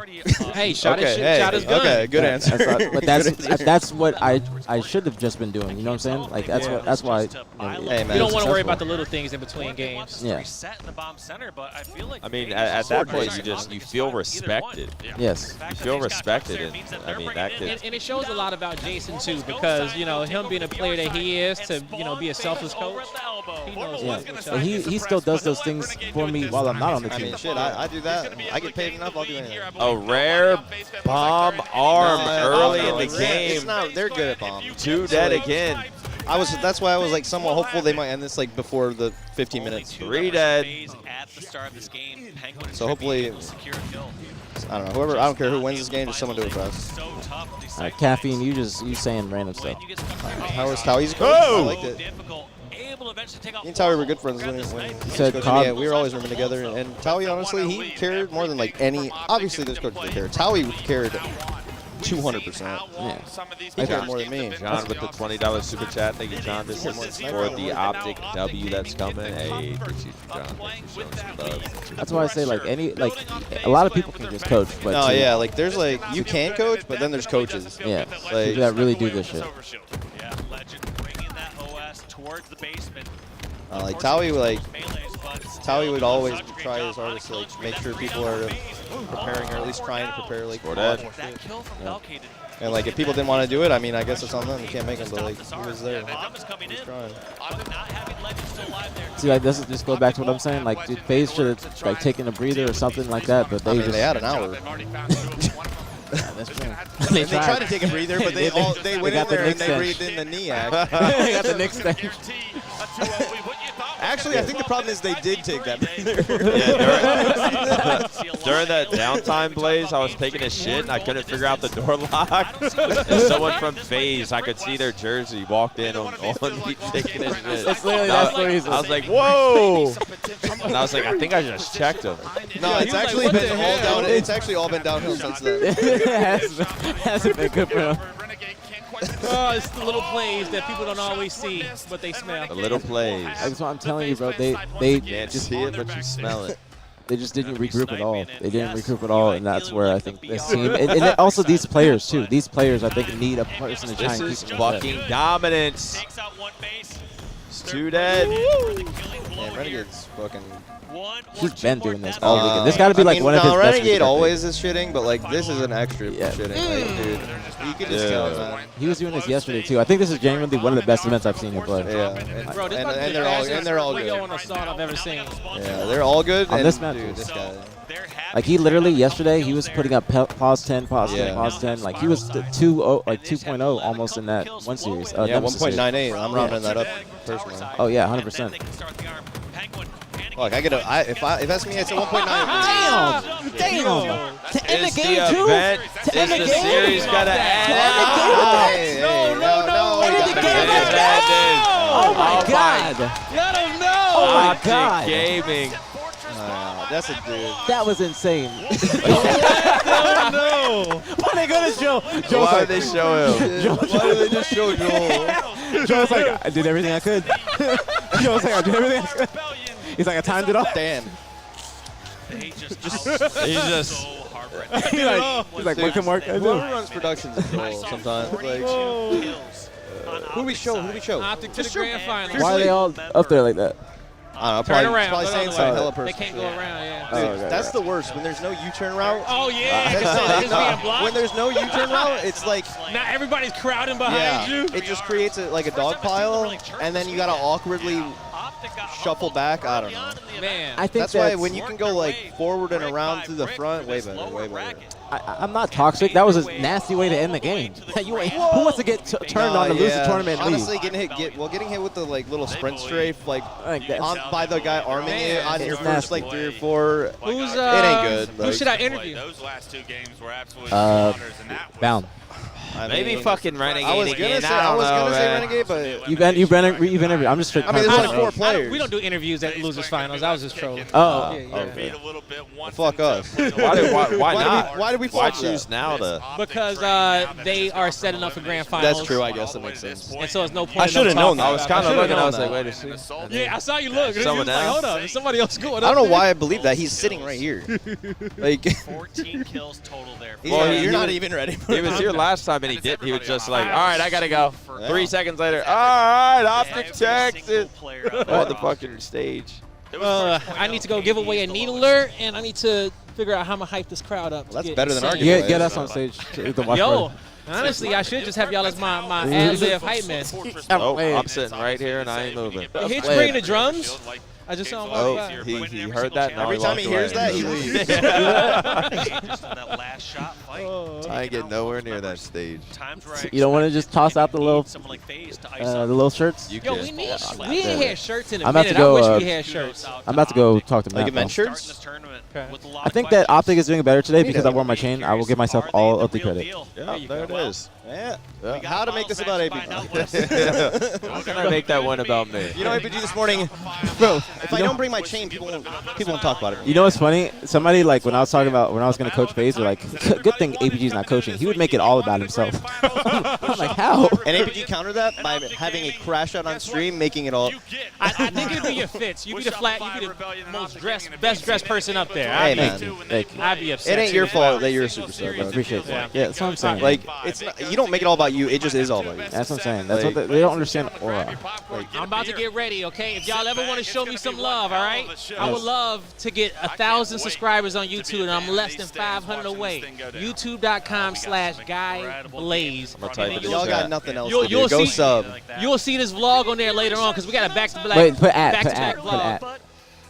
Hey, shot his gun. Okay, good answer. But that's what I should have just been doing. You know what I'm saying? Like that's why. You don't want to worry about the little things in between games. Yeah. I mean, at that point, you feel respected. Yes. You feel respected, and I mean that could. And it shows a lot about Jason too, because you know him being a player that he is to be a selfless coach. He knows what's gonna And he still does those things for me while I'm not on the team. I mean, shit, I do that. I get paid enough. I'll do anything. A rare bomb arm early in the game. They're good at bomb. 2 dead again. That's why I was like somewhat hopeful they might end this like before the 15 minutes. 3 dead. So hopefully, I don't know. I don't care who wins this game, just someone to impress. All right, Caffeine, you saying random stuff. How he's coach. I liked it. Me and Towie were good friends when he said we were always rooming together. And Towie, honestly, he cared more than like any. Obviously, this coach didn't care. Towie cared 200%. Yeah. He cares more than me. John with the $20 super chat. Thank you, John. This is for the Optic W that's coming. Hey, appreciate you, John. Thanks for showing some love. That's why I say like a lot of people can just coach, but no, yeah, like there's like you can coach, but then there's coaches. Yeah, like people that really do this shit. Yeah, Legend bringing that OS towards the basement. Like Taui would always try his hardest to like make sure people are preparing, or at least trying to prepare like for that. And like if people didn't want to do it, I mean, I guess it's on them. You can't make them, but like he was there. He was trying. See, like this just goes back to what I'm saying. Like, dude, FaZe should have like taken a breather or something like that, but they they had an hour. Yeah, that's true. They tried to take a breather, but they went in there and they breathed in the knee act. They got the Nick stench. Actually, I think the problem is they did take that breather. During that downtime, Blaze, I was taking a shit and I couldn't figure out the door lock. And someone from FaZe, I could see their jersey, walked in on me taking a shit. That's literally that's the reason. I was like, whoa! And I was like, I think I just checked him. No, it's actually been all down. It's actually all been downhill since then. Hasn't been good for him. Oh, it's the little plays that people don't always see, but they smell. The little plays. That's what I'm telling you, bro. They can't just see it, but you smell it. They just didn't regroup at all. They didn't regroup at all, and that's where I think this team, and also these players too. These players, I think, need a person to try and keep This is fucking dominance. It's too dead. Yeah, Renegade's fucking. He's been doing this all weekend. This got to be like one of his best. Renegade always is shitting, but like this is an extra shitting. Like, dude, you can just tell, man. He was doing this yesterday too. I think this is genuinely one of the best events I've seen him play. Yeah, and they're all good. I've ever seen. Yeah, they're all good. On this map, dude, this guy. Like he literally yesterday, he was putting up pause 10, pause 10, pause 10. Like he was 2.0 almost in that one series. Yeah, 1.98. I'm rounding that up personally. Oh yeah, 100%. Look, if that's me, it's a 1.9. Damn! To end the game too? To end the series gotta end. No. Oh my god! Let him know! Oh my god! Gaming. That's a dude. That was insane. No. Why they go to Joe? Why did they show him? Why did they just show Joel? Joe's like, I did everything I could. Joe's like, I did everything I could. He's like, I timed it off. Damn. He's just. He's like, what can Mark do? Whoever runs productions is Joel sometimes. Like, who do we show? Optic to the grand final. Why are they all up there like that? I don't know. Turn around. Probably saying something hella personal. They can't go around, yeah. Dude, that's the worst. When there's no U-turn route. Oh, yeah. It's being blocked. When there's no U-turn route, it's like. Now everybody's crowding behind you. It just creates like a dog pile, and then you gotta awkwardly shuffle back. I don't know. Man. I think that's why when you can go like forward and around through the front, way better, way better. I'm not toxic. That was a nasty way to end the game. Who wants to get turned on to lose the tournament and leave? Honestly, getting hit with the like little sprint strafe by the guy arming it on your first like 3 or 4. It ain't good. Who should I interview? Those last two games were absolutely Bound. Maybe fucking Renegade I was again. gonna say Renegade, but you've been every. I'm just. I mean, there's only 4 players. We don't do interviews at losers finals. I was just trolling. Oh. Okay. Well, fuck us. Why not? Why did we Why fuck choose now to? Because they are setting up for grand finals. That's true. I guess that makes sense. And so it's no point. I should have known that. I was kind of looking. I was like, wait a second. Yeah, I saw you look. Someone else. Hold up, there's somebody else going up. I don't know why I believe that. He's sitting right here. Like 14 kills total there. Well, you're not even ready. He was here last time and he did. He was just like, all right, I gotta go. 3 seconds later, all right, Optic Texas on the fucking stage. I need to go give away a needler, and I need to figure out how I'm gonna hype this crowd up. That's better than our giveaway. Get us on stage. Yo, honestly, I should just have y'all as my ad-lib hype man. Oh, I'm sitting right here and I ain't moving. Did he bring the drums? I just saw him walk by. He heard that. Now Every time he hears that, he leaves. I ain't getting nowhere near that stage. You don't want to just toss out the little shirts? You Yo, can. we ain't had shirts in a I'm about to minute. go, I wish we had shirts. I'm about to go talk to Matt. Like event shirts? I think that Optic is doing better today because I wore my chain. I will give myself all of the credit. Yeah, there it is. Yeah. How to make this about aPG? How can I make that one about me? You know, aPG this morning, bro. If I don't bring my chain, people won't talk about it. You know what's funny? Somebody like when I was talking about when I was gonna coach FaZe, they're like, "Good thing saying aPG's not coaching. He would make it all about himself. I'm like, how? And aPG countered that by having a crash out on stream, making it all. I think it'd be your Fitz. You'd be the most best dressed person up there. Hey, man. I'd be upset. It ain't your fault that you're a superstar, bro. Appreciate that. Yeah, that's what I'm saying. Like, it's not, you don't make it all about you. It just is all about you. That's what I'm saying. That's what they don't understand aura. Like, I'm about to get ready, okay? If y'all ever want to show me some love, all right? I would love to get 1,000 subscribers on YouTube, and I'm less than 500 away. YouTube.com/GuyBlaze. Y'all got nothing else to do. Go sub. You'll see this vlog on there later on because we got a back-to-back vlog.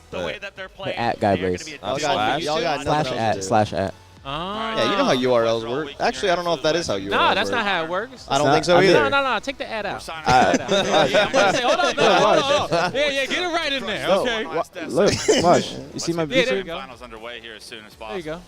The way that they're put at GuyBlaze. Y'all got /@. Yeah, you know how URLs work. Actually, I don't know if that is how URLs work. Nah, that's not how it works. I don't think so either. No, take the ad out. Hold on. Yeah, get it right in there, okay? Look, watch. You see my Yeah, there you view? go. Finals underway here as soon as possible. There you go.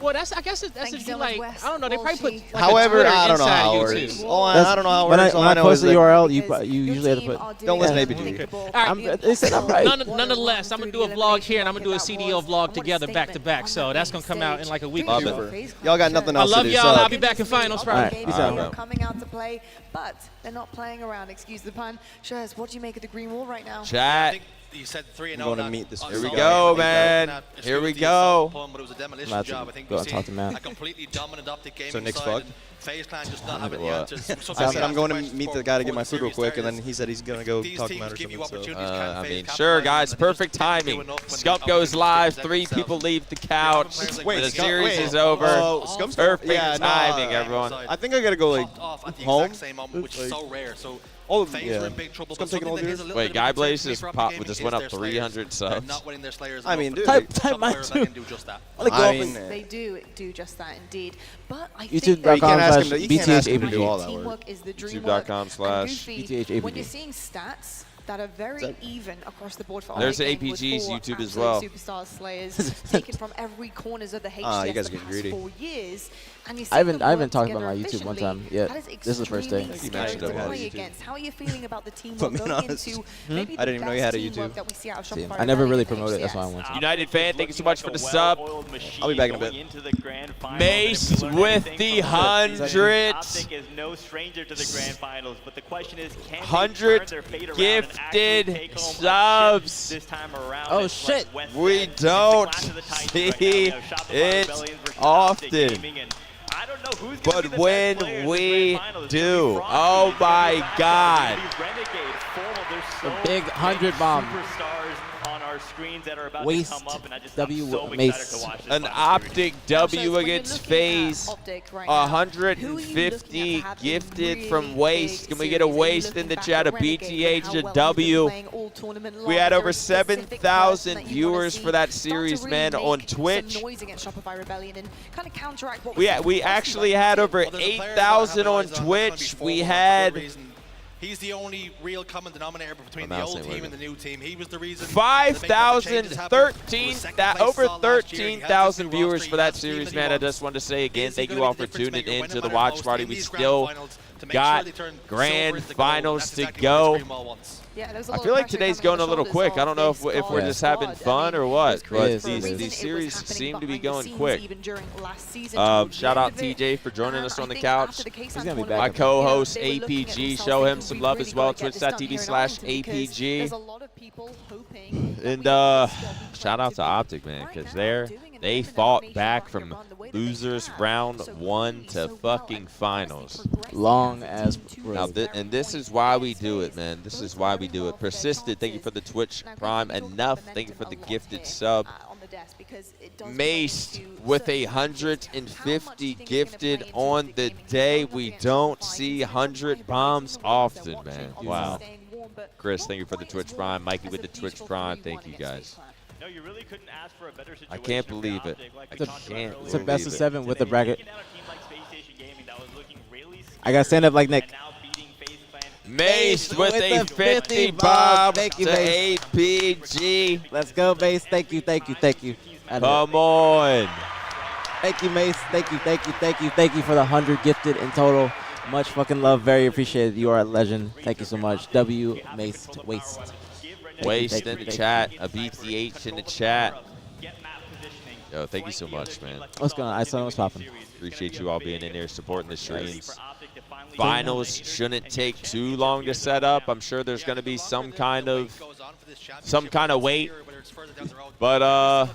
Well, I guess that's if you like, I don't know, they probably put like however, I don't know how it works. I don't know how it works. When I post the URL, you usually have to put. Don't listen to aPG. They said I'm right. Nonetheless, I'm going to do a vlog here, and I'm going to do a CDL vlog together back-to-back. So that's going to come out in like a week or two. Y'all got nothing else to do. I love y'all. I'll be back in finals Friday. Coming out to play, but they're not playing around. Excuse the pun. Shez, what do you make of the green wall right now? Chat. You said 3-0. I'm going to meet this. Here we go, man. Here we go. But it was a demolition I'm job. I think go we and talk to Matt. a completely dominant Optic gaming So Nick's side, fucked? and FaZe Clan just not having the answers. I said I'm going to meet the guy to get my food real quick, and then he said he's going to go talk to Matt or something. I mean, sure, guys, perfect timing. Scump goes live. 3 people leave the couch. The series is over. Perfect timing, everyone. I think I got to go, like, home. Which is so rare. So Oh, FaZe yeah. were in big trouble. Scump taking all the years? Wait, GuyBlaze just went up 300 subs. I mean, dude. Type mine too. They do just that, indeed. But I YouTube.com/BtH aPG. Teamwork is the dream work. YouTube.com/BtH aPG. When you're seeing stats that are very even across the board for There's all game aPG's with YouTube as absolute well. superstar slayers taken from every corners of the HCS you guys the getting past greedy. 4 years. And you see I haven't them work talked about together my YouTube one time efficiently. yet. That is This is the first day. extremely You scary mentioned to I had a play YouTube. against. How are you feeling about the teamwork Put me going honest. into maybe I didn't even know you had a the best YouTube. teamwork that we see out of Shopify I never really Rebellion promoted it. HCS. That's why I want to. United fan, thank you so much for the sub. I'll be back in a bit. Mace with the 100. Optic is no stranger to the grand finals, but the question is, can 100 gifted subs. this time around? Oh shit! We don't see it often. But when we do, oh my God. The big 100 bomb. Waste W Mace. An Optic W against FaZe. 150 gifted from Waste. Can we get a Waste in the chat? A BtH, a W. We had over 7,000 viewers for that series, man, on Twitch. We actually had over 8,000 on Twitch. We had He's the only real common denominator between the old team and the new team. He was the reason 5,000, over 13,000 viewers for that series, man. I just wanted to say again, thank you all for tuning in to the watch party. We still got grand finals to go. I feel like today's going a little quick. I don't know if we're just having fun or what, but these series seem to be going quick. Shout out TJ for joining us on the couch. He's gonna be back. My co-host aPG, show him some love as well. Twitch.tv/aPG. And shout out to Optic, man, because they fought back from losers round 1 to fucking finals. Long as now, and this is why we do it, man. This is why we do it. Persisted, thank you for the Twitch Prime. Enough, thank you for the gifted sub. Maced with 150 gifted on the day. We don't see 100 bombs often, man. Wow. Chris, thank you for the Twitch Prime. Mikey with the Twitch Prime. Thank you, guys. No, you really couldn't ask for a better situation. I can't believe it. It's a best of 7 with the bracket. I gotta stand up like Nick. Mace with a 50 bomb Thank you, to Mace. aPG. Let's go, Mace. Thank you. Come on. Thank you, Mace. Thank you for the 100 gifted in total. Much fucking love. Very appreciated. You are a legend. Thank you so much. W Mace Waste. Waste in the chat. A BtH in the chat. Yo, thank you so much, man. What's going on? I saw what's popping. Appreciate you all being in here supporting the streams. Finals shouldn't take too long to set up. I'm sure there's going to be some kind of wait, but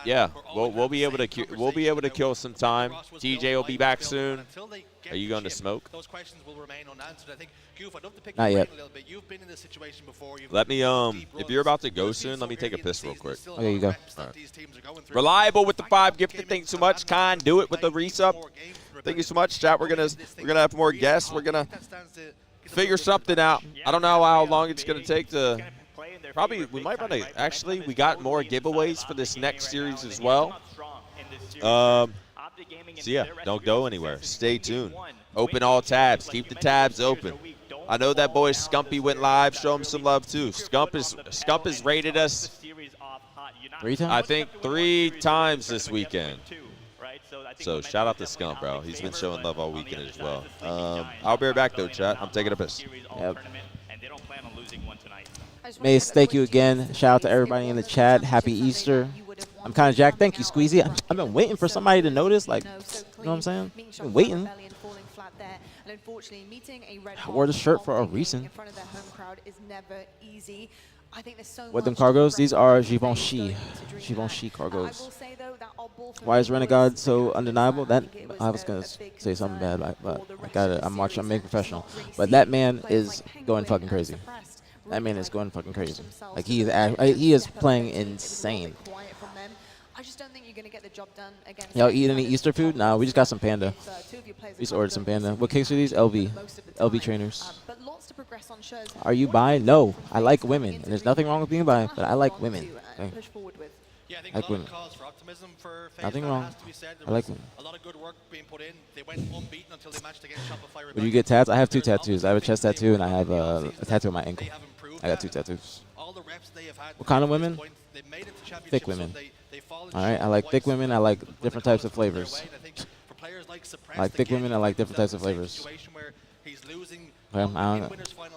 yeah, we'll be able to kill some time. TJ will be back soon. Are you going to smoke? Not yet. Let me if you're about to go soon, let me take a piss real quick. Okay, you go. All right. Reliable with the 5 gifted. Thanks so much. Khan, do it with the resub. Thank you so much, chat. We're gonna have more guests. We're gonna figure something out. I don't know how long it's gonna take to. Probably we might run a. Actually, we got more giveaways for this next series as well. So yeah, don't go anywhere. Stay tuned. Open all tabs. Keep the tabs open. I know that boy Scumpy went live. Show him some love too. Scump has rated us 3 times. I think 3 times this weekend. So shout out to Scump, bro. He's been showing love all weekend as well. I'll be right back though, chat. I'm taking a piss. Yep. Mace, thank you again. Shout out to everybody in the chat. Happy Easter. I'm kind of jacked. Thank you, Squeezy. I've been waiting for somebody to notice. Like, you know what I'm saying? I've been waiting. I wore the shirt for a reason. What them cargos? These are Givenchy cargos. Why is Renegade so undeniable? That I was gonna say something bad, but I got it. I'm being professional. But that man is going fucking crazy. That man is going fucking crazy. Like he is playing insane. I just don't think you're going to get the job done against. Y'all eat any Easter food? Nah, we just got some panda. We just ordered some panda. What cakes are these? LV trainers. Are you bi? No. I like women. And there's nothing wrong with being bi, but I like women. Okay. I like women. Nothing wrong. I like women. Would you get tats? I have 2 tattoos. I have a chest tattoo and I have a tattoo on my ankle. I got 2 tattoos. What kind of women? Thick women. All right, I like thick women. I like different types of flavors. I like thick women. I like different types of flavors. Okay, I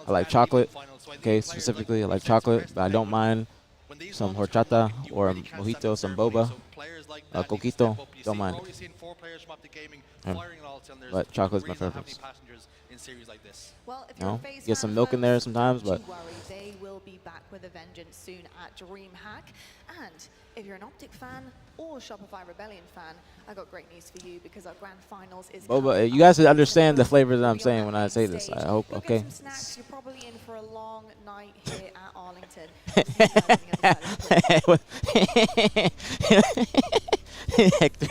like chocolate. Okay, specifically, I like chocolate, but I don't mind some horchata or mojito, some boba, coquito. Don't mind. Okay. But chocolate's my favorite. You know, get some milk in there sometimes, but. They will be back with a vengeance soon at DreamHack. And if you're an Optic fan or Shopify Rebellion fan, I got great news for you because our grand finals is. Boba, you guys understand the flavors that I'm saying when I say this. I hope. Okay. Snacks. You're probably in for a long night here at Arlington. Hector.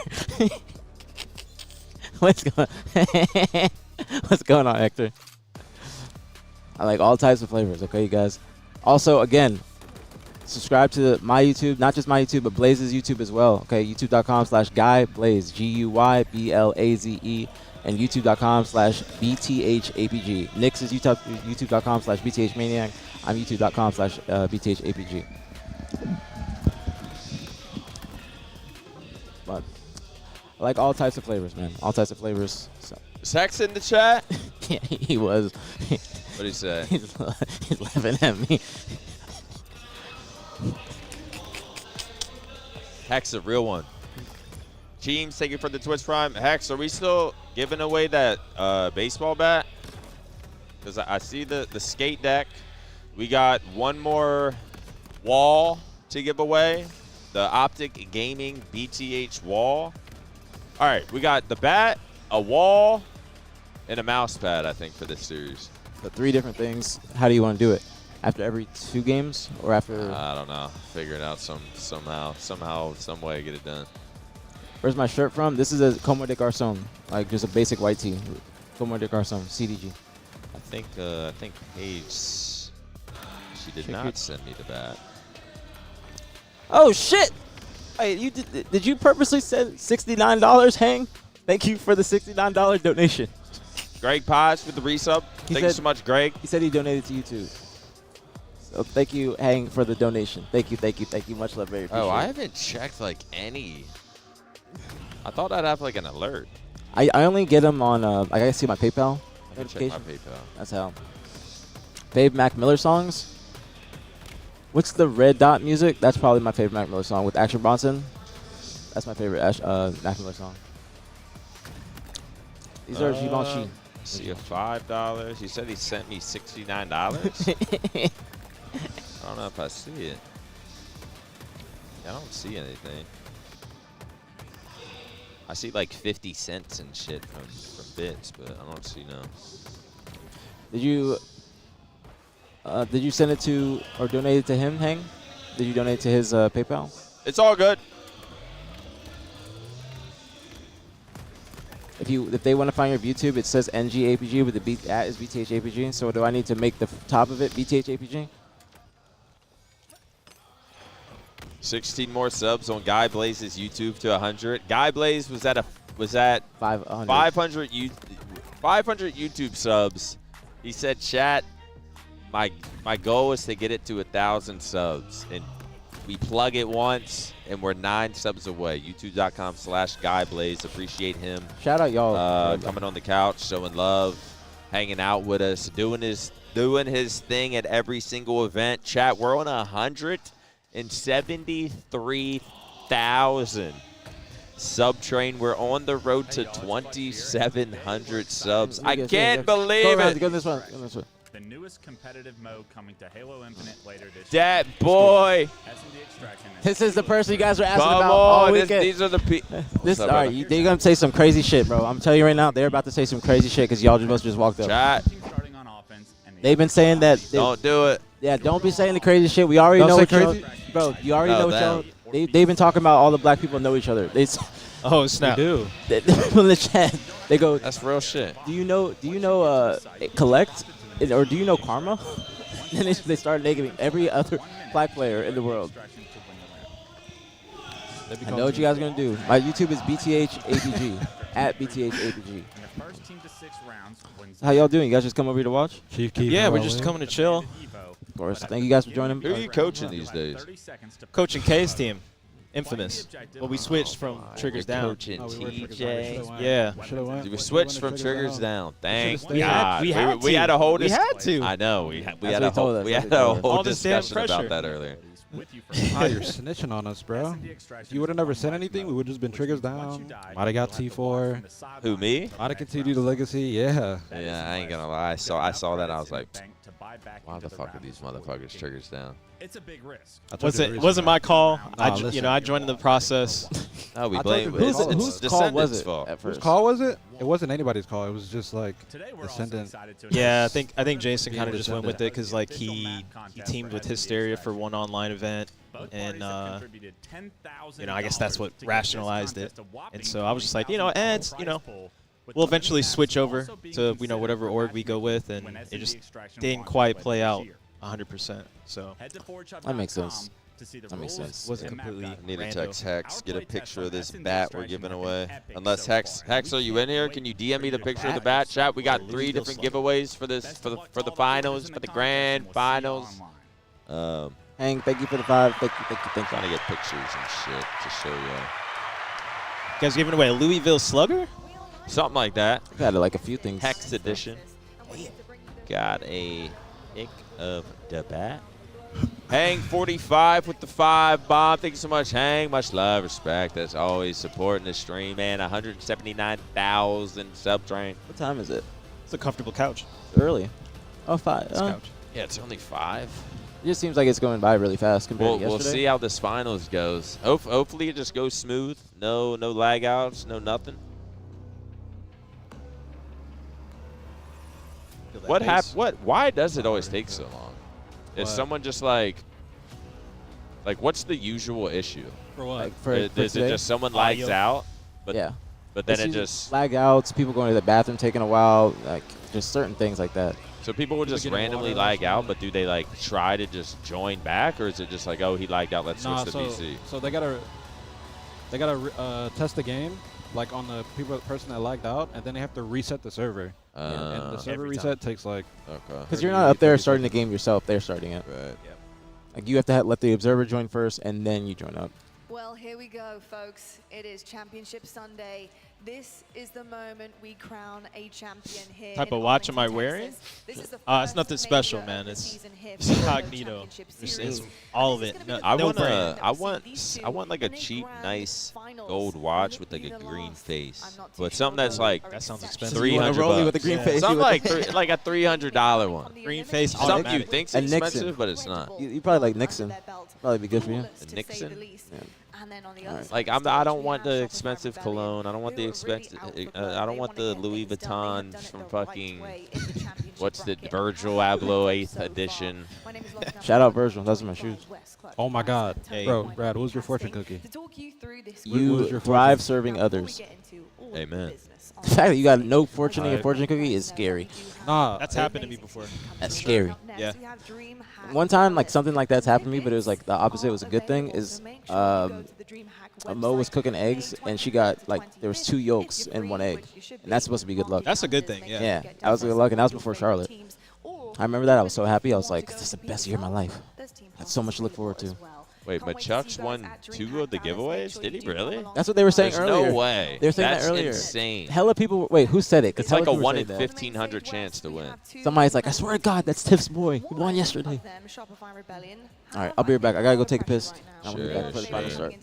What's going on, Hector? I like all types of flavors, okay, you guys? Also, again, subscribe to my YouTube, not just my YouTube, but Blaze's YouTube as well, okay? YouTube.com/GuyBlaze, GuyBlaze, and YouTube.com/BtH aPG. Nick's is YouTube.com/BtH Maniac. I'm YouTube.com/BtH aPG. But I like all types of flavors, man. All types of flavors. So. Sex in the chat? Yeah, he was. What did he say? He's laughing at me. Hex, a real one. Teams, thank you for the Twitch Prime. Hex, are we still giving away that baseball bat? Because I see the skate deck. We got one more wall to give away. The Optic Gaming BtH wall. All right, we got the bat, a wall, and a mouse pad, I think, for this series. The 3 different things. How do you want to do it? After every 2 games or after? I don't know. Figure it out somehow, some way, get it done. Where's my shirt from? This is a Como de Garçon, like just a basic white tee. Como de Garçon, CDG. I think Paige, she did not send me the bat. Oh shit! Wait, you did you purposely send $69, Hang? Thank you for the $69 donation. Greg Paz with the resub. Thank you so much, Greg. He said he donated to you too. So thank you, Hang, for the donation. Thank you. Much love, very appreciate it. Oh, I haven't checked like any. I thought I'd have like an alert. I only get them on. I gotta see my PayPal I can check notification. my PayPal. That's how. Fave Mac Miller songs. What's the red dot music? That's probably my favorite Mac Miller song with Action Bronson. That's my favorite Mac Miller song. These are Givenchy. See, $5. He said he sent me $69. I don't know if I see it. I don't see anything. I see like 50 cents and shit from bits, but I don't see no. Did you send it to or donate it to him, Hang? Did you donate to his PayPal? It's all good. If they want to find your YouTube, it says NG aPG, but the at is BtH aPG. So do I need to make the top of it BtH aPG? 16 more subs on Guy Blaze's YouTube to 100. Guy Blaze was at 500 YouTube subs. He said, "Chat, my goal is to get it to 1,000 subs, and we plug it once, and we're 9 subs away." YouTube.com/GuyBlaze. Appreciate him. Shout out y'all coming on the couch, showing love, hanging out with us, doing his thing at every single event. Chat, we're on 173,000 sub train. We're on the road to 2,700 subs. I can't believe it. Go this one. The newest competitive mode coming to Halo Infinite later this that year. boy. This is the person you guys were asking Come about on, all weekend. these are the people. All right, they're going to say some crazy shit, bro. I'm telling you right now, they're about to say some crazy shit because y'all just walked up. Chat. They've been saying that. Don't do it. Yeah, don't be saying the crazy shit. We already know what y'all. Bro, you already know what y'all. They've been talking about all the black people know each other. Oh, snap. They do. From the chat, they go. That's real shit. Do you know Collect? Or do you know Karma? And they started naming every other black player in the world. I know what you guys are going to do. My YouTube is BtH aPG, at BtH aPG. How y'all doing? You guys just come over here to watch? Yeah, we're just coming to chill. Of course. Thank you guys for joining. Who are you coaching these days? Coaching K's team. Infamous. Well, we switched from Triggers Down. Coaching TJ. Yeah. We switched from Triggers Down. Thank We God. had We had a whole We had to. I know. We had a whole discussion about that earlier. You're snitching on us, bro. If you would have never said anything, we would have just been Triggers Down. Might have got T4. Who, me? Might have continued the legacy, yeah. Yeah, I ain't gonna lie. I saw that. I was like, why the fuck are these motherfuckers Triggers Down? It's a big risk. Wasn't my call. I joined in the process. No, we blame whose call was it fault. at first? Whose call was it? It wasn't anybody's call. It was just like Descendant. Yeah, I think Jason kind of just went with it because like he teamed with Hysteria for one online event, and I guess that's what rationalized it. And so I was just like, it's we'll eventually switch over to whatever org we go with, and it just didn't quite play out 100%. So that makes sense. That makes sense. Wasn't completely. I need to text Hex, get a picture of this bat we're giving away. Unless Hex, are you in here? Can you DM me the picture of the bat? Chat, we got 3 different giveaways for this for the finals, for the grand finals. Hang, thank you for the 5. Thank you. Trying to get pictures and shit to show you. You guys giving away a Louisville Slugger? Something like that. Got like a few things. Hex edition. Got a pick of the bat. Hang 45 with the 5 bomb. Thank you so much, Hang. Much love, respect. As always, supporting the stream, man. 179,000 sub train. What time is it? It's a comfortable couch. It's early. Oh, 5. Yeah, it's only 5. It just seems like it's going by really fast compared to yesterday. We'll see how this finals goes. Hopefully it just goes smooth. No lag outs, no nothing. What happened? Why does it always take so long? Is someone just like what's the usual issue? For what? Is it just someone lags out? But yeah. But then it just lag outs. People going to the bathroom taking a while. Like just certain things like that. So people will just randomly lag out, but do they like try to just join back, or is it just like, oh, he lagged out, let's switch to PC? So they gotta test the game, like on the person that lagged out, and then they have to reset the server. And the server reset takes like. Okay. Because you're not up there starting the game yourself; they're starting it. Right. Yep. Like you have to let the observer join first, and then you join up. Well, here we go, folks. It is Championship Sunday. This is the moment we crown a champion here. Type of watch am I wearing? It's nothing special, man. It's incognito. It's all of it. No, I no want brand. I want like a cheap, nice gold watch with like a green face, but something that's like that sounds expensive. $300 with a green face. Something like like a $300 one. Green face. Something you think's A Nixon. expensive, but it's not. You probably like Nixon. Probably be good for you. A Nixon. Yeah. And then on the other Like I don't want the expensive cologne. I don't want the expensive. I don't want the Louis Vuitton from fucking. What's the Virgil Abloh 8th edition? Shout out Virgil. Those are my shoes. Oh my God, Hey. bro, Brad, what was your fortune cookie? You thrive serving others. Amen. The fact that you got no fortune in your fortune cookie is scary. Nah, That's happened to me before. That's scary. Yeah. One time, like something like that's happened to me, but it was like the opposite was a good thing. Is Mo was cooking eggs and she got like there was 2 yolks in 1 egg, and that's supposed to be good luck. That's a good thing. Yeah. Yeah, that was good luck, and that was before Charlotte. I remember that. I was so happy. I was like, this is the best year of my life. I had so much to look forward to. Wait, but Chuck's won 2 of the giveaways? Did he really? That's what they were saying There's earlier. no way. They were saying That's that earlier. insane. Hella people. Wait, who said it? 'Cause It's like a hella people 1 say in that. 1,500 chance to win. Somebody's like, I swear to God, that's Tiff's boy. He won yesterday. All right, I'll be right back. I gotta go take a piss. I'll be back before the final start.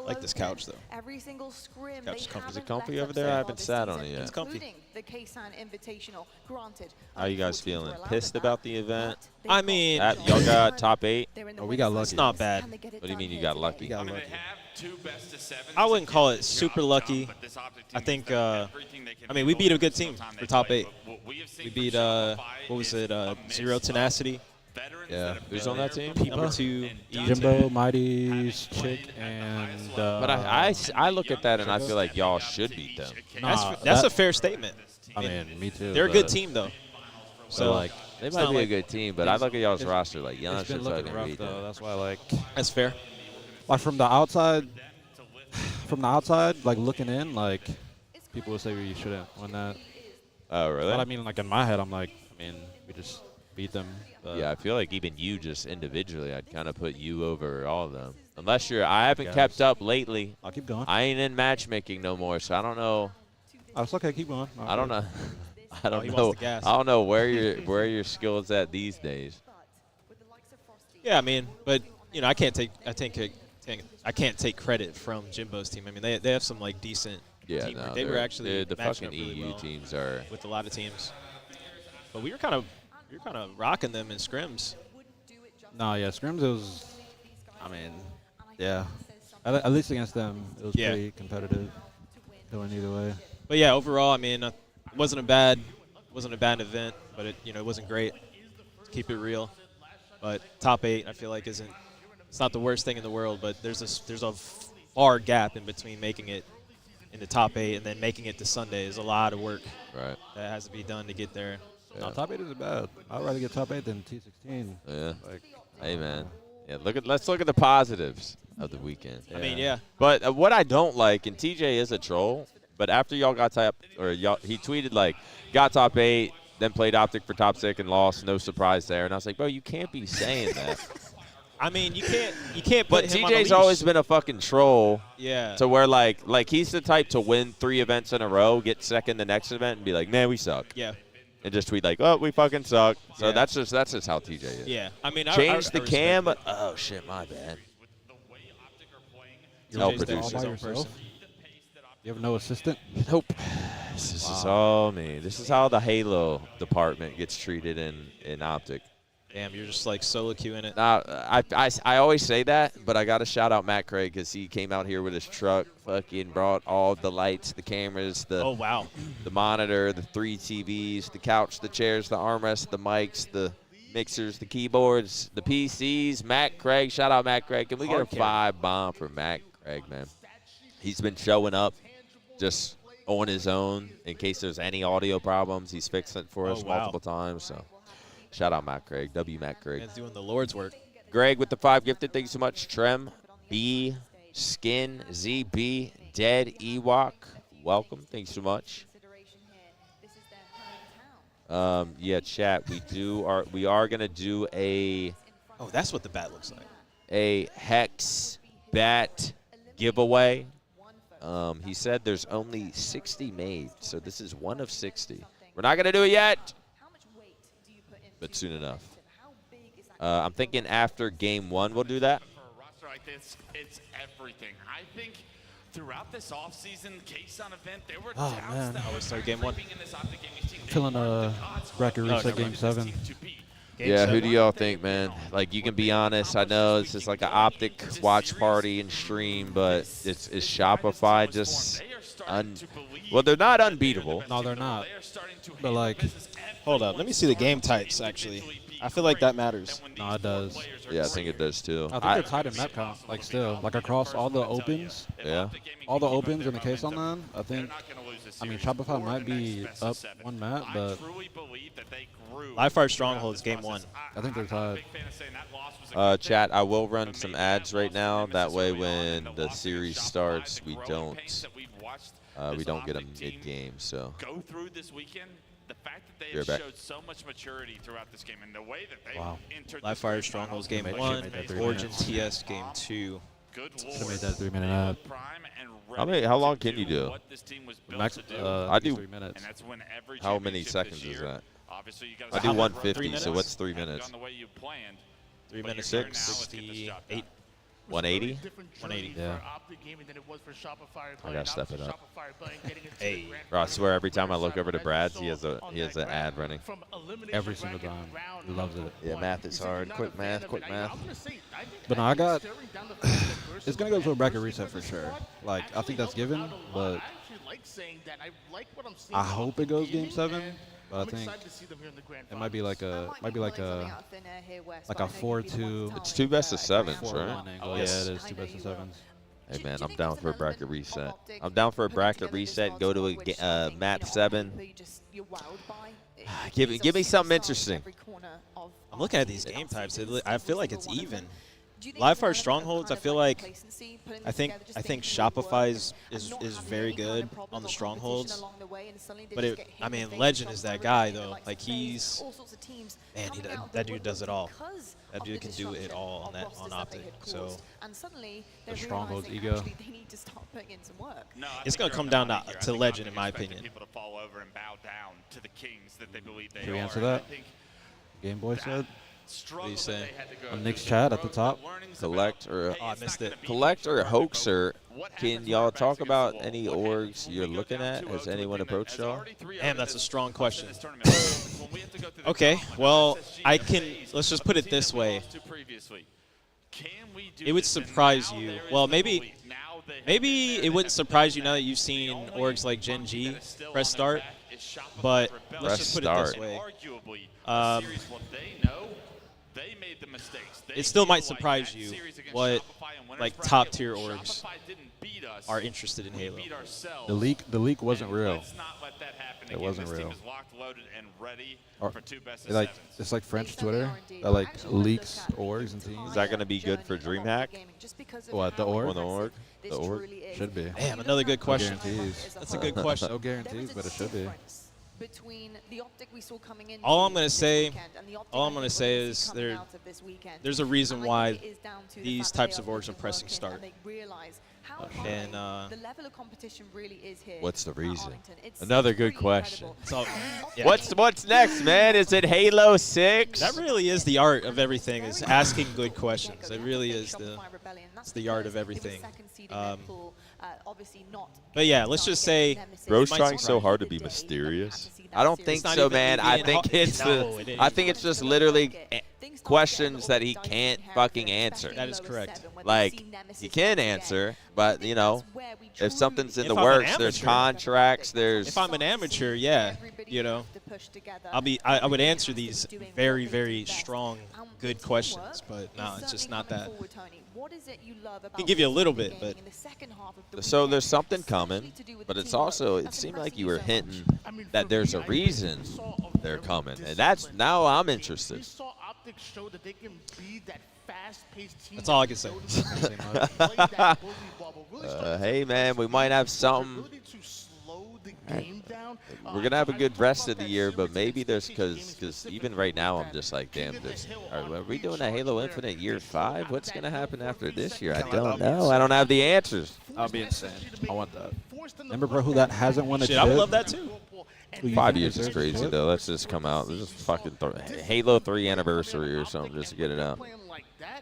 Like this couch though. Every single scrim Couch is comfy. Is it comfy over there? I haven't sat on it yet. It's comfy. The K-San Invitational. Granted. How you guys feeling? Pissed about the event? I mean, Y'all got top 8? Oh, we got lucky. it's not bad. What do you mean you got lucky? I wouldn't call it super lucky. I think, I mean, we beat a good team for top 8. We beat, what was it, Zero Tenacity. Yeah. Who's on that team? Number 2, Jimbo, Mighty's chick, and. But I look at that and I feel like y'all should beat them. Nah, that's a fair statement. I mean, me too. They're a good team though. So like they might be a good team, but I look at y'all's roster like y'all It's been should looking fucking rough beat though. them. That's why like. That's fair. Like from the outside, like looking in, like people would say you shouldn't win that. Oh really? But I mean, like in my head, I'm like, I mean, we just beat them. Yeah, I feel like even you just individually, I'd kind of put you over all of them. Unless I haven't kept up lately. I'll keep going. I ain't in matchmaking no more, so I don't know. Oh, it's okay. Keep going. I don't know. I don't he know. wants the gas. I don't know where your skills at these days. Yeah, I mean, but you know, I can't take credit from Jimbo's team. I mean, they have some like decent team. No, they were actually the matching fucking up really EU well teams are with a lot of teams. But we were kind of rocking them in scrims. No, yeah, scrims. It was. I mean, yeah. At least against them, it was pretty competitive. Going either way. But yeah, overall, I mean, it wasn't a bad event, but it wasn't great. To keep it real. But top 8, I feel like it's not the worst thing in the world, but there's a far gap in between making it in the top 8 and then making it to Sunday. Is a lot of work. Right. That has to be done to get there. No, top 8 isn't bad. I'd rather get top 8 than T16. Yeah. Like, hey man. Yeah. Let's look at the positives of the weekend. I mean, yeah. But what I don't like, and TJ is a troll, but after y'all got top, he tweeted like, got top 8, then played Optic for top 6 and lost. No surprise there. And I was like, bro, you can't be saying that. I mean, you can't. But Put him on a TJ's leash. always been a fucking troll. Yeah. To where like he's the type to win 3 events in a row, get second the next event, and be like, man, we suck. Yeah. And just tweet like, oh, we fucking suck. So Yeah. that's just how TJ is. Yeah. I mean, change I the respect cam. it. Oh shit, my bad. You're Tell just producers. all by yourself? You have no assistant? Nope. This is all me. This is how the Halo department gets treated in Optic. Damn, you're just like solo queuing it. Now, I always say that, but I got to shout out Matt Craig because he came out here with his truck, fucking brought all the lights, the cameras, the monitor, the 3 TVs, the couch, the chairs, the armrest, the mics, the mixers, the keyboards, the PCs. Matt Craig, shout out Matt Craig. Can we get a 5 bomb for Matt Craig, man? He's been showing up just on his own in case there's any audio problems. He's fixed it for us multiple times, so. Shout out Matt Craig. Matt Craig. Man's doing the Lord's work. Greg with the 5 gifted. Thank you so much. Trem, B, Skin, ZB, Dead, Ewok. Welcome. Thanks so much. Yeah, chat. We are gonna do a. Oh, that's what the bat looks like. A Hex bat giveaway. He said there's only 60 made, so this is one of 60. We're not going to do it yet, but soon enough. I'm thinking after game 1 we'll do that. For a roster like this, it's everything. I think throughout this offseason K-Sun event, there were doubts man. that start game 1. Feeling a bracket reset game 7. Yeah, who do y'all think, man? Like, you can be honest. I know this is like an Optic watch party and stream, but is Shopify just well, they're not unbeatable. No, they're not. But, like, Hold up. Let me see the game types, actually. I feel like that matters. no, it does. Yeah, I think it does, too. I think they're tied in map count, like, still. Like, across all the opens. Yeah. All the opens in the case on that, I think. I mean, Shopify might be up 1 map, but Livefire Strongholds, game 1. I think they're tied. Chat, I will run some ads right now. That way when the series starts, we don't get them mid-game. So go through this weekend. The fact that they You're have back. showed so much maturity throughout this game and the way that they entered Livefire this Strongholds, game game Should've 1. made that 3 Origin minutes. TS, game 2. Should've made that 3-minute ad. how long can you do? Max, I do 3 minutes. How many seconds is that? I do How many? 150, 3 so minutes? what's 3 minutes? 3 minutes, 6? 68. 180? 180. Yeah. I gotta step it up. Hey. Bro, I swear every time I look over to Brad's, he has an ad running. Every single time. He loves it. Yeah, math is hard. Quick math, quick math. But no, I got. It's gonna go to a bracket reset for sure. Like, I think that's given, but I hope it goes game 7. But I think it might be like a 4-2. It's 2 best of 7s, 4-1 right? angle. Yeah, it is 2 best of 7s. Hey man, I'm down for a bracket reset. I'm down for a bracket reset. Go to a map 7. Give me something interesting. I'm looking at these game types. I feel like it's even. Livefire Strongholds, I feel like I think Shopify is very good on the Strongholds. But I mean, Legend is that guy though. Like he's that dude does it all. That dude can do it all on Optic. So the Strongholds ego. It's gonna come down to Legend in my opinion. Should we answer that? Game Boy said. What do you say? On Nick's chat at the top. Collect or I missed it. Collect or Hoaxer. Can y'all talk about any orgs you're looking at? Has anyone approached y'all? Damn, that's a strong question. Okay, well, let's just put it this way. It would surprise you. Well, maybe it wouldn't surprise you now that you've seen orgs like Gen G press start. But let's just put it this way. It still might surprise you what like top tier orgs are interested in Halo. The leak wasn't real. It wasn't real. It's like French Twitter that like leaks orgs and teams. Is that gonna be good for DreamHack? What, the org? On the org? The org? Should be. Damn, another good question. No guarantees. That's a good question. No guarantees, but it should be. All I'm gonna say is there's a reason why these types of orgs are pressing start. And what's the reason? Another good question. Yeah. What's next, man? Is it Halo 6? That really is the art of everything, is asking good questions. It really is the art of everything. But yeah, let's just say Bro's trying so hard to be mysterious. I don't think so, man. I think it's just literally questions that he can't fucking answer. That is correct. Like, he can answer, but, you know, if something's in the works, there's contracts, there's... If I'm an amateur, yeah, you know, I would answer these very, very strong, good questions, but no, it's just not that. I can give you a little bit, but... So there's something coming, but it's also, it seemed like you were hinting that there's a reason they're coming, and now I'm interested. That's all I can say. Hey, man, we might have something. We're going to have a good rest of the year, but maybe there's because even right now I'm just like, damn, are we doing a Halo Infinite year 5? What's going to happen after this year? I don't know. I don't have the answers. That would be insane. I want that. Remember, bro, who that hasn't won a chip? I would love that too. 5 years is crazy, though. Let's just come out. Let's just fucking Halo 3 anniversary or something just to get it out.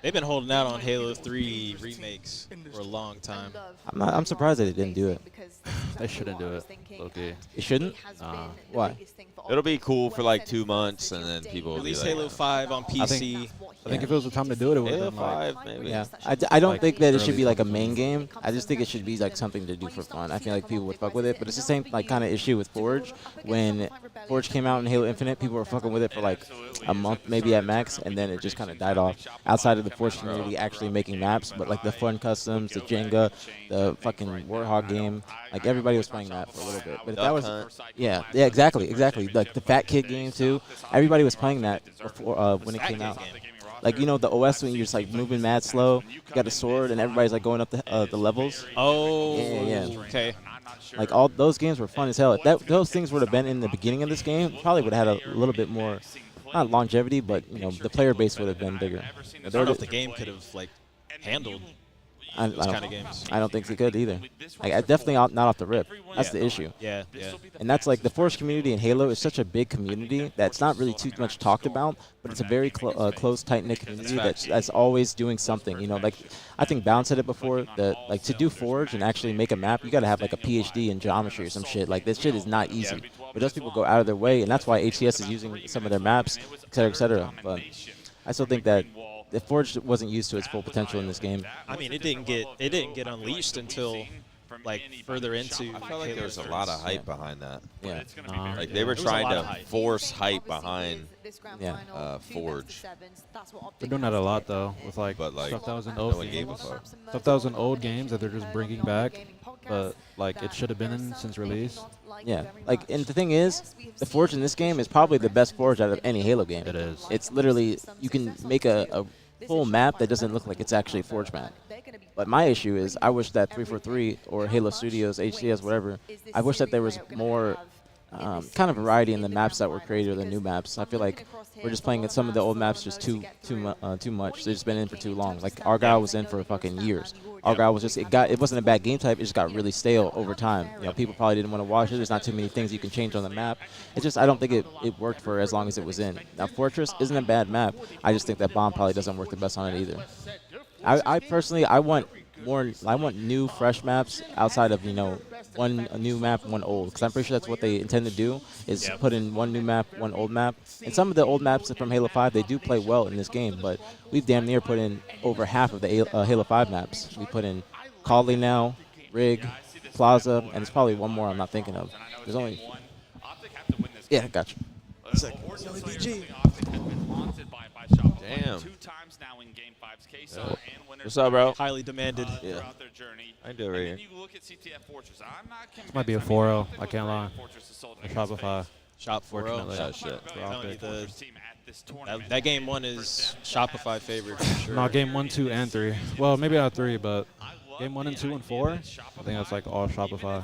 They've been holding out on Halo 3 remakes for a long time. I'm surprised that they didn't do it. They shouldn't do it. Okay. It shouldn't? Why? It'll be cool for like 2 months, and then people will be Release like, Halo 5 on PC. I think if it was the time to do it, it would Halo have been like 5, maybe. Yeah, I don't think that it should be like a main game. I just think it should be like something to do for fun. I feel like people would fuck with it, but it's the same like kind of issue with Forge. When Forge came out in Halo Infinite, people were fucking with it for like a month maybe at max, and then it just kind of died off. Outside of the Forge community actually making maps, but like the fun customs, the Jenga, the fucking Warthog game, like everybody was playing that for a little bit. But if that was, yeah, exactly. Like the Fat Kid game too. Everybody was playing that before when it came out. Like, you know, the OS when you're just like moving mad slow, you got a sword and everybody's like going up the levels. Oh, yeah. Okay. Like all those games were fun as hell. If those things would have been in the beginning of this game, probably would have had a little bit more, not longevity, but you know, the player base would have been bigger. I don't know if the game could have like handled those kind of games. I don't think they could either. Like, I definitely not off the rip. That's the issue. Yeah. And that's like the Forge community in Halo is such a big community that's not really too much talked about, but it's a very close, tight-knit community that's always doing something. You know, like I think Bound said it before, that like to do Forge and actually make a map, you got to have like a PhD in geometry or some shit. Like this shit is not easy. But those people go out of their way, and that's why HCS is using some of their maps, et cetera, et cetera. But I still think that the Forge wasn't used to its full potential in this game. I mean, it didn't get unleashed until like further into. I felt like there was a lot of hype behind that. Yeah. Like they were trying to force hype behind Forge. They're doing that a lot though, with like stuff that was in old games, stuff that was in old games that they're just bringing back, but like it should have been in since release. Yeah, like, and the thing is, the Forge in this game is probably the best Forge out of any Halo game. It is. It's literally, you can make a full map that doesn't look like it's actually a Forge map. But my issue is, I wish that 343 or Halo Studios, HCS, whatever, I wish that there was more kind of variety in the maps that were created or the new maps. I feel like we're just playing at some of the old maps just too much. They've just been in for too long. Like Argyle was in for fucking years. Argyle was just it wasn't a bad game type. It just got really stale over time. You know, people probably didn't want to watch it. There's not too many things you can change on the map. It's just I don't think it worked for as long as it was in. Now Fortress isn't a bad map. I just think that Bomb probably doesn't work the best on it either. I personally I want new fresh maps outside of, you know, one new map, one old, because I'm pretty sure that's what they intend to do, is put in one new map, one old map. And some of the old maps from Halo 5, they do play well in this game, but we've damn near put in over half of the Halo 5 maps. We put in Cauley now, Rig, Plaza, and there's probably one more I'm not thinking of. There's only... Yeah, gotcha. Damn. Oh. What's up, bro? Highly demanded. Yeah. I do it right here. This might be a 4-0. I can't lie. A Shopify. Shop 4-0. Oh, shit. That game 1 is Shopify favorite for sure. No, game 1, 2, and 3. Well, maybe not 3, but game 1 and 2 and 4, I think that's like all Shopify.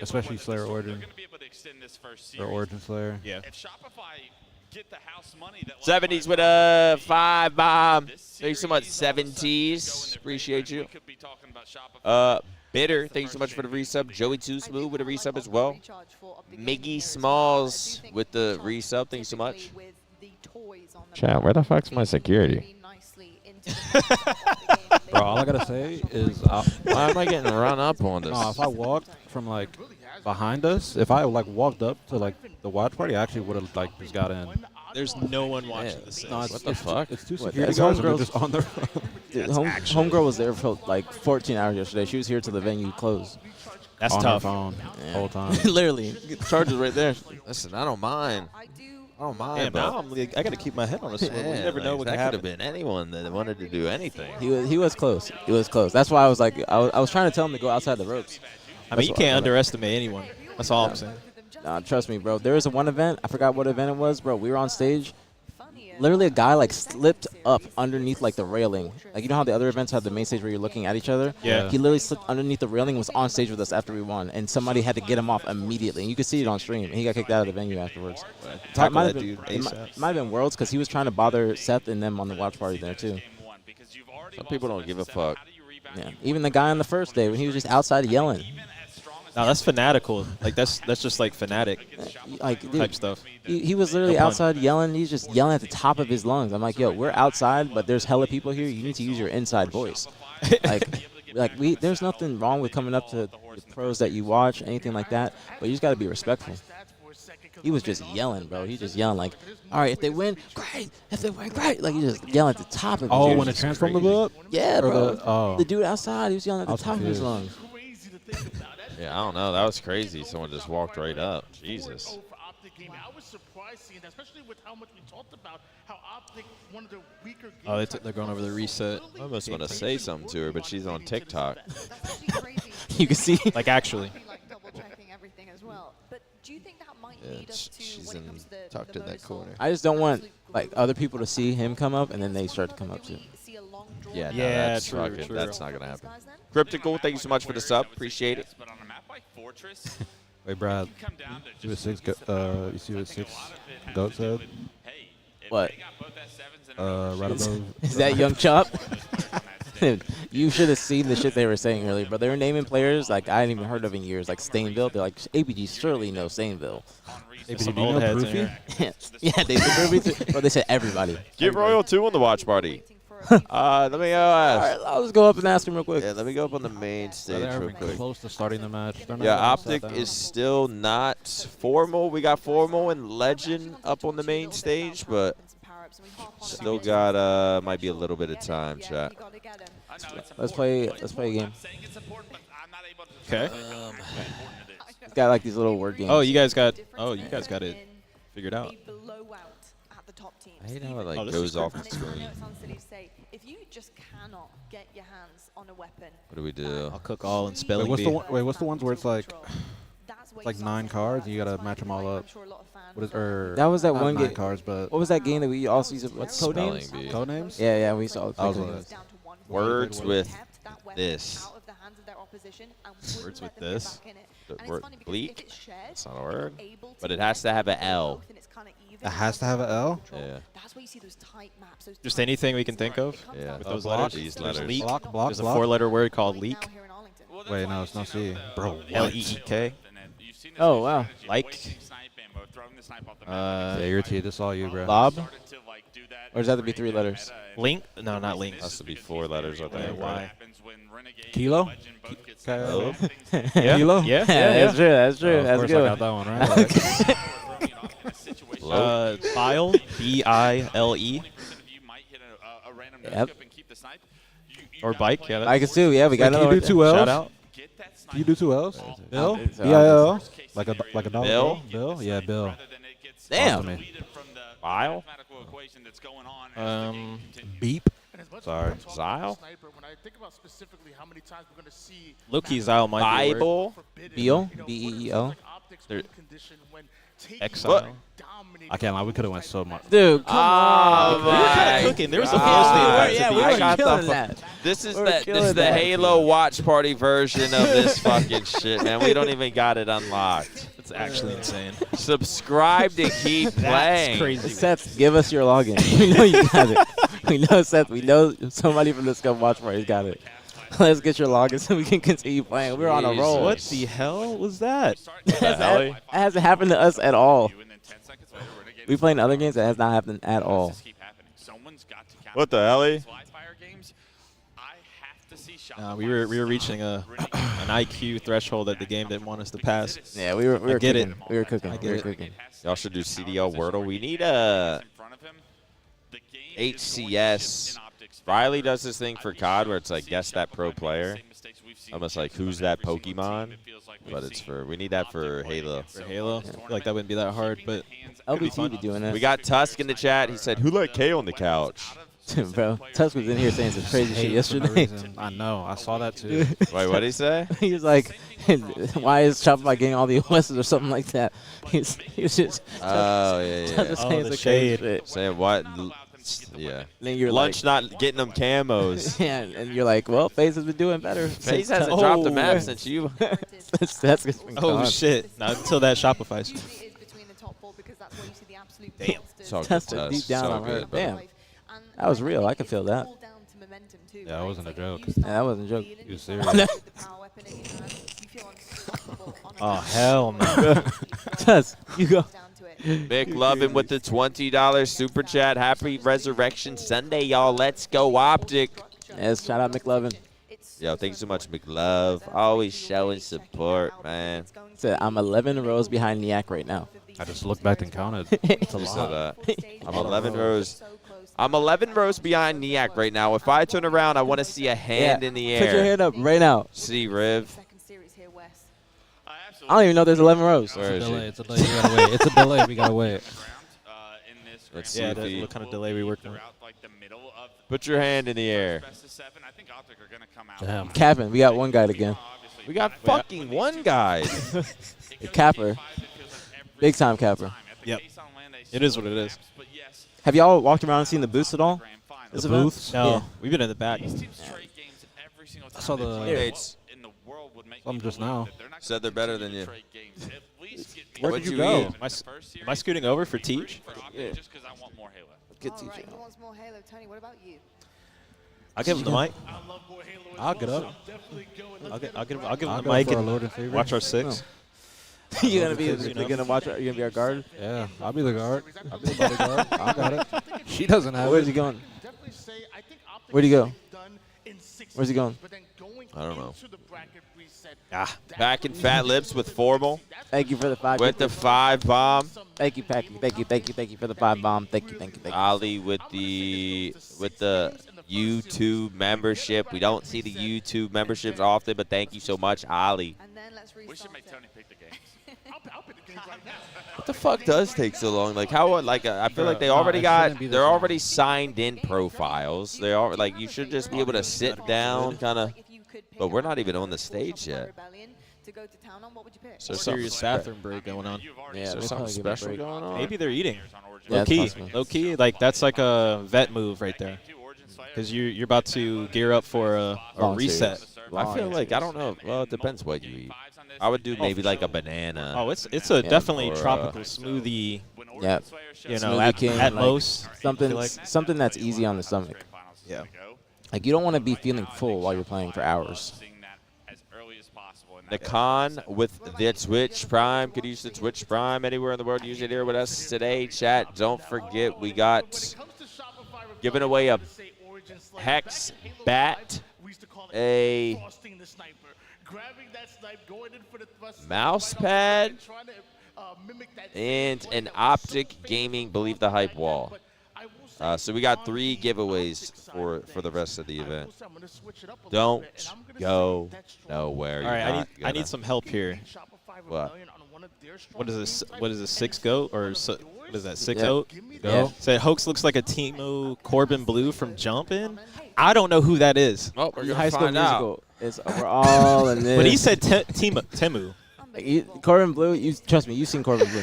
Especially Slayer Origin. Or Origin Slayer. Yeah. 70s with a 5 bomb. Thank you so much, 70s. Appreciate you. Bitter, thank you so much for the resub. Joey Too Smooth with a resub as well. Miggy Smalls with the resub. Thank you so much. Chat, where the fuck's my security? Bro, all I gotta say is, why am I getting run up on this? If I walked from like behind us, if I like walked up to like the watch party, I actually would have like just got in. There's no one watching this. No, what the fuck? It's two security guys and they're just on their Homegirl was there for like 14 hours yesterday. She was here till the venue closed. That's on tough. Her phone, whole time. Literally, the charger's right there. Listen, I don't mind. I don't mind, but now I got to keep my head on a swivel. You never know what that could could happen. have been anyone that wanted to do anything. He was close. He was close. That's why I was like, I was trying to tell him to go outside the ropes. I mean, you can't underestimate anyone. That's all I'm saying. Nah, trust me, bro. There was one event. I forgot what event it was, bro. We were on stage. literally a guy like slipped up underneath like the railing. Like you know how the other events have the main stage where you're looking at each other? Yeah. He literally slipped underneath the railing and was on stage with us after we won. And somebody had to get him off immediately. And you could see it on stream. And he got kicked out of the venue afterwards. Tackle might that have been, dude it ASAP. might have been Worlds because he was trying to bother Seth and them on the watch party there too. Some people don't give a fuck. Yeah. Even the guy on the first day when he was just outside yelling. No, that's fanatical. Like that's just like fanatic Like, dude, type stuff. He was literally No pun. outside yelling. He's just yelling at the top of his lungs. I'm like, yo, we're outside, but there's hella people here. You need to use your inside voice. There's nothing wrong with coming up to the pros that you watch, anything like that. But you just got to be respectful. He was just yelling, bro. He's just yelling like, all right, if they win, great. If they win, great. Like, he just yelling at the top of his Oh, lungs. when the transformer blew up? Yeah, Or bro. the The dude outside, he was yelling at the top of his confused. lungs. Yeah, I don't know. That was crazy. Someone just walked right up. Jesus. I was surprised seeing that, especially with how much we talked about how Optic, one of the weaker games. Oh, they're going over the reset. I almost want to say something to her, but she's on TikTok. You can see. Like, actually. Yeah, she's in tucked in that corner. I just don't want like other people to see him come up and then they start to come up too. Yeah, no, Yeah, that's true, fucking, true. that's not gonna happen. Cryptical, thank you so much for the sub. Appreciate it. Wait, Brad. You see what 6 Goat said? What? Right above. Is that Young Chop? Dude, you should have seen the shit they were saying earlier, bro. They were naming players like I hadn't even heard of in years, like Stainville. They're like, aPG surely knows Stainville. APG, do you know Proofy? Yeah, they said Proofy, but they said everybody. Get Royal 2 on the watch party. Let me All right, I'll just go up and ask him real quick. Yeah, let me go up on the main stage They're real quick. close to starting the match. They're not Yeah, gonna Optic stop that. is still not formal. We got formal and Legend up on the main stage, but still got might be a little bit of time, chat. Let's play a game. Okay. It's got like these little word games. Oh, you guys got it figured out. I hate how it like Oh, this goes is off pretty the screen. If you just cannot get your hands on a weapon, What do we do? I'll cook all and spelling bee. What's the ones where it's like 9 cards and you gotta match them all up? What is That was that not one 9 game. cards, but What was that game that we also used? What's Spelling Codenames? bee. Codenames? Yeah, we saw. I was Codenames. Words with this. Words with this. The word bleak. It's not a word, but it has to have an L. It has to have an L? Yeah. Just anything we can think of. Yeah. With those block, letters. these There's letters. leak. Block, There's a block. 4-letter word called leak. Wait, no, it's not C. Bro, L-E-E-K. Oh wow. Like. Yeah, you're T. This is all you, bro. Lob? Or does that have to be 3 letters? Link? No, not link. Has to be 4 letters, I think. Why? Kilo? Hello? Yeah. Kilo? Yeah. That's true. That's true. Oh, of That's course good. I got that one right. Bile. B-I-L-E. Yep. Or bike. Yeah. I can too. Yeah, we got Wait, another can you one. do 2 L's? Shout out. Can you do 2 L's? Bill? It's- B-I-L? Like a dollar Bill? bill? Yeah, Bill. Damn. Awesome, man. Bile? Beep. Sorry. Zyle? Low-key Zyle might be a word. Bible? Beal? B-E-E-O? Exile. I can't lie, we could have went so much. Dude, come on. Oh my cooking. There was a God. Yeah, we I were got killing the that. This is We're the killing the that. Halo watch party version of this fucking shit, man. We don't even got it unlocked. It's actually insane. Subscribe to keep playing. Crazy. Seth, give us your login. We know you got it. We know, Seth. We know somebody from the Scum Watch Party's got it. Let's get your login so we can continue playing. We're on a roll. What the hell was that? That hasn't happened to us at all. We play in other games that has not happened at all. What the hell? We were reaching an IQ threshold that the game didn't want us to pass. Yeah, we were get cooking. it. We were cooking. I get We were it. cooking. Y'all should do CDL Wordle. We need a HCS. Riley does this thing for COD where it's like, guess that pro player. Almost like, who's that Pokemon? But it's for, we need that for Halo. For Halo, I feel like that wouldn't be that hard, but LBT be doing it. We got Tusk in the chat. He said, who let K on the couch? Bro, Tusk was in here saying some crazy shit yesterday. I know. I saw that too. Wait, what did he say? He was like, "Why is Shopify getting all the OSs or something like that?" He was just. Oh yeah. The shade. Saying what? Yeah. Then you're Lunch not getting them camos. Yeah, and you're like, well, FaZe has been doing better. FaZe hasn't dropped the map since you. that's been Oh gone. shit! Not until that Shopify. Damn. So Tested deep down on her. Damn. That was real. I could feel that. Yeah, that wasn't a joke. Yeah, that wasn't a joke. You was serious. Oh hell no! Tusk, you go. McLovin with the $20 super chat. Happy Resurrection Sunday, y'all. Let's go, Optic. Yes, shout out McLovin. Yo, thank you so much, McLove. Always showing support, man. Said I'm 11 rows behind Niak right now. I just looked back and counted. It's a You lot. saw that. I'm 11 rows. I'm 11 rows behind Niak right now. If I turn around, I want to see a hand in the air. Put your hand up right now. See, Riv. I don't even know there's 11 rows. Where is he? It's a delay. We gotta wait. It's a delay. We gotta wait. Let's see Yeah, if he... what kind of delay we working with? Put your hand in the air. Damn. Capping. We got one guy again. We got fucking one guy. A capper. Big time capper. Yep. It is what it is. Have y'all walked around and seen the booths at all? This The event? booths? No, Yeah. we've been in the back. I saw the Teammates some just now. said they're better than you. Where What'd did you you go? eat? Am I scooting over for Teach? Yeah. Good All teacher. right, he wants more Halo. Tony, what about you? I'll give him the mic. I'll get up. I'll give him I'll the go mic for a and Lord and Savior. watch our six. You're gonna be. You You're know. gonna watch. You're gonna be our guard. Yeah, I'll be the guard. I'll be the bodyguard. I got it. She doesn't have Where's it. he going? Where'd he go? Where's he going? I don't know. Ah. Back in Fat Lips with Formal. Thank you for the 5. With the 5 bomb. Thank you, Packy. Thank you for the 5 bomb. Thank you. Ali with the YouTube membership. We don't see the YouTube memberships often, but thank you so much, Ali. We should make Tony pick the games. What the fuck does take so long? Like how? Like I feel like they already they're already signed in profiles. They are like you should just be able to sit down, kind of. But we're not even on the stage yet. So serious bathroom break going on. Yeah, Is there they something probably give him a special break. going on? Maybe they're eating. Yeah, Low it's key, possible. low key. Like that's like a vet move right there. Because you're about to gear up for a Long reset. series. I feel like I don't know. Well, it depends what you eat. I would do maybe like a banana. Oh, it's a definitely or, tropical smoothie. Yeah. You know, Smoothie King, at like, most. something like. something that's easy on the stomach. Yeah. Like you don't want to be feeling full while you're playing for hours. The con with the Twitch Prime. Could use the Twitch Prime anywhere in the world. Use it here with us today, chat. Don't forget we got giving away a Hex Bat, a mouse pad, and an Optic Gaming Believe the Hype wall. So we got 3 giveaways for the rest of the event. Don't go nowhere. All right, I need some help here. What? What is this? What is this? 6 goat or what is that? 6 Yeah. oat? Yeah. Said Hoax looks like a Timo Corbin Blue from Jumpin'. I don't know who that is. Oh, we're High gonna School find out. Musical. It's we're all in this. But he said Temu. Like, Corbin Blue. You trust me. You've seen Corbin Blue.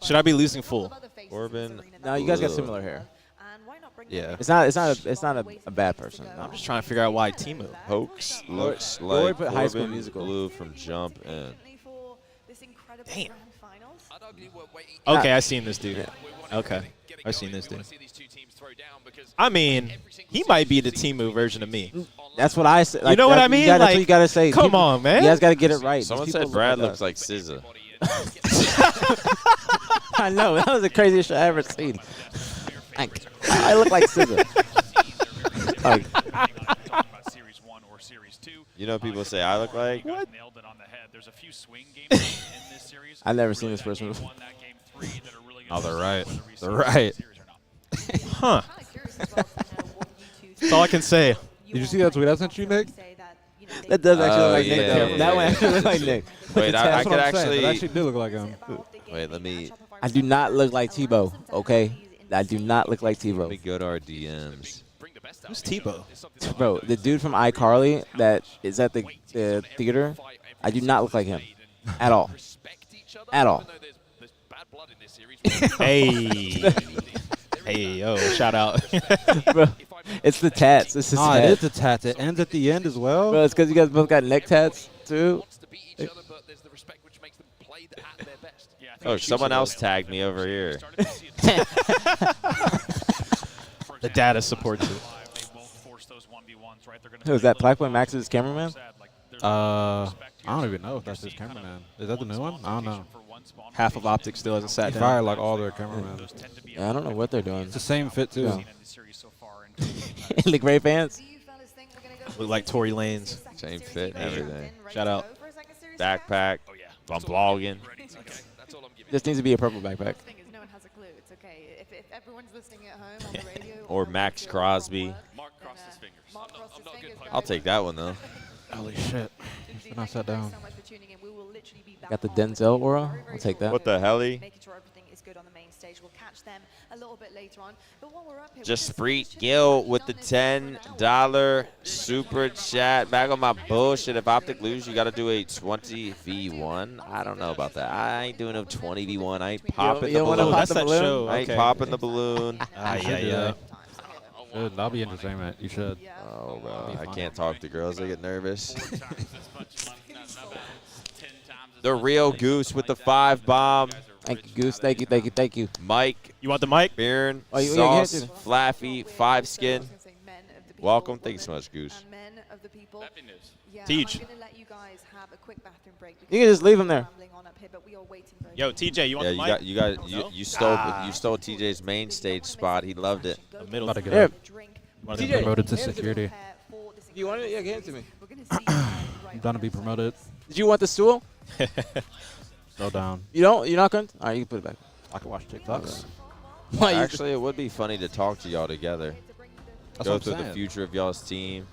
Should I be losing full? Corbin. No, you guys got Blue. similar hair. Yeah. It's not a bad person. No. I'm just trying to figure out why Temu. Hoax looks Lord like put High School Corbin Musical. Blue from Jump In. Damn. Okay, I seen this dude. Okay, I seen this dude. I mean, he might be the Temu version of me. That's what I said. You know what I mean? That's Like, what you gotta say. come on, man. You guys gotta get it right. Someone These said people Brad look looks like SZA. I know. That was the craziest shit I ever seen. I look like SZA. Like, You know, people say I look like. What? Nailed it on the head. There's a few swing games in this series. I've never seen this person before. Oh, they're right. They're right. Huh. That's all I can say. Did you see that tweet I sent you, Nick? that does actually look like yeah, Nick. yeah, That one yeah. actually looks like Nick. Wait, I That's could what I'm saying. It actually. actually did look like him. Wait, let me. I do not look like Tebow. Okay. I do not look like Tebow. Let me go to our DMs. Who's Tebow? Bro, the dude from iCarly that is at the theater, I do not look like him at all. At all. Hey. Hey, yo, shout out. Bro, it's the tats. It's the Nah, tats. it is the tats. It ends at the end as well. Bro, it's because you guys both got neck tats, too. Oh, someone else tagged me over here. The data supports it. Who is that? Blackpoint Max's cameraman? I don't even know if that's his cameraman. Is that the new one? I don't know. Half of Optic still hasn't sat He down. fired like all their cameramen. Yeah, I don't know what they're doing. It's the same fit too. Yeah. Look Ray fans. Look like Tory Lanez. Same fit and everything. Shout out. Backpack. I'm vlogging. This needs to be a purple backpack. Or Max Crosby. I'll take that one though. Holy shit. When I sat down. Got the Denzel aura. I'll take that. What the helly? Making sure everything is good on the main stage. We'll catch them a little bit later on. But while we're up here, Just Spreet Gil with the $10 super chat. Back on my bullshit. If Optic lose, you got to do a 20v1. I don't know about that. I ain't doing no 20v1. I ain't popping the balloon. That's that show. I ain't popping the balloon. Yeah. That'll be entertainment. You should. Oh, bro. I can't talk to girls. They get nervous. The real Goose with the 5 bomb. Thank you, Goose. Thank you, thank you, thank you. Mike. You want the mic? Bearn. Oh, yeah, Sauce. Flaffy. 5 skin. Welcome. Thank you so much, Goose. Teach. You can just leave him there. Yo, TJ, you want the mic? You stole TJ's main stage spot. He loved it. The middle. About to get Here. up. TJ, Promoted to hand it to security. You want it? Yeah, give it to me. I'm trying to be promoted. Did you want the stool? Slow down. You don't? You're not going to? All right, you can put it back. I can watch TikToks. Actually, it would be funny to talk to y'all together. That's Go what I'm through the saying. future of y'all's team.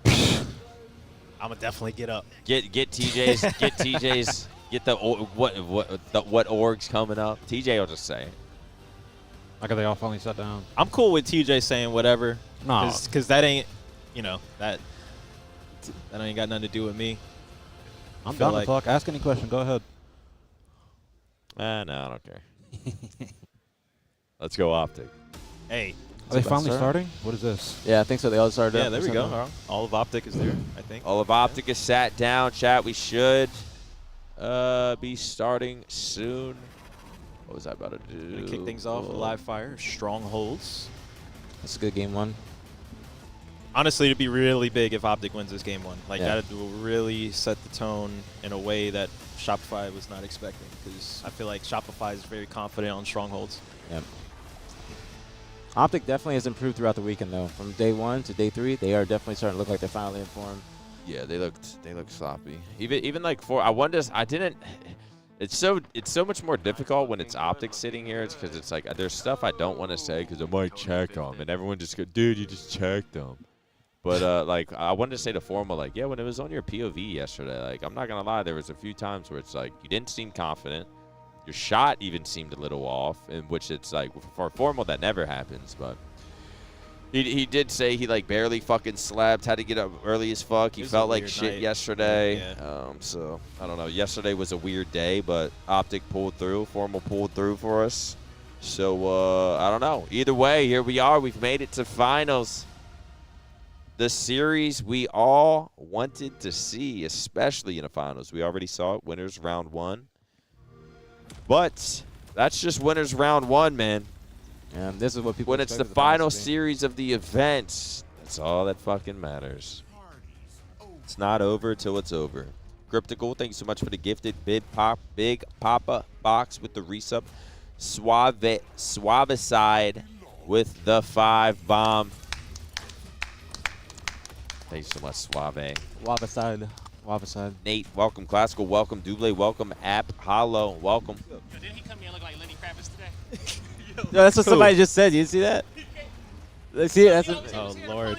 I'm gonna definitely get up. Get TJ's get the what org's coming up. TJ will just say. Like they all finally sat down. I'm cool with TJ saying whatever. No. Because that ain't, that ain't got nothing to do with me. I'm down to talk. Ask any question. Go ahead. No, I don't care. Let's go Optic. Hey. Are they finally starting? What is this? Yeah, I think so. They all started. Yeah, there we go. All of Optic is there, I think. All of Optic is sat down. Chat, we should be starting soon. What was I about to do? Gonna kick things off with live fire. Strongholds. That's a good game one. Honestly, it'd be really big if Optic wins this game one. Like, Yeah. that will really set the tone in a way that Shopify was not expecting. Because I feel like Shopify is very confident on Strongholds. Yep. Optic definitely has improved throughout the weekend, though. From day 1 to day 3, they are definitely starting to look like they're finally informed. Yeah, they looked sloppy. Even like I didn't. It's so much more difficult when it's Optic sitting here. It's because it's like there's stuff I don't want to say because I might check them, and everyone just go, dude, you just checked them. But like I wanted to say to Formal, like, yeah, when it was on your POV yesterday, like I'm not gonna lie, there was a few times where it's like you didn't seem confident. Your shot even seemed a little off, in which it's like for Formal that never happens. But he did say he like barely fucking slept, had to get up early as fuck. He felt like shit yesterday. Yeah. So I don't know. Yesterday was a weird day, but Optic pulled through. Formal pulled through for us. So I don't know. Either way, here we are. We've made it to finals. The series we all wanted to see, especially in the finals. We already saw it. Winners round 1. But that's just winners round 1, man. And this is what people when it's the final series of the event, that's all that fucking matters. It's not over till it's over. Cryptical, thank you so much for the gifted Big Papa box with the resub. Suavicide with the 5 bomb. Thank you so much, Suave. Suavicide. Nate, welcome. Classical, welcome. Double, welcome. App, Hollow, welcome. Didn't he come here and look like Lenny Kravitz today? Yo, that's what somebody just said. You see that? See it? That's Oh Lord.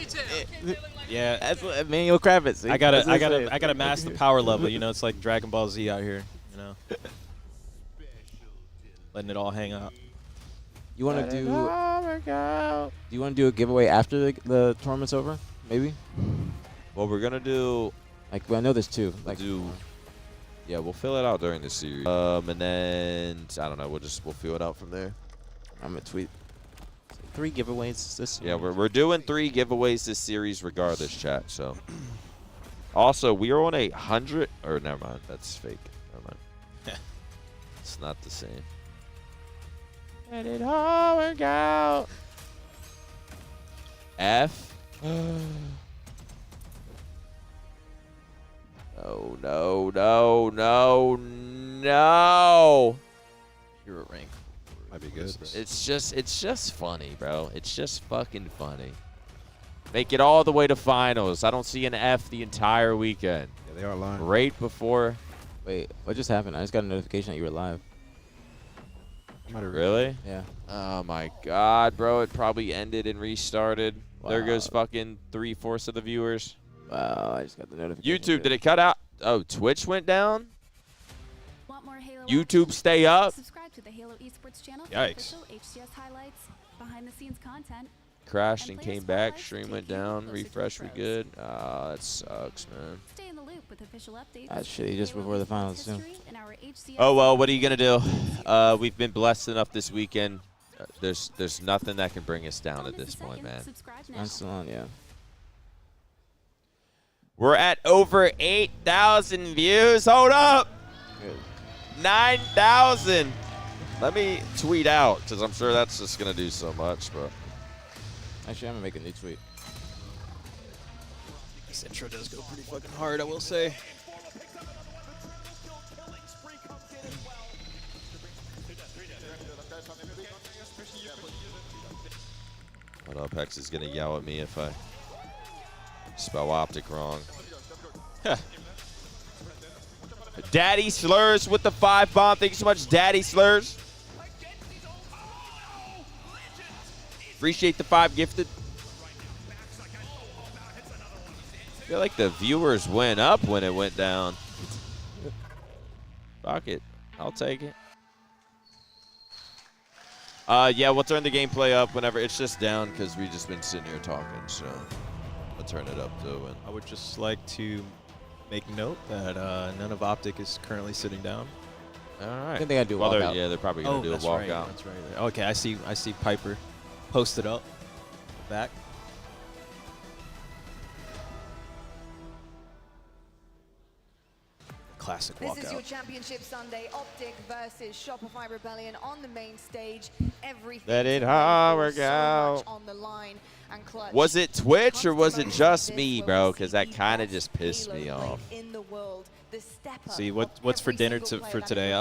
Yeah, that's what Emmanuel Kravitz. See? I gotta match the power level. You know, it's like Dragon Ball Z out here. You know, letting it all hang out. You want to do? Do you want to do a giveaway after the tournament's over? Maybe. Well, we're gonna do. Like, well, I know there's 2. Like, Yeah, we'll fill it out during the series. And then I don't know. We'll fill it out from there. I'm gonna tweet 3 giveaways this. Yeah, we're doing 3 giveaways this series regardless, chat. So. Also, we are on 100. Or never mind. That's fake. Never mind. It's not the same. Let it all work out. F. No, no, no, no, no. Hero rank might be good. It's just funny, bro. It's just fucking funny. Make it all the way to finals. I don't see an F the entire weekend. Yeah, they are live. Right before. Wait, what just happened? I just got a notification that you were live. Really? Yeah. Oh my God, bro! It probably ended and restarted. Wow. There goes fucking 3/4 of the viewers. Wow, I just got the notification. YouTube, did it cut out? Oh, Twitch went down? Want more Halo YouTube action? stay up? Subscribe to the Halo Esports channel for Yikes. official HCS highlights, behind-the-scenes content. Crashed and came back. Stream went down. Refresh, we good. Ah, that sucks, man. Stay in the loop with official updates. That's shitty just before the finals soon. Oh, well, what are you going to do? We've been blessed enough this weekend. There's nothing that can bring us down at this point, man. That's still on, yeah. We're at over 8,000 views. Hold up. 9,000. Let me tweet out because I'm sure that's just going to do so much. But actually, I'm going to make a new tweet. This intro does go pretty fucking hard, I will say. Hold up, Hex is going to yell at me if I spell optic wrong. Daddy Slurs with the 5 bomb. Thank you so much, Daddy Slurs. Appreciate the 5 gifted. I feel like the viewers went up when it went down. Fuck it. I'll take it. Yeah, we'll turn the gameplay up whenever. It's just down because we've just been sitting here talking, so I'll turn it up though. And I would just like to make note that none of Optic is currently sitting down. All right. I think they gotta do a walkout. Yeah, they're probably gonna do a walkout. Right, that's right. Okay, I see Piper posted up back. Classic walkout. This is your championship Sunday. Optic versus Shopify Rebellion on the main stage. Everything. Let it all work out. On the line and clutch. Was it Twitch or was it just me, bro? Because that kind of just pissed me off. In the world, the step up See what's for dinner for today?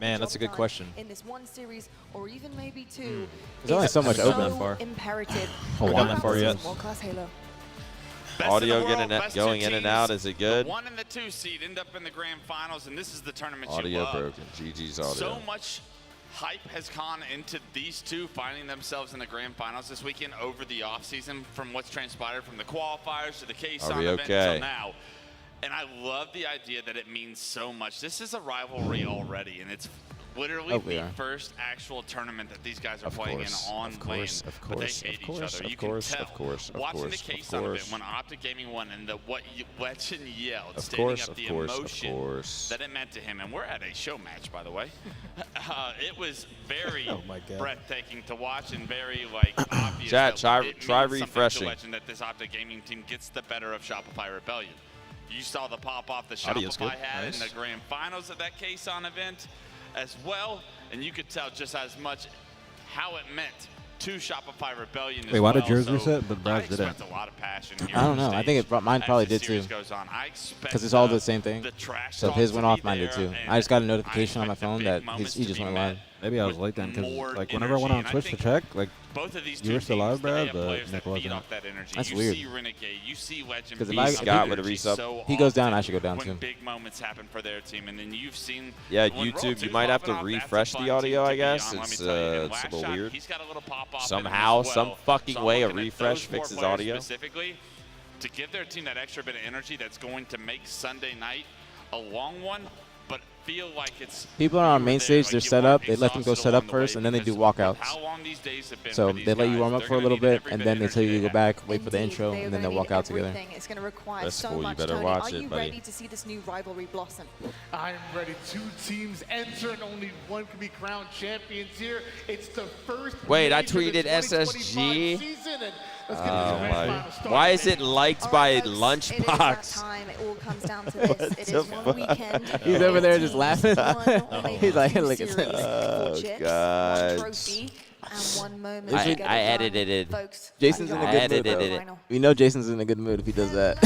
Man, that's a good question. In this one series, or even maybe 2. There's only so much open. Imperative. Haven't gone that far yet. World class Halo. Audio going in and out. Is it good? The 1 and the 2 seed end up in the grand finals, and this is the tournament Audio you love. broken. GG's audio. So much hype has gone into these two finding themselves in the grand finals this weekend over the offseason from what's transpired from the qualifiers to the K-Sun event until now. And I love the idea that it means so much. This is a rivalry already, and it's literally the first actual tournament that these guys are playing in on lane. But they hate each other. You can tell. Watching the K-Sun event when Optic Gaming won and what Legend yelled, standing up the emotion that it meant to him. And we're at a show match, by the way. It was very breathtaking to watch and very obvious. Chat, try refreshing. Legend that this Optic Gaming team gets the better of Shopify Rebellion. You saw the pop-off the Shopify had in the grand finals of that K-Sun event as well, and you could tell just as much how it meant to Shopify Rebellion as Wait, why did yours reset, but Brad's didn't? didn't? A lot of passion here I don't know. I think mine probably did too. Because it's all the same thing. So if his went off, mine did too. I just got a notification on my phone that he just went live. Maybe I was late then, because like whenever I went on Twitch to check, like both of these you were still live, Brad, but Nick that wasn't. That's you weird. See Renegade, you see Legend. Because if he goes down, I should go down when too. Big moments happen for their team, and then you've seen. Yeah, YouTube, you might have to refresh the audio, I guess. It's a little weird. Somehow, some fucking way, a refresh fixes audio. Specifically, to give their team that extra bit of energy that's going to make Sunday night a long one. but feel like it's people are on main stage. They're set up. They let them go set up first, and then they do walkouts. So they let you warm up for a little bit, and then they tell you to go back, wait for the intro, and then they'll walk out together. It's going to require That's so cool. You much better turning. watch Are it, you buddy. ready to see this new rivalry blossom? I'm ready. 2 teams enter, and only one can be crowned champions here. It's the first. Wait, I major of the tweeted 2025 SSG. season, and Oh let's get into the grand my! final started. Why is it liked by Lunchbox? Time. It all comes down to this. It is one weekend. He's over there just laughing. He's like, look at this. Oh God! And one moment I edited it. Jason's in a good mood, though. We know Jason's in a good mood if he does that.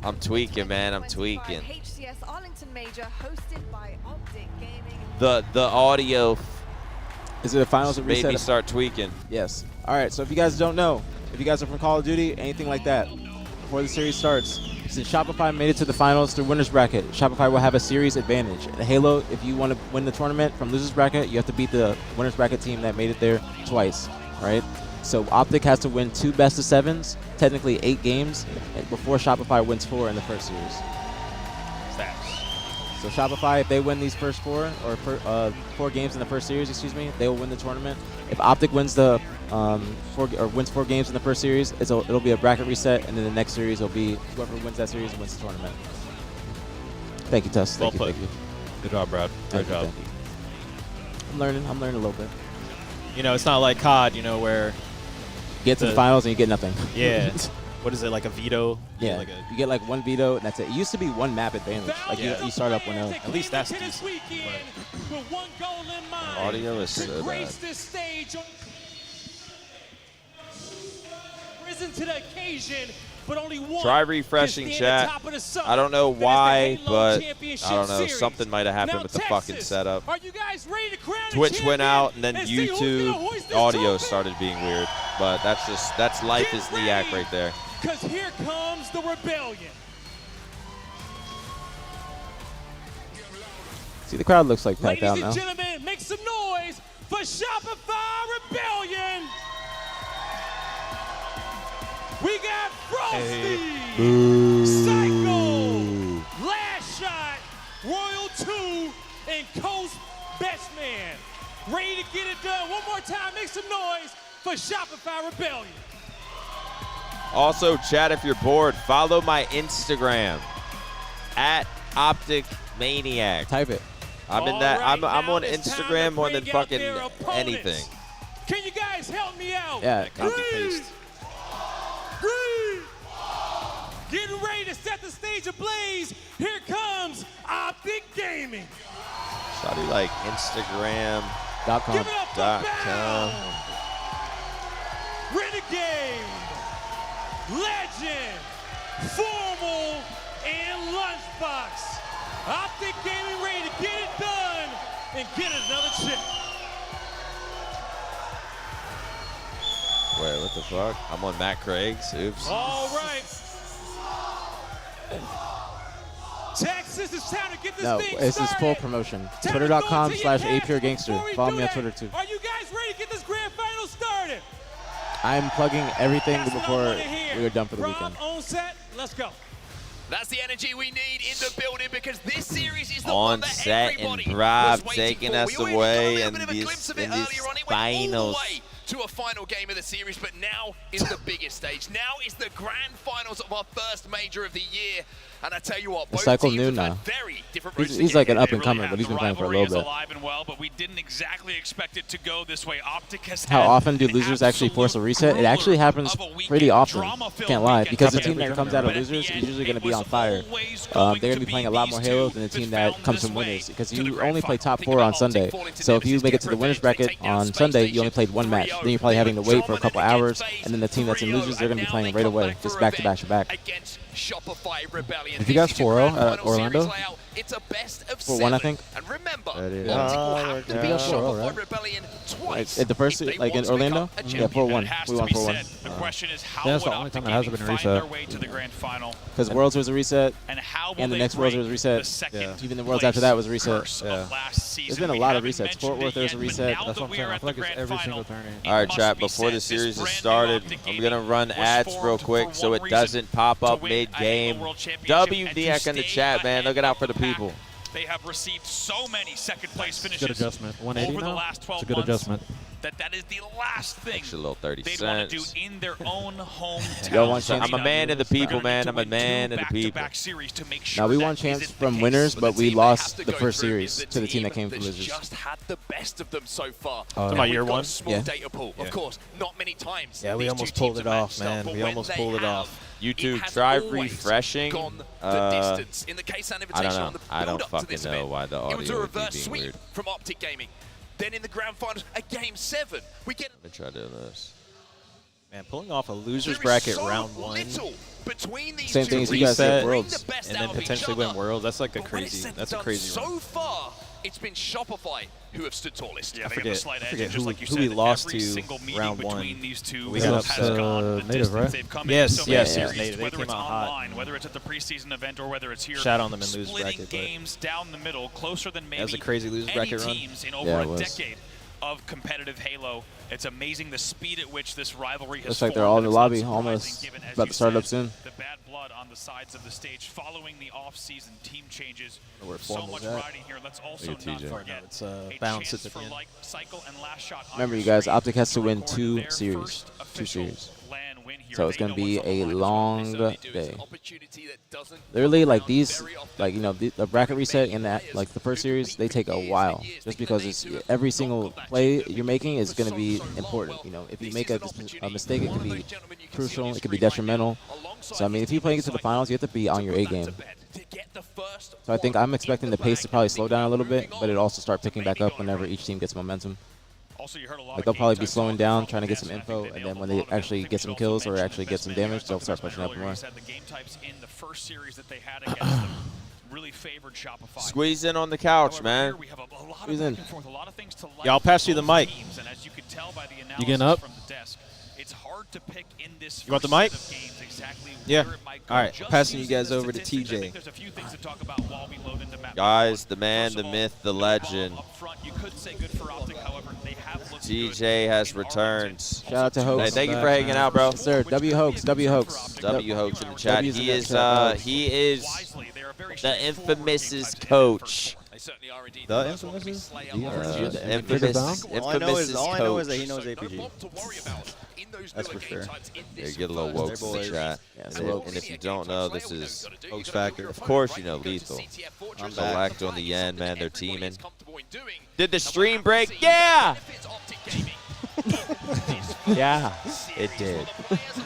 I'm tweaking, man. I'm tweaking. HCS Arlington Major hosted by Optic Gaming. The audio. Is it a finals made reset? me start tweaking. Yes. All right. So if you guys don't know, if you guys are from Call of Duty, anything like that, before the series starts, since Shopify made it to the finals through winners bracket, Shopify will have a series advantage. In Halo, if you want to win the tournament from losers bracket, you have to beat the winners bracket team that made it there twice, right? So Optic has to win 2 best-of-7s, technically 8 games, before Shopify wins 4 in the first series. So Shopify, if they win these first 4 or 4 games in the first series, they will win the tournament. If Optic wins the wins 4 games in the first series, it'll be a bracket reset, and then the next series will be whoever wins that series wins the tournament. Thank you, Tuss. Thank you. Good job, Brad. Great job. I'm learning a little bit. You know, it's not like COD, you know, where Get to the finals and you get nothing. Yeah. What is it, like a veto? Yeah, like you get like 1 veto, and that's it. It used to be 1 map advantage. Like you start up 1-0. At least that's decent. Audio is so bad. Risen to the occasion, but only one. Try refreshing chat. I don't know why, but I don't know. Something might have happened with the fucking setup. Are you guys ready to crown Twitch went out, and then YouTube audio started being weird. But that's life is NEAC right there. Because here comes the rebellion. See, the crowd looks like packed out Ladies now. and gentlemen, make some noise for Shopify Rebellion. We got Frosty, Psycho, Last Shot, Royal 2, and Coast Best Man. Ready to get it done. One more time, make some noise for Shopify Rebellion. Also, chat, if you're bored, follow my Instagram at Optic Maniac. Type it. I'm in that. I'm on Instagram more than fucking anything. Can you guys help me out? Yeah, copy paste. Getting ready to set the stage ablaze. Here comes Optic Gaming. Shawty like Instagram.com. Give it up for Renegade, Legend, Formal, and Lunchbox. Optic Gaming ready to get it done and get another chip. Wait, what the fuck? I'm on Matt Craig's. Oops. All right. Texas, it's time to get this No, thing this is started. full promotion. Twitter.com/aPureGangster. Follow me on Twitter too. Are you guys ready to get this grand final started? I'm plugging everything That's what I before wanna hear. we are done for the Rob, weekend. on set, let's go. That's the energy we need in the building because this series is the On one that set and everybody Rob was taking waiting us for. We already away got a in little bit of a these glimpse of it earlier on. It went all finals. the way to a final game of the series, but now is the biggest stage. Now is the grand finals of our first major of the year. And I tell you what, both Cycle teams Noon have had now. very different routes to He's get like an here. up and comer, but he's been playing for a little bit. Alive and well, but we didn't exactly expect it to go this way. Optic has How had often do losers actually force a reset? It actually happens pretty often. Can't lie, because the team that comes out of losers is usually going to be on fire. They're going to be playing a lot more Halo than the team that comes from winners, because you only play top 4 on Sunday. So if you make it to the winners bracket on Sunday, you only played 1 match. Then you're probably having to wait for a couple hours, and then the team that's in losers, they're going to be playing right away, just back to back to back. Shopify Rebellion. Did you guys 4-0 at Orlando? It's a best of 4-1, I think. And remember, is. Optic will have to beat Shopify Rebellion twice. At the first, if they like in want to Orlando, become a yeah, 4-1. Has We to won be 4-1. said. The question is how That's would the only Optic time it hasn't Gaming been a find their reset. way to the grand final? Because Worlds was a reset, And how will and the they next Worlds break was a reset. the second Even the Worlds after that was a reset. curse of last season? There's been a We lot of haven't resets. Fort mentioned Worth, it there's a yet, but reset. now That's that what I'm we saying. are I at feel like the it's grand every final, single tournament. it All right, must chat, be before said, the this series has brand new started, Optic I'm Gaming going to run was ads formed real for quick one so it reason, doesn't pop to up win a Halo mid-game. World Championship and to WDAC in the stay chat, man. ahead Look it out of for the the pack. people. They have received so many second-place finishes Good adjustment. 180 over the now? last 12 It's a good months adjustment. that is the last thing Extra little 30 they'd want to do cents. in their own hometown. Y'all want champs? I'm a man of the people, man. I'm a man of the people. Now, we won champs from winners, but we lost the first series to the team that came from losers. Just had the best of them so far. Oh, Now, yeah. we've got one? a small Yeah. data pool, of course. Not many times. Yeah, we these almost two pulled teams it have off, matched up, man. but We when almost they pulled it have, off. YouTube, has try always refreshing. gone the distance. In the K-San I Invitational, don't on know. the I don't build-up to fucking this know event, why the it was a audio would reverse be being sweep weird. from Optic Gaming. Then in the grand finals, a game 7. We get. Let me try doing this. Man, pulling off a losers There is bracket so round 1, little between these Same two thing as you guys did reset, at Worlds. and then potentially win Worlds. That's like a But when it's crazy. said and That's a done, crazy run. So far, it's been Shopify who have stood tallest. Yeah, I they have the forget, slight edge, forget and just who, like you who said, we lost every to single meeting round between 1. these two We got has gone the Native, distance right? they've come Yes, in so many yes, series, Native. They whether came it's out hot. online, whether it's at the preseason event, or whether it's here. Shout on them in lose splitting bracket, but games down the middle, closer than maybe was a crazy lose any bracket run. teams in Yeah, over it a was. decade of competitive Halo. It's amazing the speed at which this rivalry has Looks like they're formed, all in and the it's not lobby, surprising almost given, as about you to start said, up soon. the bad blood on the sides of the stage following the off-season team changes. Where So form much was at. riding here. Let's also Look at not TJ. forget It's a bounce chance at the for end. like cycle and last shot on Remember, your you guys, screen Optic has to win record 2 their series. first 2 official series. LAN win here. So it's They going know to be what's on the a line as well. long day. Literally, like these, like, you know, the bracket reset and that, like the first series, they take a while. Just because it's every single play you're making is going to be important. You know, if you make a mistake, it could be crucial. It could be detrimental. So I mean, if you're playing into the finals, you have to be on your A game. So I think I'm expecting the pace to probably slow down a little bit, but it also start picking back up whenever each team gets momentum. Like they'll probably be slowing down, trying to get some info, and then when they actually get some kills or actually get some damage, they'll start pushing up more. Squeeze in on the couch, man. Squeeze in. Yeah, I'll pass you the mic. You getting up? You want the mic? Yeah. All right, passing you guys over to TJ. Guys, the man, the myth, the legend. TJ has returned. Shout out to Hoax. Hey, thank you for hanging out, bro. Yes, sir. W Hoax. W Hoax. W Hoax in the chat. W's in He the is chat. he is the infamous coach. The infamous? Infamous All I know is coach. that he knows APG. That's for sure. Yeah, get a little woke in the chat. Yeah, and if you don't know, this is Hoax Factor. Of course you know Lethal. I'm Select on the end, man. They're teaming. Did the stream break? Yeah! Yeah. It did.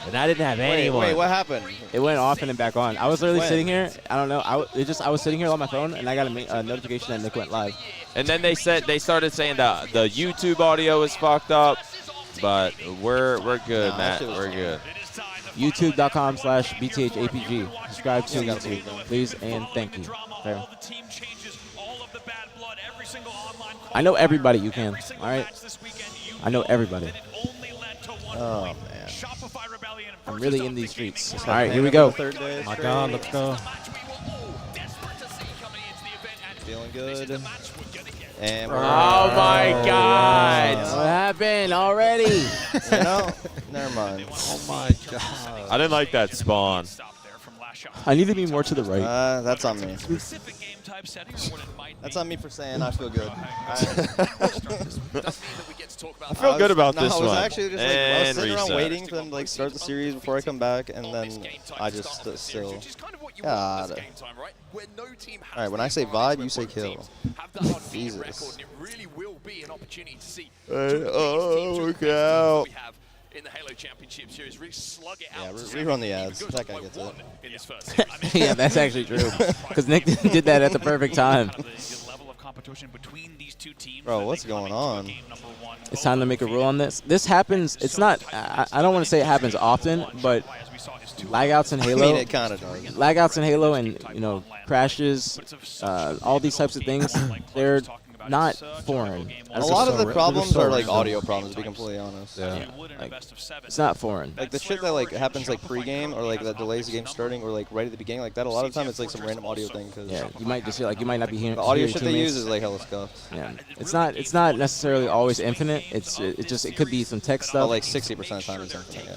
And I didn't have anyone. Wait, what happened? It went off and then back on. I was literally When? sitting here. I don't know. I was sitting here on my phone and I got a notification that Nick went live. And then they started saying that the YouTube audio is fucked up, but we're good, Matt. We're good. YouTube.com/BtH APG. Subscribe to YouTube, please, and thank you. Okay. I know everybody you can. All right. I know everybody. Oh man. I'm really in these streets. All right, here we go. My God, let's go. Feeling good. And Oh my God! What happened already? You know, never mind. Oh my God. I didn't like that spawn. I need to be more to the right. That's on me. That's on me for saying I feel good. I feel good about this I was one. actually just like, I And was sitting around reset. waiting for them to like start the series before I come back, and then I just stood still. God. All right, when I say vibe, you say kill. Jesus. Look out. In the Halo Championship Series, really slug it Yeah, out. rerun the ads. That guy gets it. In his first. Yeah, that's actually true. Because Nick did that at the perfect time. Bro, what's going on? It's time to make a rule on this. This happens. It's not. I don't want to say it happens often, but lagouts in Halo. I mean, it kind of does. Lagouts in Halo and crashes, all these types of things. They're not foreign. A lot of the problems are like audio problems, to be completely honest. Yeah. Like, it's not foreign. Like the shit that like happens like pre-game or like that delays the game starting or like right at the beginning, like that. A lot of the time it's like some random audio thing. Cause Yeah, you might just feel like you might not be hearing. the audio hearing shit they teammates. use is like hella scuffed. Yeah, it's not necessarily always infinite. It could be some tech stuff. But like 60% of the time it's infinite. Yeah.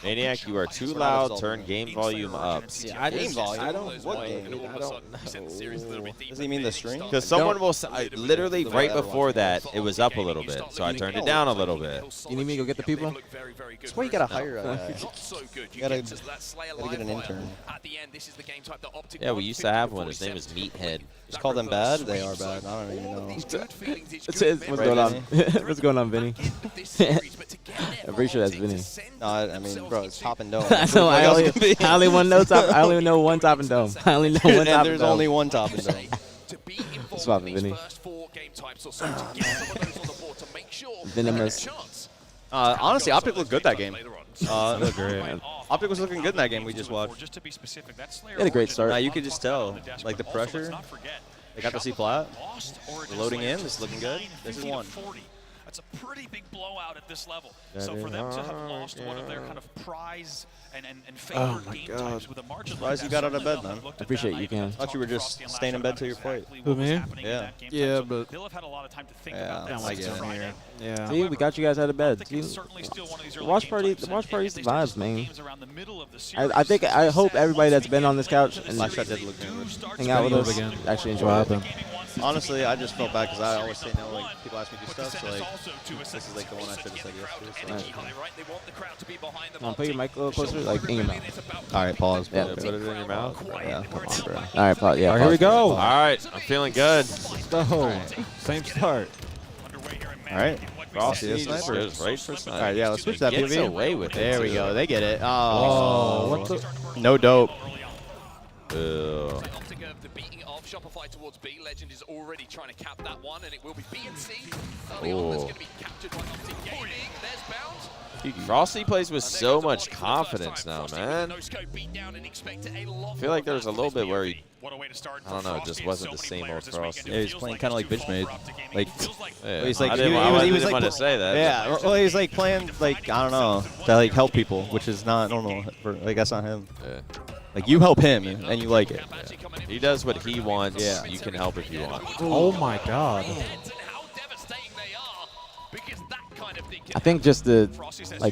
Maniac, you are too loud. Turn game volume up. See, game volume? I don't. What game? I don't know. Does he mean the string? Because someone will literally right before that, it was up a little bit, so I turned it down a little bit. You need me to go get the people? That's why you gotta hire a guy. You gotta get an intern. Yeah, we used to have one. His name is Meathead. Just call them bad. They are bad. I don't even know. What's going on? What's going on, Vinny? I'm pretty sure that's Vinny. No, I mean, bro, it's top and dome. I only know top. I only know one top and dome. I only know one top and dome. There's only one top and dome. Swap it, Vinny. Venomous. Honestly, Optic looked good that game. Looked great. Optic was looking good in that game we just watched. They had a great start. Nah, you could just tell, like the pressure. They got the C flat. They're loading in. This is looking good. This is one. That's a pretty big blowout at this level. So for them to have lost one of their kind of prize and favorite game types with a margin. Surprised you got out of bed, man. I appreciate you, Ken. I thought you were just staying in bed till your flight. Who, me? Yeah. Yeah, but They'll have had a lot of time to think about that. I get it. Yeah. See, we got you guys out of bed. See, the watch party's the vibes, man. I hope everybody that's been on this couch and hang out with us actually enjoy it. Honestly, I just felt bad because I always say no. Like people ask me to do stuff, so like this is like the one I should have said yes to. Put your mic a little closer, like in your mouth. All right, pause. Yeah, put it in your mouth. Yeah, come on, bro. All right, pause. Yeah. All right, here we go. All right, I'm feeling good. Let's go. Same start. All right. Frosty goes right for sniper. All right, yeah, let's switch that Gets PV. away with it. There we go. They get it. Oh, what the? No dope. Ew. Shopify towards B. Legend is already trying to cap that one, and it will be B and C. Early on, that's going to be captured by Optic Gaming. There's Bounce. Frosty plays with so much confidence now, man. I feel like there was a little bit where he, I don't know, it just wasn't the same old Frosty. Yeah, he's playing kind of like bitch made. Like, yeah. he's like, I didn't want to say that. Yeah, well, he's like playing like I don't know to like help people, which is not normal. For, like that's not him. Yeah. Like you help him and you like it. Yeah. He does what he wants. Yeah. You can help if you want. Oh my God. I think just the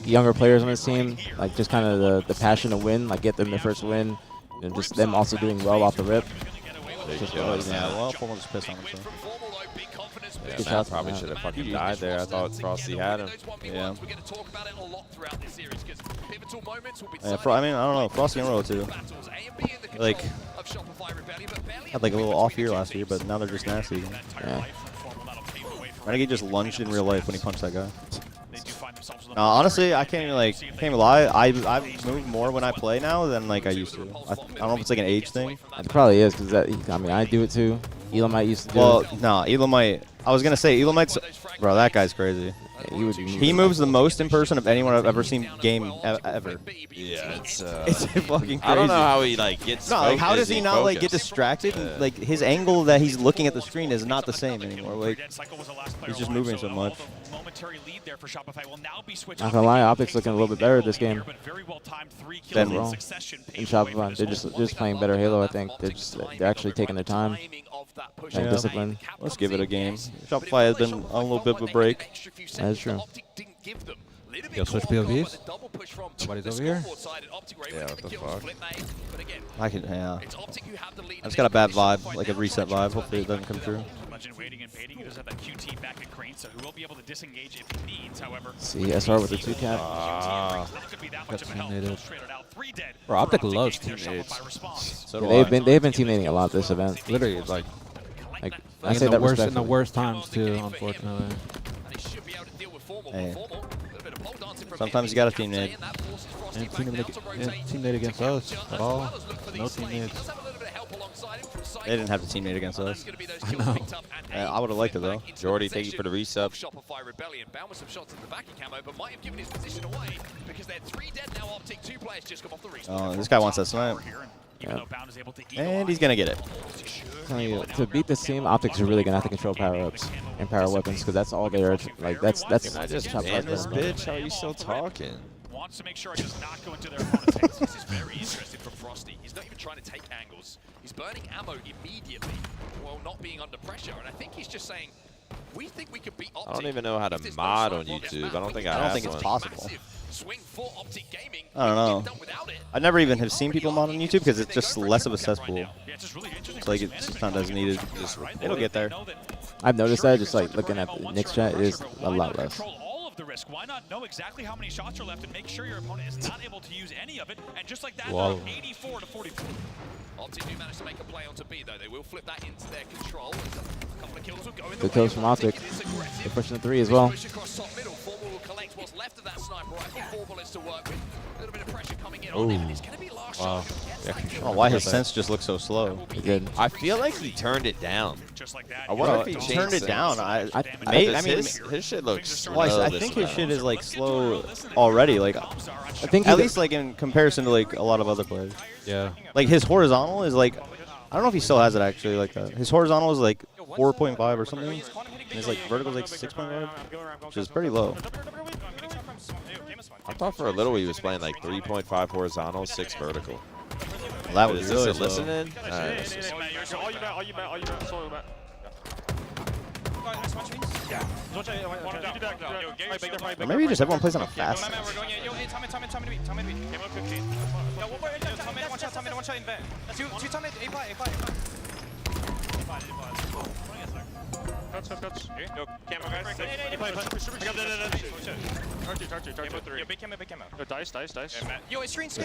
younger players on this team, like just kind of the passion to win, like get them their first win, and just them also doing well off the rip. Yeah, well, Formal just pissed on himself. Yeah, Matt probably should have fucking died there. I thought Frosty had him. Yeah. I mean, I don't know. Frosty and Roll too. Like, had like a little off year last year, but now they're just nasty. Yeah. Renegade just lunged in real life when he punched that guy. No, honestly, I can't even lie. I move more when I play now than like I used to. I don't know if it's like an age thing. It probably is because I mean I do it too. Elamite used to do it. Well, no, Elamite. I was gonna say Elamite's, bro. That guy's crazy. Yeah, he moves the most in person of anyone I've ever seen game ever. Yeah, it's fucking crazy. I don't know how he like gets. No, like, how does he not like get distracted? Like his angle that he's looking at the screen is not the same anymore. Like he's just moving so much. Not gonna lie, Optic's looking a little bit better this game Than wrong. In Shopify, they're just playing better Halo. I think they're actually taking their time and discipline. Let's give it a game. Shopify has been on a little bit of a break. That's true. Yo, switch POVs? Nobody's over here? Yeah, what the fuck? I can, yeah. I just got a bad vibe, like a reset vibe. Hopefully it doesn't come true. See, SR with the 2 cap. Got teammated. Bro, Optic loves teammates. So Yeah, they've been teammating a lot this event. Literally, like I say in that the worst times too, unfortunately. Hey. Sometimes you got a teammate. And teammate against us at all. No teammates. They didn't have to teammate against us. I know. I would have liked it though. Jordy, thank you for the resub. Shopify Rebellion. Bound with some shots in the back of camo, but might have given his position away because they're 3 dead now. Optic 2 players just come off the respawn. Oh, this guy wants that snipe. Yeah. And he's gonna get it. To beat this team, Optics are really gonna have to control power-ups and power weapons because that's all they're like. That's. Can I just ban this bitch? How are you still talking? Wants to make sure it does not go into their opponent's hands. This is very interesting from Frosty. He's not even trying to take angles. He's burning ammo immediately while not being under pressure. And I think he's just saying, We think we could beat I don't even know how to mod on YouTube. I don't think I have it's one. possible. Swing for Optic Gaming. I don't know. I never even have seen people mod on YouTube because it's just less of a cesspool. It's like it's just not as needed. It'll get there. I've noticed that just like looking at the Knicks chat, it is a lot less. The risk. Why not know exactly how many shots are left and make sure your opponent is not able to use any of it? And just like that, Wow. 84 to 44. Optic do manage to make a play onto B, though. They will flip that into their control. A couple of kills will go in the Good kills from Optic. They're pushing the 3 as well. Push across top middle. Formal will collect what's left of that sniper rifle. 4 bullets to work with. A little bit of pressure coming in on him, and it's going to be last shot. Oh, why his sense just looks so slow? Good. I feel like he turned it down. I Well, wonder if he turned changed it down. things. I mean, his shit looks slow. well, I think his shit is like slow already. Like, I think at least like in comparison to like a lot of other players. Yeah. Like his horizontal is like, I don't know if he still has it actually like that. His horizontal is like 4.5 or something. And his like vertical is like 6.5, which is pretty low. I thought for a little he was playing like 3.5 horizontal, 6 vertical. Well, that was Is really this a slow. listening? Or maybe just everyone plays on a fast.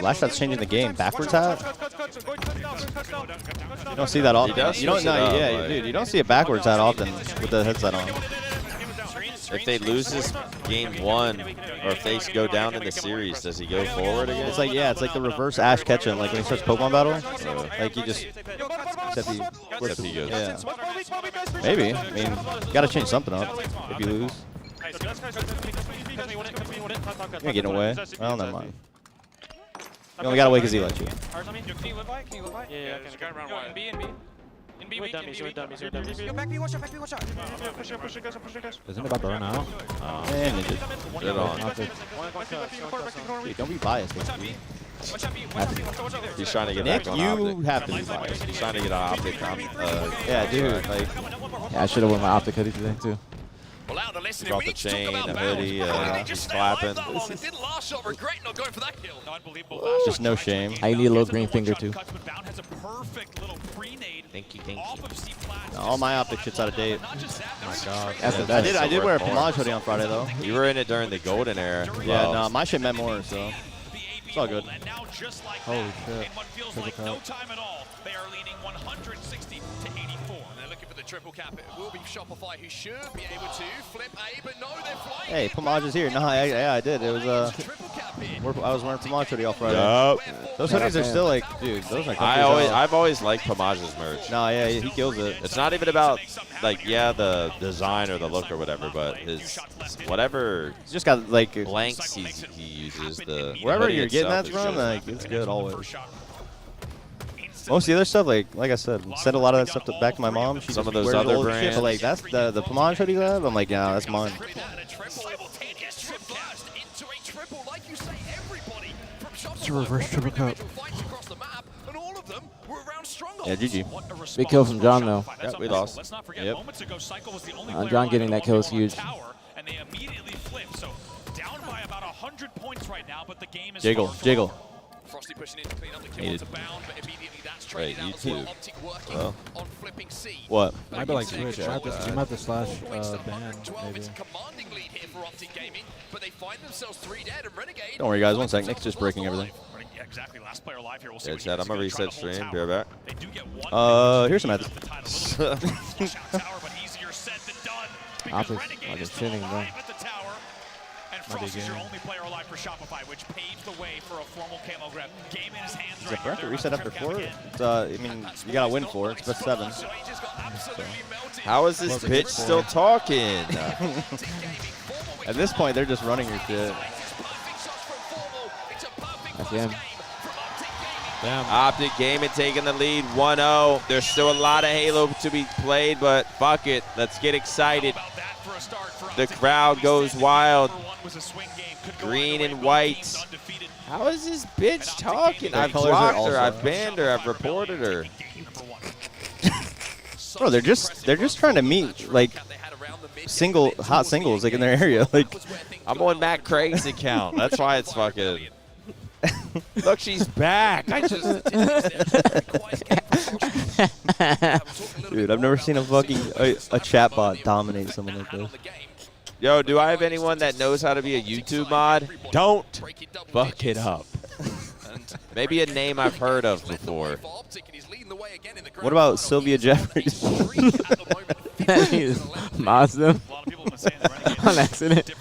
Last shot's changing the game. Backwards hat? You don't see that often. You don't know, yeah, dude. You don't see a backwards hat often with the headset on. If they lose this game 1, or if they go down in the series, does he go forward again? It's like, yeah, it's like the reverse Ash Ketchum. Like when he starts Pokemon battle, like you just, except he goes. Yeah. Maybe. I mean, you gotta change something up if you lose. You're getting away. Well, never mind. You only got away because he let you. Yeah, there's a guy around wide. In B, wait, dummies. Isn't it about to run out? And it did. Good on. Dude, don't be biased. He's trying to get Nick, back on you Optic. have to be biased. He's trying to get on Optic. Yeah, dude. Like, Yeah, I should have worn my Optic hoodie today too. Well, out of listening, Brought we the need to talk chain, about a Bound. hoodie, Why did he he's just stay alive clapping. that long? It didn't last shot. Regret not going for that kill. just no shame. I need a little green finger too. Thank you. All my Optic shit's out of date. Oh my god. That's the best. I did wear a Pomage hoodie on Friday though. You were in it during the golden era. Yeah, Well, no, my shit meant more, so it's all good. Holy shit. Triple cup. They are leading 160 to 84. They're looking for the triple cap. It will be Shopify who should be able to flip A, but no, they're flying. Hey, Pomage is here. No, yeah, I did. It was I was wearing Pomage hoodie all Friday. Yup. Those hoodies are still like, dude, those are. I've always liked Pomage's merch. No, yeah, he kills it. It's not even about like the design or the look or whatever, but his whatever He's just got like blanks he uses. The wherever hoodie you're getting that itself is from, really like it's good always. Most of the other stuff, like I said, send a lot of that stuff back to my mom. She Some just of those wears other old shit, brands. but like that's the Pomage hoodie I have. I'm like, yeah, that's mine. It's a reverse triple cup. Yeah, GG. Big kill from John though. Yep, we lost. Yep. John getting that kill is huge. And they immediately flip. So down by about 100 points right now, but the game is Jiggle. Frosty pushing in to clean up the kill to Bound, but immediately that's Wait, traded out as well. YouTube. Optic working Oh. on flipping C. What? Might be like Twitch. You might have to slash ban, 12, maybe. it's a commanding lead here for Optic Gaming, but they find themselves 3 dead, and Renegade. Don't worry, guys. 1 sec. Nick's just breaking everything. Yeah, exactly. Last player alive here. We'll see Yeah, what he Chad, does. I'm gonna He's gonna reset try to stream. hold Be right back. They do get one Here's some ads. Flush out tower, but easier said than done. Because Optic, Renegade like is a still shitting, bro. alive at the tower. And Frost is your only player alive for Shopify, which paves the way for a formal camo grab. Game in his hands Is right it correct to here. reset after 4? It's, I mean, you gotta win 4. It's best 7. How is this bitch still talking? At this point, they're just running your shit. That's him. Damn. Optic Gaming taking the lead 1-0. There's still a lot of Halo to be played, but fuck it. Let's get excited. The crowd goes wild. Green and white. How is this bitch talking? I've colors are blocked also- her. I've banned her. I've reported her. Bro, they're just trying to meet. Like, hot singles like in their area. Like I'm on Matt Craig's account. That's why it's fucking. Look, she's back. I just. Dude, I've never seen a fucking a chatbot dominate someone like this. Yo, do I have anyone that knows how to be a YouTube mod? Don't fuck it up. Maybe a name I've heard of before. What about Sylvia Jeffries? That is mods them on accident.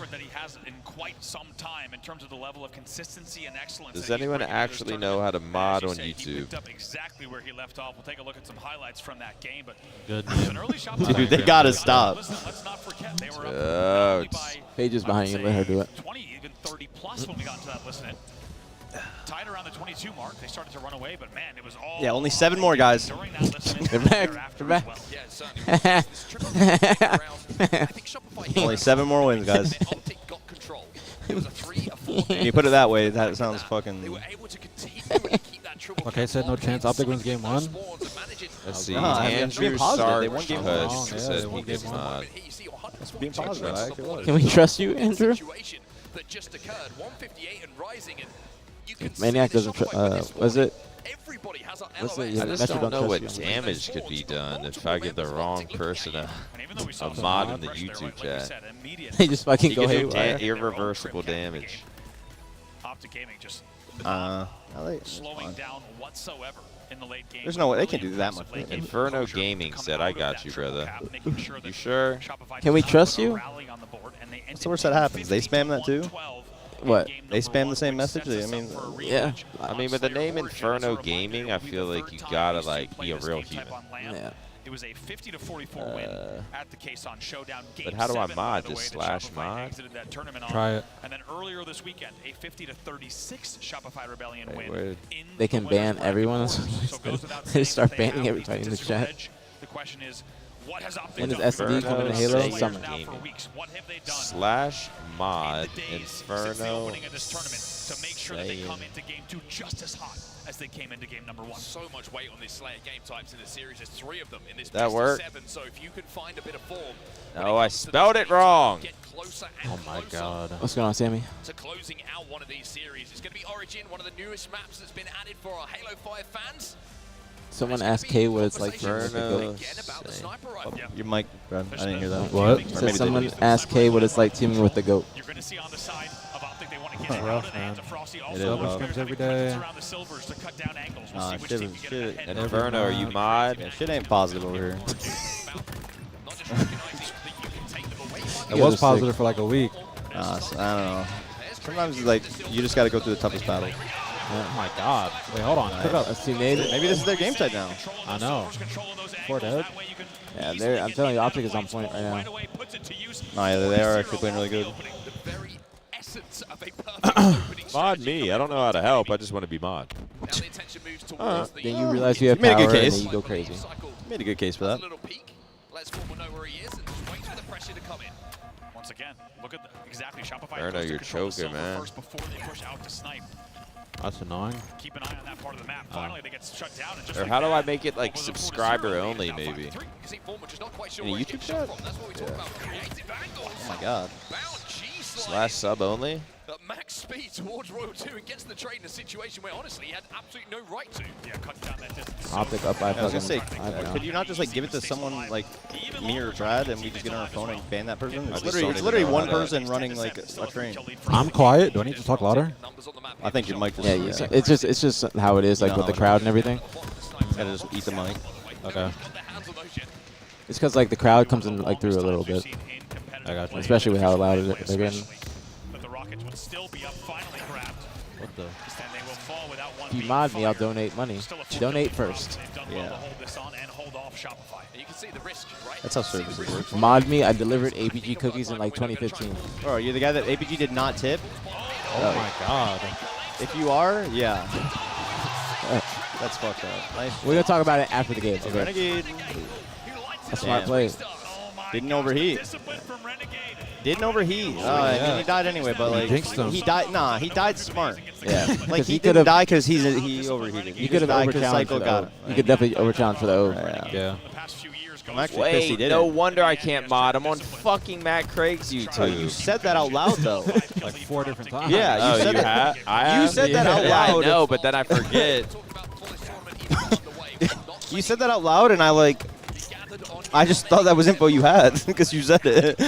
Does anyone actually know how to mod on YouTube? Exactly where he left off. We'll take a look at some highlights from that game, but good. Dude, they gotta stop. Paige's behind you. Let her do it. 20, even 30 plus when we got to that listening. Tied around the 22 mark, they started to run away, but man, it was all. Yeah, only 7 more guys. They're back. They're back. Only 7 more wins, guys. When you put it that way, that sounds fucking. Okay, said no chance. Optic wins game 1. Let's see. Andrew Sarge They won game 1. said he did not. That's being positive. I actually was. Can we trust you, Andrew? That just occurred, 158 and rising, and you can Maniac doesn't. Was it? What's I just don't know what damage could be done if I give the wrong person a mod in the YouTube chat. They just fucking You go can do haywire. irreversible damage. Optic Gaming just slowing down whatsoever in the late game. There's no way they can do that much. Inferno Gaming said, I got you, brother. You sure? Can we trust you? What's the worst that happens? They spam that too? What? They spam the same message? I mean, yeah. I mean, with the name Inferno Gaming, I feel like you gotta like be a real human. Yeah. It was a 50-44 win at the Kason Showdown. Game But how do I 7, mod? by the Just way, that slash Shopify mod? exited that tournament on. Try it. And then earlier this weekend, a 50-36 Shopify Rebellion win. where- In They can the ban winners everyone. bracket. So it goes without They saying start that they banning have everybody a in the statistical chat. edge. The question is, what has Optic When is done? SD coming to Halo? Inferno Summer. Now for Gaming. weeks. What have they done? Slash mod Since the Inferno opening of this tournament to make sure that they Slayer. come into game 2 just as hot as they came into game number 1. So much weight on these Slayer game types in the series. There's 3 of them in this That best of worked? 7. So if you can find a bit of form, Oh, I spelled it wrong. get closer and Oh my closer god. What's going on, Sammy? to closing out one of these series. It's going to be Origin, one of the newest maps that's been added for our Halo 5 fans. Someone asked Kay what it's like to Inferno. Again about the sniper rifle. your mic, Brad. I didn't hear that. What? Said someone asked Kay what it's like teaming with the GOAT. You're going to see on the side of Optic, they want to get It's it out rough, of the hands man. of Frosty. It Also, is Silver rough. scrims every there's day. around the silvers to cut down angles. We'll Nah, see which shit team is- can get shit- ahead. Inferno, are you mod? Yeah, shit ain't positive over here. Not just recognizing that you can take them away. It guys are was sick. positive for like a week. I don't know. Sometimes it's like you just got to go through the toughest battle. Oh my god. Wait, hold on. Pick up. Let's see, Nate. Maybe this is their game type now. I know. 4 dead. Yeah, I'm telling you, Optic is on point right now. No, yeah, they are actually playing really good. The very essence of a perfect opening Mod strategy. me. I don't know how to help. I just want to be mod. Now the attention moves towards the Then you realize you have You made a power good and case. then you go crazy. Made a good case for that. a little peek. Let's Corporal know where he is and just wait for the pressure to come in. Once again, look at exactly Shopify. Inferno, goes to you're control the choking, silver man. first before they push out to snipe. That's annoying. Keep an eye on that part of the map. Finally, they get shut down. And just Or like how do I that, make it like what was it, 4-0 subscriber lead, only now 5-3. maybe? You can see Former just not quite sure In a where he's YouTube getting shot chat? from. That's what we talk about. Creative angles. Oh my god. Bound G-slide. Slash sub only? At max speed towards Royal 2 and gets the trade in a situation where honestly he had absolutely no right to. Yeah, cut down that distance. Optic up by I was fucking. gonna say, I could you not just like give it to someone like me or Brad, and we just get on our phone and ban that person? It's just literally, don't it's even literally know one how to- person running like a train. I'm quiet. Do I need to talk louder? I think your mic just. Yeah, it's just how it is, like know with how the it crowd is. and everything. Gotta just eat the mic. Okay. It's because like the crowd comes in like through a little bit, I got you. especially with how loud they're getting. But the Rockets would still be up, finally grabbed. What the? And they will fall without one If you being mod me, I'll fired. donate money. Still a 4-0 Donate lead. first. They've done well Yeah. to hold this on and hold off Shopify. You can see the risk, right? That's how services work. Mod me, I delivered aPG cookies in like 2015. Bro, you're the guy that aPG did not tip? Oh my god. If you are, yeah. That's fucked up. Nice. We're gonna talk about it after the game. Hey, Okay. Renegade. A smart Damn. play. Didn't overheat. Didn't overheat. I yeah. mean, he died anyway, but like jinxed him. he died. Nah, he died smart. Yeah. Like he could've- didn't die because he overheated. You could have over challenged for the O. You could definitely over challenge for the O. Yeah. Yeah. I'm actually pissed he Wait, did no it. wonder I can't mod. I'm on fucking Matt Craig's YouTube. You said that out loud, though. Like 4 different times. Yeah, you said that. I You said that out loud. I know, but then I forget. You said that out loud, and I just thought that was info you had because you said it.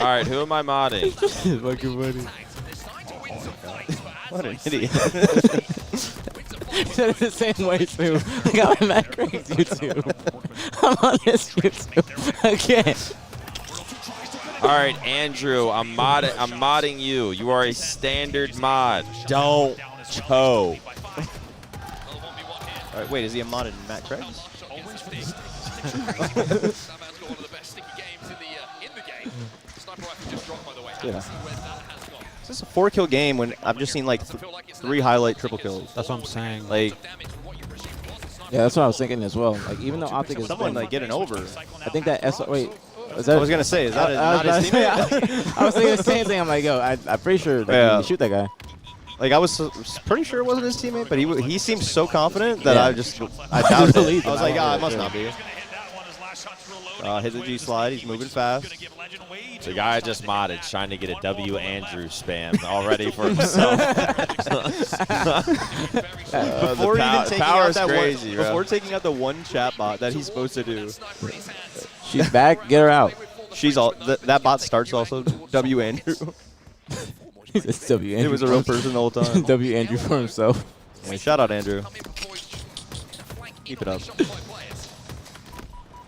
All right, who am I modding? Fucking funny. What an idiot. He said it the same way, too. I got my Matt Craig's YouTube. I'm on his YouTube again. All right, Andrew, I'm modding you. You are a standard mod. Don't choke. All right, wait, is he a modded Matt Craig's? Yeah. Is this a 4-kill game when I've just seen like 3 highlight triple kills? That's what I'm saying. Like, yeah, that's what I was thinking as well. Like, even though Optic is someone like getting over. I think that wait. Is that I was gonna say, is that not his teammate? I was thinking the same thing. I'm like, yo, I'm pretty sure that he shoot that guy. Like I was pretty sure it wasn't his teammate, but he seemed so confident that I I doubted believed it. I was him. like, it must not be. Hit the G slide. He's moving fast. The guy I just modded is trying to get a W Andrew spam already for himself. Before even taking out that crazy, bro. before taking out the one chat bot that he's supposed to do. She's back. Get her out. She's all that bot starts also W Andrew. It's W Andrew. It was a real person the whole time. W Andrew for himself. Hey, shout out Andrew. Keep it up.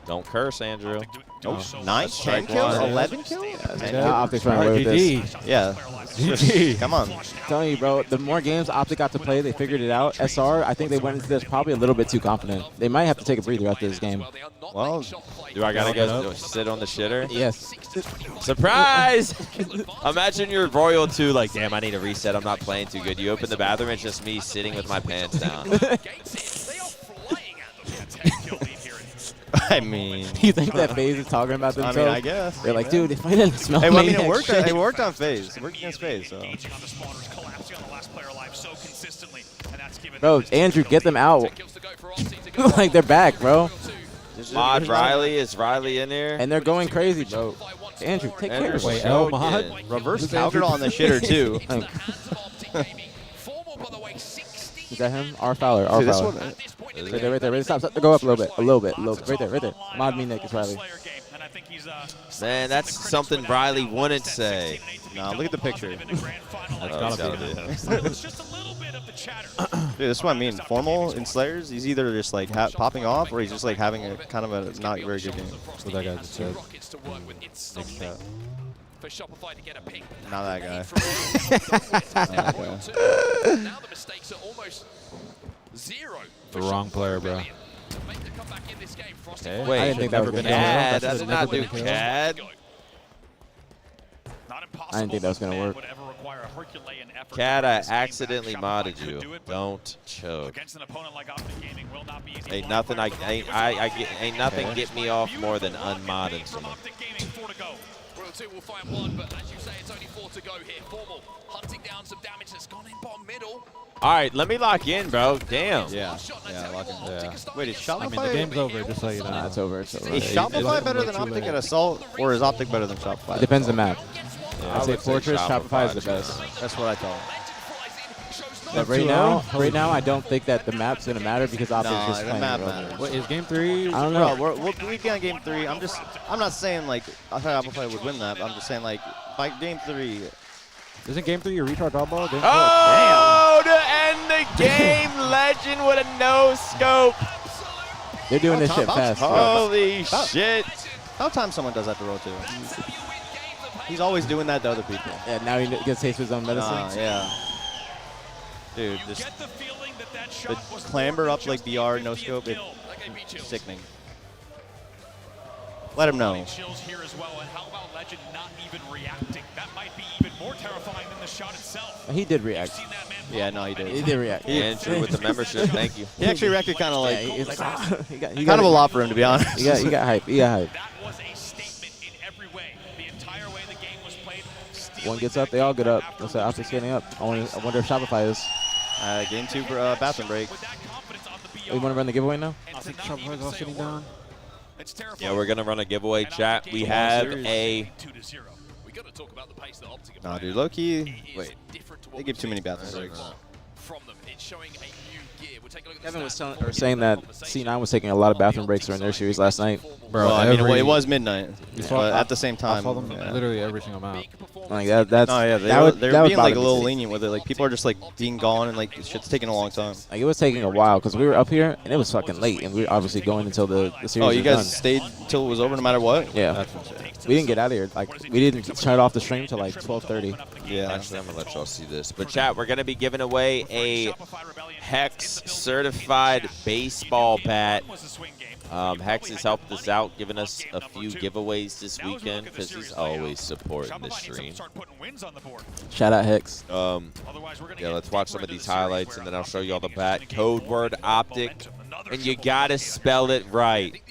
Don't curse, Andrew. Nope. 9, 10 kills, 11 kills? Optic's running away with this. Yeah. GG. Come on. I'm telling you, bro, the more games Optic got to play, they figured it out. SR, I think they went into this probably a little bit too confident. They might have to take a breather after this game. Well, do I gotta go sit on the shitter? Yes. Surprise! Imagine you're Royal 2, like, damn, I need a reset. I'm not playing too good. You open the bathroom, it's just me sitting with my pants down. I mean, you think that FaZe is talking about themselves? I mean, I guess. They're like, dude, if I didn't smell hey, well, I mean, maniac shit. it worked on FaZe. It worked against FaZe, so. Bro, Andrew, get them out. Like, they're back, bro. Mod Riley. Is Riley in here? And they're going crazy, bro. Andrew, take care of Wait, yourself. Mod? Reverse Cowgirl on the shitter, too. Is that him? R Fowler. R Dude, this Fowler. one, Right there. Stop. Go up a little bit. Right there. Mod me, Nick. It's Riley. Man, that's something Riley wouldn't say. Nah, look at the picture. That's gotta be. Dude, this is what I mean. Formal in Slayers, he's either just like popping off or he's just like having a kind of a not very good game. That's what that guy just said. Not that guy. Now the mistakes are almost 0. The wrong player, bro. Okay. Wait, I didn't think that was going to CAD. That did not do CAD. I didn't think that was going to work. CAD, I accidentally modded you. Don't choke. Ain't nothing ain't nothing get me off more than unmodding someone. Two will find one, but as you say, it's only 4 to go here. Formal hunting down some damage that's gone in bottom middle. All right, let me lock in, bro. Damn. Yeah, lock in. Yeah. Wait, is Shopify? I mean, the game's over, just so you know. Nah, it's over. Is Shopify better than Optic at Assault, or is Optic better than Shopify? It depends on the map. Yeah, I'd say Fortress, Shopify is the best. That's what I thought. But right now, I don't think that the map's going to matter because Optic's just playing map the matters. What is game 3? I don't know. Bro, we'll be on game 3. I'm not saying like I thought Shopify would win that. I'm just saying like by game 3. Isn't game 3 your retard oddball? Oh, to end the game, Legend with a no scope. They're doing this shit fast. Holy shit. How time someone does that to roll too? He's always doing that to other people. Yeah, now he gets taste of his own medicine. Yeah. Dude, just the clamber up like BR, no scope, it's sickening. Let him know. He did react. Yeah, no, he did. He did react. Andrew with the membership, thank you. He actually reacted kind of like, yeah, he's like he kind of a lot for him, to be honest. He got hype. He got hype. one gets up, they all get up. That's the Optics getting up. I wonder if Shopify is. Game 2 for bathroom break. You want to run the giveaway now? I think Shopify's all sitting down. Yeah, we're going to run a giveaway, chat. We have a... Nah, dude, low-key, wait. They give too many bathroom breaks. Kevin was saying that C9 was taking a lot of bathroom breaks during their series last night. Bro, well, I mean, it was midnight, but at the same time. I saw them literally every single map. Like that's. No, yeah, they're being like a little lenient with it. Like people are just like being gone, and like shit's taking a long time. Like it was taking a while because we were up here and it was fucking late, and we were obviously going until the series. Oh, you was guys done. stayed till it was over, no matter what. Yeah, we didn't get out of here. Like we didn't shut off the stream till like 12:30. Yeah, actually, I'm gonna let y'all see this. But chat, we're gonna be giving away a Hex certified baseball bat. Hex has helped us out, giving us a few giveaways this weekend because he's always supporting the stream. Shout out Hex. Yeah, let's watch some of these highlights and then I'll show you all the bat. Code word Optic, and you gotta spell it right.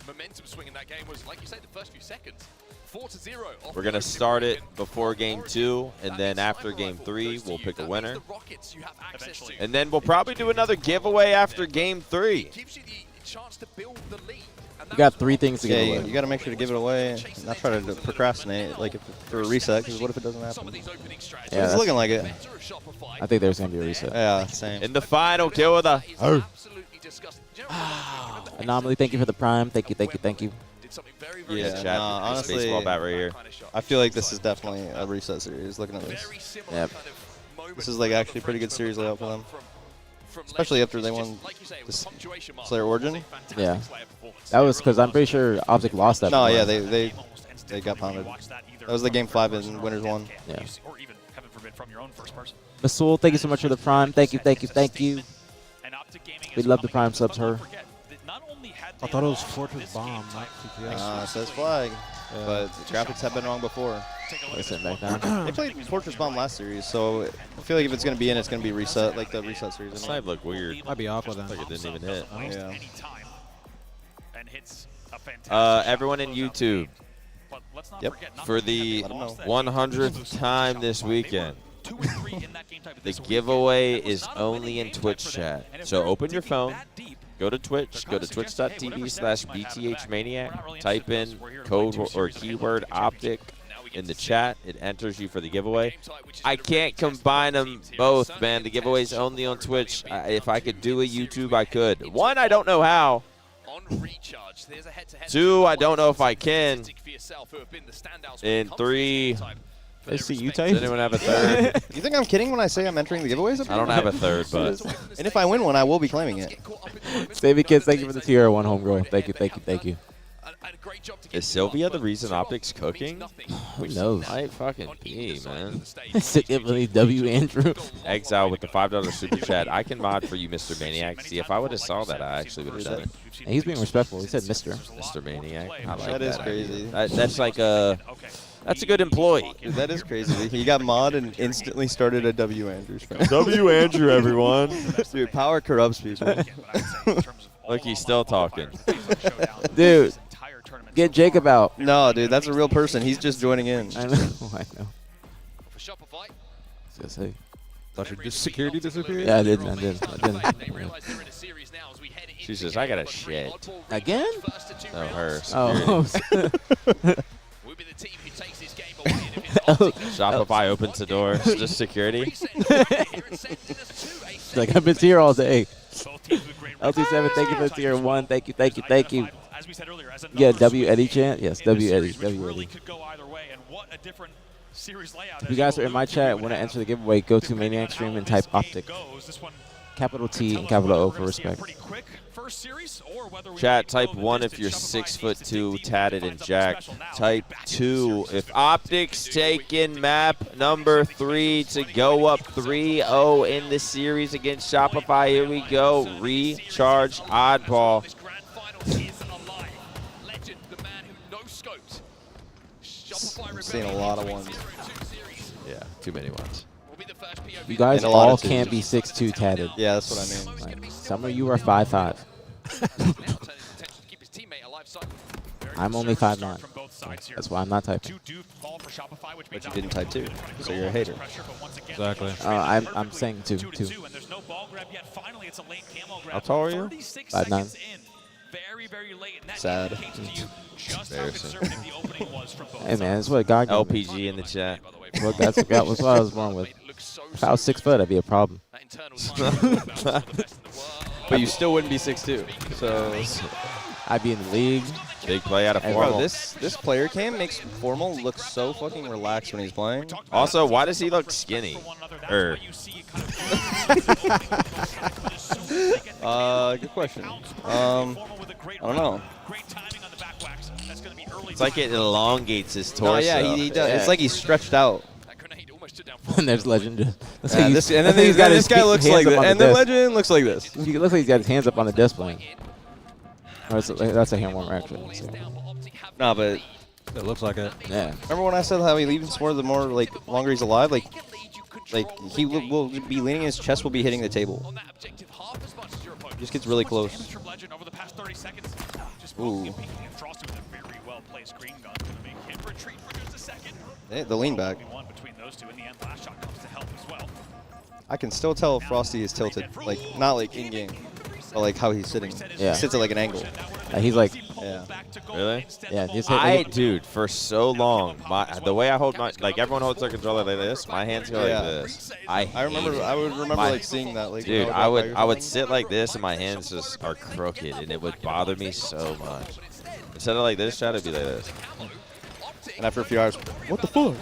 Momentum swing in that game was, like you said, the first few seconds. 4-0. We're gonna start it before game 2, and then after game 3, we'll pick a winner. And then we'll probably do another giveaway after game 3. You got 3 things to give away. Yeah, you got to make sure to give it away and not try to procrastinate like for a reset, because what if it doesn't happen? Yeah, it's looking like it. I think there's going to be a reset. Yeah, same. In the final kill with a... Anomaly, thank you for the prime. Thank you, thank you, thank you. Yeah, honestly, baseball bat right here. I feel like this is definitely a reset series, looking at this. Yep. This is like actually a pretty good series layout for them. Especially after they won this Slayer Origin. Yeah. That was because I'm pretty sure Optic lost that. No, yeah, they got pounded. That was the game 5 in Winners 1. Yeah. Masul, thank you so much for the prime. Thank you, thank you, thank you. We love the prime subs, her. I thought it was Fortress Bomb, not CPS. It says flag, but the graphics have been wrong before. Back down. They played Fortress Bomb last series, so I feel like if it's going to be in, it's going to be reset, like the reset series. This side look weird. Might be awkward then. Like it didn't even hit. Yeah. Everyone in YouTube. Yep. For the 100th time this weekend, the giveaway is only in Twitch chat. So open your phone, go to Twitch, go to twitch.tv/BtH Maniac, type in code or keyword Optic in the chat. It enters you for the giveaway. I can't combine them both, man. The giveaway's only on Twitch. If I could do a YouTube, I could. 1, I don't know how. 2, I don't know if I can. And 3, let's see you type. Does anyone have a third? You think I'm kidding when I say I'm entering the giveaways up here? I don't have a third, but... And if I win one, I will be claiming it. Savvy Kids, thank you for the tier 1 homegirl. Thank you, thank you, thank you. Is Sylvia the reason Optic's cooking? Who knows? Might fucking be, man. Significantly W. Andrew. Exile with the $5 super chat. I can mod for you, Mr. Maniac. See, if I would have saw that, I actually would have done it. And he's being respectful. He said Mr. Mr. Maniac. I like that. That is crazy. That's like a... That's a good employee. Dude, that is crazy. He got mod and instantly started a W. Andrews. W. Andrew, everyone. Dude, power corrupts people. Look, he's still talking. Dude, get Jacob out. No, dude, that's a real person. He's just joining in. I know. I know. Say. Thought your security disappeared? Yeah, I did. I did. She says, I got a shit. Again? Oh, her. Oh. Shopify opens the door. Just security. Like, I've been here all day. LT7, thank you for the tier 1. Thank you, thank you, thank you. Yeah, W Eddie chant? Yes, W Eddie. W Eddie. If you guys are in my chat and want to enter the giveaway, go to Maniac Stream and type Optic. Capital T and capital O for respect. Chat, type 1 if you're 6'2", tatted and jacked. Type 2 if Optic's taking map number 3 to go up 3-0 in the series against Shopify. Here we go. Recharge oddball. I'm seeing a lot of ones. Yeah, too many ones. You guys all can't be 6'2" tatted. Yeah, that's what I mean. Like, some of you are 5'5". I'm only 5'9". That's why I'm not typing. But you didn't type 2, so you're a hater. Exactly. I'm saying 2. How tall are you? 5'9". Sad. Embarrassing. Hey man, that's what God gave me. LPG in the chat. Well, that's what I was born with. If I was 6 foot, that'd be a problem. But you still wouldn't be 6'2". So I'd be in the league. Big play out of Bro, Formal. this player cam makes Formal look so fucking relaxed when he's playing. Also, why does he look skinny? Good question. I don't know. It's like it elongates his torso. No, yeah, he does. It's like he's stretched out. And there's Legend. Yeah, this guy looks like this. And then Legend looks like this. He looks like he's got his hands up on the display. Or that's a hand warmer, actually. So. Nah, but it looks like it. Yeah. Remember when I said how he leans more the more longer he's alive? Like he will be leaning, his chest will be hitting the table. He just gets really close. Ooh. Yeah, the lean back. I can still tell if Frosty is tilted, like not like in game, but like how he's sitting. Yeah. He sits at like an angle. He's like, yeah. Really? Yeah. Dude, for so long, the way I hold my, like everyone holds their controller like this, my hands go like this. I would remember like seeing that. Like, dude, I would sit like this and my hands just are crooked and it would bother me so much. Instead of like this shot, it'd be like this. And after a few hours, what the fuck?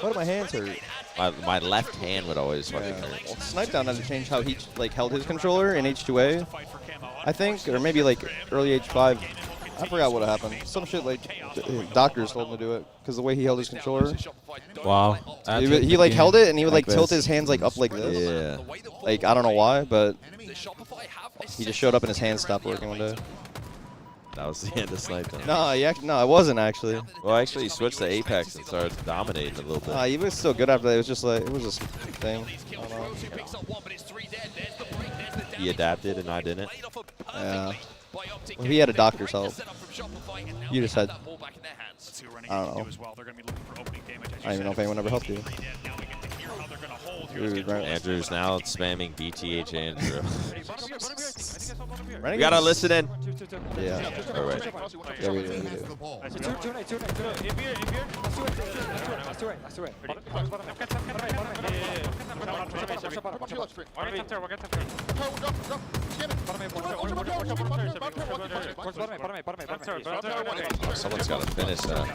Why do my hands hurt? My left hand would always fucking hurt. Well, Snipedown had to change how he held his controller in H2A, I think, or maybe like early H5. I forgot what happened. Some shit like doctors told him to do it because the way he held his controller. Wow. He like held it and he would like tilt his hands like up like this. Yeah. Like I don't know why, but he just showed up and his hands stopped working one day. That was the end of Snipedown. No, it wasn't actually. Well, actually, he switched to Apex and started dominating a little bit. He was still good after that. It was just like, it was just a thing. I don't know. He adapted and I didn't. Yeah. Well, he had a doctor's help. You just had, I don't know. I don't even know if anyone ever helped you. Dude, right. Andrew's now spamming BtH Andrew. We gotta listen in. Yeah. All right. Yeah, we do. Someone's gotta finish that.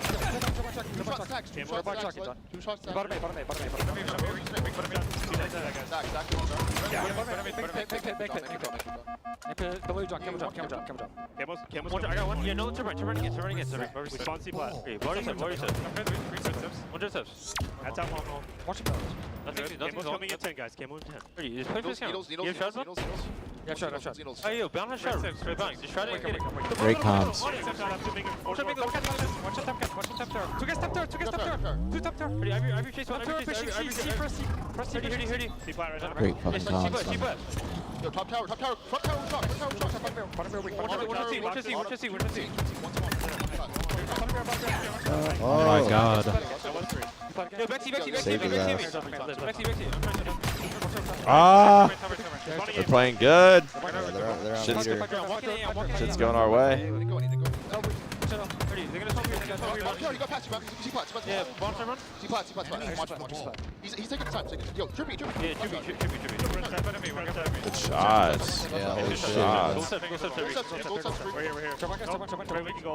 I got one. Yeah, no, turn right again. Response C plat. That's out one. Watch him. Nothing's coming in 10, guys. Camo in 10. Just play for this camera. You have shots? Yeah, shot. Oh, yo, bound a shot. Straight bound. Just try to get it. Great comms. Watch the top tower. Two guys top tower. Two top tower. I have your chase one. Press C. C plat right now. Great fucking comms. C plat. Yo, top tower. Watch the C. Oh my god. Yo, back C. Save his ass. Ah! They're playing good. Yeah, they're on leader. Shit's going our way. Yeah, bomb run. He's taking the time. Yo, trippy. Yeah, trippy. Good shots. Yeah, holy Good shit. shots. We're here. We can go.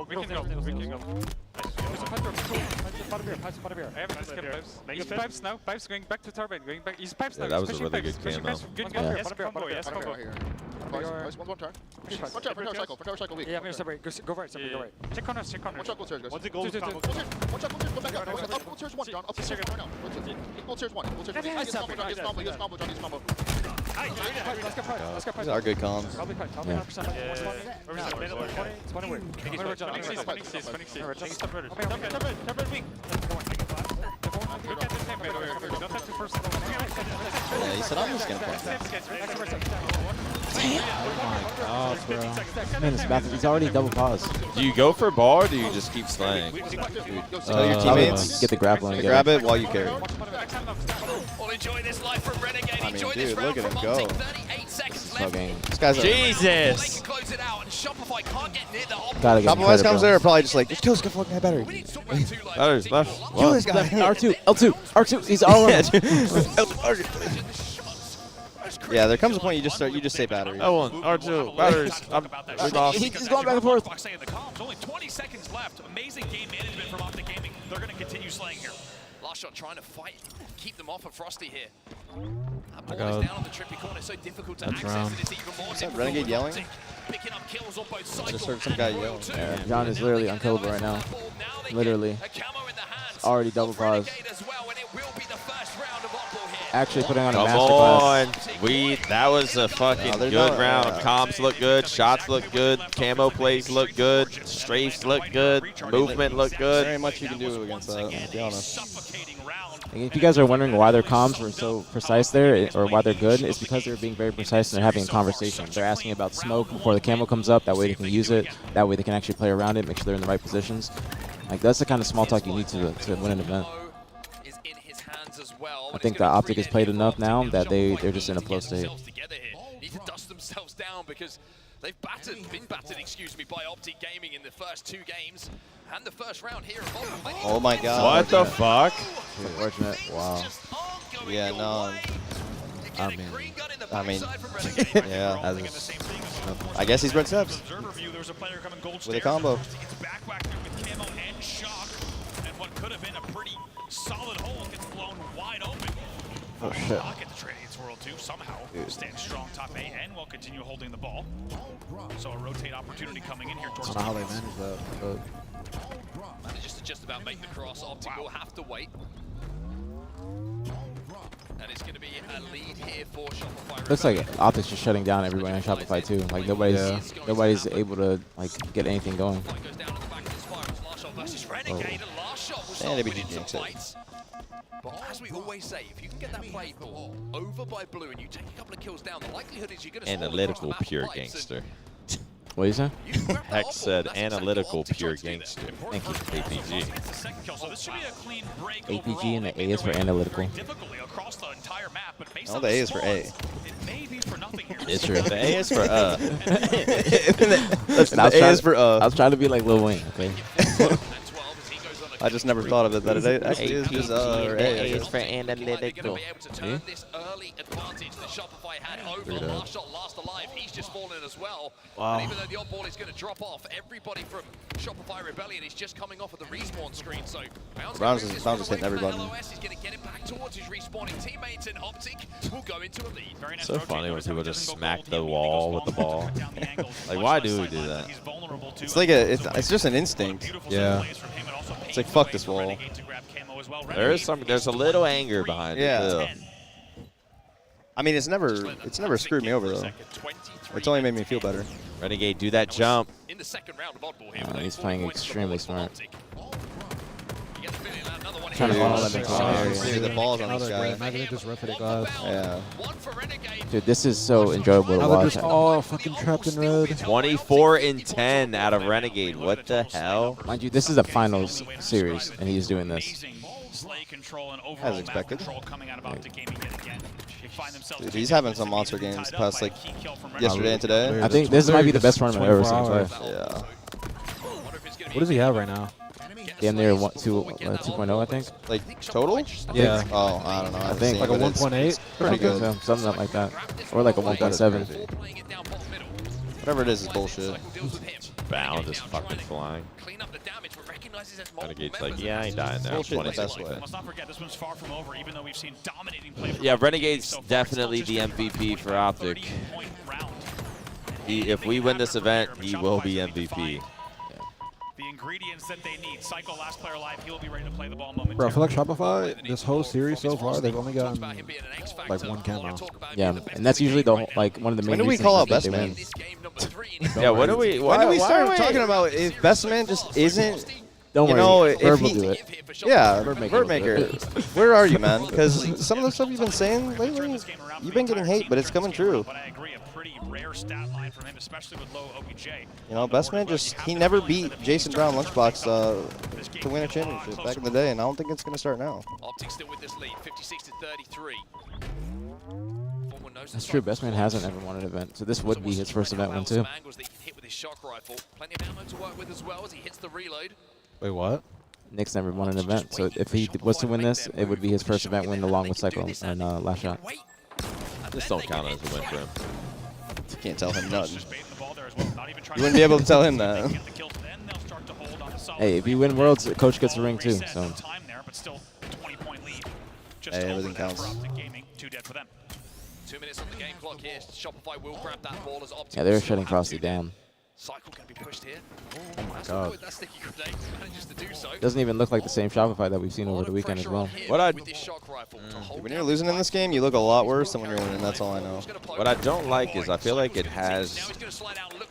He's pipes now. Pipes going back to turbine. He's pipes now. Yeah, that was a really good camo. Yes, combo. One turn. For tower cycle weak. Yeah, I'm gonna separate. Go right. Go right. Check corners. One shot, go stairs, guys. One's a gold combo. One shot, go back up. Up, go stairs one, John. Up, stairs one. Equal stairs one. He gets combo, John. He gets combo. These are good comms. Yeah, he said, I'm just going to play. Damn. Oh my god, bro. Man, it's back. He's already double pause. Do you go for ball or do you just keep slaying? Tell your teammates. Get the grappling. To grab it while you carry. Well, enjoy this life from Renegade. I mean, Enjoy dude, this look round at him from go. Optic. 38 seconds left. This guy's a... Jesus! They can close it out, and Shopify can't get near the Optic. Gotta get Shopify comes there, probably just like, just kill this guy, fucking battery. Battery's left. Kill this guy. R2, L2, R2. He's all around. Yeah, there comes a point you just say battery. L1, R2, batteries. We lost. He's going back and forth. Only 20 seconds left. Amazing game management from Optic Gaming. They're going to continue slaying here. Last shot trying to fight, keep them off of Frosty here. That my ball God. is down on the trippy corner, so difficult to access. round. It is even more Is that difficult Renegade with yelling? Optic picking up kills on both sides. Just heard some guy yell. Yeah, John is literally unkillable right now. Literally. Already double pause. Actually putting on a Come masterclass. on. That was a fucking there's good no- round. Comms look good. Shots look good. Camo plays look good. Strafes look good. Movement look good. Very much you can do against that, to be honest. And if you guys are wondering why their comms were so precise there, or why they're good, it's because they're being very precise and they're having a conversation. They're asking about smoke before the camo comes up. That way they can use it. That way they can actually play around it, make sure they're in the right positions. Like, that's the kind of small talk you need to win an event. I think the Optic has played enough now that they're just in a flow state. Need to dust themselves down because they've been battered, by Optic Gaming in the first 2 games and the first round here. Oh my god. What the fuck? Unfortunate. Wow. Yeah, no. I mean, yeah. I guess he's Red Steps. With a combo. Oh shit. Pocket the Trades World 2 somehow stand strong top A and will continue holding the ball. So a rotate opportunity coming in here towards I don't know how they manage that. But Manages to just about make the cross. Optic will have to wait. And it's going to be a lead here for Shopify. Looks like Optic's just shutting down everybody on Shopify too. Like nobody's able to like get anything going. And aPG jinx it. But as we always say, if you can get that play ball over by blue and you take a couple of kills down, the likelihood is you're going to Analytical pure gangster. What you say? Hex said analytical pure gangster. Thank you. aPG. aPG and the A is for analytical. Oh, the A is for A. It's true. The A is for The A is for I was trying to be like Lil Wayne, okay? I just never thought of it that it actually is just or A. A is for analytical. Turn this early advantage that Shopify had over last shot, last alive. He's just fallen as well. Wow. And even though the odd ball is going to drop off, everybody from Shopify Rebellion is just coming off of the respawn screen. So Brown's just hitting everybody. LOS is going to get it back towards his respawning teammates, and Optic will go into a lead. It's so funny when people just smack the wall with the ball. Like, why do we do that? It's like it's just an instinct. yeah. It's like, fuck this wall. There's a little anger behind it. Yeah. I mean, it's never screwed me over though. It's only made me feel better. Renegade, do that jump. In the second round of oddball here, He's playing extremely smart. Trying to follow that Dude, the ball's on this guy. Imagine it just rotated glass. Yeah. Dude, this is so enjoyable to Now they're watch. just all fucking trapped in red. 24 and 10 out of Renegade. What the hell? Mind you, this is a finals series, and he's doing this. As expected. Dude, he's having some monster games past like yesterday and today. I think this might be the best tournament I've ever seen in his life. Yeah. What does he have right now? Damn near 2.0, I think. Like total? Yeah. Oh, I don't know. I think Like a 1.8? Pretty good. Something like that. Or like a 1.7. Whatever it is bullshit. Bound is fucking flying. Renegade's like, yeah, I ain't dying now. Bullshit in the best way. Let's not forget, this one's far from over, even though we've seen dominating play from Yeah, Optic Renegade's so far. definitely Still the just MVP for Optic. If we win this event, he will be MVP. the ingredients that they need. Psycho, last player alive, he will be ready to play the ball momentarily. Bro, I feel like Shopify, this whole series so far, they've only gotten like one camo. Yeah, and that's usually the like one of the main. When do we reasons call out that Best they Man? Yeah, when do we? When do we start talking about if Best Man just isn't Don't you worry, know, if Verb will he, do it. Yeah, Verb Verb Maker. Where are you, man? Because some of the stuff you've been saying lately, you've been getting hate, but it's coming true. But I agree, a pretty rare stat line from him, especially with low OBJ. You know, Best Man he never beat Jason Brown Lunchbox to win a championship back in the day, and I don't think it's going to start now. Optic still with this lead, 56-33. That's true. Best Man hasn't ever won an event, so this would be his first event win too. Plenty of ammo to work with as well as he hits the reload. Wait, what? Nick's never won an event, so if he was to win this, it would be his first event win along with Cycle and Last Shot. This don't count as a win for him. You can't tell him nothing. You wouldn't be able to tell him that. Hey, if you win Worlds, the coach gets a ring too. So. Hey, everything counts. 2 minutes on the game clock here. Shopify will grab that ball as Optic. Yeah, they're shutting Frosty down. Cycle can be pushed here. Oh my God. That sticky grenade manages to do so. Doesn't even look like the same Shopify that we've seen over the weekend as well. When you're losing in this game, you look a lot worse than when you're winning. That's all I know. What I don't like is I feel like it has.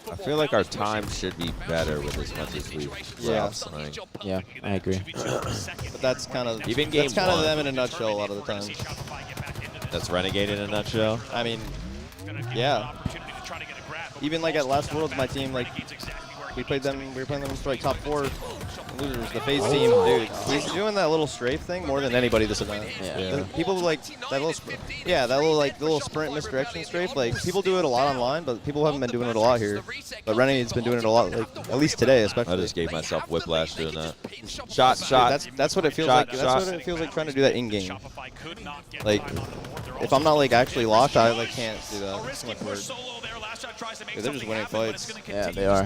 I feel like our time should be better with as much as we've playing. Yeah, I agree. But that's kind of even game that's kind of one. them in a nutshell a lot of the time. That's Renegade in a nutshell. I mean, yeah. Even like at last Worlds, my team we played them. We were playing them for like top 4 losers. The FaZe team, dude. He's doing that little strafe thing more than anybody this event. Yeah. People like that little, that little sprint misdirection strafe. Like people do it a lot online, but people haven't been doing it a lot here. But Renegade's been doing it a lot, like at least today, especially. I just gave myself whiplash doing that. Dude, that's what it feels like. That's what it feels like trying to do that in game. Like if I'm not like actually locked, I like can't do that. It's too much work. Dude, they're just winning fights. Yeah, they are. I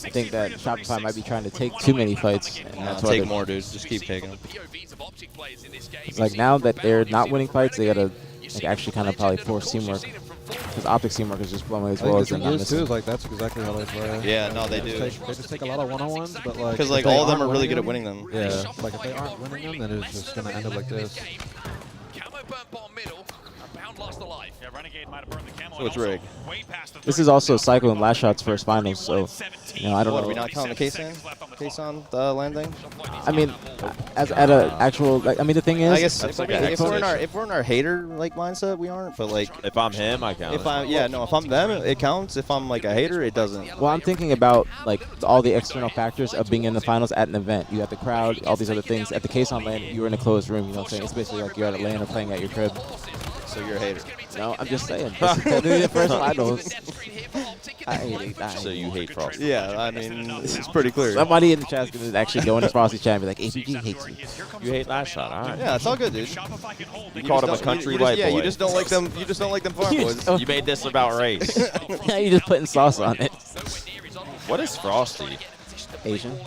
think that Shopify might be trying to take too many fights. And that's why take more, dude. Just keep taking them. It's like now that they're not winning fights, they gotta like actually kind of probably force teamwork. Because Optic teamwork is just blowing as well as they're not missing. Too, like that's exactly how they play. Yeah, no, they do. They just take a lot of one-on-ones, but like because like all of them are really good at winning them. Yeah, like if they aren't winning them, then it's just gonna end up like this. So it's rigged. This is also Cycle and Last Shot's first finals, so you know I don't know. Are we not counting the case on the landing? I mean, as at an actual, like, I mean the thing is, I guess if we're in our hater like mindset, we aren't. But like if I'm him, I count. If I'm them, it counts. If I'm like a hater, it doesn't. Well, I'm thinking about like all the external factors of being in the finals at an event. You got the crowd, all these other things. At the case on LAN, you were in a closed room. You know what I'm saying? It's basically like you're at a LAN or playing at your crib. So you're a hater. No, I'm just saying. This is totally the first finals. I hate it. So you hate Frosty? Yeah, I mean, it's pretty clear. Somebody in the chat is going to actually go into Frosty's chat and be like, aPG hates me. You hate Last Shot, all right. Yeah, it's all good, dude. You called him a country white boy. Yeah, you just don't like them. You just don't like them farm boys. You made this about race. Yeah, you're just putting sauce on it. What is Frosty? Asian.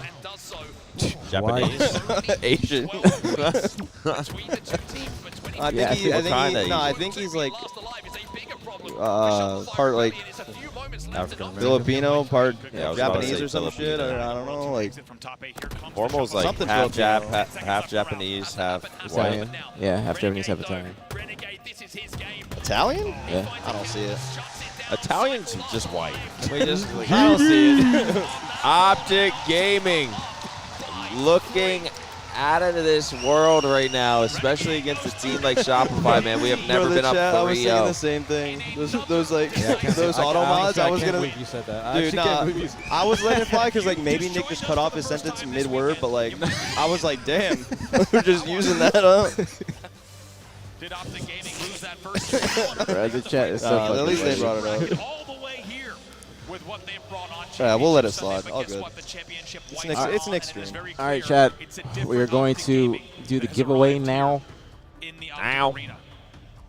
Japanese? Asian. I think he's like part like Filipino, part Japanese or some shit. I don't know. Like Formal's like half Japanese, half Italian. white. Yeah, half Japanese, half Italian. Italian? Yeah. I don't see it. Italian's just white. I don't see it. Optic Gaming looking out of this world right now, especially against a team like Shopify, man. We have never been up 3-0. I was saying the same thing. Those like those auto mods. I was gonna. You said that. Dude, nah. I was letting it fly because like maybe Nick just cut off his sentence mid-word, but like I was like, damn, we're just using that up. Did Optic Gaming lose that first? The chat is so at least they brought it up. All the way here with what they've brought on. Yeah, we'll let it slide. All good. It's Nick's stream. All right, chat. We are going to do the giveaway now. Ow.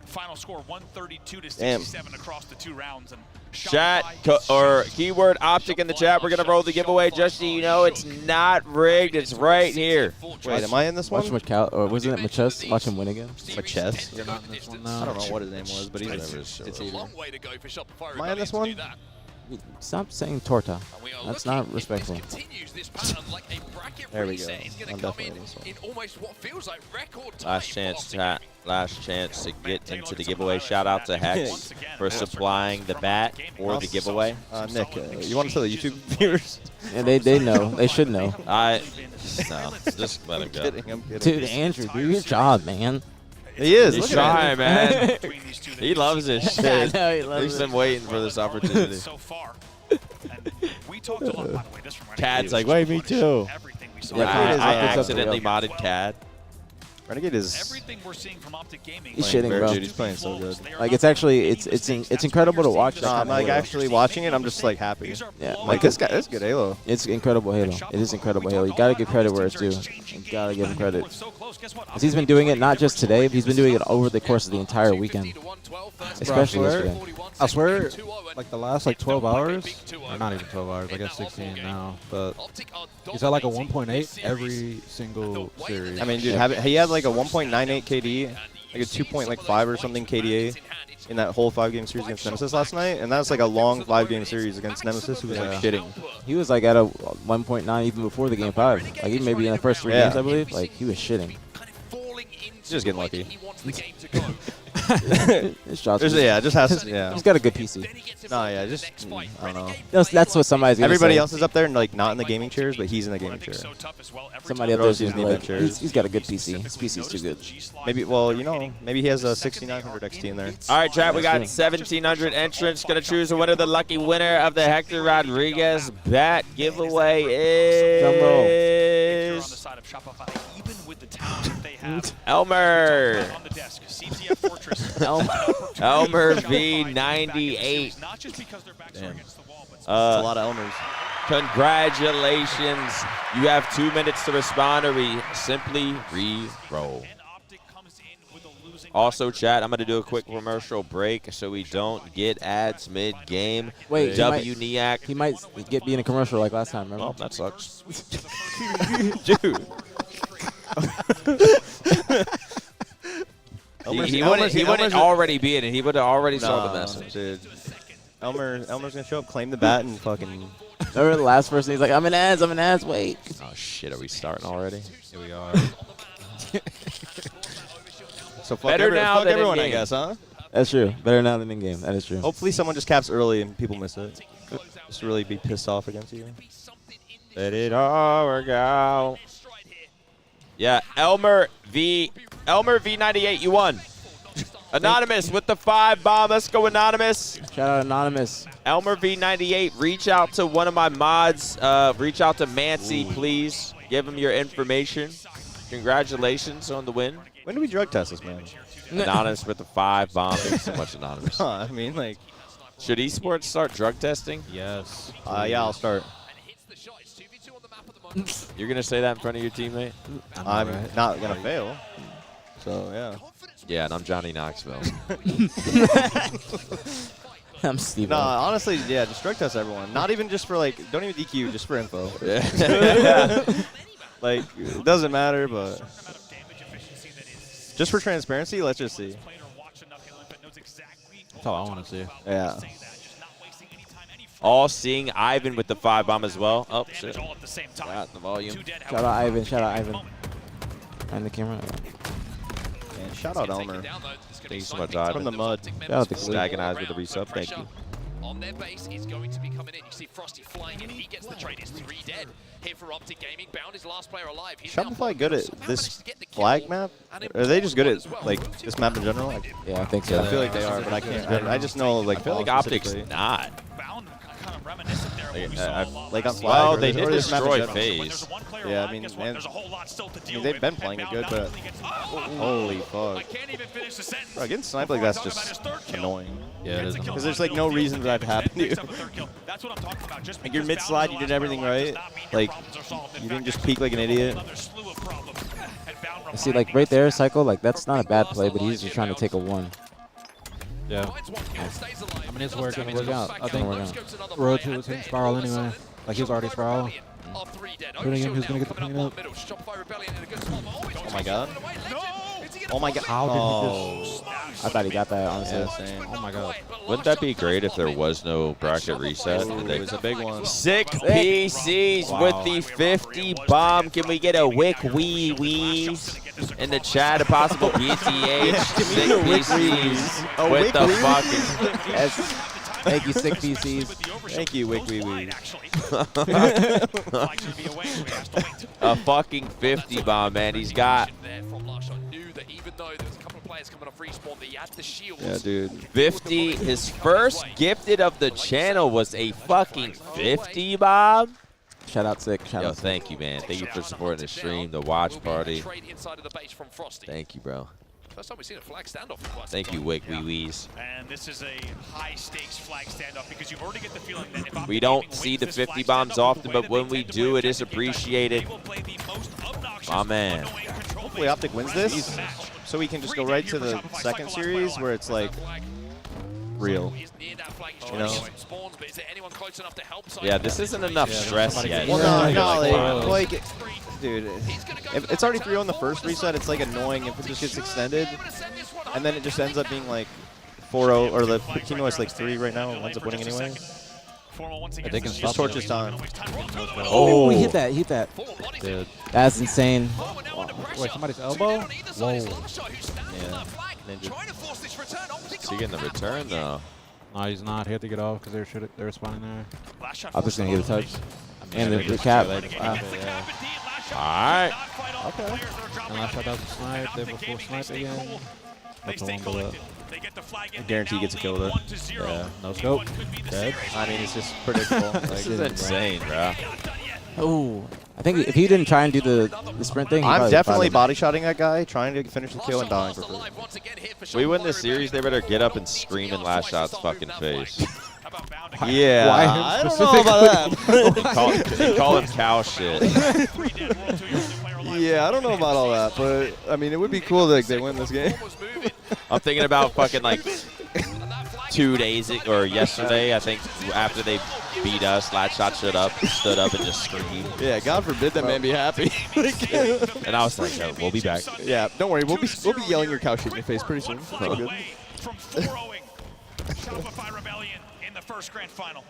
Final score 132-67 across the 2 rounds. And Chat or keyword Optic in the chat. We're gonna roll the giveaway. Just so you know, it's not rigged. It's right here. Wait, am I in this one? Watch or wasn't it Machess? Watch him win again. Machess? You're not in this one, no. I don't know what his name was, but he's Whatever. it's either. Am I in this one? Stop saying torta. That's not respectful. There we go. I'm definitely in this one. In almost what feels like record time. Last chance, chat. Last chance to get into the giveaway. Shout out to Hex for supplying the bat for the giveaway. Nick, you want to tell the YouTube viewers? Yeah, they know. They should know. No, just let him go. I'm kidding. Dude, Andrew, do your job, man. He is. He's trying, man. He loves this shit. I know, he loves He's it. been waiting for this opportunity. Cad's like, wait, me too. Yeah, I accidentally modded Cad. Renegade is. Everything we're seeing from Optic Gaming. He's shitting, bro. Dude, he's playing so good. Like it's actually it's incredible to watch. I'm like actually watching it. I'm just like happy. Yeah, like this guy. That's good Halo. It's incredible Halo. It is incredible Halo. You gotta give credit where it's due. You gotta give him credit. 'Cause he's been doing it not just today, but he's been doing it over the course of the entire weekend. Especially yesterday. I swear, like the last 12 hours, or not even 12 hours, I guess 16 now, but he's had like a 1.8 every single series. I mean, dude, he had like a 1.98 KD, like a 2.5 or something KDA in that whole 5-game series against Nemesis last night, and that's like a long 5-game series against Nemesis, who was like shitting. He was like at a 1.9 even before the game 5. Like even maybe in the first 3 games, I believe. Like he was shitting. He's just getting lucky. His shots. Yeah, just has. Yeah. He's got a good PC. No, yeah, just I don't know. That's what somebody's gonna Everybody say. else is up there and like not in the gaming chairs, but he's in the gaming chair. Somebody up there's usually like, he's got a good PC. His PC's too good. Maybe, well, you know, maybe he has a 6900 XT in there. All right, chat, we got 1,700 entrants. Going to choose a winner. The lucky winner of the Hector Rodriguez bat giveaway is Elmer. Elmer V98. Damn. A lot of Elmers. Congratulations. You have 2 minutes to respond or we simply re-roll. Also, chat, I'm going to do a quick commercial break so we don't get ads mid-game. Wait, WNIAC. He might be in a commercial like last time, remember? Oh, that sucks. Dude. He wouldn't already be in it. He would have already saw the message. Dude. Elmer's going to show up, claim the bat, and fucking... Remember the last person? He's like, I'm in ads, wait. Oh, shit. Are we starting already? Here we are. So fuck everyone, I guess, huh? That's true. Better now than in game. That is true. Hopefully someone just caps early and people miss it. Just really be pissed off against you. Let it all work out. Yeah, Elmer V98, you won. Anonymous with the 5 bomb. Let's go, Anonymous. Shout out Anonymous. Elmer V98, reach out to one of my mods. Reach out to Mancy, please. Give him your information. Congratulations on the win. When do we drug test this, man? Anonymous with the 5 bomb. Thanks so much, Anonymous. I mean, like... Should esports start drug testing? Yes. Yeah, I'll start. You're going to say that in front of your teammate? I'm not going to fail. So, yeah. Yeah, and I'm Johnny Knoxville. I'm Steve. No, honestly, yeah, just drug test everyone. Not even just for, like, don't even DQ, just for info. Yeah. Like, it doesn't matter, but just for transparency, let's just see. That's all I want to see. Yeah. All-seeing Ivan with the 5 bomb as well. Oh, shit. Got the volume. Shout out Ivan. Behind the camera. Yeah, shout out Elmer. Thank you so much, Ivan. From the mud. Shout out to Stag and Eyes with the resub. Thank you. On their base is going to be coming in. You see Frosty flying in. He gets the trade. It's 3 dead. Here for Optic Gaming. Bound is last player alive. Shopify good at this flag map? Are they just good at like this map in general? Like, yeah, I think so. I feel like they are, but I can't. I just know like. I feel like Optic's not. Like on flag. Well, they did destroy FaZe. Yeah, I mean, they've been playing it good, but holy fuck. Bro, getting sniped like that's just annoying. Yeah, it is. Because there's like no reason for that to happen to you. Like your mid slide, you did everything right. Like you didn't just peek like an idiot. See, like right there, Cycle, like that's not a bad play, but he's just trying to take a 1. Yeah. I mean, it's working. Work out. I think Road 2 was hitting Spiral anyway. Like, he was already Spiral. Putting him, who's going to get the cleanup? Oh my god. Oh my god. How did he just... I thought he got that, honestly. Yeah, same. Oh my god. Wouldn't that be great if there was no bracket reset? Ooh, it was a big one. Sick PCs with the 50 bomb. Can we get a wick wee wee in the chat? A possible BtH. Sick PCs with the fucking. Thank you, sick PCs. Thank you, Wick Wee Wee. A fucking 50 bomb, man. He's got. Yeah, dude. 50. His first gifted of the channel was a fucking 50 bomb. Shout out, sick. Shout out. Thank you, man. Thank you for supporting the stream, the watch party. Thank you, bro. First time we've seen a flag standoff. Thank you, Wick Wee Wees. And this is a high-stakes flag standoff because you already get the feeling that if we don't see the 50 bombs often, but when we do, it is appreciated. My man. Hopefully Optic wins this, so we can just go right to the second series where it's like real. You know? Yeah, this isn't enough stress yet. Well, no, like, dude, it's already 3-0 in the first reset. It's like annoying if it just gets extended, and then it just ends up being like 4-0, or the Kino is like 3 right now and ends up winning anyway. They can just torch his time. Oh, he hit that. He hit that. Dude. That's insane. Wait, somebody's elbow? Whoa. Yeah. Is he getting the return, though? No, he's not. He had to get off because they were spawning there. I'm just going to get a touch. And the cap. All right. Okay. And last shot, that was a snipe. They have a full snipe again. That's a one bullet. I guarantee he gets a kill with it. Yeah, no scope. Dead. I mean, it's just predictable. This is insane, bro. Oh, I think if he didn't try and do the sprint thing, I'm definitely body shotting that guy, trying to finish the kill and dying for free. If we win this series, they better get up and scream in Last Shot's fucking face. Yeah, I don't know about that. they call him cow shit. Yeah, I don't know about all that, but I mean, it would be cool that they win this game. I'm thinking about fucking like 2 days or yesterday, I think, after they beat us, Last Shot stood up and just screamed. Yeah, God forbid that man be happy. And I was like, oh, we'll be back. Yeah, don't worry, we'll be yelling your cow shit in your face pretty soon. It's all good. From 4-0ing Shopify Rebellion in the first grand final.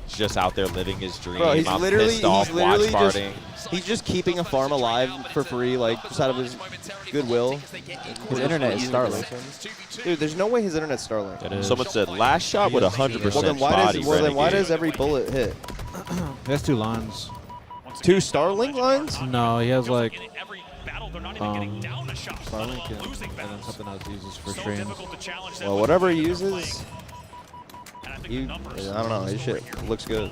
He's just out there living his dream. Bro, he's I'm literally pissed off watch party. He's just keeping a farm alive for free, like just out of his goodwill. His internet is Starlink. Dude, there's no way his internet's Starlink. Someone said Last Shot with 100% well, then why does every bullet hit? He has 2 lines. 2 Starlink lines? No, he has like Starlink and then something else he uses for streams. Well, whatever he uses, I don't know. His shit looks good.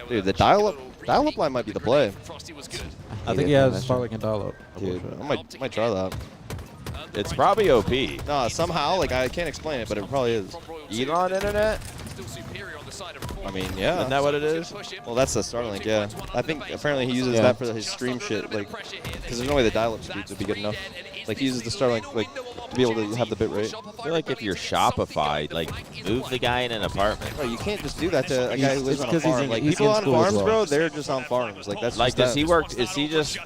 Dude, the dial-up line might be the play. I think he has Starlink and dial-up. Dude, I might try that. It's probably OP. No, somehow, like, I can't explain it, but it probably is. Elon internet? I mean, yeah. Isn't that what it is? Well, that's the Starlink, yeah. I think apparently he uses that for his stream shit, like, because there's no way the dial-up speeds would be good enough. Like, he uses the Starlink, like, to be able to have the bit rate. I feel like if you're Shopify, like, move the guy in an apartment. Bro, you can't just do that to a guy who lives on a farm. Like, people on farms, bro, they're just on farms. Like, that's like, does he work? Is he just?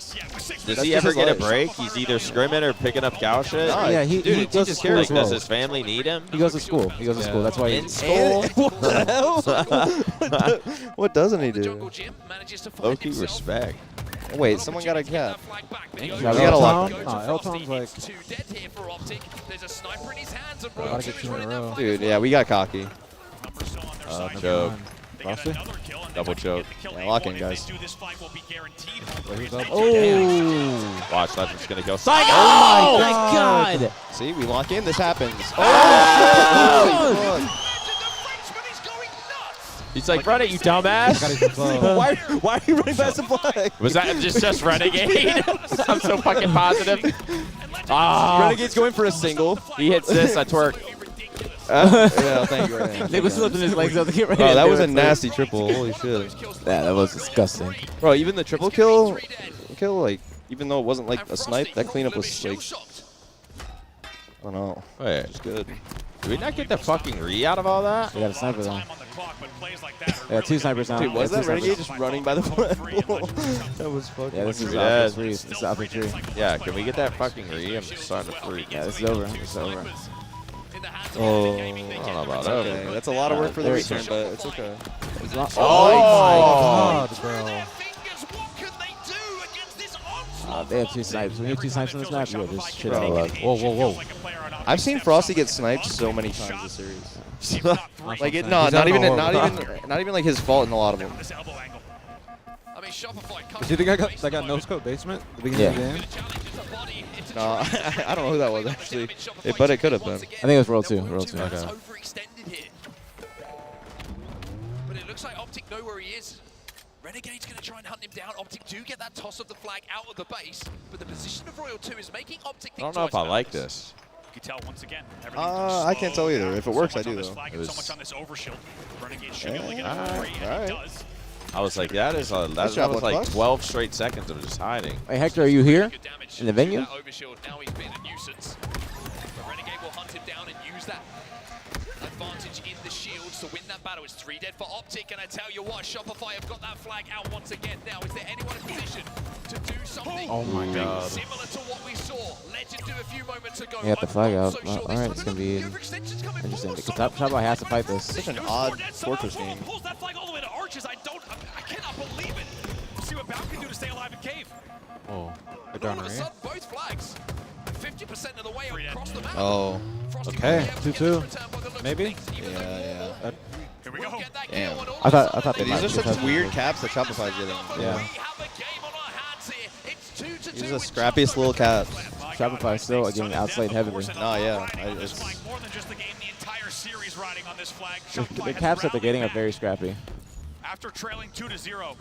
Does he ever get a break? He's either scrimming or picking up cow shit. No, yeah, he goes to school as well. Does his family need him? He goes to school. He goes to school. That's why in school. What the hell? What doesn't he do? Low-key respect. Wait, someone got a cap. We got a lot. Elton's like. I gotta get 2 in a row. Dude, yeah, we got cocky. Choke. Frosty? Double choke. Yeah, lock in, guys. Oh! Watch, that's just gonna go. Oh my God! See, we lock in. This happens. Oh! He's like, run it, you dumbass. Why are you running past the flag? Was that just Renegade? I'm so fucking positive. Ah, Renegade's going for a single. He hits this, I twerk. Yeah, thank you. Nick was lifting his legs up to get ready. Oh, that was a nasty triple. Holy shit. Yeah, that was disgusting. Bro, even the triple kill, like, even though it wasn't like a snipe, that cleanup was like, I don't know. Wait, it's good. Did we not get the fucking re out of all that? We got a sniper though. Yeah, 2 snipers now. Dude, was Yeah, that 2 Renegade snipers. just running by the flag? That was fucking. Yeah, this is Yeah. obvious freeze. This is obvious freeze. Yeah, can we get that fucking re? I'm starting to freak. Yeah, this is over. This is over. Oh, I don't know about that. okay. That's a lot of work for the There return, it is. but it's okay. It's not, Oh, God, bro. they have 2 snipes. When you have 2 snipes on this map, you just shit all up. Whoa, whoa, whoa. I've seen Frosty get sniped so many times this series. Like He's not having even a horrible not even like his fault in a lot of them. I mean, Shopify Do you think I got no scope basement at the beginning of the game? No, I don't know who that was actually, but it could have been. I think it was World 2. World 2. Okay. overextended here. But it looks like Optic know where he is. Renegade's going to try and hunt him down. Optic do get that toss of the flag out of the base, but the position of Royal 2 is making Optic I think don't know if twice I about like this. this. You can tell once again. I can't tell either. If it works, I do though. So much on this overshield. Renegade should Yeah, be able to get it for free, and alright. he does. I was like, that is that job, was like Bucks. 12 straight seconds of just hiding. Hey, Hector, are you here in the venue? That overshield, now he's been a nuisance. But Renegade will hunt him down and use that advantage in the shields to win that battle. It's 3 dead for Optic, and I tell you what, Shopify have got that flag out once again. Now, is there anyone in position to do something Oh my God. similar to what we saw Legend do a few moments ago? They got the flag I'm not out. so sure All this right, time. it's going to be The overextension's coming interesting. forward. Because Shopify has to fight this. Such an odd fortress game. Pulls that flag all the way to Arches. I cannot believe it. We'll see what Bound can do to stay alive in Cave. Oh, And all of a sudden, both flags 50% of the way across the map. Oh, okay. 2-2. Maybe? yeah. Here we go. Damn. I thought they These might are be such touching. weird caps that Shopify's getting. Yeah. These are the scrappiest little caps. Shopify is still getting outslayed heavily. No, yeah. It's, More than just the game, the entire series riding on this flag. The caps that they're getting are very scrappy. After trailing 2-0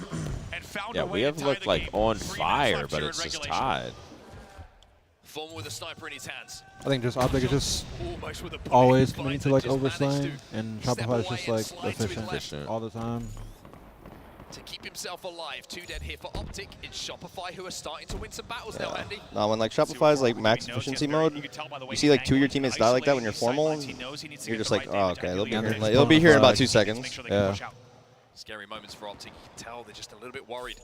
and found Yeah, a we way have to tie looked the like game. on 3 minutes fire, left but here it's in just regulation. tied. Form with a sniper in his hands. I think just Optic is just Almost with a bullet. always He committing finds to it, like just overslaying, managed to and step Shopify is away just and like slide to his left. efficient all the time. To keep himself alive, 2 dead here for Optic. It's Shopify who are starting to win some battles now, Andy. no, when like Shopify's like max efficiency mode, you see like 2 of your teammates die like that when you're formal. You're just like, oh, okay, they'll be here. Like, it'll be here in about 2 seconds. Yeah. Scary moments for Optic. You can tell they're just a little bit worried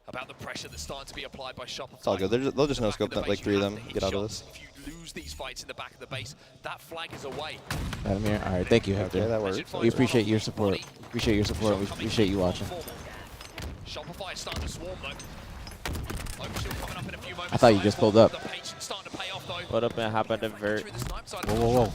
about the pressure that's starting to be applied by Shopify. It's all good. They'll just no scope that like 3 of them get out of this. If you lose these fights in the back of the base, that flag is away. Vladimir, all right, thank you, Hector. Okay, that works. We appreciate your support. Appreciate your support. We appreciate you watching. Shopify is starting to swarm though. Overshield coming up in a few moments. I thought you just pulled up. The patience starting to pay off though. Put up and hop at the vert. Whoa.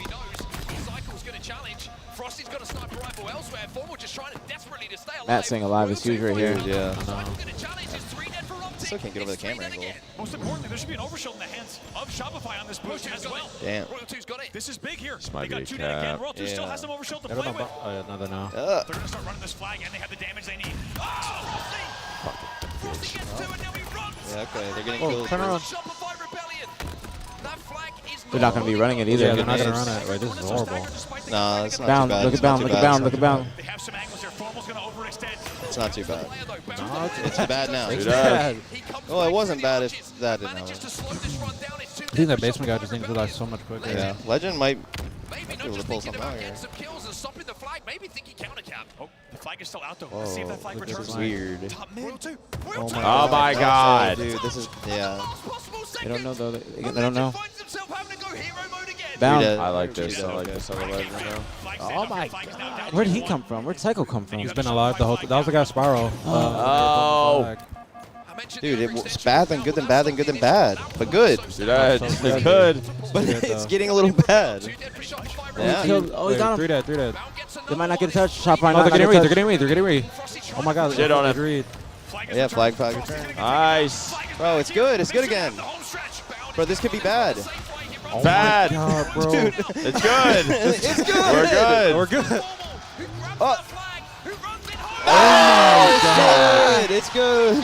Cycle's going to challenge. Frosty's got a sniper rifle elsewhere. Formal just trying to desperately to stay alive. Matt staying alive is huge right here. Yeah. Cycle's going to challenge. It's 3 dead for Optic. Still can't get over the camera angle. Most importantly, there should be an overshield in the hands of Shopify on this push as well. Damn. Royal 2's got it. This is big here. This might They be got 2 a dead again. cap. Royal 2 still Yeah. has some overshield to They play don't know with. about, no, they know. They're going to start running this flag, and they have the damage they need. Oh! Frosty gets 2, and now he runs. Yeah, okay, they're getting Oh, killed. turn around. Shopify Rebellion. That flag is They're not going to be running it either. Yeah, they're not going to run it. Wait, this is horrible. Nah, it's not Bound, too bad. look It's at not bound, too look at bad. bound, look at bound. They have some angles here. Formal's going to overextend. It's not too bad. No, It's bad now. it's bad. Well, it wasn't bad if that didn't happen. I think that basement guy just needs to die so much quicker. Yeah, Legend might Maybe be not able to just pull thinking something out about here. getting some kills and stopping the flag. Maybe thinking counter cap. Oh, the flag is still out, though. Let's see if that flag This returns. is weird. Top mid. Oh Oh my God. Dude, this is, yeah. They don't know, though. They don't know. Three Bound. dead. I like this. Three I dead, like okay. this other legend now. Oh my God. Where did he come from? Where'd Psycho come from? He's been alive the whole time. That was the guy Spiral. Oh. Dude, it was bad then good then bad then good then bad. But good. It's good. But it's getting a little bad. Yeah. Oh, he got him. 3 dead, 3 dead. They might not get a touch. Shopify Oh, not they're getting get a read, touch. they're getting read, they're getting read. Oh my God. Shit on it. Read. Yeah, flag return. Nice. Bro, it's good. It's good again. Bro, this could be bad. Oh Bad. my God, bro. Dude. It's good. It's good. We're good. We're good. Oh. Oh, shit. It's good.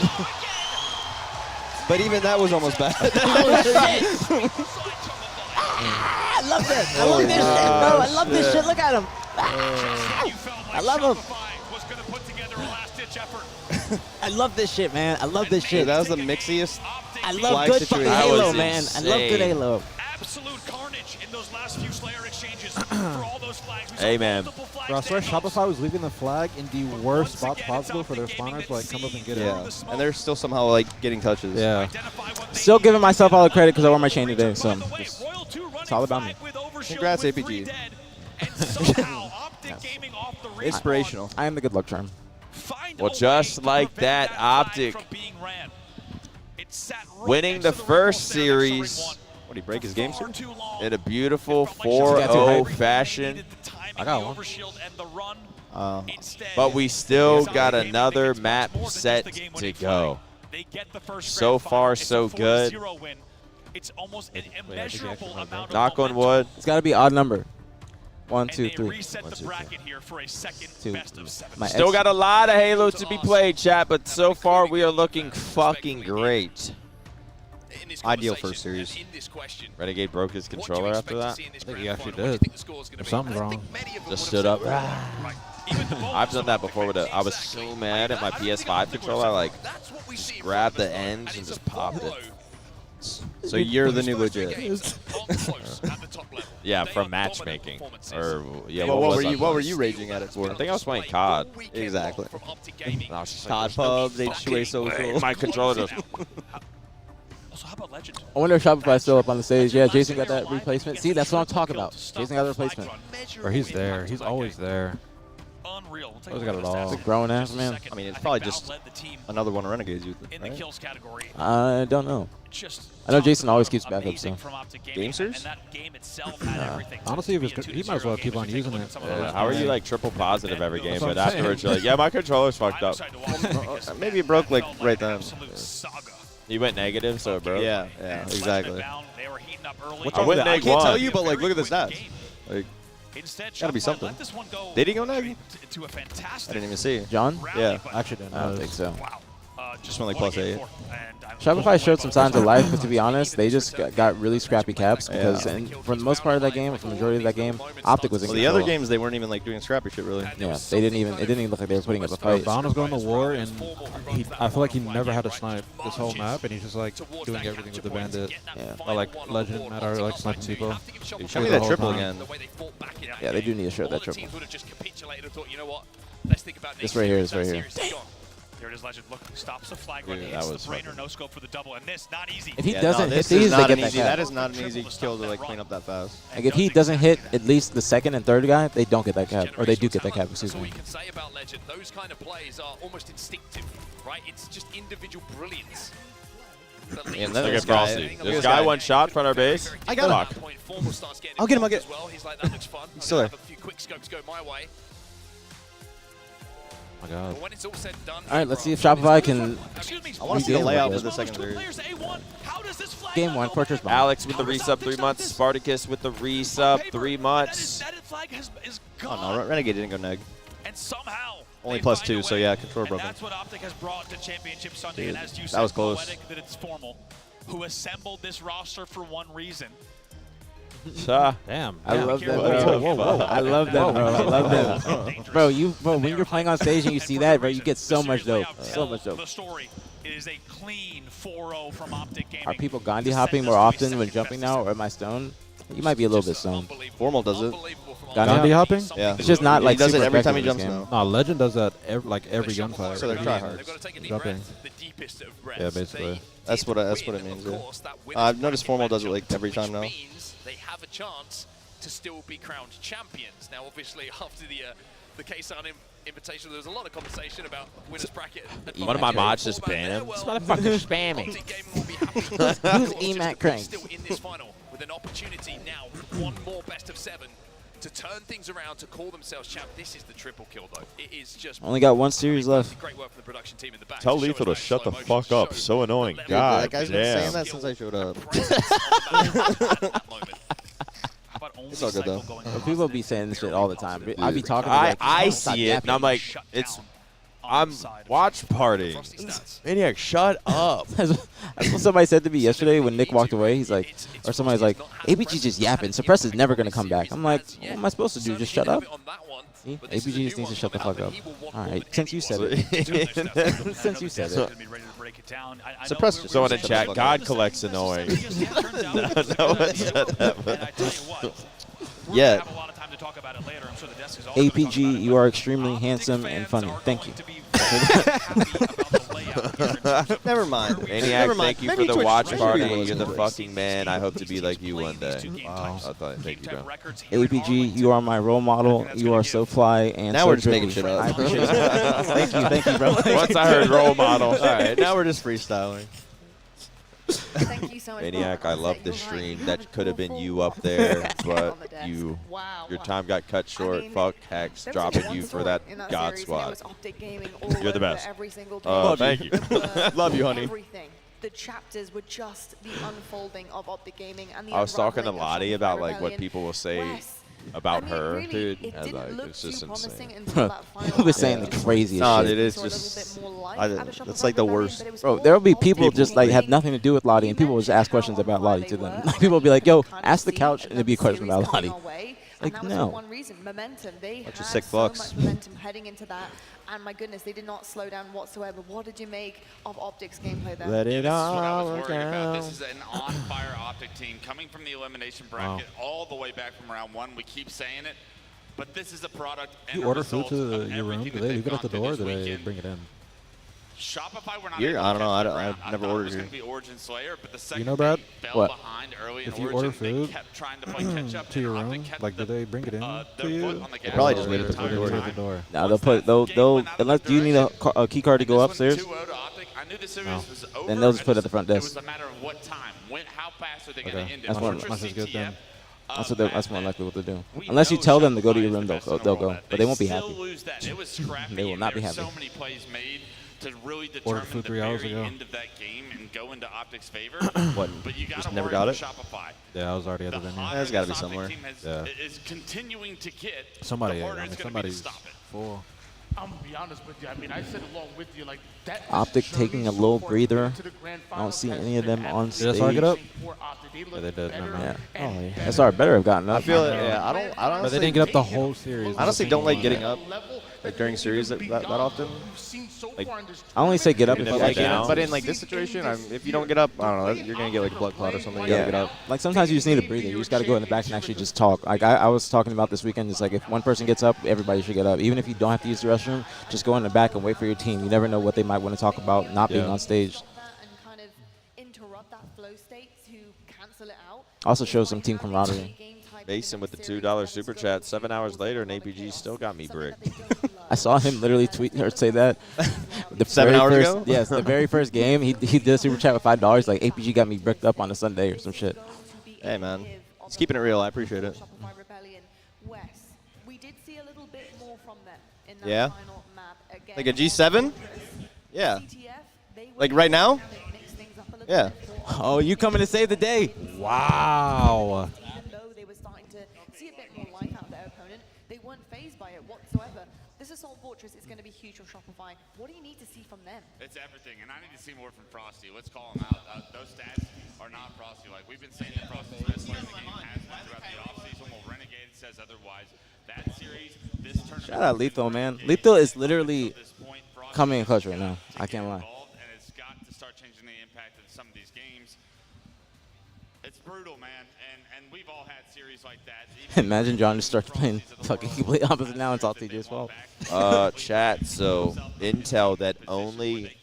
But even that was almost bad. I love this. I love this shit, bro. I love this shit. Look at him. I love him. I love this shit, man. I love this shit. Dude, that was the mixiest I love flag good situation. fucking That Halo, was man. I love good insane. Halo. absolute carnage in those last few Slayer exchanges for all those flags. We saw Hey, man. multiple flags Bro, I swear stand Shopify was leaving the flag in the worst spot possible for their spawners to like come up and get it. Yeah, and they're still somehow like getting touches. Yeah. Still giving myself all the credit because I wore my chain today, so it's all about me. Congrats, aPG. Inspirational. I am the good luck charm. Well, just like that, Optic winning the first series. What, did he break his game, sir? In a beautiful 4-0 fashion. I got one. But we still got another map set to go. So far, so good. Knock on wood. It's got to be odd number. 1, 2, 3. 1, 2, 2. Still got a lot of Halo to be played, chat, but so far we are looking fucking great. Ideal first series. Renegade broke his controller after that. I think he actually did. There's something wrong. Just stood up. I've done that before with I was so mad at my PS5 controller, I like just grabbed the ends and just popped it. So you're the new legit. Yeah, from matchmaking. Or yeah, well, what were you raging at it for? I think I was playing COD. Exactly. COD pubs, HUA social. My controller does. I wonder if Shopify's still up on the stage. Yeah, Jason got that replacement. See, that's what I'm talking about. Jason got the replacement. Or he's there. He's always there. Always got it all. He's a grown ass man. I mean, it's probably just another one of Renegades youth, right? I don't know. I know Jason always keeps backups, so. Gamesters? Honestly, if it's, he might as well keep on using it. Yeah, how are you like triple positive every game, but afterwards you're like, yeah, my controller's fucked up. Maybe it broke like right then. You went negative, so it broke? Yeah, exactly. I went I neg can't 1. tell you, but like, look at the stats. Like, gotta be something. Did he go neg? I didn't even see. John? Yeah. Actually, didn't. I don't think so. Just went like +8. Shopify showed some signs of life, but to be honest, they just got really scrappy caps because for the most part of that game, for the majority of that game, Optic was in the other games, they weren't even like doing scrappy shit really. Yeah, they didn't even. It didn't even look like they were putting up a fight. Bond was going to war, and I feel like he never had to snipe this whole map, and he's just like doing everything with the bandit. Yeah. Or like Legend, Matt are like sniping people. Show me that triple again. Yeah, they do need to show that triple. This right here, this right here. Here it is, Legend. Look, stops the flag. Dude, that was the brainer, no scope for the double, and this not easy. If he doesn't hit these, they get that cap. That is not an easy kill to like clean up that fast. Like if he doesn't hit at least the second and third guy, they don't get that cap, or they do get that cap. Excuse me. That's what we can say about Legend. Those kind of plays are almost instinctive, right? It's just individual brilliance. And then look at Frosty. This guy one shot in front of our base. I got him. I'll get him. I'll get him. He's like, that looks fun. He's still there. A few quick scopes go my way. Oh my God. When it's all said and done, All right, let's see if Shopify can. I want to see the layout for the second series. Game 1, Fortress Bomb. Alex with the resub 3 months. Spartacus with the resub 3 months. Oh no, Renegade didn't go neg. And somehow only +2, so yeah, controller broken. That's what Optic has brought to Championship Sunday, Dude, and as you that said, was close. poetic that it's formal, who assembled this roster for one reason. Damn. I love that, bro. I love that, bro. I love that. Bro, when you're playing on stage and you see that, bro, you get so much dope. So much dope. The story is a clean 4-0 from Optic Gaming. Are people Gandhi hopping more often when jumping now, or am I stoned? You might be a little bit stoned. Formal does it. Gandhi hopping? Yeah. It's just not like he does it super every time he effective in jumps this now. No, Legend does that every gunfight. So they're tryhards. Jumping. Yeah, basically. That's what it means. Yeah. I've noticed Formal does it like every time now. They have a chance to still be crowned champions. Now, obviously, after the K-Sun invitation, there was a lot of conversation about winners bracket. One of my mods just banned him. This motherfucker's spamming. Who's EMAC Crank? Still in this final with an opportunity now, one more best of 7 to turn things around, to call themselves champ. This is the triple kill, though. It is just Only got one series left. great work from the production team in the back. Tell Lethal to shut the fuck up. So annoying. Dude, God that guy's been damn. saying that since I showed up. It's all good though. People be saying this shit all the time. I be talking. I see it, and I'm like, it's I'm watch party. Maniac, shut up. That's what somebody said to me yesterday when Nick walked away. He's like, or somebody's like, aPG just yapping. Suppress is never going to come back. I'm like, what am I supposed to do? Just shut up? See? aPG just needs to shut the fuck up. All right, since you said it. Since you said it. Suppress just someone in chat. God collects annoying. no one said that. Yeah. aPG, you are extremely handsome and funny. Thank you. Never mind. Maniac, Never mind. thank you Maybe for the Twitch- watch maybe party. Twitch You're the Twitch. fucking man. I hope to be like you one day. Wow. Thank you, bro. aPG, you are my role model. You are so fly and Now so we're just drippy. making shit up. I appreciate it. Thank you, bro. Once I heard role model. All right, now we're just freestyling. Thank you so much. Maniac, I love the stream. That could have been you up there, but your time got cut short. Fuck Hex, dropping you for that God squad. You're the best. Thank you. Love you, honey. Everything. The chapters were just the unfolding of Optic Gaming and the I was talking to unraveling of Lottie Shopify about like what Rebellion. people will say Wes, about I mean, her, really, dude. it And didn't like look it's just too promising insane. until that final People be saying the craziest No, shit. dude, it's Saw a little just. bit more life I, out of Shopify it's like the Rebellion, worst. but it was Bro, all there'll be on people just like have nothing to do with Lottie, and people will just ask questions about Lottie to them. Like, people will be like, "Yo, ask the couch," and it'll be a question about Lottie. And Like, that was no. for one reason, momentum. They Bunch had of sick so fucks. much momentum heading into that, and my goodness, they did not slow down whatsoever. What did you make of Optic's gameplay there? Let it This is what I was all worried about. down. This is an on-fire Optic team coming from the elimination bracket all the way back from round one. We keep saying it, but this is a product and You a order food result to of your room? everything Do that they they've leave it at the gone door, or through do this they weekend. bring it in? Shopify were not Here? able I to don't know. catch the I've ground. never I thought ordered it was here. going to be Origin Slayer, but the second You know, Brad? they fell What? behind early in If you Origin, order they food kept trying to play catch up. to your and room, Optic kept like, do they bring it in their to foot you? on the gas probably pedal just leave it the at the entire door. time. The door. No, they'll unless do you need a key card to go upstairs? I knew the series No. was over. Then they'll just put it at the front It desk. was a matter of what time. How fast are they going Okay. to end it? That's more- Ultra Must is good then. CTF, That's more likely what they'll do. Unless you tell them to go to your room, they'll go. But they won't be happy. Lose that. It was scrappy. They will not be There were happy. so many plays made to really Ordered determine food the 3 hours very ago. end of that game and go into Optic's favor. What? But you Just got to never worry got with it? Shopify. Yeah, I was already at the venue. There's got to be somewhere. Yeah. Is continuing to get Somebody, the I harder mean, it's going to be to somebody's stop it. full. I'm gonna be honest with you. I mean, I said along with you, like that. Optic taking a little breather. To the grand I don't see finals any of has them been on Did stage. SR get up? for Optic. They Yeah, look they did. better Never mind. Yeah. and Oh, yeah. better. SR better have gotten up. I feel it. Yeah, I don't But they honestly. didn't get up the whole series. Honestly, don't like getting up Level like during series that often. we've seen so Like, far in this I only say get up Even if if you I actually down. But in like this situation, if you don't get up, I don't know, you're gonna get like a blood clot or something. You gotta get up. Like sometimes you just need a breather. You just got to go in the back and actually just talk. Like I was talking about this weekend. It's like if one person gets up, everybody should get up. Even if you don't have to use the restroom, just go in the back and wait for your team. You never know what they might want to talk about not being on stage. And kind of interrupt that flow state to cancel it out. Also shows some team camaraderie. Basin with the $2 super chat. 7 hours later, and aPG still got me bricked. I saw him literally tweet or say that. The 7 very hours first, ago? Yes, the very first game, he did a super chat with $5. Like aPG got me bricked up on a Sunday or some shit. Hey man, he's keeping it real. I appreciate it. Shopify Rebellion West. We did see a little bit more from them in that Yeah. final map again. Like a G7? Yeah. CTF, they Like went right now? and they mixed things up a little Yeah. bit. Oh, you coming to save the day? Wow. Even though they were starting to see a bit more life out of their opponent, they weren't fazed by it whatsoever. This Assault Fortress is going to be huge for Shopify. What do you need to see from them? It's everything, and I need to see more from Frosty. Let's call him out. Those stats are not Frosty. Like we've been saying that Frosty's the best player in the game has been throughout the offseason. Well, Renegade says otherwise. That series, this tournament. Shout out Lethal, man. Lethal is literally coming in clutch right now. I can't lie. And it's got to start changing the impact of some of these games. It's brutal, man, and we've all had series like that. Imagine John just starts playing fucking complete opposite now. It's all TJ's fault. Chat, so intel that only.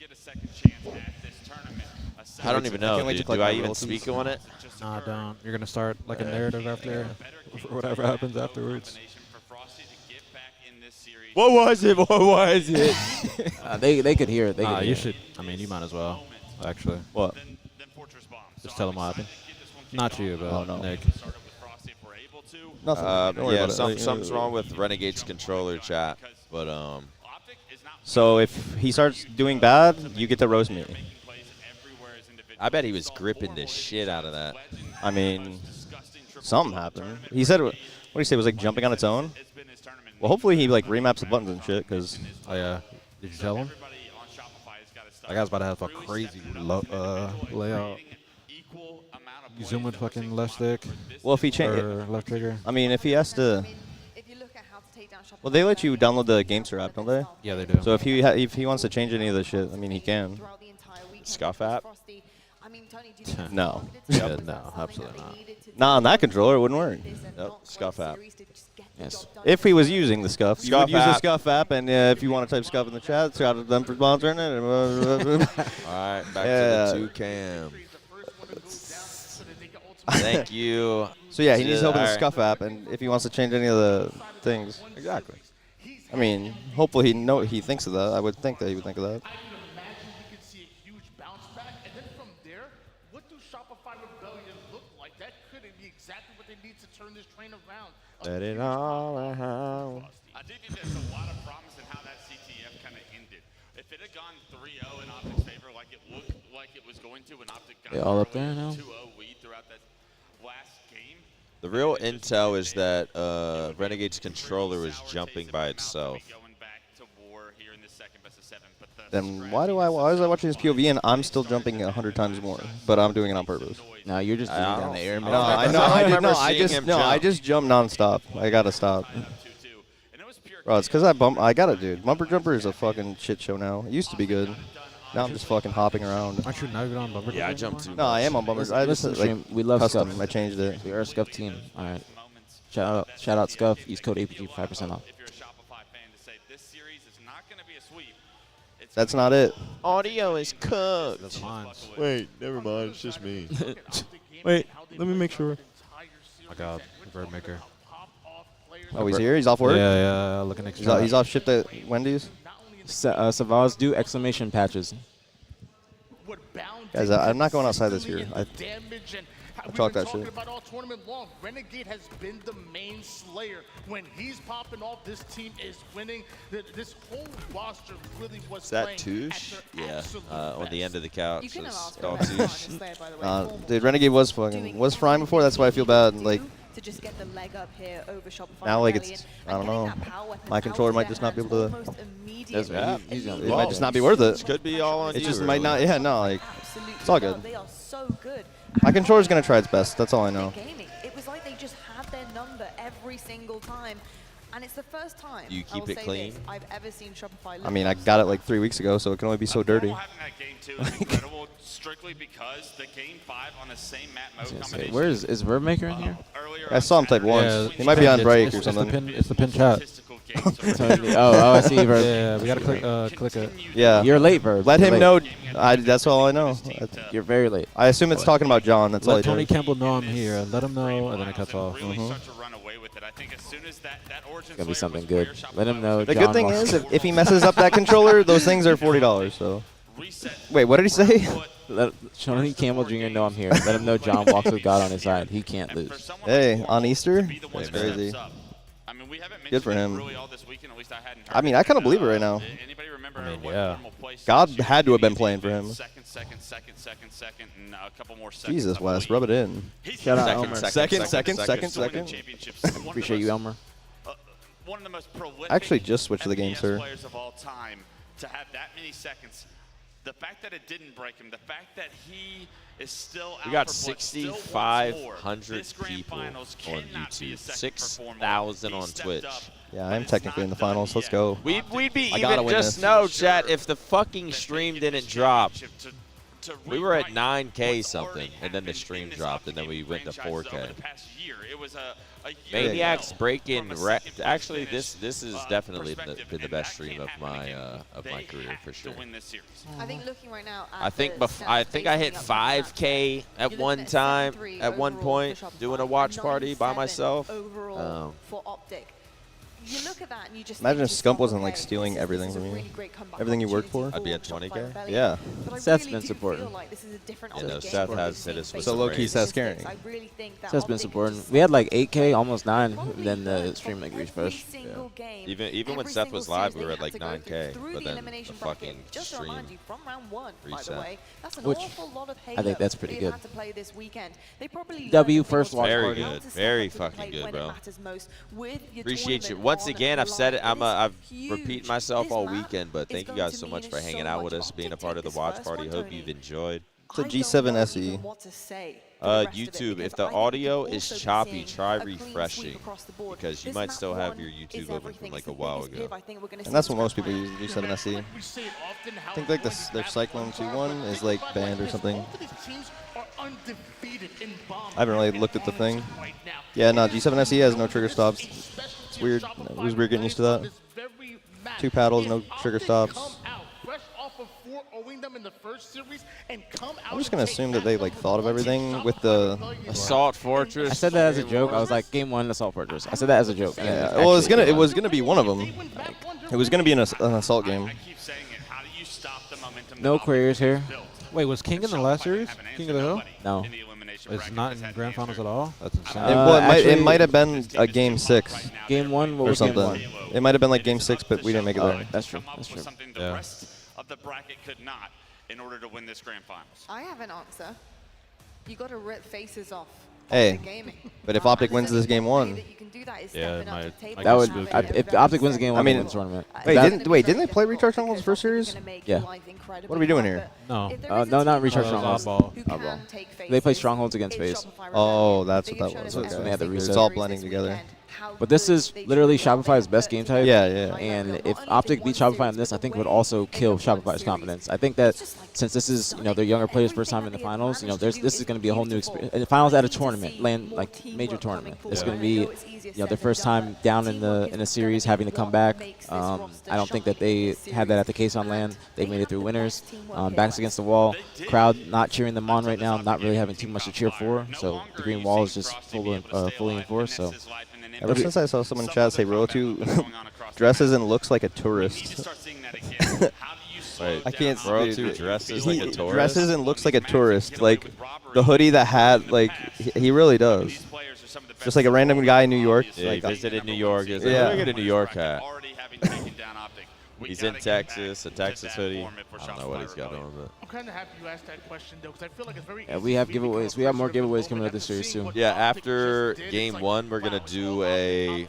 I don't even know, dude. Do I even speak on it? Nah, don't. You're gonna start like a narrative after, for whatever happens afterwards. What was it? What was it? They could hear it. They could hear You it. should. I mean, you might as well. Actually. What? Just tell them what happened. Not you, but Nick. Nothing. Don't worry Yeah, about it. something's wrong with Renegade's controller, chat. But So if he starts doing bad, you get to roast me. I bet he was gripping the shit out of that. I mean, something happened. He said, what did he say? It was like jumping on its own. Well, hopefully he like remaps the buttons and shit, cause Oh yeah. Did you tell him? That guy's about to have a crazy layout. You zoom with fucking left stick. Well, if he or left trigger. I mean, if he has to. Well, they let you download the GameStar app, don't they? Yeah, they do. So if he wants to change any of the shit, I mean, he can. Scuff app? No. Yeah, no, absolutely not. Not on that controller, it wouldn't work. Nope, Scuff app. Yes. If he was using the Scuff, you would Scuff use the app. Scuff app, and if you want to type Scuff in the chat, shout out to them for sponsoring it. All right, back Yeah. to the 2cam. Thank you. So yeah, he needs help with the All right. Scuff app, and if he wants to change any of the things. Exactly. I mean, hopefully he thinks of that. I would think that he would think of that. Let it all out. I do think there's a lot of promise in how that CTF kind of ended. If it had gone 3-0 in Optic's favor, like it looked like it was going to, and Optic got They all up there now? 2-0 lead throughout that last game. The real intel is that Renegade's controller was jumping by itself. Then why was I watching this POV and I'm still jumping 100 times more, but I'm doing it on purpose? No, you're just doing it down the air, man. No, I just jump nonstop. I gotta stop. Bro, it's because I gotta, dude. Bumper jumper is a fucking shit show now. It used to be good. Now I'm just fucking hopping around. Aren't you not even on bumper? Yeah, I jumped too. No, I am on bumpers. I just Listen, like we love custom. Scuff. I changed it. We are a Scuff team. All right. Shout out Scuff. Use code aPG for 5% off. That's not it. Audio is cooked. That's mine. Wait, never mind. It's just me. Wait, let me make sure. My God, the bird maker. Oh, he's here? He's off work? Yeah, looking extra. He's off shift at Wendy's? Savaz, do exclamation patches. Guys, I'm not going outside this year. I talk that shit. About all tournament long, Renegade has been the main slayer. When he's popping off, this team is winning. This whole roster really was Is that playing Touche? at their Yeah, absolute on the end of the couch. You It's couldn't dog ask Touche. Dude, Renegade was frying before. That's why I feel bad. Like, to just get the leg up here over Shopify now, like, Rebellion it's, and I don't getting know. that power weapon My out controller of might their just not be hands able to. almost immediately. It might just not be worth it. Could be all on It you. just really. might not. Yeah, no, like, Absolutely it's all not. good. They are so good. My controller's gonna try its best. That's all I know. Gaming. It was like they just had their number every single time. And it's the first time You keep I will it say clean? this, I've ever seen Shopify I mean, I got it like 3 weeks ago, so it can only be so dirty. Having that game too is incredible, strictly because the game 5 on the same map mode combination. Where is Birdmaker in here? I saw him type once. Yeah, He might be on break or it's something. It's the pin chat. Oh, I see, Verb. Yeah, we gotta click it. Yeah. You're late, Verb. Let You're him late. know. That's all I know. You're very late. I assume it's talking about John. That's all I Let Tony do. Campbell know I'm here. Let him know, and then it cuts off. It's gonna be something good. Let him know. The John good thing walks- is, if he messes up that controller, those things are $40. So. Wait, what did he say? Let Tony Campbell Jr. know I'm here. Let him know John walks with God on his side. He can't lose. Hey, on Easter? That's crazy. Good for him. I mean, I kind of believe it right now. I mean, yeah. God had to have been playing for him. Jesus, Wes, rub it in. Shout out Elmer. Second. Appreciate you, Elmer. One of the most prolific I actually just switched to the game, FPS sir. players of all time to have that many seconds. The fact that it didn't break him, the fact that he is still out We got for blood, still wants more. 6,500 This grand people finals on cannot be a YouTube. second performer. 6,000 He on stepped Twitch. up, Yeah, I am technically in the finals. Let's go. We'd be I gotta even win just this. know, chat, if the fucking stream didn't drop. We were at 9K something, and then the stream dropped, and then we went to 4K. Maniacs breaking. Actually, this is definitely been the best stream of my career for sure. I think looking right now at I think the I stats think I hit facing up to that, 5K at you're one looking at time, 7-3 at one overall point, for Shopify, doing a watch party by 9-7 myself. overall for Optic. You look at that and you just Imagine think if to Scump yourself, wasn't like okay, stealing this everything is a from you. really great comeback Everything you worked opportunity for. I'd be at Shopify 20K. Rebellion. Yeah. But I Seth's really been do supporting. feel like this is a different Yeah, game no, for Seth this has hit team us with based So some on low-key praise. Seth's statistics. carrying. I really think that Seth's been Optic supporting. just We had like 8K, almost 9, and then the stream like refreshed. single game, Even when every Seth was single live, series we were they at like had to go 9K, through but the then the elimination fucking bracket. Just to stream remind you, from round 1, by the reset. way, that's an Which awful lot of I think that's pretty they've good. had to play this weekend. They probably W learned first what watch to do, Very how good. to step Very up to the fucking plate good, when bro. it matters most with your Appreciate you. tournament once again, I've said it. I've repeated myself all weekend, but thank you guys so much for hanging out with us, being a part of the watch party. Hope you've enjoyed. It's a G7 SE. YouTube, if the audio is choppy, try refreshing because you might still have your YouTube open from like a while ago. And that's what most people use, the G7 SE. I think like their Cyclone 2.1 is like banned or something. I haven't really looked at the thing. Yeah, no, G7 SE has no trigger stops. It's weird. It was weird getting used to that. 2 paddles, no trigger stops. I'm just gonna assume that they like thought of everything with the Assault Fortress. I said that as a joke. I was like, game 1, Assault Fortress. I said that as a joke. Yeah. Well, it was gonna be one of them. It was gonna be an assault game. No queries here. Wait, was King in the last series? King of the Hill? No. It's not in grand finals at all? That's insane. It might have been a game 6. Game 1 or something. It might have been like game 6, but we didn't make it there. That's true. That's true. Yeah. Of the bracket could not in order to win this grand finals. I have an answer. You got to rip faces off. Hey, but if Optic wins this game 1, yeah, that would. If Optic wins the game 1, I mean, wins the tournament. didn't they play Recharge Strongholds first series? Yeah. What are we doing here? No. No, not Recharge Strongholds. Oddball. They play Strongholds against FaZe. Oh, that's what that was. So that's when they had the It's reset. all blending together. But this is literally Shopify's best game type. Yeah, yeah. And if Optic beat Shopify on this, I think it would also kill Shopify's confidence. I think that since this is, their younger players' first time in the finals, this is going to be a whole new experience. And the finals at a tournament, major tournament. It's going to be, their first time down in a series, having to come back. I don't think that they had that at the case on LAN. They made it through winners. Backs against the wall. Crowd not cheering them on right now. Not really having too much to cheer for. So the green wall is just fully enforced. So. Ever since I saw someone in chat say Roto dresses and looks like a tourist. Wait, I can't see Roto dresses like a tourist? Dresses and looks like a tourist. Like the hoodie, the hat, like he really does. Just like a random guy in New York. Yeah, like, he visited New York. He's like, yeah. look at a New York hat. He's in Texas, a Texas hoodie. I don't know what he's got on, but. I'm kind of happy you asked that question, though, because I feel like it's very. Yeah, we have giveaways. We have more giveaways coming up this series too. Yeah, after game 1, we're gonna do a.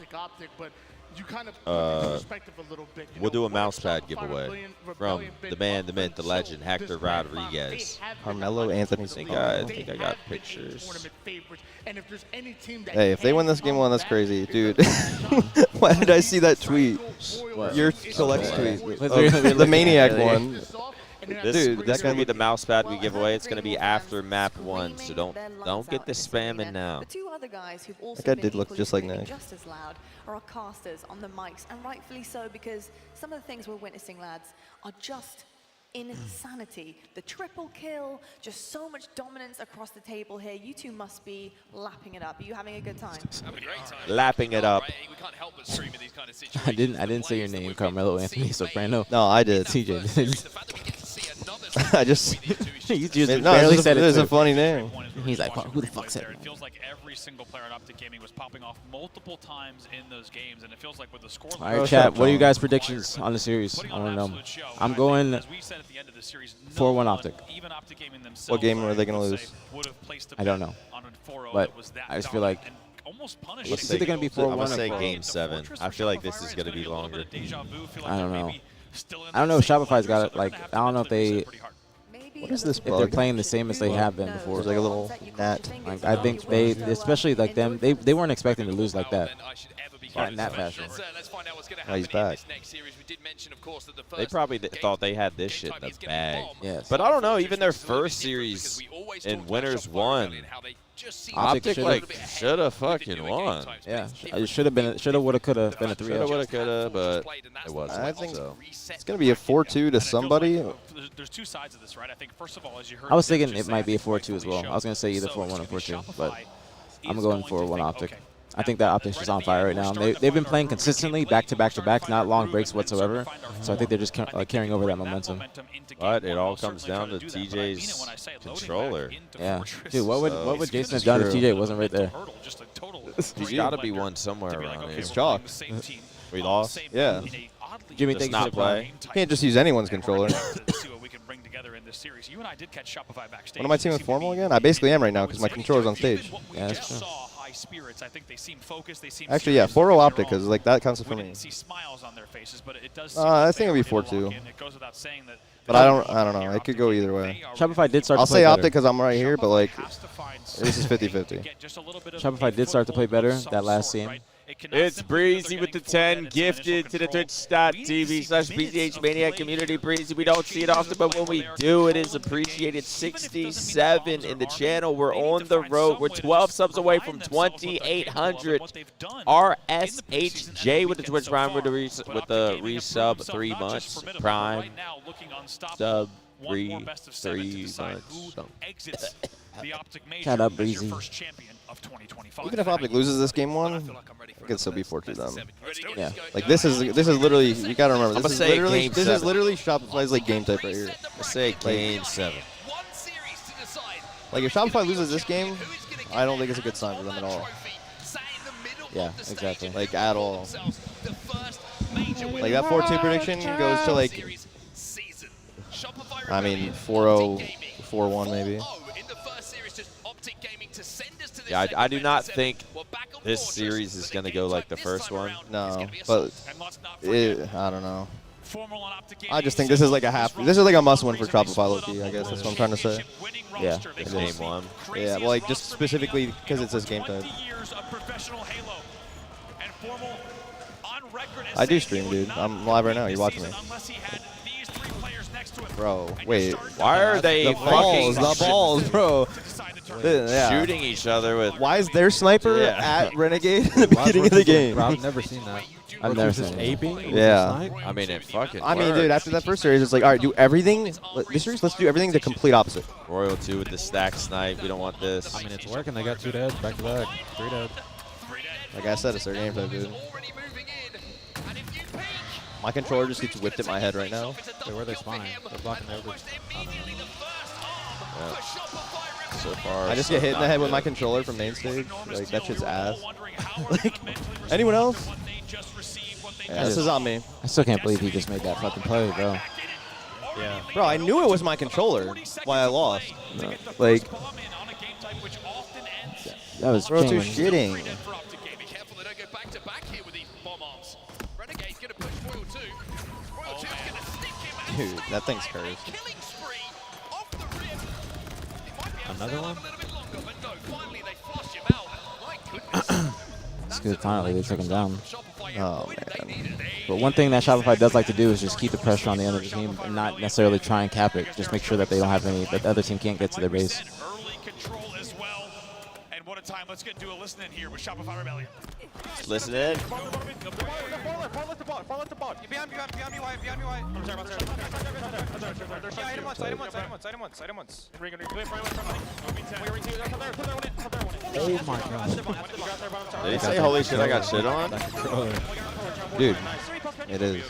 We'll do a mouse pad giveaway from the man, the myth, the legend, Hector Rodriguez. Carmelo Anthony. I think I got pictures. Hey, if they win this game 1, that's crazy, dude. Why did I see that tweet? What? Your collect tweet. The Maniac one. Dude, that's gonna be the mouse pad we give away. It's gonna be after map 1, so don't get the spamming now. The 2 other guys who've also That guy did look just like been Nick. just as loud are our casters on the mics, and rightfully so, because some of the things we're witnessing, lads, are just insanity. The triple kill, just so much dominance across the table here. You two must be lapping it up. Are you having a good time? Having a great time. Lapping it up. We can't help but stream in these kind of situations. I didn't say your name, Carmelo Anthony Soprano. No, I did. TJ did. I just. You just no, barely said it. It's a funny name. He's like, who the fuck said It feels like every single player in Optic Gaming was popping off multiple times in those games, and it feels like with the score. All right, chat. What are you guys' predictions on the series? I want to know. I'm going 4-1 Optic. What game are they going to lose? I don't know, but I just feel like it's either going to be 4-1 I'm gonna say or game 7. I feel like this is gonna be longer. I don't know. I don't know if Shopify's got it. Like, I don't know if they. What is this If they're bug? playing the same as they have been before. There's like a little gnat. Like, I think they, especially like them, they weren't expecting to lose like that. In that fashion. Oh, he's back. They probably thought they had this shit in the bag. Yes. But I don't know. Even their first series in Winners 1, Optic should have fucking won. Yeah, it should have been. Should have, would have, could have been a 3-0. Should have, would have, could have, but it wasn't. I think so. it's going to be a 4-2 to somebody. There's 2 sides of this, right? I think first of all, as you heard, I was thinking it might be a 4-2 as well. I was going to say either 4-1 or 4-2, but I'm going for 1 Optic. I think that Optic's just on fire right now. They've been playing consistently, back to back to back, not long breaks whatsoever. So I think they're just carrying over that momentum. But it all comes down to TJ's controller. Yeah, dude, what would Jason have done if TJ wasn't right there? He's got to be one somewhere around here. It's chalk. We lost? Yeah. Jimmy, Does thanks not for the play. Can't just use anyone's controller. You and I did catch Shopify backstage. What am I teaming with formal again? I basically am right now because my controller's on stage. Yeah, that's true. high spirits. I think they seem focused. They seem actually, yeah, 4-0 Optic, because like that counts for me. See smiles on their faces, but it does. I think it'll be 4-2. It goes without saying that. But I don't know. It could go either way. Shopify did start I'll to play say better. Optic because I'm right here, but like this is 50-50. Shopify did start to play better that last scene. It's Breezy with the 10, gifted to the twitch.tv/BtH Maniac community. Breezy, we don't see it often, but when we do, it is appreciated. 67 in the channel. We're on the road. We're 12 subs away from 2,800. RSHJ with the Twitch Prime with the resub 3 months. Prime sub 3 months. Shut up, Breezy. Even if Optic loses this game 1, it could still be 4-2 them. Yeah. Like this is literally, you gotta remember, this is game literally Shopify's like game type right here. Let's say game 7. Like if Shopify loses this game, I don't think it's a good sign for them at all. Yeah, exactly. Like at all. Like that 4-2 prediction goes to like, I mean 4-0, 4-1 maybe. Yeah, I do not think this series is going to go like the first one. No, but I don't know. I just think this is like a must-win for Shopify low-key, I guess that's what I'm trying to say. Yeah, it's game 1. Yeah, well, like just specifically because it's this game type. I do stream, dude. I'm live right now. You're watching me. Bro, wait. Why are they the balls, bro? Yeah. Shooting each other with. Why is their sniper at Renegade in the beginning of the game? I've never seen that. I've never seen it. Yeah. I mean, it fucking dude, after that first series, it's like, all right, do everything. This series, let's do everything the complete opposite. Royal 2 with the stack snipe. We don't want this. I mean, it's working. They got 2 dead, back to back. 3 dead. Like I said, it's their game type, dude. My controller just gets whipped at my head right now. Wait, where are they spawning? They're blocking the over. Yeah. So far, I just get hit in the head with my controller from main stage. Like, that shit's ass. Like, anyone else? Yeah, this is on me. I still can't believe he just made that fucking play, bro. Yeah. Bro, I knew it was my controller why I lost. No. Like, that was bro, too shitting. Dude, that thing's cursed. Another one? It's good. Finally, they took him down. Oh, man. But one thing that Shopify does like to do is just keep the pressure on the other team and not necessarily try and cap it. Just make sure that they don't have any, that the other team can't get to their base. Let's get to a listen in here with Shopify Rebellion. Listen in. Fall at the bot. Behind me, White. I'm sorry. Yeah, item once. Oh my god. Did he say holy shit I got shit on? Dude, it is.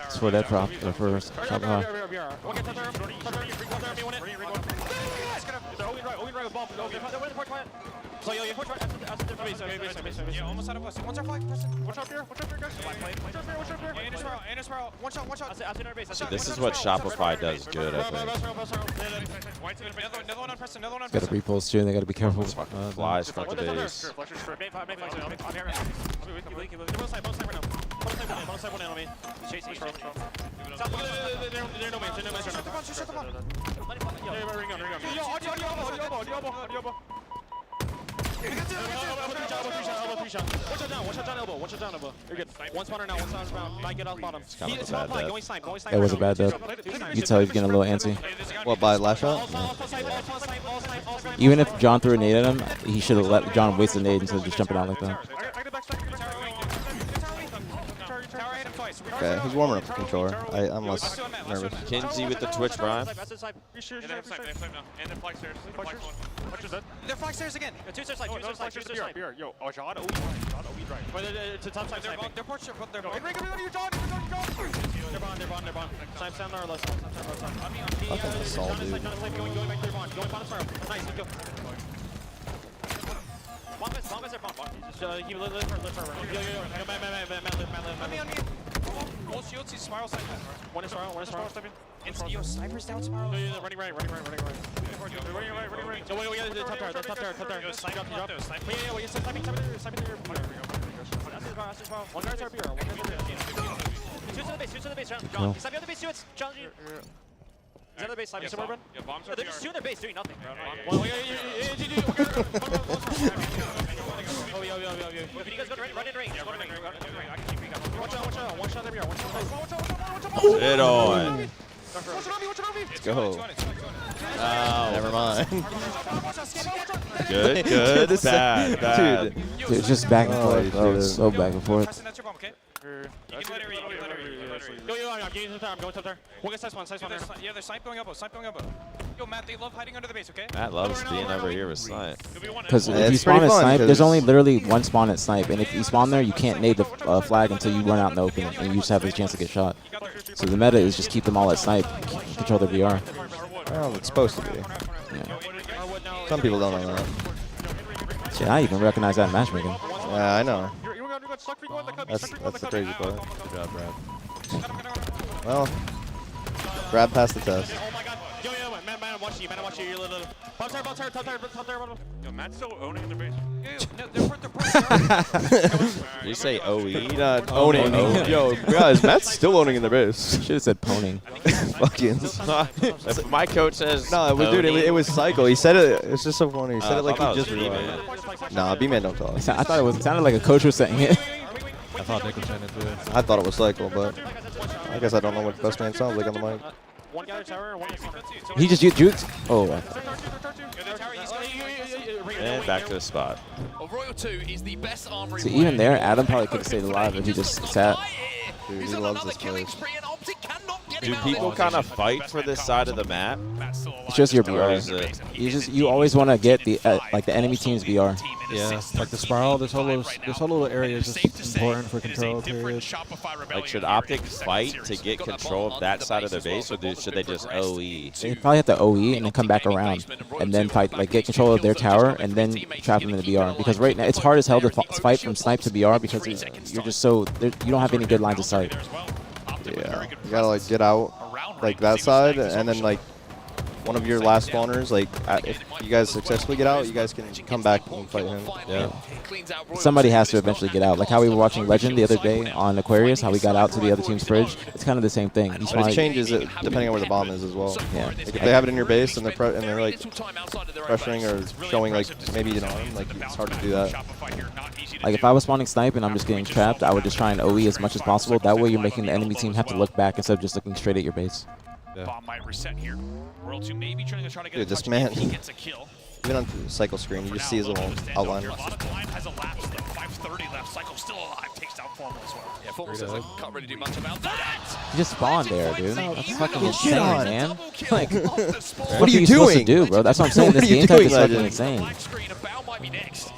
It's for that prop, for Shopify. Almost out of us. One's our flag. Watch out here, guys. This is what Shopify does good, I think. Got to repulse too, and they got to be careful. Fucking flies front to base. It was a bad dub. You can tell he's getting a little antsy. What, by last shot? Even if John threw a nade at him, he should have let John waste a nade instead of just jumping out like that. Okay, he's warming up the controller. I'm less nervous. Kinsey with the Twitch Prime. They're flag stairs again. Two stairs side. Yo, John, to top side sniping. They're porch. They're John. They're bond. Snipe down our left side. Fucking assault, dude. Going back to bond. Going bottom spiral. Nice, let's go. Bomb is there, bomb. Just keep live forever. Yo, man, live. One shield, see spiral side. One is spiral, stepping. Yo, sniper's down spiral. Running right. Running right. Yo, wait, top tower. Yo, snipe, drop. Yeah, wait, sniping there. One guy's RBR, Two to the base, John. He's on the base, John. He's on the base, sniping somewhere, bro. They're just two in their base doing nothing, bro. Yo. If you guys go run in range. Watch out. One shot RBR. Sit on. Let's go. Oh. Never mind. Good. Bad. Dude, just back and forth. Dude, so back and forth. Yo, I'm getting to the tower. I'm going to the tower. One guy's size one there. Yeah, there's snipe going up. Yo, Matt, they love hiding under the base, okay? Matt loves being over here with snipe. Because if you spawn at snipe, there's only literally one spawn at snipe, and if you spawn there, you can't nade the flag until you run out in the open, and you just have a chance to get shot. So the meta is just keep them all at snipe, control their VR. Well, it's supposed to be. Yeah. Some people don't know that. Shit, I even recognize that in matchmaking. Yeah, I know. That's the crazy part. Good job, Brad. Well, Brad passed the test. Yo, man, I'm watching you. You're little. Top tower. Yo, Matt's still owning in their base. Did you say OE? Not owning. Yo, guys, Matt's still owning in their base. Should have said poning. Fucking. If my coach says no, dude, it was Cycle. He said it. It's just so funny. He said it like he just realized. Nah, B-Man don't talk. I thought it sounded like a coach was saying it. I thought Nick was saying it too. I thought it was Cycle, but I guess I don't know what best man sounds like on the mic. He just juked. Oh. And back to the spot. So even there, Adam probably could have stayed alive if he just sat. Dude, he loves this place. Do people kind of fight for this side of the map? It's just your Or is VR. it- You always want to get the like the enemy team's VR. Yeah, like the spiral, this whole little area is just important for control period. Like, should Optic fight to get control of that side of the base, or should they just OE? They probably have to OE and then come back around and then fight, like get control of their tower and then trap them in the BR. Because right now it's hard as hell to fight from snipe to BR because you're just so you don't have any good lines of sight. Yeah, you gotta like get out like that side, and then like one of your last spawners, like if you guys successfully get out, you guys can come back and fight him. Yeah. Somebody has to eventually get out. Like how we were watching Legend the other day on Aquarius, how we got out to the other team's fridge. It's kind of the same thing. But it changes it depending on where the bomb is as well. Yeah. Like if they have it in your base and they're like pressuring or showing like maybe you know like it's hard to do that. Like if I was spawning snipe and I'm just getting trapped, I would just try and OE as much as possible. That way you're making the enemy team have to look back instead of just looking straight at your base. Yeah. Bomb might reset here. World 2 maybe trying to get Dude, a this touch man, if he gets a kill. even on the cycle screen, you just see his little outline. Blind has elapsed though. 5:30 left. Cycle still alive. Takes down Formal as well. Yeah, Formal says I can't really do much about that. You just spawned there, dude. That's fucking Get insane, shit on. man. Like, what are you supposed to doing? do, bro? That's what I'm saying. What This are you game type doing, is fucking Legend? insane. Black screen, a bow might be next.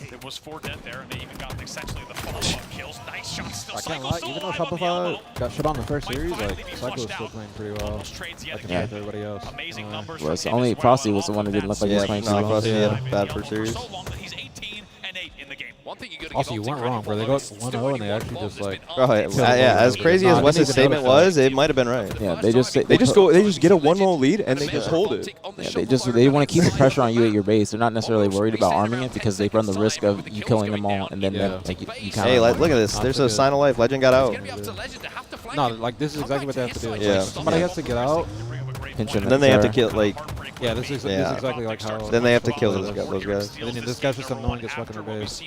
There was 4 dead there, and they even got essentially the follow-up kills. Nice shot still. I can't Cycle lie, still even though alive on the Shopify elbow. got shit on the first series, like Cycle was still playing pretty well. Almost trades yet Like again. compared to everybody else. Amazing numbers Well, from it's him only as well. Frosty was the one who didn't look like he was Yeah, playing no, too well. Frosty had a bad first series. So long that he's 18-8 in the game. One thing you gotta Also, give you Optic weren't credit wrong, for, bro. They though, go is 1-0 and they actually just like. Yeah, as crazy as Wes's statement was, it might have been right. Yeah, they just They just get a 1-0 lead and they just hold it. Yeah, they want to keep the pressure on you at your base. They're not necessarily worried about arming it because they run the risk of you killing them all and then like you kind Hey, of. look at this. There's a sign of life. Legend got out. No, like this is exactly what they have to do. Yeah. Like, somebody has to get out. Pinch him And then they have to kill like. Yeah, this is exactly like how. Then they have to kill those guys. And then this guy's just annoying as fuck in their base.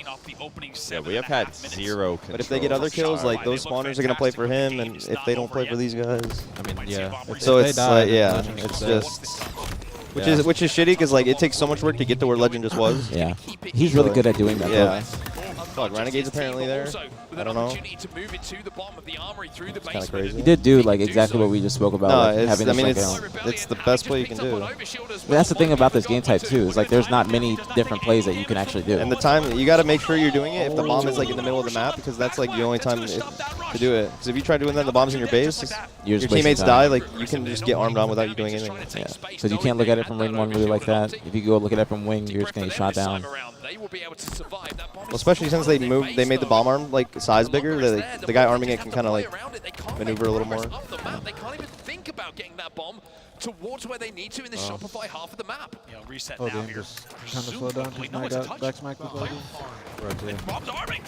Yeah, we have had zero control. But if they get other kills, like those spawners are gonna play for him, and if they don't play for these guys, I mean, yeah. so it's like then it's Legend just. Which is shitty because like it takes so much work to get to where Legend just was. Yeah, he's really good at doing that. Yeah. Fuck, Renegade's apparently there. I don't know. It's Kind of crazy. He did do like exactly what we just spoke about. No, like, having I this, mean like, it's the best play you can do. That's the thing about this game type too. Is like there's not many different plays that you can actually do. And the time you got to make sure you're doing it if the bomb is like in the middle of the map because that's like the only time to do it. Because if you try doing that, and the bomb's in your base, your teammates die. Like you can just get armed on without you doing anything. Yeah, because you can't look at it from ring one really like that. If you go look at it from wing, you're just gonna get shot down. they will be able to survive. That bomb Well, especially since they made the bomb arm like size bigger. The guy arming it can kind of like maneuver a little more. They can't even think about getting that bomb towards where they need to in the Shopify half of the map. Reset Oh, now game here. just kind of slowed down. Just now got back smack with loading. Bomb's arming.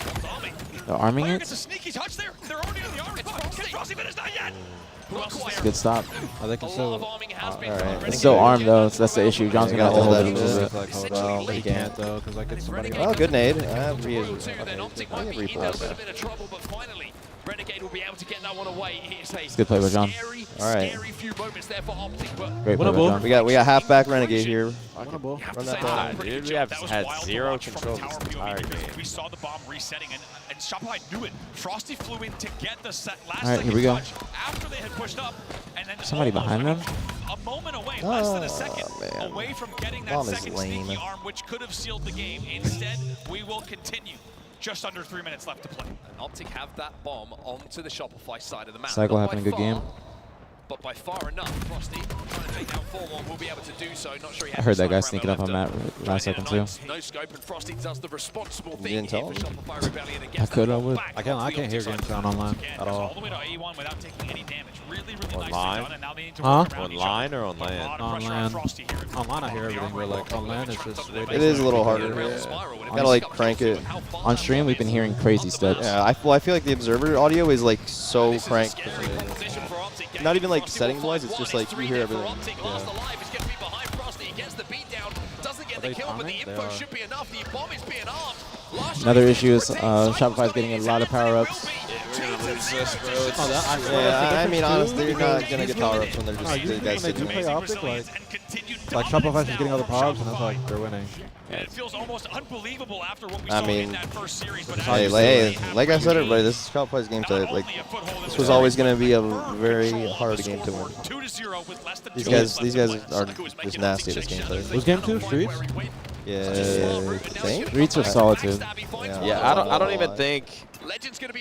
They're arming Player it? gets a sneaky touch there. They're already on the armor. Can Frosty finish? Not yet. Who else is It's a there? good stop. Oh, they can still. Alright. It's still armed though, so that's the issue. John's gonna have to hold it a little bit. Like, hold on, but he can't though, because I get somebody. Oh, good nade. I have reuse. Renegade will be able to get that one away. It's good play by John. All right. Few moments there for Optic, but Great play by John. We got halfback Renegade here. Run that God, ball. dude, we have had zero control this entire game. We saw the bomb resetting, and Shopify knew it. Frosty flew in to get the last All right, here we go. touch after they had pushed up, and then Somebody behind them? a moment away, less than a second, man. away from getting that Bomb is second lame. sneaky arm, which could have sealed the game. Instead, we will continue. Just under 3 minutes left to play. And Optic have that bomb onto the Shopify side of the map. Cycle Not having by a good game. But by far enough. Frosty trying to take down 4-1 will be able to do so. Not sure he I has heard the that guy sniper sneaking up ammo on left Matt last second too. No scope, and Frosty does the responsible You thing didn't tell here him? for Shopify Rebellion. I could, I would. I can't hear game sound online at All all. the way to A1 without taking any damage. Really nicely Online? done, and now they need to Huh? work around each Online other. or on A lot land? of pressure on Online. Frosty here. Online, I hear everything, but like on land, it's just way It is a little harder. Gotta like crank it. On stream, we've been hearing crazy steps. Yeah, I feel like the observer audio is like so cranked. Not even like settings wise, it's just like you hear everything. Another issue is Shopify's getting a lot of power-ups. Yeah, I mean, honestly, you're not gonna get power ups when they're just the guys When they do sitting play there. Optic, like Shopify's just getting all the power ups, and that's like they're winning. It feels almost unbelievable after what we I saw mean, in that first series. But hey, like I said, everybody, this is Shopify's game type. Like, this was always gonna be a very hard game to win. These guys are just nasty at this game type. Was game 2 Streets? Yeah, I think. Streets are solid too. Yeah, I don't even think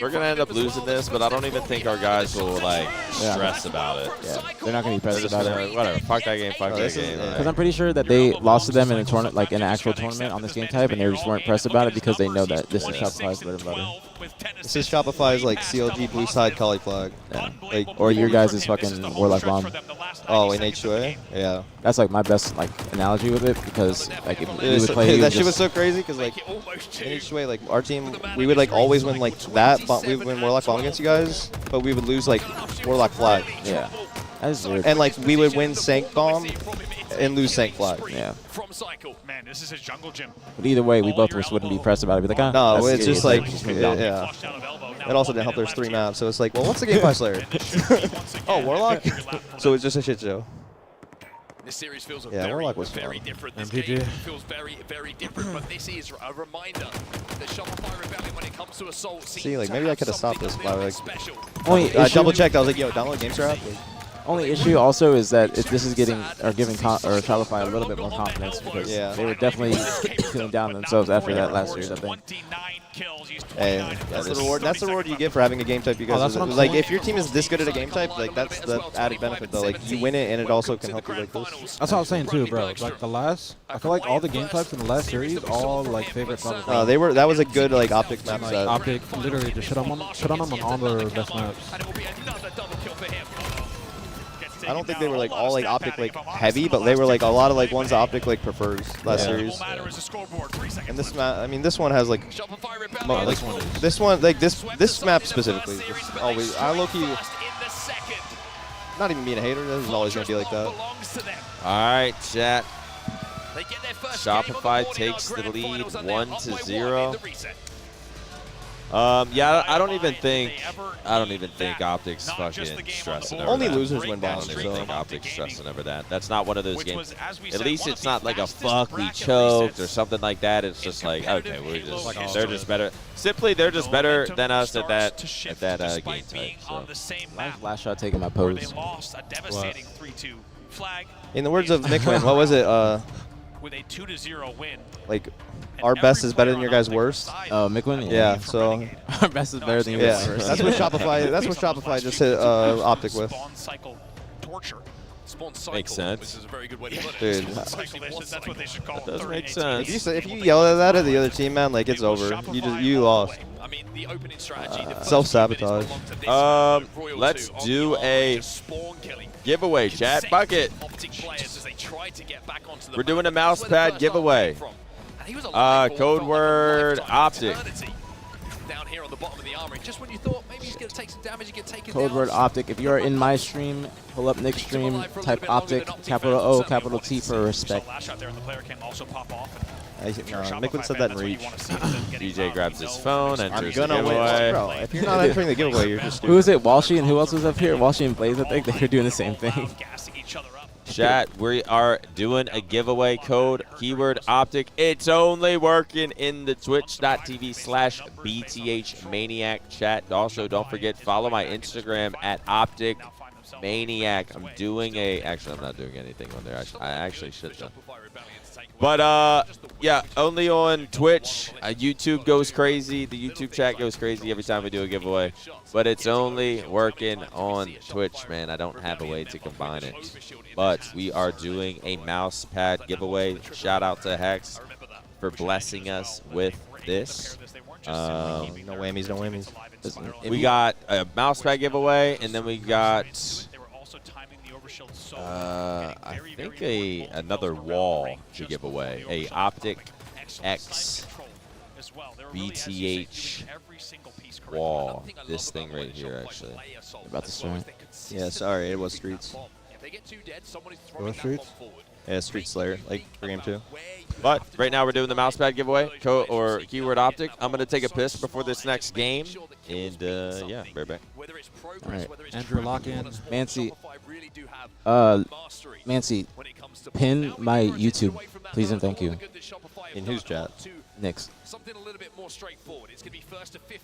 we're gonna end up losing this, but I don't even think our guys will like stress about it. Yeah, they're not gonna be pressed about it. Whatever, fuck that game, fuck that game. Because I'm pretty sure that they lost to them in a tournament, like in an actual tournament on this game type, and they just weren't pressed about it because they know that this is Shopify's bread and butter. This is Shopify's like CLG blue side Kali flag. Yeah. Like, Or your guys' fucking Warlock Bomb. Oh, in H2A? Yeah. That's like my best like analogy with it because like if we would play that shit was so crazy because like in H2A, like our team, we would like always win like that. We would win Warlock Bomb against you guys, but we would lose like Warlock Flag. Yeah. That's weird. And like we would win Sank Bomb and lose Sank Flag. Yeah. Man, this is his jungle gym. But either way, we both just wouldn't be pressed about it. Be like, ah, No, that's it's just like, move down. yeah. It also didn't help there's 3 maps, so it's like, well, what's the game 5 Slayer? Oh, Warlock? So it's just a shit show. This series feels Warlock was very fun. different. This MPG. game feels very, very different. But this is a reminder that Shopify Rebellion, when it comes to Assault, See, like maybe I could have stopped this by like. Only I issue- double checked. I was like, yo, download GameStar app. Only issue also is that this is giving Shopify a little bit more confidence because they were definitely feeling down themselves after that last series, I think. Hey, that's the reward. That's the reward you get for having a game type. You guys, that's what I'm like, saying. if your team is this good at a game type, like that's the added benefit though. Like you win it, and it also can help you like this. That's what I was saying too, bro. Like the last, I feel like all the game types in the last series, all like favorite Shopify. No, they were. That was a good like Optic map Like set. Optic, literally just shit on them on all their best maps. I don't think they were like all like Optic like heavy, but they were like a lot of like ones that Optic like prefers last series. And this map, I mean, this one has like, this one like this map specifically, just always. I low key, not even being a hater. This is always gonna be like that. All right, chat. Shopify takes the lead 1-0. Yeah, I don't even think Optic's fucking stressing over Only that. losers win I bombs, don't even so. think Optic's stressing over that. That's not one of those games. At least it's not like a fuck we choked or something like that. It's just like, okay, they're just better. Simply, they're just better than us at that game type. So. Last shot taking my pose. In the words of Miquin, what was it? With a 2-0 win. Like, our best is better than your guys' worst. Miquin? Yeah. So our best is better than your worst. That's what Shopify. That's what Shopify just hit Optic with. Spawn cycle torture. Spawn cycle, Makes sense. which is a very good way to put Dude, it. That's what they should call it. That does make sense. If you yell at that at the other team, man, like it's over. You lost. I mean, the opening strategy, the Self-sabotage. Let's do a giveaway, chat. Bucket. We're doing a mouse pad giveaway. Code word Optic. Down here on the bottom of the armory, just when you thought maybe he's going to take some damage, you get taken Code down. word Optic. If you are in my stream, pull up Nick's stream, type Optic, capital O, capital T for respect. Micklin said that in Reach. DJ grabs his phone, enters the gonna giveaway. win. Bro, if you're not entering the giveaway, you're just stupid. Who is it? Walshy and who else was up here? Walshy and Blaze, I think. They were doing the same thing. Chat, we are doing a giveaway code, keyword Optic. It's only working in the twitch.tv/BTH Maniac chat. Also, don't forget, follow my Instagram at Optic Maniac. I'm doing actually, I'm not doing anything on there. I actually should though. But, yeah, only on Twitch. YouTube goes crazy. The YouTube chat goes crazy every time we do a giveaway. But it's only working on Twitch, man. I don't have a way to combine it. But we are doing a mouse pad giveaway. Shout out to Hex for blessing us with this. No whammies, no whammies. We got a mouse pad giveaway, and then we got I think another wall to give away. A Optic X BtH wall. This thing right here, actually. About to start. Yeah, sorry, it was Streets. It was Streets? Yeah, Street Slayer, like for game 2. But right now we're doing the mouse pad giveaway, or keyword Optic. I'm going to take a piss before this next game. And, yeah, right back. All right. Andrew, lock in. Mancy, Mancy, pin my YouTube, please and thank you. In whose chat? Nick's.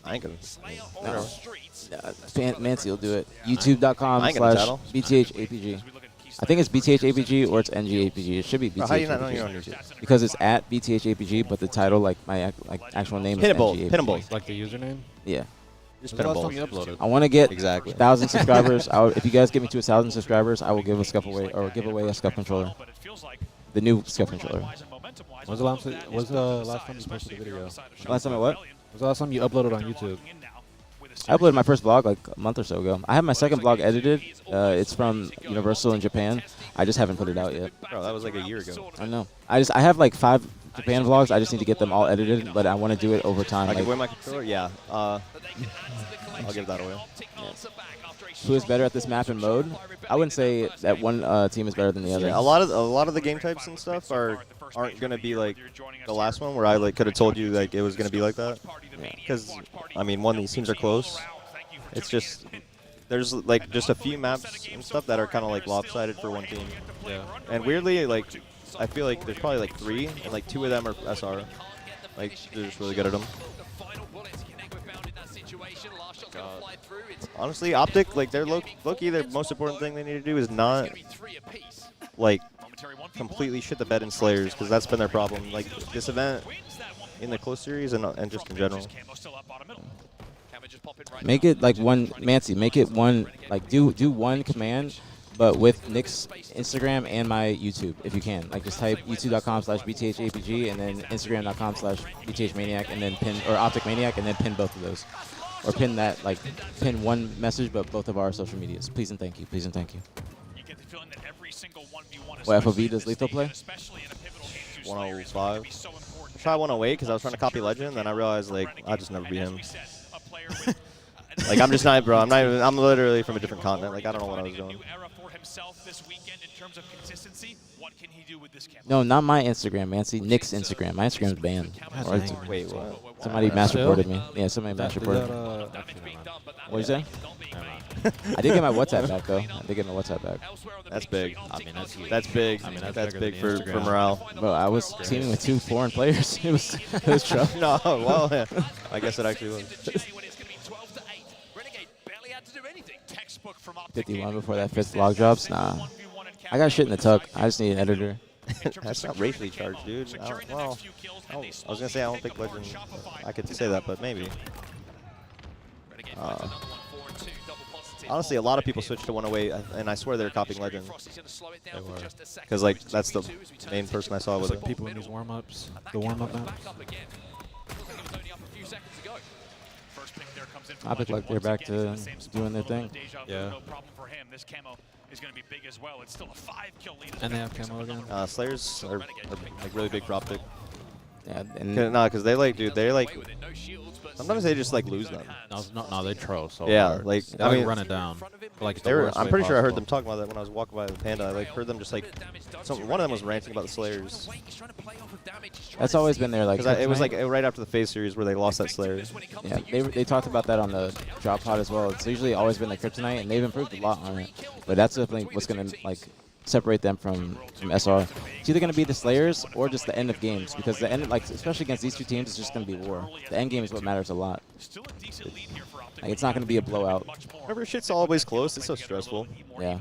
I ain't gonna. No. Mancy will do it. YouTube.com/BTH APG. I think it's BtH APG or it's NG APG. It should be BtH Bro, how do you not know APG. you're on YouTube? Because it's at BtH APG, but the title, like my actual name is NG APG. both. Like the username? Yeah. Just When's the pin last time you both. uploaded? I want to get Exactly. 1,000 subscribers. If you guys get me to 1,000 subscribers, I will give a scuff away or give away a scuff controller. The new scuff controller. When's the last time you posted a video? Last time I what? When's the last time you uploaded on YouTube? I uploaded my first vlog like a month or so ago. I have my second vlog edited. It's from Universal in Japan. I just haven't put it out yet. Bro, that was like a year ago. I know. I have like 5 Japan vlogs. I just need to get them all edited, but I want to do it over time. I Like, give away my controller? Yeah. I'll give that away. who is better at this map and mode? I wouldn't say that one team is better than the other. Yeah, a lot of the game types and stuff aren't gonna be like the last one where I like could have told you like it was gonna be like that. Because I mean, one, these teams are close. It's just there's like just a few maps and stuff that are kind of like lopsided for one team. Yeah. And weirdly, like I feel like there's probably like 3, and like 2 of them are SR. Like they're just really good at them. Honestly, Optic, like they're low-key, their most important thing they need to do is not like completely shit the bed in Slayers, because that's been their problem. Like this event in the close series and just in general. Make it like one, Mancy, make it one, like do one command, but with Nick's Instagram and my YouTube, if you can. Like just type youtube.com/BTH APG and then Instagram.com/BTH Maniac and then pin, or Optic Maniac, and then pin both of those. Or pin that, like pin one message, but both of our social medias. Please and thank you. Please and thank you. What, FOV does Lethal play? 105. I tried 108 because I was trying to copy Legend, then I realized like I just never beat him. Like I'm just not, bro. I'm literally from a different continent. Like I don't know what I was doing. No, not my Instagram, Mancy. Nick's Instagram. My Instagram is banned. Wait, what? Somebody mass reported me. Yeah, somebody mass reported me. What'd you say? I did get my WhatsApp back though. I did get my WhatsApp back. That's big. I mean, that's big. I mean, that's big for morale. Bro, I was teaming with 2 foreign players. It was tough. No, well, yeah. I guess it actually was. 51 before that 5th vlog drops? Nah. I got shit in the tuck. I just need an editor. That's not racially charged, dude. Well, I was gonna say I don't think Legend. I could say that, but maybe. Honestly, a lot of people switched to 108, and I swear they're copying Legend. Because, like, that's the main person I saw with it. People in these warm-ups, the warm-up maps. I look like they're back to doing their thing. Yeah. And they have camo again. Slayers are like really big prop pick. Yeah, and no, because they like, dude, they like. Sometimes they just like lose them. No, they troll so yeah, hard. like They, I mean, run it down. Like they were, I'm pretty sure I heard them talking about that when I was walking by the Panda. I like heard them just like, one of them was ranting about the Slayers. That's always been their like. Because it was like right after the FaZe series where they lost that Slayer. Yeah, they talked about that on the drop pod as well. It's usually always been the Kryptonite, and they've improved a lot on it. But that's definitely what's gonna like separate them from SR. It's either gonna be the Slayers or just the end of games, because the end, like especially against these two teams, it's just gonna be war. The end game is what matters a lot. Like, it's not gonna be a blowout. Remember, shit's always close. It's so stressful. Yeah,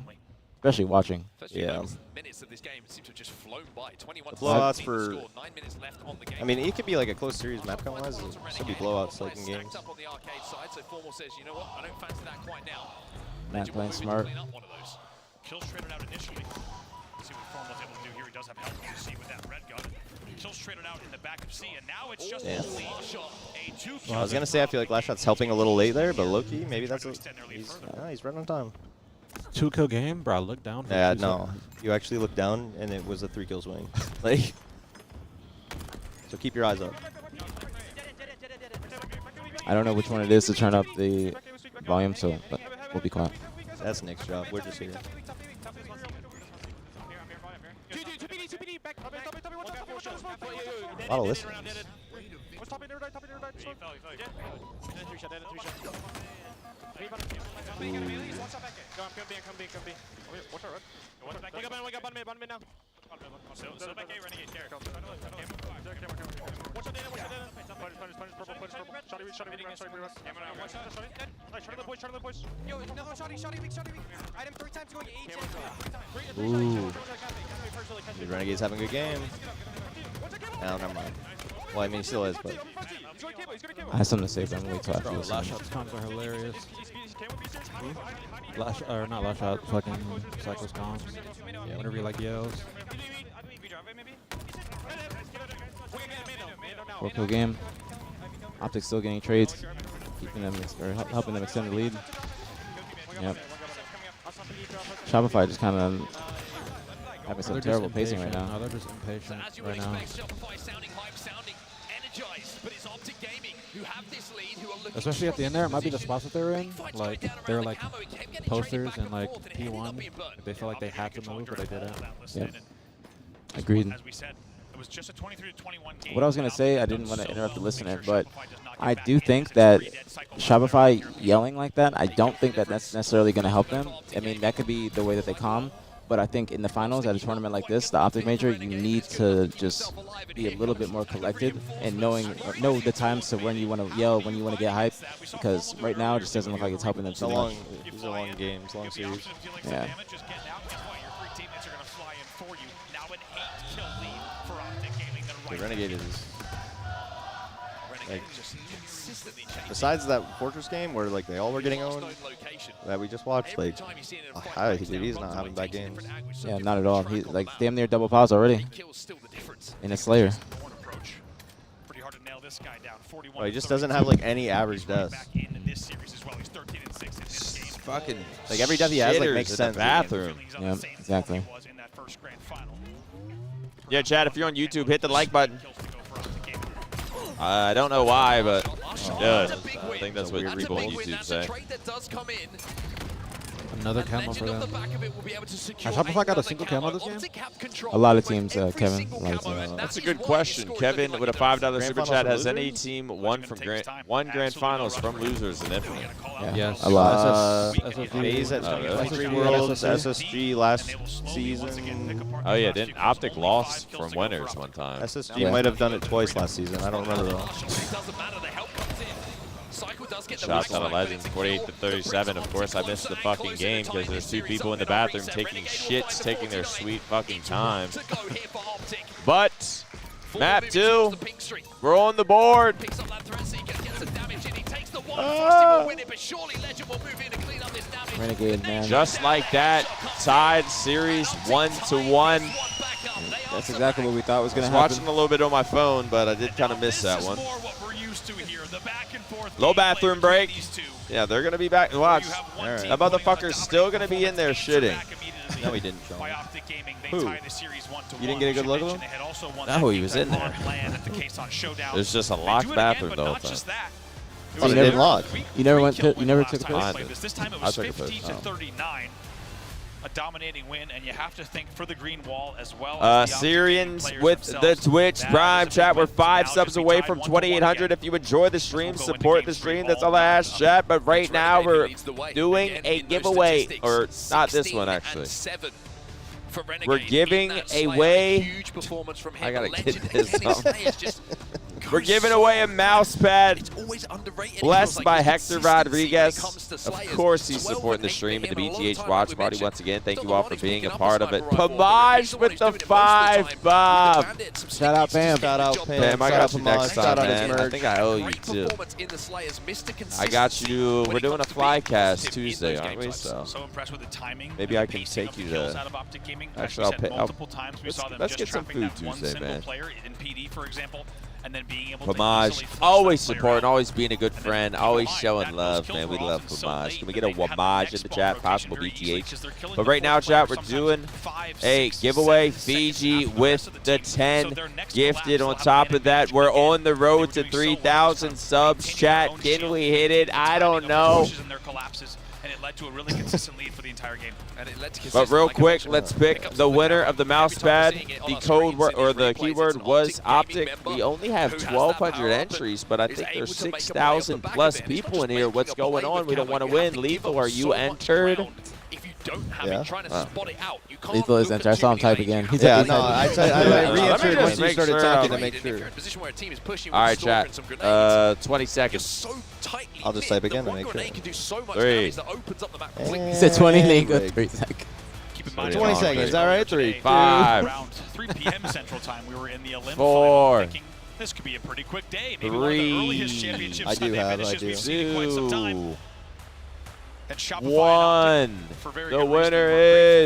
especially watching. Yeah. The blowouts for, I mean, it could be like a close series map count wise. It should be blowouts like in games. Matt playing smart. Kills traded out initially. See what Form was able to do here. He does have help to see with that red gun. Kills traded out in the back of C, and now it's just only a 2-kill. Well, I was gonna say I feel like Last Shot's helping a little late there, but low-key, maybe that's he's right on time. 2-kill game, bro. Look down. For Yeah, no, you actually look down, and it was a 3-kill swing. Like, so keep your eyes up. I don't know which one it is to turn up the volume, so but we'll be quiet. That's Nick's job. We're just here. A lot of listeners. Ooh. Dude, Renegade's having a good game. No, never mind. Well, I mean, he still is, but. I have something to say, but I'm going to wait till after this. Last Shot's comms are hilarious. Not Last Shot, fucking Cyclo's comms. Yeah, whenever he like yells. 4-kill game. Optic still getting trades, keeping them or helping them extend the lead. Yep. Shopify just kind of having some terrible pacing right now. No, they're just impatient right now. Especially at the end there, it might be the spots that they're in. Like, they're like posters and like P1. They felt like they had to move, but they didn't. Yep. Agreed. What I was going to say, I didn't want to interrupt the listener, but I do think that Shopify yelling like that, I don't think that that's necessarily going to help them. I mean, that could be the way that they calm. But I think in the finals, at a tournament like this, the Optic Major, you need to just be a little bit more collected and know the times to when you want to yell, when you want to get hyped. Because right now, it just doesn't look like it's helping them too much. These are long games, long series. Yeah. The Renegade is like, besides that Fortress game where like they all were getting owned that we just watched, like I think he's not having bad games. Yeah, not at all. He's like damn near double pause already in a Slayer. Well, he just doesn't have like any average deaths. Fucking like every death he has like makes sense. Bathroom. Yeah, exactly. Yeah, Chad, if you're on YouTube, hit the like button. I don't know why, but I think that's what people on YouTube say. Another camo for them. Has Shopify got a single camo this game? A lot of teams, Kevin. That's a good question. Kevin, with a $5 super chat, has any team won grand finals from losers in Infinite? Yeah, yes, a lot. FaZe at 23 Worlds, SSG last season. Oh yeah, didn't Optic lost from winners one time? SSG might have done it twice last season. I don't remember though. Shots on a Legend, 48-37. Of course, I missed the fucking game because there's two people in the bathroom taking shits, taking their sweet fucking time. But map 2, we're on the board. Renegade, man. Just like that, tied series 1-1. That's exactly what we thought was going to I was happen. watching a little bit on my phone, but I did kind of miss that one. Low bathroom break. Yeah, they're going to be back. Watch. Right. That motherfucker's still going to be in there shitting. No, he didn't. Who? You didn't get a good look at him? No, he was in there. There's just a locked bathroom the whole time. Oh, it didn't lock. You never went. You never took a Mine piss. did. This time it I was took a 50 piss. to 39. A dominating win, and you have to think for the green wall as well. Syrians with the Twitch Prime chat. We're 5 subs away from 2,800. If you enjoy the stream, support the stream. That's all I ask, chat. But right now, we're doing a giveaway. Or not this one, actually. We're giving away. I gotta get this up. We're giving away a mouse pad blessed by Hector Rodriguez. Of course, he's supporting the stream and the BtH Watch Party once again. Thank you all for being a part of it. Pamaj with the 5, Bob. Shout out, Pam. Shout out, Pam. Pam, I got you next Shout time, out his man. I merch. think I owe you too. I got you. We're doing a flycast Tuesday, aren't we? So impressed with the timing. maybe I can take you to. Actually, I'll pay. Let's get some food Tuesday, man. Pamaj, always supporting, always being a good friend, always showing love, man. We love Pamaj. Can we get a Wamaj in the chat? Possible BtH. But right now, chat, we're doing a giveaway. Fiji with the 10 gifted. On top of that, we're on the road to 3,000 subs. Chat, can we hit it? I don't know. And it led to a really consistent lead for the entire game. But real quick, let's pick the winner of the mouse pad. The code word or the keyword was Optic. We only have 1,200 entries, but I think there's 6,000 plus people in here. What's going on? We don't want to win. Lethal, are you entered? Yeah. Lethal is entered. I saw him type again. He's Yeah, he's no, typing. I re-entered once you make started sure talking I'm- to make sure. All right, chat. 20 seconds. I'll just type again to make sure. 3. He said 20, then he go 3 seconds. 20 seconds, all right? 3, 5. Around 3 p.m. Central Time, we were in the Olymp 4. final, thinking this could be a pretty quick day. Maybe one of the earliest 3. championships I do Sunday have, finishes I do. we've seen in quite some time. 2. And Shopify 1. for very The good reason, winner we were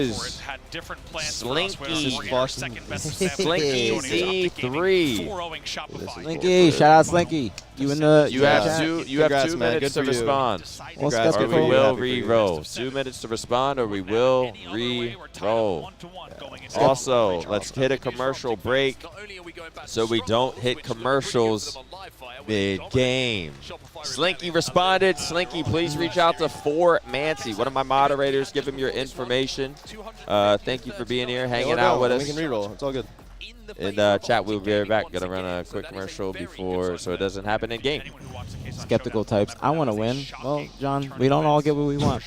grateful for is it. Had different plans for us, where Slinky. we were our second best of seven, Slinky joining us Optic Gaming, Z3. 4-0ing Shopify. Slinky, shout out Slinky. You in the You have chat. two. You have Congrats, 2 man. minutes Good to for you. respond. Well, Congrats, Or we man. will Happy for you. re-roll. 2 minutes to respond, or we will re-roll. Also, let's hit a commercial break so we don't hit commercials mid-game. Slinky responded. Slinky, please reach out to 4Mancy, one of my moderators. Give him your information. Thank you for being here, hanging out with us. We can re-roll. It's all good. And chat, we'll be right back. Gonna run a quick commercial before, so it doesn't happen in game. Skeptical types. I want to win. Well, John, we don't all get what we want.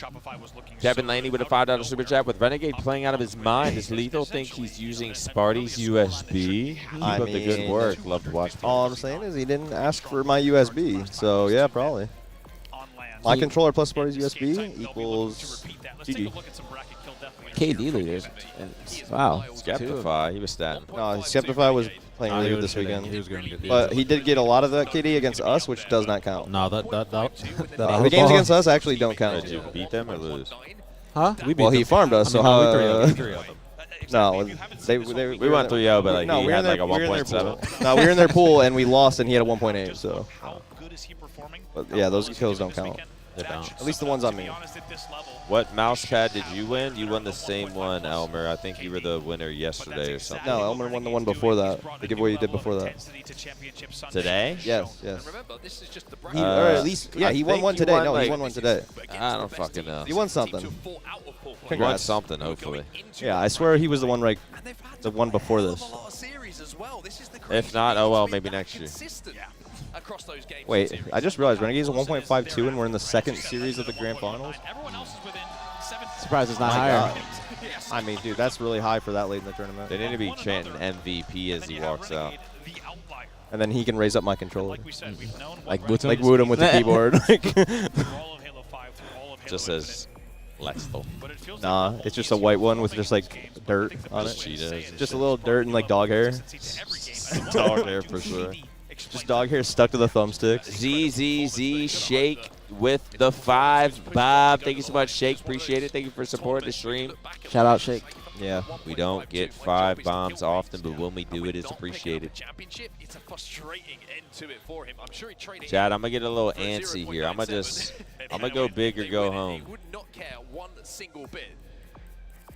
Kevin Laney with a $5 super chat. With Renegade playing out of his mind, does Lethal think he's using Sparty's USB? Keep I up the good mean, work. Love to watch. All I'm saying is he didn't ask for my USB, so yeah, probably. My controller plus Sparty's USB equals GG. KD leaders. Wow. Skeptify. He was statting. No, Skeptify was playing really good this weekend. He was going to get But he did get a lot of that KD against us, which does not count. No, that The games against us actually don't count. Did you beat them or lose? Huh? Well, he farmed us, so we 3-0 them. no, We went 3-0, but like no, he we were had in like a we were in their 1.7. pool. No, we were in their pool and we lost, and he had a 1.8. So, but yeah, those kills don't count. They don't. At least the ones on me. What mouse pad did you win? You won the same one, Elmer. I think you were the winner yesterday or something. No, Elmer won the one before that. The giveaway you did before that. Today? Yes, yes. Or at least, yeah, he won one today. No, he won one today. I don't fucking know. He won something. He won Congrats. something, hopefully. Yeah, I swear he was the one the one before this. If not, oh well, maybe next year. Wait, I just realized Renegade's a 1.52 and we're in the second series of the Grand Finals. Surprised it's not My higher. God. I mean, dude, that's really high for that late in the tournament. They need to be chanting MVP as he walks out. And then he can raise up my controller. Like Wootem? Like Wootem with the keyboard. Just says Lexthal. Nah, it's just a white one with just like dirt on it. Cheetahs. Just a little dirt and like dog hair. Dog hair for sure. Just dog hair stuck to the thumbsticks. ZZZ Shake with the 5 bomb. Thank you so much, Shake. Appreciate it. Thank you for supporting the stream. Shout out, Shake. Yeah, we don't get 5 bombs often, but when we do, it is appreciated. It's a frustrating end to it for him. I'm sure he traded. Chad, I'm gonna get a little antsy here. I'm gonna go big or go home. He would not care one single bit.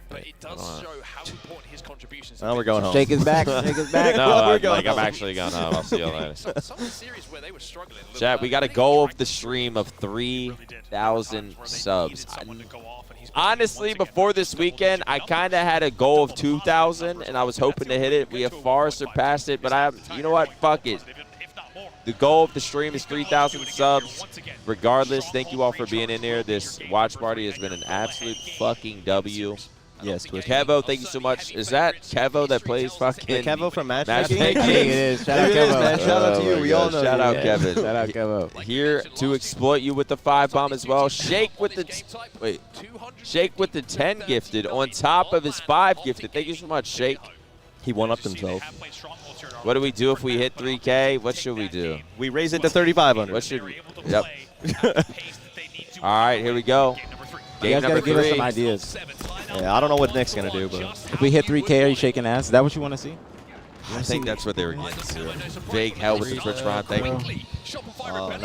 But it does show how important his contributions are. Now we're going home. Shake is back. Shake is back. No, I'm actually going home. I'll see you later. Some of the series where they were struggling. Chad, we got a goal of the stream of 3,000 subs. Honestly, before this weekend, I kind of had a goal of 2,000, and I was hoping to hit it. We have far surpassed it, but you know what? Fuck it. The goal of the stream is 3,000 subs. Regardless, thank you all for being in there. This watch party has been an absolute fucking W. Yes, Twitch. Kevo, thank you so much. Is that Kevo that plays fucking Kevo from Matchmaking? Matchmaking? It is. Shout out, Kevo. Man. Shout out to you. We all know Shout out, you. Kevin. Shout out, Kevo. Here to exploit you with the 5 bomb as well. Shake with the Shake with the 10 gifted on top of his 5 gifted. Thank you so much, Shake. He one-upped himself. What do we do if we hit 3K? What should we do? We raise it to 3,500. What should we? Yep. All right, here we go. You guys gotta give us some ideas. Yeah, I don't know what Nick's gonna do, but if we hit 3K, are you shaking ass? Is that what you want to see? I think that's what they were getting to. Big hell with the Twitch Ron. Thank you.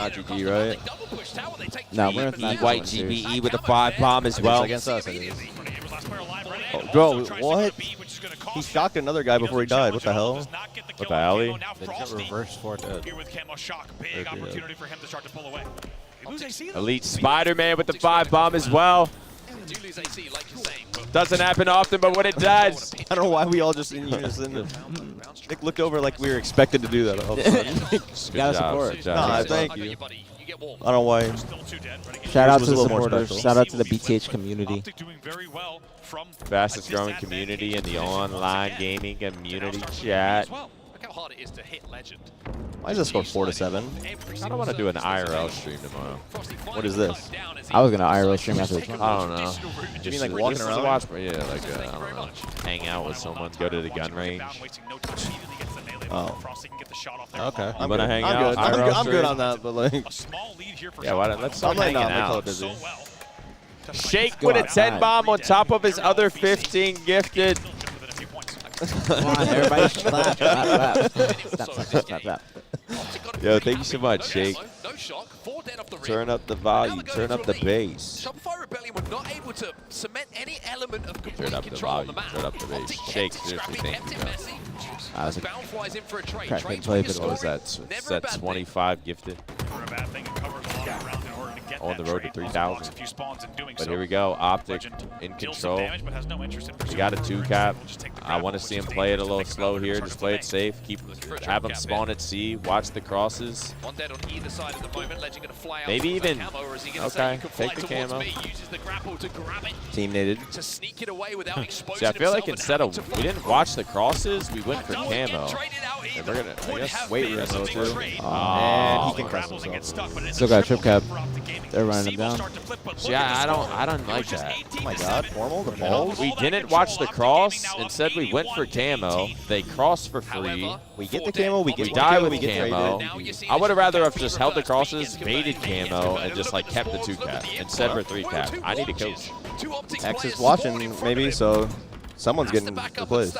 not GG, right? No, we're not White GBE with the 5 bomb as well. Against us, it is. Oh, bro, what? He shocked another guy before he died. What the hell? What the hell? They got reverse for dead. Elite Spider-Man with the 5 bomb as well. Doesn't happen often, but when it does. I don't know why we all just in unison. Nick looked over like we were expected to do that all of a sudden. Gotta support. Nah, thank you. I don't know why. Shout out to the supporters. Shout out to the BtH community. Fastest growing community in the online gaming community chat. Hard it is to hit legend. Why is this score 4-7? I don't want to do an IRL stream tomorrow. What is this? I was gonna IRL stream after the tournament. I don't know. You mean like walking around? Watch, yeah, like I don't know. Hang out with someone, go to the gun range. Oh. Okay. You want to hang out? I'm good on that, but like. Yeah, why don't, let's start I'm hanging out. out. Shake with a 10 bomb on top of his other 15 gifted. Come on, everybody clap, clap, clap. Yo, thank you so much, Shake. Turn up the volume, turn up the bass. Shopify Rebellion were not able to cement any element of complete Turn up the control on the volume, map. turn up the bass. Shake, seriously, thank you, guys. Bound flies in for a trade. Crack Trade play, swing but What was scoring. that? Set 25 gifted. On the road to 3,000. But here we go. Optic in control. We got a 2-cap. I want to see him play it a little slow here. Just play it safe. Have him spawn at C. Watch the crosses. One dead on either side at the moment. Legend gonna fly out Maybe towards that even. camo, or is he gonna say Okay, you can fly take the towards camo. me? Uses the grapple to grab it, Team needed. to sneak it away without exposing See, I feel like himself instead and of we didn't watch the crosses, we went for camo. And we're gonna, I guess, Weight room though too. Oh, And he can cross himself. Still got a trip cap. They're running them down. Yeah, I don't like that. Oh my god, formal, the balls. We didn't watch the cross. Instead, we went for camo. They crossed for free. We get the camo, we We die with we get camo. traded. I would have rather have just held the crosses, baited camo, and just like kept the 2-cap instead of a 3-cap. I need a coach. X is watching maybe, so someone's getting replaced.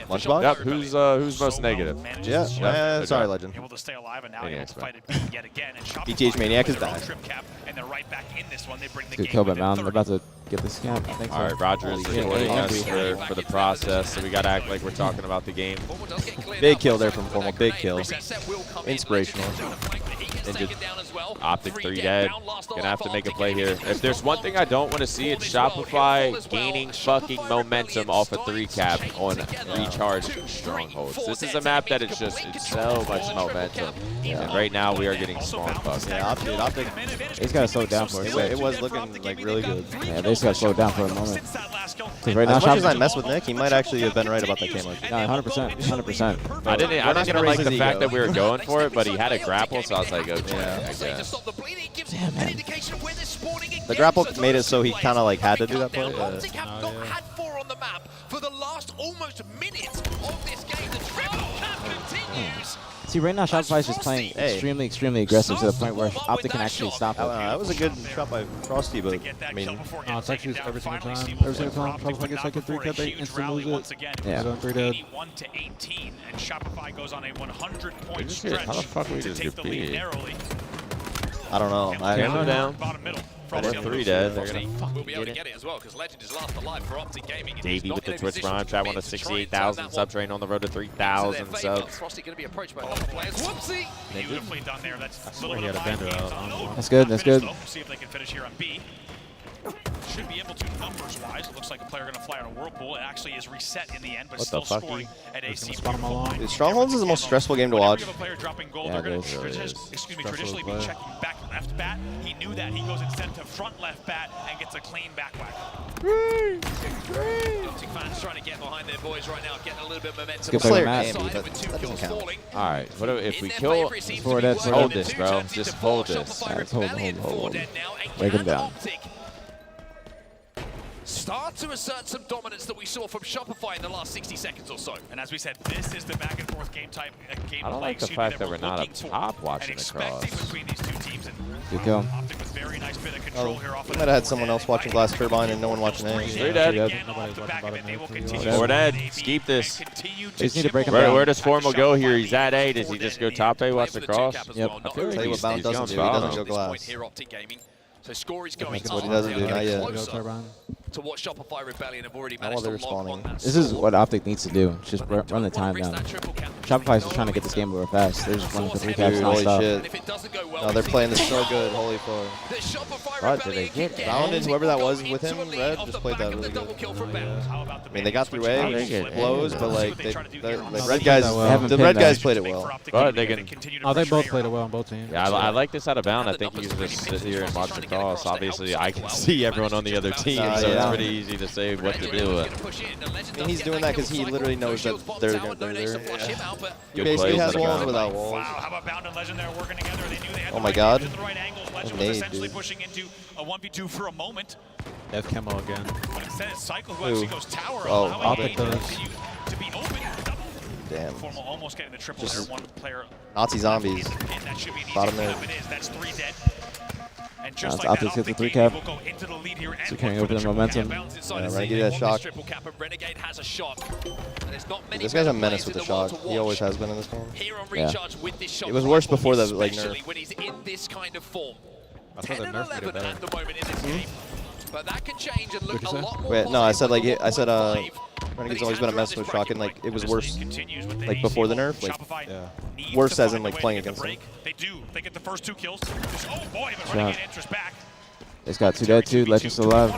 Lunchbox? Yep. Who's most negative? Yeah. Yep. Sorry, Legend. Able to stay alive and now Yeah, able to fight it yet again. And BtH Maniac is back. And they're right back in this one. They bring the Good game kill by within Mountain. They're 30. about to get this camp. I think so. All right, Roger is supporting us for the process, so we got to act like we're talking about the game. Big kill there from Formal. Big kill. Inspirational. And just Optic 3 dead. Gonna have to make a play here. If there's one thing I don't want to see, it's Shopify gaining fucking momentum off a 3-cap on recharge strongholds. This is a map that it's so much momentum. And right now we are getting spawn fucked. Yeah, Optic. He's got to slow down for a second. It was looking like really good. Yeah, they just got to slow down for a moment. Because right now, As much as I mess with Nick, he might actually have been right about that camo. No, 100%. 100%. I didn't gonna raise like the his fact ego. that we were going for it, but he had a grapple, so I was like, okay, I guess. Damn, man. The grapple made it so he kind of like had to do that play. Optic have not had 4 on the map for the last almost minute of this game. The triple cap continues. See, right now Shopify is just playing extremely, extremely aggressive to the point where Optic can actually stop it. That was a good shot by Frosty, but I mean, no, it's actually every single time. Every single time Shopify gets like a 3-cut, they instantly lose it. Yeah. 81 to 18, and Shopify goes on a 100-point stretch How the fuck we to just take get the lead beat? narrowly. I don't know. Camera down. Bottom middle. They're 3 dead. They're gonna We'll be able to get it as well because Legend is last alive for Optic Gaming. Davey with the Twitch Prime. Chat won a 68,000 sub train on the road to 3,000 subs. Frosty going to be approached by a couple players. Whoopsie! Beautifully done there. That's a little he bit had of a bender mind out. games. That's good. That's good. See if they can finish here on B. Should be able to numbers-wise. It looks like a player going to fly on a whirlpool. It actually is reset in the end, but What still the fuck? scoring at AC. Dude, Strongholds is the most stressful game to watch. Whenever you have a player dropping gold, Yeah, they're going it to really is. traditionally be checking back left bat. He knew that. He goes instead to front left bat and gets a clean back whack. Optic fans trying to get behind their boys right now, getting a little bit of momentum. Good play with Matt. With 2 kills falling. All right. What if we kill? Forward that, Hold this, bro. Just hold this. Hold. Break him down. Start to assert some dominance that we saw from Shopify in the last 60 seconds or so. And as we said, this is the back and forth game type. I don't like the fact that we're not up top watching the cross. Between these two teams. Good kill. Optic was very nice bit of control here off We might have had someone else watching Glass Turbine and no one watching A. 3 dead. 4 dead. Keep this. They just need to break him Where down. does Formal go here? He's at A. Does he just go top A, watch the cross? Yep. I feel like Tell you what Bound doesn't do. He doesn't go Glass. Here, Optic Gaming. So score is going That's what he doesn't do, not yet. to what Shopify Rebellion have already Not managed while to they're lock on respawning. that This is score. what Optic needs to do. Just run the time down. Shopify is just trying to get this game over fast. They're just running for 3 caps Dude, holy nonstop. shit. No, they're playing this so good. Holy fuck. What did they get? Bound and whoever that was with him, Red, just played that really good. I mean, they got through A, blows, but like, the Red guys played it well. But they can. Oh, they both played it well on both teams. Yeah, I like this out of bound. I think you can just sit here and watch the cross. Obviously, I can see everyone on the other team, so it's pretty easy to say what to do. And he's doing that because he literally knows that they're there. He Good basically plays has out of walls bound. without walls. Wow, how about Bound and Legend there working together? They knew they had Oh the my right God. range and the right angles. Legend Nade, was essentially dude. pushing into a 1v2 for a moment. Death Camo again. But instead it's Cycle who Who? actually goes tower, Oh, allowing Optic Nade to does. continue to be open. Double. Damn. Formal almost getting the triple Just there. One player Nazi zombies. in that should be an easy Bottom there. cleanup. It is. That's 3 dead. And Now just it's like that, Optic hit the Optic 3 Gaming cap. will go into the lead here and So carrying look for over the triple momentum. cap. Bounds inside Yeah, the Renegade scene. has Won shock. this triple cap, and Renegade has a shot. And there's not many This guy's a better menace players with the in world shot. to He always watch. has been in this game. Here on Yeah. Recharge with this shot. It was worse before the like especially nerf. when he's in this kind of form. I thought 10 the and nerf made it 11 better. at the moment in this game. But that can change and look a lot more Wait, no, I said like positive I said when Renegade's always been a mess with shock, and like it was worse like AC before the mode. nerf, like Shopify worse to as in find a like way playing to get against the him. break. They do. They get the first 2 kills. Oh boy, but Shot. Renegade enters back. It's got 2 dead, 2. Legends still alive.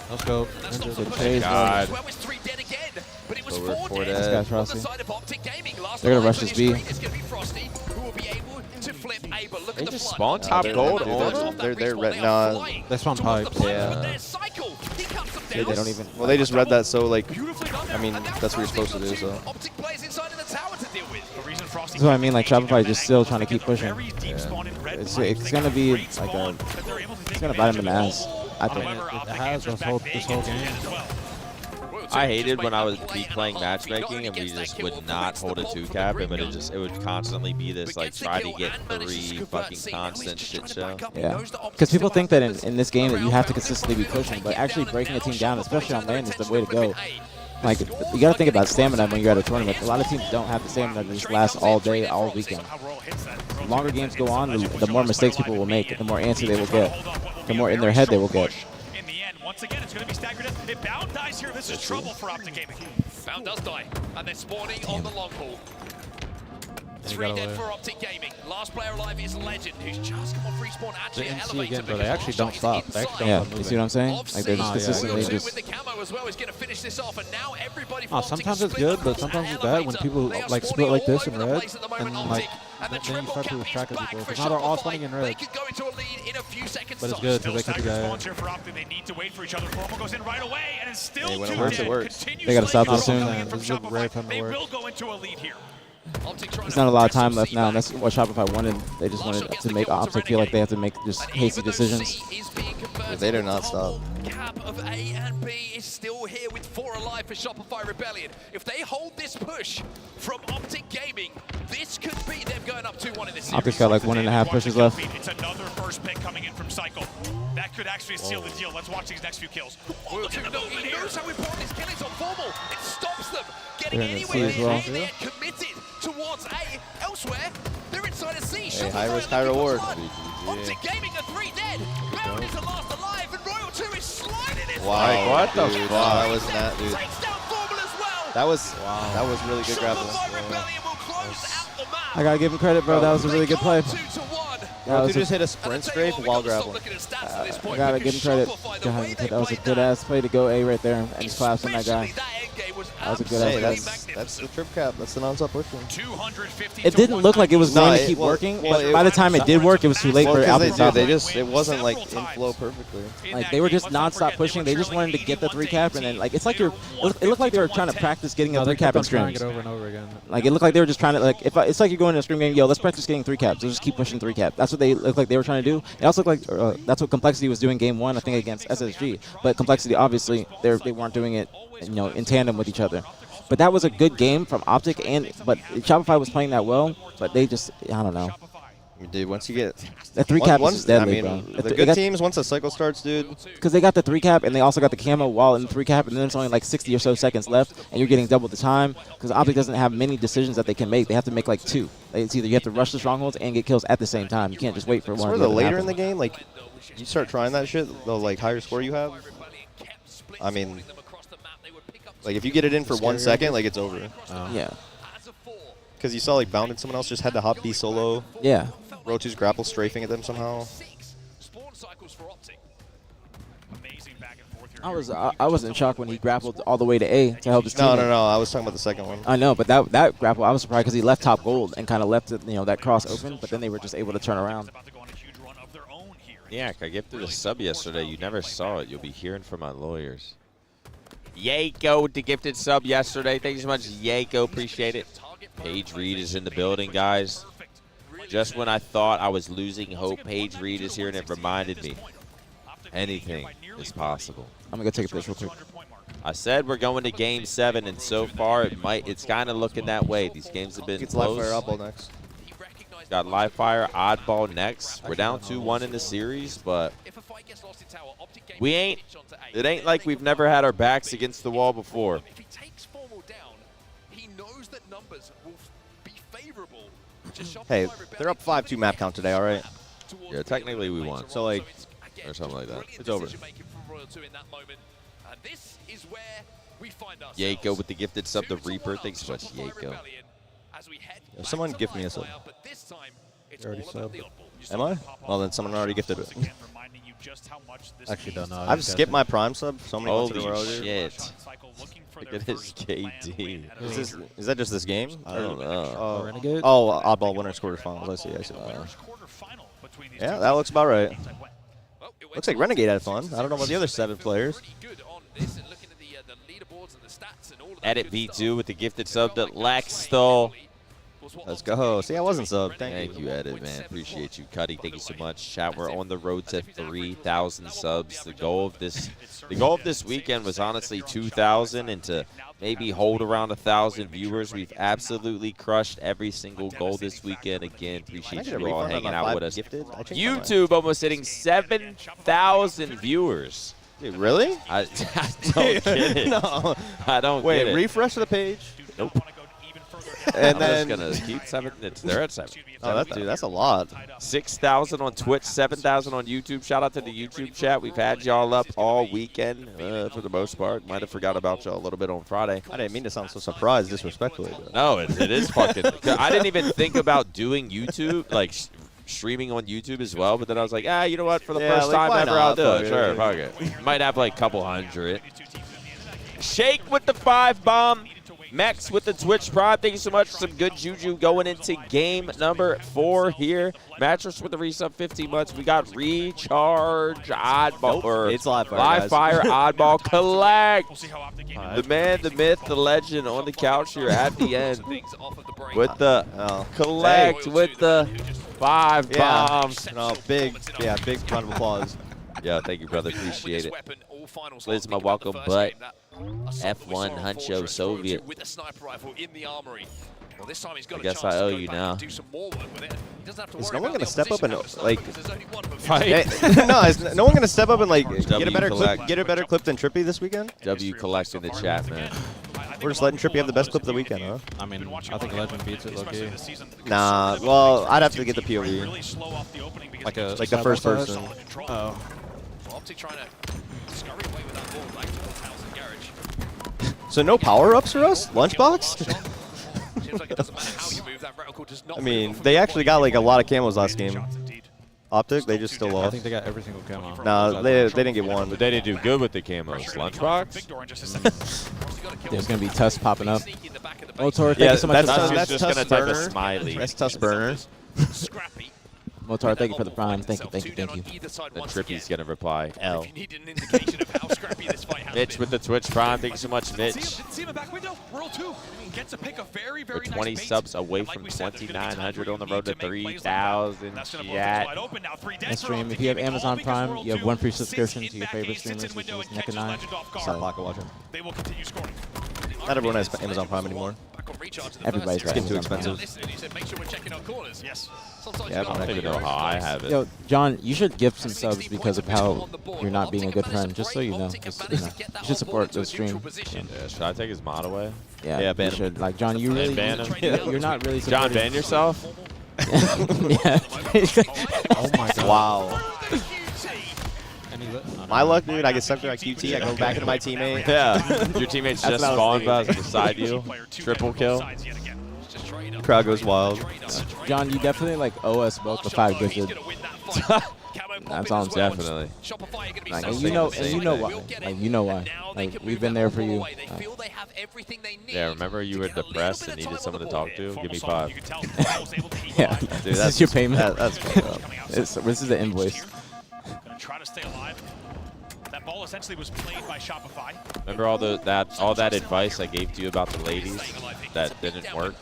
Let's go. Good chase. God. Well, it's 3 dead again, but it was So we're 4 4 dead. This dead. guy's On the Frosty. side of Optic Gaming, last They're gonna line rush for this B. streak is going to be Frosty, who will be able to flip A. But look They at the just flood. spawn top gold dude, on they're- them. they're red. Nah, They spawn Towards the pipes. flood, Yeah. but there's Cycle. He cuts them Yeah, down. they don't even. Well, they just read that, so like Beautifully done there. I mean And now that's what you're Frosty supposed to do. got So Optic plays inside of the tower to deal with. The reason Frosty This is what I mean. Like keeps Shopify engaging just them still angles trying to because keep they're pushing. very deep spawned red It's pipes. it's They gonna got be great like spawn, a. but they're able to It's take gonna bite him in the advantage ass. of it. I think. However, It Optic has answers this back whole- big this whole into the game. end as well. I hated when I would be playing matchmaking and we just would not hold a 2 cap, and it would constantly be this like try to get 3 fucking constant shit show. Yeah, because people think that in this game that you have to consistently be pushing, but actually breaking a team down, especially on lane, is the way to go. Like, you got to think about stamina when you're at a tournament. A lot of teams don't have the stamina to just last all day, all weekend. The longer games go on, the more mistakes people will make, the more antsy they will get, the more in their head they will get. In the end, once again, it's going to be staggered. If Bound dies here, this is trouble for Optic Gaming. Bound does die, and they're spawning on the long haul. He 3 got dead away. for Optic Gaming. Last player alive is Legend, who's just come off respawn. Actually, They an NC elevator again, but because they actually don't last stop. shot is They actually inside. don't Yeah, stop you moving. see what I'm saying? Like, they're just Obviously, consistently two just. with the camo as well is going to finish this off, and now everybody from Oh, Optic sometimes is it's good, split but across sometimes that it's bad when elevator. people They are like spawning split like all this in over the red, place at the moment, and Optic. like And the then you triple start to cap lose track of is people. back Because for now they're all Shopify. spawning in They red. could go into a lead in a few seconds. But it's time. good Still because they could staggered do spawns that. here for Optic. They need to wait for each other. Formal goes in right away, and it's still Hey, when it 2 works, it dead. works. Continues They gotta stop Slayer this soon. coming in from This is a rare Shopify. time to They work. will go into a lead here. there's not a lot of time left now, and that's what Shopify wanted. They just wanted to make Optic feel like they have to make just hasty decisions. They do not stop. Gap of A and B is still here with 4 alive for Shopify Rebellion. If they hold this push from Optic Gaming, this could be them going up 2-1 in this series. Optic's got like 1.5 pushes left. It's another first pick coming in from Cycle. That could actually seal the deal. Let's watch these next few kills. He knows how important his kill is on Formal. It stops them getting They're in the anywhere. C as well. They're committed towards A. Elsewhere, they're inside a C. Hey, high risk, high reward. Optic Gaming are 3 dead. Bound is the last alive, and Royal 2 is sliding his Wow, way. what the fuck? Wow, that was not, dude. Takes down Formal as well. That was that was really good grapple. I gotta give him credit, bro. That was a really good play. Bro, could just hit a sprint strafe while grappling. I gotta give him credit. God, that was a good ass play to go A right there and just collapse on that guy. That was a good ass play. That's the trip cap. That's the non-stop pushing. It didn't look like it was going to keep working, but by the time it did work, it was too late for Alpha to stop. It wasn't like in flow perfectly. Like they were just non-stop pushing. They just wanted to get the 3 cap, and then like it's like it looked like they were trying to practice getting a 3 cap in scrims. Over and over again. Like it looked like they were just trying to it's like you're going to a scrim game. Yo, let's practice getting 3 caps. Let's just keep pushing 3 cap. That's what they looked like they were trying to do. It also looked like that's what Complexity was doing game 1, I think, against SSG. But Complexity, obviously, they weren't doing it, in tandem with each other. But that was a good game from Optic, but Shopify was playing that well. But they just, I don't know. Dude, once you get the 3 cap is deadly, I mean, bro. the good teams, once the cycle starts, dude. Because they got the 3 cap and they also got the camo while in the 3 cap, and then there's only like 60 or so seconds left, and you're getting double the time. Because Optic doesn't have many decisions that they can make. They have to make like 2. It's either you have to rush the strongholds and get kills at the same time. You can't just wait for one. Or the later in the game, like you start trying that shit, the like higher score you have. I mean, like if you get it in for 1 second, like it's over. Yeah. Because you saw like Bound and someone else just had to hop B solo. Yeah. Rotu's grapple strafing at them somehow. I was in shock when he grappled all the way to A to help his team. No. I was talking about the second one. I know, but that grapple, I was surprised because he left top gold and kind of left it, that cross open. But then they were just able to turn around. Yeah, I gifted a sub yesterday. You never saw it. You'll be hearing from my lawyers. Yako with the gifted sub yesterday. Thank you so much, Yako. Appreciate it. Paige Reed is in the building, guys. Just when I thought I was losing hope, Paige Reed is here, and it reminded me anything is possible. I'm going to go take a picture real quick. I said we're going to Game 7, and so far it's kind of looking that way. These games have been It's close. live fire oddball next. Got live fire, oddball next. We're down 2-1 in the series, but it ain't like we've never had our backs against the wall before. If he takes Formal down, he knows that numbers will be favorable to Shopify Hey, Rebellion. they're up 5-2 map count today, all right? Yeah, technically we won. So like, or something like that. it's over. Yako with the gifted sub, the Reaper. Thanks so much, Yako. If someone gift me a sub. You already subbed. Am I? Well, then someone already gifted it. Actually, don't know. I've skipped my Prime sub so many months in a row, Holy dude. shit. Look at his KD. Is that just this game? I don't know. Renegade? Oh, oddball winners quarterfinals. I see. Yeah, that looks about right. Looks like Renegade had fun. I don't know about the other 7 players. Edit V2 with the gifted sub that Lex stole. Let's go. See, I wasn't sub. Thank you, Edit, man. Appreciate you. Cuddy, thank you so much. Chat, we're on the road to 3,000 subs. The goal of this weekend was honestly 2,000, and to maybe hold around 1,000 viewers. We've absolutely crushed every single goal this weekend. Again, appreciate you all hanging out with us. YouTube almost hitting 7,000 viewers. Dude, really? I don't get it. No. I don't Wait, get it. refresh the page. Nope. And I'm then just gonna keep 7. They're at 7. Oh, dude, that's a lot. 6,000 on Twitch, 7,000 on YouTube. Shout out to the YouTube chat. We've had y'all up all weekend for the most part. Might have forgot about y'all a little bit on Friday. I didn't mean to sound so surprised disrespectfully. But. No, it is fucking. I didn't even think about doing YouTube, like streaming on YouTube as well. But then I was like, you know what? For the first time ever, I'll do it. Sure, fuck it. Might have like a couple hundred. Shake with the 5 bomb. Max with the Twitch Prime. Thank you so much for some good juju going into game number 4 here. Mattress with the resub 15 months. We got Recharge Oddball. Or it's Live Fire. Live Fire Oddball Collect. The man, the myth, the legend on the couch here at the end. With the Collect with the 5 bombs. No, big round of applause. Yeah, thank you, brother. Appreciate it. Liz, my welcome, but F1 Huncho Soviet. With a sniper rifle in the armory. Well, this time he's got I guess I owe you now. do some more work with it. He doesn't have to Is worry no one about gonna the step up and opposition like because there's only one of them. fight? No, is no one gonna step up and like get a better collect. clip? Get a better clip than Trippy this weekend? W Collect in the chat, man. We're just letting Trippy have the best clip of the weekend, huh? I mean, I think Legend beats it, low-key. Nah, well, I'd have to get the POV. Like the first person. Oh. Optic trying to scurry away with that ball back towards house and garage. So no power-ups for us? Lunchbox? Seems like it doesn't matter how you move, that reticle does not I mean, they actually got like a lot of camos last game. Optic, they just still I lost. think they got every single camo. Nah, they didn't get one. But they didn't do good with the camos. Lunchbox? There's going to be Tuss popping up. Motor, thank Yeah, you so much for the prime. that's just gonna type a smiley. That's Tuss Burner. Motar, thank you for the prime. Thank you, thank you, thank you. Then Trippy's going to reply, L. Mitch Mitch with the Twitch Prime. Thank you so much, Mitch. See him in back window. World 2 gets to pick a very, We're very 20 nice bait. subs away Like from we said, there's gonna be 2,900 on the times road to where you need to make plays like 3,000. That's gonna blow Chat. wide open now. 3 dead Next for stream, Optic if you have here. Amazon All because Prime, World you have 2 one free sits subscription in to your that favorite game, sits streamers, in which window is and NECA catches 9. Legend off guard. Stop pocket watching. They will continue scoring. Not everyone has Amazon Prime anymore. Everybody's It's getting too got Amazon expensive. He said, make sure we're checking our corners. Yes. Yeah, I don't even know how I have it. Yo, John, you should gift some subs because of how you're not being a good friend, just so you know. Just, you should support the stream. Yeah, should I take his mod away? Yeah, ban you him. should. Like, John, you really, ban him? you're not really John, supporting. ban yourself? Yeah. Oh my god. Wow. And he My luck, dude, I get sucked by QT, I go back into my teammate. Yeah. Your teammates That's just what I was spawned by thinking. beside you. Triple kill. The crowd goes wild. John, you definitely like owe us both the 5 gifted. That's all I'm saying. Definitely. Like, and you know why. Like, you know why. Like, we've been there for you. Yeah, remember you were depressed and needed someone to talk to? Give me 5. Yeah, Dude, this that's is your payment. That's fucked up. This is the invoice. Try to stay alive. That ball essentially was played by Shopify. Remember all that advice I gave to you about the ladies that didn't work?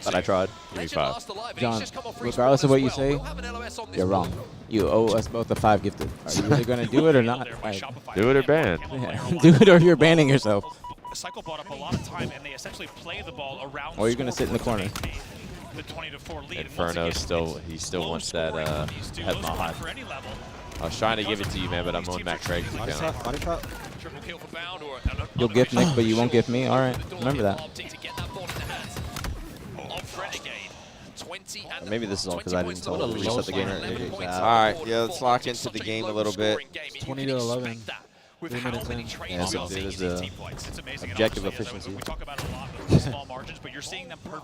But I tried. Give me 5. John, regardless of what you say, you're wrong. You owe us both the 5 gifted. Are you really going to do it or not? Like, Do it or ban. yeah. Do it or you're banning yourself. Cycle bought up a lot of time, and they essentially play the ball around. Or you're going to sit in the corner. The 20-4 lead. Inferno he still wants that head mod. I was trying to give it to you, man, but I'm on Matt Craig's account. Body shot. You'll gift Nick, but you won't gift me? All right. Remember that. Maybe this is all because I didn't tell them to reset the game. All right, yeah, let's lock into the game a little bit. 20 to 11. 3 minutes in. Yeah, so it is objective efficiency.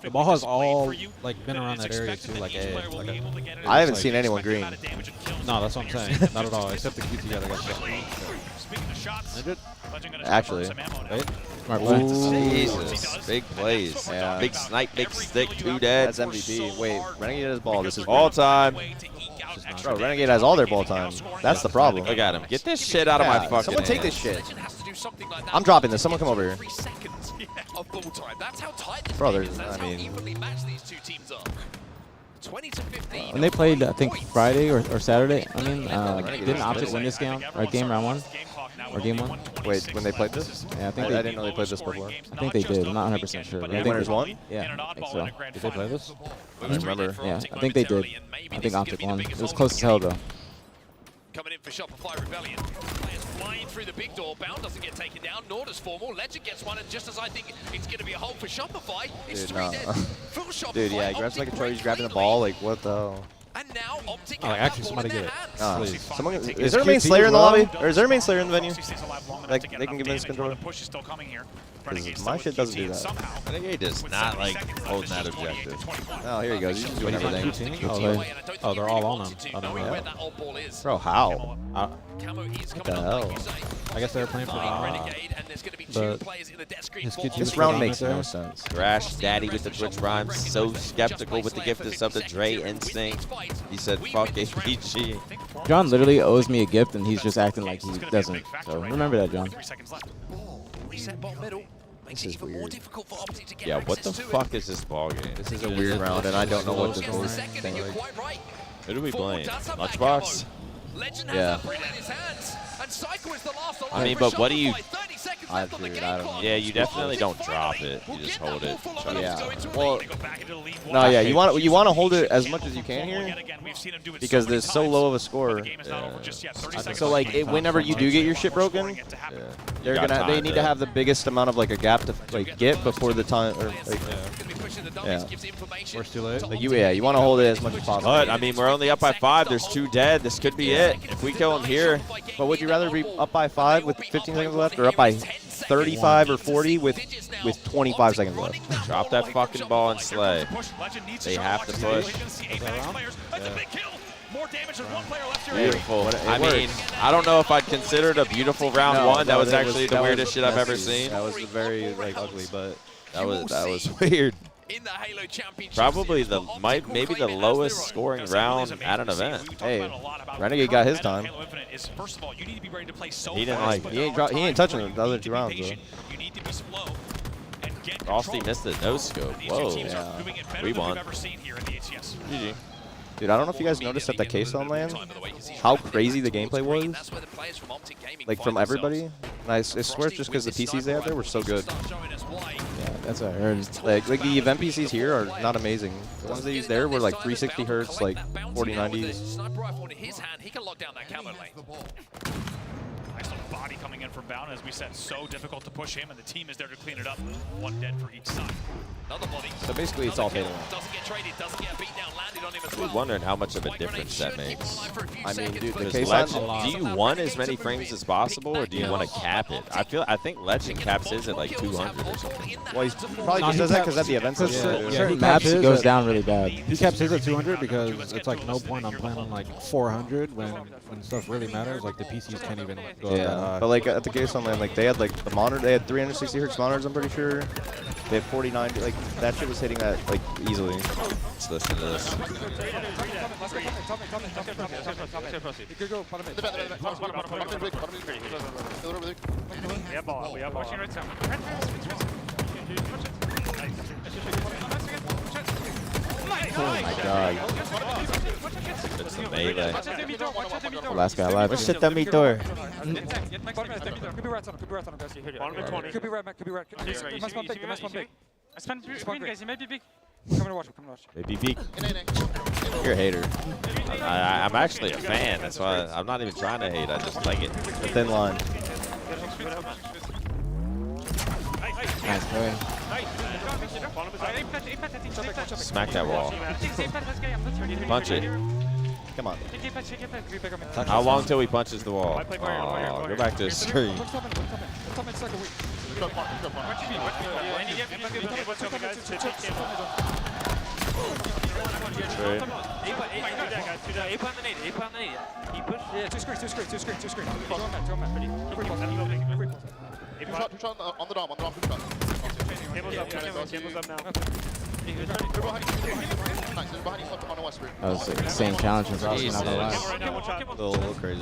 The ball has all like been around that area too, like A. I haven't seen anyone green. No, that's what I'm saying. Not at all, except the QT guy that got shot. Actually. Right? Smart play. Jesus, big plays. Yeah. Big snipe, big stick, 2 dead. That's MVP. Wait, Renegade has ball. This is All time. Bro, Renegade has all their ball time. That's the problem. Look at him. Get this shit out of my fucking Someone take hand. this shit. I'm dropping this. Someone come over here. Bro, there's, I mean, When they played, I think, Friday or Saturday, I mean, didn't Optic win this game? Or game round 1? Or game 1? wait, when they played this? Yeah, I think I they didn't know they played this before. I think they did. I'm not 100% sure. Game winners won? Yeah, I think so. Did they play this? I don't remember. Yeah, I think they did. I think Optic won. It was close as hell, though. Coming in for Shopify Rebellion. Players flying through the big door. Bound doesn't get taken down, nor does Formal. Legend gets one, and just as I think it's going to be a hold for Shopify, it's Dude, 3 no. dead. Full Shopify. Dude, yeah, he grabs like a controller, he's grabbing the ball. Like, what the hell? And now Optic Oh, have actually, that ball somebody in their get it. hands. Please. Someone, Is is there a main QT Slayer in the well? lobby? Or is there a main Slayer in the venue? Like, they can give me this controller? Push is still coming here. Because my shit doesn't do that. Renegade does not like holding that objective. Oh, here he goes. He's just doing everything. Oh, they're all on him. I don't know. Bro, how? What the hell? I guess they were playing for this round makes no sense. Rash Daddy with the Twitch rhymes. So skeptical with the gift of sub to Dre Instinct. He said, fuck aPG. John literally owes me a gift, and he's just acting like he doesn't. So remember that, John. This is weird. Yeah, what the fuck is this ball game? This is a weird round, and I don't know what to think. Who do we blame? Lunchbox? Yeah. I mean, but what do you... I don't know. Yeah, you definitely don't drop it. You just hold it. Yeah. Well, no, yeah. You want to hold it as much as you can here, because there's so low of a score. So like, whenever you do get your shit broken, they need to have the biggest amount of like a gap to like get before the time. Or, like, yeah. We're too late. Like you want to hold it as much as possible. But I mean, we're only up by 5. There's 2 dead. This could be it. If we kill him here. But would you rather be up by 5 with 15 seconds left, or up by 35 or 40 with 25 seconds left? Drop that fucking ball and slay. They have to push. Beautiful. I mean, I don't know if I'd consider it a beautiful round one. That was actually the weirdest shit I've ever seen. That was very like ugly, but that was weird. Probably maybe the lowest scoring round at an event. Hey, Renegade got his time. He didn't like. He ain't touching the other 2 rounds though. Frosty missed the no scope. Whoa. Yeah. We won. GG. Dude, I don't know if you guys noticed at the K-Stone land how crazy the gameplay was. Like from everybody. And I swear it's just because the PCs they had there were so good. Yeah, that's what I heard. Like the event PCs here are not amazing. The ones they used there were like 360 hertz, like 4090s. Nice little body coming in from Bound. As we said, so difficult to push him, and the team is there to clean it up. 1 dead for each side. So basically, it's all Fatal. I'm wondering how much of a difference that makes. I mean, dude, the do you want as many frames as possible, or do you want to cap it? I think Legend caps his at like 200 or something. Well, he's probably just does that because at the events. Certain maps it goes down really bad. He caps his at 200 because it's like no point on playing on like 400 when stuff really matters. Like the PCs can't even go that high. But like at the K-Stone land, like they had like the monitor, they had 360 hertz monitors. I'm pretty sure. They had 4090. Like that shit was hitting that like easily. Let's listen to this. Oh my god. It's the melee. The last guy alive. What's the meter? Could be right on, could be red, could be red. They must one big, they must one big. I spent green, guys, he may be big. Come and watch, come and watch. Maybe big. You're a hater. I'm actually a fan. That's why I'm not even trying to hate. I just like it. The thin line. Nice play. Smack that wall. Punch it. Come on. How long till he punches the wall? Oh, go back to the screen. On the dom, Table's up now. That was the same challenge as I was not gonna lie. A little crazy.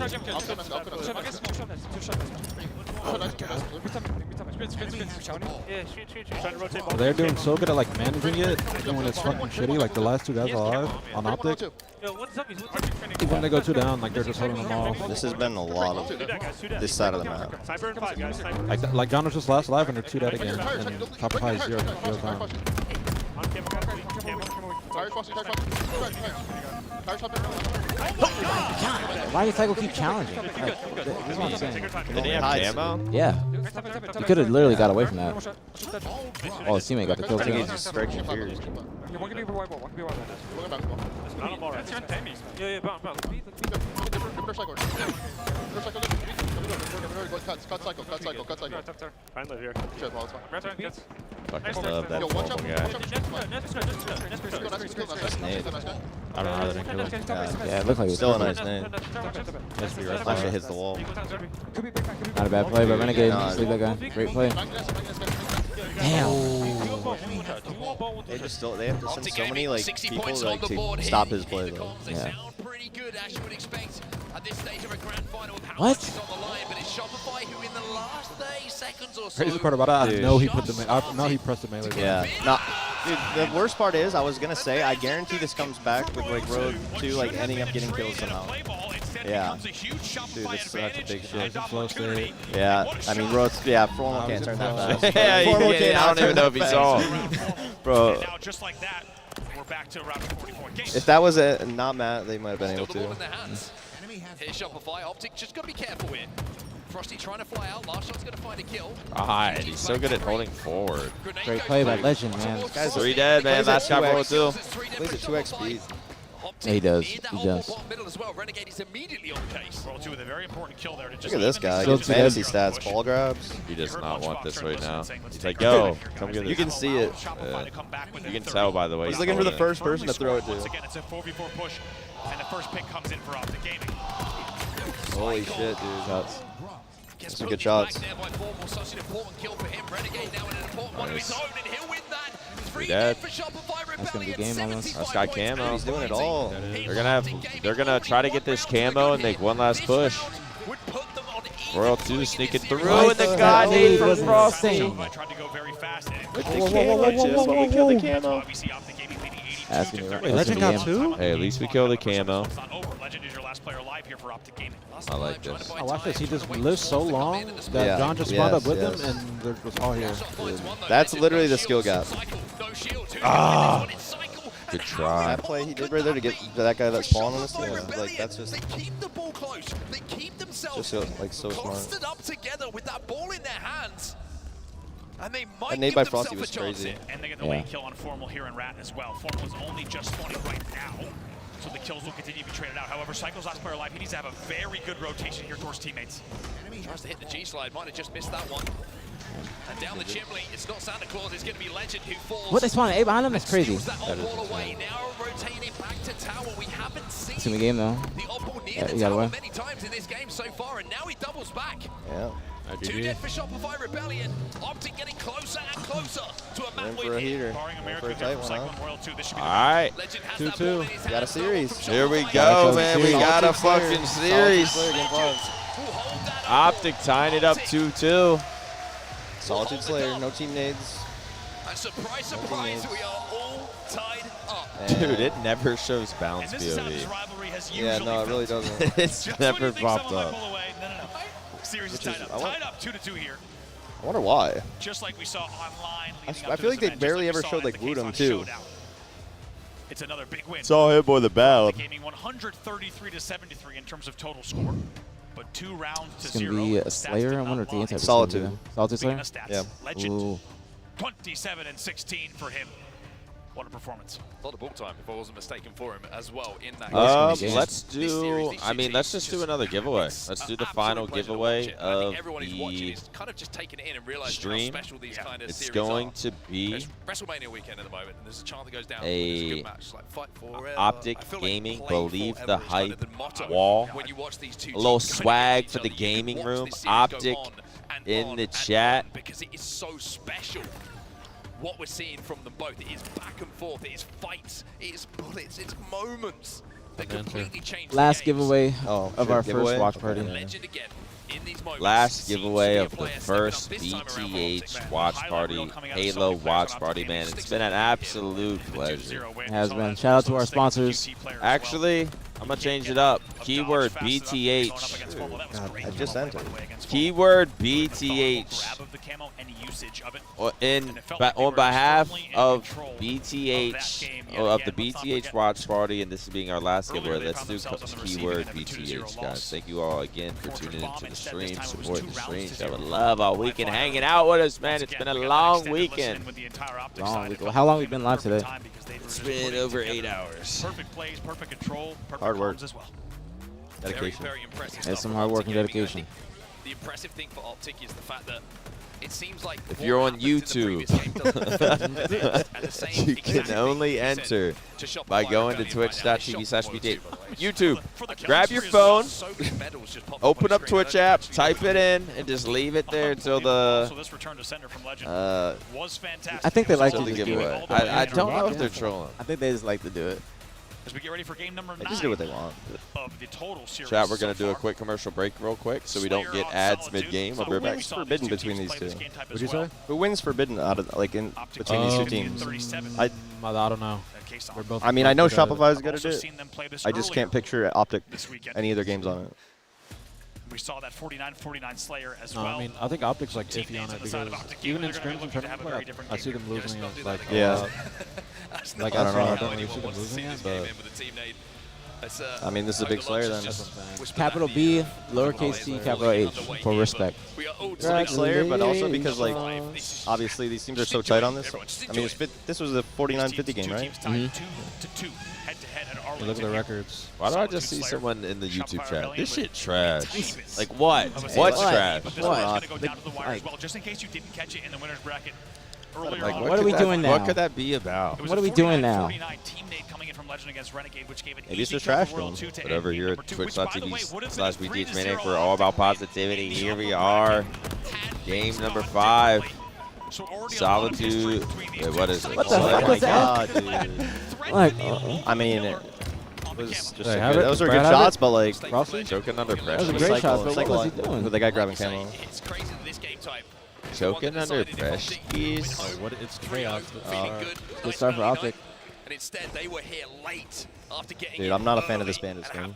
They're doing so good at like managing it, even when it's fucking shitty. Like the last 2 guys alive on Optic. When they go 2 down, like they're just holding them off. This has been a lot of this side of the map. Like John was just last alive and they're 2 dead again, and top of high is 0 time. Why did Tycho keep challenging? Like, this is what I'm saying. Did he have ammo? Yeah. He could have literally got away from that. Oh, his teammate got the kill too. He's just striking fears. Cut cycle. Fine, live here. Cheers, Paul, it's fine. Fucking love that Yo, watch formal out, guy. watch out. I don't know how they didn't kill him. Yeah, it looked like it was Still a nice name. Flash it hits the wall. Not a bad play, but Renegade. Sleep that guy. Great play. Damn. They have to send so many like people like to stop his play though. Yeah. Pretty good, as you would expect at this stage of a grand final with how What? much is on the line, but it's Shopify who in the last 30 seconds or so. Crazy part about it, I know he put the I know he pressed the melee button. Yeah. No, dude, the worst part is I was gonna say I guarantee this comes back with like Road 2 like ending up getting kills somehow. Yeah. Dude, this is such a big shit. Flow state. Yeah. I mean Road Formal can't turn that fast. Yeah, Formal I cannot don't even know if he turn saw that him. fast. Bro. Now, just like that, we're back to round 44 games. If that was not Matt, they might have been able to. Here's Shopify. Optic just got to be careful here. Frosty trying to fly out. Last shot's going to find a kill. God, he's so good at holding forward. Great play by Legend, man. Guy's 3 dead, man. Last guy rolled 2. Plays at 2x speed. Yeah, he does. He does. Middle as well. Renegade is immediately on case. Roll 2 with a very important kill there to just Look at this guy. Still Gets fantasy stats, ball grabs. He does not want this right now. He's like, yo, come get this. You can see it. You can tell by the way. He's looking for the first person to throw it to. Once again, it's a 4v4 push, and the first pick comes in for Optic Gaming. Holy shit, dude. That's some good shots. Pretty dead. That's gonna be game almost. That's got camo. He's doing it all. They're gonna try to get this camo and make one last push. Royal 2 sneaking through, and the god nade from Frosty. Tried to go very fast. With the camo, just when we kill the camo. Asking me right. Wait, Legend got 2? Hey, at least we kill the camo. Legend is your last player alive here for Optic Gaming. I like this. Oh, watch this. He just lives so long that John just spawned up with him, and they're just all here. That's literally the skill gap. Ah, good try. That play he did right there to get that guy that spawned on this team, like that's just Keep the ball close. They keep themselves so, like so smart. clustered up together with that ball in their hands. And they might That nade give by themselves Frosty was a chance. crazy. And they get the late kill on Formal here in Rat as well. Formal is only just spawning right now, so the kills will continue to be traded out. However, Cycle's last player alive, he needs to have a very good rotation here towards teammates. Tries to hit the G-slide, might have just missed that one. And down the chimney, it's not Santa Claus, it's going to be Legend who falls. What, they spawned A behind him? That's crazy. That is away. Now rotating back to tower. We haven't seen It's in the game though. the Opal near Yeah, the you got tower away. many times in this game so far, and now he doubles back. Yeah. 2 dead for Shopify Rebellion. Optic getting closer and closer to a map In for a win. heater. Barring In America for a here tight from one, Cyclone huh? Royal 2, this should be All right. Legend has 2-2. that ball in his Got a hands, though, series. from Here we Shopify. go, man. We got a Solid player. fucking Solid series. player against Love. We'll hold that up. Optic tying it up 2-2. Solitude Slayer, no team nades. And surprise, surprise, we are all tied up. Dude, it never shows And bounce this is how this POV. rivalry has Yeah, usually no, it really felt. doesn't. It's Just when never you think popped someone might up. pull away, no. Series is Which is- tied up. I want- Tied up 2-2 here. I wonder why. Just like we saw online. I leading up feel to like this they event, barely just ever we showed saw like at the Woodham K-Fox too. Showdown. It's another big win. Saw him on the bound. Gaming 133-73 in terms of total score, but 2 rounds to It's gonna 0. be a Stats Slayer. did I not wonder if the lie. anti Solitude. Solitude Speaking Slayer. of stats, Yeah. Legend Ooh. 27-16 for him. What a performance. A lot of ball time, if I wasn't mistaken, for him as well in that game. Let's do. I mean, let's just do another giveaway. Let's do the final giveaway of everyone who's watching the is kind of just taking it in and realizing stream. how special these kind of It's series going are. to be It's WrestleMania weekend at the moment, and there's a chance that goes down. a It's a good match, like fight forever. Optic I feel like Gaming play Believe forever the is kind of Hype the motto wall. when you watch these two A little teams swag compete for the with each other. You gaming watch room. this series go Optic on and in on the and chat. on because it is so special. What we're seeing from them both, it is back and forth, it is fights, it is bullets, it's moments that completely change Last the games. giveaway Oh, of shit, our giveaway? first watch party. Legend again in these moments. Last Seems to giveaway be a of the player stepping up first this time around for BtH Optic, man. Watch Highlight Party, reel coming out of Halo Sony Watch players on Party, Optic man. Gaming. It's been an absolute pleasure. Has been. Shout out to our sponsors. Actually, I'm gonna change it up. Keyword BtH. I just entered. Keyword BtH. On behalf of BtH, of the BtH Watch Party, and this is being our last giveaway. Let's do keyword BtH, guys. Thank you all again for tuning into the stream, supporting the stream. I would love all weekend hanging out with us, man. It's been a long weekend. Long week. How long have we been live today? It's been over 8 hours. Perfect plays, perfect control, perfect Hard work. comms as well. Dedication. Very impressive It's stuff some from hard work Optic and Gaming. dedication. the impressive thing for Optic is the fact that it seems like if you're on YouTube, you can only enter by going to twitch.tv/BtH. YouTube, grab your phone, open up Twitch app, type it in, and just leave it there until the. I think they like to the just do giveaway. it. I don't know if they're trolling. I think they just like to do it. As we get ready for game number 9 just do what they want. of the total series. Chat, we're going to do a quick commercial break real quick so we don't get ads mid-game. I'll be right back. Who's forbidden between these two? What'd you say? Who wins forbidden out of in between these two teams? I don't know. They're both. I mean, I know Shopify is good at it. I just can't picture Optic any of their games on it. We saw that 49-49 Slayer as No, well. I mean, I think Optic's like iffy on it because even in scrims and tournament play, I see them losing it. Like, yeah. Like I don't know. I don't really see them losing it, but. I mean, this is a big Slayer then. Capital B, lowercase t, capital H for respect. It's a big Slayer, but also because like obviously these teams are so tight on this. I mean, this was a 49-50 game, right? Look at the records. Why do I just see someone in the YouTube chat? This shit trash. Like what? What's trash? What? Just in case you didn't catch it in the winner's bracket earlier like, on. What are we doing now? What could that be about? What are we doing now? Maybe it's just trash them. Whatever, you're at twitch.tv/BtH Maniac. We're all about positivity. Here we are. Game number 5. Solitude. Wait, what is it? What the fuck was that? Dude. Like, I mean, it was just Hey, have good, it. those were Brad, good have shots, it. but like Choking under that pressure. was a great shot, but what was he doing? With the guy grabbing camo. Choking under pressure. It's chaos. Good start for Optic. And instead, they were here late after getting. Dude, I'm not a fan of this bandits game.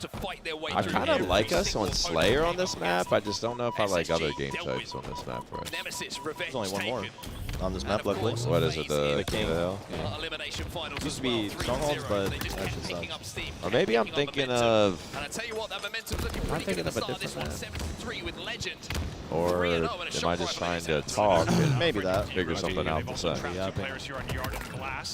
I kind of like us on Slayer on this map. I just don't know if I like other game types on this map for us. There's only one more on this map, luckily. What is it? The King. Hell? It used to be Strongholds, but that just sucks. Or maybe I'm thinking of. And I tell you what, that momentum's looking pretty good at the start of this one. 7-3 with Legend. Or am I just trying to talk and maybe that figure something out to say?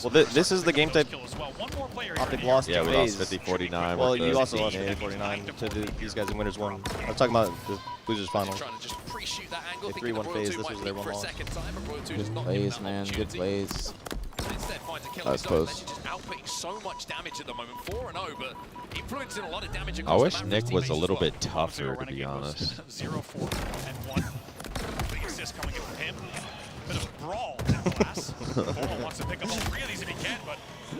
Well, this is the game type Optic lost. Yeah, we lost 50-49. Well, you also lost 50-49 to these guys in Winners 1. I'm talking about the Losers Final. They 3-1 phase. This was their one loss. Good plays, man. Good plays. That was close. Outputting so much damage at the moment, 4-0, but influencing a lot of damage. I wish Nick was a little bit tougher, to be honest. 0-4-1. Big assist coming in from him. Bit of a brawl in the glass. Formal wants to pick up all 3 of these if he can, but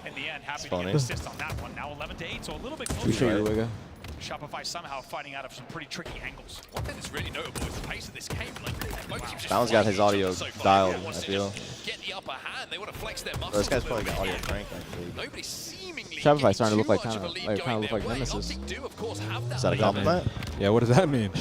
in the end, happy to get an assist on that one. Now 11-8, so a little bit closer. Shopify somehow fighting out of some pretty tricky angles. One thing that's really notable is the pace of this game. Balance got his audio dialed, I feel. Get the upper hand. They want to flex their muscles. This guy's probably got audio cranked, actually. Nobody seemingly Shopify starting to look like kind of look like Nemesis. Is that a compliment? Yeah, what does that mean?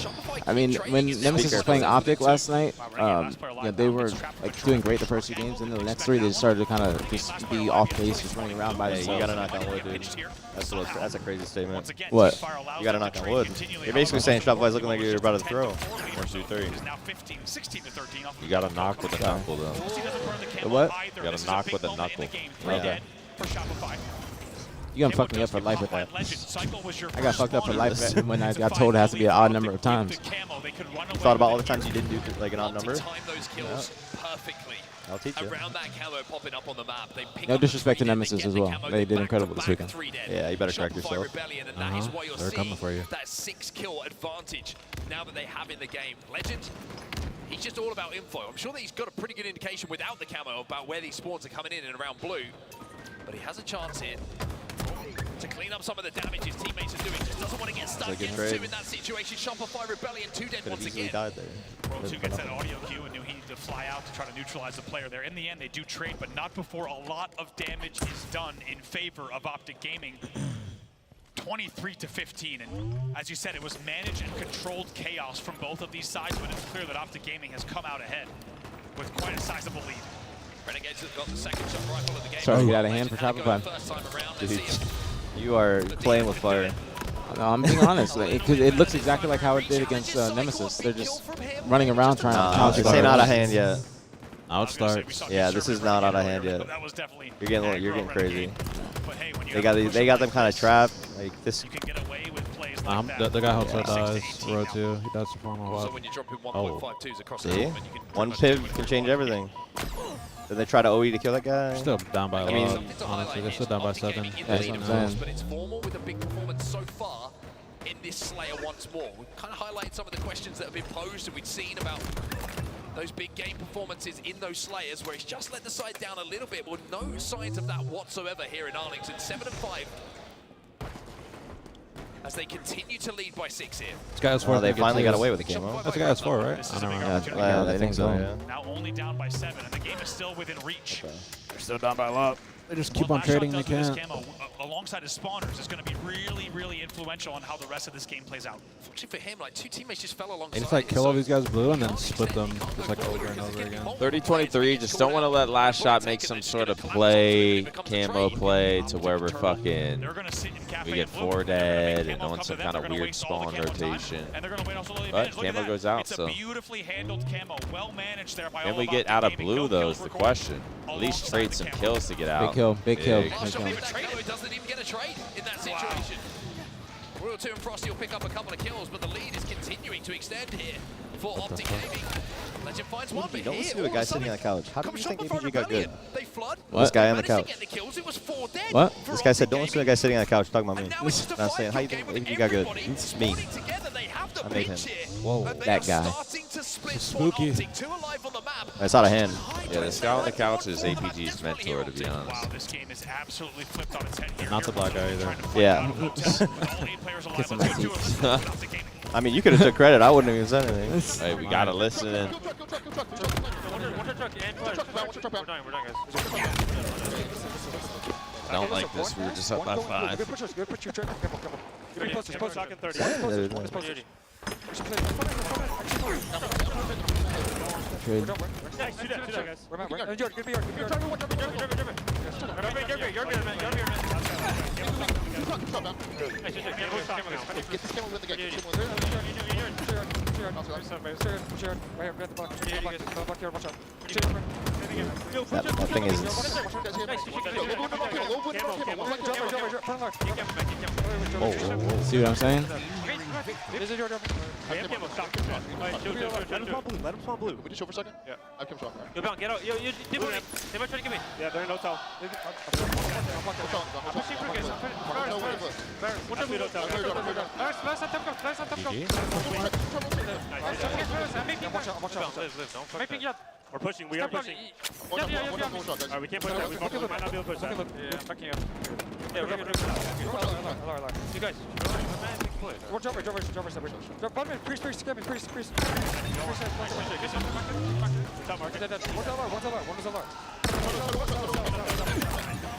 I mean, when Nemesis was playing Optic last night, yeah, they were like doing great the first 2 games, and then the next 3 they started to kind of just be off pace, just running around by themselves. You gotta knock on wood, dude. That's a crazy statement. What? You gotta knock on wood. You're basically saying Shopify's looking like you're about to throw. 1, 2, 3. You gotta knock with a knuckle, though. The what? You gotta knock with a knuckle. Okay. You gonna fuck me up for life with that. I got fucked up for life when I got told it has to be an odd number of times. You thought about all the times you didn't do like an odd number? Yeah. I'll teach you. No disrespect to Nemesis as well. They did incredible this weekend. Yeah, you better correct yourself. They're coming for you. That 6-kill advantage now that they have in the game. Legend, he's just all about info. I'm sure that he's got a pretty good indication without the camo about where these spawns are coming in and around blue. But he has a chance here to clean up some of the damage his teammates are doing. Just doesn't want to get stuck into in that situation. Shopify Rebellion 2 dead once again. Died there. World 2 gets that audio cue and knew he needed to fly out to try to neutralize the player there. In the end, they do trade, but not before a lot of damage is done in favor of Optic Gaming. 23-15, and as you said, it was managed and controlled chaos from both of these sides, but it's clear that Optic Gaming has come out ahead with quite a sizable lead. Renegades have got the second shot rifle of the game. Sorry, you got a hand for Shopify. Dude, you are playing with fire. No, I'm being honest. It looks exactly like how it did against Nemesis. They're just running around trying to counter. This ain't out of hand yet. Now it starts. Yeah, this is not out of hand yet. You're getting crazy. They got them kind of trapped. Like this. The guy helps her dies. Row 2. He dies to form a So when you're dropping 1.52s across the See? tournament, you can One piv can change everything. Did they try to OE to kill that guy? Still down by a lot. Honestly, they're still down by 7. That's what I'm saying. But it's formal with a big performance so far in this Slayer once more. We've kind of highlighted some of the questions that have been posed and we'd seen about those big game performances in those Slayers where he's just let the side down a little bit. Well, no signs of that whatsoever here in Arlington. 7-5 as they continue to lead by 6 here. This guy has 4. They finally got away with the game. That's the guy has 4, right? I don't know. Yeah, I think so, yeah. Now only down by 7, and the game is still within reach. They're still down by a lot. They just keep on trading. They can't. Alongside his spawners is going to be really, really influential on how the rest of this game plays out. Fortunately for him, like 2 teammates just fell alongside. And just like kill all these guys blue and then split them just like over and over again. 30-23, just don't want to let last shot make some sort of play, camo play to where we're fucking, we get 4 dead and on some kind of weird spawn rotation. But camo goes out, so. Can we get out of blue though is the question. At least trade some kills to get out. Big kill. Doesn't even get a trade in that situation. Royal 2 and Frosty will pick up a couple of kills, but the lead is continuing to extend here for Optic Gaming. Legend finds one, but Don't here, listen to a guy sitting on the couch. How do you think aPG got good? They flood. This guy on the couch. What? This guy said, don't listen to a guy sitting on the couch talking about me. And I was saying, how you think aPG got good? It's me. I made him. Whoa, that guy. Spooky. It's out of hand. Yeah, this guy on the couch is aPG's mentor, to be honest. Wow, this game is absolutely flipped on its head here. Not the black guy either. Yeah. Kissing my teeth. I mean, you could have took credit. I wouldn't have even said anything. Hey, we gotta listen in. I don't like this. We were just up by 5. Trade. That thing is. See what I'm saying? Let him spawn blue. Can we just show for a second? Yeah. I can show. Yo, Bound, get out. Yo, they might try to get me. Yeah, they're in hotel. We're pushing. We are pushing. We can't push that. We might not be able to push that. Yeah, I'm backing up. Yeah, we're you guys. One jumper. Drop bottom in. Priest, get me. Priest. Top market. One's LR.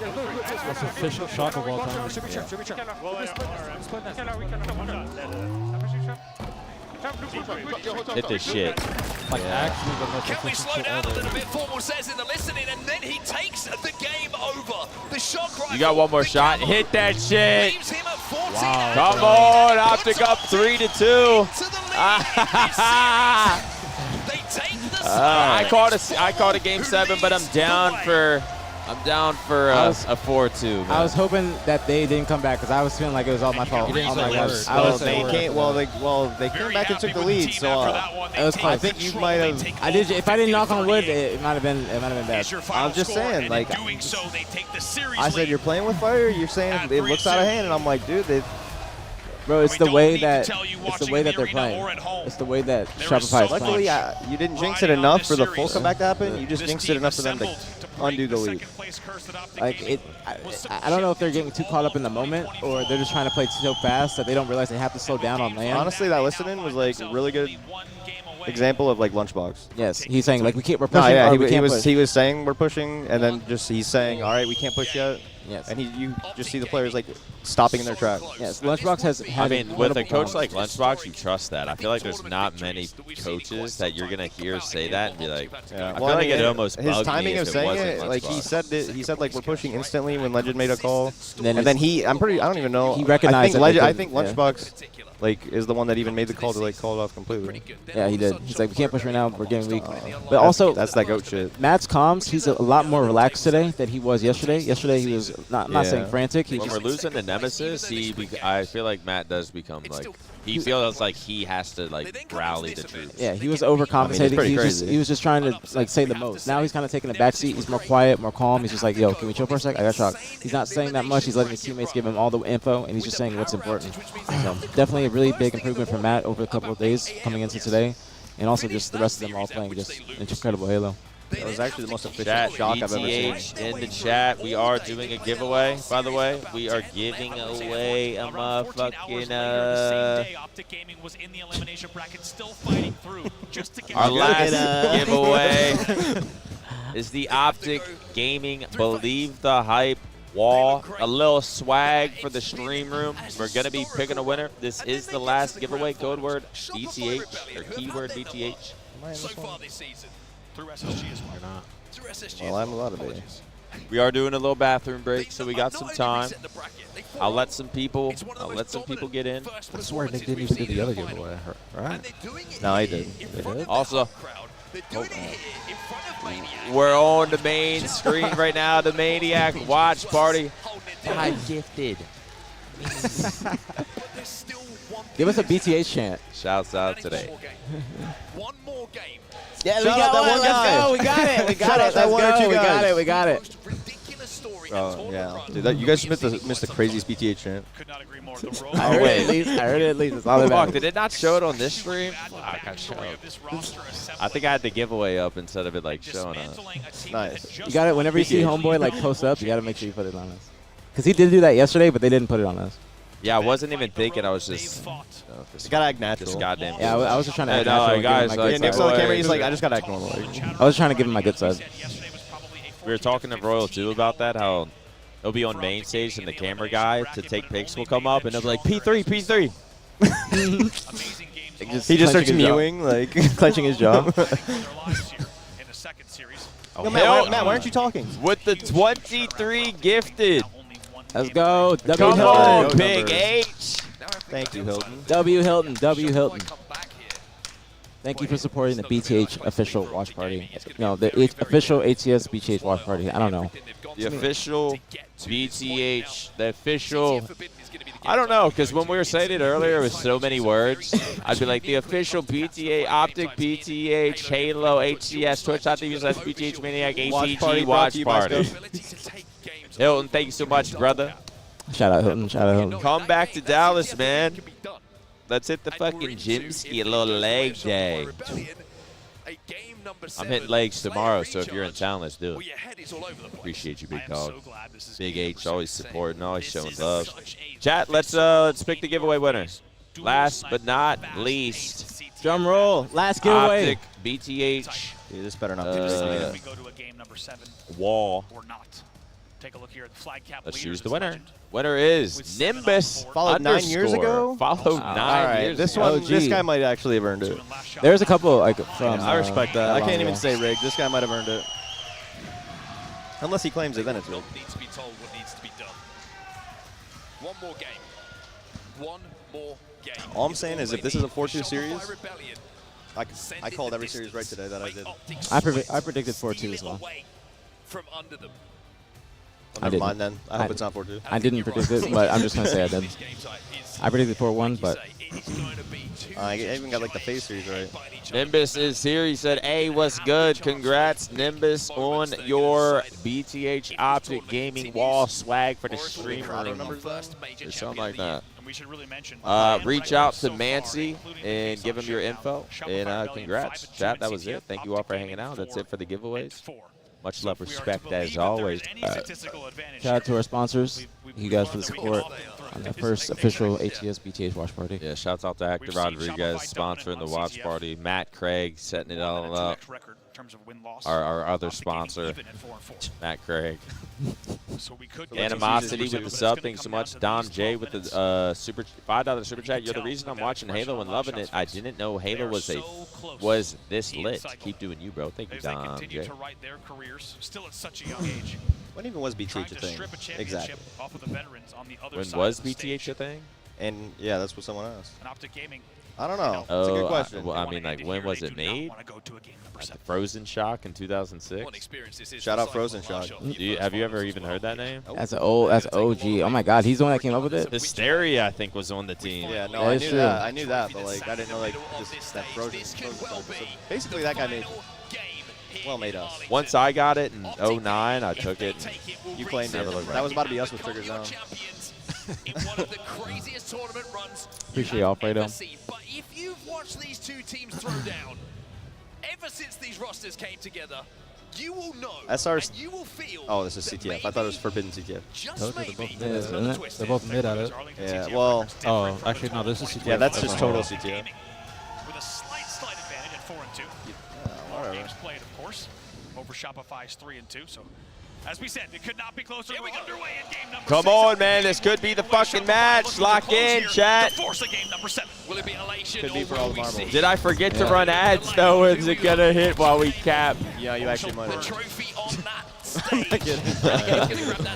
That's official shock of all time. Should be check. Hit this shit. Like actually the most Can we efficient slow shit down a ever. little bit? Formal says in the listening, and then he takes the game over. The shock rifle. You got one more shot. Hit that shit. Leaves him at 14. Wow. Come on, Optic up 3-2. They take the I caught a game 7, but I'm down for a 4-2. I was hoping that they didn't come back because I was feeling like it was all my fault. Oh my gosh. They came back and took the lead, so it was close. I think you might have. If I didn't knock on wood, it might have been bad. I'm just saying, like, I said you're playing with fire. You're saying it looks out of hand, and I'm like, dude, they. Bro, it's the way that they're playing. It's the way that Shopify is playing. Luckily, you didn't jinx it enough for the full comeback to happen. You just jinxed it enough for them to undo the lead. Like I don't know if they're getting too caught up in the moment or they're just trying to play so fast that they don't realize they have to slow down on land. Honestly, that listening was like a really good example of like Lunchbox. Yes, he's saying like we're pushing. No, yeah, he was saying we're pushing, and then he's saying, all right, we can't push yet. Yes. And you just see the players like stopping in their tracks. Yes, Lunchbox has had. I mean, with a coach like Lunchbox, you trust that. I feel like there's not many coaches that you're gonna hear say that and be like, I feel like it almost bugged his timing me of if it saying wasn't it, like Lunchbox. he said like we're pushing instantly when Legend made a call, and then I don't even know. He recognized. I think Lunchbox like, is the one that even made the call to like call it off completely. Yeah, he did. He's like, we can't push right now. We're getting weak. But also, that's that goat shit. Matt's comms. He's a lot more relaxed today than he was yesterday. Yesterday he was not saying frantic. He when just we're losing to Nemesis, I feel like Matt does become like he feels like he has to like rally the troops. Yeah, he was overcompensating. I mean, he was just trying to like say the most. Now he's kind of taking a backseat. He's more quiet, more calm. He's just like, yo, can we chill for a sec? I got shocked. He's not saying that much. He's letting his teammates give him all the info, and he's just saying what's important. So definitely a really big improvement for Matt over a couple of days coming into today, and also just the rest of them all playing just incredible Halo. That was actually the most efficient shock I've ever seen. BtH in the chat. We are doing a giveaway, by the way. We are giving away a motherfucking our last giveaway is the Optic Gaming Believe the Hype wall. A little swag for the stream room. We're going to be picking a winner. This is the last giveaway. Code word BtH or keyword BtH. So far this season. Through SSG as well. Through SSG well, I'm a lot of it. We are doing a little bathroom break, so we got some time. I'll let some people get in. I swear Nick didn't even do the other giveaway, right? No, I did. Also, we're on the main screen right now, the Maniac Watch Party. I gifted. Give us a BtH chant. Shouts out today. One more game. Yeah, we got one. Let's go. We got it. We got it. Let's go. We got it. We got it. Oh, yeah. Dude, you guys missed the craziest BtH chant. Could not agree more. I heard it at least. I heard it at least. It's all that matters. Did it not show it on this stream? I think I had the giveaway up instead of it like showing up. Nice. You got it. Whenever you see Homeboy like post up, you got to make sure you put it on us. Because he did do that yesterday, but they didn't put it on us. Yeah, I wasn't even thinking. I was just. You gotta act natural. Just goddamn. Yeah, I was just trying to act natural. No, guys, yeah, Nick's on the camera. He's like, I just gotta act normal. I was trying to give him my good side. We were talking to Royal too about that. How he'll be on main stage and the camera guy to take pics will come up and they'll be like P3, P3. He just starts mewing, like clenching his jaw. Oh, Yo, Matt, why aren't you talking? With the 23 gifted. Let's go. Come on, Big H. Thank you, Hilton. W Hilton. W Hilton. Thank you for supporting the BtH official watch party. No, the official HCS BtH watch party. I don't know. The official BtH. The official. I don't know, because when we were saying it earlier with so many words, I'd be like the official BtH, Optic, BtH, Halo, HCS, Twitch.tv, BtH Maniac, aPG Watch Party. Hilton, thank you so much, brother. Shout out Hilton. Shout out Hilton. Come back to Dallas, man. Let's hit the fucking gym ski, a little leg day. I'm hitting legs tomorrow, so if you're in town, let's do it. Appreciate you, big dog. Big H, always supporting, always showing love. Chat, let's pick the giveaway winner. Last but not least, drum roll. Last giveaway. Optic, BtH. Dude, this better not be this. We go to a game number 7. Wall. Or not. Take a look here at the flag cap. Let's choose the winner. Winner is Nimbus. Followed 9 years ago. Followed 9 years this ago. one, this guy might actually have earned it. There's a couple like from. I respect that. I can't even say rigged. This guy might have earned it. Unless he claims it, then it's rigged. Needs to be told what needs to be done. One more game. One more game. All I'm saying is, if this is a 4-2 series, I called every series right today that I did. I predicted 4-2 as well. From under them. Well, never mind then. I hope it's not 4-2. I didn't predict it, but I'm just gonna say I did. I predicted 4-1, but I even got like the phase series right. Nimbus is here. He said, "Hey, what's good? Congrats, Nimbus, on your BtH Optic Gaming Wall swag for the stream room." Or something like that. Reach out to Mancy and give him your info. And congrats, chat. That was it. Thank you all for hanging out. That's it for the giveaways. Much love, respect, as always. Shout out to our sponsors. You guys for the support on the first official HCS BtH watch party. Yeah, shouts out to Hector Rodriguez sponsoring the watch party. Matt Craig setting it all up. Our other sponsor, Matt Craig. Animosity with the sub. Thanks so much. Dom J with the $5 super chat. You're the reason I'm watching Halo and loving it. I didn't know Halo was this lit. Keep doing you, bro. Thank you, Dom J. When even was BtH a thing? Exactly. When was BtH a thing? And yeah, that's what someone asked. And Optic Gaming. I don't know. That's a good question. Well, I mean, like, when was it made? Frozen Shock in 2006. Shout out Frozen Shock. Have you ever even heard that name? That's OG. Oh my God, he's the one that came up with it. Hysteria, I think, was on the team. Yeah, no, I knew that. I knew that, but like, I didn't know like just that Frozen. So basically, that guy made. Well, made us. Once I got it in 09, I took it. You claimed it. That was about to be us with Trigger Zone. In one of the craziest tournament runs Appreciate Alfredo. But if you've watched these two teams throw down, ever since these rosters came together, you will know SR's. and you will feel. Oh, this is CTF. I thought it was Forbidden CTF. They're both mid at it. Yeah, well. Oh, actually, no, this is CTF. Yeah, that's just total CTF. With a slight advantage at 4-2. Whatever. Games played, of course, over Shopify's 3-2. So, as we said, it could not be closer. We're underway in game number 6. Come on, man. This could be the fucking match. Lock in, chat. Force of game number 7. Will it be elation? Could be for all the marbles. Did I forget to run ads, though? Is it going to hit while we cap? Yeah, you actually might. The trophy on that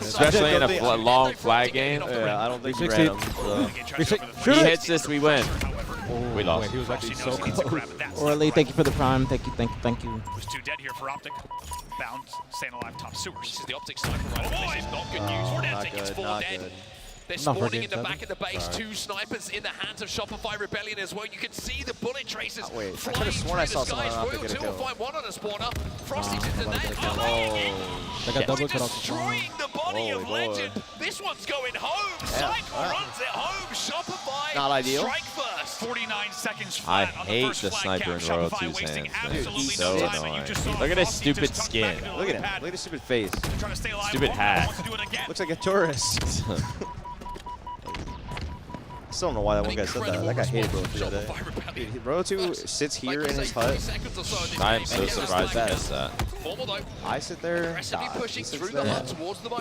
Especially in a long flag game. Yeah, I don't think he ran him. He hits this, we win. We lost. He was actually so close. Orly, thank you for the prime. Thank you. Was too dead here for Optic. Bound, staying alive, top sewers. This is the Optic sniper right. This is not good news for Optic. It's 4 dead. They're spawning in the back of the base. 2 snipers in the hands of Shopify Rebellion as well. You can see the bullet traces flying through the skies. Royal 2 will find one on a spawner. Frosty's into that. They got double cut off the destroying the body of Legend. This one's going home. Cycle runs it home. Shopify. Not ideal. Strike first. 49 seconds I flat on the hate first the flag sniper in cap. Royal Shopify 2's wasting hands. Man. absolutely He's no so time, and you annoying. just saw Look at his Frosty stupid just tuck skin. back into the Look at lily him. pad. Look at his stupid face. Trying to stay alive. Stupid hat. Wants to do it again. Looks like a tourist. I still don't know why that one guy said that. That guy hated Roto 2 that day. Roto 2 sits here in his hut. I am so surprised I missed that. I sit there. He sits there.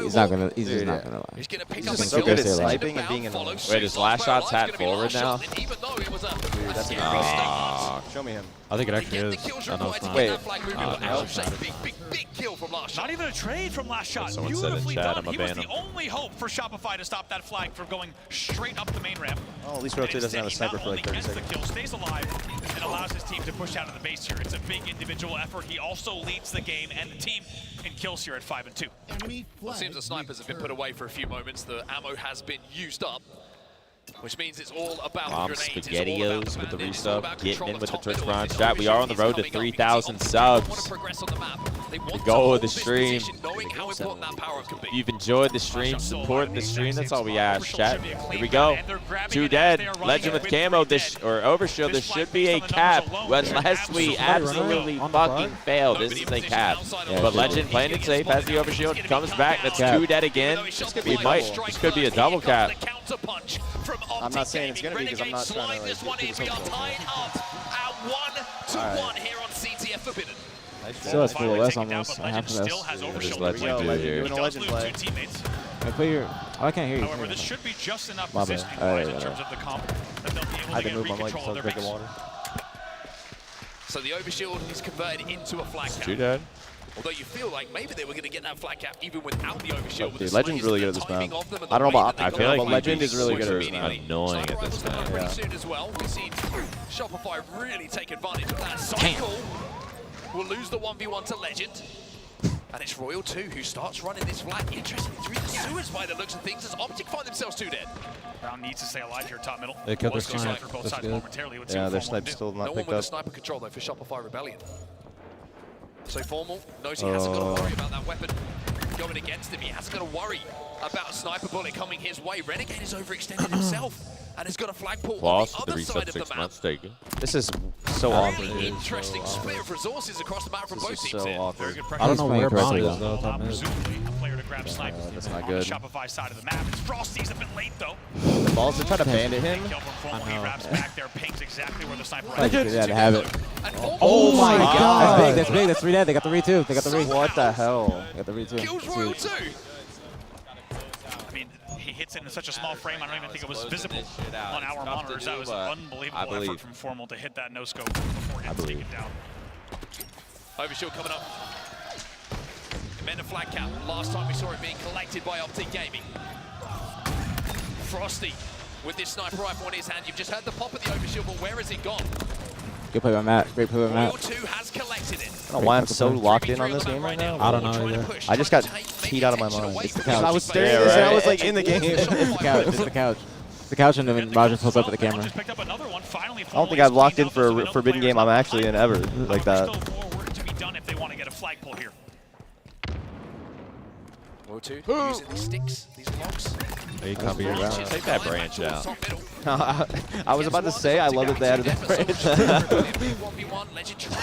He's not gonna. He's just not gonna lie. He's gonna pick He's up just a so kill. good at sniping and being annoying. Wait, his last shot's hat forward now? Even though it was a Dude, that's a scary start. Show me him. I think it actually is. I know it's not. Wait. Big kill from last shot. Not even a trade from last shot. Someone said in Beautifully chat, done. I'm He a was ban the only hope for Shopify to stop that flag from going straight up the main ramp. Oh, at least Roto 2 doesn't have a sniper for like 30 Gets the seconds. kill, stays alive, and allows his team to push out of the base here. It's a big individual effort. He also leads the game and the team in kills here at 5-2. Well, it seems the snipers have been put away for a few moments. The ammo has been used up, which means it's all about Mom grenades. SpaghettiOs with the resub, getting in with the Twitch Prime chat. We are on the road to 3,000 subs. The goal of the stream. If you've enjoyed the stream, support the stream. That's all we ask, chat. Here we go. 2 dead. Legend with camo or overshield. This should be a cap unless we absolutely fucking fail. This is a cap. But Legend playing it safe, has the overshield, comes back. That's 2 dead again. We might. This could be a double cap. I'm not saying it's going to be because I'm not trying to like, do We are tied up at 1-1 here on CTF Forbidden. Still has full OS almost. Half of Still has What overshield. does Legend do here? Doing a Legend play. Two teammates. I put your. Oh, I can't hear you. However, this should be just enough My bad. positioning-wise in terms of the comp that they'll be able I to had to get move my mic control so of I their was drinking base. water. So the overshield is converted into a flag cap. 2 dead. Although you feel like maybe they were going to get that flag cap even without the overshield. Dude, Legend's really good at this map. I don't know about I feel like but Legend is really good at this map. Annoying at this time. Pretty soon as well. We've seen Shopify really take advantage of that cycle. Will lose the 1v1 to Legend. And it's Royal 2 who starts running this flag. Interestingly, through the sewers by the looks of things as Optic find themselves 2 dead. Brown needs to stay alive here, top middle. They killed their Was two snipe. sides for both That's sides good. momentarily. Let's see Yeah, what their Formal snipe's do. still No not one picked with the up. sniper control though for Shopify Rebellion. So Formal knows he hasn't got to worry about that weapon going against him. He hasn't got to worry about a sniper bullet coming his way. Renegade has overextended himself and has got a flagpole on Lost the with the other side resub of 6 the map. months taken. This is so awkward. Really interesting split of resources across the map from This both is teams so here. awkward. Very good pressure. I don't know where He's playing Bound is correctly, though. Top mid. Presumably a player to grab snipe that's not on good. the Shopify side of the map. It's Frosty's a bit late though. The balls to try to bandit him. Kill from Formal. He wraps back there, pings exactly where the sniper Legend. is. Yeah, to have it. Oh my god. That's big. That's big. That's 3 dead. They got the re-2. They got the re. What the hell? They got the re-2. Kills Royal 2. I mean, he hits it in such a small frame, I don't even think it was visible on our monitors. That was an unbelievable effort from Formal to hit that no-scope before he had to take it down. Overshield coming up. Commander flag cap. Last time we saw it being collected by Optic Gaming. Frosty with this sniper rifle in his hand. You've just heard the pop of the overshield, but where has it gone? Good play by Matt. Great play by Matt. Royal 2 has collected it. I don't know why I'm so locked in on this game right now. I don't know either. I just got teed out of my mind. It's the couch. I was staring at this and I was like in the game. It's the couch. It's the couch. It's the couch, and then Roger pulls up at the camera. I don't think I've locked in for a forbidden game I'm actually in ever like that. Royal 2 using these sticks, these logs. They copy your route. Take that branch out. I was about to say I love that they added that branch.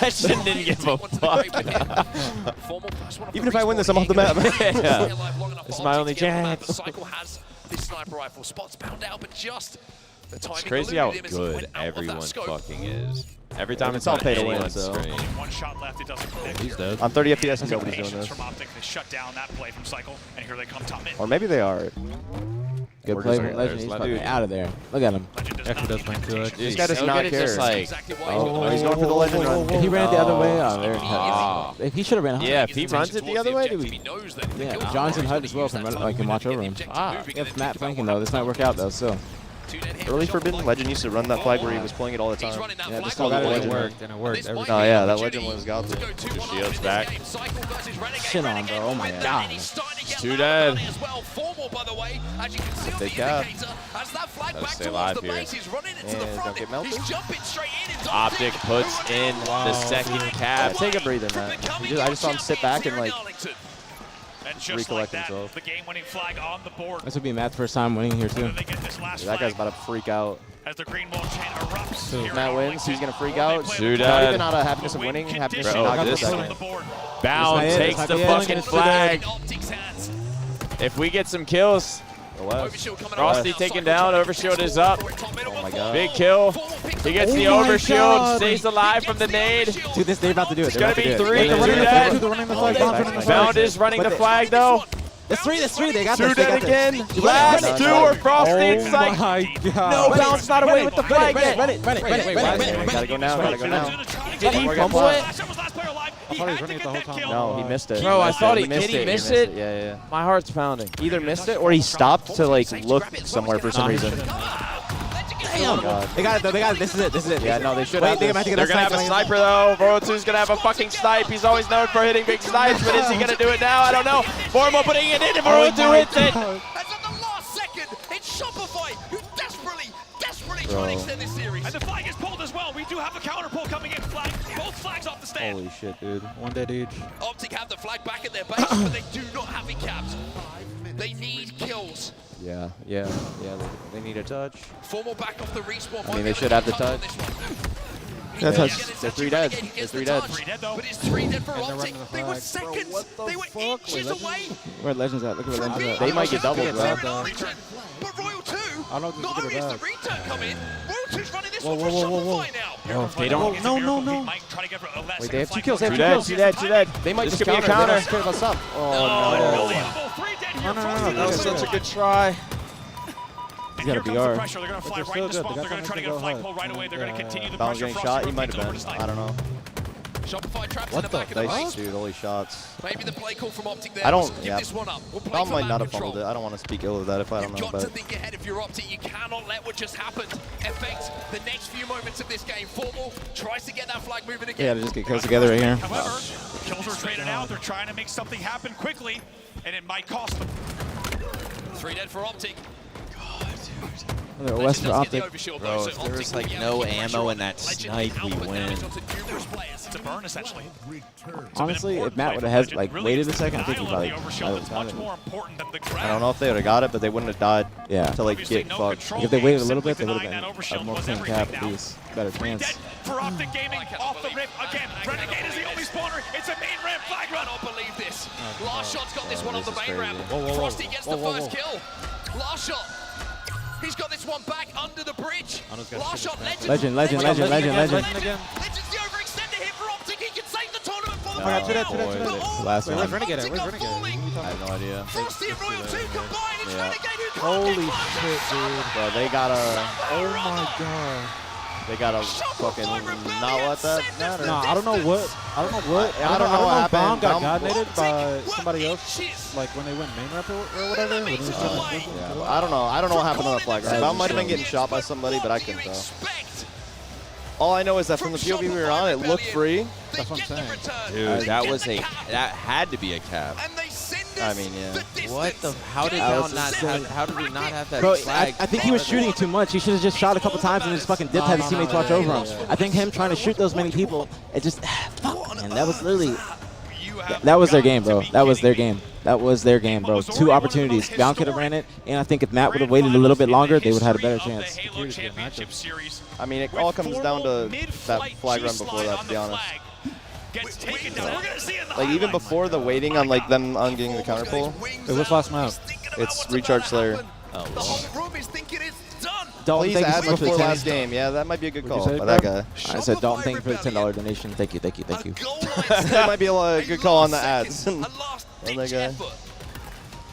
Legend didn't give a fuck. Even if I win this, I'm off the map. Yeah. This is my only chance. Cycle has this sniper rifle. Spots bound out, but just the timing. It's crazy how good everyone fucking is. Every time it's all pay to win, on so. screen. One shot left, it doesn't connect. He's dead. I'm 30 FPS and nobody's doing Patience this. from Optic, they shut down that play from Cycle, and here they come top mid. Or maybe they are. Good Or play just- from Legend. He's there's fucking Legend. out of there. Look at him. Actually does bring 2x. This guy does so not good at care. just like, Oh, he's going for the legend run. If he ran it the other way, Oh. if he should have ran home. yeah, if he runs it the other way, dude. Yeah, Johnson HUD as well can run, like, can watch over him. If Matt flanking though, this might work out though. Still. Early forbidden, Legend used to run that flag where he was pulling it all the time. Yeah, just called got the it. legend run. And it worked every Oh time. yeah, that legend was got to. The shield's back. Shit on, bro. Oh my god. Two dead. They cap. Gotta stay alive here. And don't get melted. Optic puts in the second cap. Take a breather, man. I just saw him sit back and like And just recollect like that, himself. the game-winning flag on the board. This would be Matt's first time winning here too. They get this last that guy's flag about to freak out. as the green wall chain erupts. If Matt wins, he's gonna freak out. Two Not dead. even out of happiness of winning, happiness of Bro, not this getting second. Bound It's not it, takes it's the not it. fucking flag. If we get some kills, Frosty taken down, Overshield is up. Oh my god. Big kill. He gets the Oh my Overshield, God. stays alive from the nade. Dude, they're about to do it. It's They're gonna about be to do it. 3, 2 dead. Bound is running the flag though. That's three. They got Two this. They dead got again. this. Last two are Frosty and Oh Psych. my god. No, Bound's not away with the flag yet. Run it. Gotta go now, gotta go now. Did he fumble it? I thought he was running it the whole time. No, he missed it. Bro, I thought he missed did. He it. miss it? Yeah. My heart's pounding. Either missed it or he stopped to like look somewhere for some reason. Damn. Oh god. They got it though. They got it. This is it. Yeah, no, they should Wait, have. they might have to get They're that gonna have a sniper though. Royal 2's gonna have a fucking snipe. He's always known for hitting big snipes, but is he gonna do it now? I don't know. Formal putting it in, and Royal 2 hits it. As at the last second, it's Shopify who desperately trying to extend this series. And the flag is pulled as well. We do have a counter pull coming in. Flag, both flags off the stand. Holy shit, dude. One dead each. Optic have the flag back at their base, but they do not have it capped. They need kills. Yeah. They need a touch. Formal back off the respawn. I mean, they should have the touch. That's They're 3 dead. They're 3 dead. But it's 3 dead for Optic. They were seconds. They were inches away. Where Legends at? Look at where Legends at. They might get doubled, bro. But Royal 2, I don't know if this not is only is good or the bad. return come in, Royal 2's running this Whoa, one for whoa, whoa, whoa. Shopify now. They don't. No. Wait, they have 2 kills. They have 2 dead, kills. two dead. They might This just could be a counter. They counter. don't care about sub. Oh no. That was such a good try. He's got a BR. Pressure. They're going to fly right in the spot. They're going to try to get a flag pull right away. They're going to continue the Bound's pressure. getting shot. He might have been. I don't know. Shopify traps in the back of the Nice, base. dude. Holy shots. Maybe the play call from Optic there. I don't. was give Yeah. this one up. We'll play Bound for might map not have control. fumbled it. I don't want to speak ill of that if I don't You've know. got to But think ahead if you're Optic. You cannot let what just happened affect the next few moments of this game. Formal tries to get that flag moving again. Yeah, to just get kills together right here. However, kills are traded out. They're trying to make something happen quickly, and it might cost them. 3 dead for Optic. West for Optic. Bro, if there was like no ammo in that snipe, we win. It's a burn, essentially. Honestly, if Matt would have waited a second, I think he probably would have got it. I don't know if they would have got it, but they wouldn't have died. Yeah. To like get fucked. If they waited a little bit, they would have been a more clean cap at least. Better chance. For Optic Gaming, off the rip again. Renegade is the only spawner. It's a main ramp flag run. I don't believe this. Last shot's got this one on the main ramp. Whoa. Frosty gets the first kill. Last shot. He's got this one back under the bridge. Last shot, Legend. Legend. Legend's the overextender here for Optic. He can save the tournament for them. Last one. Where's Renegade at? Where's Renegade? I have no idea. Frosty and Royal 2 combined. It's Yeah. Renegade who can't Holy get close. shit, dude. Bro, they got a. Oh my god. They gotta fucking not let that matter. No, I don't know what. I don't know what happened. Baum got godnated by somebody else, like when they went main rep or whatever. When he was Yeah, I don't know. I don't know what happened on the flag round. Baum might have been getting shot by somebody, but I couldn't tell. All I know is that from the POV we were on, it looked free. That's what I'm saying. Dude, that had to be a cap. I mean, yeah. What the? How did Baum not have? How did we not have that Bro, flag? I think he was shooting too much. He should have just shot a couple times and just fucking dipped, had his teammates watch over him. I think him trying to shoot those many people, it just, fuck, man, that was literally, that was their game, bro. That was their game. That was their game, bro. 2 opportunities. Baum could have ran it, and I think if Matt would have waited a little bit longer, they would have had a better chance. I mean, it all comes down to that flag run before that, to be honest. Like, even before the waiting on, like, them on getting the counter pull. It was last map. It's Recharge Slayer. Dalton, Please thank add you so much for before the last game. Yeah, that might be a good call by that guy. I said, Dalton, thank you for the $10 donation. Thank you, thank you, thank you. That might be a good call on the ads. On that guy.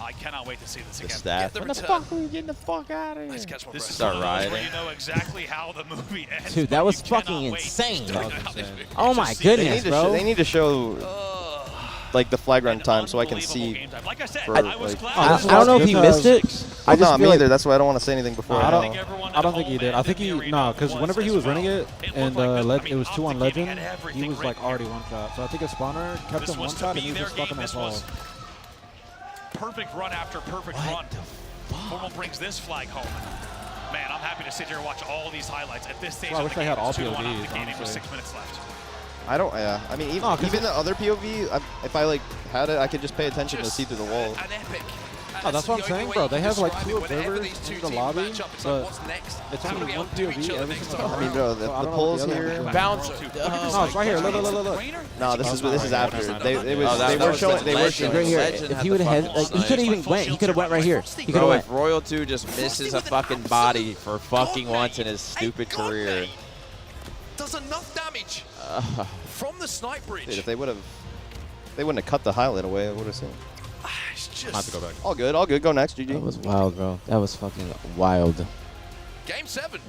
I cannot wait to see this again. Staff. When the fuck are we getting the fuck out of here? This is Start riding. where you know exactly how the movie ends. Dude, that was fucking insane. Oh my goodness, bro. They need to show like the flag run time so I can see. Like I said, For, I was like, glad. I don't know if he missed it. I just not me either. That's why I don't want to say anything before. I don't think he did. I think he because whenever he was running it and it was 2 on Legend, he was like already one shot. So I think his spawner kept him one shot and he was just fucking that ball. Perfect run after perfect run. Formal brings this flag home. Man, I'm happy to sit here and watch all these highlights at this stage. Well, I wish they had all POVs. POVs, With 6 minutes left. I don't. Yeah. I mean, even the other POV, if I like had it, I could just pay attention to see through the wall. Oh, that's what I'm saying, bro. They have like 2 observers in the lobby, but it's only 1 POV every single time. I mean, bro, the pulls here. Bounce. No, it's right here. Look. No, this is after. They were showing. Right here. If he would have had, like, he could have even went. He could have went right here. He could have Bro, went. if Royal 2 just misses a fucking body for fucking once in his stupid career. Does enough damage from the snipe bridge. Dude, if they wouldn't have cut the highlight away, I would have seen. I have to go back. All good, all good. Go next, GG. That was wild, bro. That was fucking wild. Game 7.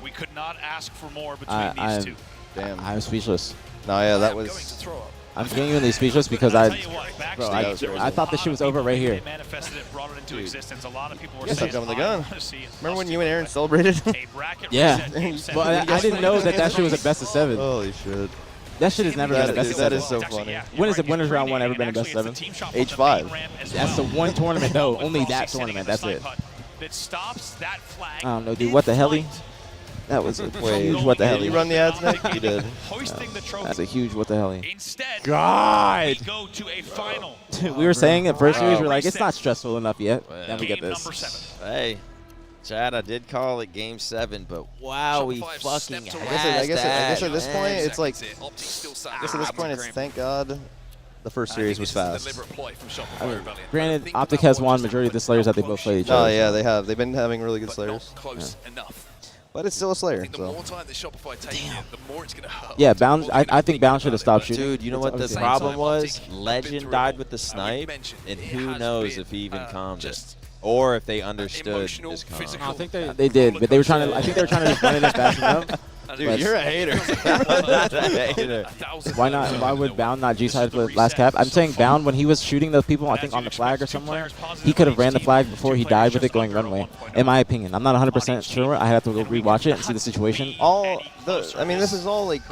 We could not ask for more between these two. Damn. I'm speechless. No, yeah, that was. I'm genuinely speechless because I thought this shit was over right here. Manifested it, brought it into existence. A lot of people were Yes, saying, jumping the gun. Remember when you and Aaron celebrated? Yeah. Well, I didn't know that shit was a best of 7. Holy shit. That shit has never been a best of 7. That is so funny. When is the winners round 1 ever been a best 7? H5. That's the one tournament, though. Only that tournament. That's it. I don't know, dude. What the hell? That was a huge what the hell. Did you run the ads, Nick? You did. That's a huge what the hell. God! Dude, we were saying at first series, we were like, it's not stressful enough yet. Then we get this. Hey, Chad, I did call it Game 7, but wow, we fucking I guess at this point, it's like, it's thank God the first series was fast. Granted, Optic has won majority of the Slayers that they both played each other. Oh, yeah, they have. They've been having really good Slayers. But it's still a Slayer. The more time that Shopify takes it, the more it's going to hurt. Yeah, Bound. I think Bound should have stopped shooting. Dude, you know what the problem was? Legend died with the snipe, and who knows if he even calmed it. Or if they understood his calm. I think they did, but they were trying to. I think they were trying to just run it as fast enough. Dude, you're a hater. Why not? Why would Bound not G-side for last cap? I'm saying Bound, when he was shooting those people, I think on the flag or somewhere, he could have ran the flag before he died with it going runway. In my opinion, I'm not 100% sure. I have to go rewatch it and see the situation. I mean, this is all like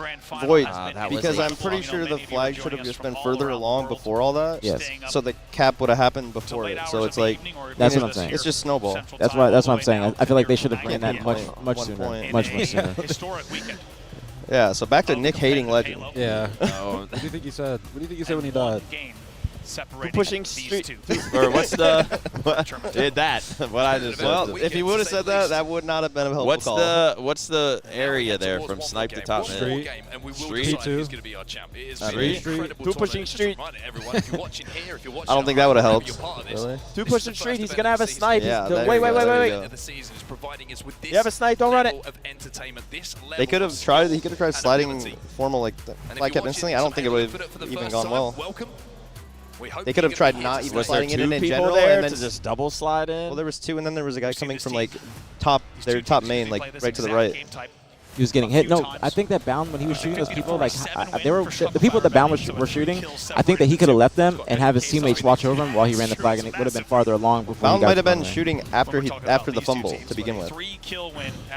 void because I'm pretty sure the flag should have just been further along before all that. Yes. So the cap would have happened before it. So it's like that's what I'm saying. It's just snowball. That's what I'm saying. I feel like they should have ran that much sooner. Much sooner. Yeah, so back to Nick hating Legend. Yeah. What do you think he said? What do you think he said when he died? Pushing street, or what's the that? What I just well, if he would have said that, that would not have been a helpful call. What's the area there from snipe to top street? Street two. Street. Two pushing street. I don't think that would have helped. Really? Two pushing street. He's gonna have a snipe. Yeah, wait. You have a snipe. Don't run it. They could have tried. He could have tried sliding formal like that. I kept instantly. I don't think it would have even gone well. They could have tried not even sliding it in general, and then just double slide in. Well, there was 2, and then there was a guy coming from like top main, like right to the right. He was getting hit. No, I think that Bound, when he was shooting those people, like they were the people that Bound were shooting. I think that he could have left them and have his teammates watch over him while he ran the flag, and it would have been farther along before. Bound might have been shooting after the fumble to begin with.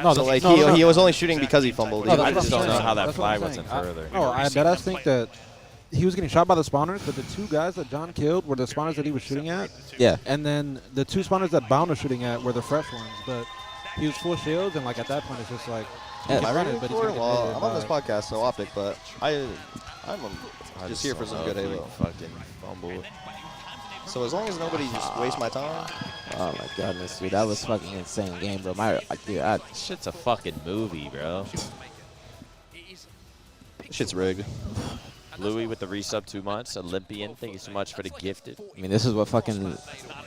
No, so like he was only shooting because he fumbled. I just don't know how that flag wasn't further. No, I deadass think that he was getting shot by the spawners, but the 2 guys that John killed were the spawners that he was shooting at. Yeah. And then the 2 spawners that Bound was shooting at were the fresh ones, but he was full shields, and like at that point it's just like. Am I running for? Well, I'm on this podcast, so Optic, but I'm just here for some good Halo. Fucking fumble. So as long as nobody just wastes my time. Oh my goodness, dude, that was fucking insane game, bro. Shit's a fucking movie, bro. Shit's rigged. Louis with the resub 2 months. Olympian, thank you so much for the gifted. I mean, this is what fucking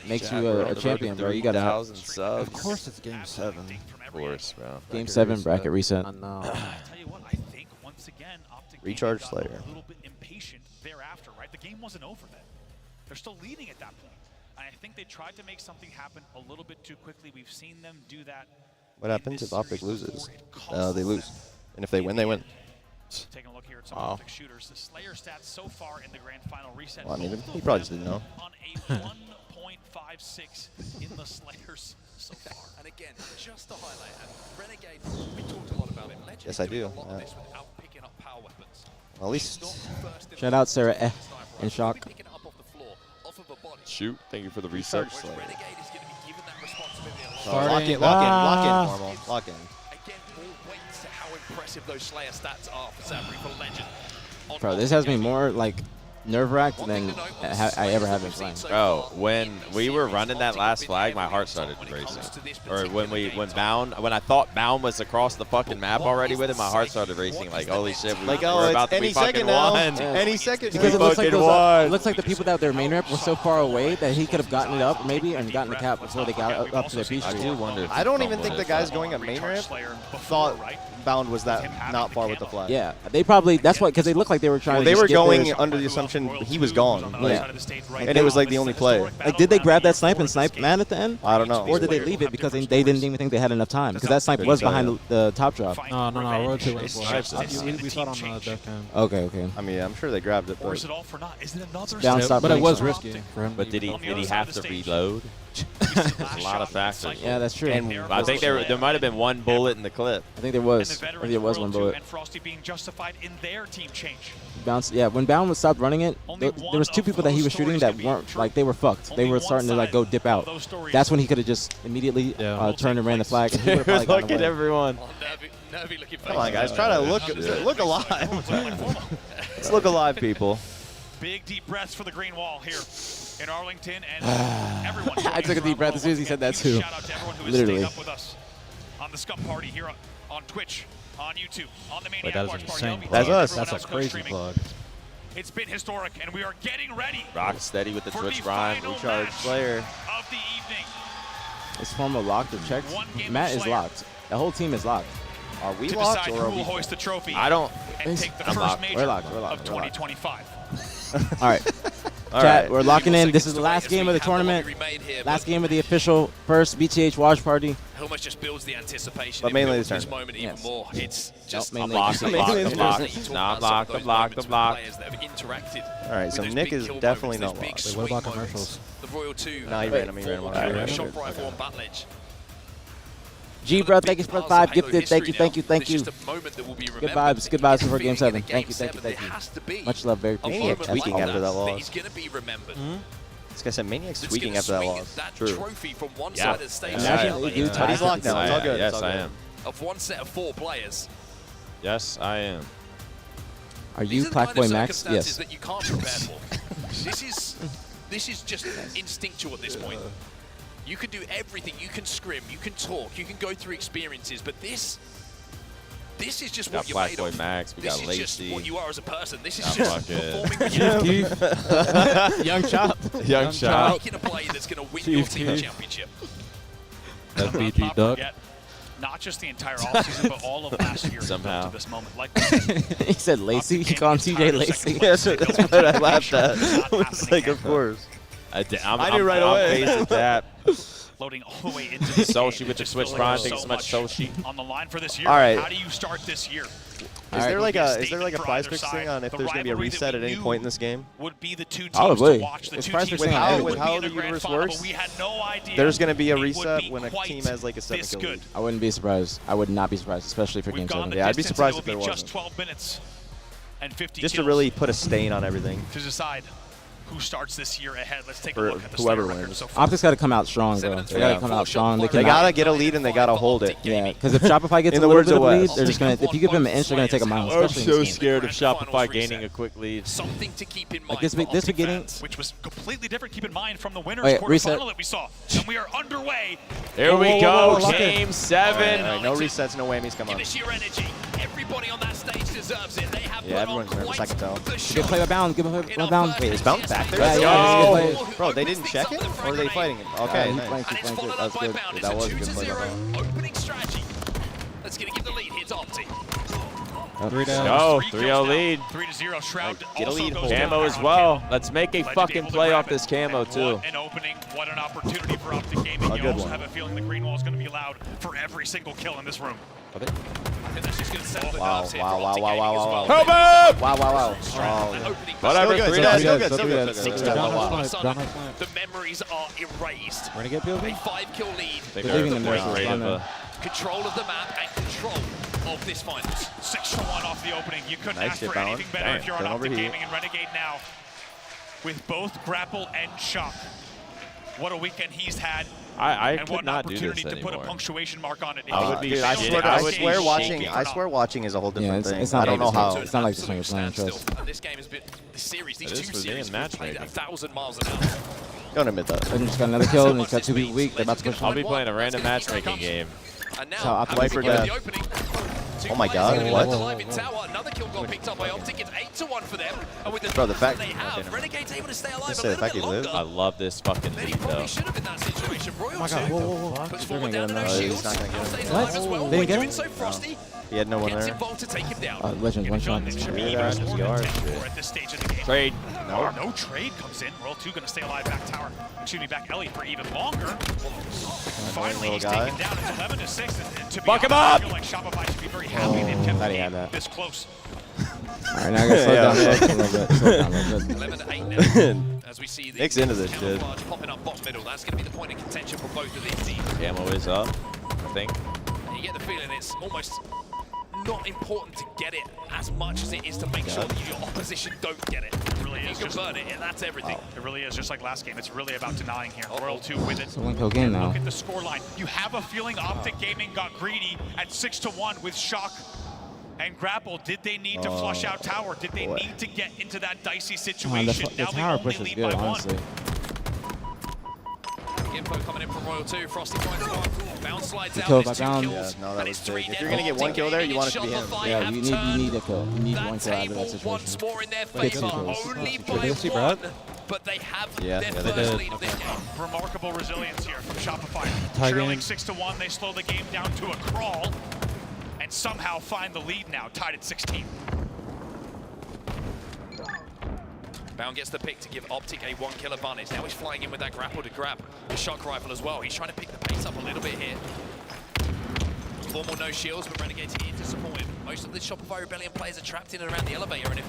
makes you a champion, bro. You got 1,000 subs. Of course, it's Game 7. Of course, bro. Game 7 bracket reset. I know. Recharge Slayer. A little bit impatient thereafter, right? The game wasn't over then. They're still leading at that point. And I think they tried to make something happen a little bit too quickly. We've seen them do that. What happens if Optic loses? They lose. And if they win, they win. Taking a look here at some Optic shooters. The Slayer stats so far in the grand final reset. Well, I mean, he probably just didn't know. On a 1.56 in the Slayers so far. And again, just to highlight, Renegade, we talked a lot about it. Legend Yes, I do. without picking up power weapons. At least. Shout out Sarah and Shock. Shoot, thank you for the reset. Lock in, formal. Lock in. Again, we'll wait to how impressive those Slayer stats are for Sabri for Legend. Bro, this has me more like nerve-wracked than I ever have been playing. Bro, when we were running that last flag, my heart started racing. Or when I thought Bound was across the fucking map already with it, my heart started racing. Like, holy shit, we're about to be fucking won. Any second. Because it looks like the people that their main rep were so far away that he could have gotten it up maybe and gotten the cap before they got up to their piece. I do wonder. I don't even think the guys going at main ramp thought Bound was that not far with the flag. Yeah, they probably, that's why, because they looked like they were trying to they were skip going theirs. under the assumption he was gone. Yeah. And it was like the only play. Like, did they grab that snipe and snipe man at the end? I don't know. Or did they leave it because they didn't even think they had enough time? Because that snipe was behind the top drop. No, Road 2 went for it. We saw it on the deck cam. Okay. I mean, I'm sure they grabbed it, but Is it all for naught? Is it another Down stop, but it was risky for him. But did he have to reload? There's a lot of factors. Yeah, that's true. And I think there might have been one bullet in the clip. I think there was. I think there was one bullet. And Frosty being justified in their team change. Bounce. Yeah, when Bound was stopped running it, there was 2 people that he was shooting that weren't, like, they were fucked. They were starting to like go dip out. That's when he could have just immediately turned and ran the flag. And he would have Look at everyone. Come on, guys, try to look alive. Let's look alive, people. Big deep breaths for the green wall here in Arlington, and everyone. I took a deep breath as soon as he said that too. Shout out to everyone who is Literally. staying up with us on the Scum Party here on Twitch, on YouTube, on the Maniac Watch Party. That's us. That's a crazy plug. It's been historic, and we are getting ready. Rock steady with the for Twitch the grind. final Recharge match Slayer. of the evening. Is Formal locked or checked? Matt is locked. The whole team is locked. Are we To locked decide or are who will we? hoist the trophy I don't. and take the I'm first locked. major We're locked. of 2025. All right. Chat, we're locking in. This is the last game of the tournament. Last game of the official first BtH Watch Party. It almost just builds the anticipation. But mainly this the moment even more. It's just mainly I'm locked. the I'm locked. I'm locked. All right, so Nick is definitely not locked. Wait, what about commercials? The Royal 2. No, he ran him. Shot rifle on Battle Edge. G, bro, thank you for 5 gifted. Thank you. It's just a moment that will be Good remembered. vibes before Game 7. In Thank you. There has to be Much love, very a appreciate moment it. tweaking like after that loss. He's going to be remembered. This guy said Maniac's That's tweaking gonna after that swing loss. that True. trophy from one side of the stage Imagine to the they do other. But he's locked now. It's all good. Yes, It's all I good. am. Of one set of 4 players. Yes, I am. Are These you are the Plaque kind Boy of Max? circumstances Yes. that you can't prepare for. This is just instinctual at this point. You can do everything. You can scrim. You can talk. You can go through experiences. But this is just We what got you're Black made Boy of. Max. We got This is Lacey. just what you are as a person. This is Got just fucking performing with you. Young Chop. Young Chop. Making a play that's going to win your team a championship. That's BG Duck. not just the entire offseason, but all of last year somehow to this moment. Like he said Lacey. He called him TJ Lacey. That's what I laughed at. I was like, of course. I knew right away. Loading all the way into the Soshi with the switch prime. Thanks so much, Soshi. On the line for this year. All right. How do you start this year? Is there like a prize picks thing on if there's going to be a reset at any point in this game? Would be the two teams Probably. to watch. The it's two prize teams picks with how the universe works, we had no idea there's going to be a reset when a team has like a 7-kill lead. I wouldn't be surprised. I would not be surprised, especially for Game 7. Yeah, I'd be surprised if there wasn't. Just 12 minutes and 50 Just to really put a stain on everything. To decide who starts this year ahead. Let's take a look at the whoever record wins. so far. Optics got to come out strong, bro. They got to come out strong. They got to get a lead and they got to hold it. Yeah, because if Shopify gets a little bit of a lead, they're just going to, if you give them an inch, they're going to take a mile. I'm so scared of Shopify gaining a quick lead. Something to keep in mind. Like this beginning, which was completely different. Keep in mind from the winners quarterfinal that we saw. And we are underway. There we go. Game 7. All right, no resets, no whammies. Come on. Give us your energy. Everybody on that stage deserves it. They have everyone's nervous. I can tell. Good play by Bound. Give him a Bound. Wait, is Bound back there? Yeah, bro, they didn't check it? Or are they fighting him? Okay, nice. That was good. That was a good play. Opening strategy. Let's give the lead. Here's Opti. 3 down. Go. 3-0 lead. 3-0. Shroud. Get a lead. Camo as well. Let's make a fucking play off this camo too. What an opening. What an opportunity for Optic Gaming. You also have a feeling the green wall is going to be allowed for every single kill in this room. I think that's just going to settle the nerves here for Optic Gaming as well. Help him! Wow. Whatever. Still good. The memories are erased. Renegade POV? A 5-kill lead. They're leaving them there. Control of the map and control of this finals. 6-1 off the opening. You couldn't ask for anything better if you're on Optic Gaming and Renegade now. With both Grapple and Shock. What a weekend he's had. I could what not do opportunity this to put a anymore. punctuation mark on it. I swear watching is a whole different thing. It's not, I don't know how. It's not like this one you're playing, trust. This game has been, this series, these This two was me series in have played matchmaking. 1,000 miles an hour. Don't admit that. Legend just got another kill and he's got 2 people weak. They're about to push I'll be playing a random matchmaking game. And now, So I'll play for death. Oh my god, what? Another kill got picked up by Optic. It's 8-1 for them. And with the Bro, the fact they have, Renegade's able to stay alive Just a say the little fact bit he lived. longer. I love this fucking Then he lead though. probably should have in that situation. Royal 2 puts forward down to no He's shields. not gonna get him. Stays alive as well. They didn't We're get doing him? so Frosty. He had no one Gets there. involved to take him down. Legend, one shot. It should be Yeah, even more yards. content at this stage of the game. Trade. No trade comes in. Royal 2 going to stay alive back tower. Excuse me, back Ellie for even longer. Finally, he's guy. taken down. It's 11-6. And to be Fuck him honest, up! I feel like Shopify should be very happy they've kept Thought the he had game that. this close. Alright, now I gotta slow down a little bit. Slow down a little bit. 11-8 now. As we see the Nick's into this shit. camouflage popping up bottom middle. That's going to be the point of contention for both of these teams. Camo is up, I think. And you get the feeling it's almost not important to get it as much as it is to make sure that your opposition don't get it. It really is. You can burn it, and that's everything. It really is, just like last game. It's really about denying here. Royal 2 with it. It's a 1-kill game now. Look at the scoreline. You have a feeling Optic Gaming got greedy at 6-1 with Shock and Grapple. Did they need to flush out tower? Did they need to get into that dicey situation? The tower push is good, honestly. Info coming in from Royal 2. Frosty trying to go up. Bounce slides out. Kill It's by 2 Bound. kills. Yeah, no, that And was it's 3 big. If dead. you're gonna get one kill there, you want it to be him. Yeah, you need a kill. You need one kill out of that situation. Once more in their Get favor, 2 kills. only by Did they see Brad? 1, but they have Yeah, their yeah, they first did. lead of this game. Remarkable resilience here from Shopify. Tie Trailing game. 6-1, they slow the game down to a crawl and somehow find the lead now, tied at 16. Bound gets the pick to give Optic a 1-kill advantage. Now he's flying in with that grapple to grab the shock rifle as well. He's trying to pick the pace up a little bit here. Formal no shields, but Renegade's here to support him. Most of the Shopify Rebellion players are trapped in and around the elevator, and if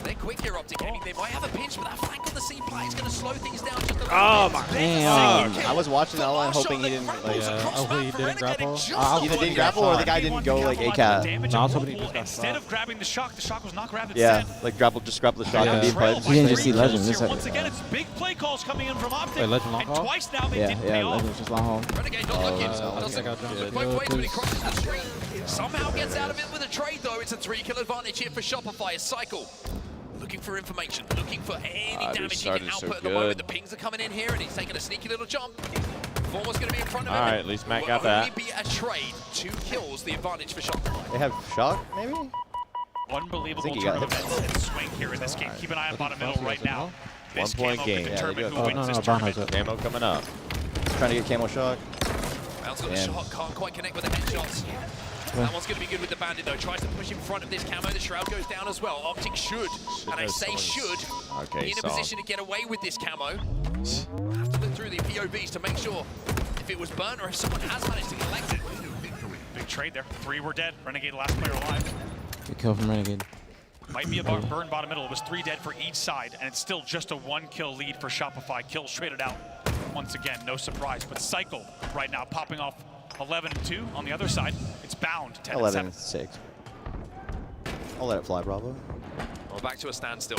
they're quick here, Optic Gaming, they might have a pinch, but that flank on the C play is going to slow things down just a little bit. Oh my damn. I was watching that one hoping he didn't like. Hopefully he didn't grapple. Either didn't grapple or the guy didn't go like a cat. No, I was hoping he just got Instead stopped. of grabbing the shock was not grabbed at Yeah, 10. like grapple, just grapple the shot and beat Trail pipes. by You didn't just 3 see Legend. kills This here. had- Once again, it's big play calls coming in from Optic. Wait, Legend long and call? twice now they Yeah, didn't yeah, pay off. Legend's just long home. Renegade not looking. I think Doesn't I got jumped. look both ways when he crosses the street. Somehow gets out of it with a trade though. It's a 3-kill advantage here for Shopify. A cycle. Looking for information, looking for any we damage he started can so output at the moment. good. The pings are coming in here and he's taking a sneaky little jump. Former's going to be in front of All him. right, at least Matt Will got that. only be a trade. 2 kills, the advantage for Shopify. They have shock, maybe? Unbelievable I think he turn got of events and swing here in this game. Keep an eye on bottom middle right now. This 1 point camo game. could Yeah, determine they do. who wins this Brown has tournament. it. Camo coming up. Trying to get camo shock. Brown's got a shot, can't quite connect with the headshots. That one's going to be good with the Bandit though. Tries to push in front of this camo. The Shroud goes down as well. Optic should, and I say should, be in a position to get away with this camo. Have to look through the POVs to make sure if it was burnt or if someone has managed to collect it. Big trade there. 3 were dead. Renegade last player alive. Good kill from Renegade. Might be a burn bottom middle. It was 3 dead for each side, and it's still just a 1-kill lead for Shopify. Kills traded out once again, no surprise. But Cycle right now popping off 11-2 on the other side. It's bound 10-7. 11-6. I'll let it fly, Bravo. Well, back to a standstill.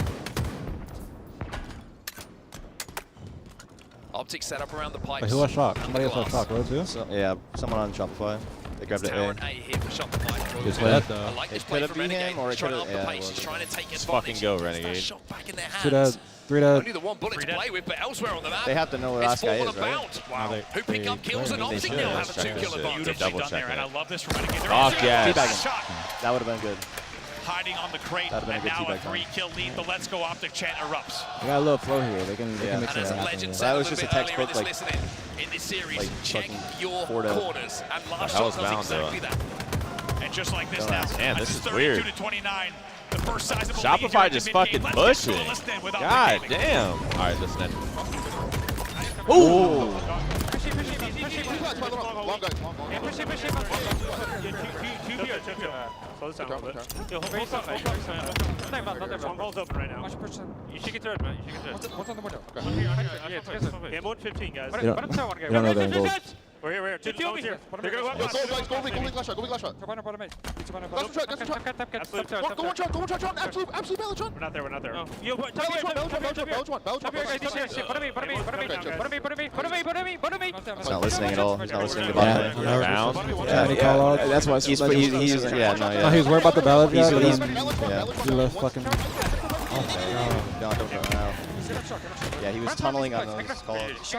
Optic set up around the pipes. Wait, who was shocked? Somebody else was shocked, right, too? So, yeah, someone on Shopify. They grabbed it. Tower and A here for Shopify. Good play. I like this play from Renegade. or it could have. Yeah, He's trying to take Let's advantage. fucking go, Renegade. Shot back in their hands. 2 dead. 3 dead. Only the 1 bullet to play with, but elsewhere on the map, They have to know where it's last guy 4 is, on a right? bound. Wow. Who pick up kills and Optic now have a 2-kill advantage. Beautifully done there, and I love this from Renegade. Oh, yes. That would have been good. Hiding on the crate, That'd have and been a now good a teabag 3-kill lead. The Let's Go Optic chant erupts. They got a little flow here. They can mix And it as up. Legend That said a was little just bit a earlier in textbook, this like- listening, in this series, like check fucking your 4 dead. corners. And last That shot was does bound, exactly though. that. And just like this now, Man, this it's is 32 weird. to 29. The first sizable Shopify lead here just in fucking mid-game. Let's get pushing. listening without God the gaming. damn. All right, listen in. Ooh! Slow this down a little bit. Yo, hold up. One hole's open right now. You should get through it, man. You should get through it. What's on the window? Yeah, more than 15, guys. You don't know they're in gold. We're here. Two over here. They're going to go up. Go weak last shot. Go weak last shot. Last shot. Go one shot. Absolute balance shot. We're not there. We're not there. He's not listening at all. He's not listening to the bottom lane. Bound. That's why He's yeah, no, yeah. No, he was worried about the ballot. He's, Yeah, he's, but yeah. he left fucking. No, don't go now. Yeah, he was tunneling on those calls.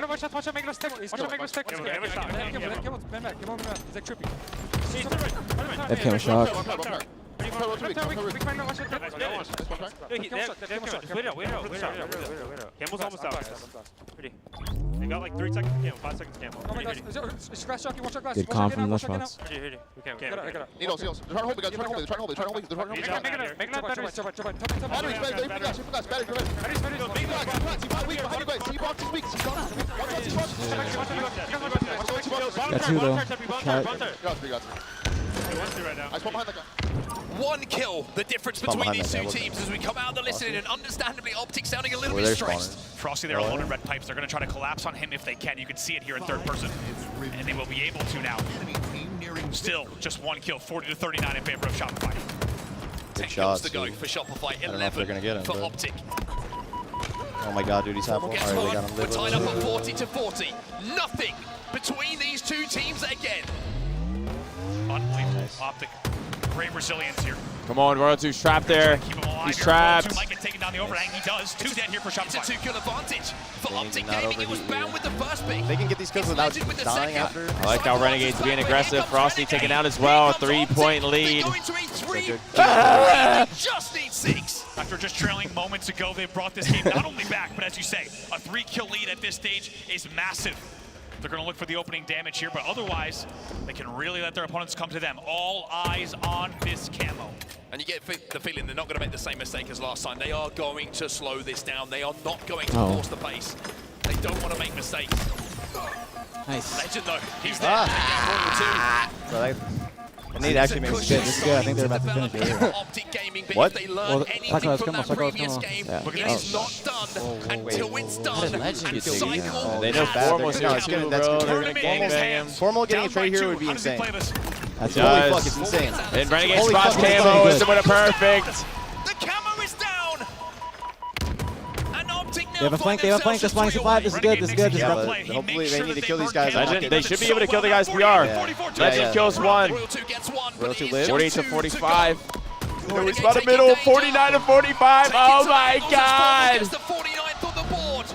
That came a shock. Camel's almost out, guys. Pretty. They got like 3 seconds to camel, 5 seconds to camel. Good calm from the spots. Ready. We can't. Needles. They're trying to hold me, guys. They're trying to hold me. Got 2 though. I spawn behind that guy. 1 kill, the difference between these two teams as we come out of the listening, and understandably Optic sounding a little bit stressed. Frosty there alone in red pipes. They're going to try to collapse on him if they can. You can see it here in third person. And they will be able to now. Still, just 1 kill, 40 to 39 in favor of Shopify. 10 kills to go for Shopify, I don't know if they're gonna get him, for but- Optic. Oh my god, dude, he's half full. Guess Alright, they what? got We're him. tied up at 40 to 40. Nothing between these two teams again. Unbelievable. Optic. Great resilience here. Come on, Royal 2's trapped there. He's trapped. Might get taken down the overhang. He does. 2 dead here for Shopify. It's a 2-kill advantage for Optic Gaming. It was bound with the first pick. They can get these kills without dying after. I like how Renegade's being aggressive. Frosty taken out as well. 3-point lead. Going to a 3. Just need 6. After just trailing moments ago, they brought this game not only back, but as you say, a 3-kill lead at this stage is massive. They're going to look for the opening damage here, but otherwise, they can really let their opponents come to them. All eyes on this camo. And you get the feeling they're not going to make the same mistake as last time. They are going to slow this down. They are not going to force the pace. They don't want to make mistakes. Nice. Legend though, he's there. I need to actually make This is good. I think they're about to finish it. Optic Gaming, but What? if they learn anything from that previous game, Yeah. it is not done until it's done. And Cycle They know has Formal's the here count. too, bro. They're going to gangbang him. Formal getting a trade here would be insane. That's holy fuck, it's insane. And Renegade Holy spots fuck, it's camo good. is with a perfect. The camo is down. And Optic now They have a flank. They have a flank. This flank's survived. This is good. This is good. This is Yeah, good. but hopefully they need to kill these guys. Legend, they should be able to kill the guy's PR. Yeah. Legend kills 1. Royal 2 gets 1, Royal but 2 it is live. 48 just to 2 45. go. It's about the middle. 49 to 45. Oh my god. It's the 49th on the board.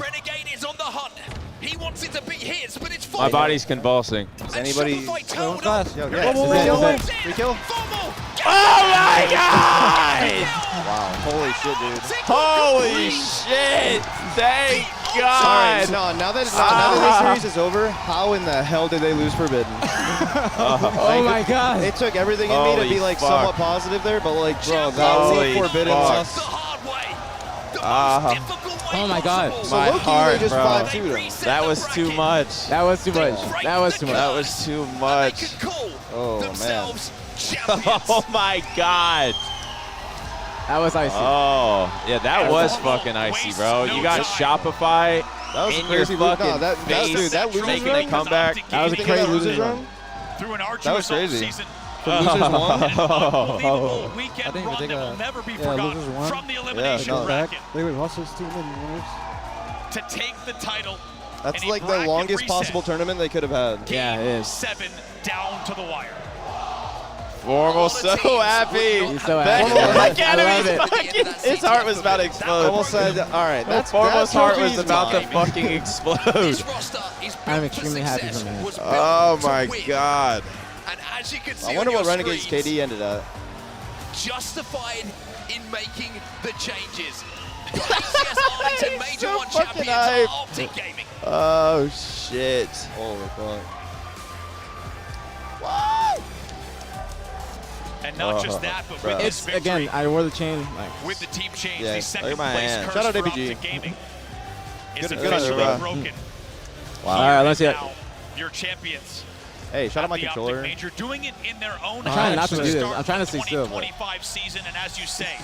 Renegade is on the hunt. He wants it to be his, but it's 4. My body's convulsing. Is anybody? Yo, Yeah, free kill. Oh my god! Wow, holy shit, dude. Holy shit! Thank God! Sorry, no, now that this series is over, how in the hell did they lose Forbidden? Oh my God! It took everything in me to be like somewhat positive there, but like, bro, that was Forbidden loss. Oh my God! So My low-key, heart, they just bro. 5-2'd them. That was too much. That was too much. That was too much. That was too much. Oh man! Oh my God! That was icy. Oh yeah, that was fucking icy, bro. You got Shopify in your fucking face, making a comeback. That was a crazy losers run. Through an arduous That was crazy. season. Losers won. Unbelievable weekend I think run they that will never be yeah, forgotten losers won. from the elimination no. bracket. They would lost this team in winners. To take the title. That's in a like the bracket longest reset. possible tournament they could have had. Game Yeah, it is. 7 down to the wire. Formal so happy. He's so happy. Look at I him, love he's it. fucking, his heart was about to explode. Almost said, all right, that's Formal's heart was trophy's about to mine. fucking explode. I'm extremely happy for him. Oh my God. And as you can see I wonder on what your Renegade's screens, KD ended at. justified in making the changes. Got HCS Arlington Major so 1 fucking champions are hyped. Optic Gaming. Oh shit. Holy fuck. And not just that, but with It's this victory, again. I wore the chain. Like, with the team change, Yeah, the look second at my place hand. curse Shout out for aPG. Optic Gaming is Good on you, officially bro. broken. Wow. all right, let's see it. Now, your champions. Hey, shout out my at the Optic controller. Major, doing it in their own I'm trying not to to do this. start I'm trying to the stay still, but- 2025 season, and as you say,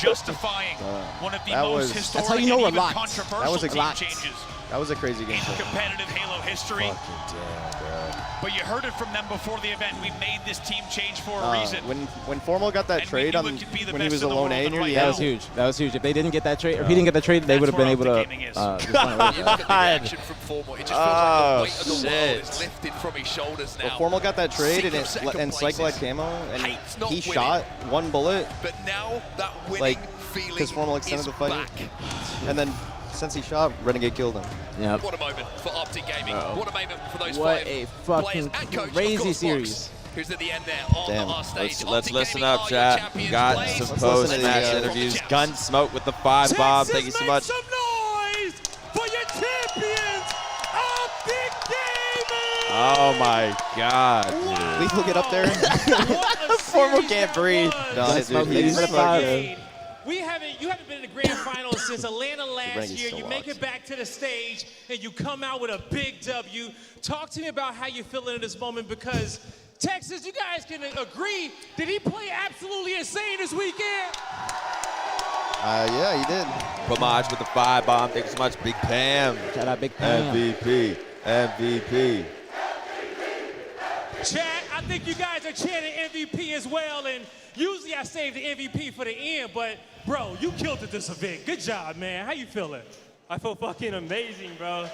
justifying one of the that most was- historic That's how you know and we're even locked. controversial That was a team lot. changes That was a crazy game. in competitive Halo history. Fucking damn, bro. But you heard it from them before the event. We made this team change for a reason. When Formal got that And we trade knew on it could be the when he best was in a the lone world, A and near right the that end. was huge. That was huge. If they didn't get that trade, or if he didn't get that trade, they would have been able to. Gaming is. You look at the reaction from Formal, it just feels like the weight of the world is lifted from his shoulders now. Well, Formal got that trade and Second Cyclide places. camo, and Hate's not he winning. shot one bullet, But now that winning like, feeling because Formal is extended the fight. back. And then since he shot, Renegade killed him. Yep. What a moment for Optic Gaming. What a moment for those What 5 a players fucking and coach, of crazy course, series. Fox, who's at the end there on Damn. our stage. Let's Optic listen Gaming up, are your chat. champions. Got Blaze, some Let's listen to these post-match guys. interviews. Gunsmoke with the 5 bomb. Thank you so much. Some noise for your champions, Optic Gaming! Oh my God. Lethal get up there. Formal can't breathe. No, dude, he's fucking. You haven't been in the grand finals since Atlanta last Renegade's year. still You make locked. it back to the stage and you come out with a big W. Talk to me about how you're feeling in this moment, because Texas, you guys can agree, did he play absolutely insane this weekend? Yeah, he did. Pomage with the 5 bomb. Thank you so much, Big Pam. Shout out Big Pam. MVP. MVP. Chat, I think you guys are chanting MVP as well, and usually I save the MVP for the end, but bro, you killed it this event. Good job, man. How you feeling? I feel fucking amazing, bro.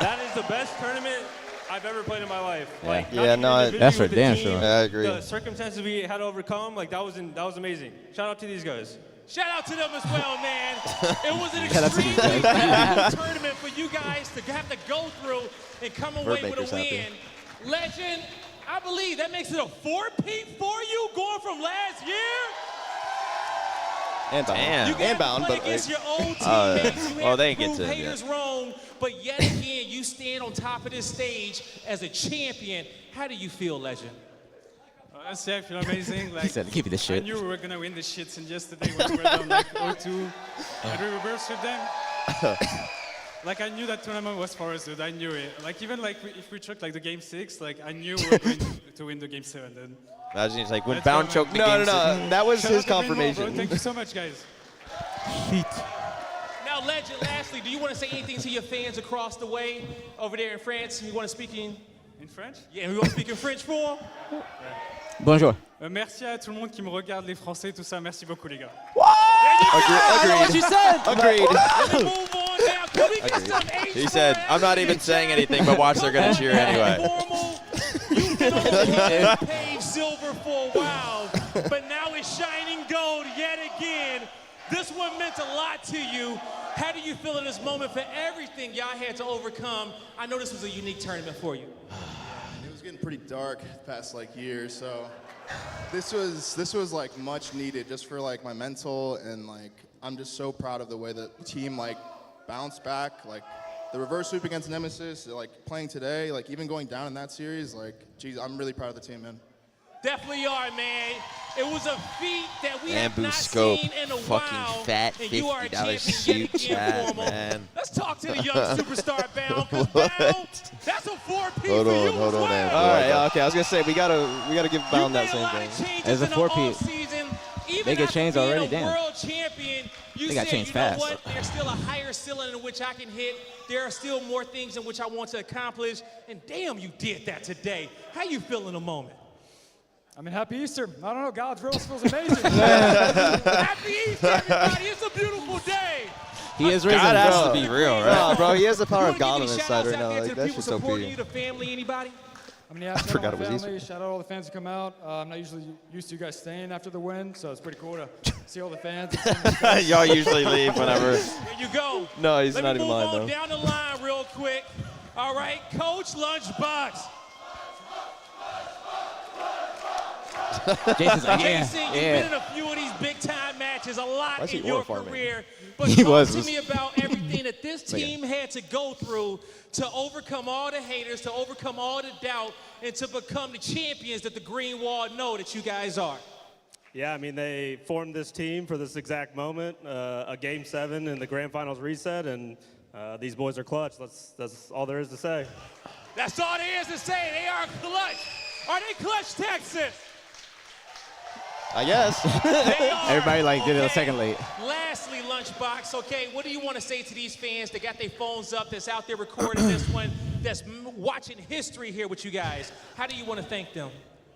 That is the best tournament I've ever played in my life. Like, not Yeah, even no, individually that's for with the damn team, sure. Yeah, I agree. The circumstances we had to overcome, like that was amazing. Shout out to these guys. Shout out to them as well, man. It was an Shout out to you extremely guys. difficult tournament for you guys to have to go through and come away with Maker's a happy. win. Legend, I believe that makes it a 4-peat for you going from last year. And bound. Damn. You And got bound, to play but against like, your own teammates. You well, have they to ain't get prove to it haters wrong, but yet again, you stand on top of this stage as a champion. How do you feel, Legend? Honestly, I feel amazing. Like, He said, "Give me the shit." I knew we were gonna win the shit since yesterday when we were down like 0-2, and we reversed with them. Like I knew that tournament was for us, dude. I knew it. Like even like if we took like the game 6, like I knew we were going to win the game 7. Then. Imagine he's like, when Let's Bound go, choked the No, game. no, no. That was Shout his out to Green Wall, bro. confirmation. Thank you so much, guys. Now, Legend, lastly, do you want to say anything to your fans across the way over there in France? You want to speak in French? Yeah, we want to speak in French for them? Bonjour. Merci à tout le monde qui me regarde, les Français, tout ça. Merci beaucoup, les gars. I know what you said. Agreed. Let me move on now. Can we get some H He said, I'm not even saying anything, but watch, they're going to cheer anyway. Formal, you've been on the page silver for a while, but now it's shining gold yet again. This one meant a lot to you. How do you feel in this moment for everything y'all had to overcome? I know this was a unique tournament for you. It was getting pretty dark the past like year, so this was like much needed just for like my mental, and like I'm just so proud of the way that the team like bounced back, like the reverse sweep against Nemesis, like playing today, like even going down in that series, like, geez, I'm really proud of the team, man. Definitely are, man. It was a feat that we have Bamboo not scope, seen in a fucking while. fat and you are a $50 champion suit, yet again, chat, Formal. man. Let's talk to the young superstar, Bound, because Bound, that's a 4P Hold for on, you hold as on, well. man. All right, yeah, okay. I was gonna say we gotta give Bound that same thing. As a 4P, they get changed already. Damn. World champion, you They got said, changed you know fast. what? There's still a higher ceiling in which I can hit. There are still more things in which I want to accomplish. And damn, you did that today. How you feel in a moment? I mean, happy Easter. I don't know, God's Rose feels amazing. Happy Easter, everybody. It's a beautiful day. He is risen, God has bro. to be real, right? No, bro, he has the power of God on Any his shout-outs side right out now. there Like, to the that people shit's OP. supporting you, the family, anybody? I mean, yeah, I forgot it was family. Shout out all the fans who come out. I'm not usually used to you guys staying after the win, so it's pretty cool to see all the fans. Y'all usually leave whenever. There you go. No, he's Let not me even move lying, on though. down the line real quick. All right, Coach Lunchbox. Jason's like, yeah, Jason, you've yeah. been in a few of these big-time matches, a lot Why is he in your oil farming? career. But He talk was. to me about everything that this team had to go through to overcome all the haters, to overcome all the doubt, and to become the champions that the Green Wall know that you guys are. Yeah, I mean, they formed this team for this exact moment, a Game 7 in the Grand Finals reset, and these boys are clutch. That's all there is to say. That's all there is to say. They are clutch. Are they clutch, Texas? I guess. Everybody like did it a second late. Lastly, Lunchbox, okay, what do you want to say to these fans that got their phones up, that's out there recording this one, that's watching history here with you guys? How do you want to thank them?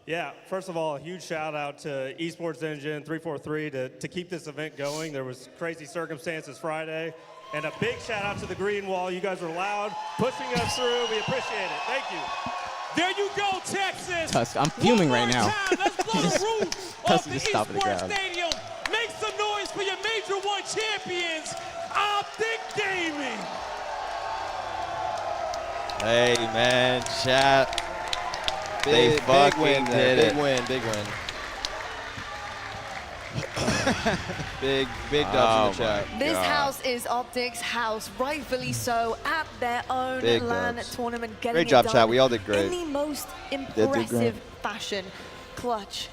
Yeah, first of all, a huge shout out to Esports Engine 343 to keep this event going. There was crazy circumstances Friday. And a big shout out to the Green Wall. You guys were loud, pushing us through. We appreciate it. Thank you. There you go, Texas. Tusk, I'm fuming right now. Let's blow the roof off Tusk the just stopped the Esports crowd. Stadium. Make some noise for your Major 1 champions, Optic Gaming. Hey, man, chat. They Big fucking win there. did it. Big win, big win. big dubs in the chat. This house is Optic's house, rightfully so, at their own Big LAN dubs. tournament, getting Great it job, done chat. We all did great. in the most did great. impressive fashion. Clutch.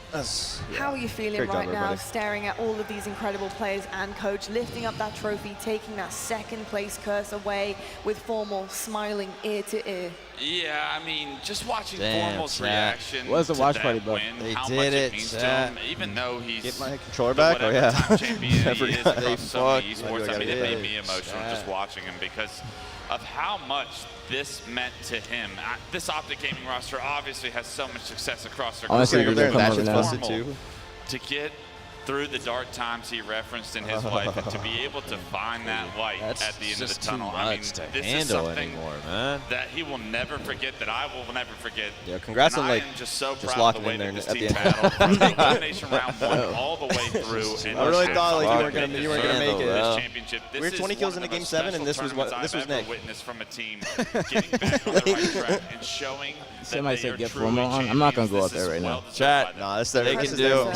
How are you feeling Great job, right now, everybody. staring at all of these incredible players and coach, lifting up that trophy, taking that second place curse away with Formal smiling ear to ear? Yeah, I mean, just watching Damn, Formal's chat. reaction What's the to watch that party, bud? win, They how did much it, it means to chat. him, even though he's Get my controller the back? Oh, whatever yeah. time champion he I is forgot. across They so many fucked. esports. I mean, it made me it. emotional just watching him because of how much this meant to him. This Optic Gaming roster obviously has so much success across their Honestly, career. they're That coming shit's over now. busted too. To get through the dark times he referenced in his life and to be able to find that light That's at the end of the just tunnel. too I mean, much to this is handle something anymore, man. that he will never forget, that I will never forget. Yeah, congrats and on, I like, am just so just proud locking of the way in there that this at team the end. battled from the elimination round 1 all the way through. And I really just thought, like, how you weren't gonna make it. this championship. We This were is 20 kills one in of the the Game most 7, and this special was tournaments this was I've ever Nick. witnessed from a team getting back on the right track and showing Somebody that they said are get truly Formal on. I'm not gonna go champions. out there right This is now. well-deserved Chat. by them. Nah, this They can do,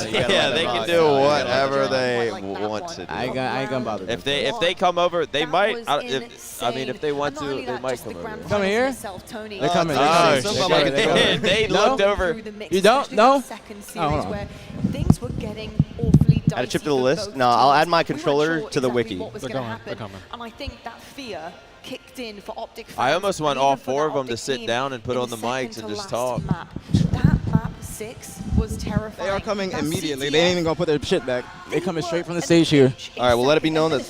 they can do whatever they want to do. I ain't gonna bother them. If they come over, they might. was I mean, if they want And not to, only they that, might just come the over. grand Come finals here? itself, Tony. They're coming. Oh, No? they looked over. Through the mix, You don't? especially No? the second Oh, hold series on. where things were getting awfully dicey. Add a chip to the for list? both No, I'll teams. add my We weren't controller sure to the exactly wiki. what was They're gonna coming, happen. they're coming. And I think that fear kicked in for Optic fans. I almost want and all even for four that of them to Optic sit team down and put in on the second mics to and just last talk. Map. That map 6 was terrifying. They are coming That immediately. CTF, They ain't even gonna put their shit back. They coming straight from the stage here. All right, well, let it be known that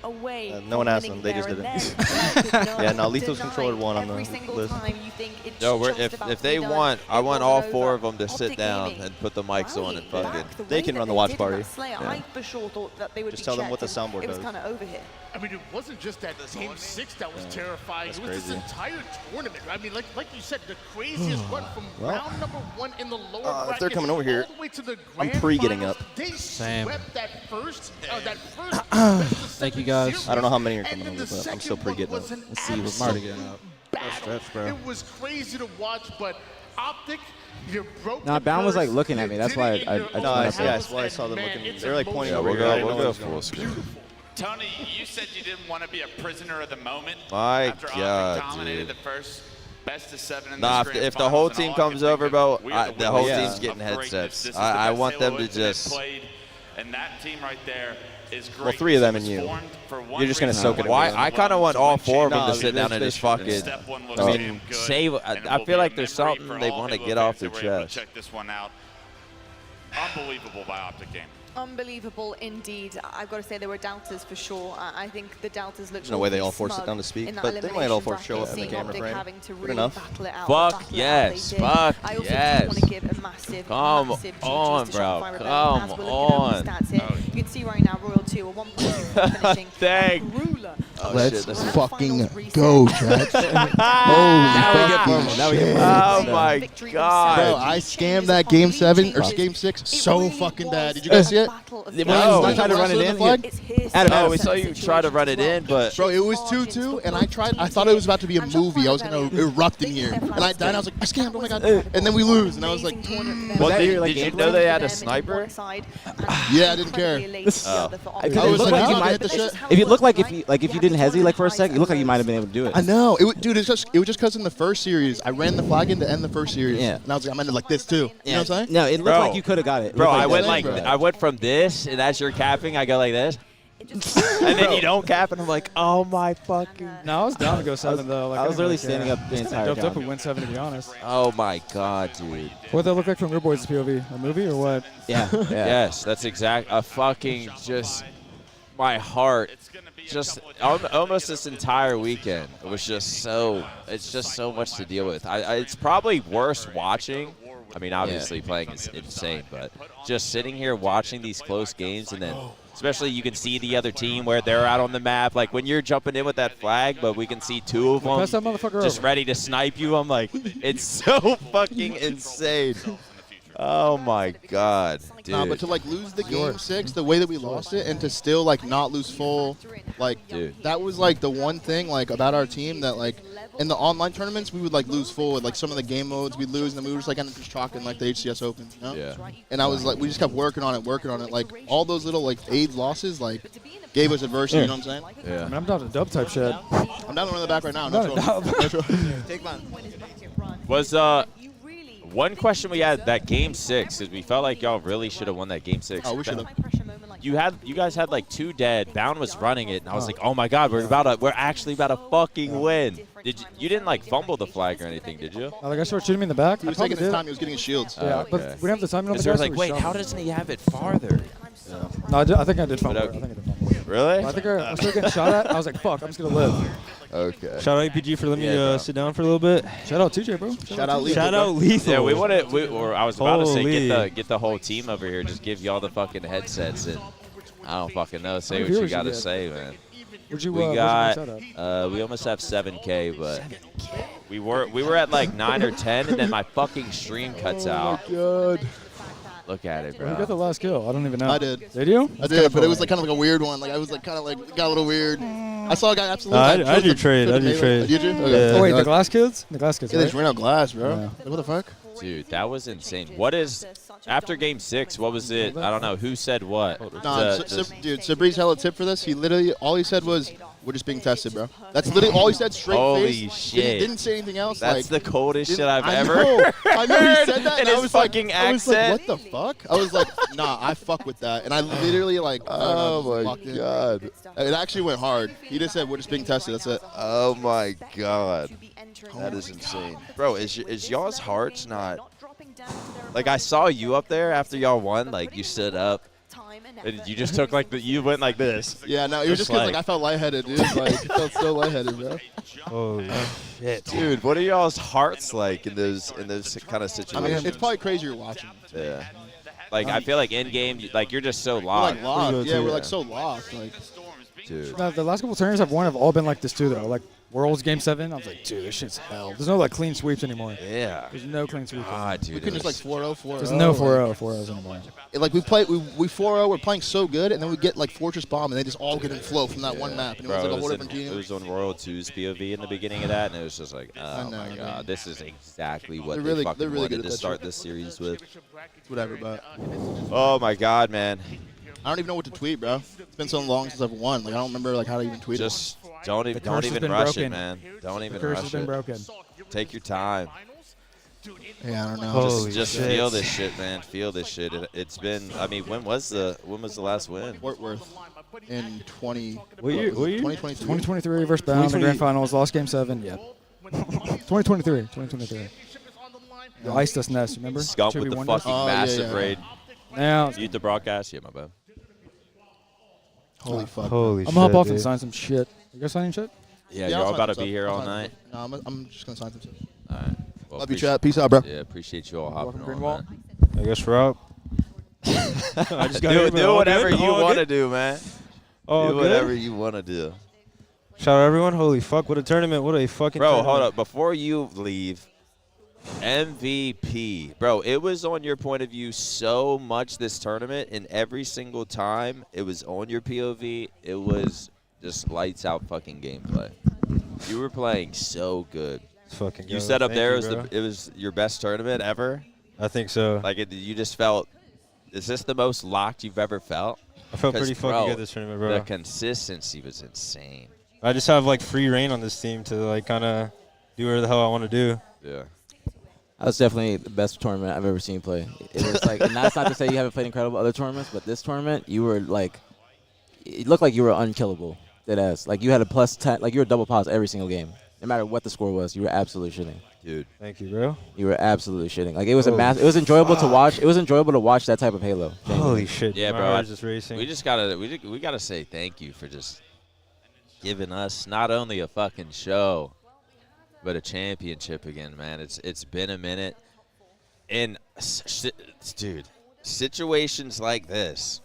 away no one asked from them. They just winning did it. there and then. Yeah, no, Lethal's Denied controller won on every the single list. time you think it's No, just if about to they be done, want, I it want was all over. 4 of them to sit Optic down Gaming and put the mics on and rallied fucking. back the They way can that run the they watch did in party. that Slayer. Yeah. I for sure thought that they would Just be tell them what checked the and soundboard it was does. kind of over here. I mean, it wasn't just that Game 6 that was terrifying. That's It was this crazy. entire tournament. I mean, like you said, the craziest run from Well, round number 1 in the lower if bracket they're coming over here, all the way to the I'm grand pre-getting finals. up. They Same. swept that first Thank you, guys. I don't know how many are and coming then over, the but I'm second still one pre-getting was up. an Let's see what's Marty getting absolute up. battle. Stretch, bro. It was crazy to watch, but Optic, you broke Nah, Bound was like looking at me. That's why I just went up there. That's why I saw them looking. They were like pointing Yeah, over. we'll go full screen. Tony, you said you didn't want to be a prisoner of the moment. My after God, dominated dude. the first best of 7 in Nah, this if the grand whole finals, and team all I comes can over, think bro, of, we are the whole winners team's getting of greatness. headsets. This is the I best want them Halo to that they've just. played, and that team right there is great. Well, 3 of them and It was you. formed for one You're just gonna reason. soak it in. Why? I kind of want all 4 of them Nah, to sit down and just fucking. Step one looks I damn mean, good, save. and it I will feel be like a there's memory something for they all want to Halo get off fans their that were able to chest. Check this one out. Unbelievable by Optic Game. Unbelievable indeed. I've got to say there were doubters for sure. I think the doubters looked There's no way they all awfully 4 sit smug down to speak, in that but they might all 4 elimination show up in the bracket, camera seeing frame. having to Good really enough. battle it out, Fuck battle it out. yes, They did. fuck I also yes. just want to give a massive, Come massive on, GGs to bro. Shopify Rebellion Come as we're looking over on. the stats here. You can see right now Royal 2 a 1.2 finishing. Dang. Ruler. Let's fucking go, Chad. Now we get fucking Now we get shit. Oh my Victory God. Bro, I scammed that game 7 or game 6 so fucking bad. Did you guys see it? No. I tried to run it in. Adam, we saw you try to run it in, but Bro, it was 2-2, and I thought it was about to be a movie. I was gonna erupt in here, and I died. And I was like, I scammed. Oh my God! And then we lose, and I was like, What, did you know they had a sniper? yeah, I didn't care. I was like, you I might, hit the shit. if it looked like if you didn't hesitate like for a second, it looked like you might have been able to do it. I know. Dude, it was just because in the first series, I ran the flag in to end the first series. Yeah. And I was like, I'm ending like this too. You know what I'm saying? No, it looked Bro. like you could have got it. Bro, It I looked went that. I went from this, and as you're capping, I go like this. And then you don't cap, and I'm like, oh my fucking. No, I was down to go 7 though. Like, I was didn't literally care. standing up the entire Doped up time. and win 7 to be honest. Oh my God, dude. What that look like from your boys' POV? A movie or what? Yeah. Yes, that's exact. A fucking just my heart. Just almost this entire weekend. It was just so. It's just so much to deal with. It's probably worse watching. I mean, obviously playing is insane, but just sitting here watching these close games, and then especially you can see the other team where they're out on the map. Like when you're jumping in with that flag, but we can see 2 of them Pass that motherfucker just over. ready to snipe you. I'm like, it's so fucking insane. Oh my God, dude. Nah, but to like lose the game 6 the way that we lost it, and to still like not lose full, like Dude. that was like the one thing like about our team that like in the online tournaments we would like lose full with like some of the game modes we'd lose, and then we were just like end up just chalking like the HCS Open. You know? Yeah. And I was like, we just kept working on it. Like all those little like AIDS losses like gave us adversity. You know what I'm saying? I Yeah. mean, I'm down to dub type shit. I'm down to run the back right now. No, No trouble. Take mine. Was one question we had that game 6 is we felt like y'all really should have won that game 6. Oh, we should have. You guys had like 2 dead. Bound was running it, and I was like, oh my God, we're actually about to fucking win. You didn't like fumble the flag or anything, did you? Like I started shooting me in the back. He was I probably taking his did. time. He was getting his shields. Yeah, Okay. but we didn't have the time. Because there was like, wait, how doesn't he have it farther? No, I think I did fumble. But, I think I did fumble. Really? I think I started getting shot at. I was like, fuck, I'm just gonna live. Okay. Shout out aPG for letting Yeah, me sit down for a little bit. Shout out TJ, bro. Shout out Lethal. Shout out Lethal. Yeah, we wanted. Or I was about to say, Holy. get the whole team over here. Just give y'all the fucking headsets, and I don't fucking know. Say How what many you viewers got you to get? say, man. Where'd you, We where'd you got. max out at? We almost have 7K, but we were at like 9 or 10, and then my fucking stream cuts out. God. Look at it, Who bro. got the last kill? I don't even know. I did. Did you? I did, but it was like kind of like a weird one. Like I was like kind of like got a little weird. I saw a guy absolutely. I do trade. Did you? Okay. Oh wait, the glass kids? The glass kids. Yeah, they just Right? ran out glass, bro. Yeah. Like, what the fuck? Dude, that was insane. What is after game 6? What was it? I don't know who said what. Nah, dude, Sabri's hella tip for this. He literally all he said was, "We're just being tested, bro." That's literally all he said. Straight Holy face. shit! Didn't say anything else. That's like, the coldest shit I've I ever know. I know he said that. in and I his was fucking like, accent. I was like, what the fuck? I was like, nah, I fuck with that. And I literally like, Oh my walked in. God. It actually went hard. He just said, "We're just being tested." That's it. Oh my God. That is insane. Bro, is y'all's hearts not... Like, I saw you up there after y'all won. Like, you stood up. And you just took, like, you went like this. Yeah, no, it was just because, like, I felt lightheaded, dude. Like, I felt so lightheaded, bro. Oh, shit. Dude, what are y'all's hearts like in those kind of situations? I mean, it's probably crazy you're watching. Yeah. Like, I feel like in-game, like, you're just so We're locked. like lost. Yeah, we're like so lost. Like, Dude. The last couple tournaments I've won have all been like this too, though. Like Worlds Game 7, I was like, dude, this shit's hell. There's no like clean sweeps anymore. Yeah. There's no clean sweeps. God, dude. We couldn't just like 4-0, 4-0. There's no 4-0, 4-0s anymore. Like we 4-0, we're playing so good, and then we get like Fortress Bomb, and they just all get in flow from that one map. And it was like a whole different team. It was on Royal 2's POV in the beginning of that, and it was just like, oh my god, this is exactly what they fucking wanted to start this series with. Whatever, but. Oh my god, man. I don't even know what to tweet, bro. It's been so long since I've won. Like I don't remember like how to even tweet. Just don't even rush it, man. Don't even rush it. The curse has been broken. Take your time. Yeah, I don't know. Just feel this shit, man. Feel this shit. It's been. I mean, when was the last win? Fort Worth in 2023 versus Bound in the grand finals, lost Game 7. Yep. 2023. You iced us, Ness. Remember? Scump with the fucking massive raid. Now mute the broadcast. Yeah, my bad. Holy fuck. Holy I'm gonna hop off and sign some shit. You guys signing shit? Yeah, you're all about to be here all night. No, I'm just gonna sign some shit. All right. Well, love you, chat. Peace out, bro. Yeah, appreciate you all hopping on, man. I guess we're out. I just do whatever you want to do, man. Oh, do whatever you want to do. Shout out everyone. Holy fuck, what a tournament. What a fucking Bro, tournament. hold up. Before you leave, MVP. Bro, it was on your point of view so much this tournament, and every single time it was on your POV, it was just lights out fucking gameplay. You were playing so good. Fucking you set up there, it was your best tournament ever? I think so. Like, you just felt, is this the most locked you've ever felt? I felt pretty fucking good this tournament, bro. The consistency was insane. I just have, like, free reign on this team to, like, kind of do whatever the hell I want to do. Yeah. That was definitely the best tournament I've ever seen play. It was like, and that's not to say you haven't played incredible other tournaments, but this tournament, you were like, it looked like you were unkillable. Deadass. Like you had a +10, like you were double pos every single game. No matter what the score was, you were absolutely shitting. Dude. Thank you, bro. You were absolutely shitting. Like it was it was enjoyable to watch. It was enjoyable to watch that type of Halo. Holy shit. Yeah, my bro. heart is just racing. We just gotta say thank you for just giving us not only a fucking show, but a championship again, man. It's been a minute. And, dude, situations like this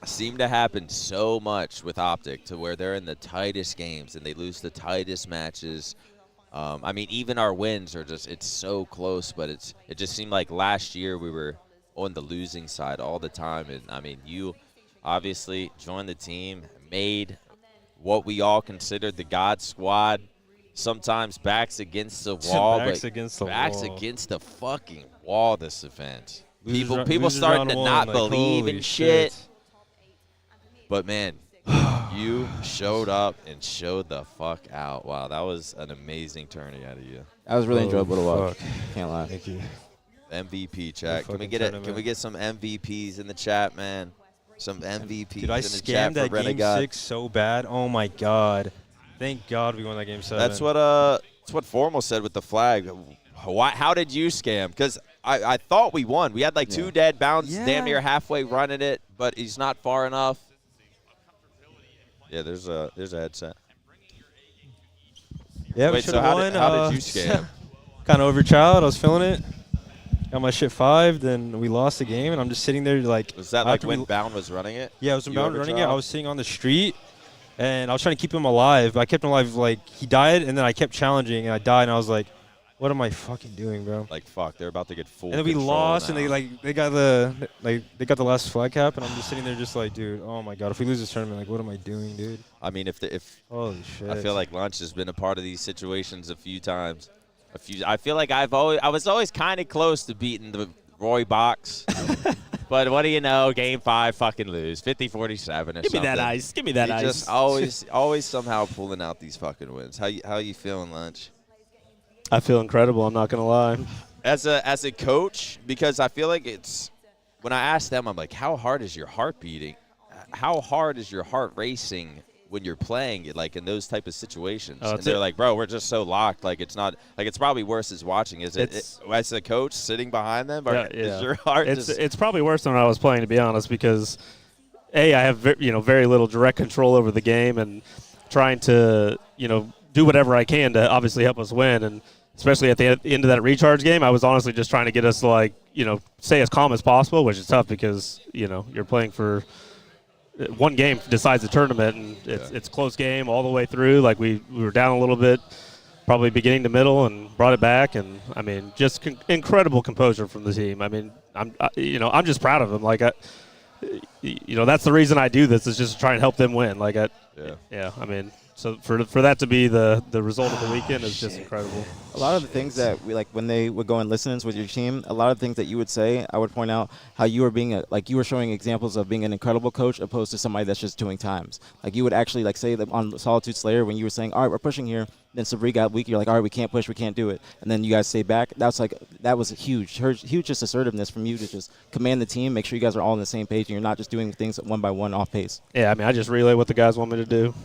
seem to happen so much with Optic to where they're in the tightest games and they lose the tightest matches. I mean, even our wins are just, it's so close, but it just seemed like last year we were on the losing side all the time. And, I mean, you obviously joined the team, made what we all considered the God Squad. Sometimes backs against the wall, backs but against the backs wall. against the fucking wall this event. Losers People starting to not like, believe in holy shit. But, man, you showed up and showed the fuck out. Wow, that was an amazing tourney out of you. That was really enjoyable to watch. Can't lie. Thank you. MVP chat. Can we get some MVPs in the chat, man? Some MVPs Dude, I in the chat scammed for that Renegade. game 6 so bad. Oh my god. Thank God we won that game 7. That's what Formal said with the flag. How did you scam? Because I thought we won. We had like 2 dead bounds, damn near halfway running it, but he's not far enough. Yeah, there's a headset. Yeah, Wait, so how did you scam? Kind of overchild. I was feeling it. Got my shit 5'd, then we lost the game, and I'm just sitting there like. Was that like when Bound was running it? Yeah, it was when Bound running it. I was sitting on the street, and I was trying to keep him alive, but I kept him alive. Like he died, and then I kept challenging, and I died, and I was like, "What am I fucking doing, bro?" Like fuck, they're about to get full. And then we control lost, now. and they got the last flag cap, and I'm just sitting there just like, dude, oh my god, if we lose this tournament, like, what am I doing, dude? I mean, if holy shit, I feel like Lunch has been a part of these situations a few times. I feel like I was always kind of close to beating the Roy box. But what do you know? Game 5, fucking lose. 50-47 or something. Give me that ice. Give me that ice. Just always somehow pulling out these fucking wins. How you feeling, Lunch? I feel incredible. I'm not gonna lie. As a coach, because I feel like it's when I ask them, I'm like, how hard is your heart beating? How hard is your heart racing when you're playing it, like in those type of situations? And they're like, bro, we're just so locked. Like it's not like it's probably worse as watching. Is it as a coach sitting behind them? Or is your heart it's probably worse than when I was playing, to be honest, because I have very little direct control over the game and trying to do whatever I can to obviously help us win. And especially at the end of that recharge game, I was honestly just trying to get us to stay as calm as possible, which is tough because you're playing for one game decides the tournament, and it's close game all the way through. Like we were down a little bit, probably beginning to middle, and brought it back. And I mean, just incredible composure from the team. I mean, I'm just proud of them. Like that's the reason I do this, is just to try and help them win. Like I mean. So for that to be the result of the weekend is just incredible. A lot of the things that we like when they would go in listen-ins with your team, a lot of things that you would say, I would point out how you were being you were showing examples of being an incredible coach opposed to somebody that's just doing times. Like you would actually say that on Solitude Slayer when you were saying, all right, we're pushing here. Then Sabri got weak. You're like, all right, we can't push, we can't do it. And then you guys stay back. That was huge just assertiveness from you to just command the team, make sure you guys are all on the same page and you're not just doing things one by one off pace. Yeah, I mean, I just relay what the guys want me to do.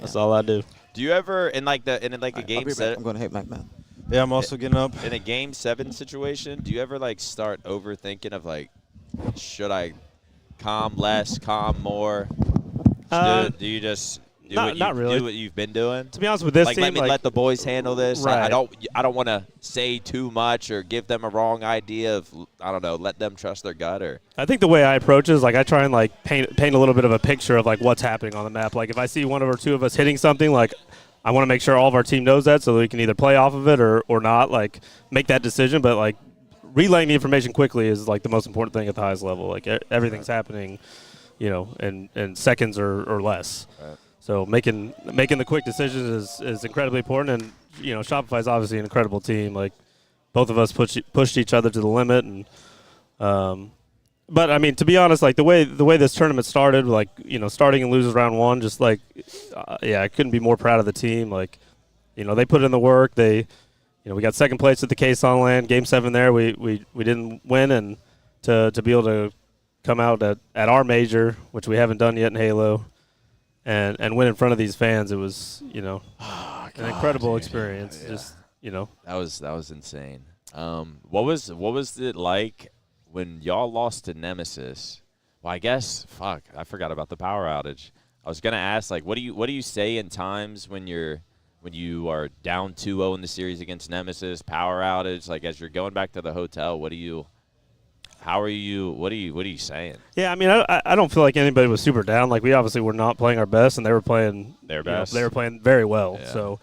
That's all I do. Do you ever in a game set? I'm going to hit Mike, man. Yeah, I'm also getting up. In a game 7 situation, do you ever start overthinking of should I calm less, calm more? Do you just not really. Do what you've been doing? To be honest with this team, let the boys handle this. Right. I don't want to say too much or give them a wrong idea of let them trust their gut or. I think the way I approach it is I try and paint a little bit of a picture of what's happening on the map. Like if I see one or two of us hitting something, I want to make sure all of our team knows that so that we can either play off of it or not. Make that decision, but relaying the information quickly is the most important thing at the highest level. Everything's happening, in seconds or less. Right. So making the quick decisions is incredibly important, and Shopify is obviously an incredible team. Both of us pushed each other to the limit, and but I mean, to be honest, the way this tournament started, starting and losing round one, just I couldn't be more proud of the team. They put in the work. We got second place at the Quezon LAN Game 7 there. We didn't win, and to be able to come out at our major, which we haven't done yet in Halo. And win in front of these fans, it was, an incredible experience. Yeah. Just, That was insane. What was it like when y'all lost to Nemesis? Well, I guess I forgot about the power outage. I was gonna ask what do you say in times when you are down 2-0 in the series against Nemesis, power outage, as you're going back to the hotel, what are you saying? Yeah, I mean, I don't feel like anybody was super down. We obviously were not playing our best, and they were playing their best. They were playing very well. Yeah. So,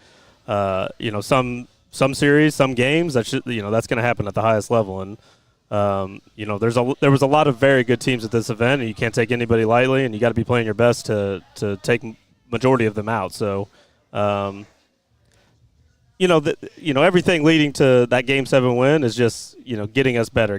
some series, some games, that's going to happen at the highest level. And there was a lot of very good teams at this event, and you can't take anybody lightly, and you got to be playing your best to take majority of them out. So. Everything leading to that Game 7 win is just, getting us better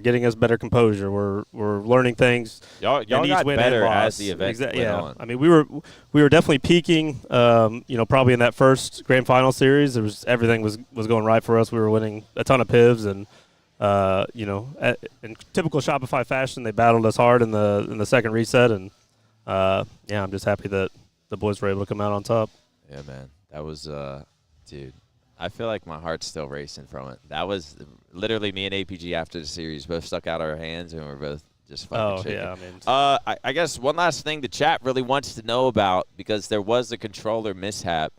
composure. We're learning things. Y'all got better as the event went on. I mean, we were definitely peaking. Probably in that first grand final series, everything was going right for us. We were winning a ton of pivs, and in typical Shopify fashion, they battled us hard in the second reset, and I'm just happy that the boys were able to come out on top. Yeah, man, that was dude. I feel like my heart's still racing from it. That was literally me and aPG after the series both stuck out our hands, and we're both just fucking shaking. Yeah, I mean. I guess one last thing the chat really wants to know about, because there was a controller mishap.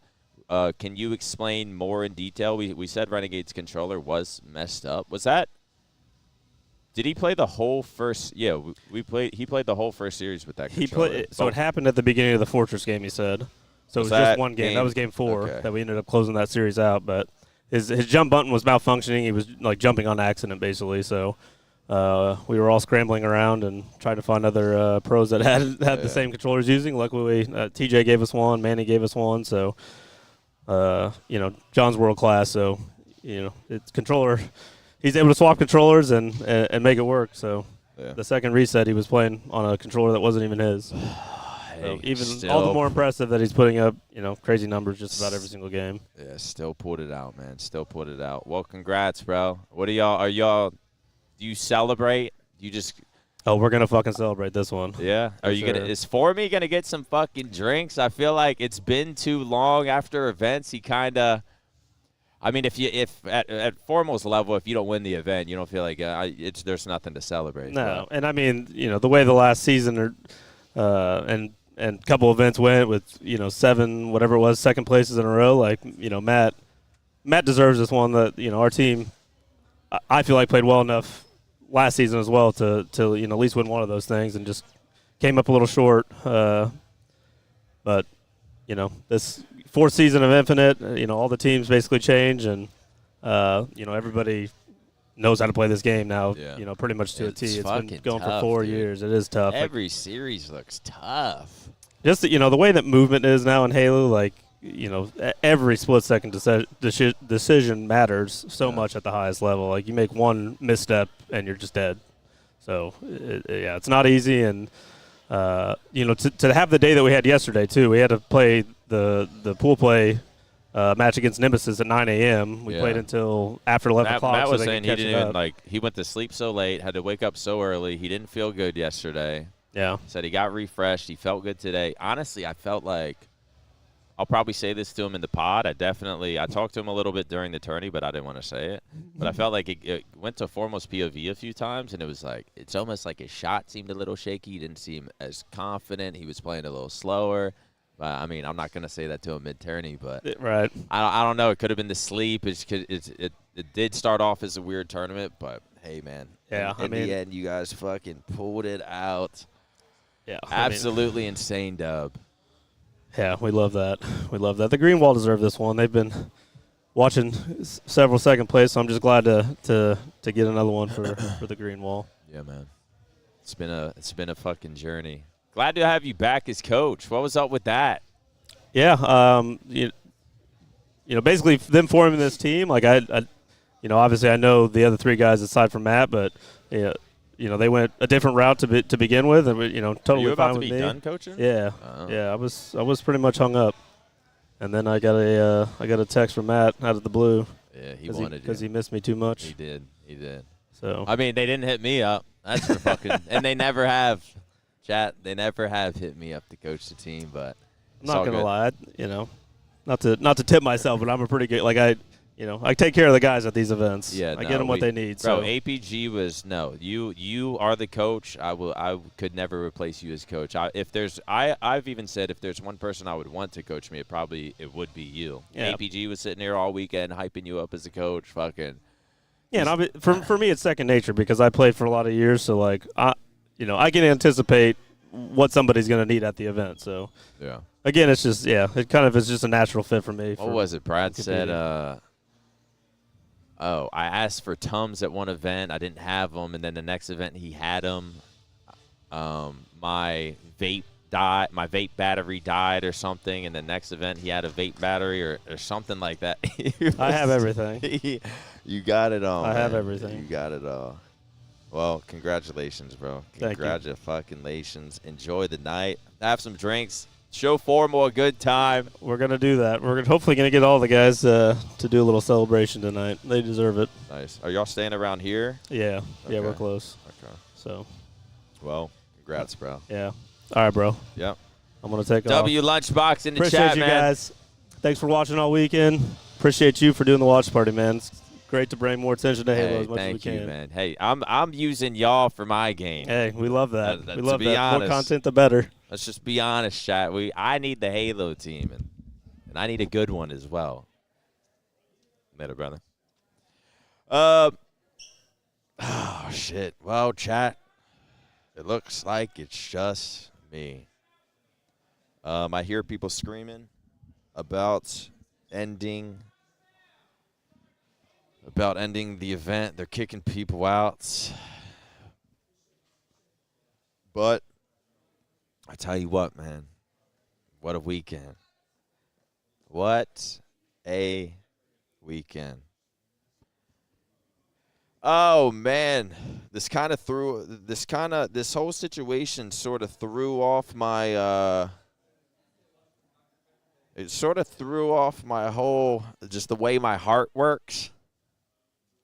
Can you explain more in detail? We said Renegade's controller was messed up. Was that? Did he play the whole first? Yeah, he played the whole first series with that controller. So it happened at the beginning of the Fortress game, he said. So it was just one game. That was game 4 that we ended up closing that series out. But his jump button was malfunctioning. He was jumping on accident, basically. So we were all scrambling around and trying to find other pros that had the same controllers using. Luckily, TJ gave us one. Manny gave us one. So, John's world class. So, it's controller. He's able to swap controllers and make it work. So the second reset, he was playing on a controller that wasn't even his. So even all the more impressive that he's putting up, crazy numbers just about every single game. Yeah, still pulled it out, man. Still pulled it out. Well, congrats, bro. What are y'all? Do you celebrate? Do you just? Oh, we're gonna fucking celebrate this one. Yeah. Are you gonna? Is Formy gonna get some fucking drinks? I feel like it's been too long after events. He kind of. I mean, if at Formal's level, if you don't win the event, you don't feel like there's nothing to celebrate. No, and I mean, the way the last season and a couple events went with 7 whatever it was second places in a row, Matt deserves this one. That our team, I feel like played well enough last season as well to at least win one of those things and just came up a little short. But, you know, this fourth season of Infinite, you know, all the teams basically change, and, you know, everybody knows how to play this game now, you know, pretty much to a T. It's been going tough, for 4 dude. years. It is tough. Every series looks tough. Just, you know, the way that movement is now in Halo, like, you know, every split-second decision matters so much at the highest level. Like, you make one misstep and you're just dead. So, yeah, it's not easy. And, you know, to have the day that we had yesterday, too, we had to play the pool play match against Nemesis at 9 a.m. We played until after 11 o'clock. Matt was so saying he didn't even, like, he went to sleep so late, had to wake up so early. He didn't feel good yesterday. Yeah. Said he got refreshed. He felt good today. Honestly, I felt like, I'll probably say this to him in the pod. I talked to him a little bit during the tourney, but I didn't want to say it. But I felt like it went to foremost POV a few times, and it was like, it's almost like his shot seemed a little shaky. He didn't seem as confident. He was playing a little slower. I mean, I'm not going to say that to him mid-tourney, but right. I don't know. It could have been the sleep. It did start off as a weird tournament, but hey, man. Yeah, in the end, you guys fucking pulled it out. Yeah, absolutely insane dub. Yeah, we love that. We love that. The Green Wall deserve this one. They've been watching several second place, so I'm just glad to get another one for the Green Wall. Yeah, man. It's been a fucking journey. Glad to have you back as coach. What was up with that? Yeah, you know, basically them forming this team. Like I, you know, obviously I know the other three guys aside from Matt, but yeah. You know, they went a different route to begin with, and you know, totally Are you about fine to with be me. done coaching? Yeah, Oh. yeah. I was pretty much hung up, and then I got a text from Matt out of the blue. Yeah, he wanted you because he missed me too much. He did. So I mean, they didn't hit me up. That's for fucking, and they never have. Chat. They never have hit me up to coach the team, but I'm not gonna lie. You know, not to tip myself, but I'm a pretty good. You know, I take care of the guys at these events. Yeah, I get them what they need. Bro, So aPG was you are the coach. I could never replace you as coach. I've even said if there's one person I would want to coach me, it would be you. Yeah. aPG was sitting here all weekend hyping you up as a coach. Fucking. yeah, and for me it's second nature because I played for a lot of years. So like I can anticipate what somebody's gonna need at the event. So yeah. Again, it's just it kind of is just a natural fit for me. What was it? Brad said. I asked for Tums at one event. I didn't have them, and then the next event he had them. My vape battery died or something, and the next event he had a vape battery or something like that. I have everything. You got it all. I have man. everything. You got it all. Well, congratulations, bro. Thank you. Congratulations. Enjoy the night. Have some drinks. Show Formal a good time. We're going to do that. We're hopefully going to get all the guys to do a little celebration tonight. They deserve it. Nice. Are y'all staying around here? Yeah. Okay. Yeah, we're close. Okay. So. Well, congrats, bro. Yeah. All right, bro. Yep. I'm going to take W off. Lunchbox in the Appreciate chat, you man. guys. Thanks for watching all weekend. Appreciate you for doing the watch party, man. It's great to bring more attention to Halo as much as we can. Thank you, man. Hey, I'm using y'all for my game. Hey, we love that. We love to be that. honest, More content, the better. Let's just be honest, chat. I need the Halo team, and I need a good one as well. Later, brother. Oh, shit. Well, chat, it looks like it's just me. I hear people screaming about ending the event. They're kicking people out. But I tell you what, man. What a weekend. What a weekend. Oh, man. This whole situation sort of threw off my it sort of threw off my whole, just the way my heart works.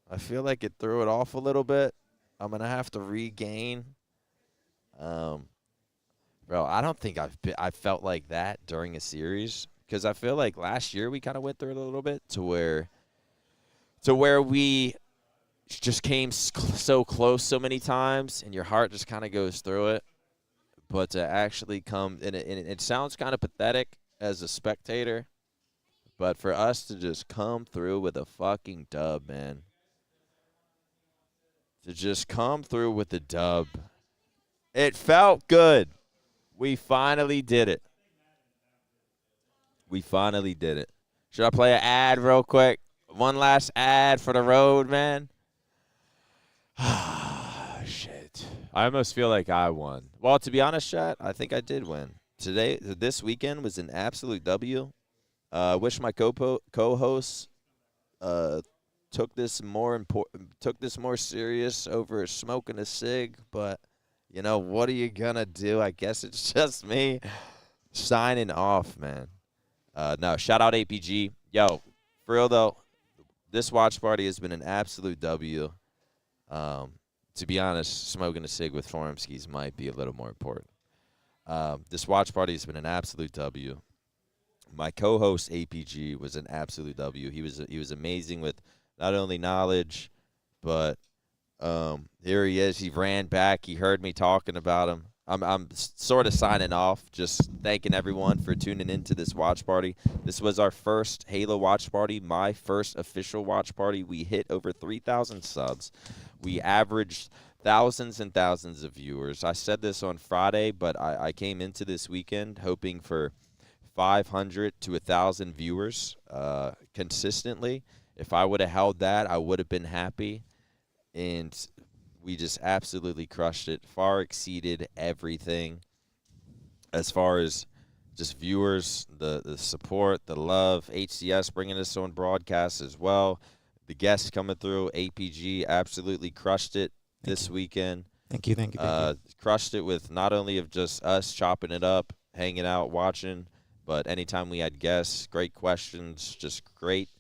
I feel like it threw it off a little bit. I'm going to have to regain. Bro, I don't think I felt like that during a series, because I feel like last year we kind of went through it a little bit to where we just came so close so many times, and your heart just kind of goes through it. But to actually come, and it sounds kind of pathetic as a spectator, but for us to just come through with a fucking dub, man. To just come through with the dub. It felt good. We finally did it. We finally did it. Should I play an ad real quick? One last ad for the road, man. Shit. I almost feel like I won. Well, to be honest, chat, I think I did win. This weekend was an absolute W. Wish my co-hosts took this more serious over smoking a cig, but you know, what are you gonna do? I guess it's just me signing off, man. No, shout out aPG. Yo, for real though, this watch party has been an absolute W. To be honest, smoking a cig with Formskis might be a little more important. This watch party has been an absolute W. My co-host aPG was an absolute W. He was amazing with not only knowledge, but here he is. He ran back. He heard me talking about him. I'm sort of signing off, just thanking everyone for tuning into this watch party. This was our first Halo watch party, my first official watch party. We hit over 3,000 subs. We averaged thousands and thousands of viewers. I said this on Friday, but I came into this weekend hoping for 500 to 1,000 viewers consistently. If I would have held that, I would have been happy. And we just absolutely crushed it. Far exceeded everything as far as just viewers, the support, the love. HCS bringing us on broadcast as well. The guests coming through. aPG absolutely crushed it this weekend. Thank you. Crushed it with not only of just us chopping it up, hanging out, watching, but anytime we had guests, great questions, just great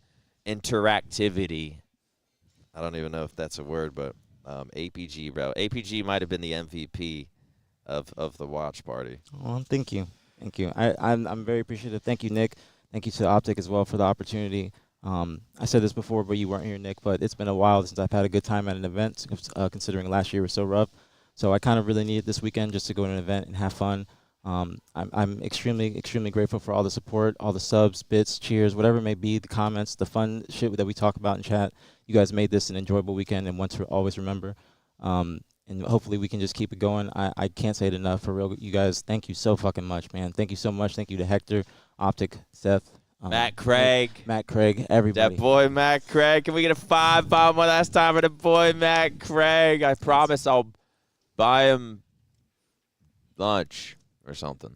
interactivity. I don't even know if that's a word, but aPG, bro. aPG might have been the MVP of the watch party. Well, thank you. I'm very appreciative. Thank you, Nick. Thank you to Optic as well for the opportunity. I said this before, but you weren't here, Nick, but it's been a while since I've had a good time at an event, considering last year was so rough. So I kind of really needed this weekend just to go to an event and have fun. I'm extremely grateful for all the support, all the subs, bits, cheers, whatever it may be, the comments, the fun shit that we talk about in chat. You guys made this an enjoyable weekend and one to always remember. And hopefully we can just keep it going. I can't say it enough, for real. You guys, thank you so fucking much, man. Thank you so much. Thank you to Hector, Optic, Seth, Matt Craig, everybody. That boy Matt Craig. Can we get a 5-bomb one last time for the boy Matt Craig? I promise I'll buy him lunch or something.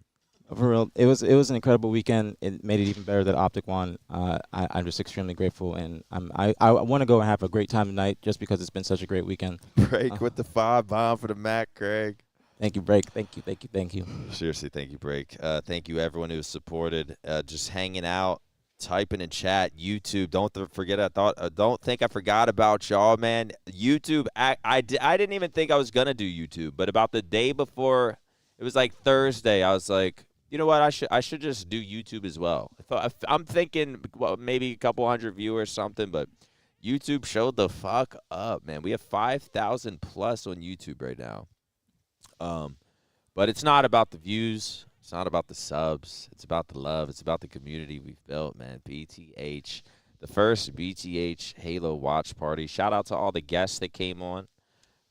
For real, it was an incredible weekend. It made it even better that Optic won. I'm just extremely grateful, and I want to go and have a great time tonight just because it's been such a great weekend. Break with the 5-bomb for the Matt Craig. Thank you, Break. Thank you. Seriously, thank you, Break. Thank you, everyone who supported, just hanging out, typing in chat. YouTube, don't think I forgot about y'all, man. YouTube, I didn't even think I was gonna do YouTube, but about the day before, it was like Thursday, I was like, you know what? I should just do YouTube as well. I'm thinking, well, maybe a couple hundred viewers, something, but YouTube showed the fuck up, man. We have 5,000 plus on YouTube right now. But it's not about the views. It's not about the subs. It's about the love. It's about the community we've built, man. BtH, the first BtH Halo watch party. Shout out to all the guests that came on.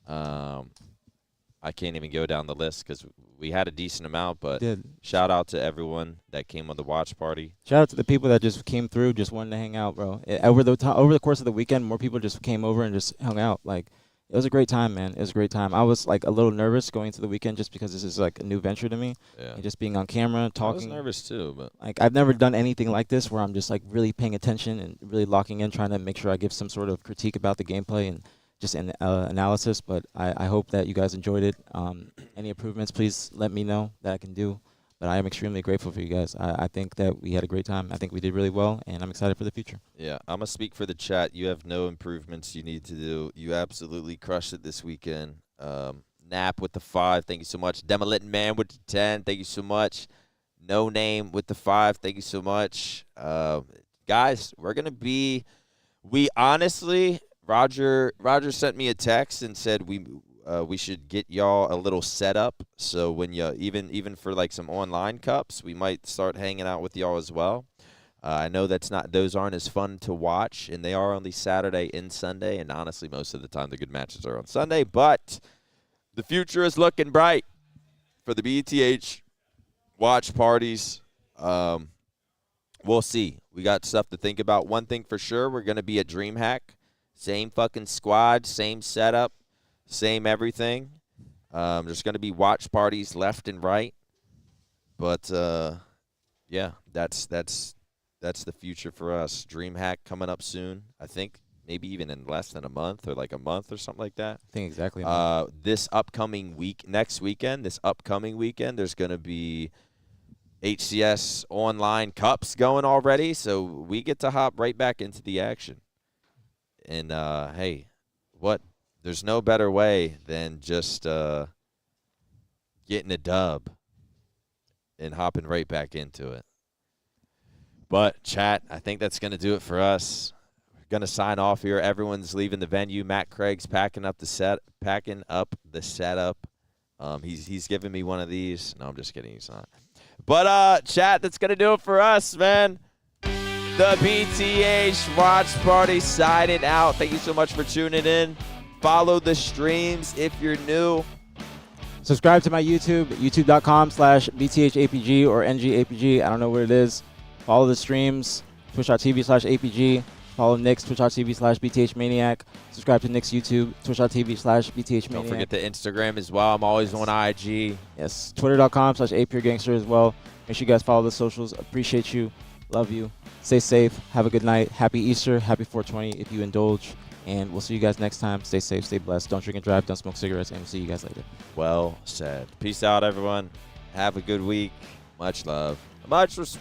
I can't even go down the list because we had a decent amount, but shout out to everyone that came on the watch party. Shout out to the people that just came through, just wanted to hang out, bro. Over the course of the weekend, more people just came over and just hung out. Like, it was a great time, man. It was a great time. I was like a little nervous going into the weekend just because this is like a new venture to me. Yeah. And just being on camera, talking. I was nervous too, but like I've never done anything like this where I'm just like really paying attention and really locking in, trying to make sure I give some sort of critique about the gameplay and just an analysis. But I hope that you guys enjoyed it. Any improvements, please let me know that I can do. But I am extremely grateful for you guys. I think that we had a great time. I think we did really well, and I'm excited for the future. Yeah, I'm going to speak for the chat. You have no improvements you need to do. You absolutely crushed it this weekend. Nap with the 5, thank you so much. Demolitin Man with the 10, thank you so much. No Name with the 5, thank you so much. Guys, we're going to be – we honestly – Roger sent me a text and said we should get y'all a little setup. So when you even for like some online cups, we might start hanging out with y'all as well. I know those aren't as fun to watch, and they are only Saturday and Sunday. And honestly, most of the time the good matches are on Sunday. But the future is looking bright for the BtH watch parties. We'll see. We got stuff to think about. One thing for sure, we're going to be at DreamHack. Same fucking squad, same setup, same everything. There's going to be watch parties left and right. But, yeah, that's the future for us. DreamHack coming up soon, I think. Maybe even in less than a month or like a month or something like that. I think exactly. This upcoming next weekend, there's going to be HCS online cups going already. So we get to hop right back into the action. And, hey, there's no better way than just getting a dub and hopping right back into it. But, chat, I think that's going to do it for us. Going to sign off here. Everyone's leaving the venue. Matt Craig's packing up the setup. He's giving me one of these. No, I'm just kidding. He's not. But chat, that's going to do it for us, man. The BtH Watch Party signing out. Thank you so much for tuning in. Follow the streams if you're new. Subscribe to my YouTube, youtube.com/BtH APG or NGAPG. I don't know what it is. Follow the streams, twitch.tv/APG. Follow Nick's twitch.tv/BtH Maniac. Subscribe to Nick's YouTube, twitch.tv/BtH Maniac. Don't forget the Instagram as well. I'm always on IG. Yes, twitter.com/APureGangster as well. Make sure you guys follow the socials. Appreciate you. Love you. Stay safe. Have a good night. Happy Easter. Happy 420 if you indulge. And we'll see you guys next time. Stay safe. Stay blessed. Don't drink and drive. Don't smoke cigarettes. And we'll see you guys later. Well said. Peace out, everyone. Have a good week. Much love. Much respect.